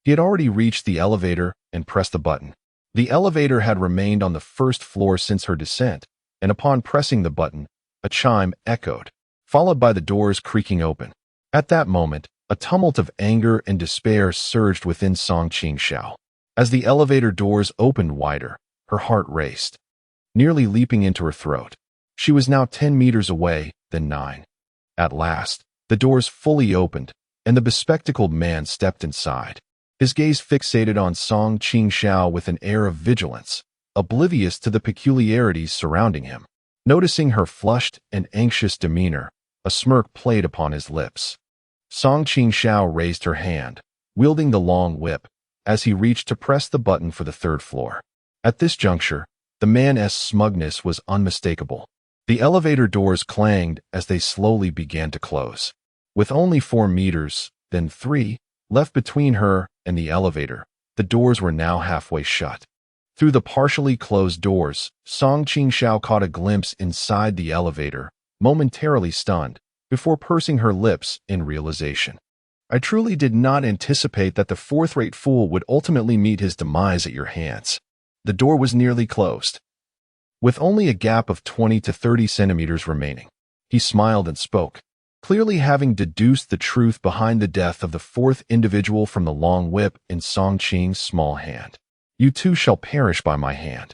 he had already reached the elevator and pressed the button. The elevator had remained on the 1st floor since her descent, and upon pressing the button, a chime echoed, followed by the doors creaking open. At that moment, a tumult of anger and despair surged within Song Qingxiao. As the elevator doors opened wider, her heart raced, nearly leaping into her throat. She was now 10 meters away, then 9. At last, the doors fully opened, and the bespectacled man stepped inside. His gaze fixated on Song Qingxiao with an air of vigilance, oblivious to the peculiarities surrounding him. Noticing her flushed and anxious demeanor, a smirk played upon his lips. Song Qingxiao raised her hand, wielding the long whip, as he reached to press the button for the 3rd floor. At this juncture, the man's smugness was unmistakable. The elevator doors clanged as they slowly began to close. With only 4 meters, then 3, left between her and the elevator, the doors were now halfway shut. Through the partially closed doors, Song Qingxiao caught a glimpse inside the elevator, momentarily stunned, before pursing her lips in realization. I truly did not anticipate that the 4th-rate fool would ultimately meet his demise at your hands. The door was nearly closed, with only a gap of 20 to 30 centimeters remaining. He smiled and spoke, clearly having deduced the truth behind the death of the 4th individual from the long whip in Song Qing's small hand. You too shall perish by my hand.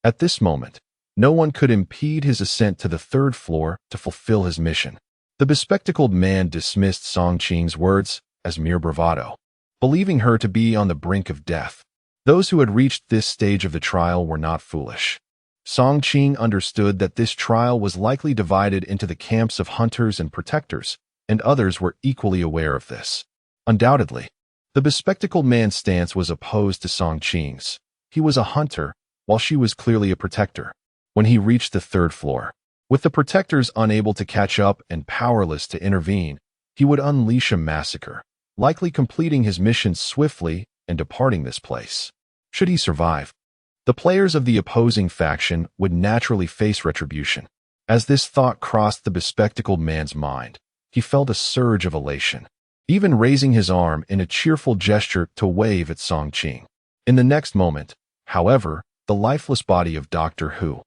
At this moment, no one could impede his ascent to the 3rd floor to fulfill his mission. The bespectacled man dismissed Song Qing's words as mere bravado, believing her to be on the brink of death. Those who had reached this stage of the trial were not foolish. Song Qing understood that this trial was likely divided into the camps of hunters and protectors, and others were equally aware of this. Undoubtedly, the bespectacled man's stance was opposed to Song Qing's. He was a hunter, while she was clearly a protector. When he reached the 3rd floor, with the protectors unable to catch up and powerless to intervene, he would unleash a massacre, likely completing his mission swiftly and departing this place. Should he survive, the players of the opposing faction would naturally face retribution. As this thought crossed the bespectacled man's mind, he felt a surge of elation, even raising his arm in a cheerful gesture to wave at Song Qing. In the next moment, however, the lifeless body of Doctor Who,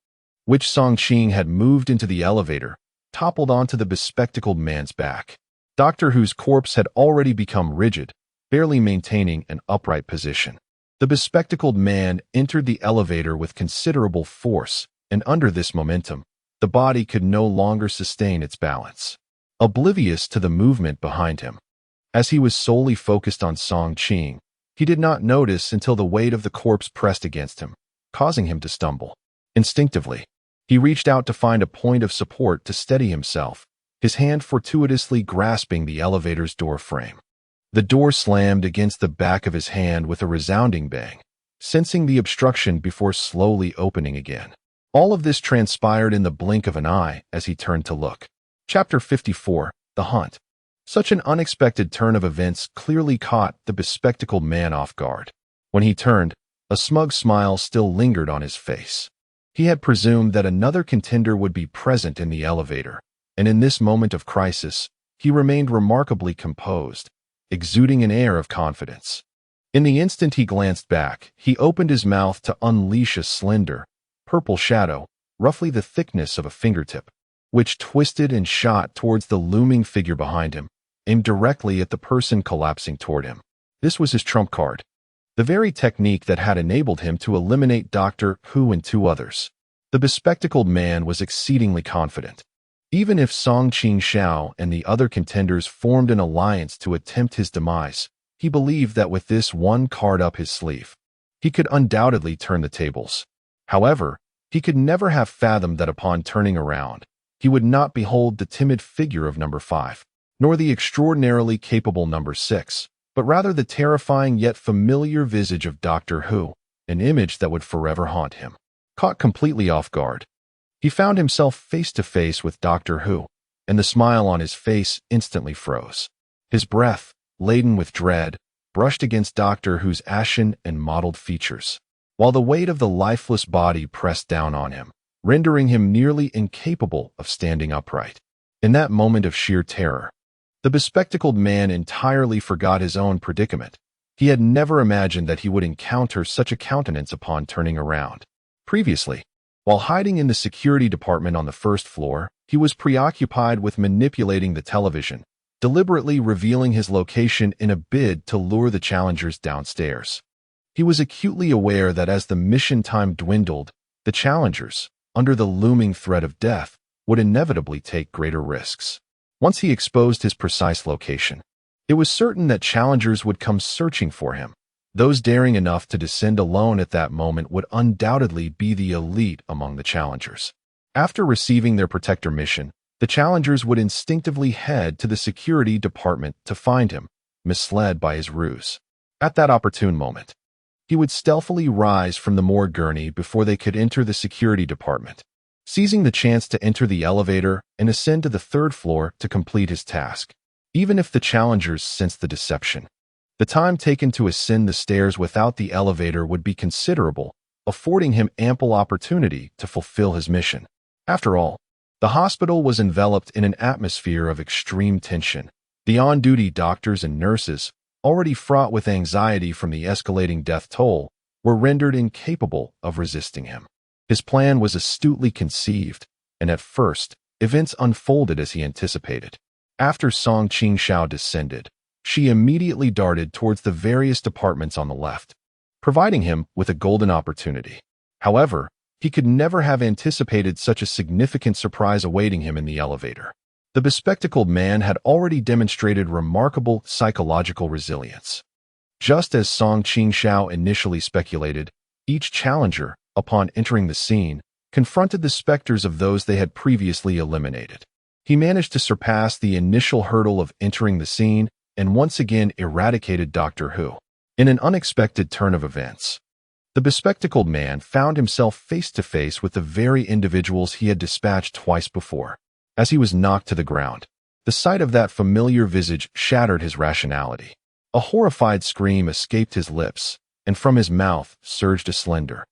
which Song Qing had moved into the elevator, toppled onto the bespectacled man's back. Doctor Who's corpse had already become rigid, barely maintaining an upright position. The bespectacled man entered the elevator with considerable force, and under this momentum, the body could no longer sustain its balance. Oblivious to the movement behind him, as he was solely focused on Song Qing, he did not notice until the weight of the corpse pressed against him, causing him to stumble. Instinctively, he reached out to find a point of support to steady himself, his hand fortuitously grasping the elevator's door frame. The door slammed against the back of his hand with a resounding bang, sensing the obstruction before slowly opening again. All of this transpired in the blink of an eye as he turned to look. Chapter 54, The Hunt. Such an unexpected turn of events clearly caught the bespectacled man off guard. When he turned, a smug smile still lingered on his face. He had presumed that another contender would be present in the elevator, and in this moment of crisis, he remained remarkably composed, exuding an air of confidence. In the instant he glanced back, he opened his mouth to unleash a slender, purple shadow, roughly the thickness of a fingertip, which twisted and shot towards the looming figure behind him, aimed directly at the person collapsing toward him. This was his trump card, the very technique that had enabled him to eliminate Doctor Who and two others. The bespectacled man was exceedingly confident. Even if Qingxiao and the other contenders formed an alliance to attempt his demise, he believed that with this one card up his sleeve, he could undoubtedly turn the tables. However, he could never have fathomed that upon turning around, he would not behold the timid figure of number 5, nor the extraordinarily capable number 6, but rather the terrifying yet familiar visage of Doctor Who, an image that would forever haunt him. Caught completely off guard, he found himself face to face with Doctor Who, and the smile on his face instantly froze. His breath, laden with dread, brushed against Doctor Who's ashen and mottled features, while the weight of the lifeless body pressed down on him, rendering him nearly incapable of standing upright. In that moment of sheer terror, the bespectacled man entirely forgot his own predicament. He had never imagined that he would encounter such a countenance upon turning around. Previously, while hiding in the security department on the first floor, he was preoccupied with manipulating the television, deliberately revealing his location in a bid to lure the challengers downstairs. He was acutely aware that as the mission time dwindled, the challengers, under the looming threat of death, would inevitably take greater risks. Once he exposed his precise location, it was certain that challengers would come searching for him. Those daring enough to descend alone at that moment would undoubtedly be the elite among the challengers. After receiving their protector mission, the challengers would instinctively head to the security department to find him, misled by his ruse. At that opportune moment, he would stealthily rise from the morgue gurney before they could enter the security department, seizing the chance to enter the elevator and ascend to the third floor to complete his task. Even if the challengers sensed the deception, the time taken to ascend the stairs without the elevator would be considerable, affording him ample opportunity to fulfill his mission. After all, the hospital was enveloped in an atmosphere of extreme tension. The on-duty doctors and nurses, already fraught with anxiety from the escalating death toll, were rendered incapable of resisting him. His plan was astutely conceived, and at first, events unfolded as he anticipated. After Qingxiao descended, she immediately darted towards the various departments on the left, providing him with a golden opportunity. However, he could never have anticipated such a significant surprise awaiting him in the elevator. The bespectacled man had already demonstrated remarkable psychological resilience. Just as Qingxiao initially speculated, each challenger, upon entering the scene, confronted the specters of those they had previously eliminated. He managed to surpass the initial hurdle of entering the scene and once again eradicated Doctor Who. In an unexpected turn of events, the bespectacled man found himself face to face with the very individuals he had dispatched twice before. As he was knocked to the ground, the sight of that familiar visage shattered his rationality. A horrified scream escaped his lips, and from his mouth surged a slender,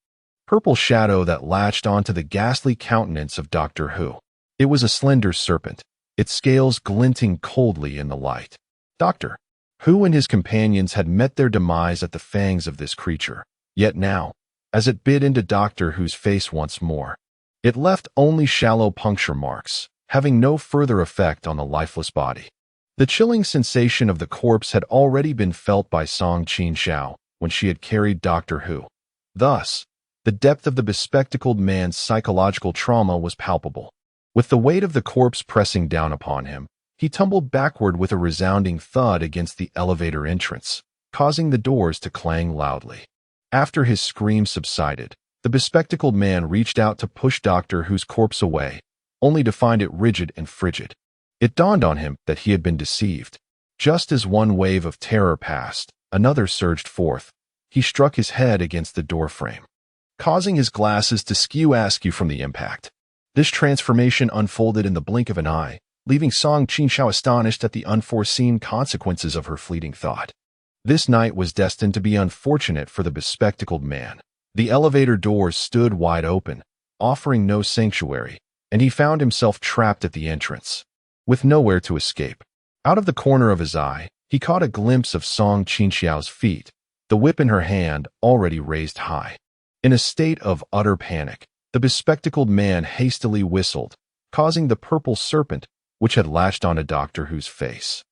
purple shadow that latched onto the ghastly countenance of Doctor Who. It was a slender serpent, its scales glinting coldly in the light. Doctor Who and his companions had met their demise at the fangs of this creature. Yet now, as it bit into Doctor Who's face once more, it left only shallow puncture marks, having no further effect on the lifeless body. The chilling sensation of the corpse had already been felt by Qingxiao when she had carried Doctor Who. Thus, the depth of the bespectacled man's psychological trauma was palpable. With the weight of the corpse pressing down upon him, he tumbled backward with a resounding thud against the elevator entrance, causing the doors to clang loudly. After his scream subsided, the bespectacled man reached out to push Doctor Who's corpse away, only to find it rigid and frigid. It dawned on him that he had been deceived. Just as one wave of terror passed, another surged forth. He struck his head against the doorframe, causing his glasses to skew askew from the impact. This transformation unfolded in the blink of an eye, leaving Song Qingxiao astonished at the unforeseen consequences of her fleeting thought. This night was destined to be unfortunate for the bespectacled man. The elevator doors stood wide open, offering no sanctuary, and he found himself trapped at the entrance, with nowhere to escape. Out of the corner of his eye, he caught a glimpse of Song Qingxiao's feet, the whip in her hand already raised high. In a state of utter panic, the bespectacled man hastily whistled, causing the purple serpent, which had latched on a Doctor Who's face,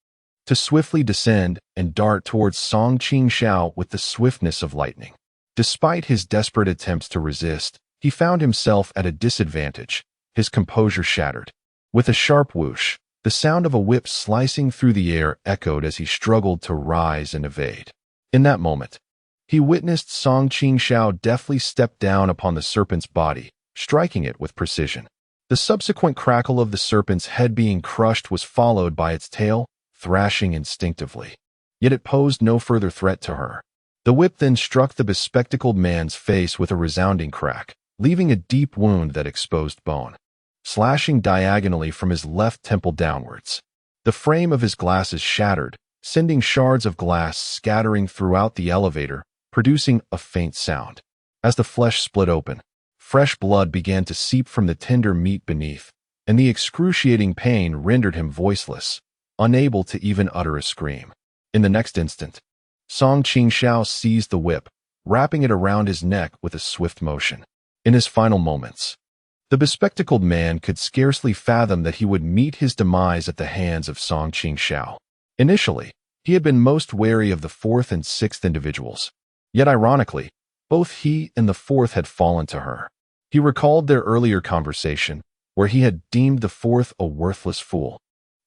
to swiftly descend and dart towards Song Qingxiao with the swiftness of lightning. Despite his desperate attempts to resist, he found himself at a disadvantage, his composure shattered. With a sharp whoosh, the sound of a whip slicing through the air echoed as he struggled to rise and evade. In that moment, he witnessed Song Qingxiao deftly step down upon the serpent's body, striking it with precision. The subsequent crackle of the serpent's head being crushed was followed by its tail, thrashing instinctively. Yet it posed no further threat to her. The whip then struck the bespectacled man's face with a resounding crack, leaving a deep wound that exposed bone, slashing diagonally from his left temple downwards. The frame of his glasses shattered, sending shards of glass scattering throughout the elevator, producing a faint sound. As the flesh split open, fresh blood began to seep from the tender meat beneath, and the excruciating pain rendered him voiceless, unable to even utter a scream. In the next instant, Song Qingxiao seized the whip, wrapping it around his neck with a swift motion. In his final moments, the bespectacled man could scarcely fathom that he would meet his demise at the hands of Song Qingxiao. Initially, he had been most wary of the fourth and sixth individuals. Yet ironically, both he and the fourth had fallen to her. He recalled their earlier conversation, where he had deemed the fourth a worthless fool,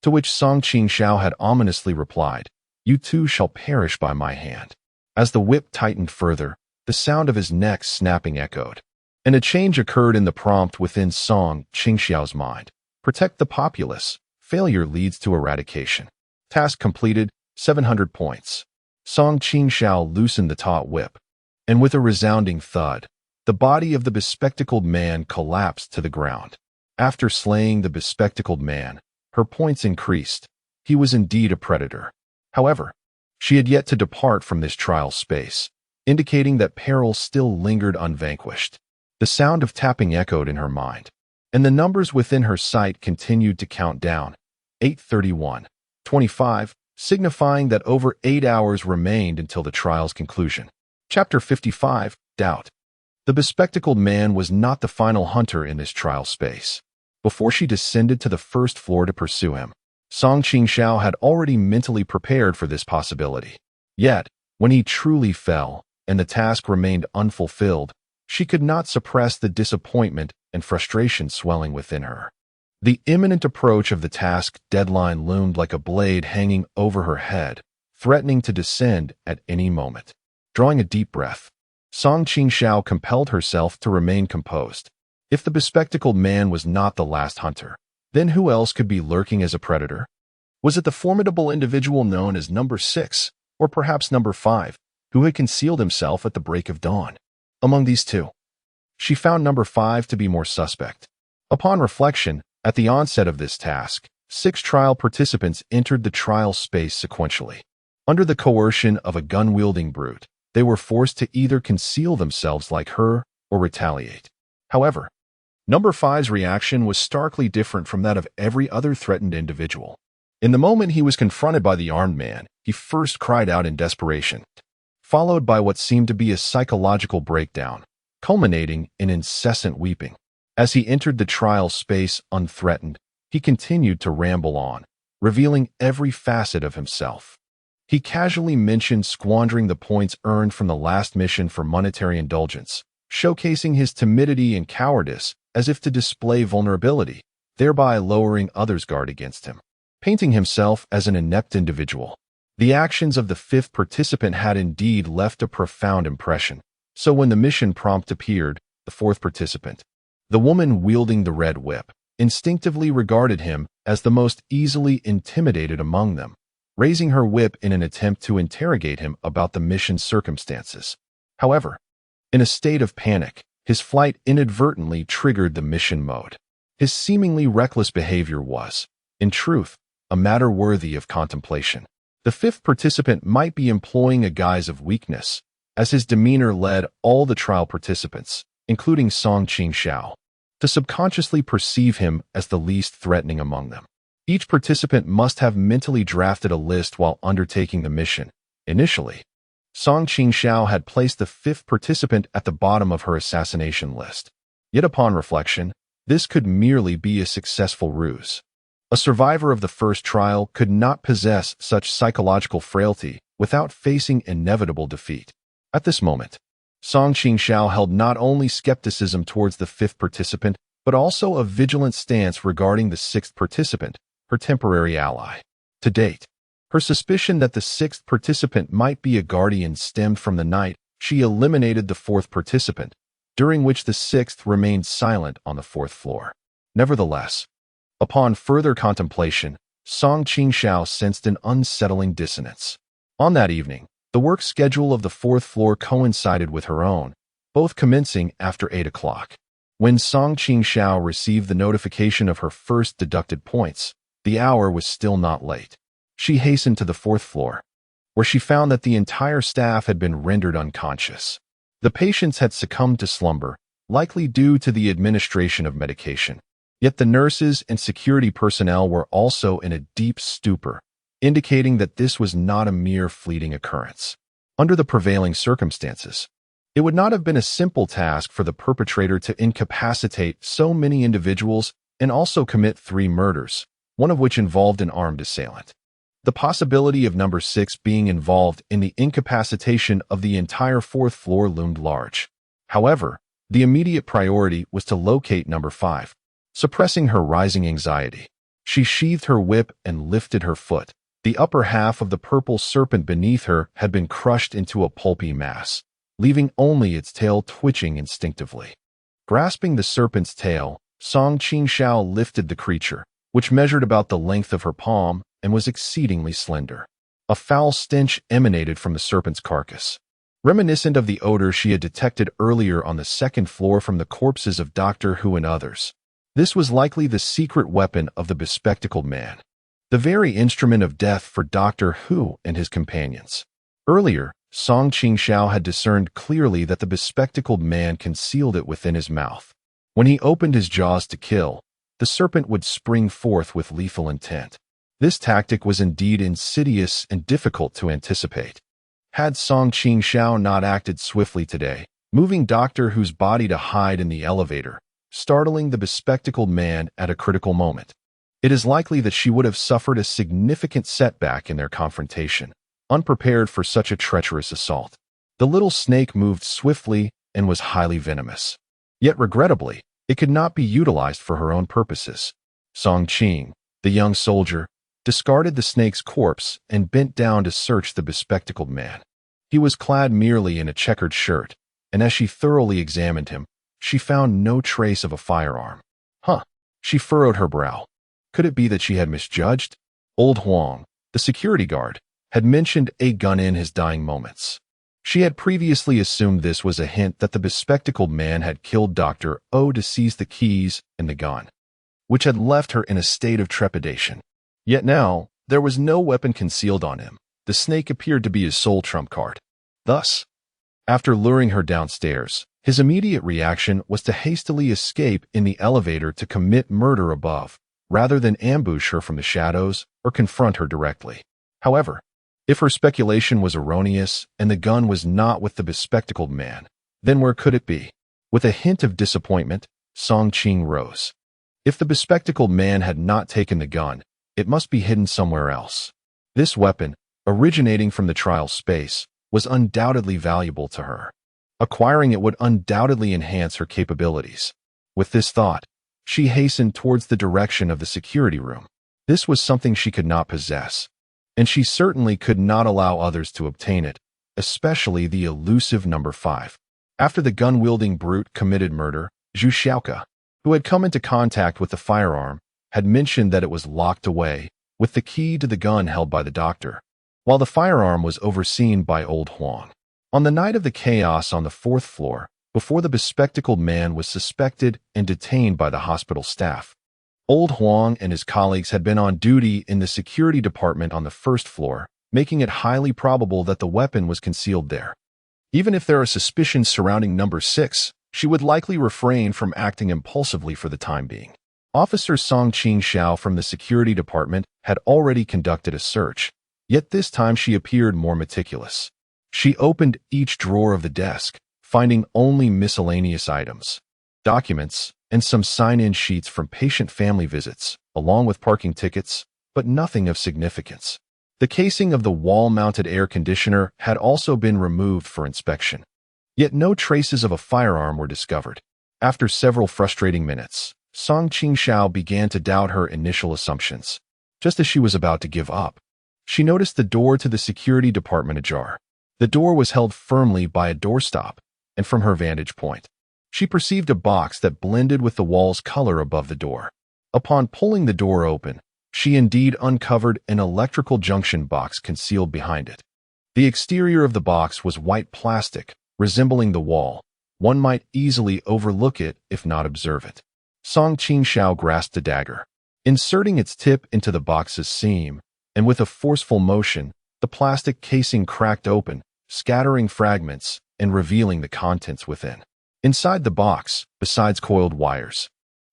to which Song Qingxiao had ominously replied, "You too shall perish by my hand." As the whip tightened further, the sound of his neck snapping echoed, and a change occurred in the prompt within Song Qingxiao's mind. Protect the populace. Failure leads to eradication. Task completed, 700 points. Song Qingxiao loosened the taut whip, and with a resounding thud, the body of the bespectacled man collapsed to the ground. After slaying the bespectacled man, her points increased. He was indeed a predator. However, she had yet to depart from this trial space, indicating that peril still lingered unvanquished. The sound of tapping echoed in her mind, and the numbers within her sight continued to count down. 8:31, 25, signifying that over 8 hours remained until the trial's conclusion. Chapter 55, Doubt. The bespectacled man was not the final hunter in this trial space. Before she descended to the first floor to pursue him, Song Qingxiao had already mentally prepared for this possibility. Yet, when he truly fell, and the task remained unfulfilled, she could not suppress the disappointment and frustration swelling within her. The imminent approach of the task deadline loomed like a blade hanging over her head, threatening to descend at any moment. Drawing a deep breath, Song Qingxiao compelled herself to remain composed. If the bespectacled man was not the last hunter, then who else could be lurking as a predator? Was it the formidable individual known as Number 6, or perhaps Number 5, who had concealed himself at the break of dawn? Among these two, she found Number 5 to be more suspect. Upon reflection, at the onset of this task, 6 trial participants entered the trial space sequentially. Under the coercion of a gun-wielding brute, they were forced to either conceal themselves like her or retaliate. However, Number 5's reaction was starkly different from that of every other threatened individual. In the moment he was confronted by the armed man, he first cried out in desperation, followed by what seemed to be a psychological breakdown, culminating in incessant weeping. As he entered the trial space unthreatened, he continued to ramble on, revealing every facet of himself. He casually mentioned squandering the points earned from the last mission for monetary indulgence, showcasing his timidity and cowardice as if to display vulnerability, thereby lowering others' guard against him, painting himself as an inept individual. The actions of the 5th participant had indeed left a profound impression, so when the mission prompt appeared, the 4th participant, the woman wielding the red whip, instinctively regarded him as the most easily intimidated among them, raising her whip in an attempt to interrogate him about the mission's circumstances. However, in a state of panic, his flight inadvertently triggered the mission mode. His seemingly reckless behavior was, in truth, a matter worthy of contemplation. The fifth participant might be employing a guise of weakness, as his demeanor led all the trial participants, including Qingxiao, to subconsciously perceive him as the least threatening among them. Each participant must have mentally drafted a list while undertaking the mission. Initially, Qingxiao had placed the fifth participant at the bottom of her assassination list. Yet upon reflection, this could merely be a successful ruse. A survivor of the first trial could not possess such psychological frailty without facing inevitable defeat. At this moment, Qingxiao held not only skepticism towards the fifth participant, but also a vigilant stance regarding the sixth participant, her temporary ally. To date, her suspicion that the sixth participant might be a guardian stemmed from the night she eliminated the fourth participant, during which the sixth remained silent on the fourth floor. Nevertheless, upon further contemplation, Qingxiao sensed an unsettling dissonance. On that evening, the work schedule of the fourth floor coincided with her own, both commencing after 8 o'clock. When Qingxiao received the notification of her first deducted points, the hour was still not late. She hastened to the fourth floor, where she found that the entire staff had been rendered unconscious. The patients had succumbed to slumber, likely due to the administration of medication. Yet the nurses and security personnel were also in a deep stupor, indicating that this was not a mere fleeting occurrence. Under the prevailing circumstances, it would not have been a simple task for the perpetrator to incapacitate so many individuals and also commit 3 murders, one of which involved an armed assailant. The possibility of number 6 being involved in the incapacitation of the entire fourth floor loomed large. However, the immediate priority was to locate number 5. Suppressing her rising anxiety, she sheathed her whip and lifted her foot. The upper half of the purple serpent beneath her had been crushed into a pulpy mass, leaving only its tail twitching instinctively. Grasping the serpent's tail, Qingxiao lifted the creature, which measured about the length of her palm and was exceedingly slender. A foul stench emanated from the serpent's carcass, reminiscent of the odor she had detected earlier on the second floor from the corpses of Doctor Who and others. This was likely the secret weapon of the bespectacled man, the very instrument of death for Doctor Who and his companions. Earlier, Qingxiao had discerned clearly that the bespectacled man concealed it within his mouth. When he opened his jaws to kill, the serpent would spring forth with lethal intent. This tactic was indeed insidious and difficult to anticipate. Had Qingxiao not acted swiftly today, moving Doctor Who's body to hide in the elevator, startling the bespectacled man at a critical moment, it is likely that she would have suffered a significant setback in their confrontation, unprepared for such a treacherous assault. The little snake moved swiftly and was highly venomous. Yet regrettably, it could not be utilized for her own purposes. Qing, the young soldier, discarded the snake's corpse and bent down to search the bespectacled man. He was clad merely in a checkered shirt, and as she thoroughly examined him, she found no trace of a firearm. She furrowed her brow. Could it be that she had misjudged? Old Huang, the security guard, had mentioned a gun in his dying moments. She had previously assumed this was a hint that the bespectacled man had killed Dr. O to seize the keys and the gun, which had left her in a state of trepidation. Yet now, there was no weapon concealed on him. The snake appeared to be his sole trump card. Thus, after luring her downstairs, his immediate reaction was to hastily escape in the elevator to commit murder above, rather than ambush her from the shadows or confront her directly. However, if her speculation was erroneous and the gun was not with the bespectacled man, then where could it be? With a hint of disappointment, Qing rose. If the bespectacled man had not taken the gun, it must be hidden somewhere else. This weapon, originating from the trial space, was undoubtedly valuable to her. Acquiring it would undoubtedly enhance her capabilities. With this thought, she hastened towards the direction of the security room. This was something she could not possess, and she certainly could not allow others to obtain it, especially the elusive number 5. After the gun-wielding brute committed murder, Zhu Xiaoka, who had come into contact with the firearm, had mentioned that it was locked away, with the key to the gun held by the doctor, while the firearm was overseen by old Huang. On the night of the chaos on the 4th floor, before the bespectacled man was suspected and detained by the hospital staff, old Huang and his colleagues had been on duty in the security department on the 1st floor, making it highly probable that the weapon was concealed there. Even if there are suspicions surrounding number 6, she would likely refrain from acting impulsively for the time being. Officer Song Qingxiao from the security department had already conducted a search, yet this time she appeared more meticulous. She opened each drawer of the desk, finding only miscellaneous items, documents, and some sign-in sheets from patient family visits, along with parking tickets, but nothing of significance. The casing of the wall-mounted air conditioner had also been removed for inspection. Yet no traces of a firearm were discovered. After several frustrating minutes, Song Qingxiao began to doubt her initial assumptions. Just as she was about to give up, she noticed the door to the security department ajar. The door was held firmly by a doorstop, and from her vantage point, she perceived a box that blended with the wall's color above the door. Upon pulling the door open, she indeed uncovered an electrical junction box concealed behind it. The exterior of the box was white plastic, resembling the wall. One might easily overlook it if not observe it. Song Qingxiao grasped the dagger, inserting its tip into the box's seam, and with a forceful motion, the plastic casing cracked open, scattering fragments and revealing the contents within. Inside the box, besides coiled wires,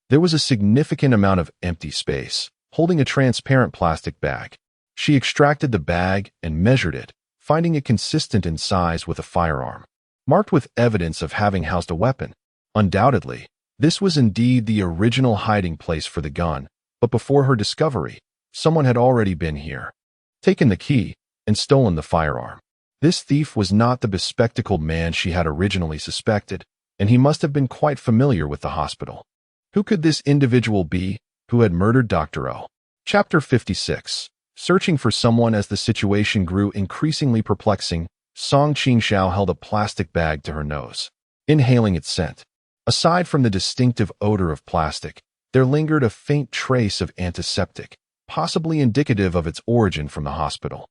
there was a significant amount of empty space, holding a transparent plastic bag. She extracted the bag and measured it, finding it consistent in size with a firearm, marked with evidence of having housed a weapon. Undoubtedly, this was indeed the original hiding place for the gun, but before her discovery, someone had already been here, taken the key, and stolen the firearm. This thief was not the bespectacled man she had originally suspected, and he must have been quite familiar with the hospital. Who could this individual be who had murdered Dr. O? Chapter 56. Searching for someone. As the situation grew increasingly perplexing, Song Qingxiao held a plastic bag to her nose, inhaling its scent. Aside from the distinctive odor of plastic, there lingered a faint trace of antiseptic, possibly indicative of its origin from the hospital.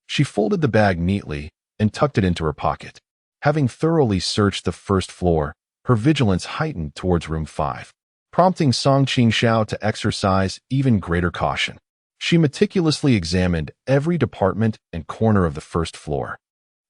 She folded the bag neatly and tucked it into her pocket. Having thoroughly searched the 1st floor, her vigilance heightened towards room 5, prompting Song Qingxiao to exercise even greater caution. She meticulously examined every department and corner of the 1st floor,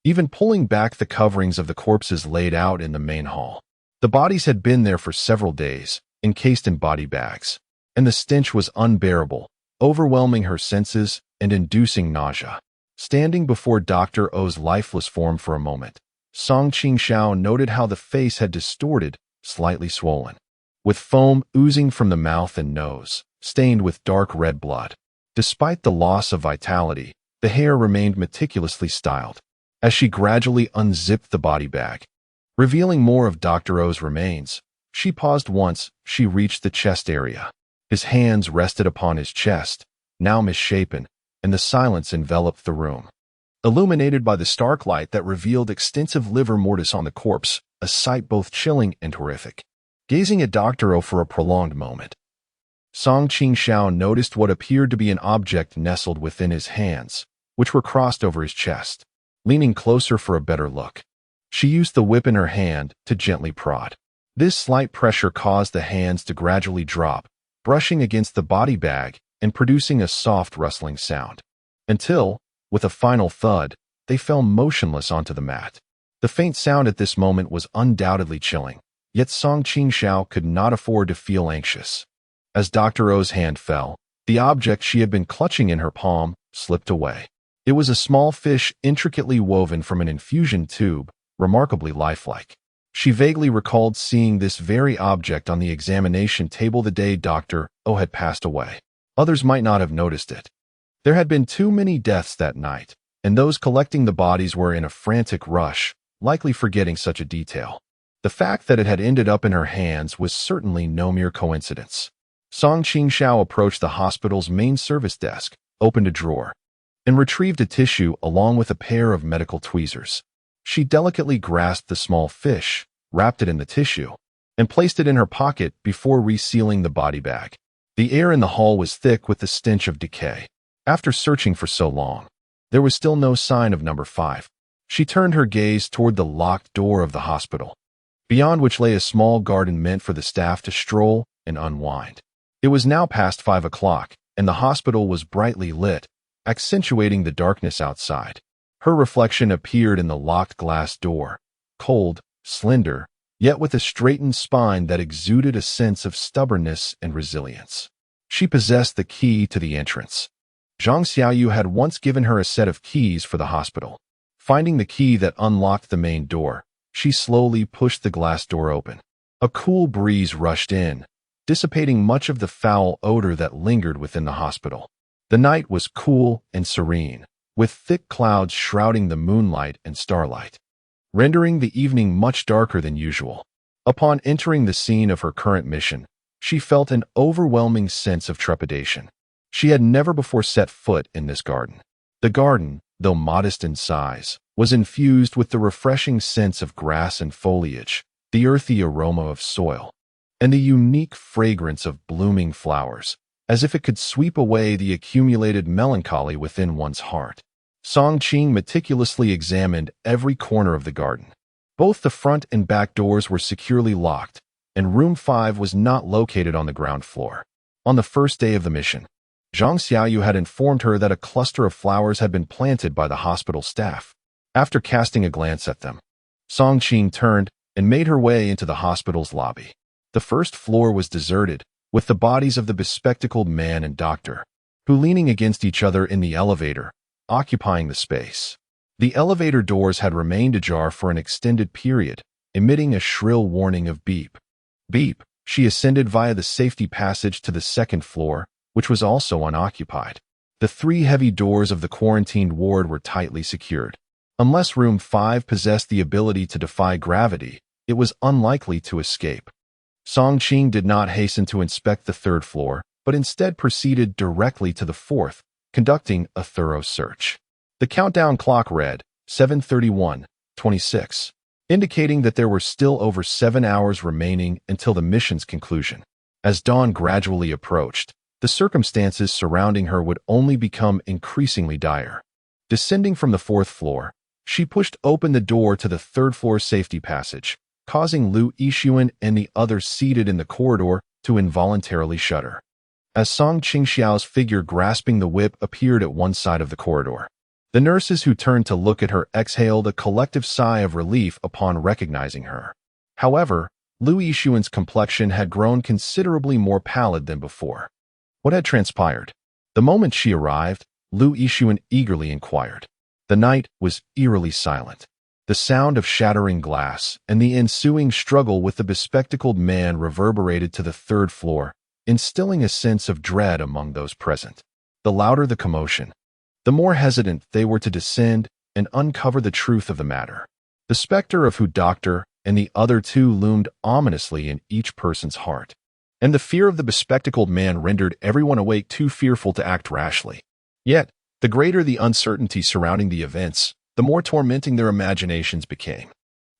even pulling back the coverings of the corpses laid out in the main hall. The bodies had been there for several days, encased in body bags, and the stench was unbearable, overwhelming her senses and inducing nausea. Standing before Dr. O's lifeless form for a moment, Song Qingxiao noted how the face had distorted, slightly swollen, with foam oozing from the mouth and nose, stained with dark red blood. Despite the loss of vitality, the hair remained meticulously styled. As she gradually unzipped the body bag, revealing more of Dr. O's remains, she paused once she reached the chest area. His hands rested upon his chest, now misshapen, and the silence enveloped the room, illuminated by the stark light that revealed extensive livor mortis on the corpse, a sight both chilling and horrific. Gazing at Dr. O for a prolonged moment, Song Qingxiao noticed what appeared to be an object nestled within his hands, which were crossed over his chest. Leaning closer for a better look, she used the whip in her hand to gently prod. This slight pressure caused the hands to gradually drop, brushing against the body bag and producing a soft rustling sound, until, with a final thud, they fell motionless onto the mat. The faint sound at this moment was undoubtedly chilling, yet Song Qingxiao could not afford to feel anxious. As Dr. O's hand fell, the object she had been clutching in her palm slipped away. It was a small fish intricately woven from an infusion tube, remarkably lifelike. She vaguely recalled seeing this very object on the examination table the day Dr. O had passed away. Others might not have noticed it. There had been too many deaths that night, and those collecting the bodies were in a frantic rush, likely forgetting such a detail. The fact that it had ended up in her hands was certainly no mere coincidence. Song Qingxiao approached the hospital's main service desk, opened a drawer, and retrieved a tissue along with a pair of medical tweezers. She delicately grasped the small fish, wrapped it in the tissue, and placed it in her pocket before resealing the body bag. The air in the hall was thick with the stench of decay. After searching for so long, there was still no sign of number 5. She turned her gaze toward the locked door of the hospital, beyond which lay a small garden meant for the staff to stroll and unwind. It was now past 5 o'clock, and the hospital was brightly lit, accentuating the darkness outside. Her reflection appeared in the locked glass door, cold, slender, yet with a straightened spine that exuded a sense of stubbornness and resilience. She possessed the key to the entrance. Qingxiao had once given her a set of keys for the hospital. Finding the key that unlocked the main door, she slowly pushed the glass door open. A cool breeze rushed in, dissipating much of the foul odor that lingered within the hospital. The night was cool and serene, with thick clouds shrouding the moonlight and starlight, rendering the evening much darker than usual. Upon entering the scene of her current mission, she felt an overwhelming sense of trepidation. She had never before set foot in this garden. The garden, though modest in size, was infused with the refreshing sense of grass and foliage, the earthy aroma of soil, and the unique fragrance of blooming flowers, as if it could sweep away the accumulated melancholy within one's heart. Song Qing meticulously examined every corner of the garden. Both the front and back doors were securely locked, and room 5 was not located on the ground floor. On the first day of the mission, Qingxiao had informed her that a cluster of flowers had been planted by the hospital staff. After casting a glance at them, Song Qing turned and made her way into the hospital's lobby. The first floor was deserted, with the bodies of the bespectacled man and doctor, who leaning against each other in the elevator, occupying the space. The elevator doors had remained ajar for an extended period, emitting a shrill warning of beep. Beep. She ascended via the safety passage to the second floor, which was also unoccupied. The 3 heavy doors of the quarantined ward were tightly secured. Unless room 5 possessed the ability to defy gravity, it was unlikely to escape. Song Qing did not hasten to inspect the 3rd floor, but instead proceeded directly to the 4th, conducting a thorough search. The countdown clock read 7:31:26, indicating that there were still over 7 hours remaining until the mission's conclusion. As dawn gradually approached, the circumstances surrounding her would only become increasingly dire. Descending from the 4th floor, she pushed open the door to the 3rd floor safety passage, causing Lu Yixuan and the others seated in the corridor to involuntarily shudder. As Song Qingxiao's figure grasping the whip appeared at one side of the corridor, the nurses who turned to look at her exhaled a collective sigh of relief upon recognizing her. However, Lu Yixuan's complexion had grown considerably more pallid than before. What had transpired? The moment she arrived, Lu Yixuan eagerly inquired. The night was eerily silent. The sound of shattering glass and the ensuing struggle with the bespectacled man reverberated to the 3rd floor, instilling a sense of dread among those present. The louder the commotion, the more hesitant they were to descend and uncover the truth of the matter. The specter of Hu Doctor and the other 2 loomed ominously in each person's heart, and the fear of the bespectacled man rendered everyone awake too fearful to act rashly. Yet, the greater the uncertainty surrounding the events, the more tormenting their imaginations became.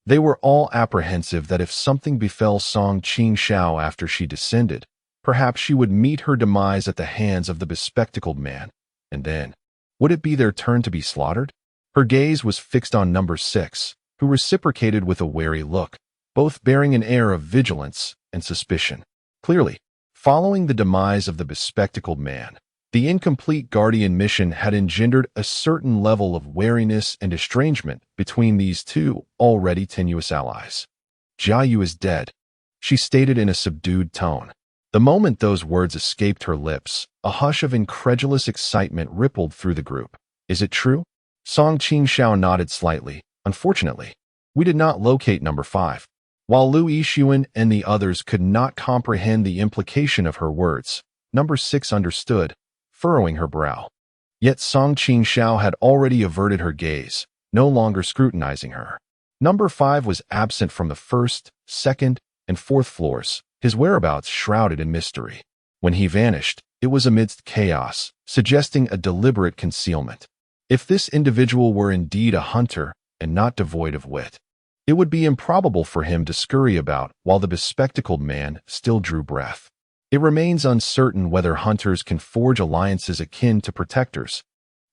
They were all apprehensive that if something befell Song Qingxiao after she descended, perhaps she would meet her demise at the hands of the bespectacled man, and then, would it be their turn to be slaughtered? Her gaze was fixed on number 6, who reciprocated with a wary look, both bearing an air of vigilance and suspicion. Clearly, following the demise of the bespectacled man, the incomplete guardian mission had engendered a certain level of wariness and estrangement between these 2 already tenuous allies. Jiayu is dead, she stated in a subdued tone. The moment those words escaped her lips, a hush of incredulous excitement rippled through the group. Is it true? Song Qingxiao nodded slightly. Unfortunately, we did not locate number 5. While Lu Yixuan and the others could not comprehend the implication of her words, number 6 understood, furrowing her brow. Yet Song Qingxiao had already averted her gaze, no longer scrutinizing her. Number 5 was absent from the 1st, 2nd, and 4th floors, his whereabouts shrouded in mystery. When he vanished, it was amidst chaos, suggesting a deliberate concealment. If this individual were indeed a hunter and not devoid of wit, it would be improbable for him to scurry about while the bespectacled man still drew breath. It remains uncertain whether hunters can forge alliances akin to protectors.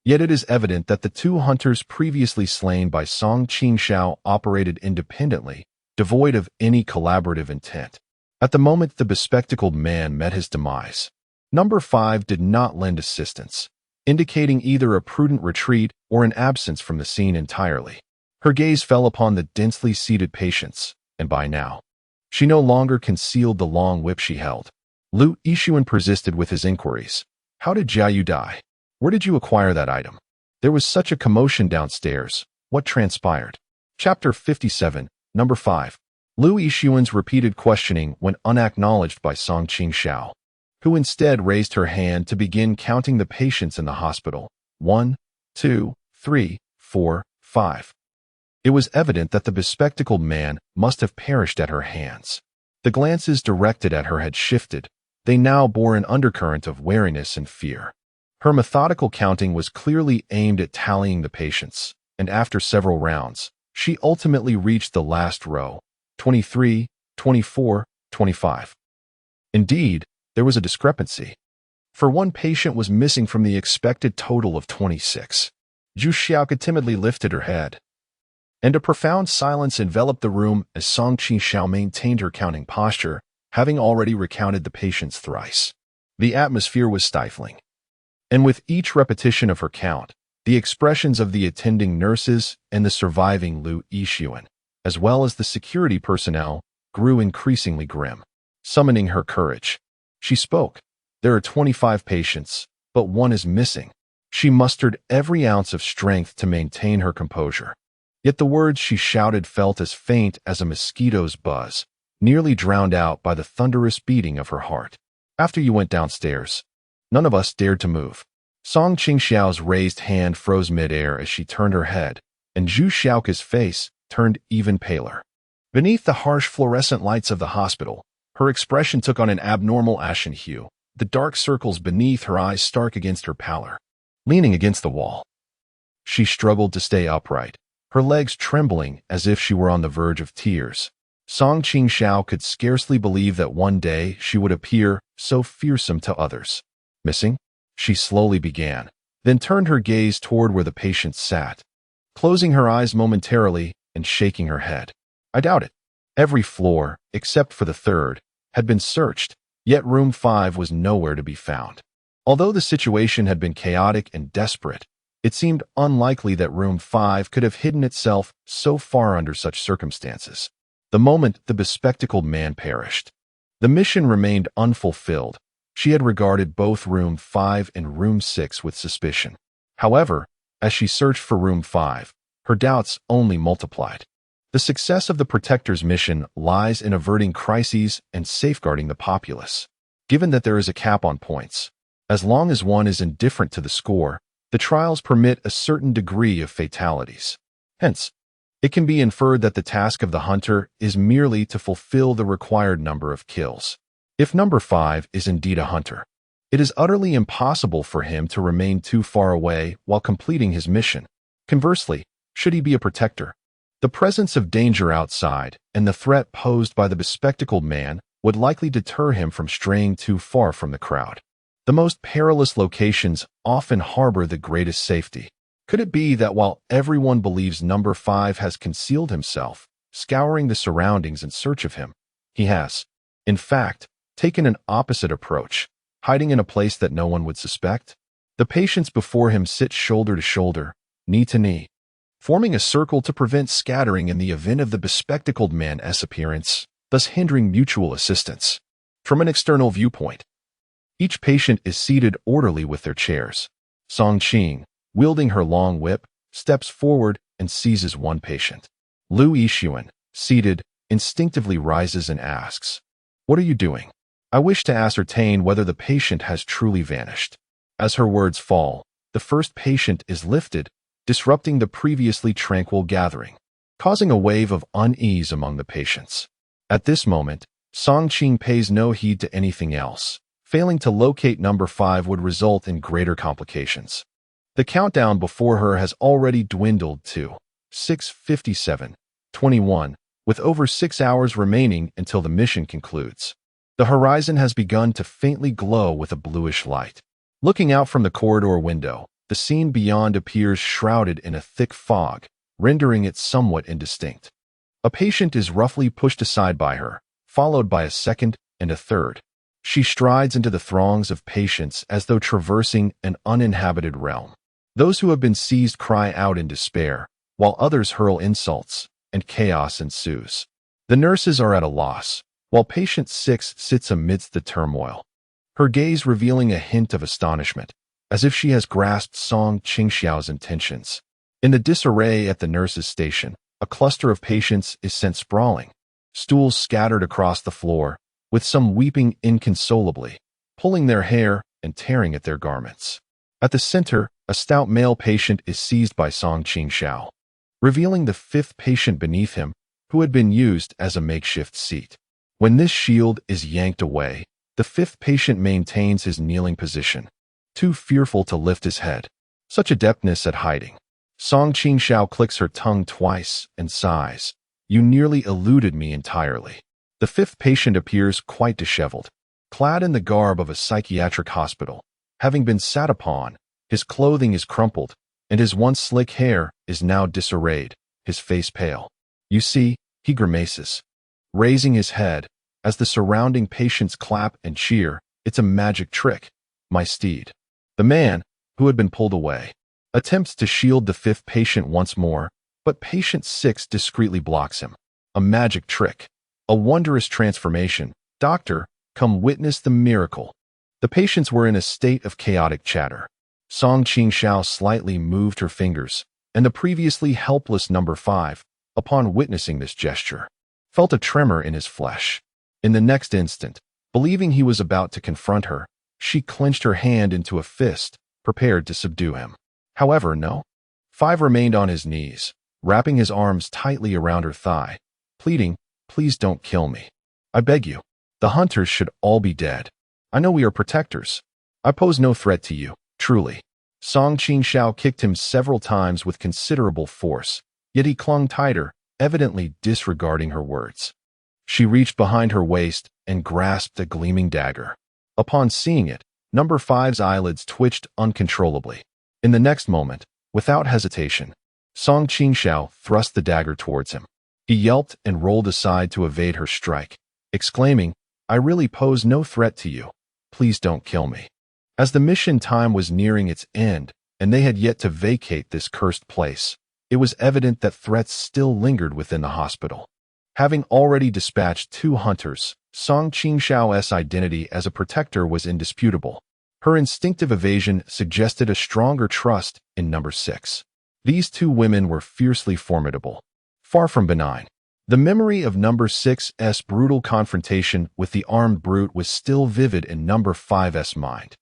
Yet it is evident that the two hunters previously slain by Song Qingxiao operated independently, devoid of any collaborative intent. At the moment the bespectacled man met his demise, Number 5 did not lend assistance, indicating either a prudent retreat or an absence from the scene entirely. Her gaze fell upon the densely seated patients, and by now, she no longer concealed the long whip she held. Lu Yixuan persisted with his inquiries. How did Jiayu die? Where did you acquire that item? There was such a commotion downstairs. What transpired? Chapter 57, Number 5. Lu Yixuan's repeated questioning went unacknowledged by Song Qingxiao, who instead raised her hand to begin counting the patients in the hospital. 1, 2, 3, 4, 5. It was evident that the bespectacled man must have perished at her hands. The glances directed at her had shifted. They now bore an undercurrent of wariness and fear. Her methodical counting was clearly aimed at tallying the patients, and after several rounds, she ultimately reached the last row, 23, 24, 25. Indeed, there was a discrepancy. For one patient was missing from the expected total of 26. Zhu Xiaoke timidly lifted her head, and a profound silence enveloped the room as Song Qingxiao maintained her counting posture, having already recounted the patients thrice. The atmosphere was stifling, and with each repetition of her count, the expressions of the attending nurses and the surviving Lu Yixuan, as well as the security personnel, grew increasingly grim. Summoning her courage, she spoke. There are 25 patients, but one is missing. She mustered every ounce of strength to maintain her composure. Yet the words she shouted felt as faint as a mosquito's buzz, nearly drowned out by the thunderous beating of her heart. After you went downstairs, none of us dared to move. Song Qingxiao's raised hand froze midair as she turned her head, and Zhu Xiaoke's face turned even paler. Beneath the harsh fluorescent lights of the hospital, her expression took on an abnormal ashen hue, the dark circles beneath her eyes stark against her pallor. Leaning against the wall, she struggled to stay upright, her legs trembling as if she were on the verge of tears. Song Qingxiao could scarcely believe that one day she would appear so fearsome to others. Missing? She slowly began, then turned her gaze toward where the patients sat, closing her eyes momentarily and shaking her head. I doubt it. Every floor, except for the third, had been searched, yet room 5 was nowhere to be found. Although the situation had been chaotic and desperate, it seemed unlikely that room 5 could have hidden itself so far under such circumstances. The moment the bespectacled man perished, the mission remained unfulfilled. She had regarded both room 5 and room 6 with suspicion. However, as she searched for room 5, her doubts only multiplied. The success of the Protector's mission lies in averting crises and safeguarding the populace. Given that there is a cap on points, as long as one is indifferent to the score, the trials permit a certain degree of fatalities. Hence, it can be inferred that the task of the hunter is merely to fulfill the required number of kills. If number 5 is indeed a hunter, it is utterly impossible for him to remain too far away while completing his mission. Conversely, should he be a protector, the presence of danger outside and the threat posed by the bespectacled man would likely deter him from straying too far from the crowd. The most perilous locations often harbor the greatest safety. Could it be that while everyone believes number 5 has concealed himself, scouring the surroundings in search of him, he has, in fact, taken an opposite approach, hiding in a place that no one would suspect? The patients before him sit shoulder to shoulder, knee to knee, forming a circle to prevent scattering in the event of the bespectacled man's appearance, thus hindering mutual assistance. From an external viewpoint, each patient is seated orderly with their chairs. Song Qing, wielding her long whip, steps forward and seizes one patient. Lu Yixuan, seated, instinctively rises and asks, "What are you doing?" I wish to ascertain whether the patient has truly vanished. As her words fall, the first patient is lifted, disrupting the previously tranquil gathering, causing a wave of unease among the patients. At this moment, Song Qing pays no heed to anything else. Failing to locate number 5 would result in greater complications. The countdown before her has already dwindled to 6:57, 21, with over 6 hours remaining until the mission concludes. The horizon has begun to faintly glow with a bluish light. Looking out from the corridor window, the scene beyond appears shrouded in a thick fog, rendering it somewhat indistinct. A patient is roughly pushed aside by her, followed by a second and a third. She strides into the throngs of patients as though traversing an uninhabited realm. Those who have been seized cry out in despair, while others hurl insults, and chaos ensues. The nurses are at a loss, while patient 6 sits amidst the turmoil, her gaze revealing a hint of astonishment, as if she has grasped Song Qingxiao's intentions. In the disarray at the nurse's station, a cluster of patients is sent sprawling, stools scattered across the floor, with some weeping inconsolably, pulling their hair and tearing at their garments. At the center, a stout male patient is seized by Song Qingxiao, revealing the 5th patient beneath him, who had been used as a makeshift seat. When this shield is yanked away, the 5th patient maintains his kneeling position, too fearful to lift his head. Such adeptness at hiding. Song Qingxiao clicks her tongue twice and sighs. You nearly eluded me entirely. The 5th patient appears quite disheveled, clad in the garb of a psychiatric hospital. Having been sat upon, his clothing is crumpled, and his once slick hair is now disarrayed, his face pale. You see, he grimaces, raising his head, as the surrounding patients clap and cheer. It's a magic trick, my steed. The man, who had been pulled away, attempts to shield the 5th patient once more, but patient 6 discreetly blocks him. A magic trick. A wondrous transformation. Doctor, come witness the miracle. The patients were in a state of chaotic chatter. Song Qingxiao slightly moved her fingers, and the previously helpless number 5, upon witnessing this gesture, felt a tremor in his flesh. In the next instant, believing he was about to confront her, she clenched her hand into a fist, prepared to subdue him. However, no. 5 remained on his knees, wrapping his arms tightly around her thigh, pleading, please don't kill me. I beg you. The hunters should all be dead. I know we are protectors. I pose no threat to you, truly. Song Qingxiao kicked him several times with considerable force, yet he clung tighter, evidently disregarding her words. She reached behind her waist and grasped a gleaming dagger. Upon seeing it, number 5's eyelids twitched uncontrollably. In the next moment, without hesitation, Song Qingxiao thrust the dagger towards him. He yelped and rolled aside to evade her strike, exclaiming, I really pose no threat to you. Please don't kill me. As the mission time was nearing its end, and they had yet to vacate this cursed place, it was evident that threats still lingered within the hospital. Having already dispatched 2 hunters, Song Qingxiao's identity as a protector was indisputable. Her instinctive evasion suggested a stronger trust in number 6. These 2 women were fiercely formidable, far from benign. The memory of number 6's brutal confrontation with the armed brute was still vivid in number 5's mind.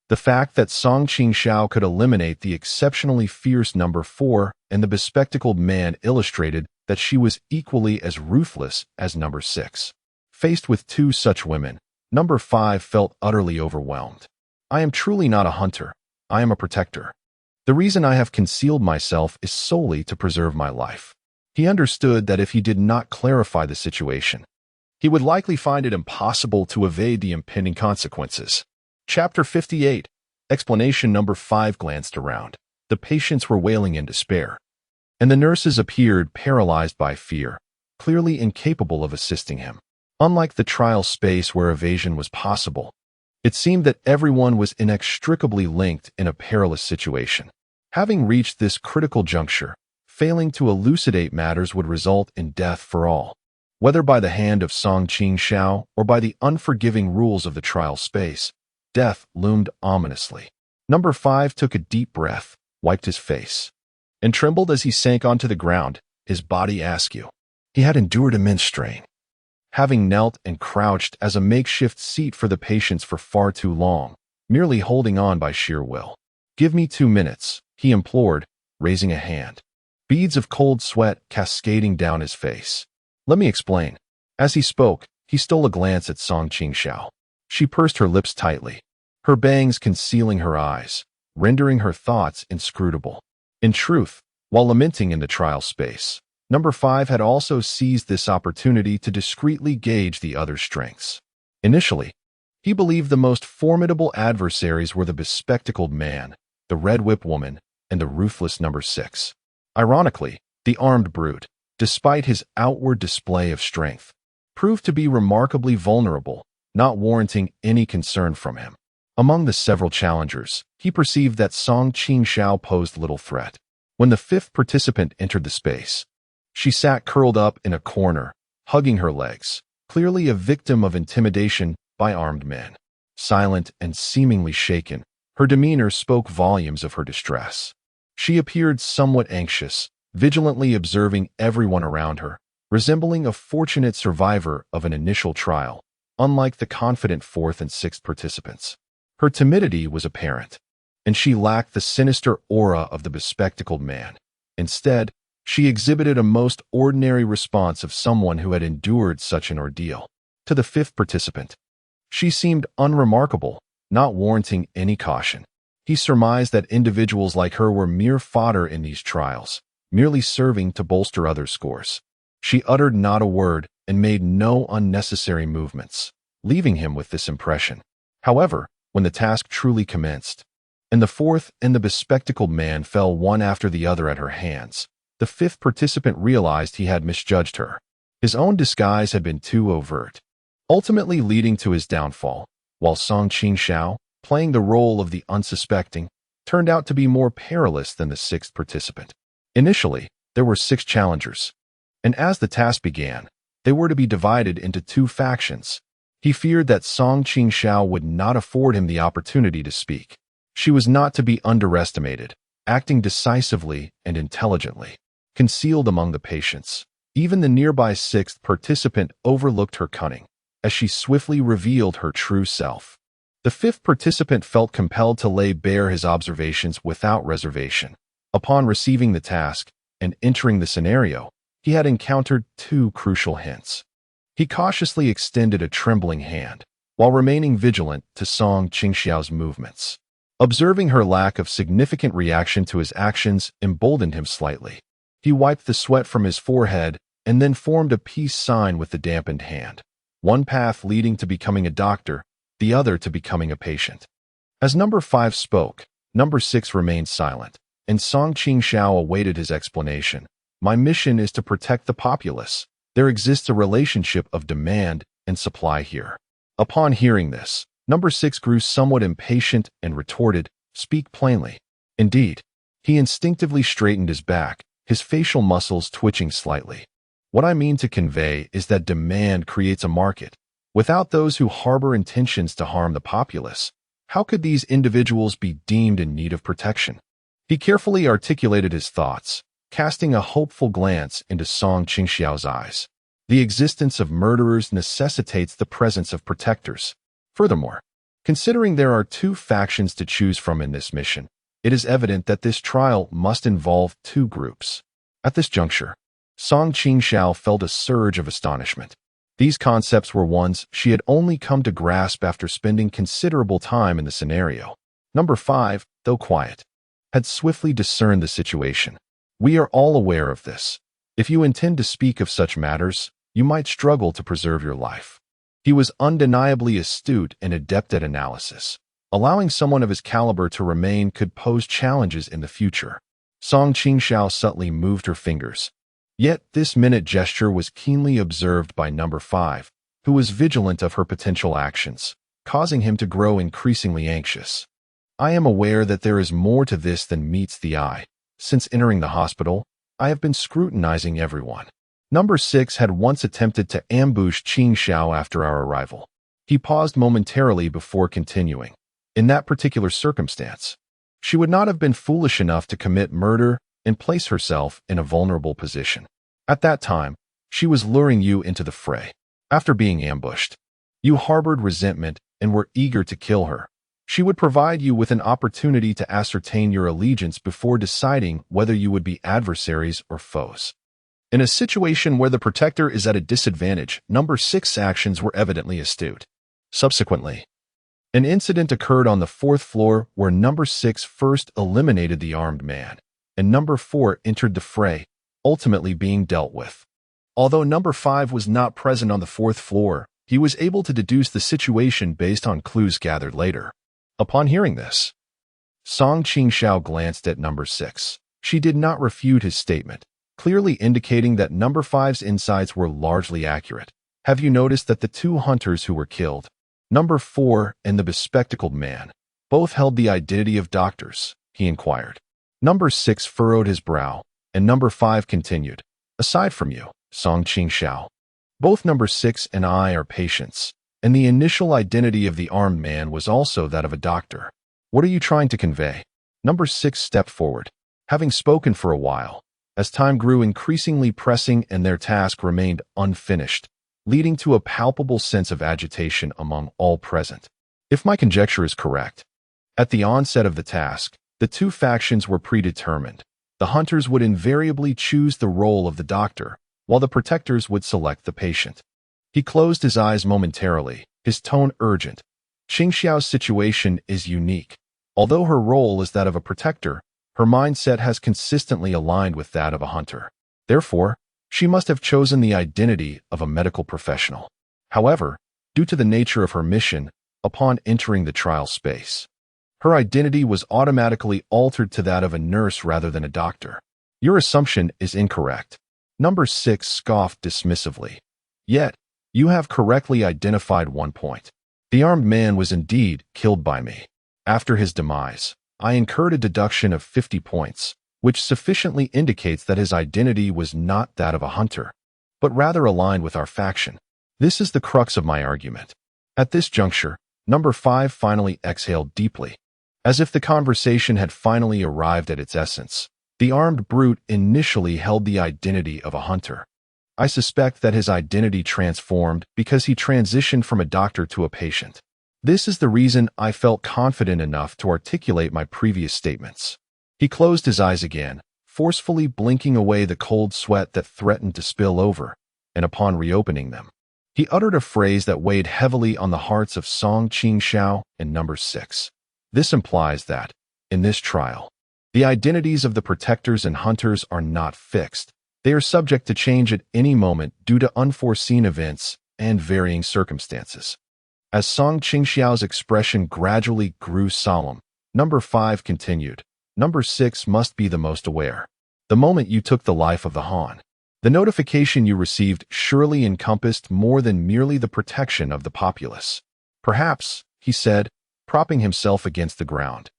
The fact that Song Qingxiao could eliminate the exceptionally fierce number 4 and the bespectacled man illustrated that she was equally as ruthless as number 6. Faced with 2 such women, number 5 felt utterly overwhelmed. I am truly not a hunter. I am a protector. The reason I have concealed myself is solely to preserve my life. He understood that if he did not clarify the situation, he would likely find it impossible to evade the impending consequences. Chapter 58. Explanation. Number 5 glanced around. The patients were wailing in despair, and the nurses appeared paralyzed by fear, clearly incapable of assisting him. Unlike the trial space where evasion was possible, it seemed that everyone was inextricably linked in a perilous situation. Having reached this critical juncture, failing to elucidate matters would result in death for all. Whether by the hand of Song Qingxiao or by the unforgiving rules of the trial space, death loomed ominously. Number 5 took a deep breath, wiped his face, and trembled as he sank onto the ground, his body askew. He had endured immense strain, having knelt and crouched as a makeshift seat for the patients for far too long, merely holding on by sheer will. Give me 2 minutes, he implored, raising a hand, beads of cold sweat cascading down his face. Let me explain. As he spoke, he stole a glance at Song Qingxiao. She pursed her lips tightly, her bangs concealing her eyes, rendering her thoughts inscrutable. In truth, while lamenting in the trial space, number 5 had also seized this opportunity to discreetly gauge the other's strengths. Initially, he believed the most formidable adversaries were the bespectacled man, the red whip woman, and the ruthless number 6. Ironically, the armed brute, despite his outward display of strength, proved to be remarkably vulnerable, not warranting any concern from him. Among the several challengers, he perceived that Qingxiao posed little threat. When the 5th participant entered the space, she sat curled up in a corner, hugging her legs, clearly a victim of intimidation by armed men. Silent and seemingly shaken, her demeanor spoke volumes of her distress. She appeared somewhat anxious, vigilantly observing everyone around her, resembling a fortunate survivor of an initial trial, unlike the confident 4th and 6th participants. Her timidity was apparent, and she lacked the sinister aura of the bespectacled man. Instead, she exhibited a most ordinary response of someone who had endured such an ordeal. To the 5th participant, she seemed unremarkable, not warranting any caution. He surmised that individuals like her were mere fodder in these trials, merely serving to bolster others' scores. She uttered not a word and made no unnecessary movements, leaving him with this impression. However, when the task truly commenced, and the 4th and the bespectacled man fell one after the other at her hands, the 5th participant realized he had misjudged her. His own disguise had been too overt, ultimately leading to his downfall, while Qingxiao, playing the role of the unsuspecting, turned out to be more perilous than the 6th participant. Initially, there were 6 challengers, and as the task began, they were to be divided into 2 factions. He feared that Qingxiao would not afford him the opportunity to speak. She was not to be underestimated, acting decisively and intelligently, concealed among the patients. Even the nearby 6th participant overlooked her cunning, as she swiftly revealed her true self. The 5th participant felt compelled to lay bare his observations without reservation. Upon receiving the task and entering the scenario, he had encountered 2 crucial hints. He cautiously extended a trembling hand, while remaining vigilant to Qingxiao's movements. Observing her lack of significant reaction to his actions emboldened him slightly. He wiped the sweat from his forehead and then formed a peace sign with the dampened hand. One path leading to becoming a doctor, the other to becoming a patient. As number 5 spoke, number 6 remained silent, and Qingxiao awaited his explanation. My mission is to protect the populace. There exists a relationship of demand and supply here. Upon hearing this, number 6 grew somewhat impatient and retorted, speak plainly. Indeed, he instinctively straightened his back, his facial muscles twitching slightly. What I mean to convey is that demand creates a market. Without those who harbor intentions to harm the populace, how could these individuals be deemed in need of protection? He carefully articulated his thoughts, casting a hopeful glance into Qingxiao's eyes. The existence of murderers necessitates the presence of protectors. Furthermore, considering there are 2 factions to choose from in this mission, it is evident that this trial must involve 2 groups. At this juncture, Qingxiao felt a surge of astonishment. These concepts were ones she had only come to grasp after spending considerable time in the scenario. Number 5, though quiet, had swiftly discerned the situation. We are all aware of this. If you intend to speak of such matters, you might struggle to preserve your life. He was undeniably astute and adept at analysis. Allowing someone of his caliber to remain could pose challenges in the future. Qingxiao subtly moved her fingers. Yet this minute gesture was keenly observed by number 5, who was vigilant of her potential actions, causing him to grow increasingly anxious. I am aware that there is more to this than meets the eye. Since entering the hospital, I have been scrutinizing everyone. Number 6 had once attempted to ambush Qingxiao after our arrival. He paused momentarily before continuing. In that particular circumstance, she would not have been foolish enough to commit murder and place herself in a vulnerable position. At that time, she was luring you into the fray. After being ambushed, you harbored resentment and were eager to kill her. She would provide you with an opportunity to ascertain your allegiance before deciding whether you would be adversaries or foes. In a situation where the protector is at a disadvantage, number 6's actions were evidently astute. Subsequently, an incident occurred on the 4th floor where number 6 first eliminated the armed man, and number 4 entered the fray, ultimately being dealt with. Although number 5 was not present on the 4th floor, He was able to deduce the situation based on clues gathered later. Upon hearing this, Qingxiao glanced at number 6. She did not refute his statement, clearly indicating that number 5's insights were largely accurate. Have you noticed that the two hunters who were killed, number 4 and the bespectacled man, both held the identity of doctors? He inquired. Number 6 furrowed his brow, and number 5 continued. Aside from you, Qingxiao, both number 6 and I are patients, and the initial identity of the armed man was also that of a doctor. What are you trying to convey? Number 6 stepped forward, having spoken for a while, as time grew increasingly pressing and their task remained unfinished, leading to a palpable sense of agitation among all present. If my conjecture is correct, at the onset of the task, the two factions were predetermined. The hunters would invariably choose the role of the doctor, while the protectors would select the patient. He closed his eyes momentarily, his tone urgent. Qingxiao's situation is unique. Although her role is that of a protector, her mindset has consistently aligned with that of a hunter. Therefore, she must have chosen the identity of a medical professional. However, due to the nature of her mission, upon entering the trial space, her identity was automatically altered to that of a nurse rather than a doctor. Your assumption is incorrect. Number 6 scoffed dismissively. Yet, you have correctly identified one point. The armed man was indeed killed by me. After his demise, I incurred a deduction of 50 points, which sufficiently indicates that his identity was not that of a hunter, but rather aligned with our faction. This is the crux of my argument. At this juncture, number 5 finally exhaled deeply. As if the conversation had finally arrived at its essence, the armed brute initially held the identity of a hunter. I suspect that his identity transformed because he transitioned from a doctor to a patient. This is the reason I felt confident enough to articulate my previous statements. He closed his eyes again, forcefully blinking away the cold sweat that threatened to spill over, and upon reopening them, he uttered a phrase that weighed heavily on the hearts of Qingxiao and number 6. This implies that, in this trial, the identities of the protectors and hunters are not fixed. They are subject to change at any moment due to unforeseen events and varying circumstances. As Qingxiao's expression gradually grew solemn, number 5 continued. Number 6 must be the most aware. The moment you took the life of the Han, the notification you received surely encompassed more than merely the protection of the populace. Perhaps, he said, propping himself against the ground,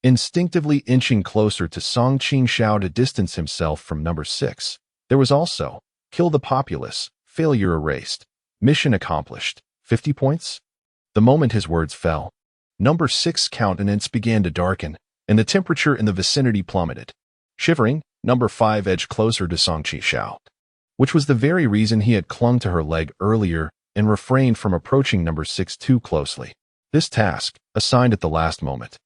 instinctively inching closer to Qingxiao to distance himself from number 6. There was also, kill the populace, failure erased, mission accomplished, 50 points? The moment his words fell, number 6's countenance began to darken, and the temperature in the vicinity plummeted. Shivering, number 5 edged closer to Qingxiao, which was the very reason he had clung to her leg earlier and refrained from approaching number 6 too closely. This task, assigned at the last moment,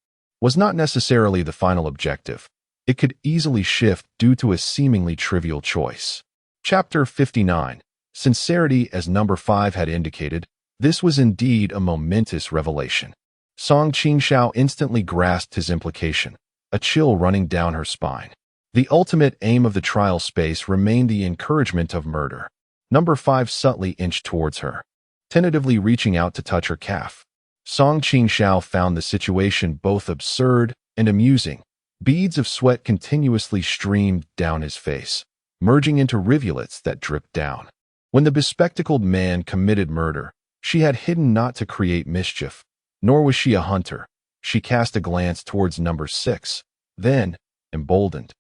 was not necessarily the final objective. It could easily shift due to a seemingly trivial choice. Chapter 59. Sincerity. As number 5 had indicated, this was indeed a momentous revelation. Qingxiao instantly grasped his implication, a chill running down her spine. The ultimate aim of the trial space remained the encouragement of murder. Number 5 subtly inched towards her, tentatively reaching out to touch her calf. Qingxiao found the situation both absurd and amusing. Beads of sweat continuously streamed down his face, merging into rivulets that dripped down. When the bespectacled man committed murder, she had hidden not to create mischief, nor was she a hunter. She cast a glance towards number 6, then, emboldened,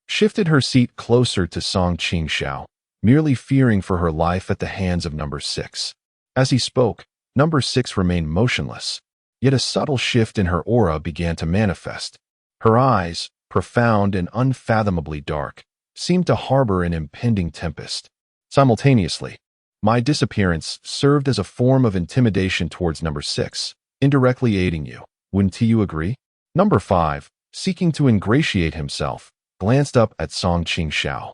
shifted her seat closer to Qingxiao, merely fearing for her life at the hands of number 6. As he spoke, number 6 remained motionless, yet a subtle shift in her aura began to manifest. Her eyes, profound and unfathomably dark, seemed to harbor an impending tempest. Simultaneously, my disappearance served as a form of intimidation towards number 6, indirectly aiding you. Wouldn't you agree? Number 5, seeking to ingratiate himself, glanced up at Qingxiao,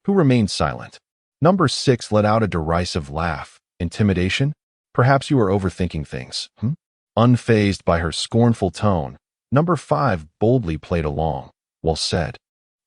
who remained silent. Number 6 let out a derisive laugh. Intimidation? Perhaps you are overthinking things, Unfazed by her scornful tone, number 5 boldly played along. Well said.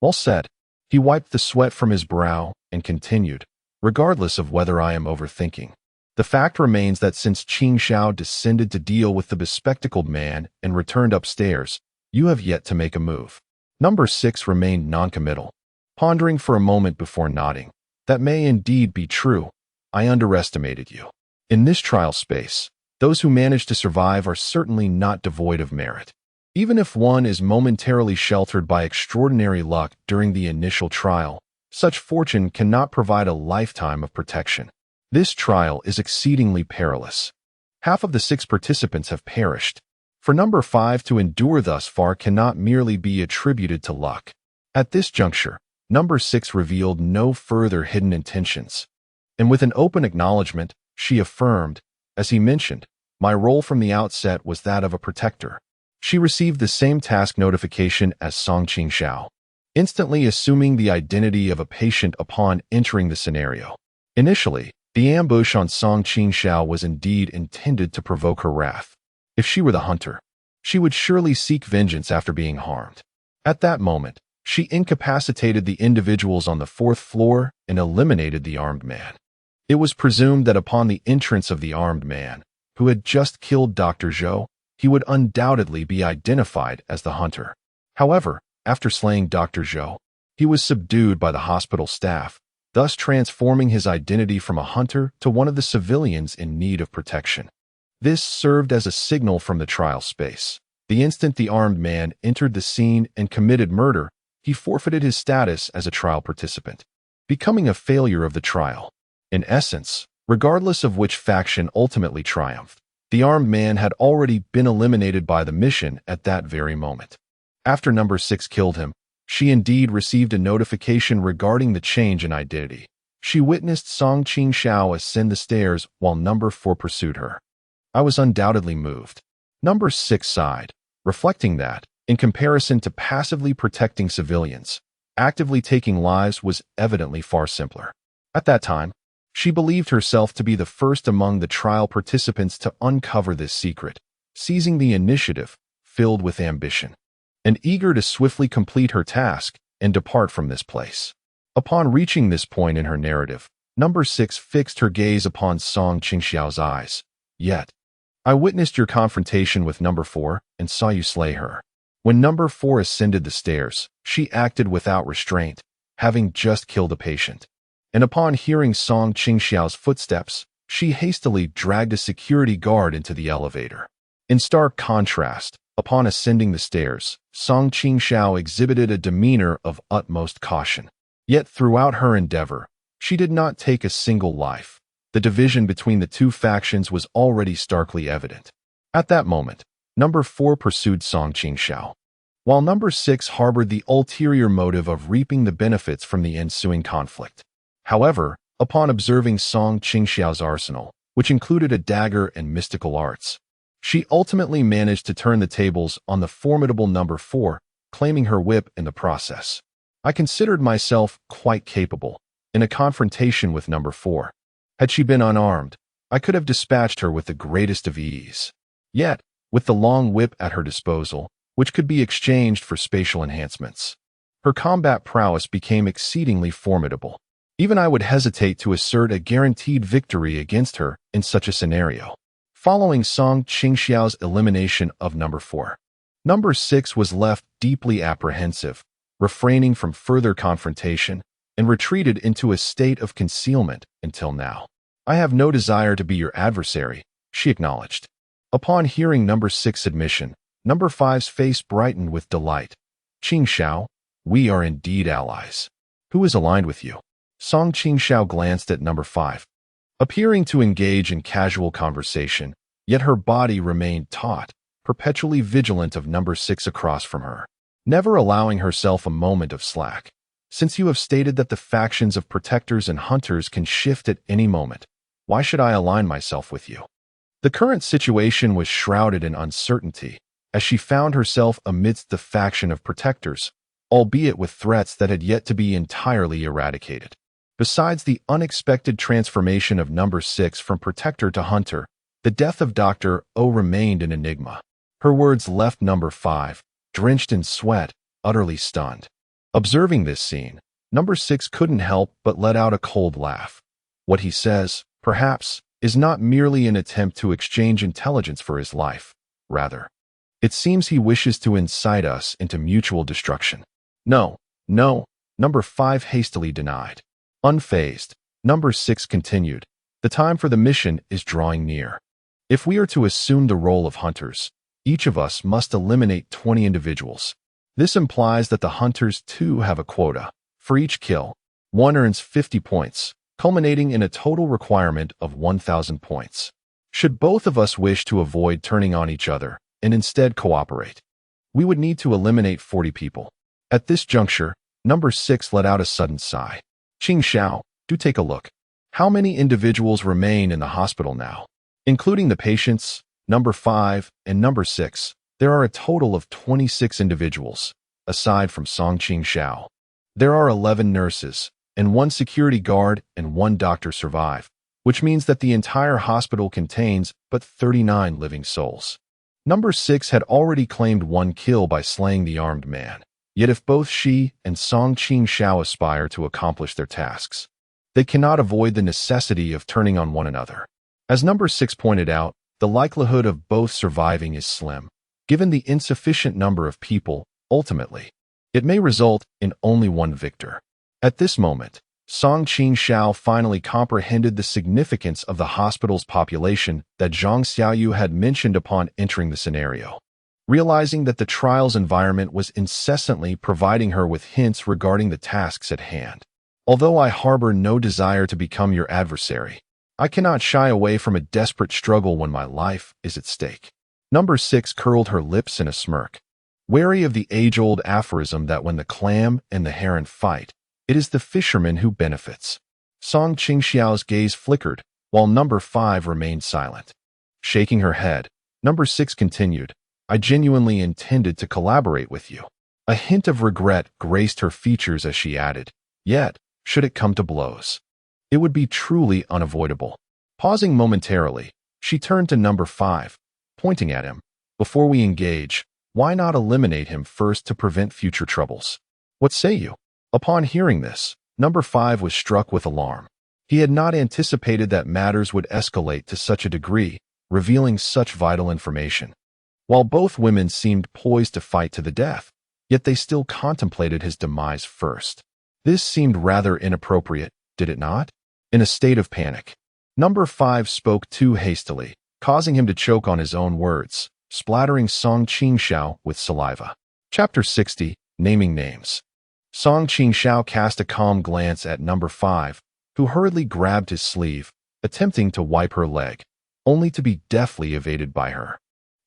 Well said. He wiped the sweat from his brow and continued, regardless of whether I am overthinking. The fact remains that since Qingxiao descended to deal with the bespectacled man and returned upstairs, you have yet to make a move. Number 6 remained noncommittal, pondering for a moment before nodding. That may indeed be true. I underestimated you. In this trial space, those who manage to survive are certainly not devoid of merit. Even if one is momentarily sheltered by extraordinary luck during the initial trial, such fortune cannot provide a lifetime of protection. This trial is exceedingly perilous. Half of the 6 participants have perished. For number 5 to endure thus far cannot merely be attributed to luck. At this juncture, number 6 revealed no further hidden intentions. And with an open acknowledgement, she affirmed, as he mentioned, my role from the outset was that of a protector. She received the same task notification as Qingxiao, instantly assuming the identity of a patient upon entering the scenario. Initially, the ambush on Qingxiao was indeed intended to provoke her wrath. If she were the hunter, she would surely seek vengeance after being harmed. At that moment, she incapacitated the individuals on the 4th floor and eliminated the armed man. It was presumed that upon the entrance of the armed man, who had just killed Dr. Zhou, he would undoubtedly be identified as the hunter. However, after slaying Dr. Zhou, he was subdued by the hospital staff, thus transforming his identity from a hunter to one of the civilians in need of protection. This served as a signal from the trial space. The instant the armed man entered the scene and committed murder, he forfeited his status as a trial participant, becoming a failure of the trial. In essence, regardless of which faction ultimately triumphed, the armed man had already been eliminated by the mission at that very moment. After number 6 killed him, she indeed received a notification regarding the change in identity. She witnessed Qingxiao ascend the stairs while number 4 pursued her. I was undoubtedly moved. Number 6 sighed, reflecting that, in comparison to passively protecting civilians, actively taking lives was evidently far simpler. At that time, she believed herself to be the first among the trial participants to uncover this secret, seizing the initiative, filled with ambition, and eager to swiftly complete her task and depart from this place. Upon reaching this point in her narrative, number 6 fixed her gaze upon Qingxiao's eyes. Yet, I witnessed your confrontation with number 4 and saw you slay her. When number 4 ascended the stairs, she acted without restraint, having just killed a patient. And upon hearing Qingxiao's footsteps, she hastily dragged a security guard into the elevator. In stark contrast, upon ascending the stairs, Qingxiao exhibited a demeanor of utmost caution. Yet throughout her endeavor, she did not take a single life. The division between the 2 factions was already starkly evident. At that moment, number 4 pursued Qingxiao, while number 6 harbored the ulterior motive of reaping the benefits from the ensuing conflict. However, upon observing Qingxiao's arsenal, which included a dagger and mystical arts, she ultimately managed to turn the tables on the formidable number 4, claiming her whip in the process. I considered myself quite capable in a confrontation with number 4. Had she been unarmed, I could have dispatched her with the greatest of ease. Yet, with the long whip at her disposal, which could be exchanged for spatial enhancements, her combat prowess became exceedingly formidable. Even I would hesitate to assert a guaranteed victory against her in such a scenario. Following Qingxiao's elimination of number 4, number 6 was left deeply apprehensive, refraining from further confrontation, and retreated into a state of concealment until now. I have no desire to be your adversary, she acknowledged. Upon hearing number 6's admission, number 5's face brightened with delight. Qingxiao, we are indeed allies. Who is aligned with you? Qingxiao glanced at number 5, appearing to engage in casual conversation, yet her body remained taut, perpetually vigilant of number 6 across from her, never allowing herself a moment of slack. Since you have stated that the factions of protectors and hunters can shift at any moment, why should I align myself with you? The current situation was shrouded in uncertainty, as she found herself amidst the faction of protectors, albeit with threats that had yet to be entirely eradicated. Besides the unexpected transformation of number 6 from protector to hunter, the death of Dr. O remained an enigma. Her words left number 5, drenched in sweat, utterly stunned. Observing this scene, number 6 couldn't help but let out a cold laugh. What he says, perhaps, is not merely an attempt to exchange intelligence for his life. Rather, it seems he wishes to incite us into mutual destruction. No, no, number 5 hastily denied. Unfazed, number 6 continued. The time for the mission is drawing near. If we are to assume the role of hunters, each of us must eliminate 20 individuals. This implies that the hunters too have a quota. For each kill, one earns 50 points, culminating in a total requirement of 1,000 points. Should both of us wish to avoid turning on each other and instead cooperate, we would need to eliminate 40 people. At this juncture, number 6 let out a sudden sigh. Qingxiao, do take a look. How many individuals remain in the hospital now? Including the patients, number 5, and number 6, there are a total of 26 individuals, aside from Qingxiao. There are 11 nurses, and 1 security guard and 1 doctor survive, which means that the entire hospital contains but 39 living souls. Number 6 had already claimed 1 kill by slaying the armed man. Yet if both she and Qingxiao aspire to accomplish their tasks, they cannot avoid the necessity of turning on one another. As number 6 pointed out, the likelihood of both surviving is slim. Given the insufficient number of people, ultimately, it may result in only 1 victor. At this moment, Qingxiao finally comprehended the significance of the hospital's population that Zhang Xiaoyu had mentioned upon entering the scenario. Realizing that the trial's environment was incessantly providing her with hints regarding the tasks at hand. Although I harbor no desire to become your adversary, I cannot shy away from a desperate struggle when my life is at stake. Number 6 curled her lips in a smirk, wary of the age-old aphorism that when the clam and the heron fight, it is the fisherman who benefits. Qingxiao's gaze flickered, while number 5 remained silent. Shaking her head, number 6 continued, I genuinely intended to collaborate with you. A hint of regret graced her features as she added, yet, should it come to blows, it would be truly unavoidable. Pausing momentarily, she turned to number 5, pointing at him. Before we engage, why not eliminate him first to prevent future troubles? What say you? Upon hearing this, number 5 was struck with alarm. He had not anticipated that matters would escalate to such a degree, revealing such vital information. While both women seemed poised to fight to the death, yet they still contemplated his demise first. This seemed rather inappropriate, did it not? In a state of panic, number 5 spoke too hastily, causing him to choke on his own words, splattering Qingxiao with saliva. Chapter 60, Naming Names. Qingxiao cast a calm glance at number 5, who hurriedly grabbed his sleeve, attempting to wipe her leg, only to be deftly evaded by her.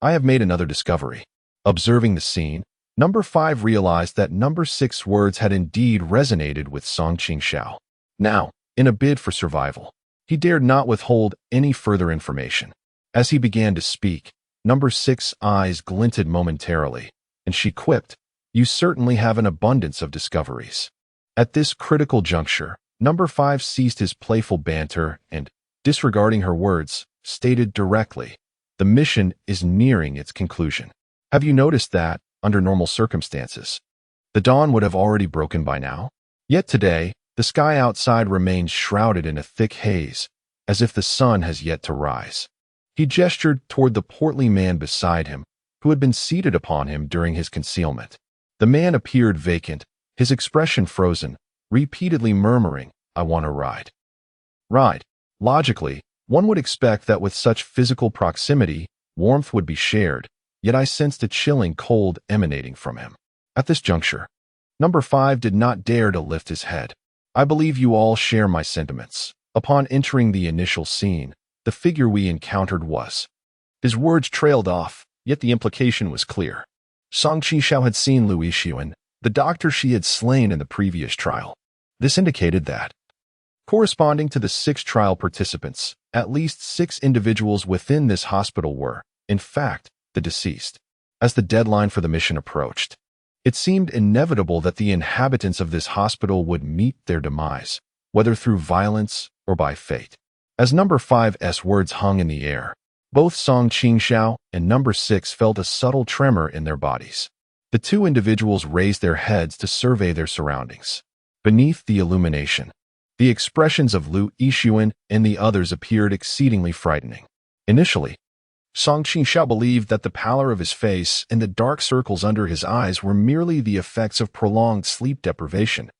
I have made another discovery. Observing the scene, number 5 realized that number 6's words had indeed resonated with Qingxiao. Now, in a bid for survival, he dared not withhold any further information. As he began to speak, number 6's eyes glinted momentarily, and she quipped, You certainly have an abundance of discoveries. At this critical juncture, number 5 ceased his playful banter and, disregarding her words, stated directly, The mission is nearing its conclusion. Have you noticed that, under normal circumstances, the dawn would have already broken by now? Yet today, the sky outside remains shrouded in a thick haze, as if the sun has yet to rise. He gestured toward the portly man beside him, who had been seated upon him during his concealment. The man appeared vacant, his expression frozen, repeatedly murmuring, I want to ride. Ride. Logically, one would expect that with such physical proximity, warmth would be shared, yet I sensed a chilling cold emanating from him. At this juncture, number 5 did not dare to lift his head. I believe you all share my sentiments. Upon entering the initial scene, the figure we encountered was. His words trailed off, yet the implication was clear. Qingxiao had seen Louis Xuan, the doctor she had slain in the previous trial. This indicated that, corresponding to the 6 trial participants, at least 6 individuals within this hospital were, in fact, the deceased. As the deadline for the mission approached, it seemed inevitable that the inhabitants of this hospital would meet their demise, whether through violence or by fate. As number 5's words hung in the air, both Qingxiao and number 6 felt a subtle tremor in their bodies. The 2 individuals raised their heads to survey their surroundings. Beneath the illumination, The expressions of Lu Yixuan and the others appeared exceedingly frightening. Initially, Song Qingxiao believed that the pallor of his face and the dark circles under his eyes were merely the effects of prolonged sleep deprivation,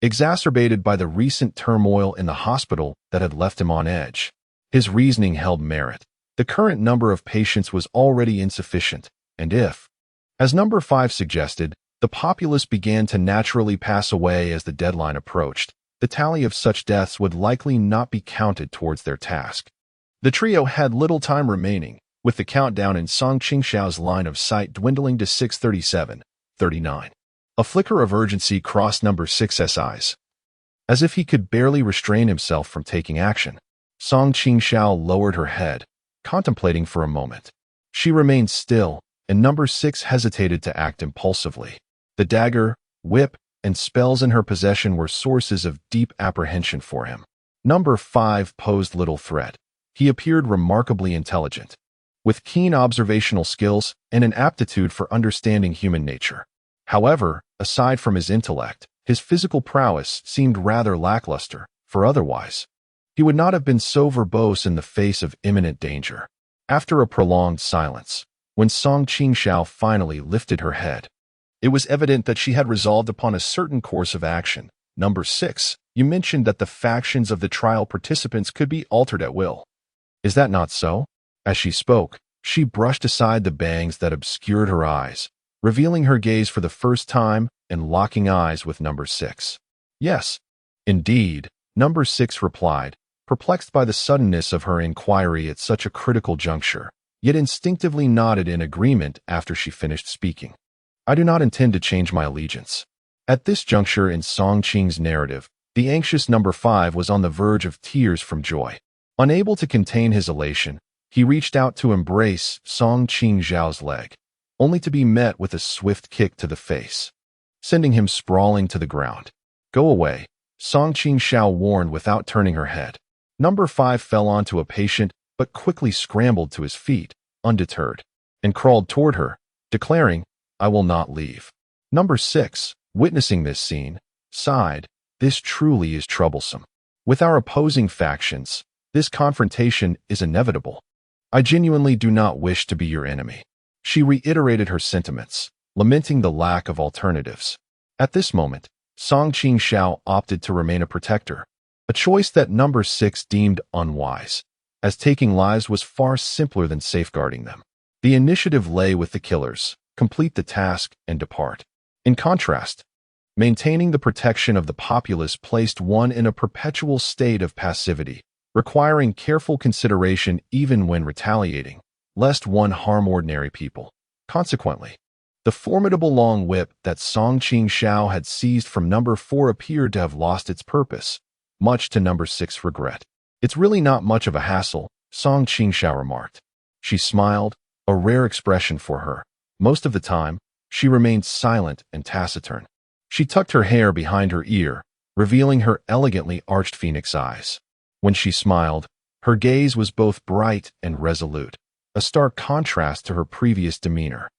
exacerbated by the recent turmoil in the hospital that had left him on edge. His reasoning held merit. The current number of patients was already insufficient, and if, as number 5 suggested, the populace began to naturally pass away as the deadline approached, the tally of such deaths would likely not be counted towards their task. The trio had little time remaining, with the countdown in Song Qingxiao's line of sight dwindling to 6:37:39. A flicker of urgency crossed number 6's eyes. As if he could barely restrain himself from taking action, Song Qingxiao lowered her head, contemplating for a moment. She remained still, and number 6 hesitated to act impulsively. The dagger, whip, and spells in her possession were sources of deep apprehension for him. Number 5 posed little threat. He appeared remarkably intelligent, with keen observational skills and an aptitude for understanding human nature. However, aside from his intellect, his physical prowess seemed rather lackluster, for otherwise, he would not have been so verbose in the face of imminent danger. After a prolonged silence, when Song Qingxiao finally lifted her head, it was evident that she had resolved upon a certain course of action. Number 6, you mentioned that the factions of the trial participants could be altered at will. Is that not so? As she spoke, she brushed aside the bangs that obscured her eyes, revealing her gaze for the first time and locking eyes with number 6. Yes, indeed, number 6 replied, perplexed by the suddenness of her inquiry at such a critical juncture, yet instinctively nodded in agreement after she finished speaking. I do not intend to change my allegiance. At this juncture in Song Qing's narrative, the anxious number 5 was on the verge of tears from joy. Unable to contain his elation, he reached out to embrace Song Qingxiao's leg, only to be met with a swift kick to the face, sending him sprawling to the ground. Go away, Song Qingxiao warned without turning her head. Number 5 fell onto a patient but quickly scrambled to his feet, undeterred, and crawled toward her, declaring, I will not leave. Number 6, witnessing this scene, sighed, this truly is troublesome. With our opposing factions, this confrontation is inevitable. I genuinely do not wish to be your enemy. She reiterated her sentiments, lamenting the lack of alternatives. At this moment, Song Qingxiao opted to remain a protector, a choice that number 6 deemed unwise, as taking lives was far simpler than safeguarding them. The initiative lay with the killers, complete the task and depart. In contrast, maintaining the protection of the populace placed one in a perpetual state of passivity, requiring careful consideration even when retaliating, lest one harm ordinary people. Consequently, the formidable long whip that Song Qingxiao had seized from number 4 appeared to have lost its purpose, much to number 6's regret. It's really not much of a hassle, Song Qingxiao remarked. She smiled, a rare expression for her. Most of the time, she remained silent and taciturn. She tucked her hair behind her ear, revealing her elegantly arched phoenix eyes. When she smiled, her gaze was both bright and resolute, a stark contrast to her previous demeanor.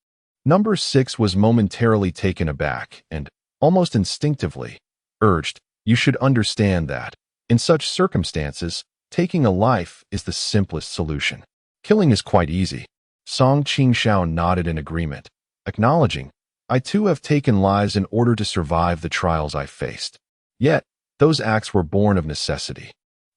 Number 6 was momentarily taken aback and, almost instinctively, urged, you should understand that, in such circumstances, taking a life is the simplest solution. Killing is quite easy. Song Qingxiao nodded in agreement, acknowledging, I too have taken lives in order to survive the trials I faced. Yet, those acts were born of necessity.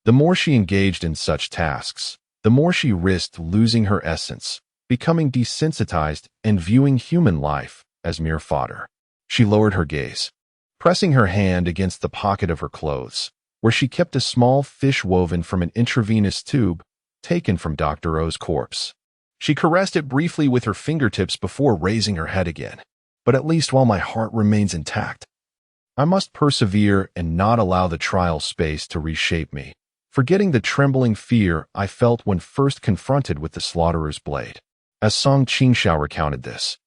The more she engaged in such tasks, the more she risked losing her essence, becoming desensitized and viewing human life as mere fodder. She lowered her gaze, pressing her hand against the pocket of her clothes, where she kept a small fish woven from an intravenous tube taken from Dr. O's corpse. She caressed it briefly with her fingertips before raising her head again. But at least while my heart remains intact, I must persevere and not allow the trial space to reshape me, forgetting the trembling fear I felt when first confronted with the slaughterer's blade. As Song Qingxiao recounted this,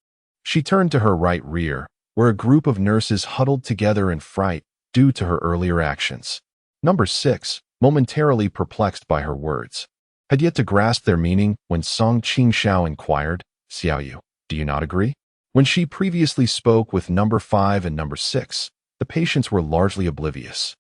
she turned to her right rear, where a group of nurses huddled together in fright due to her earlier actions. Number 6, momentarily perplexed by her words, had yet to grasp their meaning when Song Qingxiao inquired, Xiaoyu, do you not agree? When she previously spoke with number 5 and number 6, the patients were largely oblivious.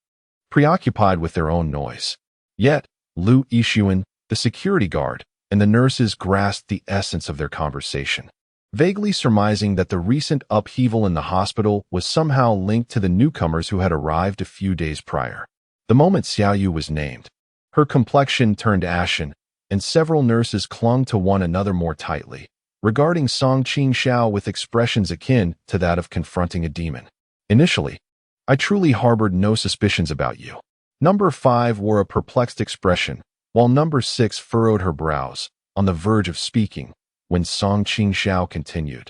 preoccupied with their own noise. Yet, Lu Yixuan, the security guard, and the nurses grasped the essence of their conversation, vaguely surmising that the recent upheaval in the hospital was somehow linked to the newcomers who had arrived a few days prior. The moment Xiaoyu was named, her complexion turned ashen, and several nurses clung to one another more tightly, regarding Song Qingxiao with expressions akin to that of confronting a demon. Initially, I truly harbored no suspicions about you. Number 5 wore a perplexed expression, while number 6 furrowed her brows, on the verge of speaking, when Song Qingxiao continued,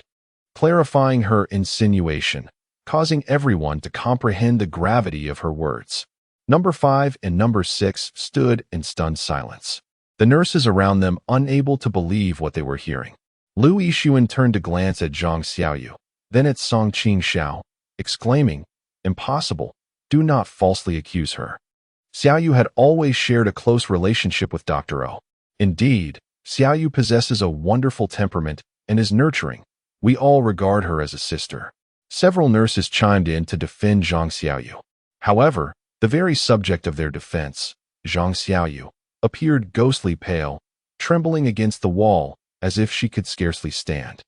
clarifying her insinuation, causing everyone to comprehend the gravity of her words. Number 5 and number 6 stood in stunned silence, the nurses around them unable to believe what they were hearing. Lu Yixuan turned to glance at Zhang Xiaoyu, then at Song Qingxiao, exclaiming, "Impossible, do not falsely accuse her." Xiaoyu had always shared a close relationship with Dr. O. Indeed, Xiaoyu possesses a wonderful temperament and is nurturing. We all regard her as a sister. Several nurses chimed in to defend Zhang Xiaoyu. However, the very subject of their defense, Zhang Xiaoyu, appeared ghostly pale, trembling against the wall as if she could scarcely stand.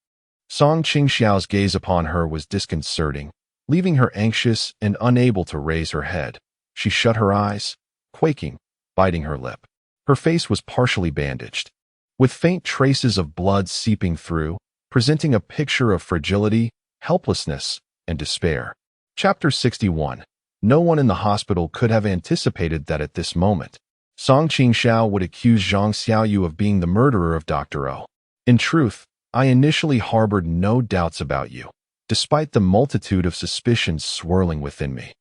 Song Qingxiao's gaze upon her was disconcerting, leaving her anxious and unable to raise her head. She shut her eyes, quaking, biting her lip. Her face was partially bandaged, with faint traces of blood seeping through, presenting a picture of fragility, helplessness, and despair. Chapter 61. No one in the hospital could have anticipated that at this moment, Song Qingxiao would accuse Zhang Xiaoyu of being the murderer of Dr. O. In truth, I initially harbored no doubts about you, despite the multitude of suspicions swirling within me.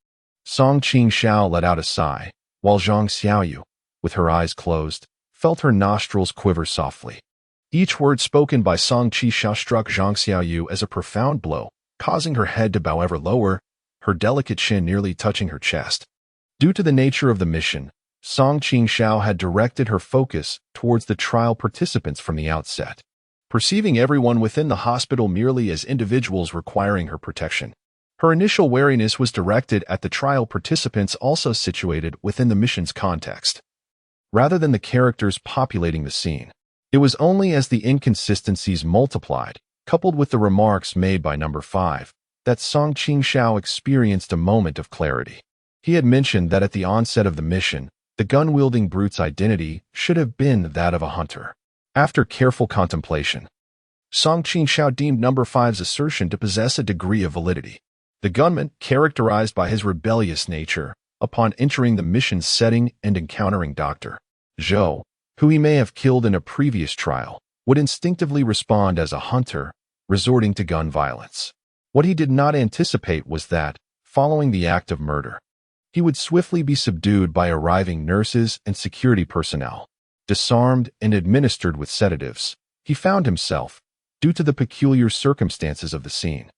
Song Qingxiao let out a sigh, while Zhang Xiaoyu, with her eyes closed, felt her nostrils quiver softly. Each word spoken by Song Qingxiao struck Zhang Xiaoyu as a profound blow, causing her head to bow ever lower, her delicate chin nearly touching her chest. Due to the nature of the mission, Song Qingxiao had directed her focus towards the trial participants from the outset, perceiving everyone within the hospital merely as individuals requiring her protection. Her initial wariness was directed at the trial participants also situated within the mission's context, rather than the characters populating the scene. It was only as the inconsistencies multiplied, coupled with the remarks made by number 5, that Song Qingxiao experienced a moment of clarity. He had mentioned that at the onset of the mission, the gun-wielding brute's identity should have been that of a hunter. After careful contemplation, Song Qingxiao deemed number 5's assertion to possess a degree of validity. The gunman, characterized by his rebellious nature, upon entering the mission's setting and encountering Dr. Zhou, who he may have killed in a previous trial, would instinctively respond as a hunter, resorting to gun violence. What he did not anticipate was that, following the act of murder, he would swiftly be subdued by arriving nurses and security personnel. Disarmed and administered with sedatives, he found himself, due to the peculiar circumstances of the scene,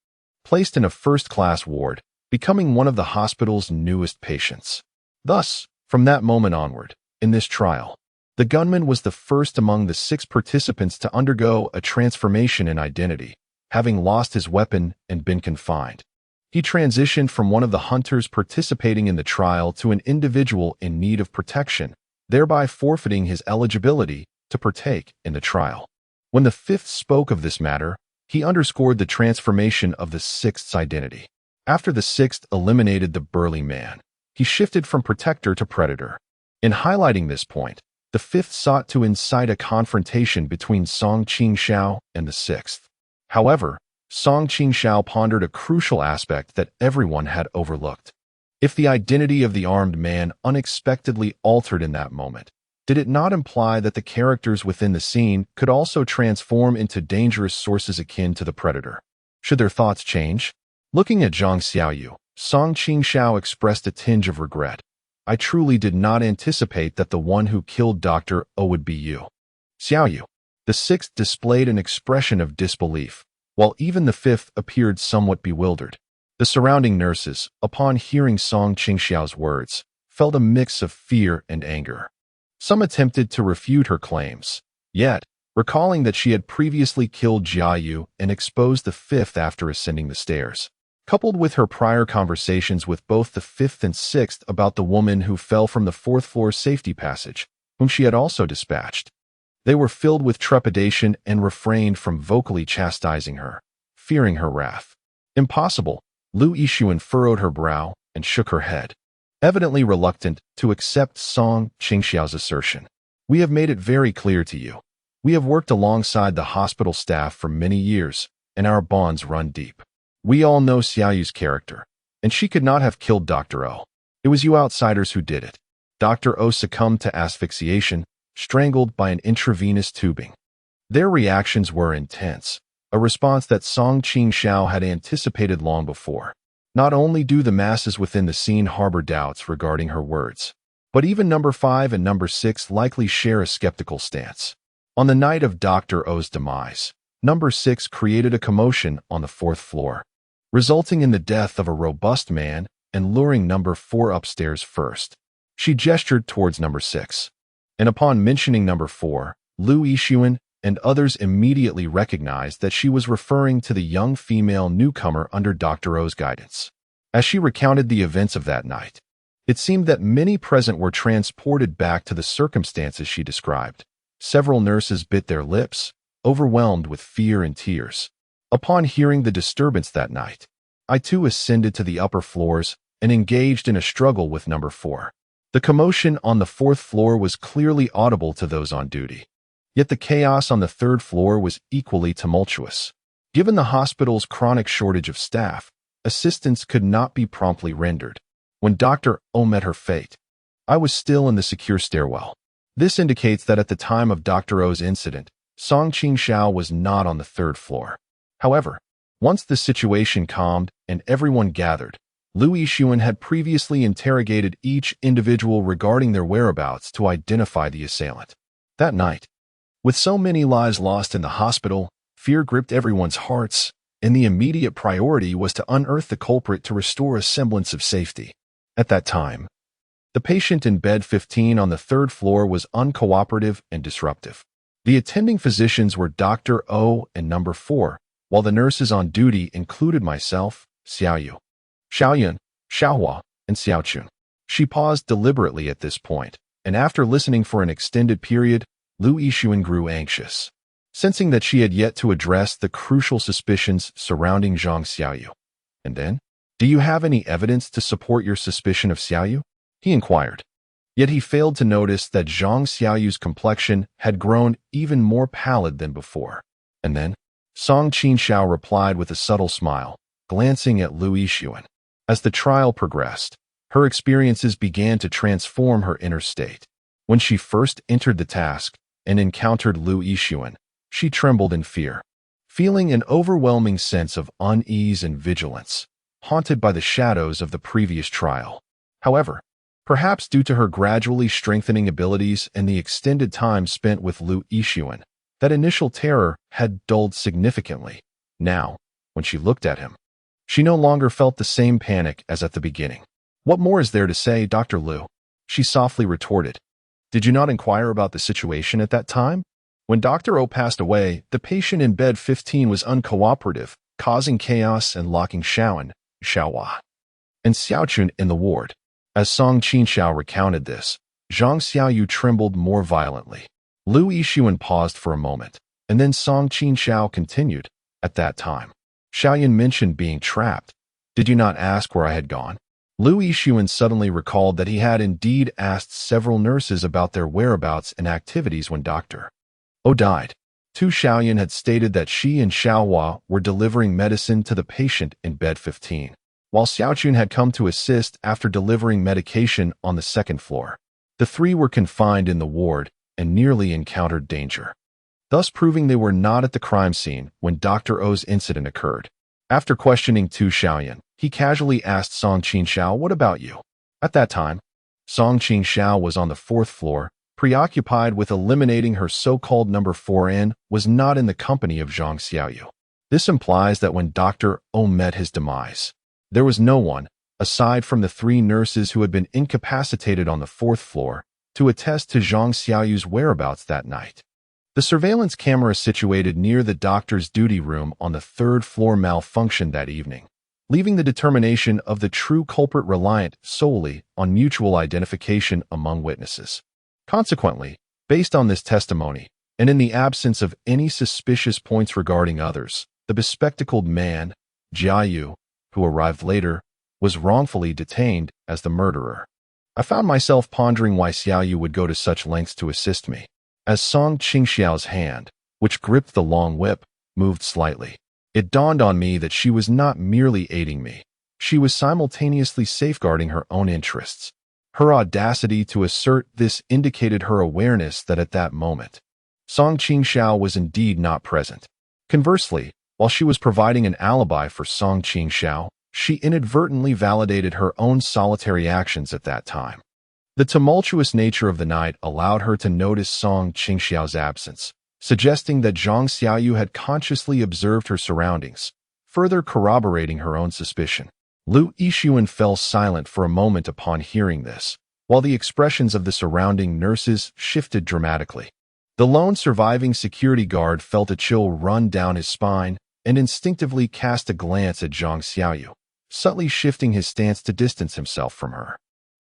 placed in a first-class ward, becoming one of the hospital's newest patients. Thus, from that moment onward, in this trial, the gunman was the first among the 6 participants to undergo a transformation in identity, having lost his weapon and been confined. He transitioned from one of the hunters participating in the trial to an individual in need of protection, thereby forfeiting his eligibility to partake in the trial. When the 5th spoke of this matter, he underscored the transformation of the 6th's identity. After the 6th eliminated the burly man, he shifted from protector to predator. In highlighting this point, the 5th sought to incite a confrontation between Song Qingxiao and the 6th. However, Song Qingxiao pondered a crucial aspect that everyone had overlooked. If the identity of the armed man unexpectedly altered in that moment, did it not imply that the characters within the scene could also transform into dangerous sources akin to the predator? Should their thoughts change? Looking at Zhang Xiaoyu, Song Qingxiao expressed a tinge of regret. I truly did not anticipate that the one who killed Dr. O would be you. Xiaoyu. The 6th displayed an expression of disbelief, while even the 5th appeared somewhat bewildered. The surrounding nurses, upon hearing Song Qingxiao's words, felt a mix of fear and anger. Some attempted to refute her claims, yet, recalling that she had previously killed Jiayu and exposed the 5th after ascending the stairs, coupled with her prior conversations with both the fifth and sixth about the woman who fell from the fourth-floor safety passage, whom she had also dispatched. They were filled with trepidation and refrained from vocally chastising her, fearing her wrath. Impossible. Lu Yixuan furrowed her brow and shook her head, evidently reluctant to accept Song Qingxiao's assertion. We have made it very clear to you. We have worked alongside the hospital staff for many years, and our bonds run deep. We all know Xiaoyu's character, and she could not have killed Dr. O. It was you outsiders who did it. Dr. O succumbed to asphyxiation, strangled by an intravenous tubing. Their reactions were intense, a response that Song Qingxiao had anticipated long before. Not only do the masses within the scene harbor doubts regarding her words, but even number 5 and number 6 likely share a skeptical stance. On the night of Dr. O's demise, number 6 created a commotion on the 4th floor, resulting in the death of a robust man and luring number 4 upstairs first. She gestured towards number 6, and upon mentioning number 4, Lu Yixuan and others immediately recognized that she was referring to the young female newcomer under Dr. O's guidance. As she recounted the events of that night, it seemed that many present were transported back to the circumstances she described. Several nurses bit their lips, overwhelmed with fear and tears. Upon hearing the disturbance that night, I too ascended to the upper floors and engaged in a struggle with number 4. The commotion on the 4th floor was clearly audible to those on duty. Yet the chaos on the 3rd floor was equally tumultuous. Given the hospital's chronic shortage of staff, assistance could not be promptly rendered. When Dr. O met her fate, I was still in the secure stairwell. This indicates that at the time of Dr. O's incident, Song Qingxiao was not on the 3rd floor. However, once the situation calmed and everyone gathered, Lu Yixuan had previously interrogated each individual regarding their whereabouts to identify the assailant. That night, with so many lives lost in the hospital, fear gripped everyone's hearts, and the immediate priority was to unearth the culprit to restore a semblance of safety. At that time, the patient in bed 15 on the 3rd floor was uncooperative and disruptive. The attending physicians were Dr. O and number 4, while the nurses on duty included myself, Xiaoyu, Xiaoyun, Xiaohua, and Xiaochun. She paused deliberately at this point, and after listening for an extended period, Lu Yixuan grew anxious, sensing that she had yet to address the crucial suspicions surrounding Zhang Xiaoyu. And then, do you have any evidence to support your suspicion of Xiaoyu? He inquired. Yet he failed to notice that Zhang Xiaoyu's complexion had grown even more pallid than before. And then, Song Qingxiao replied with a subtle smile, glancing at Lu Yixuan. As the trial progressed, her experiences began to transform her inner state. When she first entered the task and encountered Lu Yixuan, she trembled in fear, feeling an overwhelming sense of unease and vigilance, haunted by the shadows of the previous trial. However, perhaps due to her gradually strengthening abilities and the extended time spent with Lu Yixuan, that initial terror had dulled significantly. Now, when she looked at him, she no longer felt the same panic as at the beginning. "What more is there to say, Dr. Lu?" she softly retorted. "Did you not inquire about the situation at that time? When Dr. O passed away, the patient in bed 15 was uncooperative, causing chaos and locking Xiaoyun, Xiaohua, and Xiaochun in the ward." As Song Qingxiao recounted this, Zhang Xiaoyu trembled more violently. Lu Yixuan paused for a moment, and then Song Qingxiao continued. "At that time, Xiaoyun mentioned being trapped. Did you not ask where I had gone?" Lu Yixuan suddenly recalled that he had indeed asked several nurses about their whereabouts and activities when Dr. O died. Tu Xiaoyun had stated that she and Xiaohua were delivering medicine to the patient in bed 15, while Xiaochun had come to assist after delivering medication on the 2nd floor. The three were confined in the ward and nearly encountered danger, thus proving they were not at the crime scene when Dr. O's incident occurred. After questioning Tu Xiaoyun, he casually asked Song Qingxiao, "What about you?" At that time, Song Qingxiao was on the 4th floor, preoccupied with eliminating her so-called number 4 and was not in the company of Zhang Xiaoyu. This implies that when Dr. O met his demise, there was no one, aside from the 3 nurses who had been incapacitated on the 4th floor, to attest to Zhang Xiaoyu's whereabouts that night. The surveillance camera situated near the doctor's duty room on the 3rd floor malfunctioned that evening, leaving the determination of the true culprit reliant solely on mutual identification among witnesses. Consequently, based on this testimony, and in the absence of any suspicious points regarding others, the bespectacled man, Jiayu, who arrived later, was wrongfully detained as the murderer. I found myself pondering why Xiaoyu would go to such lengths to assist me, as Song Qingxiao's hand, which gripped the long whip, moved slightly. It dawned on me that she was not merely aiding me. She was simultaneously safeguarding her own interests. Her audacity to assert this indicated her awareness that at that moment, Song Qingxiao was indeed not present. Conversely, while she was providing an alibi for Song Qingxiao, she inadvertently validated her own solitary actions at that time. The tumultuous nature of the night allowed her to notice Song Qingxiao's absence, suggesting that Zhang Xiaoyu had consciously observed her surroundings, further corroborating her own suspicion. Lu Yixuan fell silent for a moment upon hearing this, while the expressions of the surrounding nurses shifted dramatically. The lone surviving security guard felt a chill run down his spine and instinctively cast a glance at Zhang Xiaoyu, subtly shifting his stance to distance himself from her.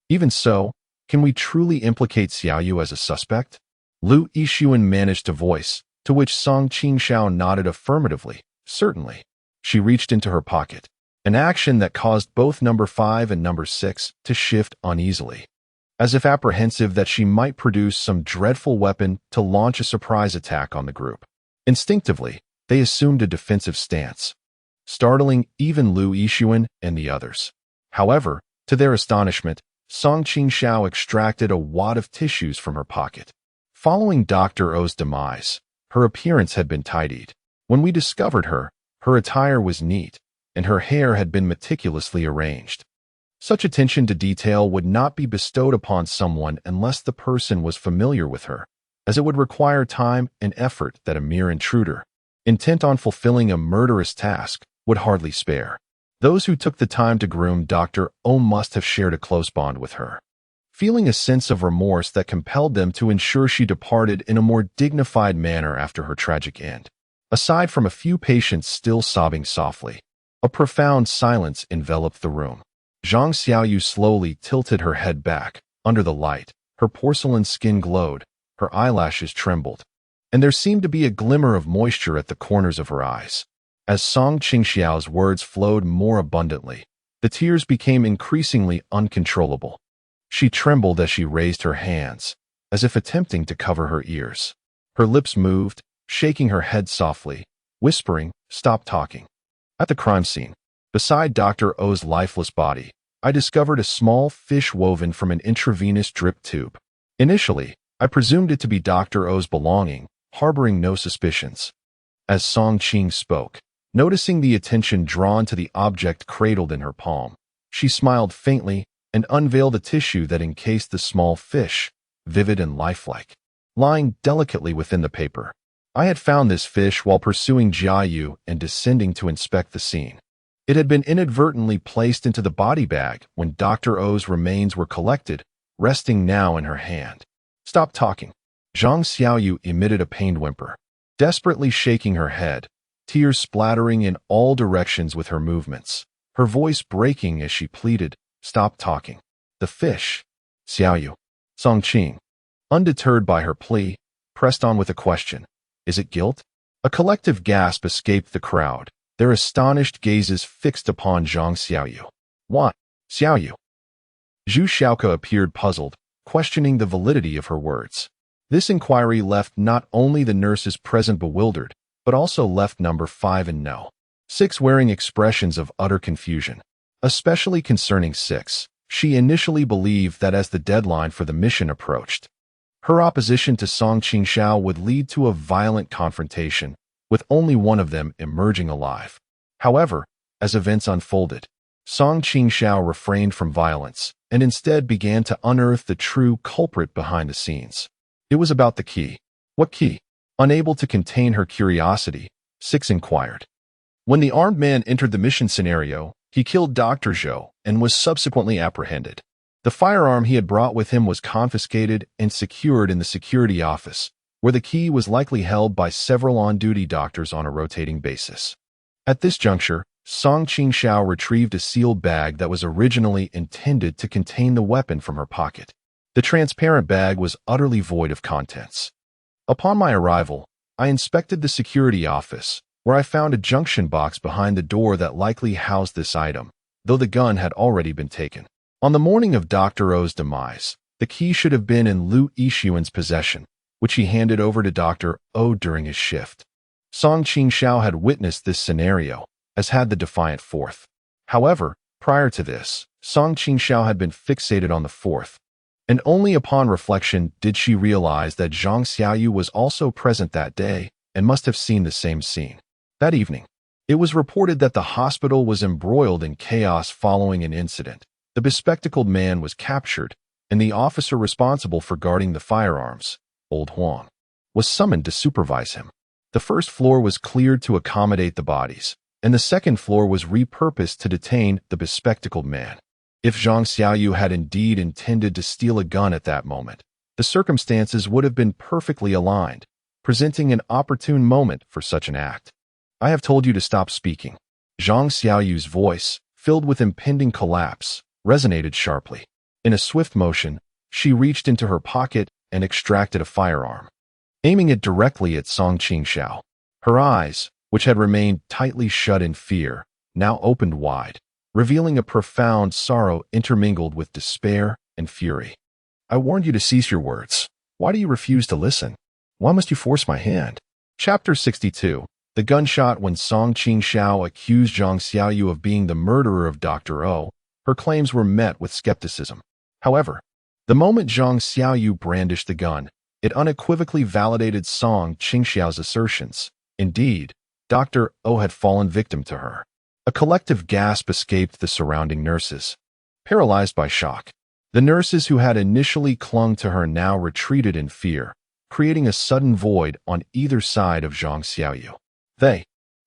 Even so, can we truly implicate Xiaoyu as a suspect? Lu Yixuan managed to voice, to which Song Qingxiao nodded affirmatively. Certainly. She reached into her pocket, an action that caused both number 5 and number 6 to shift uneasily, as if apprehensive that she might produce some dreadful weapon to launch a surprise attack on the group. Instinctively, they assumed a defensive stance, startling even Lu Yixuan and the others. However, to their astonishment, Song Qingxiao extracted a wad of tissues from her pocket. Following Dr. O's demise, her appearance had been tidied. When we discovered her, her attire was neat, and her hair had been meticulously arranged. Such attention to detail would not be bestowed upon someone unless the person was familiar with her, as it would require time and effort that a mere intruder, intent on fulfilling a murderous task, would hardly spare. Those who took the time to groom Dr. O must have shared a close bond with her, feeling a sense of remorse that compelled them to ensure she departed in a more dignified manner after her tragic end. Aside from a few patients still sobbing softly, a profound silence enveloped the room. Zhang Xiaoyu slowly tilted her head back. Under the light, her porcelain skin glowed, her eyelashes trembled, and there seemed to be a glimmer of moisture at the corners of her eyes. As Song Qingxiao's words flowed more abundantly, the tears became increasingly uncontrollable. She trembled as she raised her hands, as if attempting to cover her ears. Her lips moved, shaking her head softly, whispering, "Stop talking." At the crime scene, beside Dr. O's lifeless body, I discovered a small fish woven from an intravenous drip tube. Initially, I presumed it to be Dr. O's belonging, harboring no suspicions. As Song Qing spoke, noticing the attention drawn to the object cradled in her palm, she smiled faintly and unveiled a tissue that encased the small fish, vivid and lifelike, lying delicately within the paper. I had found this fish while pursuing Jiayu and descending to inspect the scene. It had been inadvertently placed into the body bag when Dr. O's remains were collected, resting now in her hand. "Stop talking." Zhang Xiaoyu emitted a pained whimper, desperately shaking her head, tears splattering in all directions with her movements, her voice breaking as she pleaded, "Stop talking." The fish. Xiaoyu. Song Qing, undeterred by her plea, pressed on with a question. "Is it guilt?" A collective gasp escaped the crowd, their astonished gazes fixed upon Zhang Xiaoyu. "What? Xiaoyu?" Zhu Xiaoke appeared puzzled, questioning the validity of her words. This inquiry left not only the nurses present bewildered, but also left number 5 and no. 6 wearing expressions of utter confusion. Especially concerning 6, she initially believed that as the deadline for the mission approached, her opposition to Song Qingxiao would lead to a violent confrontation, with only one of them emerging alive. However, as events unfolded, Song Qingxiao refrained from violence and instead began to unearth the true culprit behind the scenes. It was about the key. What key? Unable to contain her curiosity, 6 inquired. When the armed man entered the mission scenario, he killed Dr. Zhou and was subsequently apprehended. The firearm he had brought with him was confiscated and secured in the security office, where the key was likely held by several on-duty doctors on a rotating basis. At this juncture, Song Qingxiao retrieved a sealed bag that was originally intended to contain the weapon from her pocket. The transparent bag was utterly void of contents. Upon my arrival, I inspected the security office, where I found a junction box behind the door that likely housed this item, though the gun had already been taken. On the morning of Dr. O's demise, the key should have been in Lu Yixuan's possession, which he handed over to Dr. O during his shift. Song Qingxiao had witnessed this scenario, as had the defiant fourth. However, prior to this, Song Qingxiao had been fixated on the fourth, and only upon reflection did she realize that Zhang Xiaoyu was also present that day and must have seen the same scene. That evening, it was reported that the hospital was embroiled in chaos following an incident. The bespectacled man was captured, and the officer responsible for guarding the firearms, Old Huang, was summoned to supervise him. The first floor was cleared to accommodate the bodies, and the second floor was repurposed to detain the bespectacled man. If Zhang Xiaoyu had indeed intended to steal a gun at that moment, the circumstances would have been perfectly aligned, presenting an opportune moment for such an act. I have told you to stop speaking. Zhang Xiaoyu's voice, filled with impending collapse, resonated sharply. In a swift motion, she reached into her pocket and extracted a firearm, aiming it directly at Song Qingxiao. Her eyes, which had remained tightly shut in fear, now opened wide, revealing a profound sorrow intermingled with despair and fury. I warned you to cease your words. Why do you refuse to listen? Why must you force my hand? Chapter 62. The gunshot. When Song Qingxiao accused Zhang Xiaoyu of being the murderer of Dr. O, her claims were met with skepticism. However, the moment Zhang Xiaoyu brandished the gun, it unequivocally validated Song Qingxiao's assertions. Indeed, Dr. O had fallen victim to her. A collective gasp escaped the surrounding nurses, paralyzed by shock. The nurses who had initially clung to her now retreated in fear, creating a sudden void on either side of Zhang Xiaoyu. They,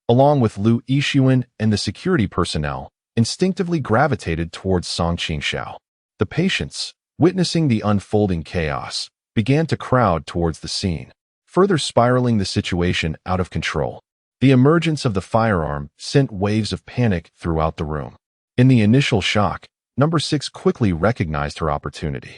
along with Lu Yixuan and the security personnel, instinctively gravitated towards Song Qingxiao. The patients, witnessing the unfolding chaos, began to crowd towards the scene, further spiraling the situation out of control. The emergence of the firearm sent waves of panic throughout the room. In the initial shock, Number 6 quickly recognized her opportunity.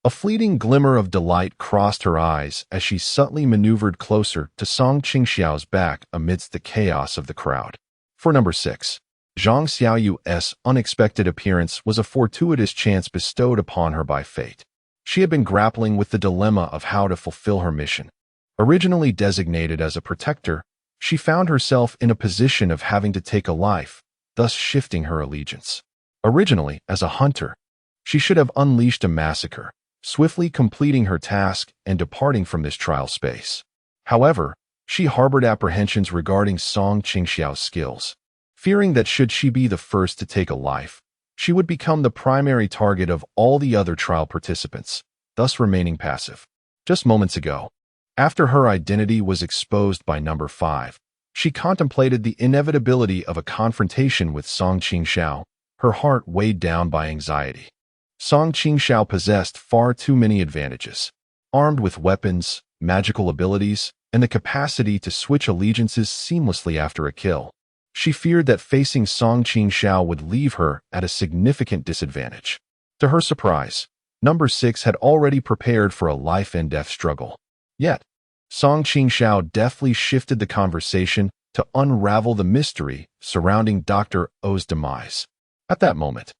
A fleeting glimmer of delight crossed her eyes as she subtly maneuvered closer to Song Qingxiao's back amidst the chaos of the crowd. For Number 6, Zhang Xiaoyu's unexpected appearance was a fortuitous chance bestowed upon her by fate. She had been grappling with the dilemma of how to fulfill her mission. Originally designated as a protector, she found herself in a position of having to take a life, thus shifting her allegiance. Originally, as a hunter, she should have unleashed a massacre, swiftly completing her task and departing from this trial space. However, she harbored apprehensions regarding Song Qingxiao's skills, fearing that should she be the first to take a life, she would become the primary target of all the other trial participants, thus remaining passive. Just moments ago, after her identity was exposed by Number 5, she contemplated the inevitability of a confrontation with Song Qingxiao, her heart weighed down by anxiety. Song Qingxiao possessed far too many advantages. Armed with weapons, magical abilities, and the capacity to switch allegiances seamlessly after a kill, she feared that facing Song Qingxiao would leave her at a significant disadvantage. To her surprise, Number 6 had already prepared for a life-and-death struggle. Yet, Song Qingxiao deftly shifted the conversation to unravel the mystery surrounding Dr. O's demise. At that moment,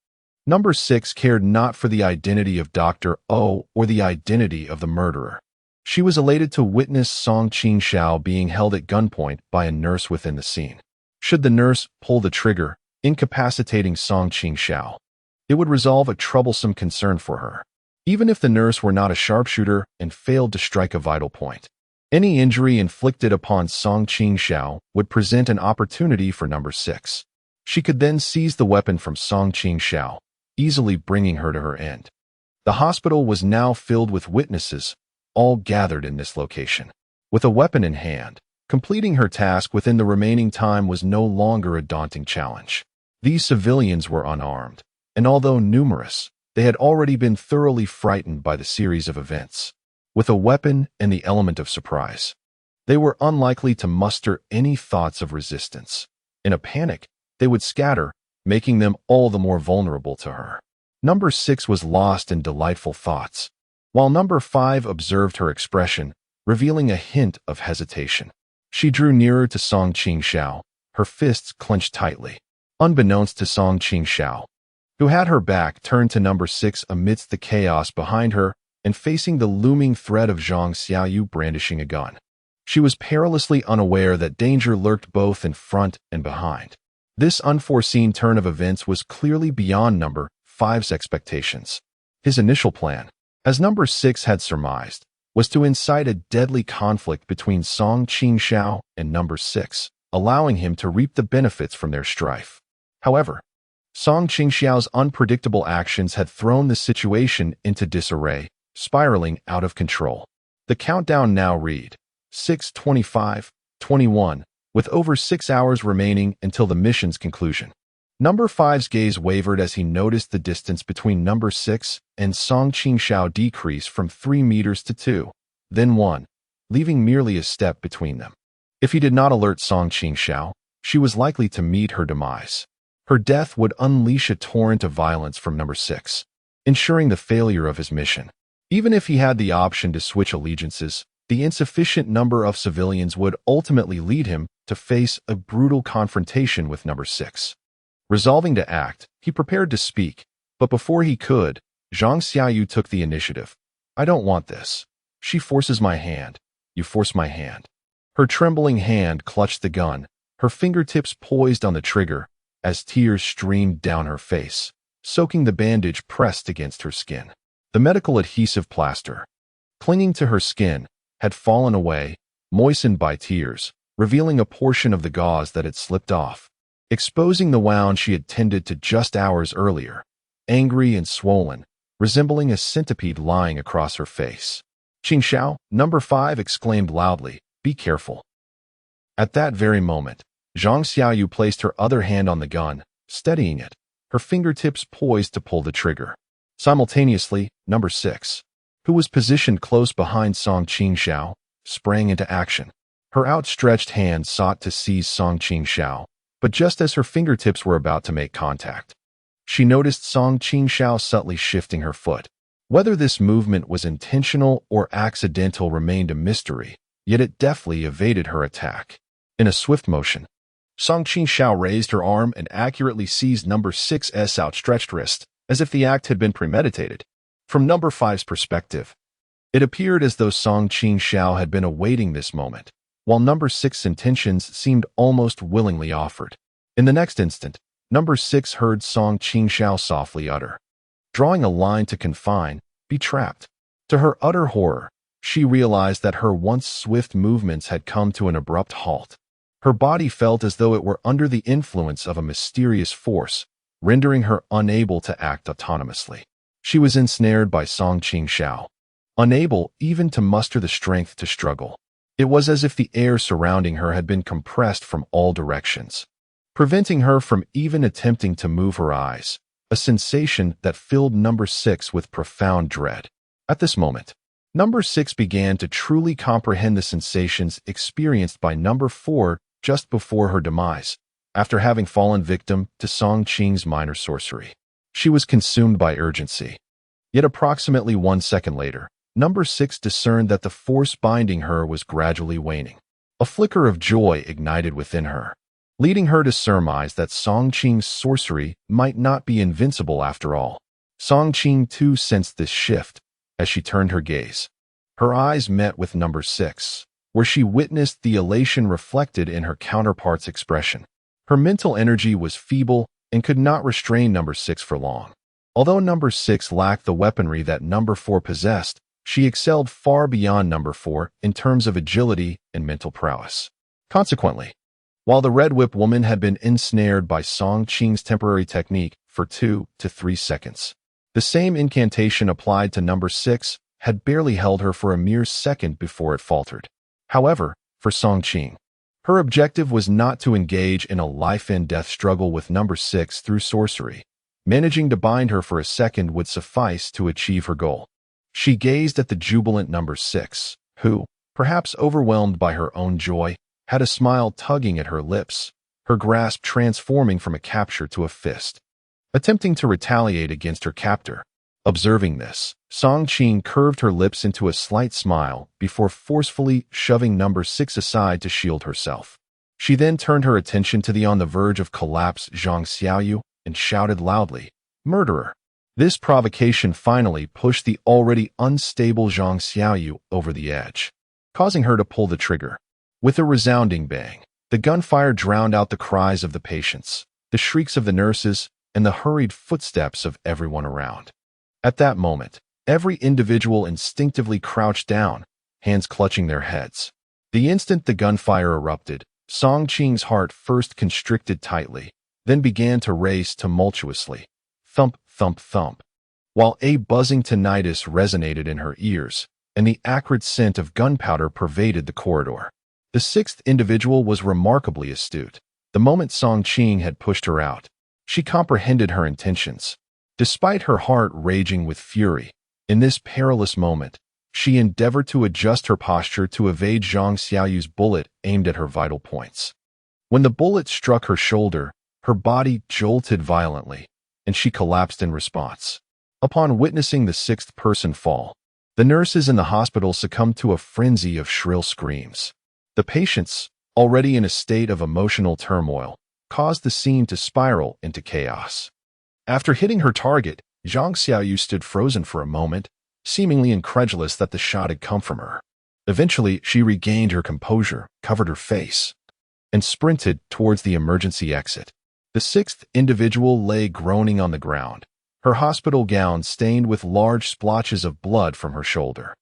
Number 6 cared not for the identity of Dr. O or the identity of the murderer. She was elated to witness Song Qingxiao being held at gunpoint by a nurse within the scene. Should the nurse pull the trigger, incapacitating Song Qingxiao, it would resolve a troublesome concern for her. Even if the nurse were not a sharpshooter and failed to strike a vital point, any injury inflicted upon Song Qingxiao would present an opportunity for Number 6. She could then seize the weapon from Song Qingxiao, easily bringing her to her end. The hospital was now filled with witnesses, all gathered in this location. With a weapon in hand, completing her task within the remaining time was no longer a daunting challenge. These civilians were unarmed, and although numerous, they had already been thoroughly frightened by the series of events. With a weapon and the element of surprise, they were unlikely to muster any thoughts of resistance. In a panic, they would scatter, making them all the more vulnerable to her. Number 6 was lost in delightful thoughts, while number 5 observed her expression, revealing a hint of hesitation. She drew nearer to Song Qingxiao, her fists clenched tightly. Unbeknownst to Song Qingxiao, who had her back turned to number 6 amidst the chaos behind her and facing the looming threat of Zhang Xiaoyu brandishing a gun. She was perilously unaware that danger lurked both in front and behind. This unforeseen turn of events was clearly beyond number 5's expectations. His initial plan, as number 6 had surmised, was to incite a deadly conflict between Song Qingxiao and number 6, allowing him to reap the benefits from their strife. However, Song Qingxiao's unpredictable actions had thrown the situation into disarray, spiraling out of control. The countdown now read 6:25:21, with over 6 hours remaining until the mission's conclusion. Number 5's gaze wavered as he noticed the distance between number 6 and Song Qingxiao decrease from 3 meters to 2, then 1, leaving merely a step between them. If he did not alert Song Qingxiao, she was likely to meet her demise. Her death would unleash a torrent of violence from number 6, ensuring the failure of his mission. Even if he had the option to switch allegiances, the insufficient number of civilians would ultimately lead him to face a brutal confrontation with number 6. Resolving to act, he prepared to speak, but before he could, Zhang Xiaoyu took the initiative. "I don't want this. She forces my hand. You force my hand." Her trembling hand clutched the gun, her fingertips poised on the trigger, as tears streamed down her face, soaking the bandage pressed against her skin. The medical adhesive plaster, clinging to her skin, had fallen away, moistened by tears, revealing a portion of the gauze that had slipped off, exposing the wound she had tended to just hours earlier, angry and swollen, resembling a centipede lying across her face. "Qingxiao," number 5 exclaimed loudly, "Be careful." At that very moment, Zhang Xiaoyu placed her other hand on the gun, steadying it, her fingertips poised to pull the trigger. Simultaneously, number 6, who was positioned close behind Song Qingxiao, sprang into action. Her outstretched hand sought to seize Song Qingxiao, but just as her fingertips were about to make contact, she noticed Song Qingxiao subtly shifting her foot. Whether this movement was intentional or accidental remained a mystery, yet it deftly evaded her attack. In a swift motion, Song Qingxiao raised her arm and accurately seized number 6's outstretched wrist, as if the act had been premeditated. From number 5's perspective, it appeared as though Song Qingxiao had been awaiting this moment, while number 6's intentions seemed almost willingly offered. In the next instant, number 6 heard Song Qingxiao softly utter, drawing a line to confine, "Be trapped." To her utter horror, she realized that her once swift movements had come to an abrupt halt. Her body felt as though it were under the influence of a mysterious force, rendering her unable to act autonomously. She was ensnared by Song Qingxiao, unable even to muster the strength to struggle. It was as if the air surrounding her had been compressed from all directions, preventing her from even attempting to move her eyes, a sensation that filled number 6 with profound dread. At this moment, number 6 began to truly comprehend the sensations experienced by number 4 just before her demise, after having fallen victim to Song Qing's minor sorcery. She was consumed by urgency. Yet approximately 1 second later, number 6 discerned that the force binding her was gradually waning. A flicker of joy ignited within her, leading her to surmise that Song Qing's sorcery might not be invincible after all. Song Qing too sensed this shift as she turned her gaze. Her eyes met with number 6, where she witnessed the elation reflected in her counterpart's expression. Her mental energy was feeble and could not restrain number 6 for long. Although number 6 lacked the weaponry that number 4 possessed, she excelled far beyond number 4 in terms of agility and mental prowess. Consequently, while the Red Whip woman had been ensnared by Song Qing's temporary technique for 2 to 3 seconds, the same incantation applied to number 6 had barely held her for a mere second before it faltered. However, for Song Qing, her objective was not to engage in a life-and-death struggle with number 6 through sorcery. Managing to bind her for a second would suffice to achieve her goal. She gazed at the jubilant number 6, who, perhaps overwhelmed by her own joy, had a smile tugging at her lips, her grasp transforming from a capture to a fist, attempting to retaliate against her captor. Observing this, Song Qing curved her lips into a slight smile before forcefully shoving number 6 aside to shield herself. She then turned her attention to the on the verge of collapse Zhang Xiaoyu and shouted loudly, "Murderer!" This provocation finally pushed the already unstable Zhang Xiaoyu over the edge, causing her to pull the trigger. With a resounding bang, the gunfire drowned out the cries of the patients, the shrieks of the nurses, and the hurried footsteps of everyone around. At that moment, every individual instinctively crouched down, hands clutching their heads. The instant the gunfire erupted, Song Qing's heart first constricted tightly, then began to race tumultuously. Thump, thump, thump. While a buzzing tinnitus resonated in her ears, and the acrid scent of gunpowder pervaded the corridor. The sixth individual was remarkably astute. The moment Song Qing had pushed her out, she comprehended her intentions. Despite her heart raging with fury, in this perilous moment, she endeavored to adjust her posture to evade Zhang Xiaoyu's bullet aimed at her vital points. When the bullet struck her shoulder, her body jolted violently, and she collapsed in response. Upon witnessing the sixth person fall, the nurses in the hospital succumbed to a frenzy of shrill screams. The patients, already in a state of emotional turmoil, caused the scene to spiral into chaos. After hitting her target, Zhang Xiaoyu stood frozen for a moment, seemingly incredulous that the shot had come from her. Eventually, she regained her composure, covered her face, and sprinted towards the emergency exit. The sixth individual lay groaning on the ground, her hospital gown stained with large splotches of blood from her shoulder.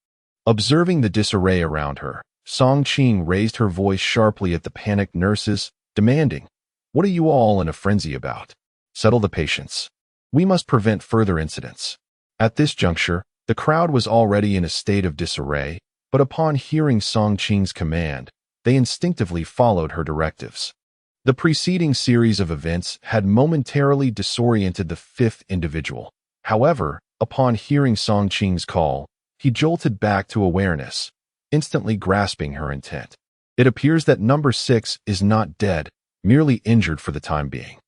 Observing the disarray around her, Song Qing raised her voice sharply at the panicked nurses, demanding, "What are you all in a frenzy about? Settle the patients. We must prevent further incidents." At this juncture, the crowd was already in a state of disarray, but upon hearing Song Qing's command, they instinctively followed her directives. The preceding series of events had momentarily disoriented the fifth individual. However, upon hearing Song Qing's call, he jolted back to awareness, instantly grasping her intent. It appears that number 6 is not dead, merely injured for the time being.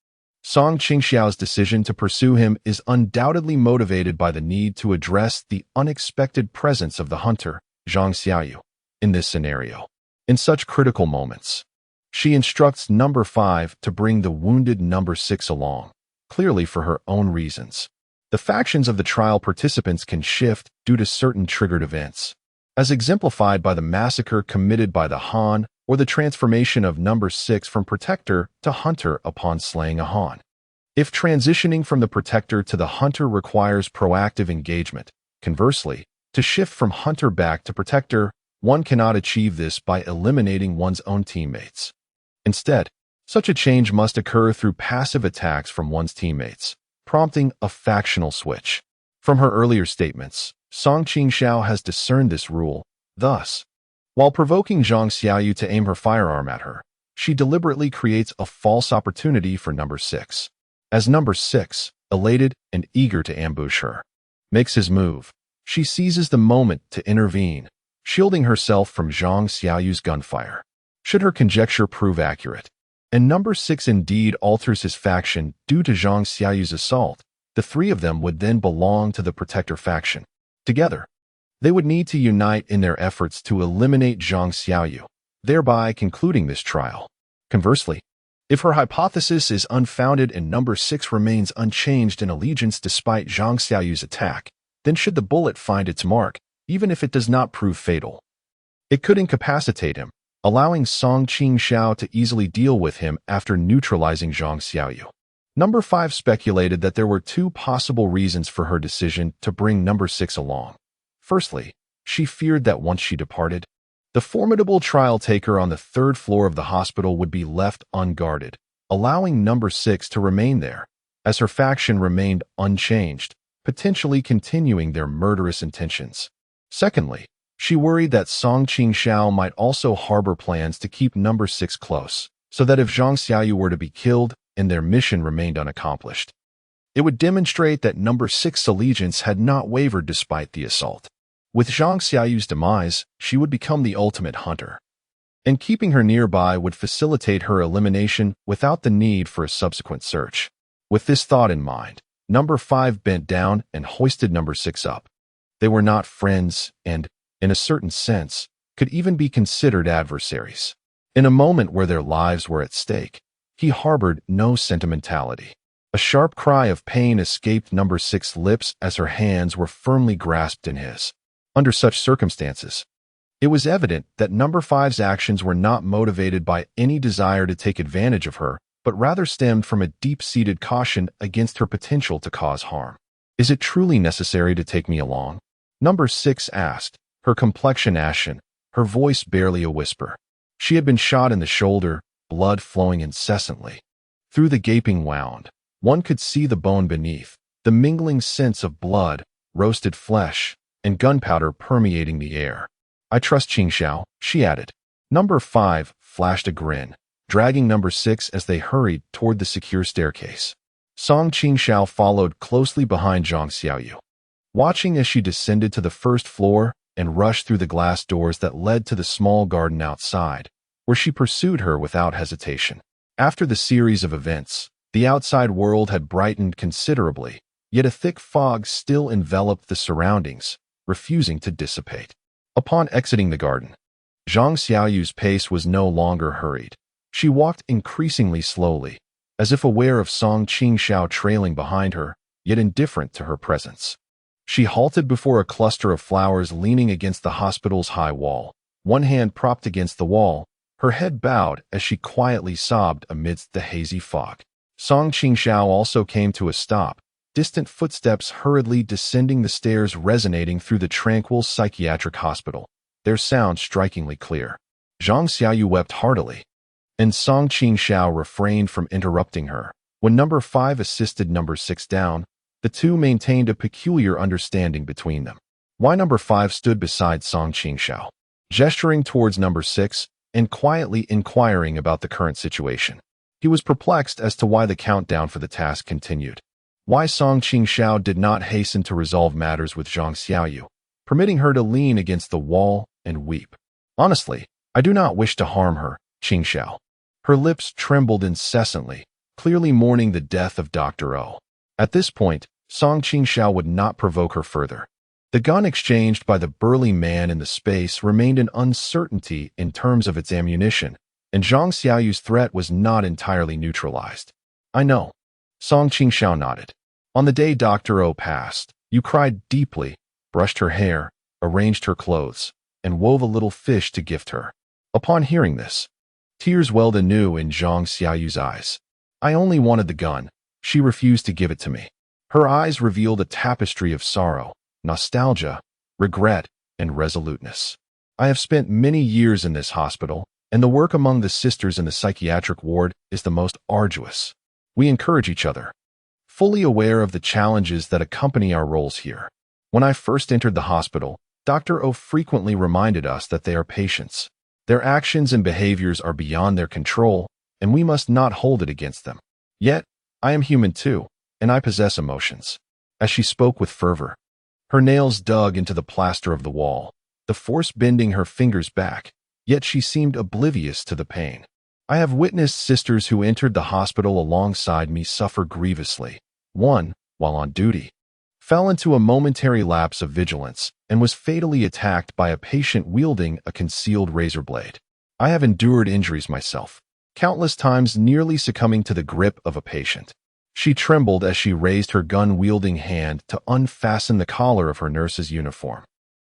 Song Qingxiao's decision to pursue him is undoubtedly motivated by the need to address the unexpected presence of the hunter, Zhang Xiaoyu, in this scenario. In such critical moments, she instructs number 5 to bring the wounded number 6 along, clearly for her own reasons. The factions of the trial participants can shift due to certain triggered events, as exemplified by the massacre committed by the Han or the transformation of number 6 from protector to hunter upon slaying a Han. If transitioning from the protector to the hunter requires proactive engagement, conversely, to shift from hunter back to protector, one cannot achieve this by eliminating one's own teammates. Instead, such a change must occur through passive attacks from one's teammates, prompting a factional switch. From her earlier statements, Song Qingxiao has discerned this rule. Thus, while provoking Zhang Xiaoyu to aim her firearm at her, she deliberately creates a false opportunity for number 6. As number 6, elated and eager to ambush her, makes his move, she seizes the moment to intervene, shielding herself from Zhang Xiaoyu's gunfire. Should her conjecture prove accurate, and number 6 indeed alters his faction due to Zhang Xiaoyu's assault, the three of them would then belong to the protector faction. Together, they would need to unite in their efforts to eliminate Zhang Xiaoyu, thereby concluding this trial. Conversely, if her hypothesis is unfounded and number 6 remains unchanged in allegiance despite Zhang Xiaoyu's attack, then should the bullet find its mark, even if it does not prove fatal, it could incapacitate him, allowing Song Qingxiao to easily deal with him after neutralizing Zhang Xiaoyu. Number 5 speculated that there were two possible reasons for her decision to bring number 6 along. Firstly, she feared that once she departed, the formidable trial taker on the 3rd floor of the hospital would be left unguarded, allowing number 6 to remain there, as her faction remained unchanged, potentially continuing their murderous intentions. Secondly, she worried that Song Qingxiao might also harbor plans to keep number 6 close, so that if Zhang Xiaoyu were to be killed and their mission remained unaccomplished, it would demonstrate that number 6's allegiance had not wavered despite the assault. With Zhang Xiaoyu's demise, she would become the ultimate hunter. and keeping her nearby would facilitate her elimination without the need for a subsequent search. With this thought in mind, number 5 bent down and hoisted number 6 up. They were not friends and, in a certain sense, could even be considered adversaries. In a moment where their lives were at stake, he harbored no sentimentality. A sharp cry of pain escaped number 6's lips as her hands were firmly grasped in his. Under such circumstances, it was evident that number 5's actions were not motivated by any desire to take advantage of her, but rather stemmed from a deep-seated caution against her potential to cause harm. "Is it truly necessary to take me along?" Number 6 asked, her complexion ashen, her voice barely a whisper. She had been shot in the shoulder, blood flowing incessantly. Through the gaping wound, one could see the bone beneath, the mingling scents of blood, roasted flesh, and gunpowder permeating the air. "I trust Qingxiao," she added. Number 5 flashed a grin, dragging number 6 as they hurried toward the secure staircase. Qingxiao followed closely behind Zhang Xiaoyu, watching as she descended to the first floor and rushed through the glass doors that led to the small garden outside, where she pursued her without hesitation. After the series of events, the outside world had brightened considerably, yet a thick fog still enveloped the surroundings, refusing to dissipate. Upon exiting the garden, Zhang Xiaoyu's pace was no longer hurried. She walked increasingly slowly, as if aware of Qingxiao trailing behind her, yet indifferent to her presence. She halted before a cluster of flowers leaning against the hospital's high wall, one hand propped against the wall, her head bowed as she quietly sobbed amidst the hazy fog. Qingxiao also came to a stop, distant footsteps hurriedly descending the stairs resonating through the tranquil psychiatric hospital, their sound strikingly clear. Zhang Xiaoyu wept heartily, and Qingxiao refrained from interrupting her. When number 5 assisted number 6 down, the two maintained a peculiar understanding between them. Why number 5 stood beside Qingxiao, gesturing towards number 6 and quietly inquiring about the current situation. He was perplexed as to why the countdown for the task continued. Why Qingxiao did not hasten to resolve matters with Zhang Xiaoyu, permitting her to lean against the wall and weep. "Honestly, I do not wish to harm her, Qingxiao." Her lips trembled incessantly, clearly mourning the death of Dr. O. At this point, Qingxiao would not provoke her further. The gun exchanged by the burly man in the space remained an uncertainty in terms of its ammunition, and Zhang Xiaoyu's threat was not entirely neutralized. "I know." Qingxiao nodded. "On the day Dr. O passed, you cried deeply, brushed her hair, arranged her clothes, and wove a little fish to gift her." Upon hearing this, tears welled anew in Zhang Xiaoyu's eyes. "I only wanted the gun. She refused to give it to me." Her eyes revealed a tapestry of sorrow, nostalgia, regret, and resoluteness. "I have spent many years in this hospital, and the work among the sisters in the psychiatric ward is the most arduous. We encourage each other, fully aware of the challenges that accompany our roles here. When I first entered the hospital, Dr. O frequently reminded us that they are patients. Their actions and behaviors are beyond their control, and we must not hold it against them. Yet, I am human too, and I possess emotions." As she spoke with fervor, her nails dug into the plaster of the wall, the force bending her fingers back, yet she seemed oblivious to the pain. "I have witnessed sisters who entered the hospital alongside me suffer grievously. One, while on duty, fell into a momentary lapse of vigilance and was fatally attacked by a patient wielding a concealed razor blade. I have endured injuries myself, countless times nearly succumbing to the grip of a patient." She trembled as she raised her gun-wielding hand to unfasten the collar of her nurse's uniform.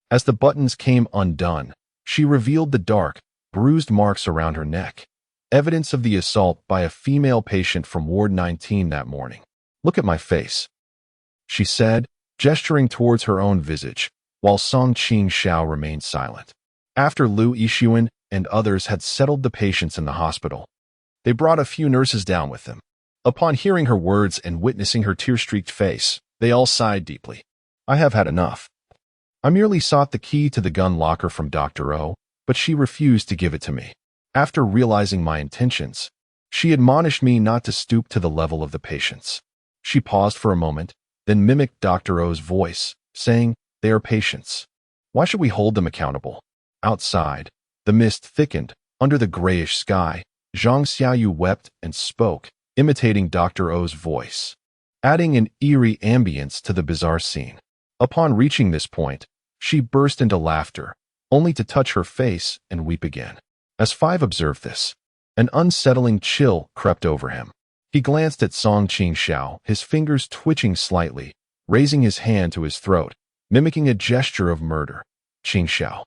As the buttons came undone, she revealed the dark, bruised marks around her neck, evidence of the assault by a female patient from Ward 19 that morning. "Look at my face," she said, gesturing towards her own visage, while Qingxiao remained silent. After Lu Yixuan and others had settled the patients in the hospital, they brought a few nurses down with them. Upon hearing her words and witnessing her tear-streaked face, they all sighed deeply. "I have had enough. I merely sought the key to the gun locker from Dr. O, but she refused to give it to me. After realizing my intentions, she admonished me not to stoop to the level of the patients." She paused for a moment, then mimicked Dr. O's voice, saying, "They are patients. Why should we hold them accountable?" Outside, the mist thickened, Under the grayish sky, Zhang Xiaoyu wept and spoke, imitating Dr. O's voice, adding an eerie ambience to the bizarre scene. Upon reaching this point, she burst into laughter, only to touch her face and weep again. As Five observed this, an unsettling chill crept over him. He glanced at Song Qingxiao, his fingers twitching slightly, raising his hand to his throat, mimicking a gesture of murder. Qingxiao.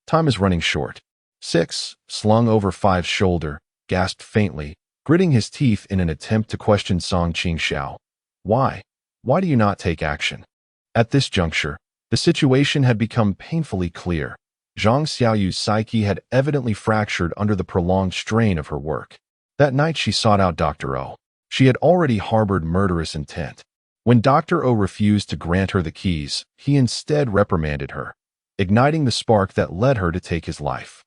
Time is running short. 6, slung over Five's shoulder, gasped faintly, gritting his teeth in an attempt to question Song Qingxiao. Why? Why do you not take action? At this juncture, the situation had become painfully clear. Zhang Xiaoyu's psyche had evidently fractured under the prolonged strain of her work. That night she sought out Dr. O. She had already harbored murderous intent. When Dr. O refused to grant her the keys, he instead reprimanded her, igniting the spark that led her to take his life.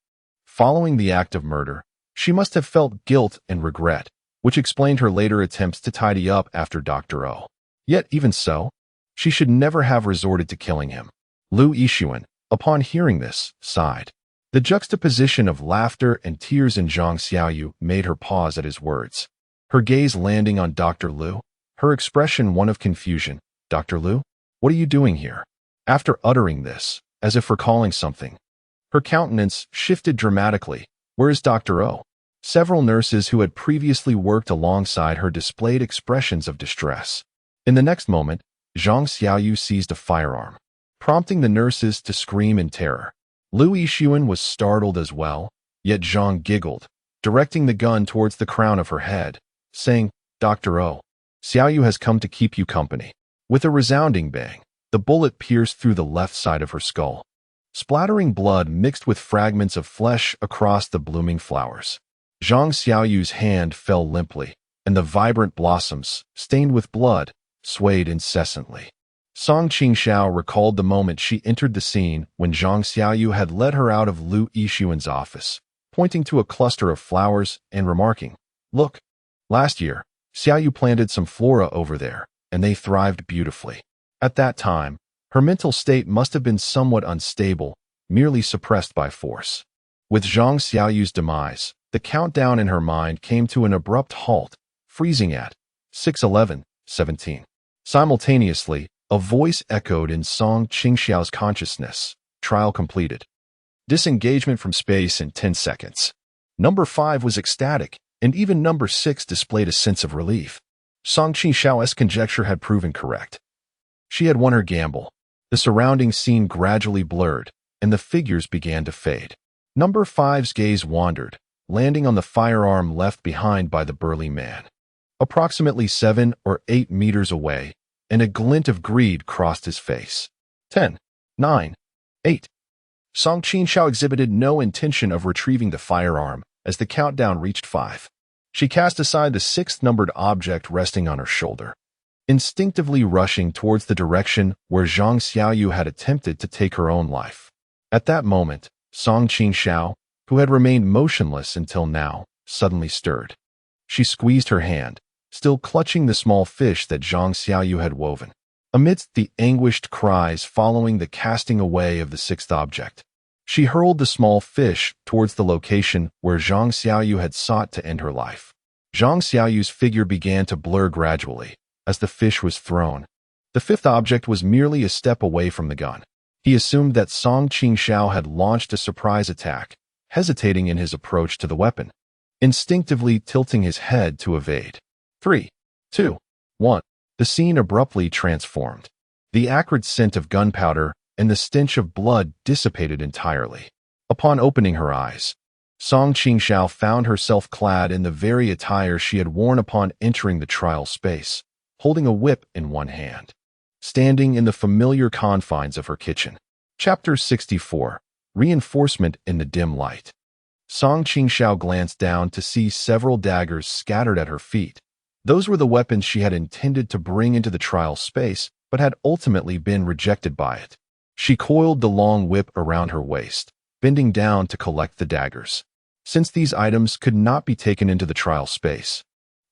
Following the act of murder, she must have felt guilt and regret, which explained her later attempts to tidy up after Dr. O. Yet even so, she should never have resorted to killing him. Lu Yixuan, upon hearing this, sighed. The juxtaposition of laughter and tears in Zhang Xiaoyu made her pause at his words. Her gaze landing on Dr. Lu, her expression one of confusion. Dr. Lu, what are you doing here? After uttering this, as if recalling something, her countenance shifted dramatically. Where is Dr. O? Several nurses who had previously worked alongside her displayed expressions of distress. In the next moment, Zhang Xiaoyu seized a firearm, prompting the nurses to scream in terror. Lu Yixuan was startled as well, yet Zhang giggled, directing the gun towards the crown of her head, saying, Dr. O, Xiaoyu has come to keep you company. With a resounding bang, the bullet pierced through the left side of her skull, splattering blood mixed with fragments of flesh across the blooming flowers. Zhang Xiaoyu's hand fell limply, and the vibrant blossoms, stained with blood, swayed incessantly. Song Qingxiao recalled the moment she entered the scene when Zhang Xiaoyu had led her out of Lu Yixuan's office, pointing to a cluster of flowers and remarking, Look, last year, Xiaoyu planted some flora over there, and they thrived beautifully. At that time, her mental state must have been somewhat unstable, merely suppressed by force. With Zhang Xiaoyu's demise, the countdown in her mind came to an abrupt halt, freezing at 6:11:17. Simultaneously, a voice echoed in Song Qingxiao's consciousness. Trial completed. Disengagement from space in 10 seconds. Number 5 was ecstatic, and even number 6 displayed a sense of relief. Song Qingxiao's conjecture had proven correct. She had won her gamble. The surrounding scene gradually blurred, and the figures began to fade. Number 5's gaze wandered, landing on the firearm left behind by the burly man. Approximately 7 or 8 meters away, and a glint of greed crossed his face. 10, 9, 8. Song Qingxiao exhibited no intention of retrieving the firearm as the countdown reached 5. She cast aside the 6th numbered object resting on her shoulder, instinctively rushing towards the direction where Zhang Xiaoyu had attempted to take her own life. At that moment, Song Qingxiao, who had remained motionless until now, suddenly stirred. She squeezed her hand, still clutching the small fish that Zhang Xiaoyu had woven. Amidst the anguished cries following the casting away of the 6th object, she hurled the small fish towards the location where Zhang Xiaoyu had sought to end her life. Zhang Xiaoyu's figure began to blur gradually as the fish was thrown. The 5th object was merely a step away from the gun. He assumed that Song Qingxiao had launched a surprise attack, hesitating in his approach to the weapon, instinctively tilting his head to evade. 3, 2, 1. The scene abruptly transformed. The acrid scent of gunpowder and the stench of blood dissipated entirely. Upon opening her eyes, Song Qingxiao found herself clad in the very attire she had worn upon entering the trial space, holding a whip in one hand, standing in the familiar confines of her kitchen. Chapter 64. Reinforcement in the dim light. Song Qingxiao glanced down to see several daggers scattered at her feet. Those were the weapons she had intended to bring into the trial space, but had ultimately been rejected by it. She coiled the long whip around her waist, bending down to collect the daggers. Since these items could not be taken into the trial space,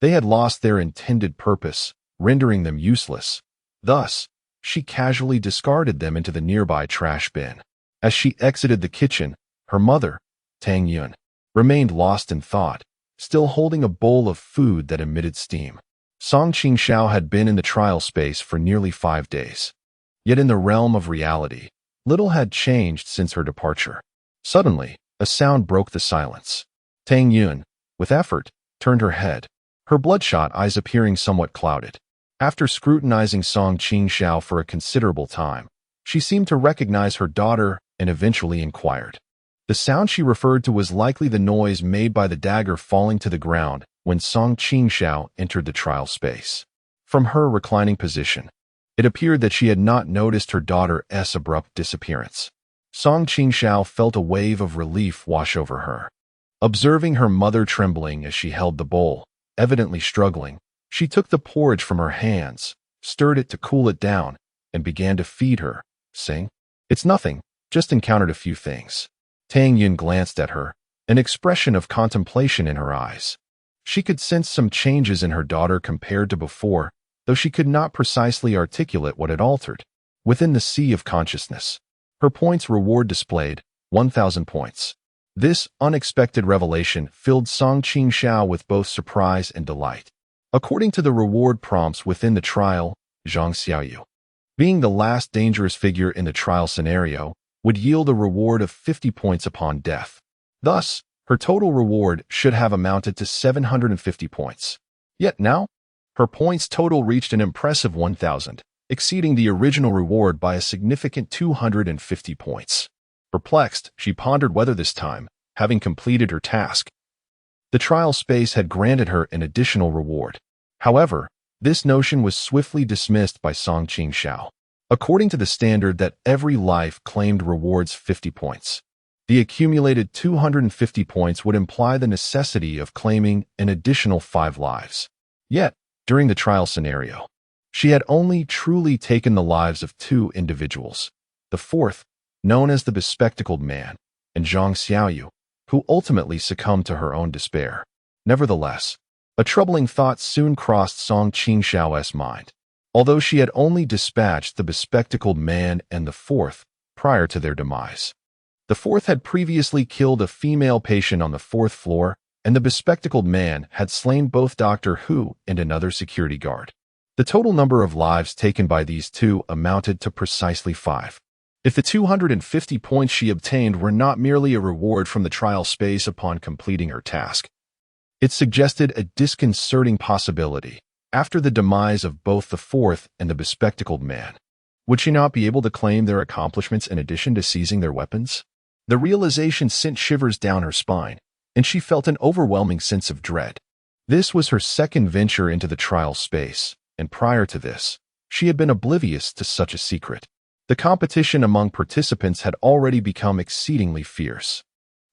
they had lost their intended purpose, rendering them useless. Thus, she casually discarded them into the nearby trash bin. As she exited the kitchen, her mother, Tang Yun, remained lost in thought, still holding a bowl of food that emitted steam. Song Qingxiao had been in the trial space for nearly 5 days. Yet in the realm of reality, little had changed since her departure. Suddenly, a sound broke the silence. Tang Yun, with effort, turned her head, her bloodshot eyes appearing somewhat clouded. After scrutinizing Song Qingxiao for a considerable time, she seemed to recognize her daughter and eventually inquired. The sound she referred to was likely the noise made by the dagger falling to the ground when Song Qingxiao entered the trial space. From her reclining position, it appeared that she had not noticed her daughter's abrupt disappearance. Song Qingxiao felt a wave of relief wash over her. Observing her mother trembling as she held the bowl, evidently struggling, she took the porridge from her hands, stirred it to cool it down, and began to feed her, saying, "It's nothing, just encountered a few things." Tang Yun glanced at her, an expression of contemplation in her eyes. She could sense some changes in her daughter compared to before, though she could not precisely articulate what had altered. Within the sea of consciousness, her points reward displayed, 1,000 points. This unexpected revelation filled Song Qingxiao with both surprise and delight. According to the reward prompts within the trial, Zhang Xiaoyu, being the last dangerous figure in the trial scenario, would yield a reward of 50 points upon death. Thus, her total reward should have amounted to 750 points. Yet now, her points total reached an impressive 1,000, exceeding the original reward by a significant 250 points. Perplexed, she pondered whether this time, having completed her task, the trial space had granted her an additional reward. However, this notion was swiftly dismissed by Song Qingxiao. According to the standard that every life claimed rewards 50 points, the accumulated 250 points would imply the necessity of claiming an additional 5 lives. Yet, during the trial scenario, she had only truly taken the lives of 2 individuals. The fourth, known as the bespectacled man, and Zhang Xiaoyu, who ultimately succumbed to her own despair. Nevertheless, a troubling thought soon crossed Song Qingxiao's mind. Although she had only dispatched the bespectacled man and the fourth prior to their demise, the fourth had previously killed a female patient on the 4th floor, and the bespectacled man had slain both Dr. Hu and another security guard. The total number of lives taken by these 2 amounted to precisely 5. If the 250 points she obtained were not merely a reward from the trial space upon completing her task, it suggested a disconcerting possibility. After the demise of both the fourth and the bespectacled man, would she not be able to claim their accomplishments in addition to seizing their weapons? The realization sent shivers down her spine, and she felt an overwhelming sense of dread. This was her second venture into the trial space, and prior to this, she had been oblivious to such a secret. The competition among participants had already become exceedingly fierce.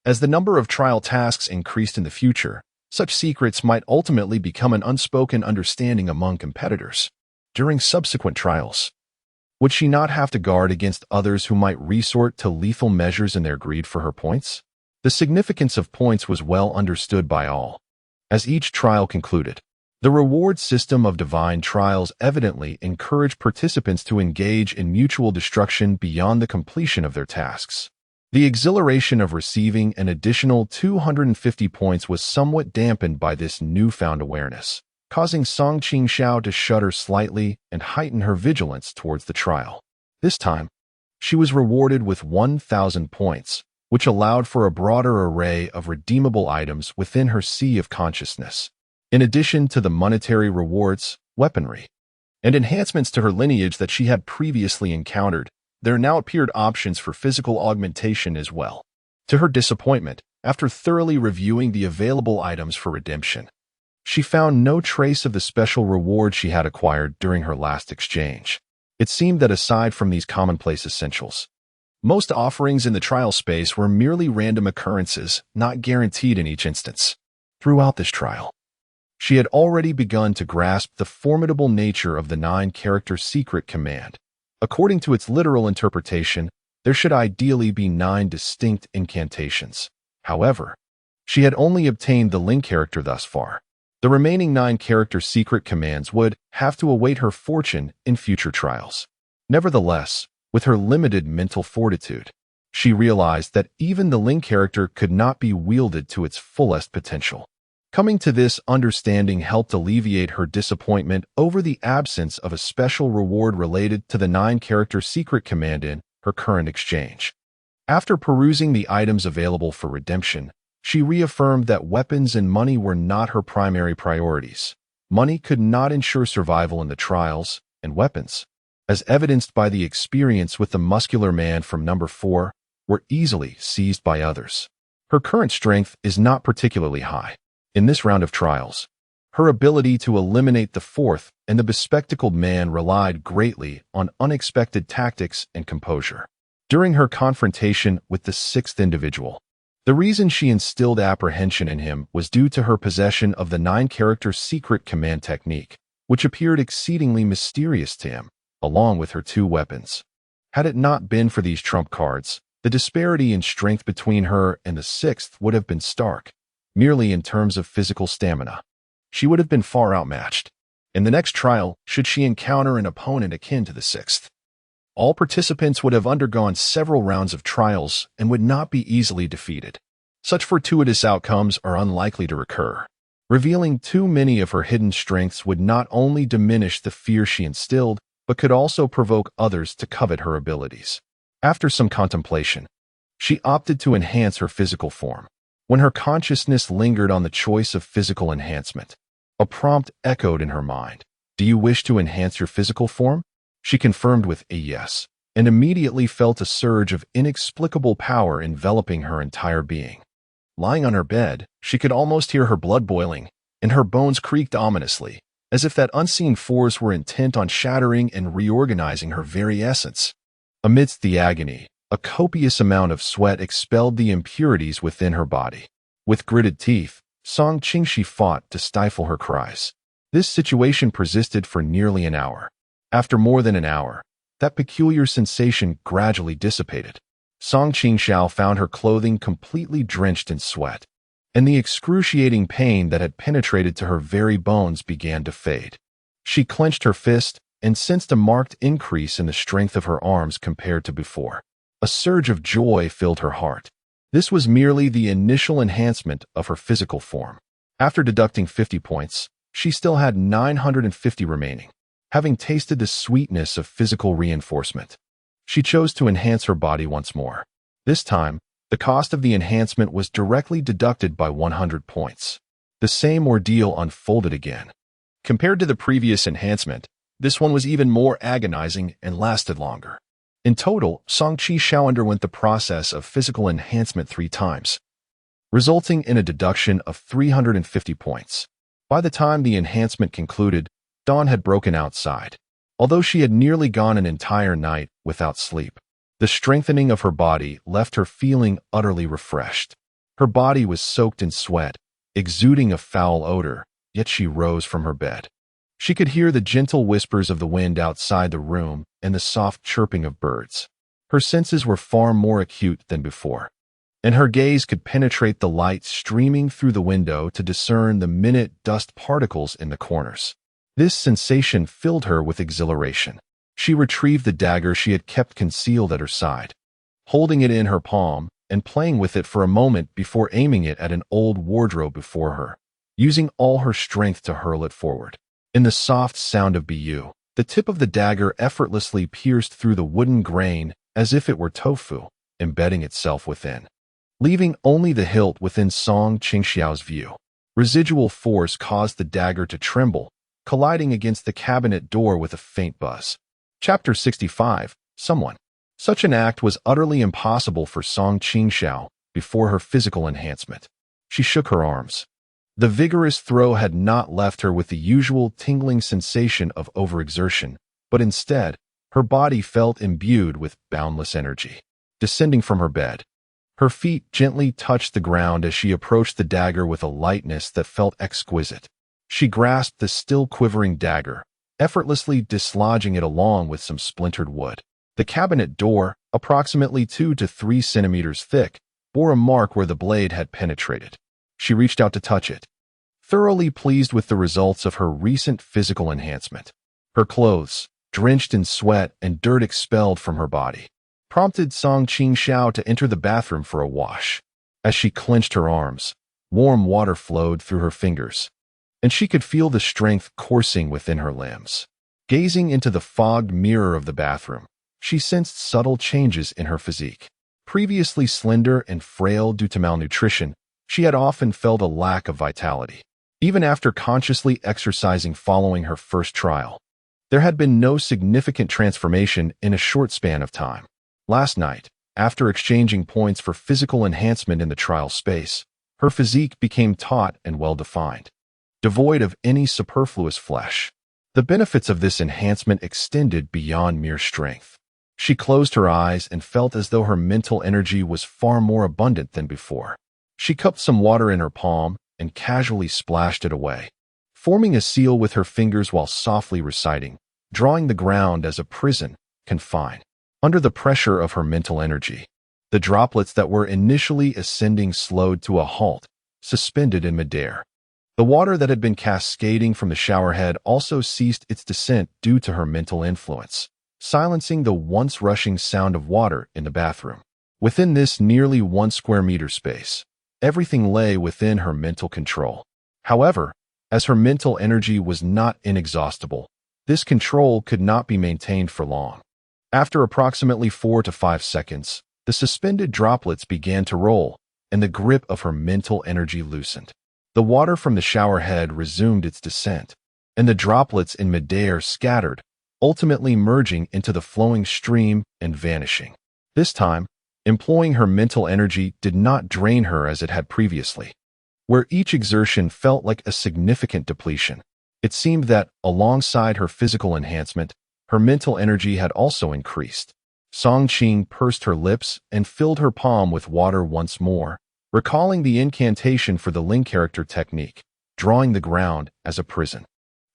As the number of trial tasks increased in the future, such secrets might ultimately become an unspoken understanding among competitors. During subsequent trials, would she not have to guard against others who might resort to lethal measures in their greed for her points? The significance of points was well understood by all. As each trial concluded, the reward system of divine trials evidently encouraged participants to engage in mutual destruction beyond the completion of their tasks. The exhilaration of receiving an additional 250 points was somewhat dampened by this newfound awareness, causing Song Qingxiao to shudder slightly and heighten her vigilance towards the trial. This time, she was rewarded with 1,000 points, which allowed for a broader array of redeemable items within her sea of consciousness. In addition to the monetary rewards, weaponry, and enhancements to her lineage that she had previously encountered, there now appeared options for physical augmentation as well. To her disappointment, after thoroughly reviewing the available items for redemption, she found no trace of the special reward she had acquired during her last exchange. It seemed that aside from these commonplace essentials, most offerings in the trial space were merely random occurrences, not guaranteed in each instance. Throughout this trial, she had already begun to grasp the formidable nature of the 9-character secret command. According to its literal interpretation, there should ideally be 9 distinct incantations. However, she had only obtained the Ling character thus far. The remaining 9-character secret commands would have to await her fortune in future trials. Nevertheless, with her limited mental fortitude, She realized that even the Ling character could not be wielded to its fullest potential. Coming to this understanding helped alleviate her disappointment over the absence of a special reward related to the 9-character secret command in her current exchange. After perusing the items available for redemption, she reaffirmed that weapons and money were not her primary priorities. Money could not ensure survival in the trials, and weapons, as evidenced by the experience with the muscular man from number 4, were easily seized by others. Her current strength is not particularly high. In this round of trials, her ability to eliminate the 4th and the bespectacled man relied greatly on unexpected tactics and composure. During her confrontation with the 6th individual, the reason she instilled apprehension in him was due to her possession of the 9-character secret command technique, which appeared exceedingly mysterious to him, along with her 2 weapons. Had it not been for these trump cards, the disparity in strength between her and the 6th would have been stark. Merely in terms of physical stamina, she would have been far outmatched. In the next trial, should she encounter an opponent akin to the 6th, all participants would have undergone several rounds of trials and would not be easily defeated. Such fortuitous outcomes are unlikely to recur. Revealing too many of her hidden strengths would not only diminish the fear she instilled, but could also provoke others to covet her abilities. After some contemplation, she opted to enhance her physical form. When her consciousness lingered on the choice of physical enhancement, a prompt echoed in her mind. Do you wish to enhance your physical form? She confirmed with a yes, and immediately felt a surge of inexplicable power enveloping her entire being. Lying on her bed, she could almost hear her blood boiling, and her bones creaked ominously, as if that unseen force were intent on shattering and reorganizing her very essence. Amidst the agony, a copious amount of sweat expelled the impurities within her body. With gritted teeth, Qingxiao fought to stifle her cries. This situation persisted for nearly an hour. After more than an hour, that peculiar sensation gradually dissipated. Qingxiao found her clothing completely drenched in sweat, and the excruciating pain that had penetrated to her very bones began to fade. She clenched her fist and sensed a marked increase in the strength of her arms compared to before. A surge of joy filled her heart. This was merely the initial enhancement of her physical form. After deducting 50 points, she still had 950 remaining. Having tasted the sweetness of physical reinforcement, she chose to enhance her body once more. This time, the cost of the enhancement was directly deducted by 100 points. The same ordeal unfolded again. Compared to the previous enhancement, this one was even more agonizing and lasted longer. In total, Qingxiao underwent the process of physical enhancement 3 times, resulting in a deduction of 350 points. By the time the enhancement concluded, dawn had broken outside. Although she had nearly gone an entire night without sleep, the strengthening of her body left her feeling utterly refreshed. Her body was soaked in sweat, exuding a foul odor, yet she rose from her bed. She could hear the gentle whispers of the wind outside the room and the soft chirping of birds. Her senses were far more acute than before, and her gaze could penetrate the light streaming through the window to discern the minute dust particles in the corners. This sensation filled her with exhilaration. She retrieved the dagger she had kept concealed at her side, holding it in her palm and playing with it for a moment before aiming it at an old wardrobe before her, using all her strength to hurl it forward. In the soft sound of bu, the tip of the dagger effortlessly pierced through the wooden grain as if it were tofu, embedding itself within, leaving only the hilt within Qingxiao's view. Residual force caused the dagger to tremble, colliding against the cabinet door with a faint buzz. Chapter 65. Someone. Such an act was utterly impossible for Qingxiao before her physical enhancement. She shook her arms. The vigorous throw had not left her with the usual tingling sensation of overexertion, but instead, her body felt imbued with boundless energy. Descending from her bed, her feet gently touched the ground as she approached the dagger with a lightness that felt exquisite. She grasped the still quivering dagger, effortlessly dislodging it along with some splintered wood. The cabinet door, approximately 2 to 3 centimeters thick, bore a mark where the blade had penetrated. She reached out to touch it, thoroughly pleased with the results of her recent physical enhancement. Her clothes, drenched in sweat and dirt expelled from her body, prompted Qingxiao to enter the bathroom for a wash. As she clenched her arms, warm water flowed through her fingers, and she could feel the strength coursing within her limbs. Gazing into the fogged mirror of the bathroom, she sensed subtle changes in her physique. Previously slender and frail due to malnutrition, she had often felt a lack of vitality. Even after consciously exercising following her first trial, there had been no significant transformation in a short span of time. Last night, after exchanging points for physical enhancement in the trial space, her physique became taut and well-defined, devoid of any superfluous flesh. The benefits of this enhancement extended beyond mere strength. She closed her eyes and felt as though her mental energy was far more abundant than before. She cupped some water in her palm and casually splashed it away, forming a seal with her fingers while softly reciting, drawing the ground as a prison, confined. Under the pressure of her mental energy, the droplets that were initially ascending slowed to a halt, suspended in midair. The water that had been cascading from the showerhead also ceased its descent due to her mental influence, silencing the once rushing sound of water in the bathroom. Within this nearly 1 square meter space, everything lay within her mental control. However, as her mental energy was not inexhaustible, this control could not be maintained for long. After approximately 4 to 5 seconds, the suspended droplets began to roll, and the grip of her mental energy loosened. The water from the shower head resumed its descent, and the droplets in midair scattered, ultimately merging into the flowing stream and vanishing. This time, employing her mental energy did not drain her as it had previously, where each exertion felt like a significant depletion. It seemed that, alongside her physical enhancement, her mental energy had also increased. Qing pursed her lips and filled her palm with water once more, recalling the incantation for the Ling character technique, drawing the ground as a prison.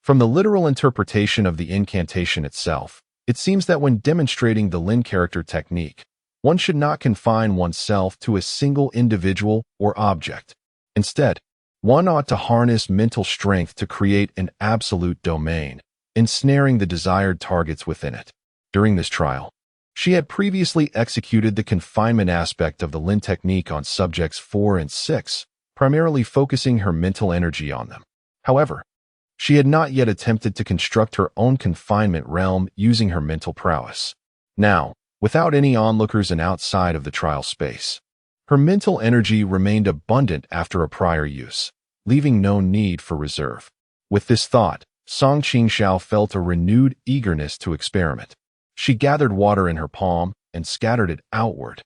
From the literal interpretation of the incantation itself, it seems that when demonstrating the Ling character technique, one should not confine oneself to a single individual or object. Instead, one ought to harness mental strength to create an absolute domain, ensnaring the desired targets within it. During this trial, she had previously executed the confinement aspect of the Lin technique on subjects 4 and 6, primarily focusing her mental energy on them. However, she had not yet attempted to construct her own confinement realm using her mental prowess. Now, without any onlookers and outside of the trial space, her mental energy remained abundant after a prior use, leaving no need for reserve. With this thought, Qingxiao felt a renewed eagerness to experiment. She gathered water in her palm and scattered it outward,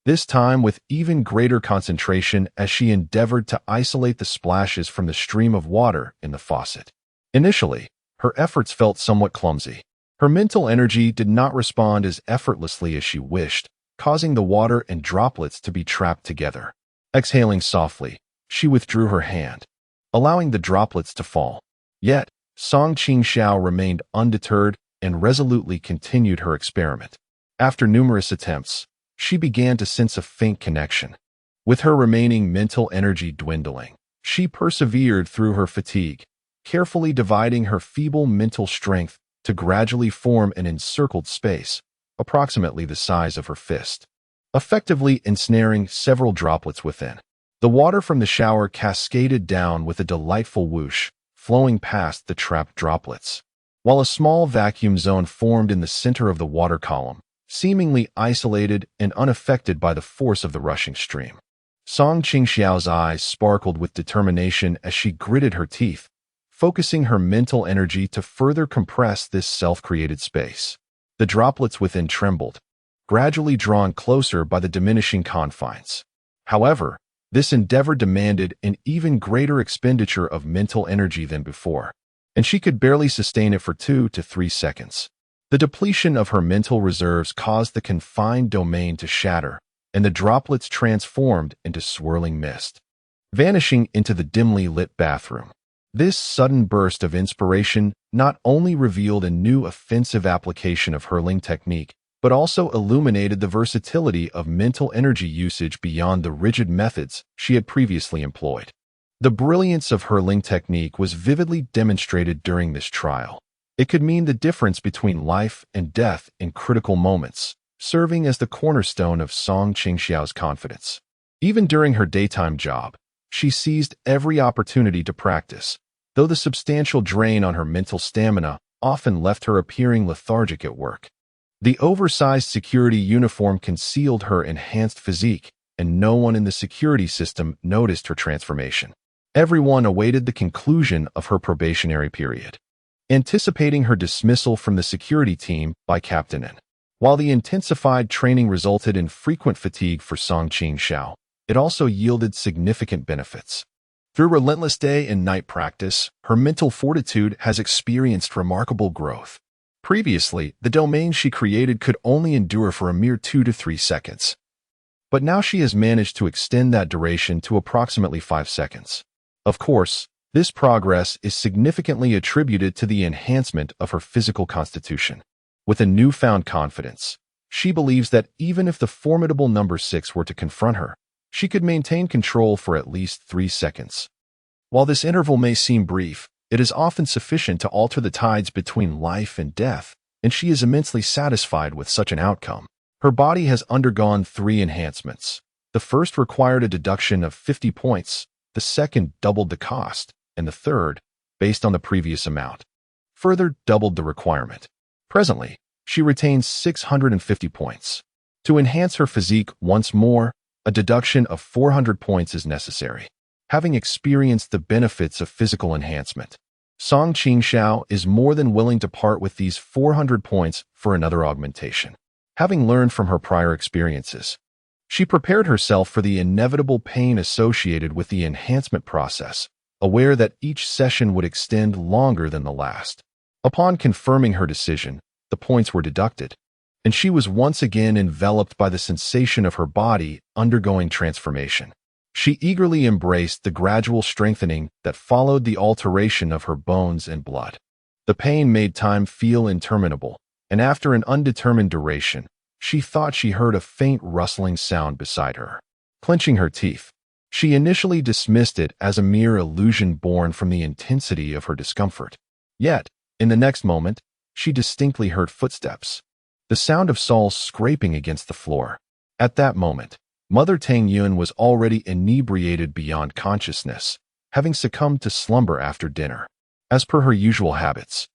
this time with even greater concentration as she endeavored to isolate the splashes from the stream of water in the faucet. Initially, her efforts felt somewhat clumsy. Her mental energy did not respond as effortlessly as she wished, causing the water and droplets to be trapped together. Exhaling softly, she withdrew her hand, allowing the droplets to fall. Yet, Qingxiao remained undeterred and resolutely continued her experiment. After numerous attempts, she began to sense a faint connection. With her remaining mental energy dwindling, she persevered through her fatigue, carefully dividing her feeble mental strength to gradually form an encircled space, approximately the size of her fist, effectively ensnaring several droplets within. The water from the shower cascaded down with a delightful whoosh, flowing past the trapped droplets, while a small vacuum zone formed in the center of the water column, seemingly isolated and unaffected by the force of the rushing stream. Qingxiao's eyes sparkled with determination as she gritted her teeth, focusing her mental energy to further compress this self-created space. The droplets within trembled, gradually drawn closer by the diminishing confines. However, this endeavor demanded an even greater expenditure of mental energy than before, and she could barely sustain it for 2 to 3 seconds. The depletion of her mental reserves caused the confined domain to shatter, and the droplets transformed into swirling mist, vanishing into the dimly lit bathroom. This sudden burst of inspiration not only revealed a new offensive application of hurling technique, but also illuminated the versatility of mental energy usage beyond the rigid methods she had previously employed. The brilliance of hurling technique was vividly demonstrated during this trial. It could mean the difference between life and death in critical moments, serving as the cornerstone of Song Qingxiao's confidence. Even during her daytime job, she seized every opportunity to practice, though the substantial drain on her mental stamina often left her appearing lethargic at work. The oversized security uniform concealed her enhanced physique, and no one in the security system noticed her transformation. Everyone awaited the conclusion of her probationary period, anticipating her dismissal from the security team by Captain N. While the intensified training resulted in frequent fatigue for Song Qingxiao, it also yielded significant benefits. Through relentless day and night practice, her mental fortitude has experienced remarkable growth. Previously, the domain she created could only endure for a mere 2 to 3 seconds. But now she has managed to extend that duration to approximately 5 seconds. Of course, this progress is significantly attributed to the enhancement of her physical constitution. With a newfound confidence, she believes that even if the formidable number 6 were to confront her, she could maintain control for at least 3 seconds. While this interval may seem brief, it is often sufficient to alter the tides between life and death, and she is immensely satisfied with such an outcome. Her body has undergone 3 enhancements. The first required a deduction of 50 points, the second doubled the cost, and the third, based on the previous amount, further doubled the requirement. Presently, she retains 650 points. To enhance her physique once more, a deduction of 400 points is necessary. Having experienced the benefits of physical enhancement, Song Qingxiao is more than willing to part with these 400 points for another augmentation. Having learned from her prior experiences, she prepared herself for the inevitable pain associated with the enhancement process, aware that each session would extend longer than the last. Upon confirming her decision, the points were deducted, and she was once again enveloped by the sensation of her body undergoing transformation. She eagerly embraced the gradual strengthening that followed the alteration of her bones and blood. The pain made time feel interminable, and after an undetermined duration, she thought she heard a faint rustling sound beside her. Clenching her teeth, she initially dismissed it as a mere illusion born from the intensity of her discomfort. Yet, in the next moment, she distinctly heard footsteps, the sound of soles scraping against the floor. At that moment, Mother Tang Yun was already inebriated beyond consciousness, having succumbed to slumber after dinner. As per her usual habits,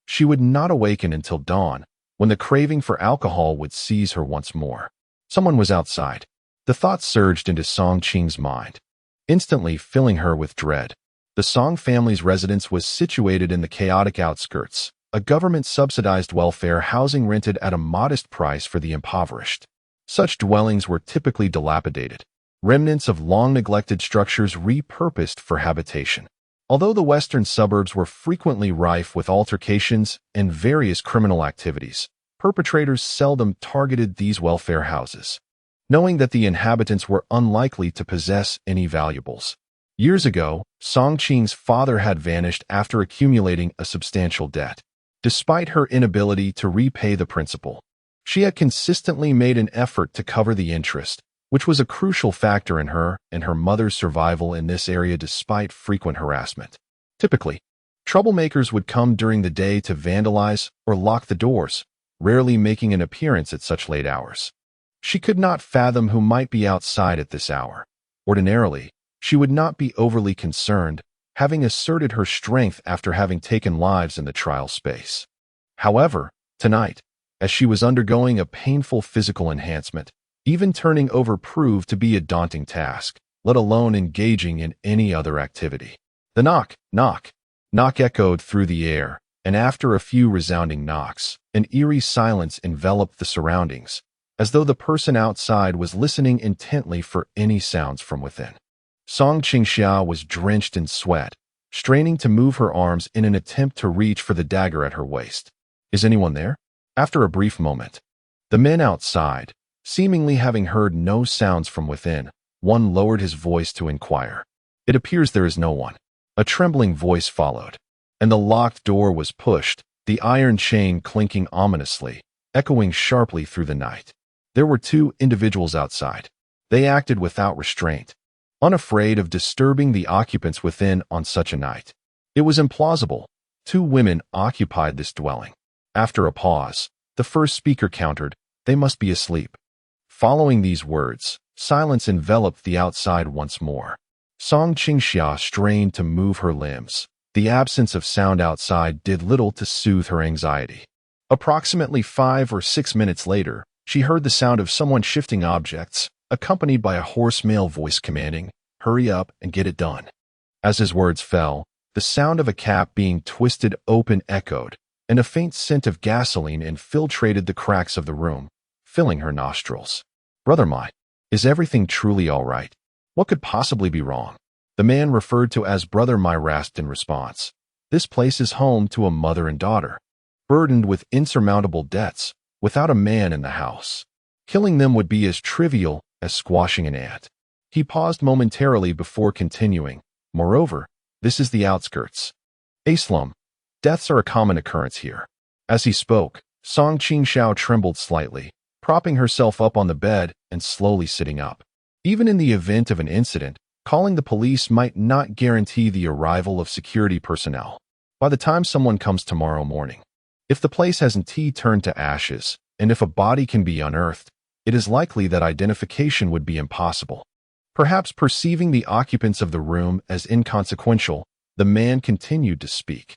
she would not awaken until dawn, when the craving for alcohol would seize her once more. Someone was outside. The thought surged into Song Qing's mind, instantly filling her with dread. The Song family's residence was situated in the chaotic outskirts, a government-subsidized welfare housing rented at a modest price for the impoverished. Such dwellings were typically dilapidated, remnants of long-neglected structures repurposed for habitation. Although the western suburbs were frequently rife with altercations and various criminal activities, perpetrators seldom targeted these welfare houses, knowing that the inhabitants were unlikely to possess any valuables. Years ago, Song Qing's father had vanished after accumulating a substantial debt. Despite her inability to repay the principal, she had consistently made an effort to cover the interest, which was a crucial factor in her and her mother's survival in this area despite frequent harassment. Typically, troublemakers would come during the day to vandalize or lock the doors, rarely making an appearance at such late hours. She could not fathom who might be outside at this hour. Ordinarily, she would not be overly concerned, having asserted her strength after having taken lives in the trial space. However, tonight, as she was undergoing a painful physical enhancement, even turning over proved to be a daunting task, let alone engaging in any other activity. The knock echoed through the air, and after a few resounding knocks, an eerie silence enveloped the surroundings, as though the person outside was listening intently for any sounds from within. Song Qingxiao was drenched in sweat, straining to move her arms in an attempt to reach for the dagger at her waist. Is anyone there? After a brief moment, the men outside, seemingly having heard no sounds from within, one lowered his voice to inquire. It appears there is no one. A trembling voice followed, and the locked door was pushed, the iron chain clinking ominously, echoing sharply through the night. There were 2 individuals outside. They acted without restraint, unafraid of disturbing the occupants within on such a night. It was implausible. 2 women occupied this dwelling. After a pause, the first speaker countered, They must be asleep. Following these words, silence enveloped the outside once more. Song Qingxiao strained to move her limbs. The absence of sound outside did little to soothe her anxiety. Approximately 5 or 6 minutes later, she heard the sound of someone shifting objects, accompanied by a hoarse male voice commanding, "Hurry up and get it done." As his words fell, the sound of a cap being twisted open echoed, and a faint scent of gasoline infiltrated the cracks of the room, filling her nostrils. "Brother Mai, is everything truly all right? What could possibly be wrong?" The man referred to as Brother Mai rasped in response. "This place is home to a mother and daughter, burdened with insurmountable debts, without a man in the house. Killing them would be as trivial as squashing an ant." He paused momentarily before continuing. "Moreover, this is the outskirts. A slum. Deaths are a common occurrence here." As he spoke, Song Qingxiao trembled slightly, propping herself up on the bed and slowly sitting up. Even in the event of an incident, calling the police might not guarantee the arrival of security personnel. By the time someone comes tomorrow morning, if the place hasn't turned to ashes, and if a body can be unearthed, it is likely that identification would be impossible. Perhaps perceiving the occupants of the room as inconsequential, the man continued to speak.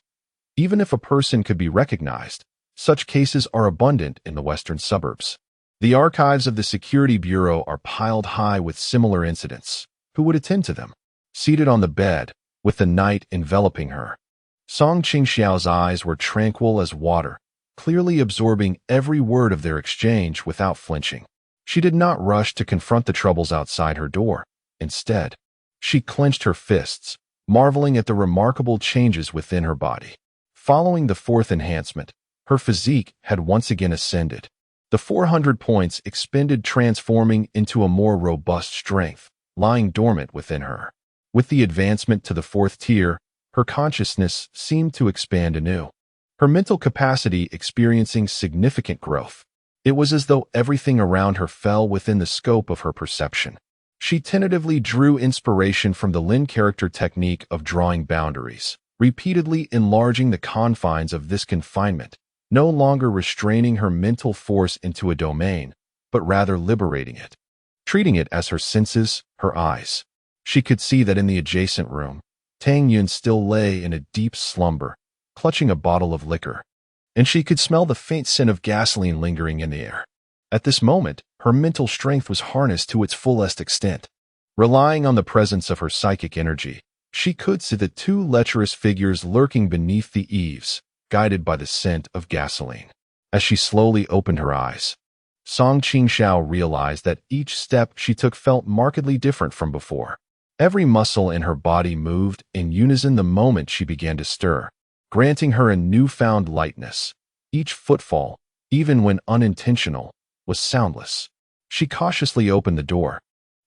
"Even if a person could be recognized, such cases are abundant in the western suburbs. The archives of the Security Bureau are piled high with similar incidents. Who would attend to them?" Seated on the bed, with the night enveloping her, Song Qingxiao's eyes were tranquil as water, clearly absorbing every word of their exchange without flinching. She did not rush to confront the troubles outside her door. Instead, she clenched her fists, marveling at the remarkable changes within her body. Following the fourth enhancement, her physique had once again ascended. The 400 points expended transforming into a more robust strength, lying dormant within her. With the advancement to the 4th tier, her consciousness seemed to expand anew, her mental capacity experiencing significant growth. It was as though everything around her fell within the scope of her perception. She tentatively drew inspiration from the Lin character technique of drawing boundaries, repeatedly enlarging the confines of this confinement, no longer restraining her mental force into a domain, but rather liberating it, treating it as her senses, her eyes. She could see that in the adjacent room, Tang Yun still lay in a deep slumber, clutching a bottle of liquor, and she could smell the faint scent of gasoline lingering in the air. At this moment, her mental strength was harnessed to its fullest extent. Relying on the presence of her psychic energy, she could see the 2 lecherous figures lurking beneath the eaves, guided by the scent of gasoline. As she slowly opened her eyes, Song Qingxiao realized that each step she took felt markedly different from before. Every muscle in her body moved in unison the moment she began to stir, granting her a newfound lightness. Each footfall, even when unintentional, was soundless. She cautiously opened the door,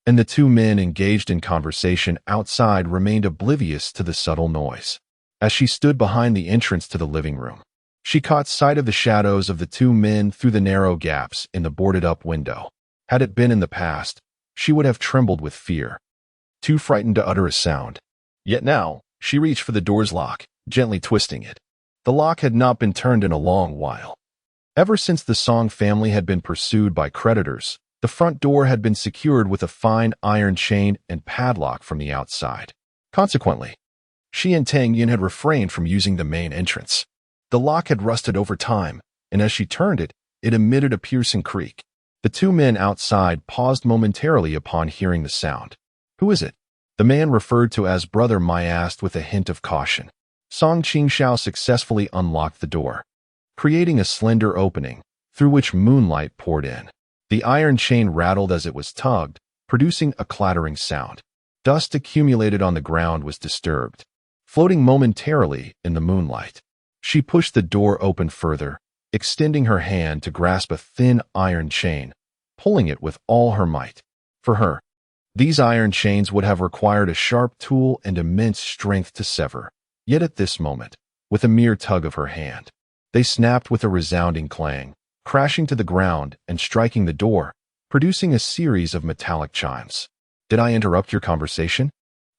and the 2 men engaged in conversation outside remained oblivious to the subtle noise. As she stood behind the entrance to the living room, she caught sight of the shadows of the 2 men through the narrow gaps in the boarded-up window. Had it been in the past, she would have trembled with fear, too frightened to utter a sound. Yet now, she reached for the door's lock, gently twisting it. The lock had not been turned in a long while. Ever since the Song family had been pursued by creditors, the front door had been secured with a fine iron chain and padlock from the outside. Consequently, she and Tang Yin had refrained from using the main entrance. The lock had rusted over time, and as she turned it, it emitted a piercing creak. The 2 men outside paused momentarily upon hearing the sound. "Who is it?" the man referred to as Brother Mai asked with a hint of caution. Song Qingxiao successfully unlocked the door, creating a slender opening, through which moonlight poured in. The iron chain rattled as it was tugged, producing a clattering sound. Dust accumulated on the ground was disturbed, floating momentarily in the moonlight. She pushed the door open further, extending her hand to grasp a thin iron chain, pulling it with all her might. For her, these iron chains would have required a sharp tool and immense strength to sever. Yet at this moment, with a mere tug of her hand, they snapped with a resounding clang, crashing to the ground and striking the door, producing a series of metallic chimes. "Did I interrupt your conversation?"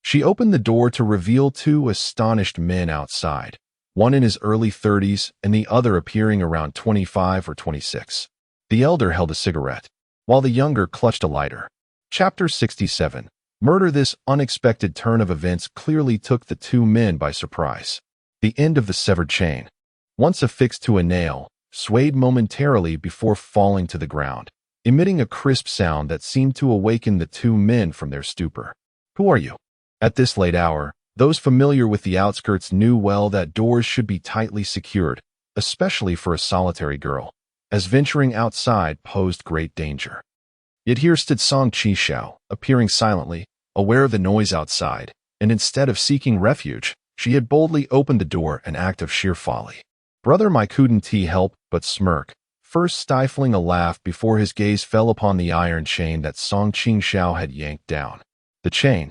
She opened the door to reveal 2 astonished men outside, one in his early 30s and the other appearing around 25 or 26. The elder held a cigarette, while the younger clutched a lighter. Chapter 67. Murder. This unexpected turn of events clearly took the two men by surprise. The end of the severed chain, once affixed to a nail, swayed momentarily before falling to the ground, emitting a crisp sound that seemed to awaken the two men from their stupor. "Who are you?" At this late hour, those familiar with the outskirts knew well that doors should be tightly secured, especially for a solitary girl, as venturing outside posed great danger. Yet here stood Qingxiao, appearing silently, aware of the noise outside, and instead of seeking refuge, she had boldly opened the door, an act of sheer folly. Brother, I couldn't help but smirk, first stifling a laugh before his gaze fell upon the iron chain that Qingxiao had yanked down. The chain,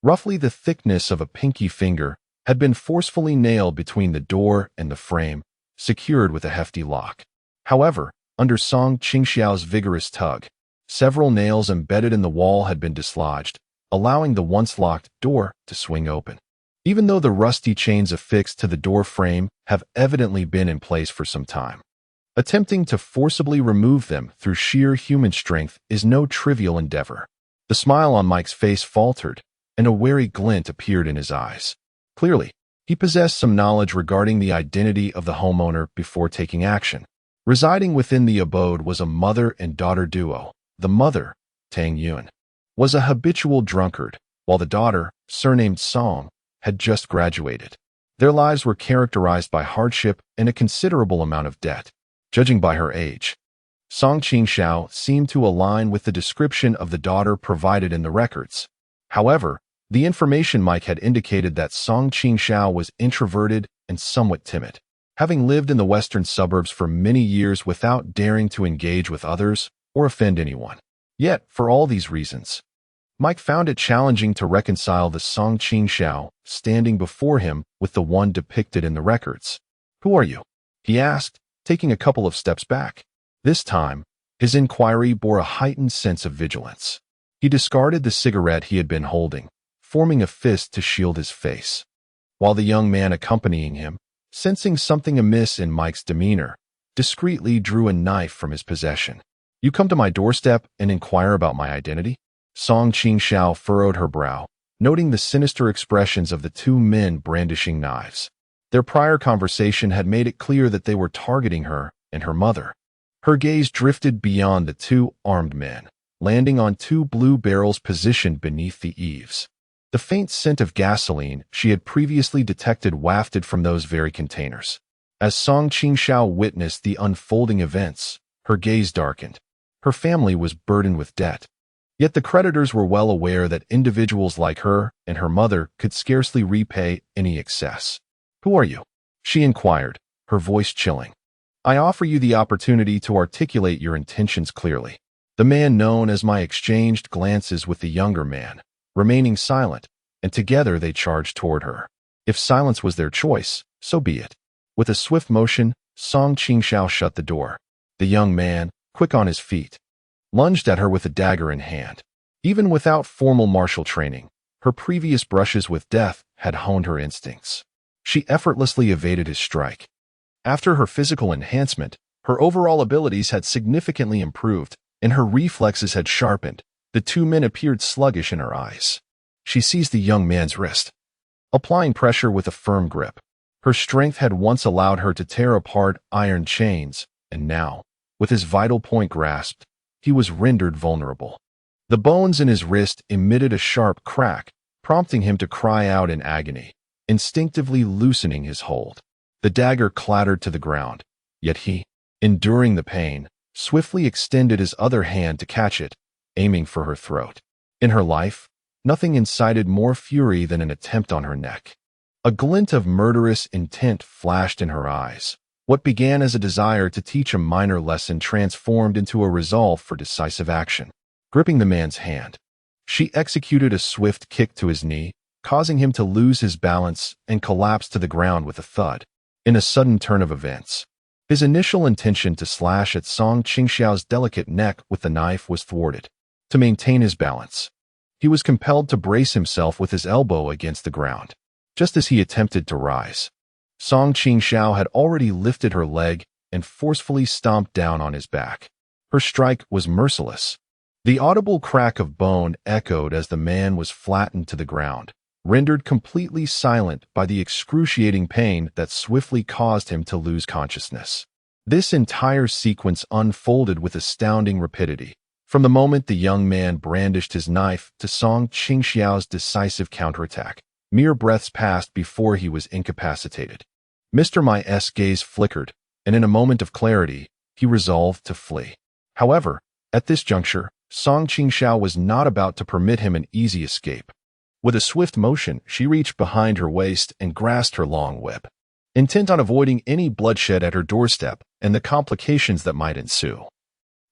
roughly the thickness of a pinky finger, had been forcefully nailed between the door and the frame, secured with a hefty lock. However, under Qingxiao's vigorous tug, several nails embedded in the wall had been dislodged, allowing the once locked door to swing open. Even though the rusty chains affixed to the door frame have evidently been in place for some time, attempting to forcibly remove them through sheer human strength is no trivial endeavor. The smile on Mike's face faltered, and a wary glint appeared in his eyes. Clearly, he possessed some knowledge regarding the identity of the homeowner before taking action. Residing within the abode was a mother and daughter duo. The mother, Tang Yuan, was a habitual drunkard, while the daughter, surnamed Song, had just graduated. Their lives were characterized by hardship and a considerable amount of debt. Judging by her age, Qingxiao seemed to align with the description of the daughter provided in the records. However, the information Mike had indicated that Qingxiao was introverted and somewhat timid, having lived in the western suburbs for many years without daring to engage with others or offend anyone. Yet, for all these reasons, Mike found it challenging to reconcile the Qingxiao standing before him with the one depicted in the records. "Who are you?" he asked, taking a couple of steps back. This time, his inquiry bore a heightened sense of vigilance. He discarded the cigarette he had been holding, forming a fist to shield his face. While the young man accompanying him, sensing something amiss in Mike's demeanor, discreetly drew a knife from his possession. "You come to my doorstep and inquire about my identity?" Qingxiao furrowed her brow, noting the sinister expressions of the two men brandishing knives. Their prior conversation had made it clear that they were targeting her and her mother. Her gaze drifted beyond the two armed men, landing on two blue barrels positioned beneath the eaves. The faint scent of gasoline she had previously detected wafted from those very containers. As Qingxiao witnessed the unfolding events, her gaze darkened. Her family was burdened with debt. Yet the creditors were well aware that individuals like her and her mother could scarcely repay any excess. "Who are you?" she inquired, her voice chilling. "I offer you the opportunity to articulate your intentions clearly." The man known as Mike exchanged glances with the younger man, remaining silent, and together they charged toward her. If silence was their choice, so be it. With a swift motion, Qingxiao shut the door. The young man, quick on his feet, lunged at her with a dagger in hand. Even without formal martial training, her previous brushes with death had honed her instincts. She effortlessly evaded his strike. After her physical enhancement, her overall abilities had significantly improved, and her reflexes had sharpened. The two men appeared sluggish in her eyes. She seized the young man's wrist, applying pressure with a firm grip. Her strength had once allowed her to tear apart iron chains, and now, with his vital point grasped, he was rendered vulnerable. The bones in his wrist emitted a sharp crack, prompting him to cry out in agony, instinctively loosening his hold. The dagger clattered to the ground, yet he, enduring the pain, swiftly extended his other hand to catch it, aiming for her throat. In her life, nothing incited more fury than an attempt on her neck. A glint of murderous intent flashed in her eyes. What began as a desire to teach a minor lesson transformed into a resolve for decisive action. Gripping the man's hand, she executed a swift kick to his knee, causing him to lose his balance and collapse to the ground with a thud. In a sudden turn of events, his initial intention to slash at Qingxiao's delicate neck with the knife was thwarted. To maintain his balance, he was compelled to brace himself with his elbow against the ground. Just as he attempted to rise, Qingxiao had already lifted her leg and forcefully stomped down on his back. Her strike was merciless. The audible crack of bone echoed as the man was flattened to the ground, rendered completely silent by the excruciating pain that swiftly caused him to lose consciousness. This entire sequence unfolded with astounding rapidity, from the moment the young man brandished his knife to Song Qingxiao's decisive counterattack. Mere breaths passed before he was incapacitated. Mr. Mai's gaze flickered, and in a moment of clarity, he resolved to flee. However, at this juncture, Song Qingxiao was not about to permit him an easy escape. With a swift motion, she reached behind her waist and grasped her long whip, intent on avoiding any bloodshed at her doorstep and the complications that might ensue.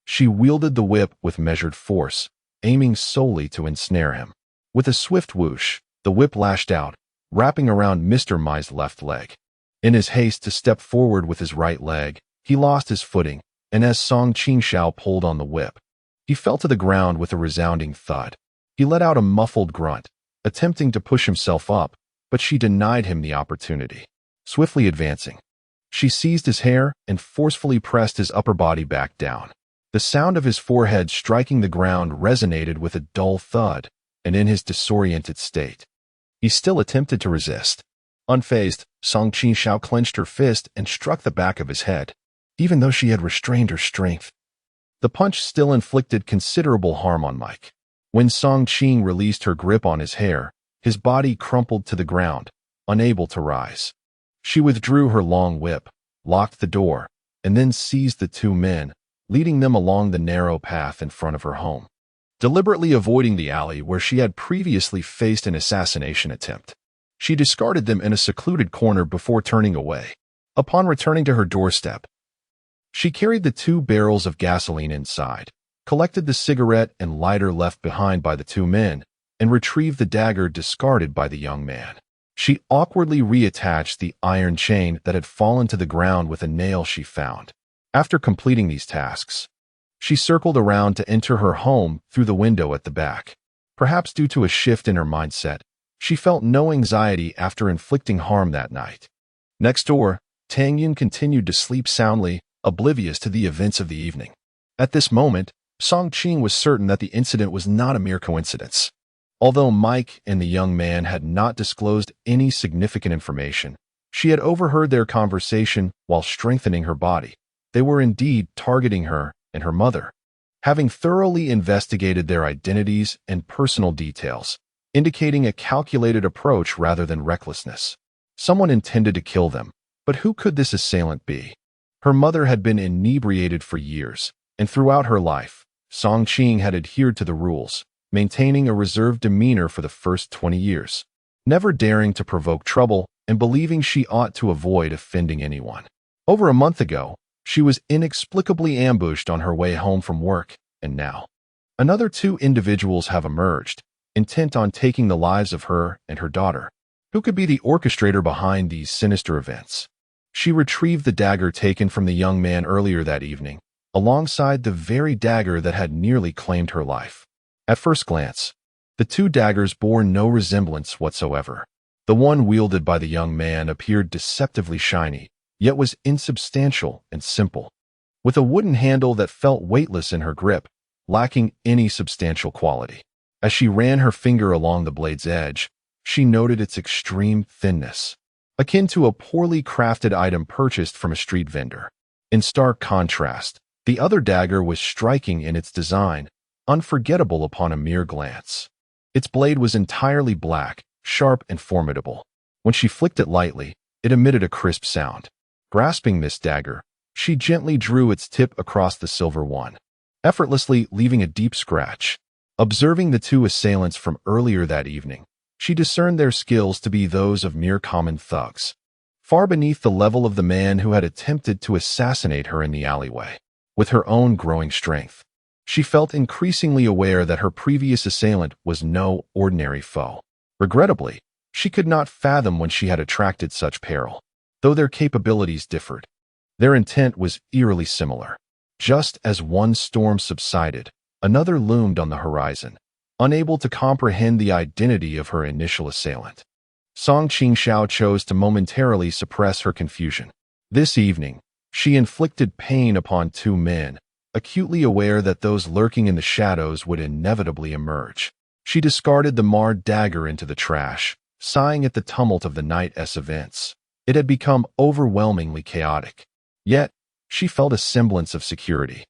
She wielded the whip with measured force, aiming solely to ensnare him. With a swift whoosh, the whip lashed out, wrapping around Mr. Mai's left leg. In his haste to step forward with his right leg, he lost his footing, and as Song Qingxiao pulled on the whip, he fell to the ground with a resounding thud. He let out a muffled grunt, attempting to push himself up, but she denied him the opportunity. Swiftly advancing, she seized his hair and forcefully pressed his upper body back down. The sound of his forehead striking the ground resonated with a dull thud, and in his disoriented state, he still attempted to resist. Unfazed, Song Qingxiao clenched her fist and struck the back of his head, even though she had restrained her strength. The punch still inflicted considerable harm on Mike. When Song Qing released her grip on his hair, his body crumpled to the ground, unable to rise. She withdrew her long whip, locked the door, and then seized the two men, leading them along the narrow path in front of her home, deliberately avoiding the alley where she had previously faced an assassination attempt. She discarded them in a secluded corner before turning away. Upon returning to her doorstep, she carried the 2 barrels of gasoline inside, collected the cigarette and lighter left behind by the 2 men, and retrieved the dagger discarded by the young man. She awkwardly reattached the iron chain that had fallen to the ground with a nail she found. After completing these tasks, she circled around to enter her home through the window at the back. Perhaps due to a shift in her mindset, she felt no anxiety after inflicting harm that night. Next door, Tang Yun continued to sleep soundly, oblivious to the events of the evening. At this moment, Song Qing was certain that the incident was not a mere coincidence. Although Mike and the young man had not disclosed any significant information, she had overheard their conversation while strengthening her body. They were indeed targeting her and her mother. Having thoroughly investigated their identities and personal details, indicating a calculated approach rather than recklessness, someone intended to kill them. But who could this assailant be? Her mother had been inebriated for years, and throughout her life, Song Qing had adhered to the rules, maintaining a reserved demeanor for the first 20 years, never daring to provoke trouble and believing she ought to avoid offending anyone. Over a month ago, she was inexplicably ambushed on her way home from work, and now, another 2 individuals have emerged, intent on taking the lives of her and her daughter. Who could be the orchestrator behind these sinister events? She retrieved the dagger taken from the young man earlier that evening, alongside the very dagger that had nearly claimed her life. At first glance, the 2 daggers bore no resemblance whatsoever. The one wielded by the young man appeared deceptively shiny, yet was insubstantial and simple, with a wooden handle that felt weightless in her grip, lacking any substantial quality. As she ran her finger along the blade's edge, she noted its extreme thinness, akin to a poorly crafted item purchased from a street vendor. In stark contrast, the other dagger was striking in its design, unforgettable upon a mere glance. Its blade was entirely black, sharp and formidable. When she flicked it lightly, it emitted a crisp sound. Grasping this dagger, she gently drew its tip across the silver one, effortlessly leaving a deep scratch. Observing the 2 assailants from earlier that evening, she discerned their skills to be those of mere common thugs, far beneath the level of the man who had attempted to assassinate her in the alleyway. With her own growing strength, she felt increasingly aware that her previous assailant was no ordinary foe. Regrettably, she could not fathom when she had attracted such peril. Though their capabilities differed, their intent was eerily similar. Just as one storm subsided, another loomed on the horizon, unable to comprehend the identity of her initial assailant. Song Qingxiao chose to momentarily suppress her confusion. This evening, she inflicted pain upon 2 men, acutely aware that those lurking in the shadows would inevitably emerge. She discarded the marred dagger into the trash, sighing at the tumult of the night's events. It had become overwhelmingly chaotic. Yet, she felt a semblance of security.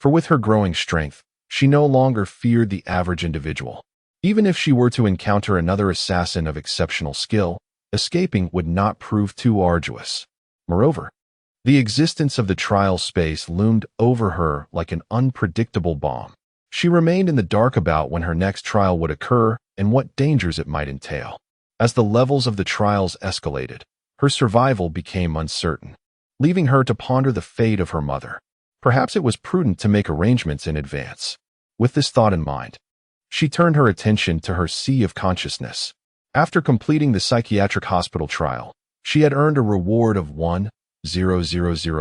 For with her growing strength, she no longer feared the average individual. Even if she were to encounter another assassin of exceptional skill, escaping would not prove too arduous. Moreover, the existence of the trial space loomed over her like an unpredictable bomb. She remained in the dark about when her next trial would occur and what dangers it might entail. As the levels of the trials escalated, her survival became uncertain, leaving her to ponder the fate of her mother. Perhaps it was prudent to make arrangements in advance. With this thought in mind, she turned her attention to her sea of consciousness. After completing the psychiatric hospital trial, she had earned a reward of 1,000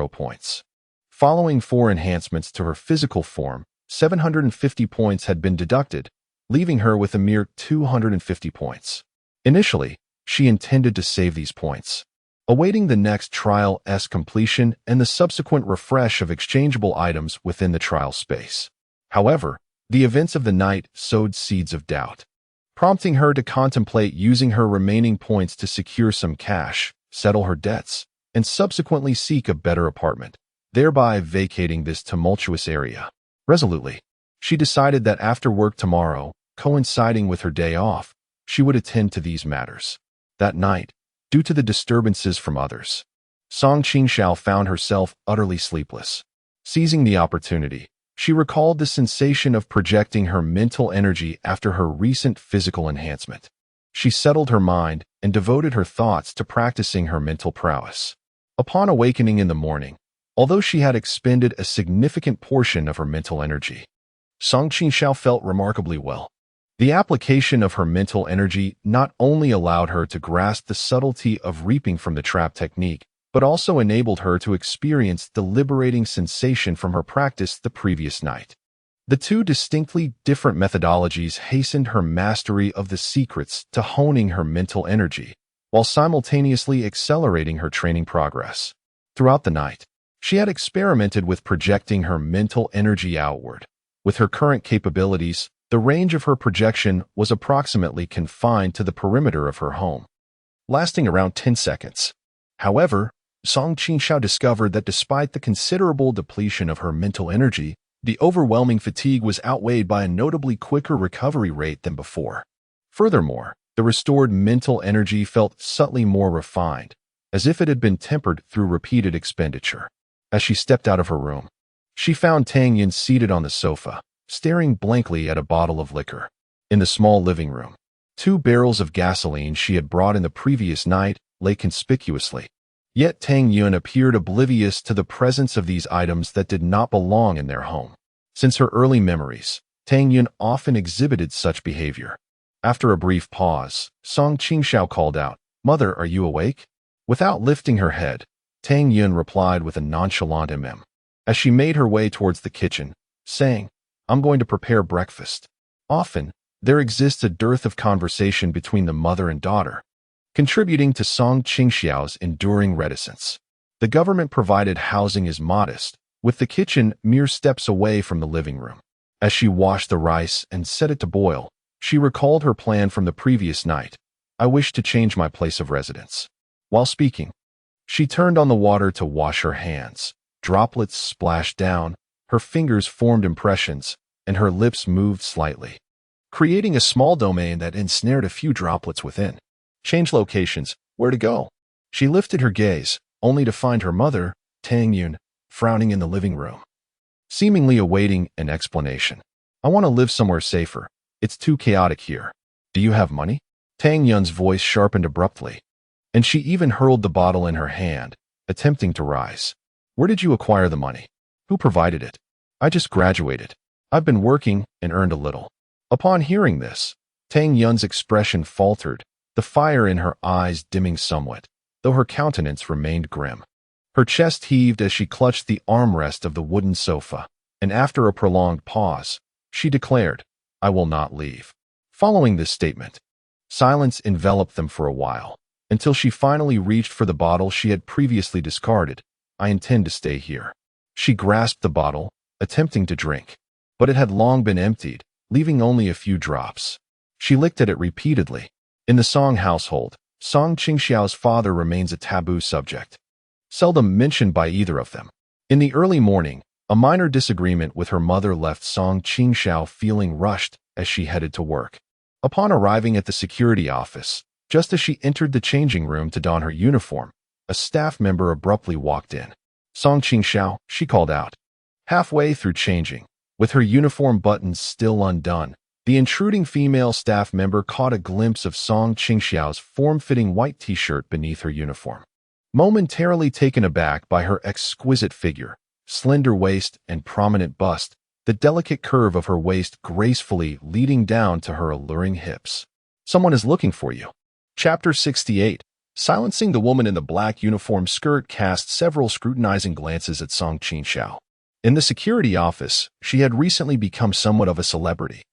points. Following 4 enhancements to her physical form, 750 points had been deducted, leaving her with a mere 250 points. Initially, she intended to save these points, awaiting the next trial's completion and the subsequent refresh of exchangeable items within the trial space. However, the events of the night sowed seeds of doubt, prompting her to contemplate using her remaining points to secure some cash, settle her debts, and subsequently seek a better apartment, thereby vacating this tumultuous area. Resolutely, she decided that after work tomorrow, coinciding with her day off, she would attend to these matters. That night, due to the disturbances from others, Qingxiao found herself utterly sleepless. Seizing the opportunity, she recalled the sensation of projecting her mental energy after her recent physical enhancement. She settled her mind and devoted her thoughts to practicing her mental prowess. Upon awakening in the morning, although she had expended a significant portion of her mental energy, Qingxiao felt remarkably well. The application of her mental energy not only allowed her to grasp the subtlety of reaping from the trap technique, but also enabled her to experience the liberating sensation from her practice the previous night. The two distinctly different methodologies hastened her mastery of the secrets to honing her mental energy, while simultaneously accelerating her training progress. Throughout the night, she had experimented with projecting her mental energy outward. With her current capabilities, the range of her projection was approximately confined to the perimeter of her home, lasting around 10 seconds. However, Qingxiao discovered that despite the considerable depletion of her mental energy, the overwhelming fatigue was outweighed by a notably quicker recovery rate than before. Furthermore, the restored mental energy felt subtly more refined, as if it had been tempered through repeated expenditure. As she stepped out of her room, she found Tang Yun seated on the sofa, staring blankly at a bottle of liquor. In the small living room, 2 barrels of gasoline she had brought in the previous night lay conspicuously. Yet Tang Yun appeared oblivious to the presence of these items that did not belong in their home. Since her early memories, Tang Yun often exhibited such behavior. After a brief pause, Qingxiao called out, "Mother, are you awake?" Without lifting her head, Tang Yun replied with a nonchalant as she made her way towards the kitchen, saying, "I'm going to prepare breakfast." Often, there exists a dearth of conversation between the mother and daughter, contributing to Qingxiao's enduring reticence. The government-provided housing is modest, with the kitchen mere steps away from the living room. As she washed the rice and set it to boil, she recalled her plan from the previous night. "I wish to change my place of residence." While speaking, she turned on the water to wash her hands. Droplets splashed down, her fingers formed impressions, and her lips moved slightly, creating a small domain that ensnared a few droplets within. Change locations. Where to go? She lifted her gaze, only to find her mother, Tang Yun, frowning in the living room, seemingly awaiting an explanation. "I want to live somewhere safer. It's too chaotic here. Do you have money?" Tang Yun's voice sharpened abruptly, and she even hurled the bottle in her hand, attempting to rise. "Where did you acquire the money? Who provided it?" "I just graduated. I've been working and earned a little." Upon hearing this, Tang Yun's expression faltered, the fire in her eyes dimming somewhat, though her countenance remained grim. Her chest heaved as she clutched the armrest of the wooden sofa, and after a prolonged pause, she declared, "I will not leave." Following this statement, silence enveloped them for a while, until she finally reached for the bottle she had previously discarded. "I intend to stay here." She grasped the bottle, attempting to drink. But it had long been emptied, leaving only a few drops. She licked at it repeatedly. In the Song household, Song Qingxiao's father remains a taboo subject, seldom mentioned by either of them. In the early morning, a minor disagreement with her mother left Song Qingxiao feeling rushed as she headed to work. Upon arriving at the security office, just as she entered the changing room to don her uniform, a staff member abruptly walked in. "Song Qingxiao," she called out. Halfway through changing, with her uniform buttons still undone, the intruding female staff member caught a glimpse of Song Qingxiao's form-fitting white t-shirt beneath her uniform. Momentarily taken aback by her exquisite figure, slender waist and prominent bust, the delicate curve of her waist gracefully leading down to her alluring hips. "Someone is looking for you." Chapter 68. Silencing the woman in the black uniform skirt cast several scrutinizing glances at Song Qingxiao. In the security office, she had recently become somewhat of a celebrity.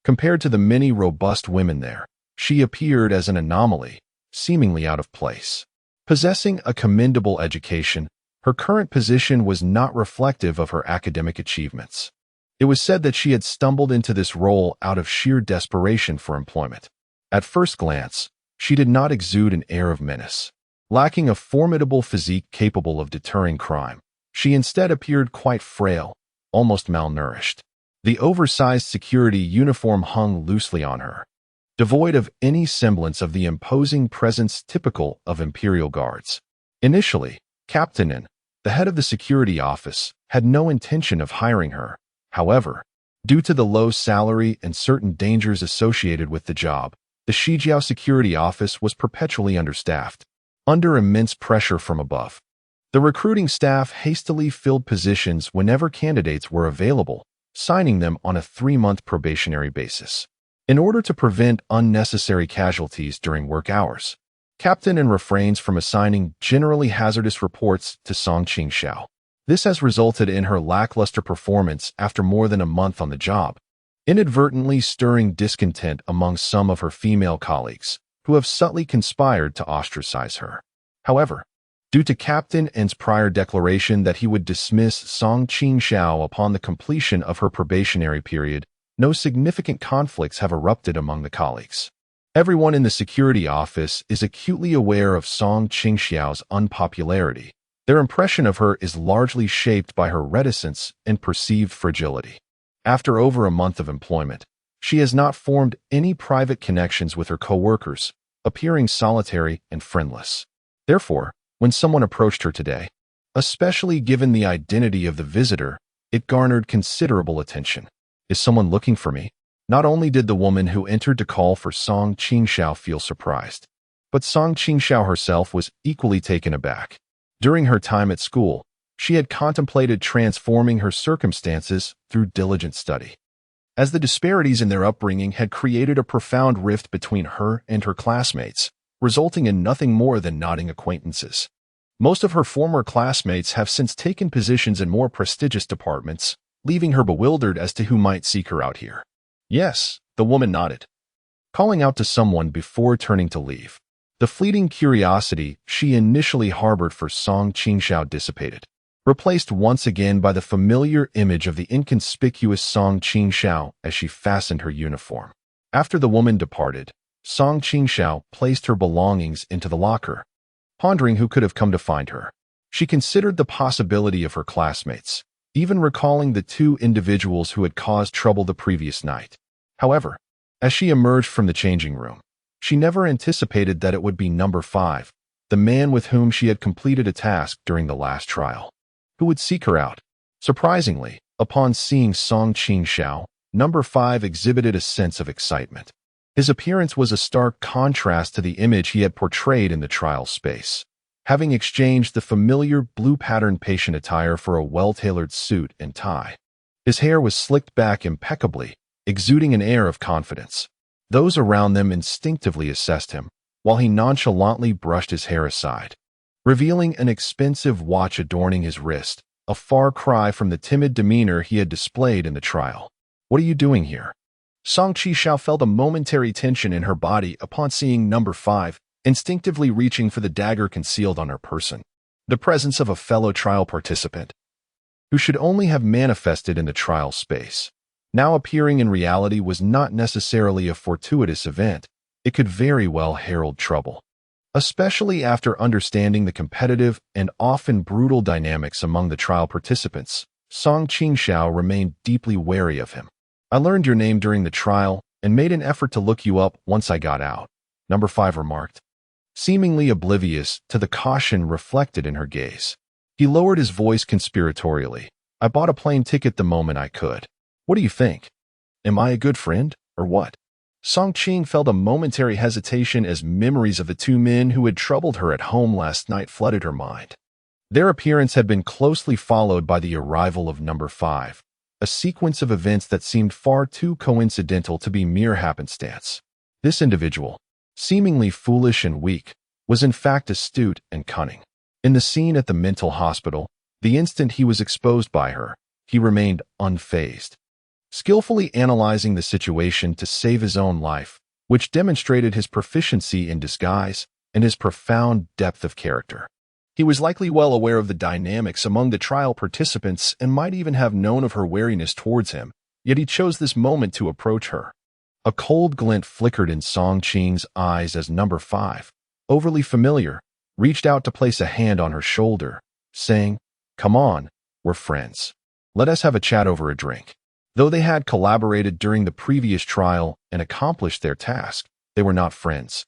Compared to the many robust women there, she appeared as an anomaly, seemingly out of place. Possessing a commendable education, her current position was not reflective of her academic achievements. It was said that she had stumbled into this role out of sheer desperation for employment. At first glance, she did not exude an air of menace. Lacking a formidable physique capable of deterring crime, she instead appeared quite frail, almost malnourished. The oversized security uniform hung loosely on her, devoid of any semblance of the imposing presence typical of imperial guards. Initially, Captain N, the head of the security office, had no intention of hiring her. However, due to the low salary and certain dangers associated with the job, the Qingxiao security office was perpetually understaffed, under immense pressure from above. The recruiting staff hastily filled positions whenever candidates were available, signing them on a 3-month probationary basis. In order to prevent unnecessary casualties during work hours, Captain N refrains from assigning generally hazardous reports to Song Qingxiao. This has resulted in her lackluster performance after more than a month on the job, inadvertently stirring discontent among some of her female colleagues, who have subtly conspired to ostracize her. However, due to Captain N's prior declaration that he would dismiss Song Qingxiao upon the completion of her probationary period, no significant conflicts have erupted among the colleagues. Everyone in the security office is acutely aware of Song Qingxiao's unpopularity. Their impression of her is largely shaped by her reticence and perceived fragility. After over a month of employment, she has not formed any private connections with her co-workers, appearing solitary and friendless. Therefore, when someone approached her today, especially given the identity of the visitor, it garnered considerable attention. "Is someone looking for me?" Not only did the woman who entered to call for Song Qingxiao feel surprised, but Song Qingxiao herself was equally taken aback. During her time at school, she had contemplated transforming her circumstances through diligent study, as the disparities in their upbringing had created a profound rift between her and her classmates, resulting in nothing more than nodding acquaintances. Most of her former classmates have since taken positions in more prestigious departments, leaving her bewildered as to who might seek her out here. "Yes," the woman nodded, calling out to someone before turning to leave. The fleeting curiosity she initially harbored for Song Qingxiao dissipated, replaced once again by the familiar image of the inconspicuous Song Qingxiao as she fastened her uniform. After the woman departed, Song Qingxiao placed her belongings into the locker, pondering who could have come to find her. She considered the possibility of her classmates, even recalling the 2 individuals who had caused trouble the previous night. However, as she emerged from the changing room, she never anticipated that it would be number 5, the man with whom she had completed a task during the last trial, who would seek her out. Surprisingly, upon seeing Song Qingxiao, number 5 exhibited a sense of excitement. His appearance was a stark contrast to the image he had portrayed in the trial space, having exchanged the familiar blue-patterned patient attire for a well-tailored suit and tie. His hair was slicked back impeccably, exuding an air of confidence. Those around them instinctively assessed him, while he nonchalantly brushed his hair aside, revealing an expensive watch adorning his wrist, a far cry from the timid demeanor he had displayed in the trial. "What are you doing here?" Song Qingxiao felt a momentary tension in her body upon seeing number 5, instinctively reaching for the dagger concealed on her person. The presence of a fellow trial participant who should only have manifested in the trial space, now appearing in reality was not necessarily a fortuitous event. It could very well herald trouble, especially after understanding the competitive and often brutal dynamics among the trial participants. Qingxiao remained deeply wary of him. I learned your name during the trial and made an effort to look you up once I got out, Number 5 remarked, seemingly oblivious to the caution reflected in her gaze. He lowered his voice conspiratorially. I bought a plane ticket the moment I could. What do you think? Am I a good friend, or what? Qing felt a momentary hesitation as memories of the two men who had troubled her at home last night flooded her mind. Their appearance had been closely followed by the arrival of Number 5, a sequence of events that seemed far too coincidental to be mere happenstance. This individual, seemingly foolish and weak, was in fact astute and cunning. In the scene at the mental hospital, the instant he was exposed by her, he remained unfazed, skillfully analyzing the situation to save his own life, which demonstrated his proficiency in disguise and his profound depth of character. He was likely well aware of the dynamics among the trial participants and might even have known of her wariness towards him, yet he chose this moment to approach her. A cold glint flickered in Qing's eyes as Number 5, overly familiar, reached out to place a hand on her shoulder, saying, "Come on, we're friends. Let us have a chat over a drink." Though they had collaborated during the previous trial and accomplished their task, they were not friends,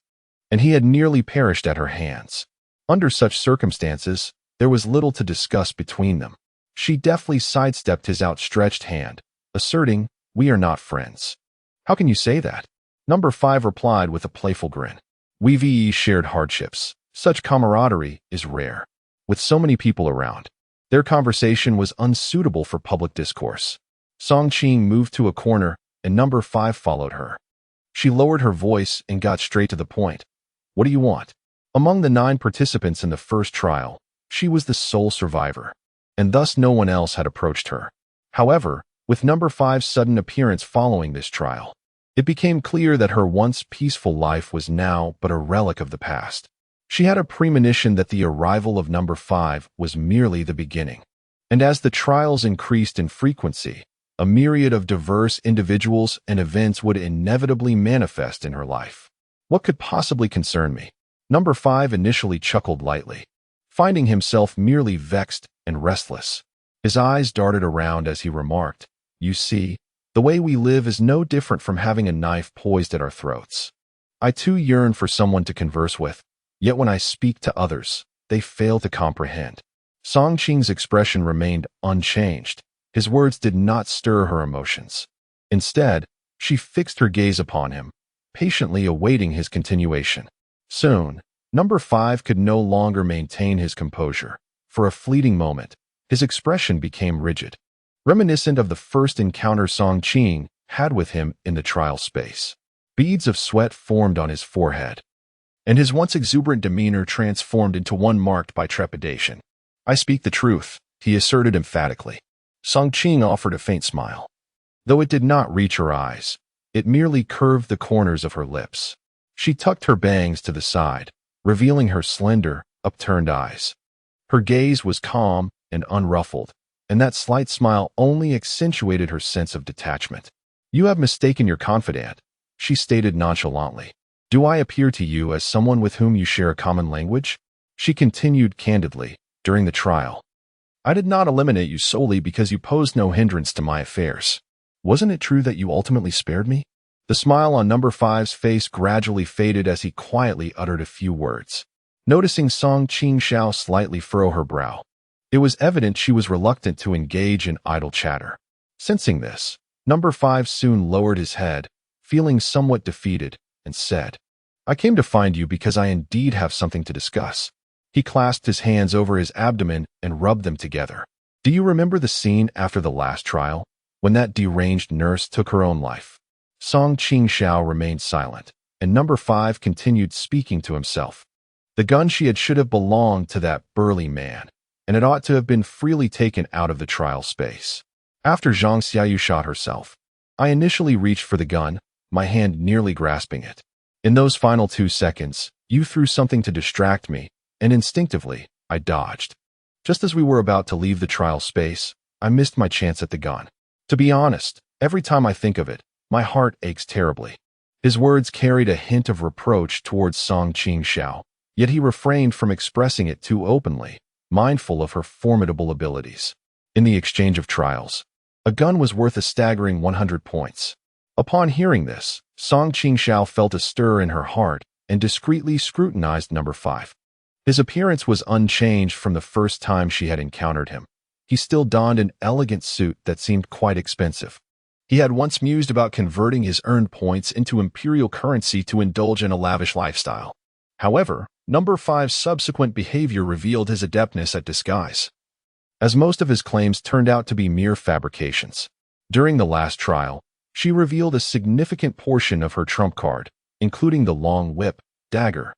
and he had nearly perished at her hands. Under such circumstances, there was little to discuss between them. She deftly sidestepped his outstretched hand, asserting, "We are not friends." "How can you say that?" Number 5 replied with a playful grin. "We've shared hardships. Such camaraderie is rare. With so many people around, their conversation was unsuitable for public discourse." Qing moved to a corner, and Number 5 followed her. She lowered her voice and got straight to the point. "What do you want?" Among the 9 participants in the first trial, she was the sole survivor, and thus no one else had approached her. However, with Number 5's sudden appearance following this trial, it became clear that her once peaceful life was now but a relic of the past. She had a premonition that the arrival of Number 5 was merely the beginning, and as the trials increased in frequency, a myriad of diverse individuals and events would inevitably manifest in her life. "What could possibly concern me?" Number 5 initially chuckled lightly, finding himself merely vexed and restless. His eyes darted around as he remarked, "You see, the way we live is no different from having a knife poised at our throats. I too yearn for someone to converse with, yet when I speak to others, they fail to comprehend." Qing's expression remained unchanged. His words did not stir her emotions. Instead, she fixed her gaze upon him, patiently awaiting his continuation. Soon, Number 5 could no longer maintain his composure. For a fleeting moment, his expression became rigid, reminiscent of the first encounter Qing had with him in the trial space. Beads of sweat formed on his forehead, and his once exuberant demeanor transformed into one marked by trepidation. "I speak the truth," he asserted emphatically. Qing offered a faint smile. Though it did not reach her eyes, it merely curved the corners of her lips. She tucked her bangs to the side, revealing her slender, upturned eyes. Her gaze was calm and unruffled, and that slight smile only accentuated her sense of detachment. "You have mistaken your confidant," she stated nonchalantly. "Do I appear to you as someone with whom you share a common language?" She continued candidly, "During the trial, I did not eliminate you solely because you posed no hindrance to my affairs. Wasn't it true that you ultimately spared me?" The smile on Number 5's face gradually faded as he quietly uttered a few words. Noticing Qingxiao slightly furrow her brow, it was evident she was reluctant to engage in idle chatter. Sensing this, Number 5 soon lowered his head, feeling somewhat defeated, and said, "I came to find you because I indeed have something to discuss." He clasped his hands over his abdomen and rubbed them together. "Do you remember the scene after the last trial, when that deranged nurse took her own life?" Qingxiao remained silent, and Number 5 continued speaking to himself. The gun should have belonged to that burly man, and it ought to have been freely taken out of the trial space. After Zhang Xiaoyu shot herself, I initially reached for the gun, my hand nearly grasping it. In those final 2 seconds, you threw something to distract me, and instinctively, I dodged. Just as we were about to leave the trial space, I missed my chance at the gun. To be honest, every time I think of it, my heart aches terribly. His words carried a hint of reproach towards Song Qingxiao, yet he refrained from expressing it too openly, mindful of her formidable abilities. In the exchange of trials, a gun was worth a staggering 100 points. Upon hearing this, Song Qingxiao felt a stir in her heart and discreetly scrutinized number 5. His appearance was unchanged from the first time she had encountered him. He still donned an elegant suit that seemed quite expensive. He had once mused about converting his earned points into imperial currency to indulge in a lavish lifestyle. However, number 5's subsequent behavior revealed his adeptness at disguise, as most of his claims turned out to be mere fabrications. During the last trial, she revealed a significant portion of her trump card, including the long whip, dagger,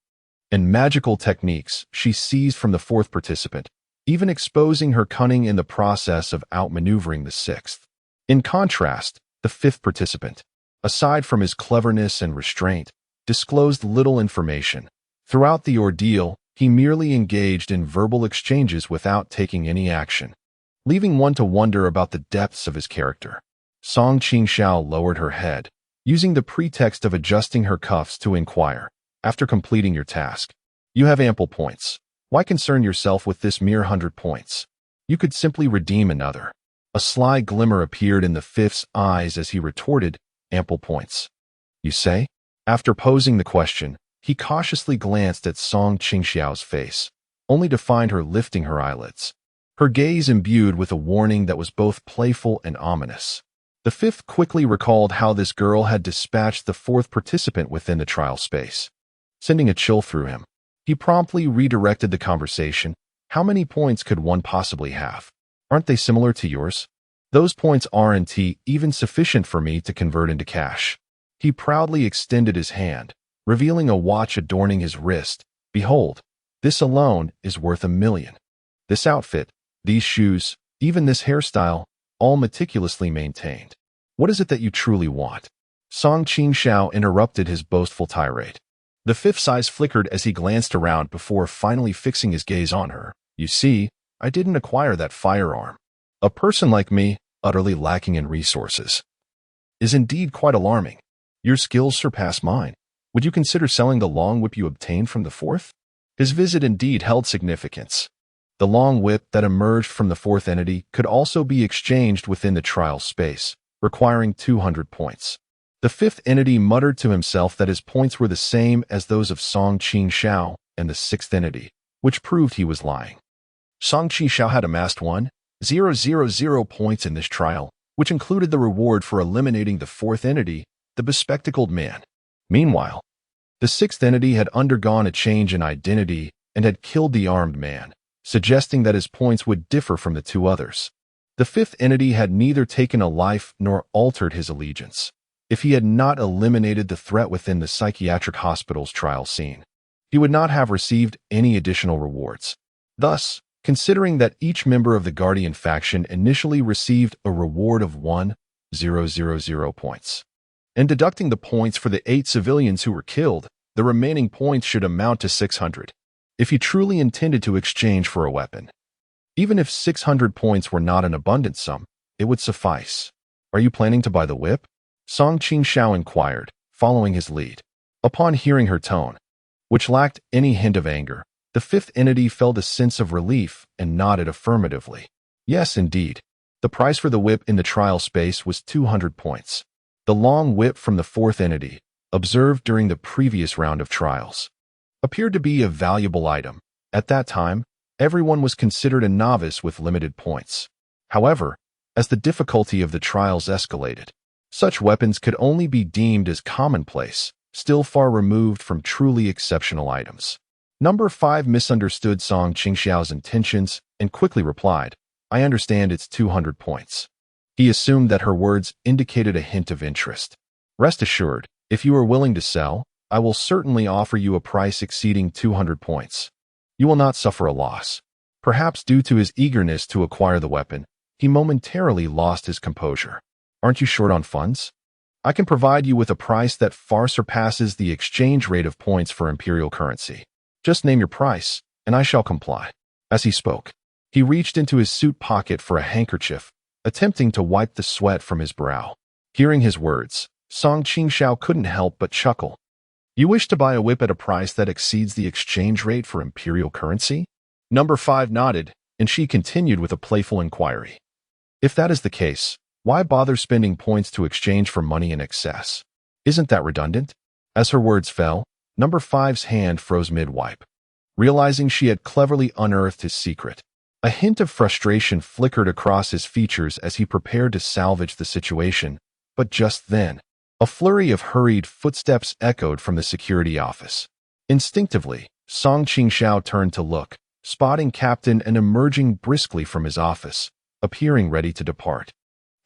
and magical techniques she seized from the 4th participant, even exposing her cunning in the process of outmaneuvering the 6th. In contrast, the 5th participant, aside from his cleverness and restraint, disclosed little information. Throughout the ordeal, he merely engaged in verbal exchanges without taking any action, leaving one to wonder about the depths of his character. Song Qingxiao lowered her head, using the pretext of adjusting her cuffs to inquire, after completing your task. You have ample points. Why concern yourself with this mere 100 points? You could simply redeem another. A sly glimmer appeared in the 5th's eyes as he retorted, ample points. You say? After posing the question, he cautiously glanced at Song Qingxiao's face, only to find her lifting her eyelids, her gaze imbued with a warning that was both playful and ominous. The 5th quickly recalled how this girl had dispatched the 4th participant within the trial space, sending a chill through him. He promptly redirected the conversation. How many points could one possibly have? Aren't they similar to yours? Those points aren't even sufficient for me to convert into cash. He proudly extended his hand, revealing a watch adorning his wrist. Behold, this alone is worth 1,000,000. This outfit, these shoes, even this hairstyle, all meticulously maintained. What is it that you truly want? Song Qingxiao interrupted his boastful tirade. The 5th's eyes flickered as he glanced around before finally fixing his gaze on her. You see, I didn't acquire that firearm. A person like me, utterly lacking in resources, is indeed quite alarming. Your skills surpass mine. Would you consider selling the long whip you obtained from the 4th? His visit indeed held significance. The long whip that emerged from the 4th entity could also be exchanged within the trial space, requiring 200 points. The 5th entity muttered to himself that his points were the same as those of Song Qingxiao and the 6th entity, which proved he was lying. Song Qingxiao had amassed 1,000 points in this trial, which included the reward for eliminating the 4th entity, the bespectacled man. Meanwhile, the 6th entity had undergone a change in identity and had killed the armed man, suggesting that his points would differ from the 2 others. The 5th entity had neither taken a life nor altered his allegiance. If he had not eliminated the threat within the psychiatric hospital's trial scene, he would not have received any additional rewards. Thus, considering that each member of the Guardian faction initially received a reward of 1,000 points, and deducting the points for the 8 civilians who were killed, the remaining points should amount to 600. If he truly intended to exchange for a weapon, even if 600 points were not an abundant sum, it would suffice. Are you planning to buy the whip? Song Qingxiao inquired, following his lead. Upon hearing her tone, which lacked any hint of anger, the 5th entity felt a sense of relief and nodded affirmatively. Yes, indeed. The price for the whip in the trial space was 200 points. The long whip from the 4th entity, observed during the previous round of trials, appeared to be a valuable item. At that time, everyone was considered a novice with limited points. However, as the difficulty of the trials escalated, such weapons could only be deemed as commonplace, still far removed from truly exceptional items. Number 5 misunderstood Song Qingxiao's intentions and quickly replied, I understand it's 200 points. He assumed that her words indicated a hint of interest. Rest assured, if you are willing to sell, I will certainly offer you a price exceeding 200 points. You will not suffer a loss. Perhaps due to his eagerness to acquire the weapon, he momentarily lost his composure. Aren't you short on funds? I can provide you with a price that far surpasses the exchange rate of points for imperial currency. Just name your price, and I shall comply. As he spoke, he reached into his suit pocket for a handkerchief, attempting to wipe the sweat from his brow. Hearing his words, Qingxiao couldn't help but chuckle. You wish to buy a whip at a price that exceeds the exchange rate for imperial currency? Number 5 nodded, and she continued with a playful inquiry. If that is the case, why bother spending points to exchange for money in excess? Isn't that redundant? As her words fell, Number 5's hand froze mid-wipe. Realizing she had cleverly unearthed his secret, a hint of frustration flickered across his features as he prepared to salvage the situation, but just then, a flurry of hurried footsteps echoed from the security office. Instinctively, Qingxiao turned to look, spotting Captain and emerging briskly from his office, appearing ready to depart.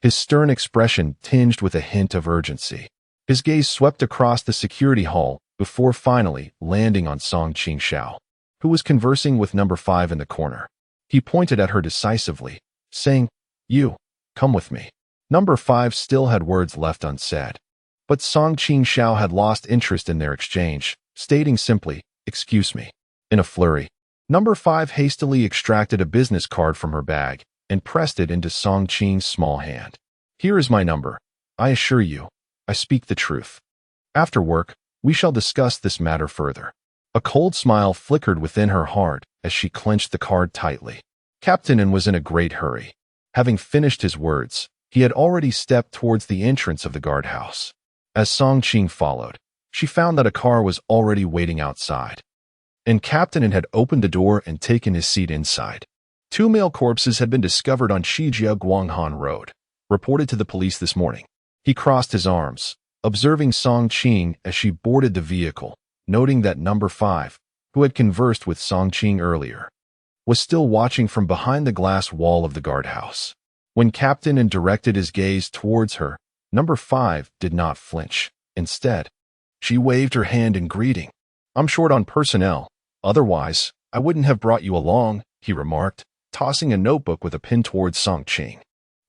His stern expression tinged with a hint of urgency. His gaze swept across the security hall before finally landing on Qingxiao, who was conversing with Number 5 in the corner. He pointed at her decisively, saying, "You, come with me." Number 5 still had words left unsaid, but Qingxiao had lost interest in their exchange, stating simply, "Excuse me." In a flurry, Number 5 hastily extracted a business card from her bag and pressed it into Qing's small hand. "Here is my number. I assure you, I speak the truth. After work, we shall discuss this matter further." A cold smile flickered within her heart as she clenched the card tightly. Captain was in a great hurry. Having finished his words, he had already stepped towards the entrance of the guardhouse. As Qing followed, she found that a car was already waiting outside, and Captain had opened the door and taken his seat inside. 2 male corpses had been discovered on Qingxiao Guanghan Road, reported to the police this morning. He crossed his arms, observing Qing as she boarded the vehicle, noting that Number 5, who had conversed with Qing earlier, was still watching from behind the glass wall of the guardhouse. When Captain directed his gaze towards her, Number 5 did not flinch. Instead, she waved her hand in greeting. "I'm short on personnel. Otherwise, I wouldn't have brought you along," he remarked, tossing a notebook with a pen towards Qing.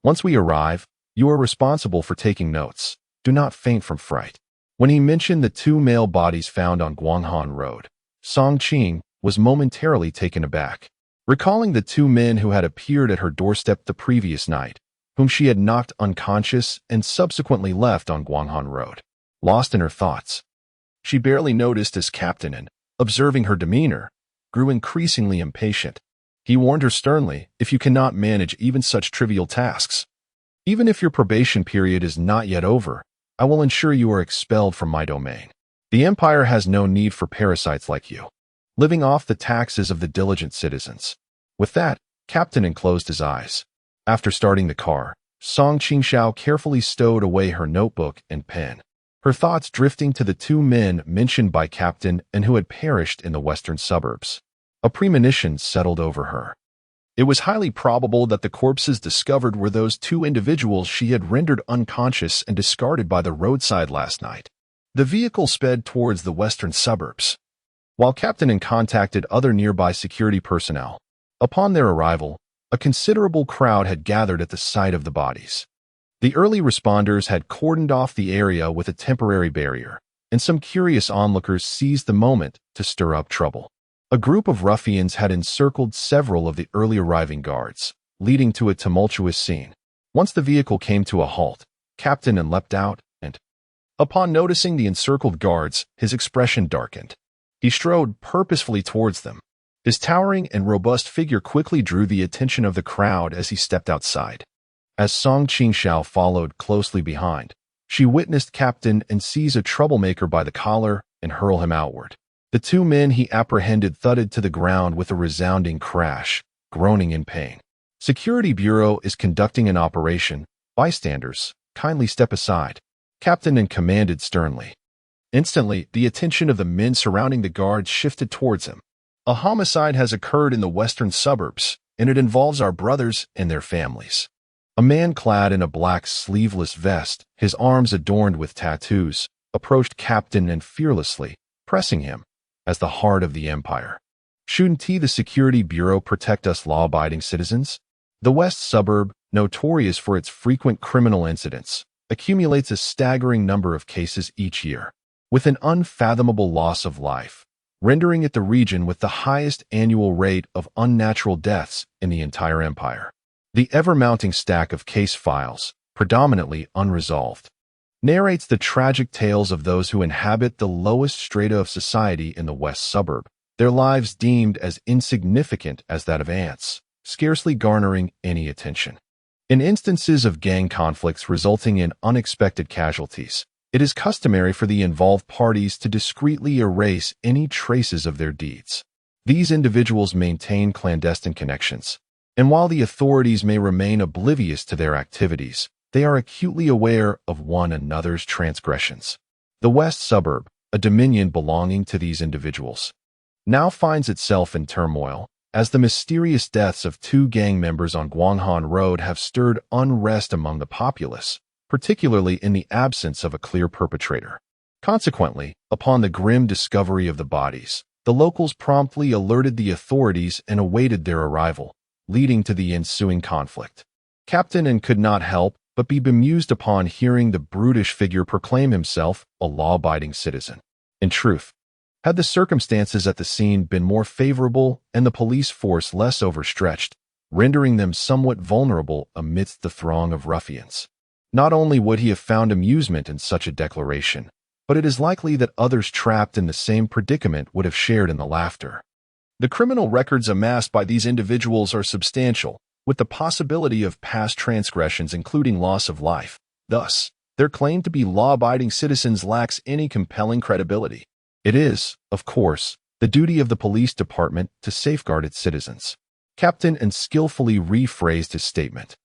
"Once we arrive, you are responsible for taking notes. Do not faint from fright." When he mentioned the 2 male bodies found on Guanghan Road, Qing was momentarily taken aback, recalling the 2 men who had appeared at her doorstep the previous night, whom she had knocked unconscious and subsequently left on Guanghan Road. Lost in her thoughts, she barely noticed as Captain, observing her demeanor, grew increasingly impatient. He warned her sternly, "If you cannot manage even such trivial tasks, even if your probation period is not yet over, I will ensure you are expelled from my domain. The Empire has no need for parasites like you, living off the taxes of the diligent citizens." With that, Captain closed his eyes. After starting the car, Qingxiao carefully stowed away her notebook and pen, her thoughts drifting to the 2 men mentioned by Captain and who had perished in the western suburbs. A premonition settled over her. It was highly probable that the corpses discovered were those 2 individuals she had rendered unconscious and discarded by the roadside last night. The vehicle sped towards the western suburbs, while Captain contacted other nearby security personnel. Upon their arrival, a considerable crowd had gathered at the site of the bodies. The early responders had cordoned off the area with a temporary barrier, and some curious onlookers seized the moment to stir up trouble. A group of ruffians had encircled several of the early arriving guards, leading to a tumultuous scene. Once the vehicle came to a halt, Captain leapt out, and, upon noticing the encircled guards, his expression darkened. He strode purposefully towards them. His towering and robust figure quickly drew the attention of the crowd as he stepped outside. As Qingxiao followed closely behind, she witnessed Captain seize a troublemaker by the collar and hurl him outward. The 2 men he apprehended thudded to the ground with a resounding crash, groaning in pain. "Security Bureau is conducting an operation. Bystanders, kindly step aside," Captain commanded sternly. Instantly, the attention of the men surrounding the guards shifted towards him. "A homicide has occurred in the western suburbs, and it involves our brothers and their families." A man clad in a black sleeveless vest, his arms adorned with tattoos, approached Captain fearlessly, pressing him. As the heart of the Empire, shouldn't the Security Bureau protect us law-abiding citizens? The West Suburb, notorious for its frequent criminal incidents, accumulates a staggering number of cases each year, with an unfathomable loss of life, rendering it the region with the highest annual rate of unnatural deaths in the entire empire. The ever-mounting stack of case files, predominantly unresolved, narrates the tragic tales of those who inhabit the lowest strata of society in the west suburb, their lives deemed as insignificant as that of ants, scarcely garnering any attention. In instances of gang conflicts resulting in unexpected casualties, it is customary for the involved parties to discreetly erase any traces of their deeds. These individuals maintain clandestine connections, and while the authorities may remain oblivious to their activities, they are acutely aware of one another's transgressions. The west suburb, a dominion belonging to these individuals, now finds itself in turmoil, as the mysterious deaths of 2 gang members on Guanghan Road have stirred unrest among the populace, particularly in the absence of a clear perpetrator. Consequently, upon the grim discovery of the bodies, the locals promptly alerted the authorities and awaited their arrival, leading to the ensuing conflict. Captain N could not help but be bemused upon hearing the brutish figure proclaim himself a law-abiding citizen. In truth, had the circumstances at the scene been more favorable and the police force less overstretched, rendering them somewhat vulnerable amidst the throng of ruffians, not only would he have found amusement in such a declaration, but it is likely that others trapped in the same predicament would have shared in the laughter. The criminal records amassed by these individuals are substantial, with the possibility of past transgressions including loss of life. Thus, their claim to be law-abiding citizens lacks any compelling credibility. It is, of course, the duty of the police department to safeguard its citizens. Captain N skillfully rephrased his statement.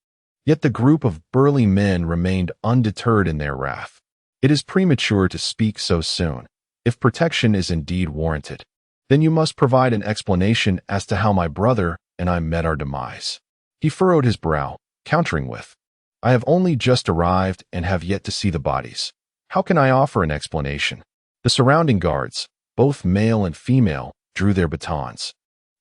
Yet the group of burly men remained undeterred in their wrath. It is premature to speak so soon. If protection is indeed warranted, then you must provide an explanation as to how my brother and I met our demise. He furrowed his brow, countering with, I have only just arrived and have yet to see the bodies. How can I offer an explanation? The surrounding guards, both male and female, drew their batons,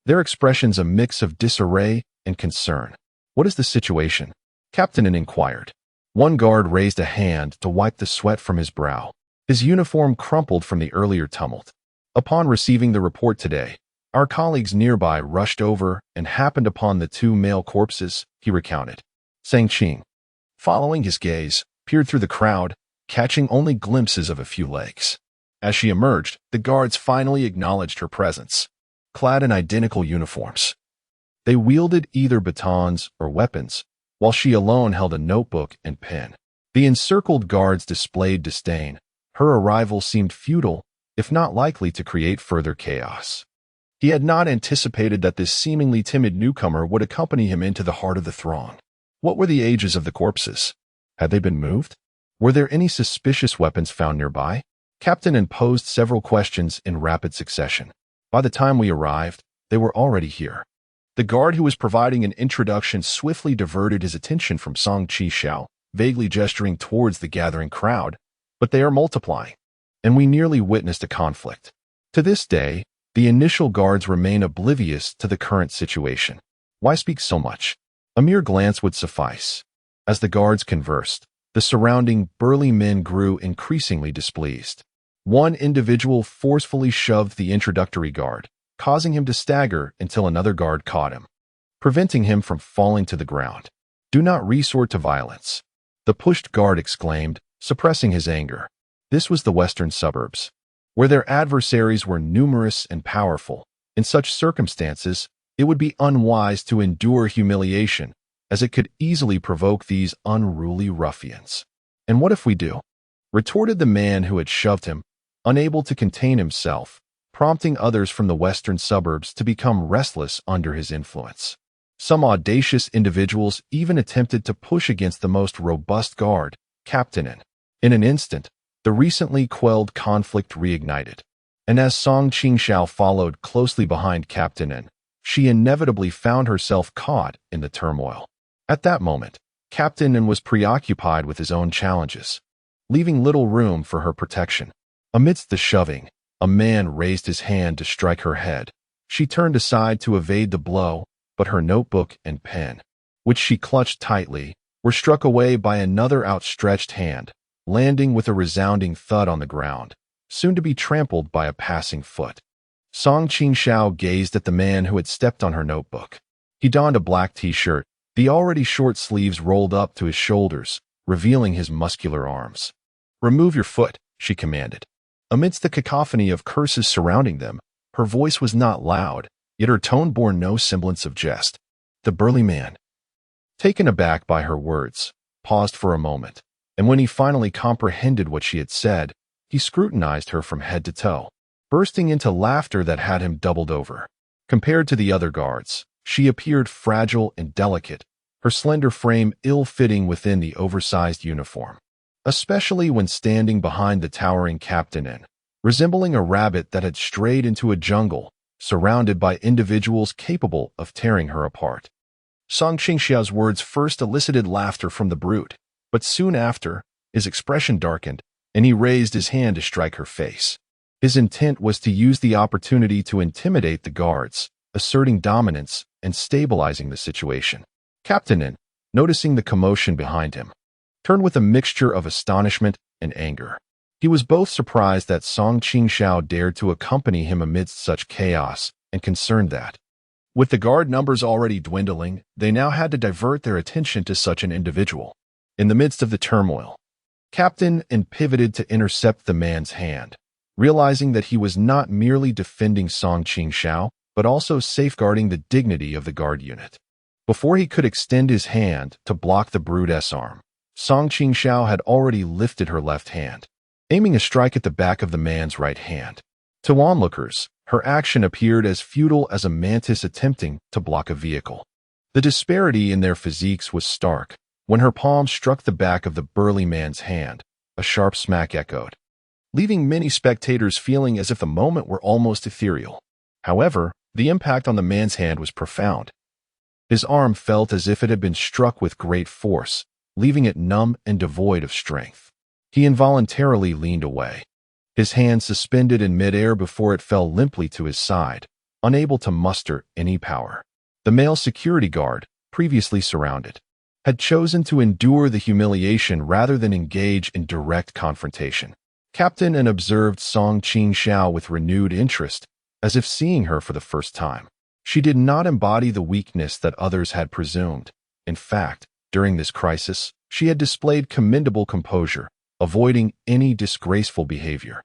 their expressions a mix of disarray and concern. What is the situation? Captain N inquired. One guard raised a hand to wipe the sweat from his brow. His uniform crumpled from the earlier tumult. Upon receiving the report today, our colleagues nearby rushed over and happened upon the 2 male corpses, he recounted. Sang Qing, following his gaze, peered through the crowd, catching only glimpses of a few legs. As she emerged, the guards finally acknowledged her presence, clad in identical uniforms. They wielded either batons or weapons, while she alone held a notebook and pen. The encircled guards displayed disdain. Her arrival seemed futile, if not likely to create further chaos. He had not anticipated that this seemingly timid newcomer would accompany him into the heart of the throng. What were the ages of the corpses? Had they been moved? Were there any suspicious weapons found nearby? Captain N posed several questions in rapid succession. By the time we arrived, they were already here. The guard who was providing an introduction swiftly diverted his attention from Qingxiao, vaguely gesturing towards the gathering crowd. But they are multiplying, and we nearly witnessed a conflict. To this day, the initial guards remain oblivious to the current situation. Why speak so much? A mere glance would suffice. As the guards conversed, the surrounding burly men grew increasingly displeased. One individual forcefully shoved the introductory guard, causing him to stagger until another guard caught him, preventing him from falling to the ground. Do not resort to violence, the pushed guard exclaimed, suppressing his anger. This was the western suburbs, where their adversaries were numerous and powerful. In such circumstances, it would be unwise to endure humiliation, as it could easily provoke these unruly ruffians. And what if we do? Retorted the man who had shoved him, unable to contain himself, prompting others from the western suburbs to become restless under his influence. Some audacious individuals even attempted to push against the most robust guard, Captain N. In an instant, the recently quelled conflict reignited, and as Qingxiao followed closely behind Captain N, she inevitably found herself caught in the turmoil. At that moment, Captain N was preoccupied with his own challenges, leaving little room for her protection. Amidst the shoving, a man raised his hand to strike her head. She turned aside to evade the blow, but her notebook and pen, which she clutched tightly, were struck away by another outstretched hand, landing with a resounding thud on the ground, soon to be trampled by a passing foot. Qingxiao gazed at the man who had stepped on her notebook. He donned a black t-shirt, The already short sleeves rolled up to his shoulders, revealing his muscular arms. "Remove your foot," she commanded. Amidst the cacophony of curses surrounding them, her voice was not loud, yet her tone bore no semblance of jest. The burly man, taken aback by her words, paused for a moment, and when he finally comprehended what she had said, he scrutinized her from head to toe, bursting into laughter that had him doubled over. Compared to the other guards, she appeared fragile and delicate, her slender frame ill-fitting within the oversized uniform, especially when standing behind the towering captain and resembling a rabbit that had strayed into a jungle, surrounded by individuals capable of tearing her apart. Song Qingxiao's words first elicited laughter from the brute, but soon after, his expression darkened, and he raised his hand to strike her face. His intent was to use the opportunity to intimidate the guards, asserting dominance and stabilizing the situation. Captain Yin, noticing the commotion behind him, turned with a mixture of astonishment and anger. He was both surprised that Song Qingxiao dared to accompany him amidst such chaos and concerned that, with the guard numbers already dwindling, they now had to divert their attention to such an individual. In the midst of the turmoil, Captain Yin pivoted to intercept the man's hand, realizing that he was not merely defending Song Qingxiao, but also safeguarding the dignity of the guard unit. Before he could extend his hand to block the brute's arm, Song Qingxiao had already lifted her left hand, aiming a strike at the back of the man's right hand. To onlookers, her action appeared as futile as a mantis attempting to block a vehicle. The disparity in their physiques was stark. When her palm struck the back of the burly man's hand, a sharp smack echoed, leaving many spectators feeling as if the moment were almost ethereal. However, the impact on the man's hand was profound. His arm felt as if it had been struck with great force, leaving it numb and devoid of strength. He involuntarily leaned away, his hand suspended in midair before it fell limply to his side, unable to muster any power. The male security guard, previously surrounded, had chosen to endure the humiliation rather than engage in direct confrontation. Captain Yin observed Song Qingxiao with renewed interest, as if seeing her for the first time. She did not embody the weakness that others had presumed. In fact, during this crisis, she had displayed commendable composure, avoiding any disgraceful behavior.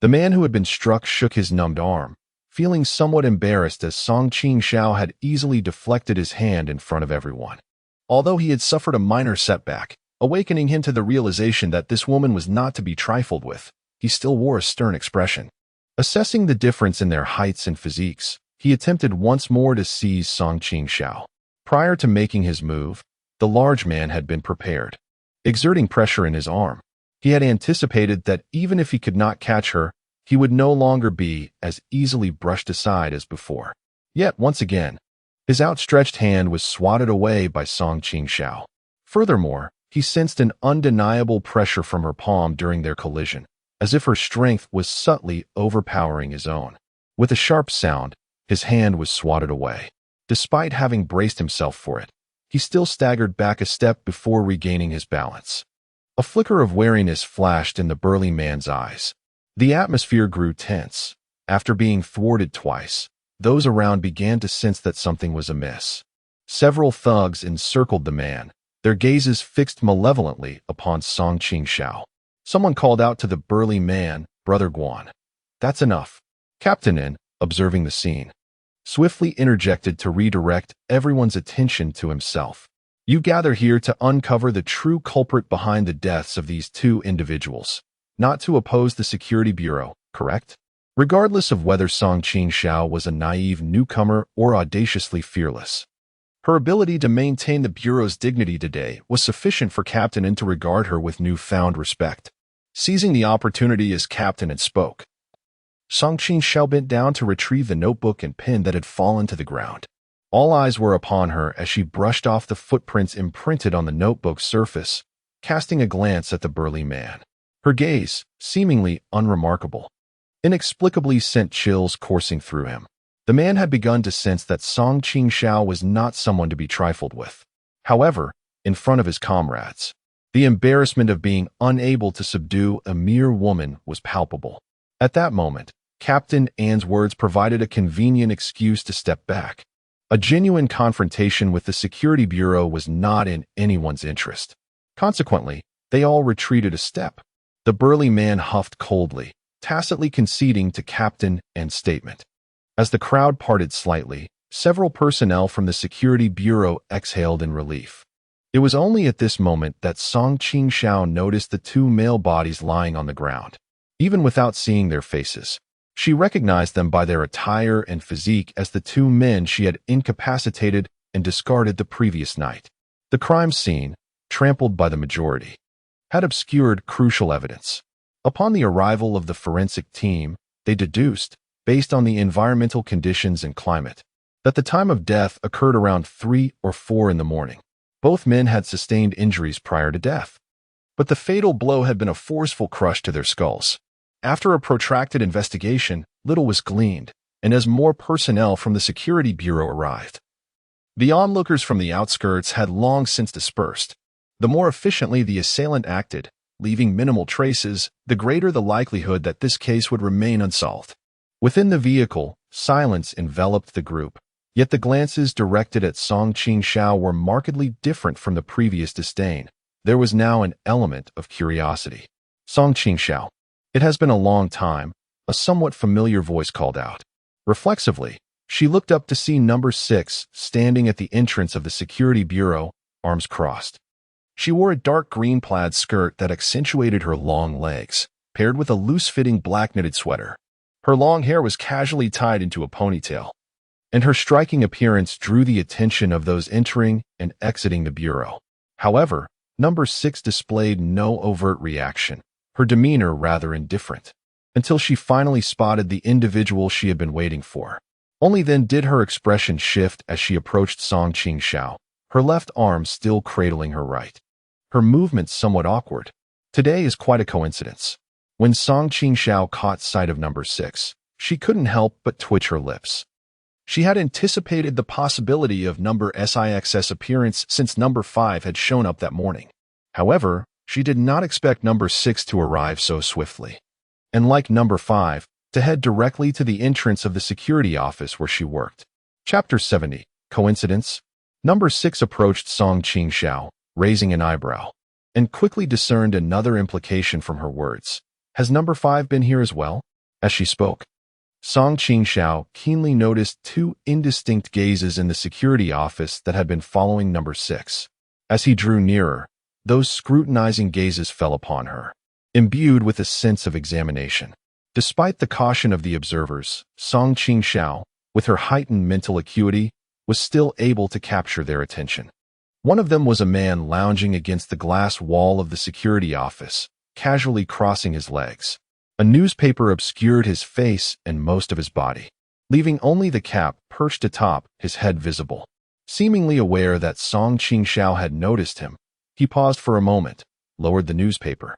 The man who had been struck shook his numbed arm, feeling somewhat embarrassed as Song Qingxiao had easily deflected his hand in front of everyone. Although he had suffered a minor setback, awakening him to the realization that this woman was not to be trifled with, he still wore a stern expression. Assessing the difference in their heights and physiques, he attempted once more to seize Song Qingxiao. Prior to making his move, the large man had been prepared. Exerting pressure in his arm, he had anticipated that even if he could not catch her, he would no longer be as easily brushed aside as before. Yet, once again, his outstretched hand was swatted away by Song Qingxiao. Furthermore, he sensed an undeniable pressure from her palm during their collision, as if her strength was subtly overpowering his own. With a sharp sound, his hand was swatted away. Despite having braced himself for it, he still staggered back a step before regaining his balance. A flicker of wariness flashed in the burly man's eyes. The atmosphere grew tense. After being thwarted twice, those around began to sense that something was amiss. Several thugs encircled the man, their gazes fixed malevolently upon Song Qingxiao. Someone called out to the burly man, "Brother Guan." "That's enough." Captain Yin, observing the scene, swiftly interjected to redirect everyone's attention to himself. "You gather here to uncover the true culprit behind the deaths of these two individuals, not to oppose the Security Bureau, correct?" Regardless of whether Song Qingxiao was a naive newcomer or audaciously fearless, her ability to maintain the Bureau's dignity today was sufficient for Captain Yin to regard her with newfound respect. Seizing the opportunity as Captain Yin spoke, Song Qingxiao bent down to retrieve the notebook and pen that had fallen to the ground. All eyes were upon her as she brushed off the footprints imprinted on the notebook's surface, casting a glance at the burly man. Her gaze, seemingly unremarkable, inexplicably sent chills coursing through him. The man had begun to sense that Song Qingxiao was not someone to be trifled with. However, in front of his comrades, the embarrassment of being unable to subdue a mere woman was palpable. At that moment, Captain Yin's words provided a convenient excuse to step back. A genuine confrontation with the Security Bureau was not in anyone's interest. Consequently, they all retreated a step. The burly man huffed coldly, tacitly conceding to captain and statement. As the crowd parted slightly, several personnel from the Security Bureau exhaled in relief. It was only at this moment that Qingxiao noticed the two male bodies lying on the ground. Even without seeing their faces, she recognized them by their attire and physique as the two men she had incapacitated and discarded the previous night. The crime scene, trampled by the majority, had obscured crucial evidence. Upon the arrival of the forensic team, they deduced, based on the environmental conditions and climate, that the time of death occurred around 3 or 4 in the morning. Both men had sustained injuries prior to death, but the fatal blow had been a forceful crush to their skulls. After a protracted investigation, little was gleaned, and as more personnel from the Security Bureau arrived, the onlookers from the outskirts had long since dispersed. The more efficiently the assailant acted, leaving minimal traces, the greater the likelihood that this case would remain unsolved. Within the vehicle, silence enveloped the group, yet the glances directed at Qingxiao were markedly different from the previous disdain. There was now an element of curiosity. Qingxiao. It has been a long time, a somewhat familiar voice called out. Reflexively, she looked up to see number 6 standing at the entrance of the Security Bureau, arms crossed. She wore a dark green plaid skirt that accentuated her long legs, paired with a loose-fitting black knitted sweater. Her long hair was casually tied into a ponytail, and her striking appearance drew the attention of those entering and exiting the bureau. However, number 6 displayed no overt reaction, her demeanor rather indifferent, until she finally spotted the individual she had been waiting for. Only then did her expression shift as she approached Qingxiao, her left arm still cradling her right. Her movements somewhat awkward. Today is quite a coincidence. When Qingxiao caught sight of number 6, she couldn't help but twitch her lips. She had anticipated the possibility of number 6's appearance since number 5 had shown up that morning. However, she did not expect number 6 to arrive so swiftly, and like number 5, to head directly to the entrance of the security office where she worked. Chapter 70. Coincidence? Number 6 approached Qingxiao, raising an eyebrow, and quickly discerned another implication from her words. Has number 5 been here as well? As she spoke, Qingxiao keenly noticed two indistinct gazes in the security office that had been following number 6. As he drew nearer, those scrutinizing gazes fell upon her, imbued with a sense of examination. Despite the caution of the observers, Qingxiao, with her heightened mental acuity, was still able to capture their attention. One of them was a man lounging against the glass wall of the security office, casually crossing his legs. A newspaper obscured his face and most of his body, leaving only the cap perched atop his head visible. Seemingly aware that Qingxiao had noticed him, he paused for a moment, lowered the newspaper,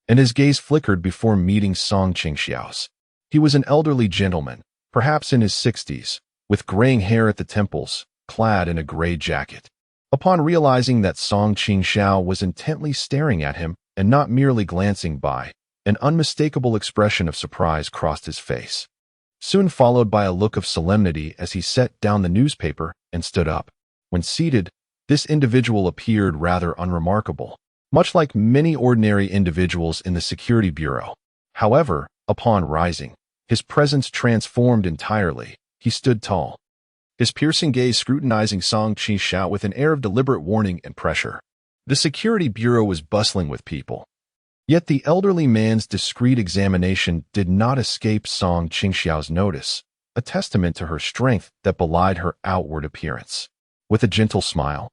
and his gaze flickered before meeting Qingxiao's. He was an elderly gentleman, perhaps in his 60s, with graying hair at the temples, clad in a gray jacket. Upon realizing that Qingxiao was intently staring at him and not merely glancing by, an unmistakable expression of surprise crossed his face, soon followed by a look of solemnity as he set down the newspaper and stood up. When seated, this individual appeared rather unremarkable, much like many ordinary individuals in the Security Bureau. However, upon rising, his presence transformed entirely. He stood tall, his piercing gaze scrutinizing Qingxiao with an air of deliberate warning and pressure. The Security Bureau was bustling with people, yet the elderly man's discreet examination did not escape Qingxiao's notice, a testament to her strength that belied her outward appearance. With a gentle smile,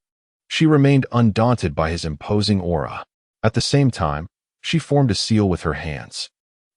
she remained undaunted by his imposing aura. At the same time, she formed a seal with her hands,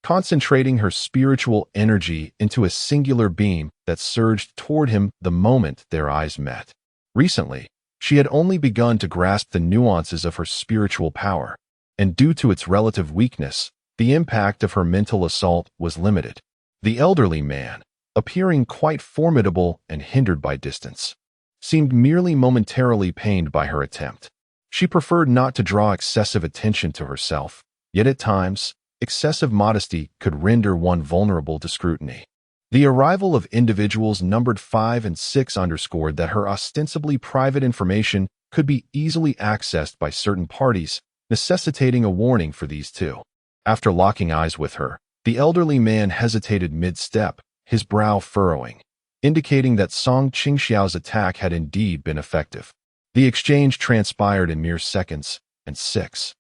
concentrating her spiritual energy into a singular beam that surged toward him the moment their eyes met. Recently, she had only begun to grasp the nuances of her spiritual power, and due to its relative weakness, the impact of her mental assault was limited. The elderly man, appearing quite formidable and hindered by distance, seemed merely momentarily pained by her attempt. She preferred not to draw excessive attention to herself, yet at times, excessive modesty could render one vulnerable to scrutiny. The arrival of individuals numbered 5 and 6 underscored that her ostensibly private information could be easily accessed by certain parties, necessitating a warning for these two. After locking eyes with her, the elderly man hesitated mid-step, his brow furrowing, indicating that Song Qingxiao's attack had indeed been effective. The exchange transpired in mere seconds, and 6.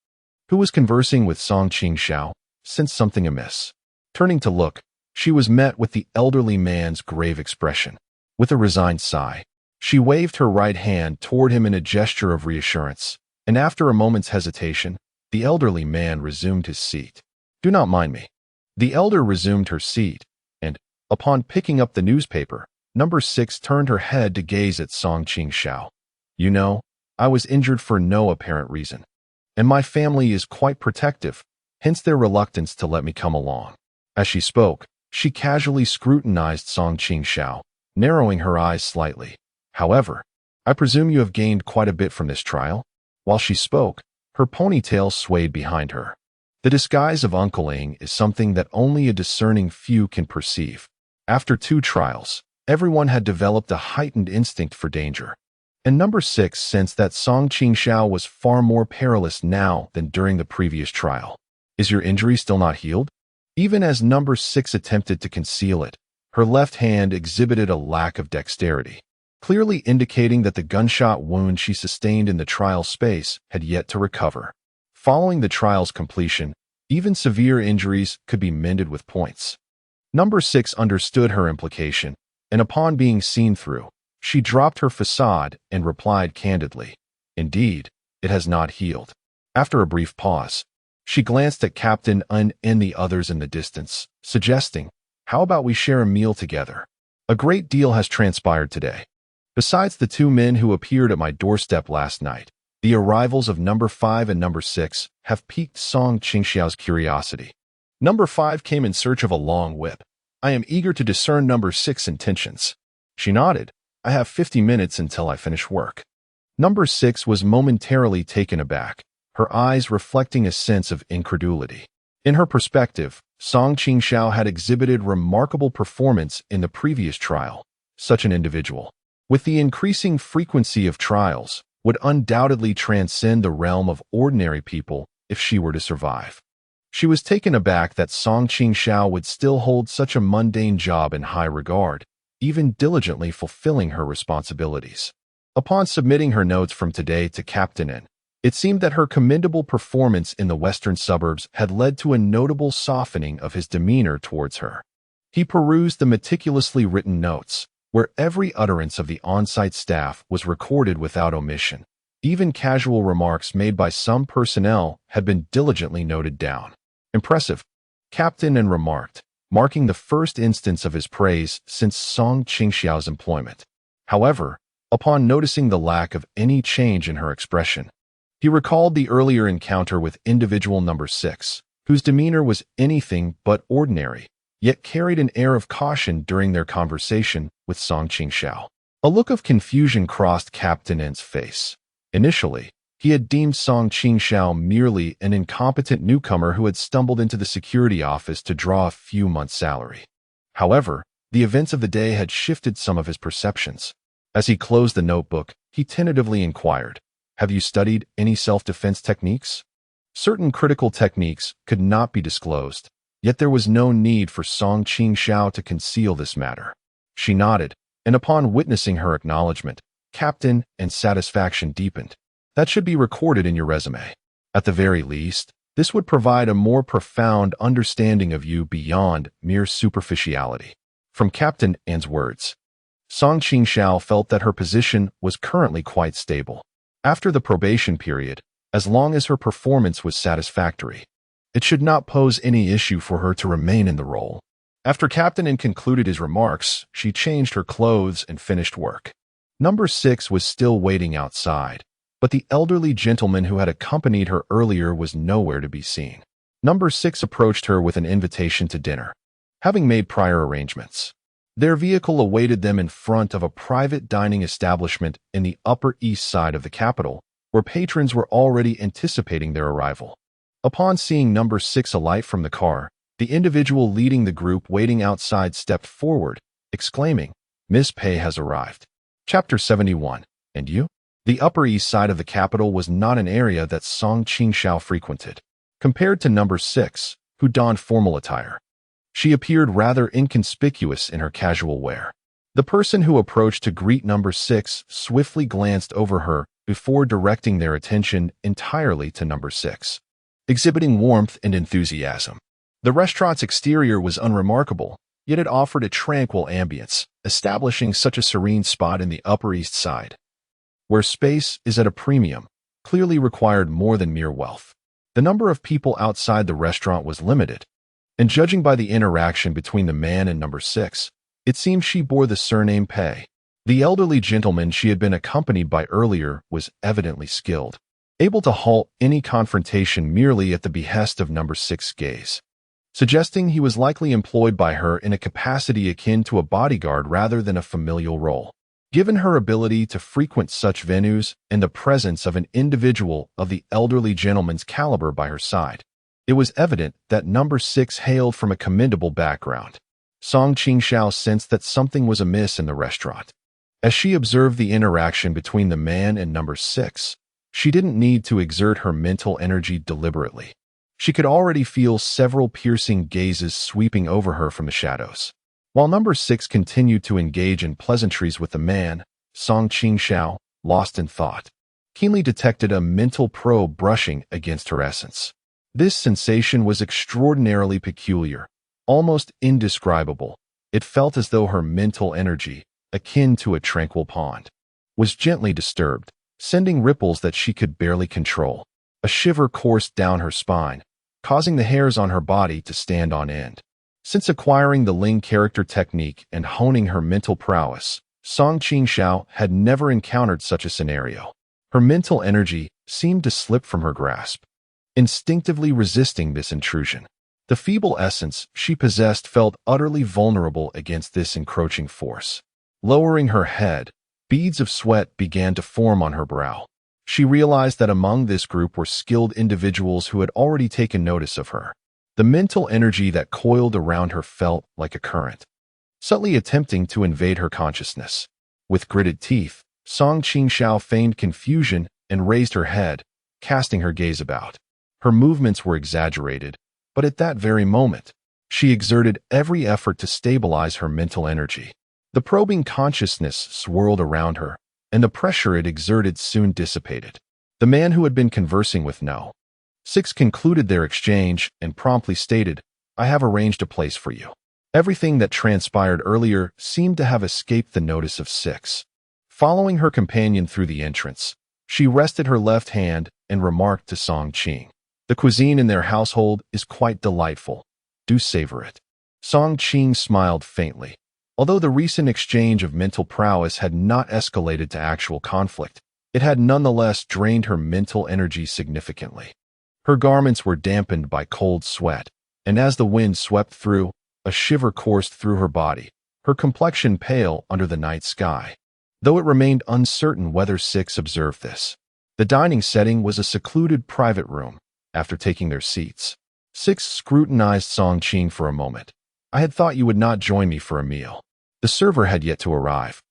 Who was conversing with Song Qingxiao, sensed something amiss. Turning to look, she was met with the elderly man's grave expression. With a resigned sigh, she waved her right hand toward him in a gesture of reassurance, and after a moment's hesitation, the elderly man resumed his seat. "Do not mind me." The elder resumed her seat, and, upon picking up the newspaper, number 6 turned her head to gaze at Song Qingxiao. "You know, I was injured for no apparent reason, and my family is quite protective, hence their reluctance to let me come along." As she spoke, she casually scrutinized Song Qingxiao, narrowing her eyes slightly. "However, I presume you have gained quite a bit from this trial?" While she spoke, her ponytail swayed behind her. The disguise of uncling is something that only a discerning few can perceive. After 2 trials, everyone had developed a heightened instinct for danger, and number 6 sensed that Song Qingxiao was far more perilous now than during the previous trial. "Is your injury still not healed?" Even as number 6 attempted to conceal it, her left hand exhibited a lack of dexterity, clearly indicating that the gunshot wound she sustained in the trial space had yet to recover. Following the trial's completion, even severe injuries could be mended with points. Number 6 understood her implication, and upon being seen through, she dropped her facade and replied candidly, "Indeed, it has not healed." After a brief pause, she glanced at Captain Un and the others in the distance, suggesting, "How about we share a meal together? A great deal has transpired today." Besides the 2 men who appeared at my doorstep last night, the arrivals of number 5 and number 6 have piqued Song Qingxiao's curiosity. Number 5 came in search of a long whip. "I am eager to discern number 6's intentions." She nodded. "I have 50 minutes until I finish work." Number 6 was momentarily taken aback, her eyes reflecting a sense of incredulity. In her perspective, Song Qingxiao had exhibited remarkable performance in the previous trial. Such an individual, with the increasing frequency of trials, would undoubtedly transcend the realm of ordinary people if she were to survive. She was taken aback that Song Qingxiao would still hold such a mundane job in high regard, even diligently fulfilling her responsibilities. Upon submitting her notes from today to Captain N, it seemed that her commendable performance in the western suburbs had led to a notable softening of his demeanor towards her. He perused the meticulously written notes, where every utterance of the on-site staff was recorded without omission. Even casual remarks made by some personnel had been diligently noted down. "Impressive," Captain N remarked, marking the first instance of his praise since Song Qingxiao's employment. However, upon noticing the lack of any change in her expression, he recalled the earlier encounter with individual number 6, whose demeanor was anything but ordinary, yet carried an air of caution during their conversation with Song Qingxiao. A look of confusion crossed Captain N's face. Initially, he had deemed Song Qingxiao merely an incompetent newcomer who had stumbled into the security office to draw a few months' salary. However, the events of the day had shifted some of his perceptions. As he closed the notebook, he tentatively inquired, "Have you studied any self-defense techniques?" Certain critical techniques could not be disclosed, yet there was no need for Song Qingxiao to conceal this matter. She nodded, and upon witnessing her acknowledgement, Captain N's satisfaction deepened. "That should be recorded in your resume. At the very least, this would provide a more profound understanding of you beyond mere superficiality." From Captain N's words, Song Qingxiao felt that her position was currently quite stable. After the probation period, as long as her performance was satisfactory, it should not pose any issue for her to remain in the role. After Captain N concluded his remarks, she changed her clothes and finished work. Number 6 was still waiting outside, but the elderly gentleman who had accompanied her earlier was nowhere to be seen. Number 6 approached her with an invitation to dinner, having made prior arrangements. Their vehicle awaited them in front of a private dining establishment in the Upper East Side of the capital, where patrons were already anticipating their arrival. Upon seeing number 6 alight from the car, The individual leading the group waiting outside stepped forward, exclaiming, "Miss Pei has arrived." Chapter 71. And you? The Upper East Side of the capital was not an area that Song Qingxiao frequented. Compared to number 6, who donned formal attire, she appeared rather inconspicuous in her casual wear. The person who approached to greet number 6 swiftly glanced over her before directing their attention entirely to number 6, exhibiting warmth and enthusiasm. The restaurant's exterior was unremarkable, yet it offered a tranquil ambience, establishing such a serene spot in the Upper East Side, where space is at a premium, clearly required more than mere wealth. The number of people outside the restaurant was limited, and judging by the interaction between the man and number 6, it seemed she bore the surname Pei. The elderly gentleman she had been accompanied by earlier was evidently skilled, able to halt any confrontation merely at the behest of number 6's gaze, suggesting he was likely employed by her in a capacity akin to a bodyguard rather than a familial role. Given her ability to frequent such venues and the presence of an individual of the elderly gentleman's caliber by her side, it was evident that number 6 hailed from a commendable background. Song Qingxiao sensed that something was amiss in the restaurant. As she observed the interaction between the man and number 6, she didn't need to exert her mental energy deliberately. She could already feel several piercing gazes sweeping over her from the shadows. While number 6 continued to engage in pleasantries with the man, Song Qingxiao, lost in thought, keenly detected a mental probe brushing against her essence. This sensation was extraordinarily peculiar, almost indescribable. It felt as though her mental energy, akin to a tranquil pond, was gently disturbed, sending ripples that she could barely control. A shiver coursed down her spine, causing the hairs on her body to stand on end. Since acquiring the Ling character technique and honing her mental prowess, Song Qingxiao had never encountered such a scenario. Her mental energy seemed to slip from her grasp, instinctively resisting this intrusion. The feeble essence she possessed felt utterly vulnerable against this encroaching force. Lowering her head, beads of sweat began to form on her brow. She realized that among this group were skilled individuals who had already taken notice of her. The mental energy that coiled around her felt like a current, subtly attempting to invade her consciousness. With gritted teeth, Song Qingxiao feigned confusion and raised her head, casting her gaze about. Her movements were exaggerated, but at that very moment, she exerted every effort to stabilize her mental energy. The probing consciousness swirled around her, and the pressure it exerted soon dissipated. The man who had been conversing with No. 6 concluded their exchange and promptly stated, "I have arranged a place for you." Everything that transpired earlier seemed to have escaped the notice of 6. Following her companion through the entrance, she rested her left hand and remarked to Song Qing, "The cuisine in their household is quite delightful. Do savor it." Song Qing smiled faintly. Although the recent exchange of mental prowess had not escalated to actual conflict, it had nonetheless drained her mental energy significantly. Her garments were dampened by cold sweat, and as the wind swept through, a shiver coursed through her body, her complexion pale under the night sky. Though it remained uncertain whether 6 observed this. The dining setting was a secluded private room. After taking their seats, 6 scrutinized Song Qing for a moment. "I had thought you would not join me for a meal." The server had yet to arrive,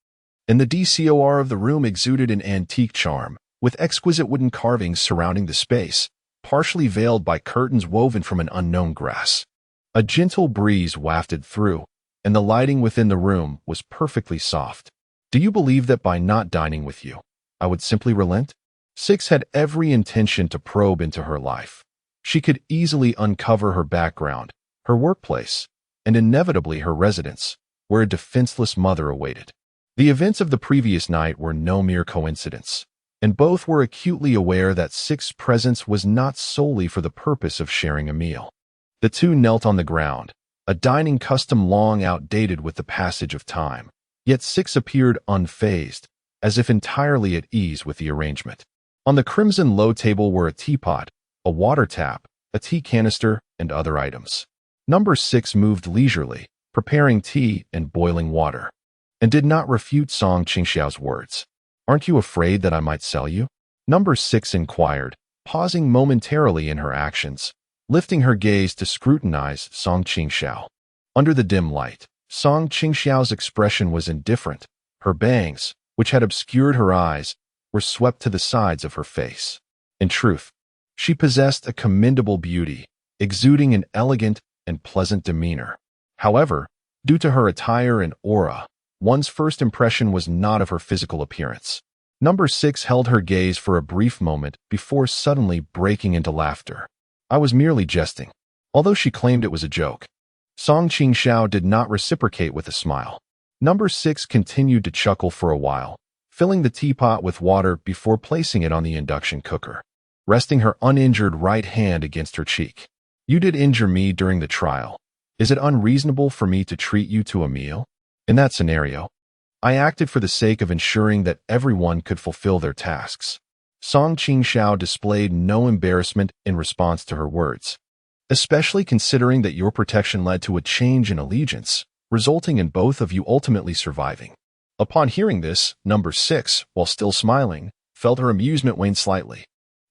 and the decor of the room exuded an antique charm, with exquisite wooden carvings surrounding the space, partially veiled by curtains woven from an unknown grass. A gentle breeze wafted through, and the lighting within the room was perfectly soft. "Do you believe that by not dining with you, I would simply relent?" 6 had every intention to probe into her life. She could easily uncover her background, her workplace, and inevitably her residence, where a defenseless mother awaited. The events of the previous night were no mere coincidence, and both were acutely aware that 6's presence was not solely for the purpose of sharing a meal. The two knelt on the ground, a dining custom long outdated with the passage of time, yet 6 appeared unfazed, as if entirely at ease with the arrangement. On the crimson low table were a teapot, a water tap, a tea canister, and other items. Number 6 moved leisurely, preparing tea and boiling water, and did not refute Song Qingxiao's words. "Aren't you afraid that I might sell you?" Number 6 inquired, pausing momentarily in her actions, lifting her gaze to scrutinize Song Qingxiao. Under the dim light, Song Qingxiao's expression was indifferent. Her bangs, which had obscured her eyes, were swept to the sides of her face. In truth, she possessed a commendable beauty, exuding an elegant and pleasant demeanor. However, due to her attire and aura, one's first impression was not of her physical appearance. Number 6 held her gaze for a brief moment before suddenly breaking into laughter. I was merely jesting, although she claimed it was a joke. Song Qingxiao did not reciprocate with a smile. Number 6 continued to chuckle for a while, filling the teapot with water before placing it on the induction cooker, resting her uninjured right hand against her cheek. You did injure me during the trial. Is it unreasonable for me to treat you to a meal? In that scenario, I acted for the sake of ensuring that everyone could fulfill their tasks. Song Qingxiao displayed no embarrassment in response to her words, especially considering that your protection led to a change in allegiance, resulting in both of you ultimately surviving. Upon hearing this, Number 6, while still smiling, felt her amusement wane slightly.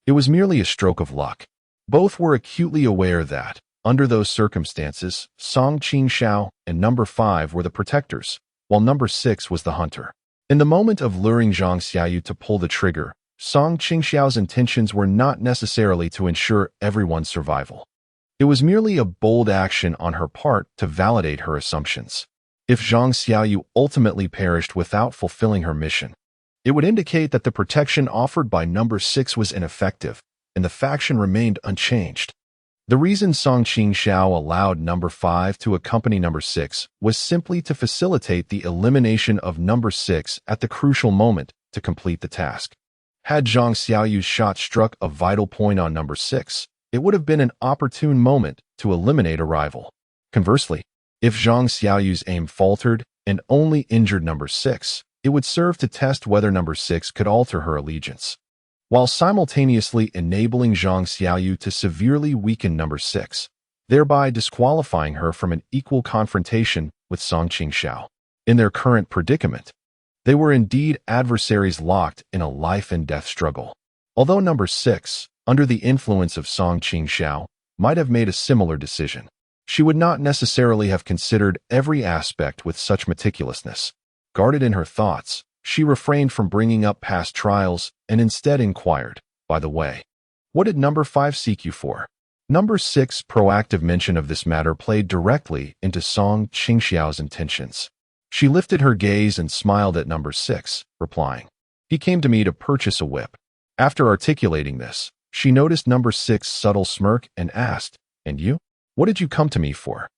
It was merely a stroke of luck. Both were acutely aware that, under those circumstances, Song Qingxiao and Number 5 were the protectors, while Number 6 was the hunter. In the moment of luring Zhang Xiaoyu to pull the trigger, Song Qingxiao's intentions were not necessarily to ensure everyone's survival. It was merely a bold action on her part to validate her assumptions. If Zhang Xiaoyu ultimately perished without fulfilling her mission, it would indicate that the protection offered by Number 6 was ineffective, and the faction remained unchanged. The reason Song Qingxiao allowed Number 5 to accompany Number 6 was simply to facilitate the elimination of Number 6 at the crucial moment to complete the task. Had Zhang Xiaoyu's shot struck a vital point on Number 6, it would have been an opportune moment to eliminate a rival. Conversely, if Zhang Xiaoyu's aim faltered and only injured Number 6, it would serve to test whether Number 6 could alter her allegiance, while simultaneously enabling Zhang Xiaoyu to severely weaken Number 6, thereby disqualifying her from an equal confrontation with Song Qingxiao. In their current predicament, they were indeed adversaries locked in a life-and-death struggle. Although Number 6, under the influence of Song Qingxiao, might have made a similar decision, she would not necessarily have considered every aspect with such meticulousness. Guarded in her thoughts, she refrained from bringing up past trials and instead inquired, by the way, what did Number 5 seek you for? Number 6's proactive mention of this matter played directly into Song Qingxiao's intentions. She lifted her gaze and smiled at Number 6, replying, he came to me to purchase a whip. After articulating this, she noticed Number 6's subtle smirk and asked, and you? What did you come to me for?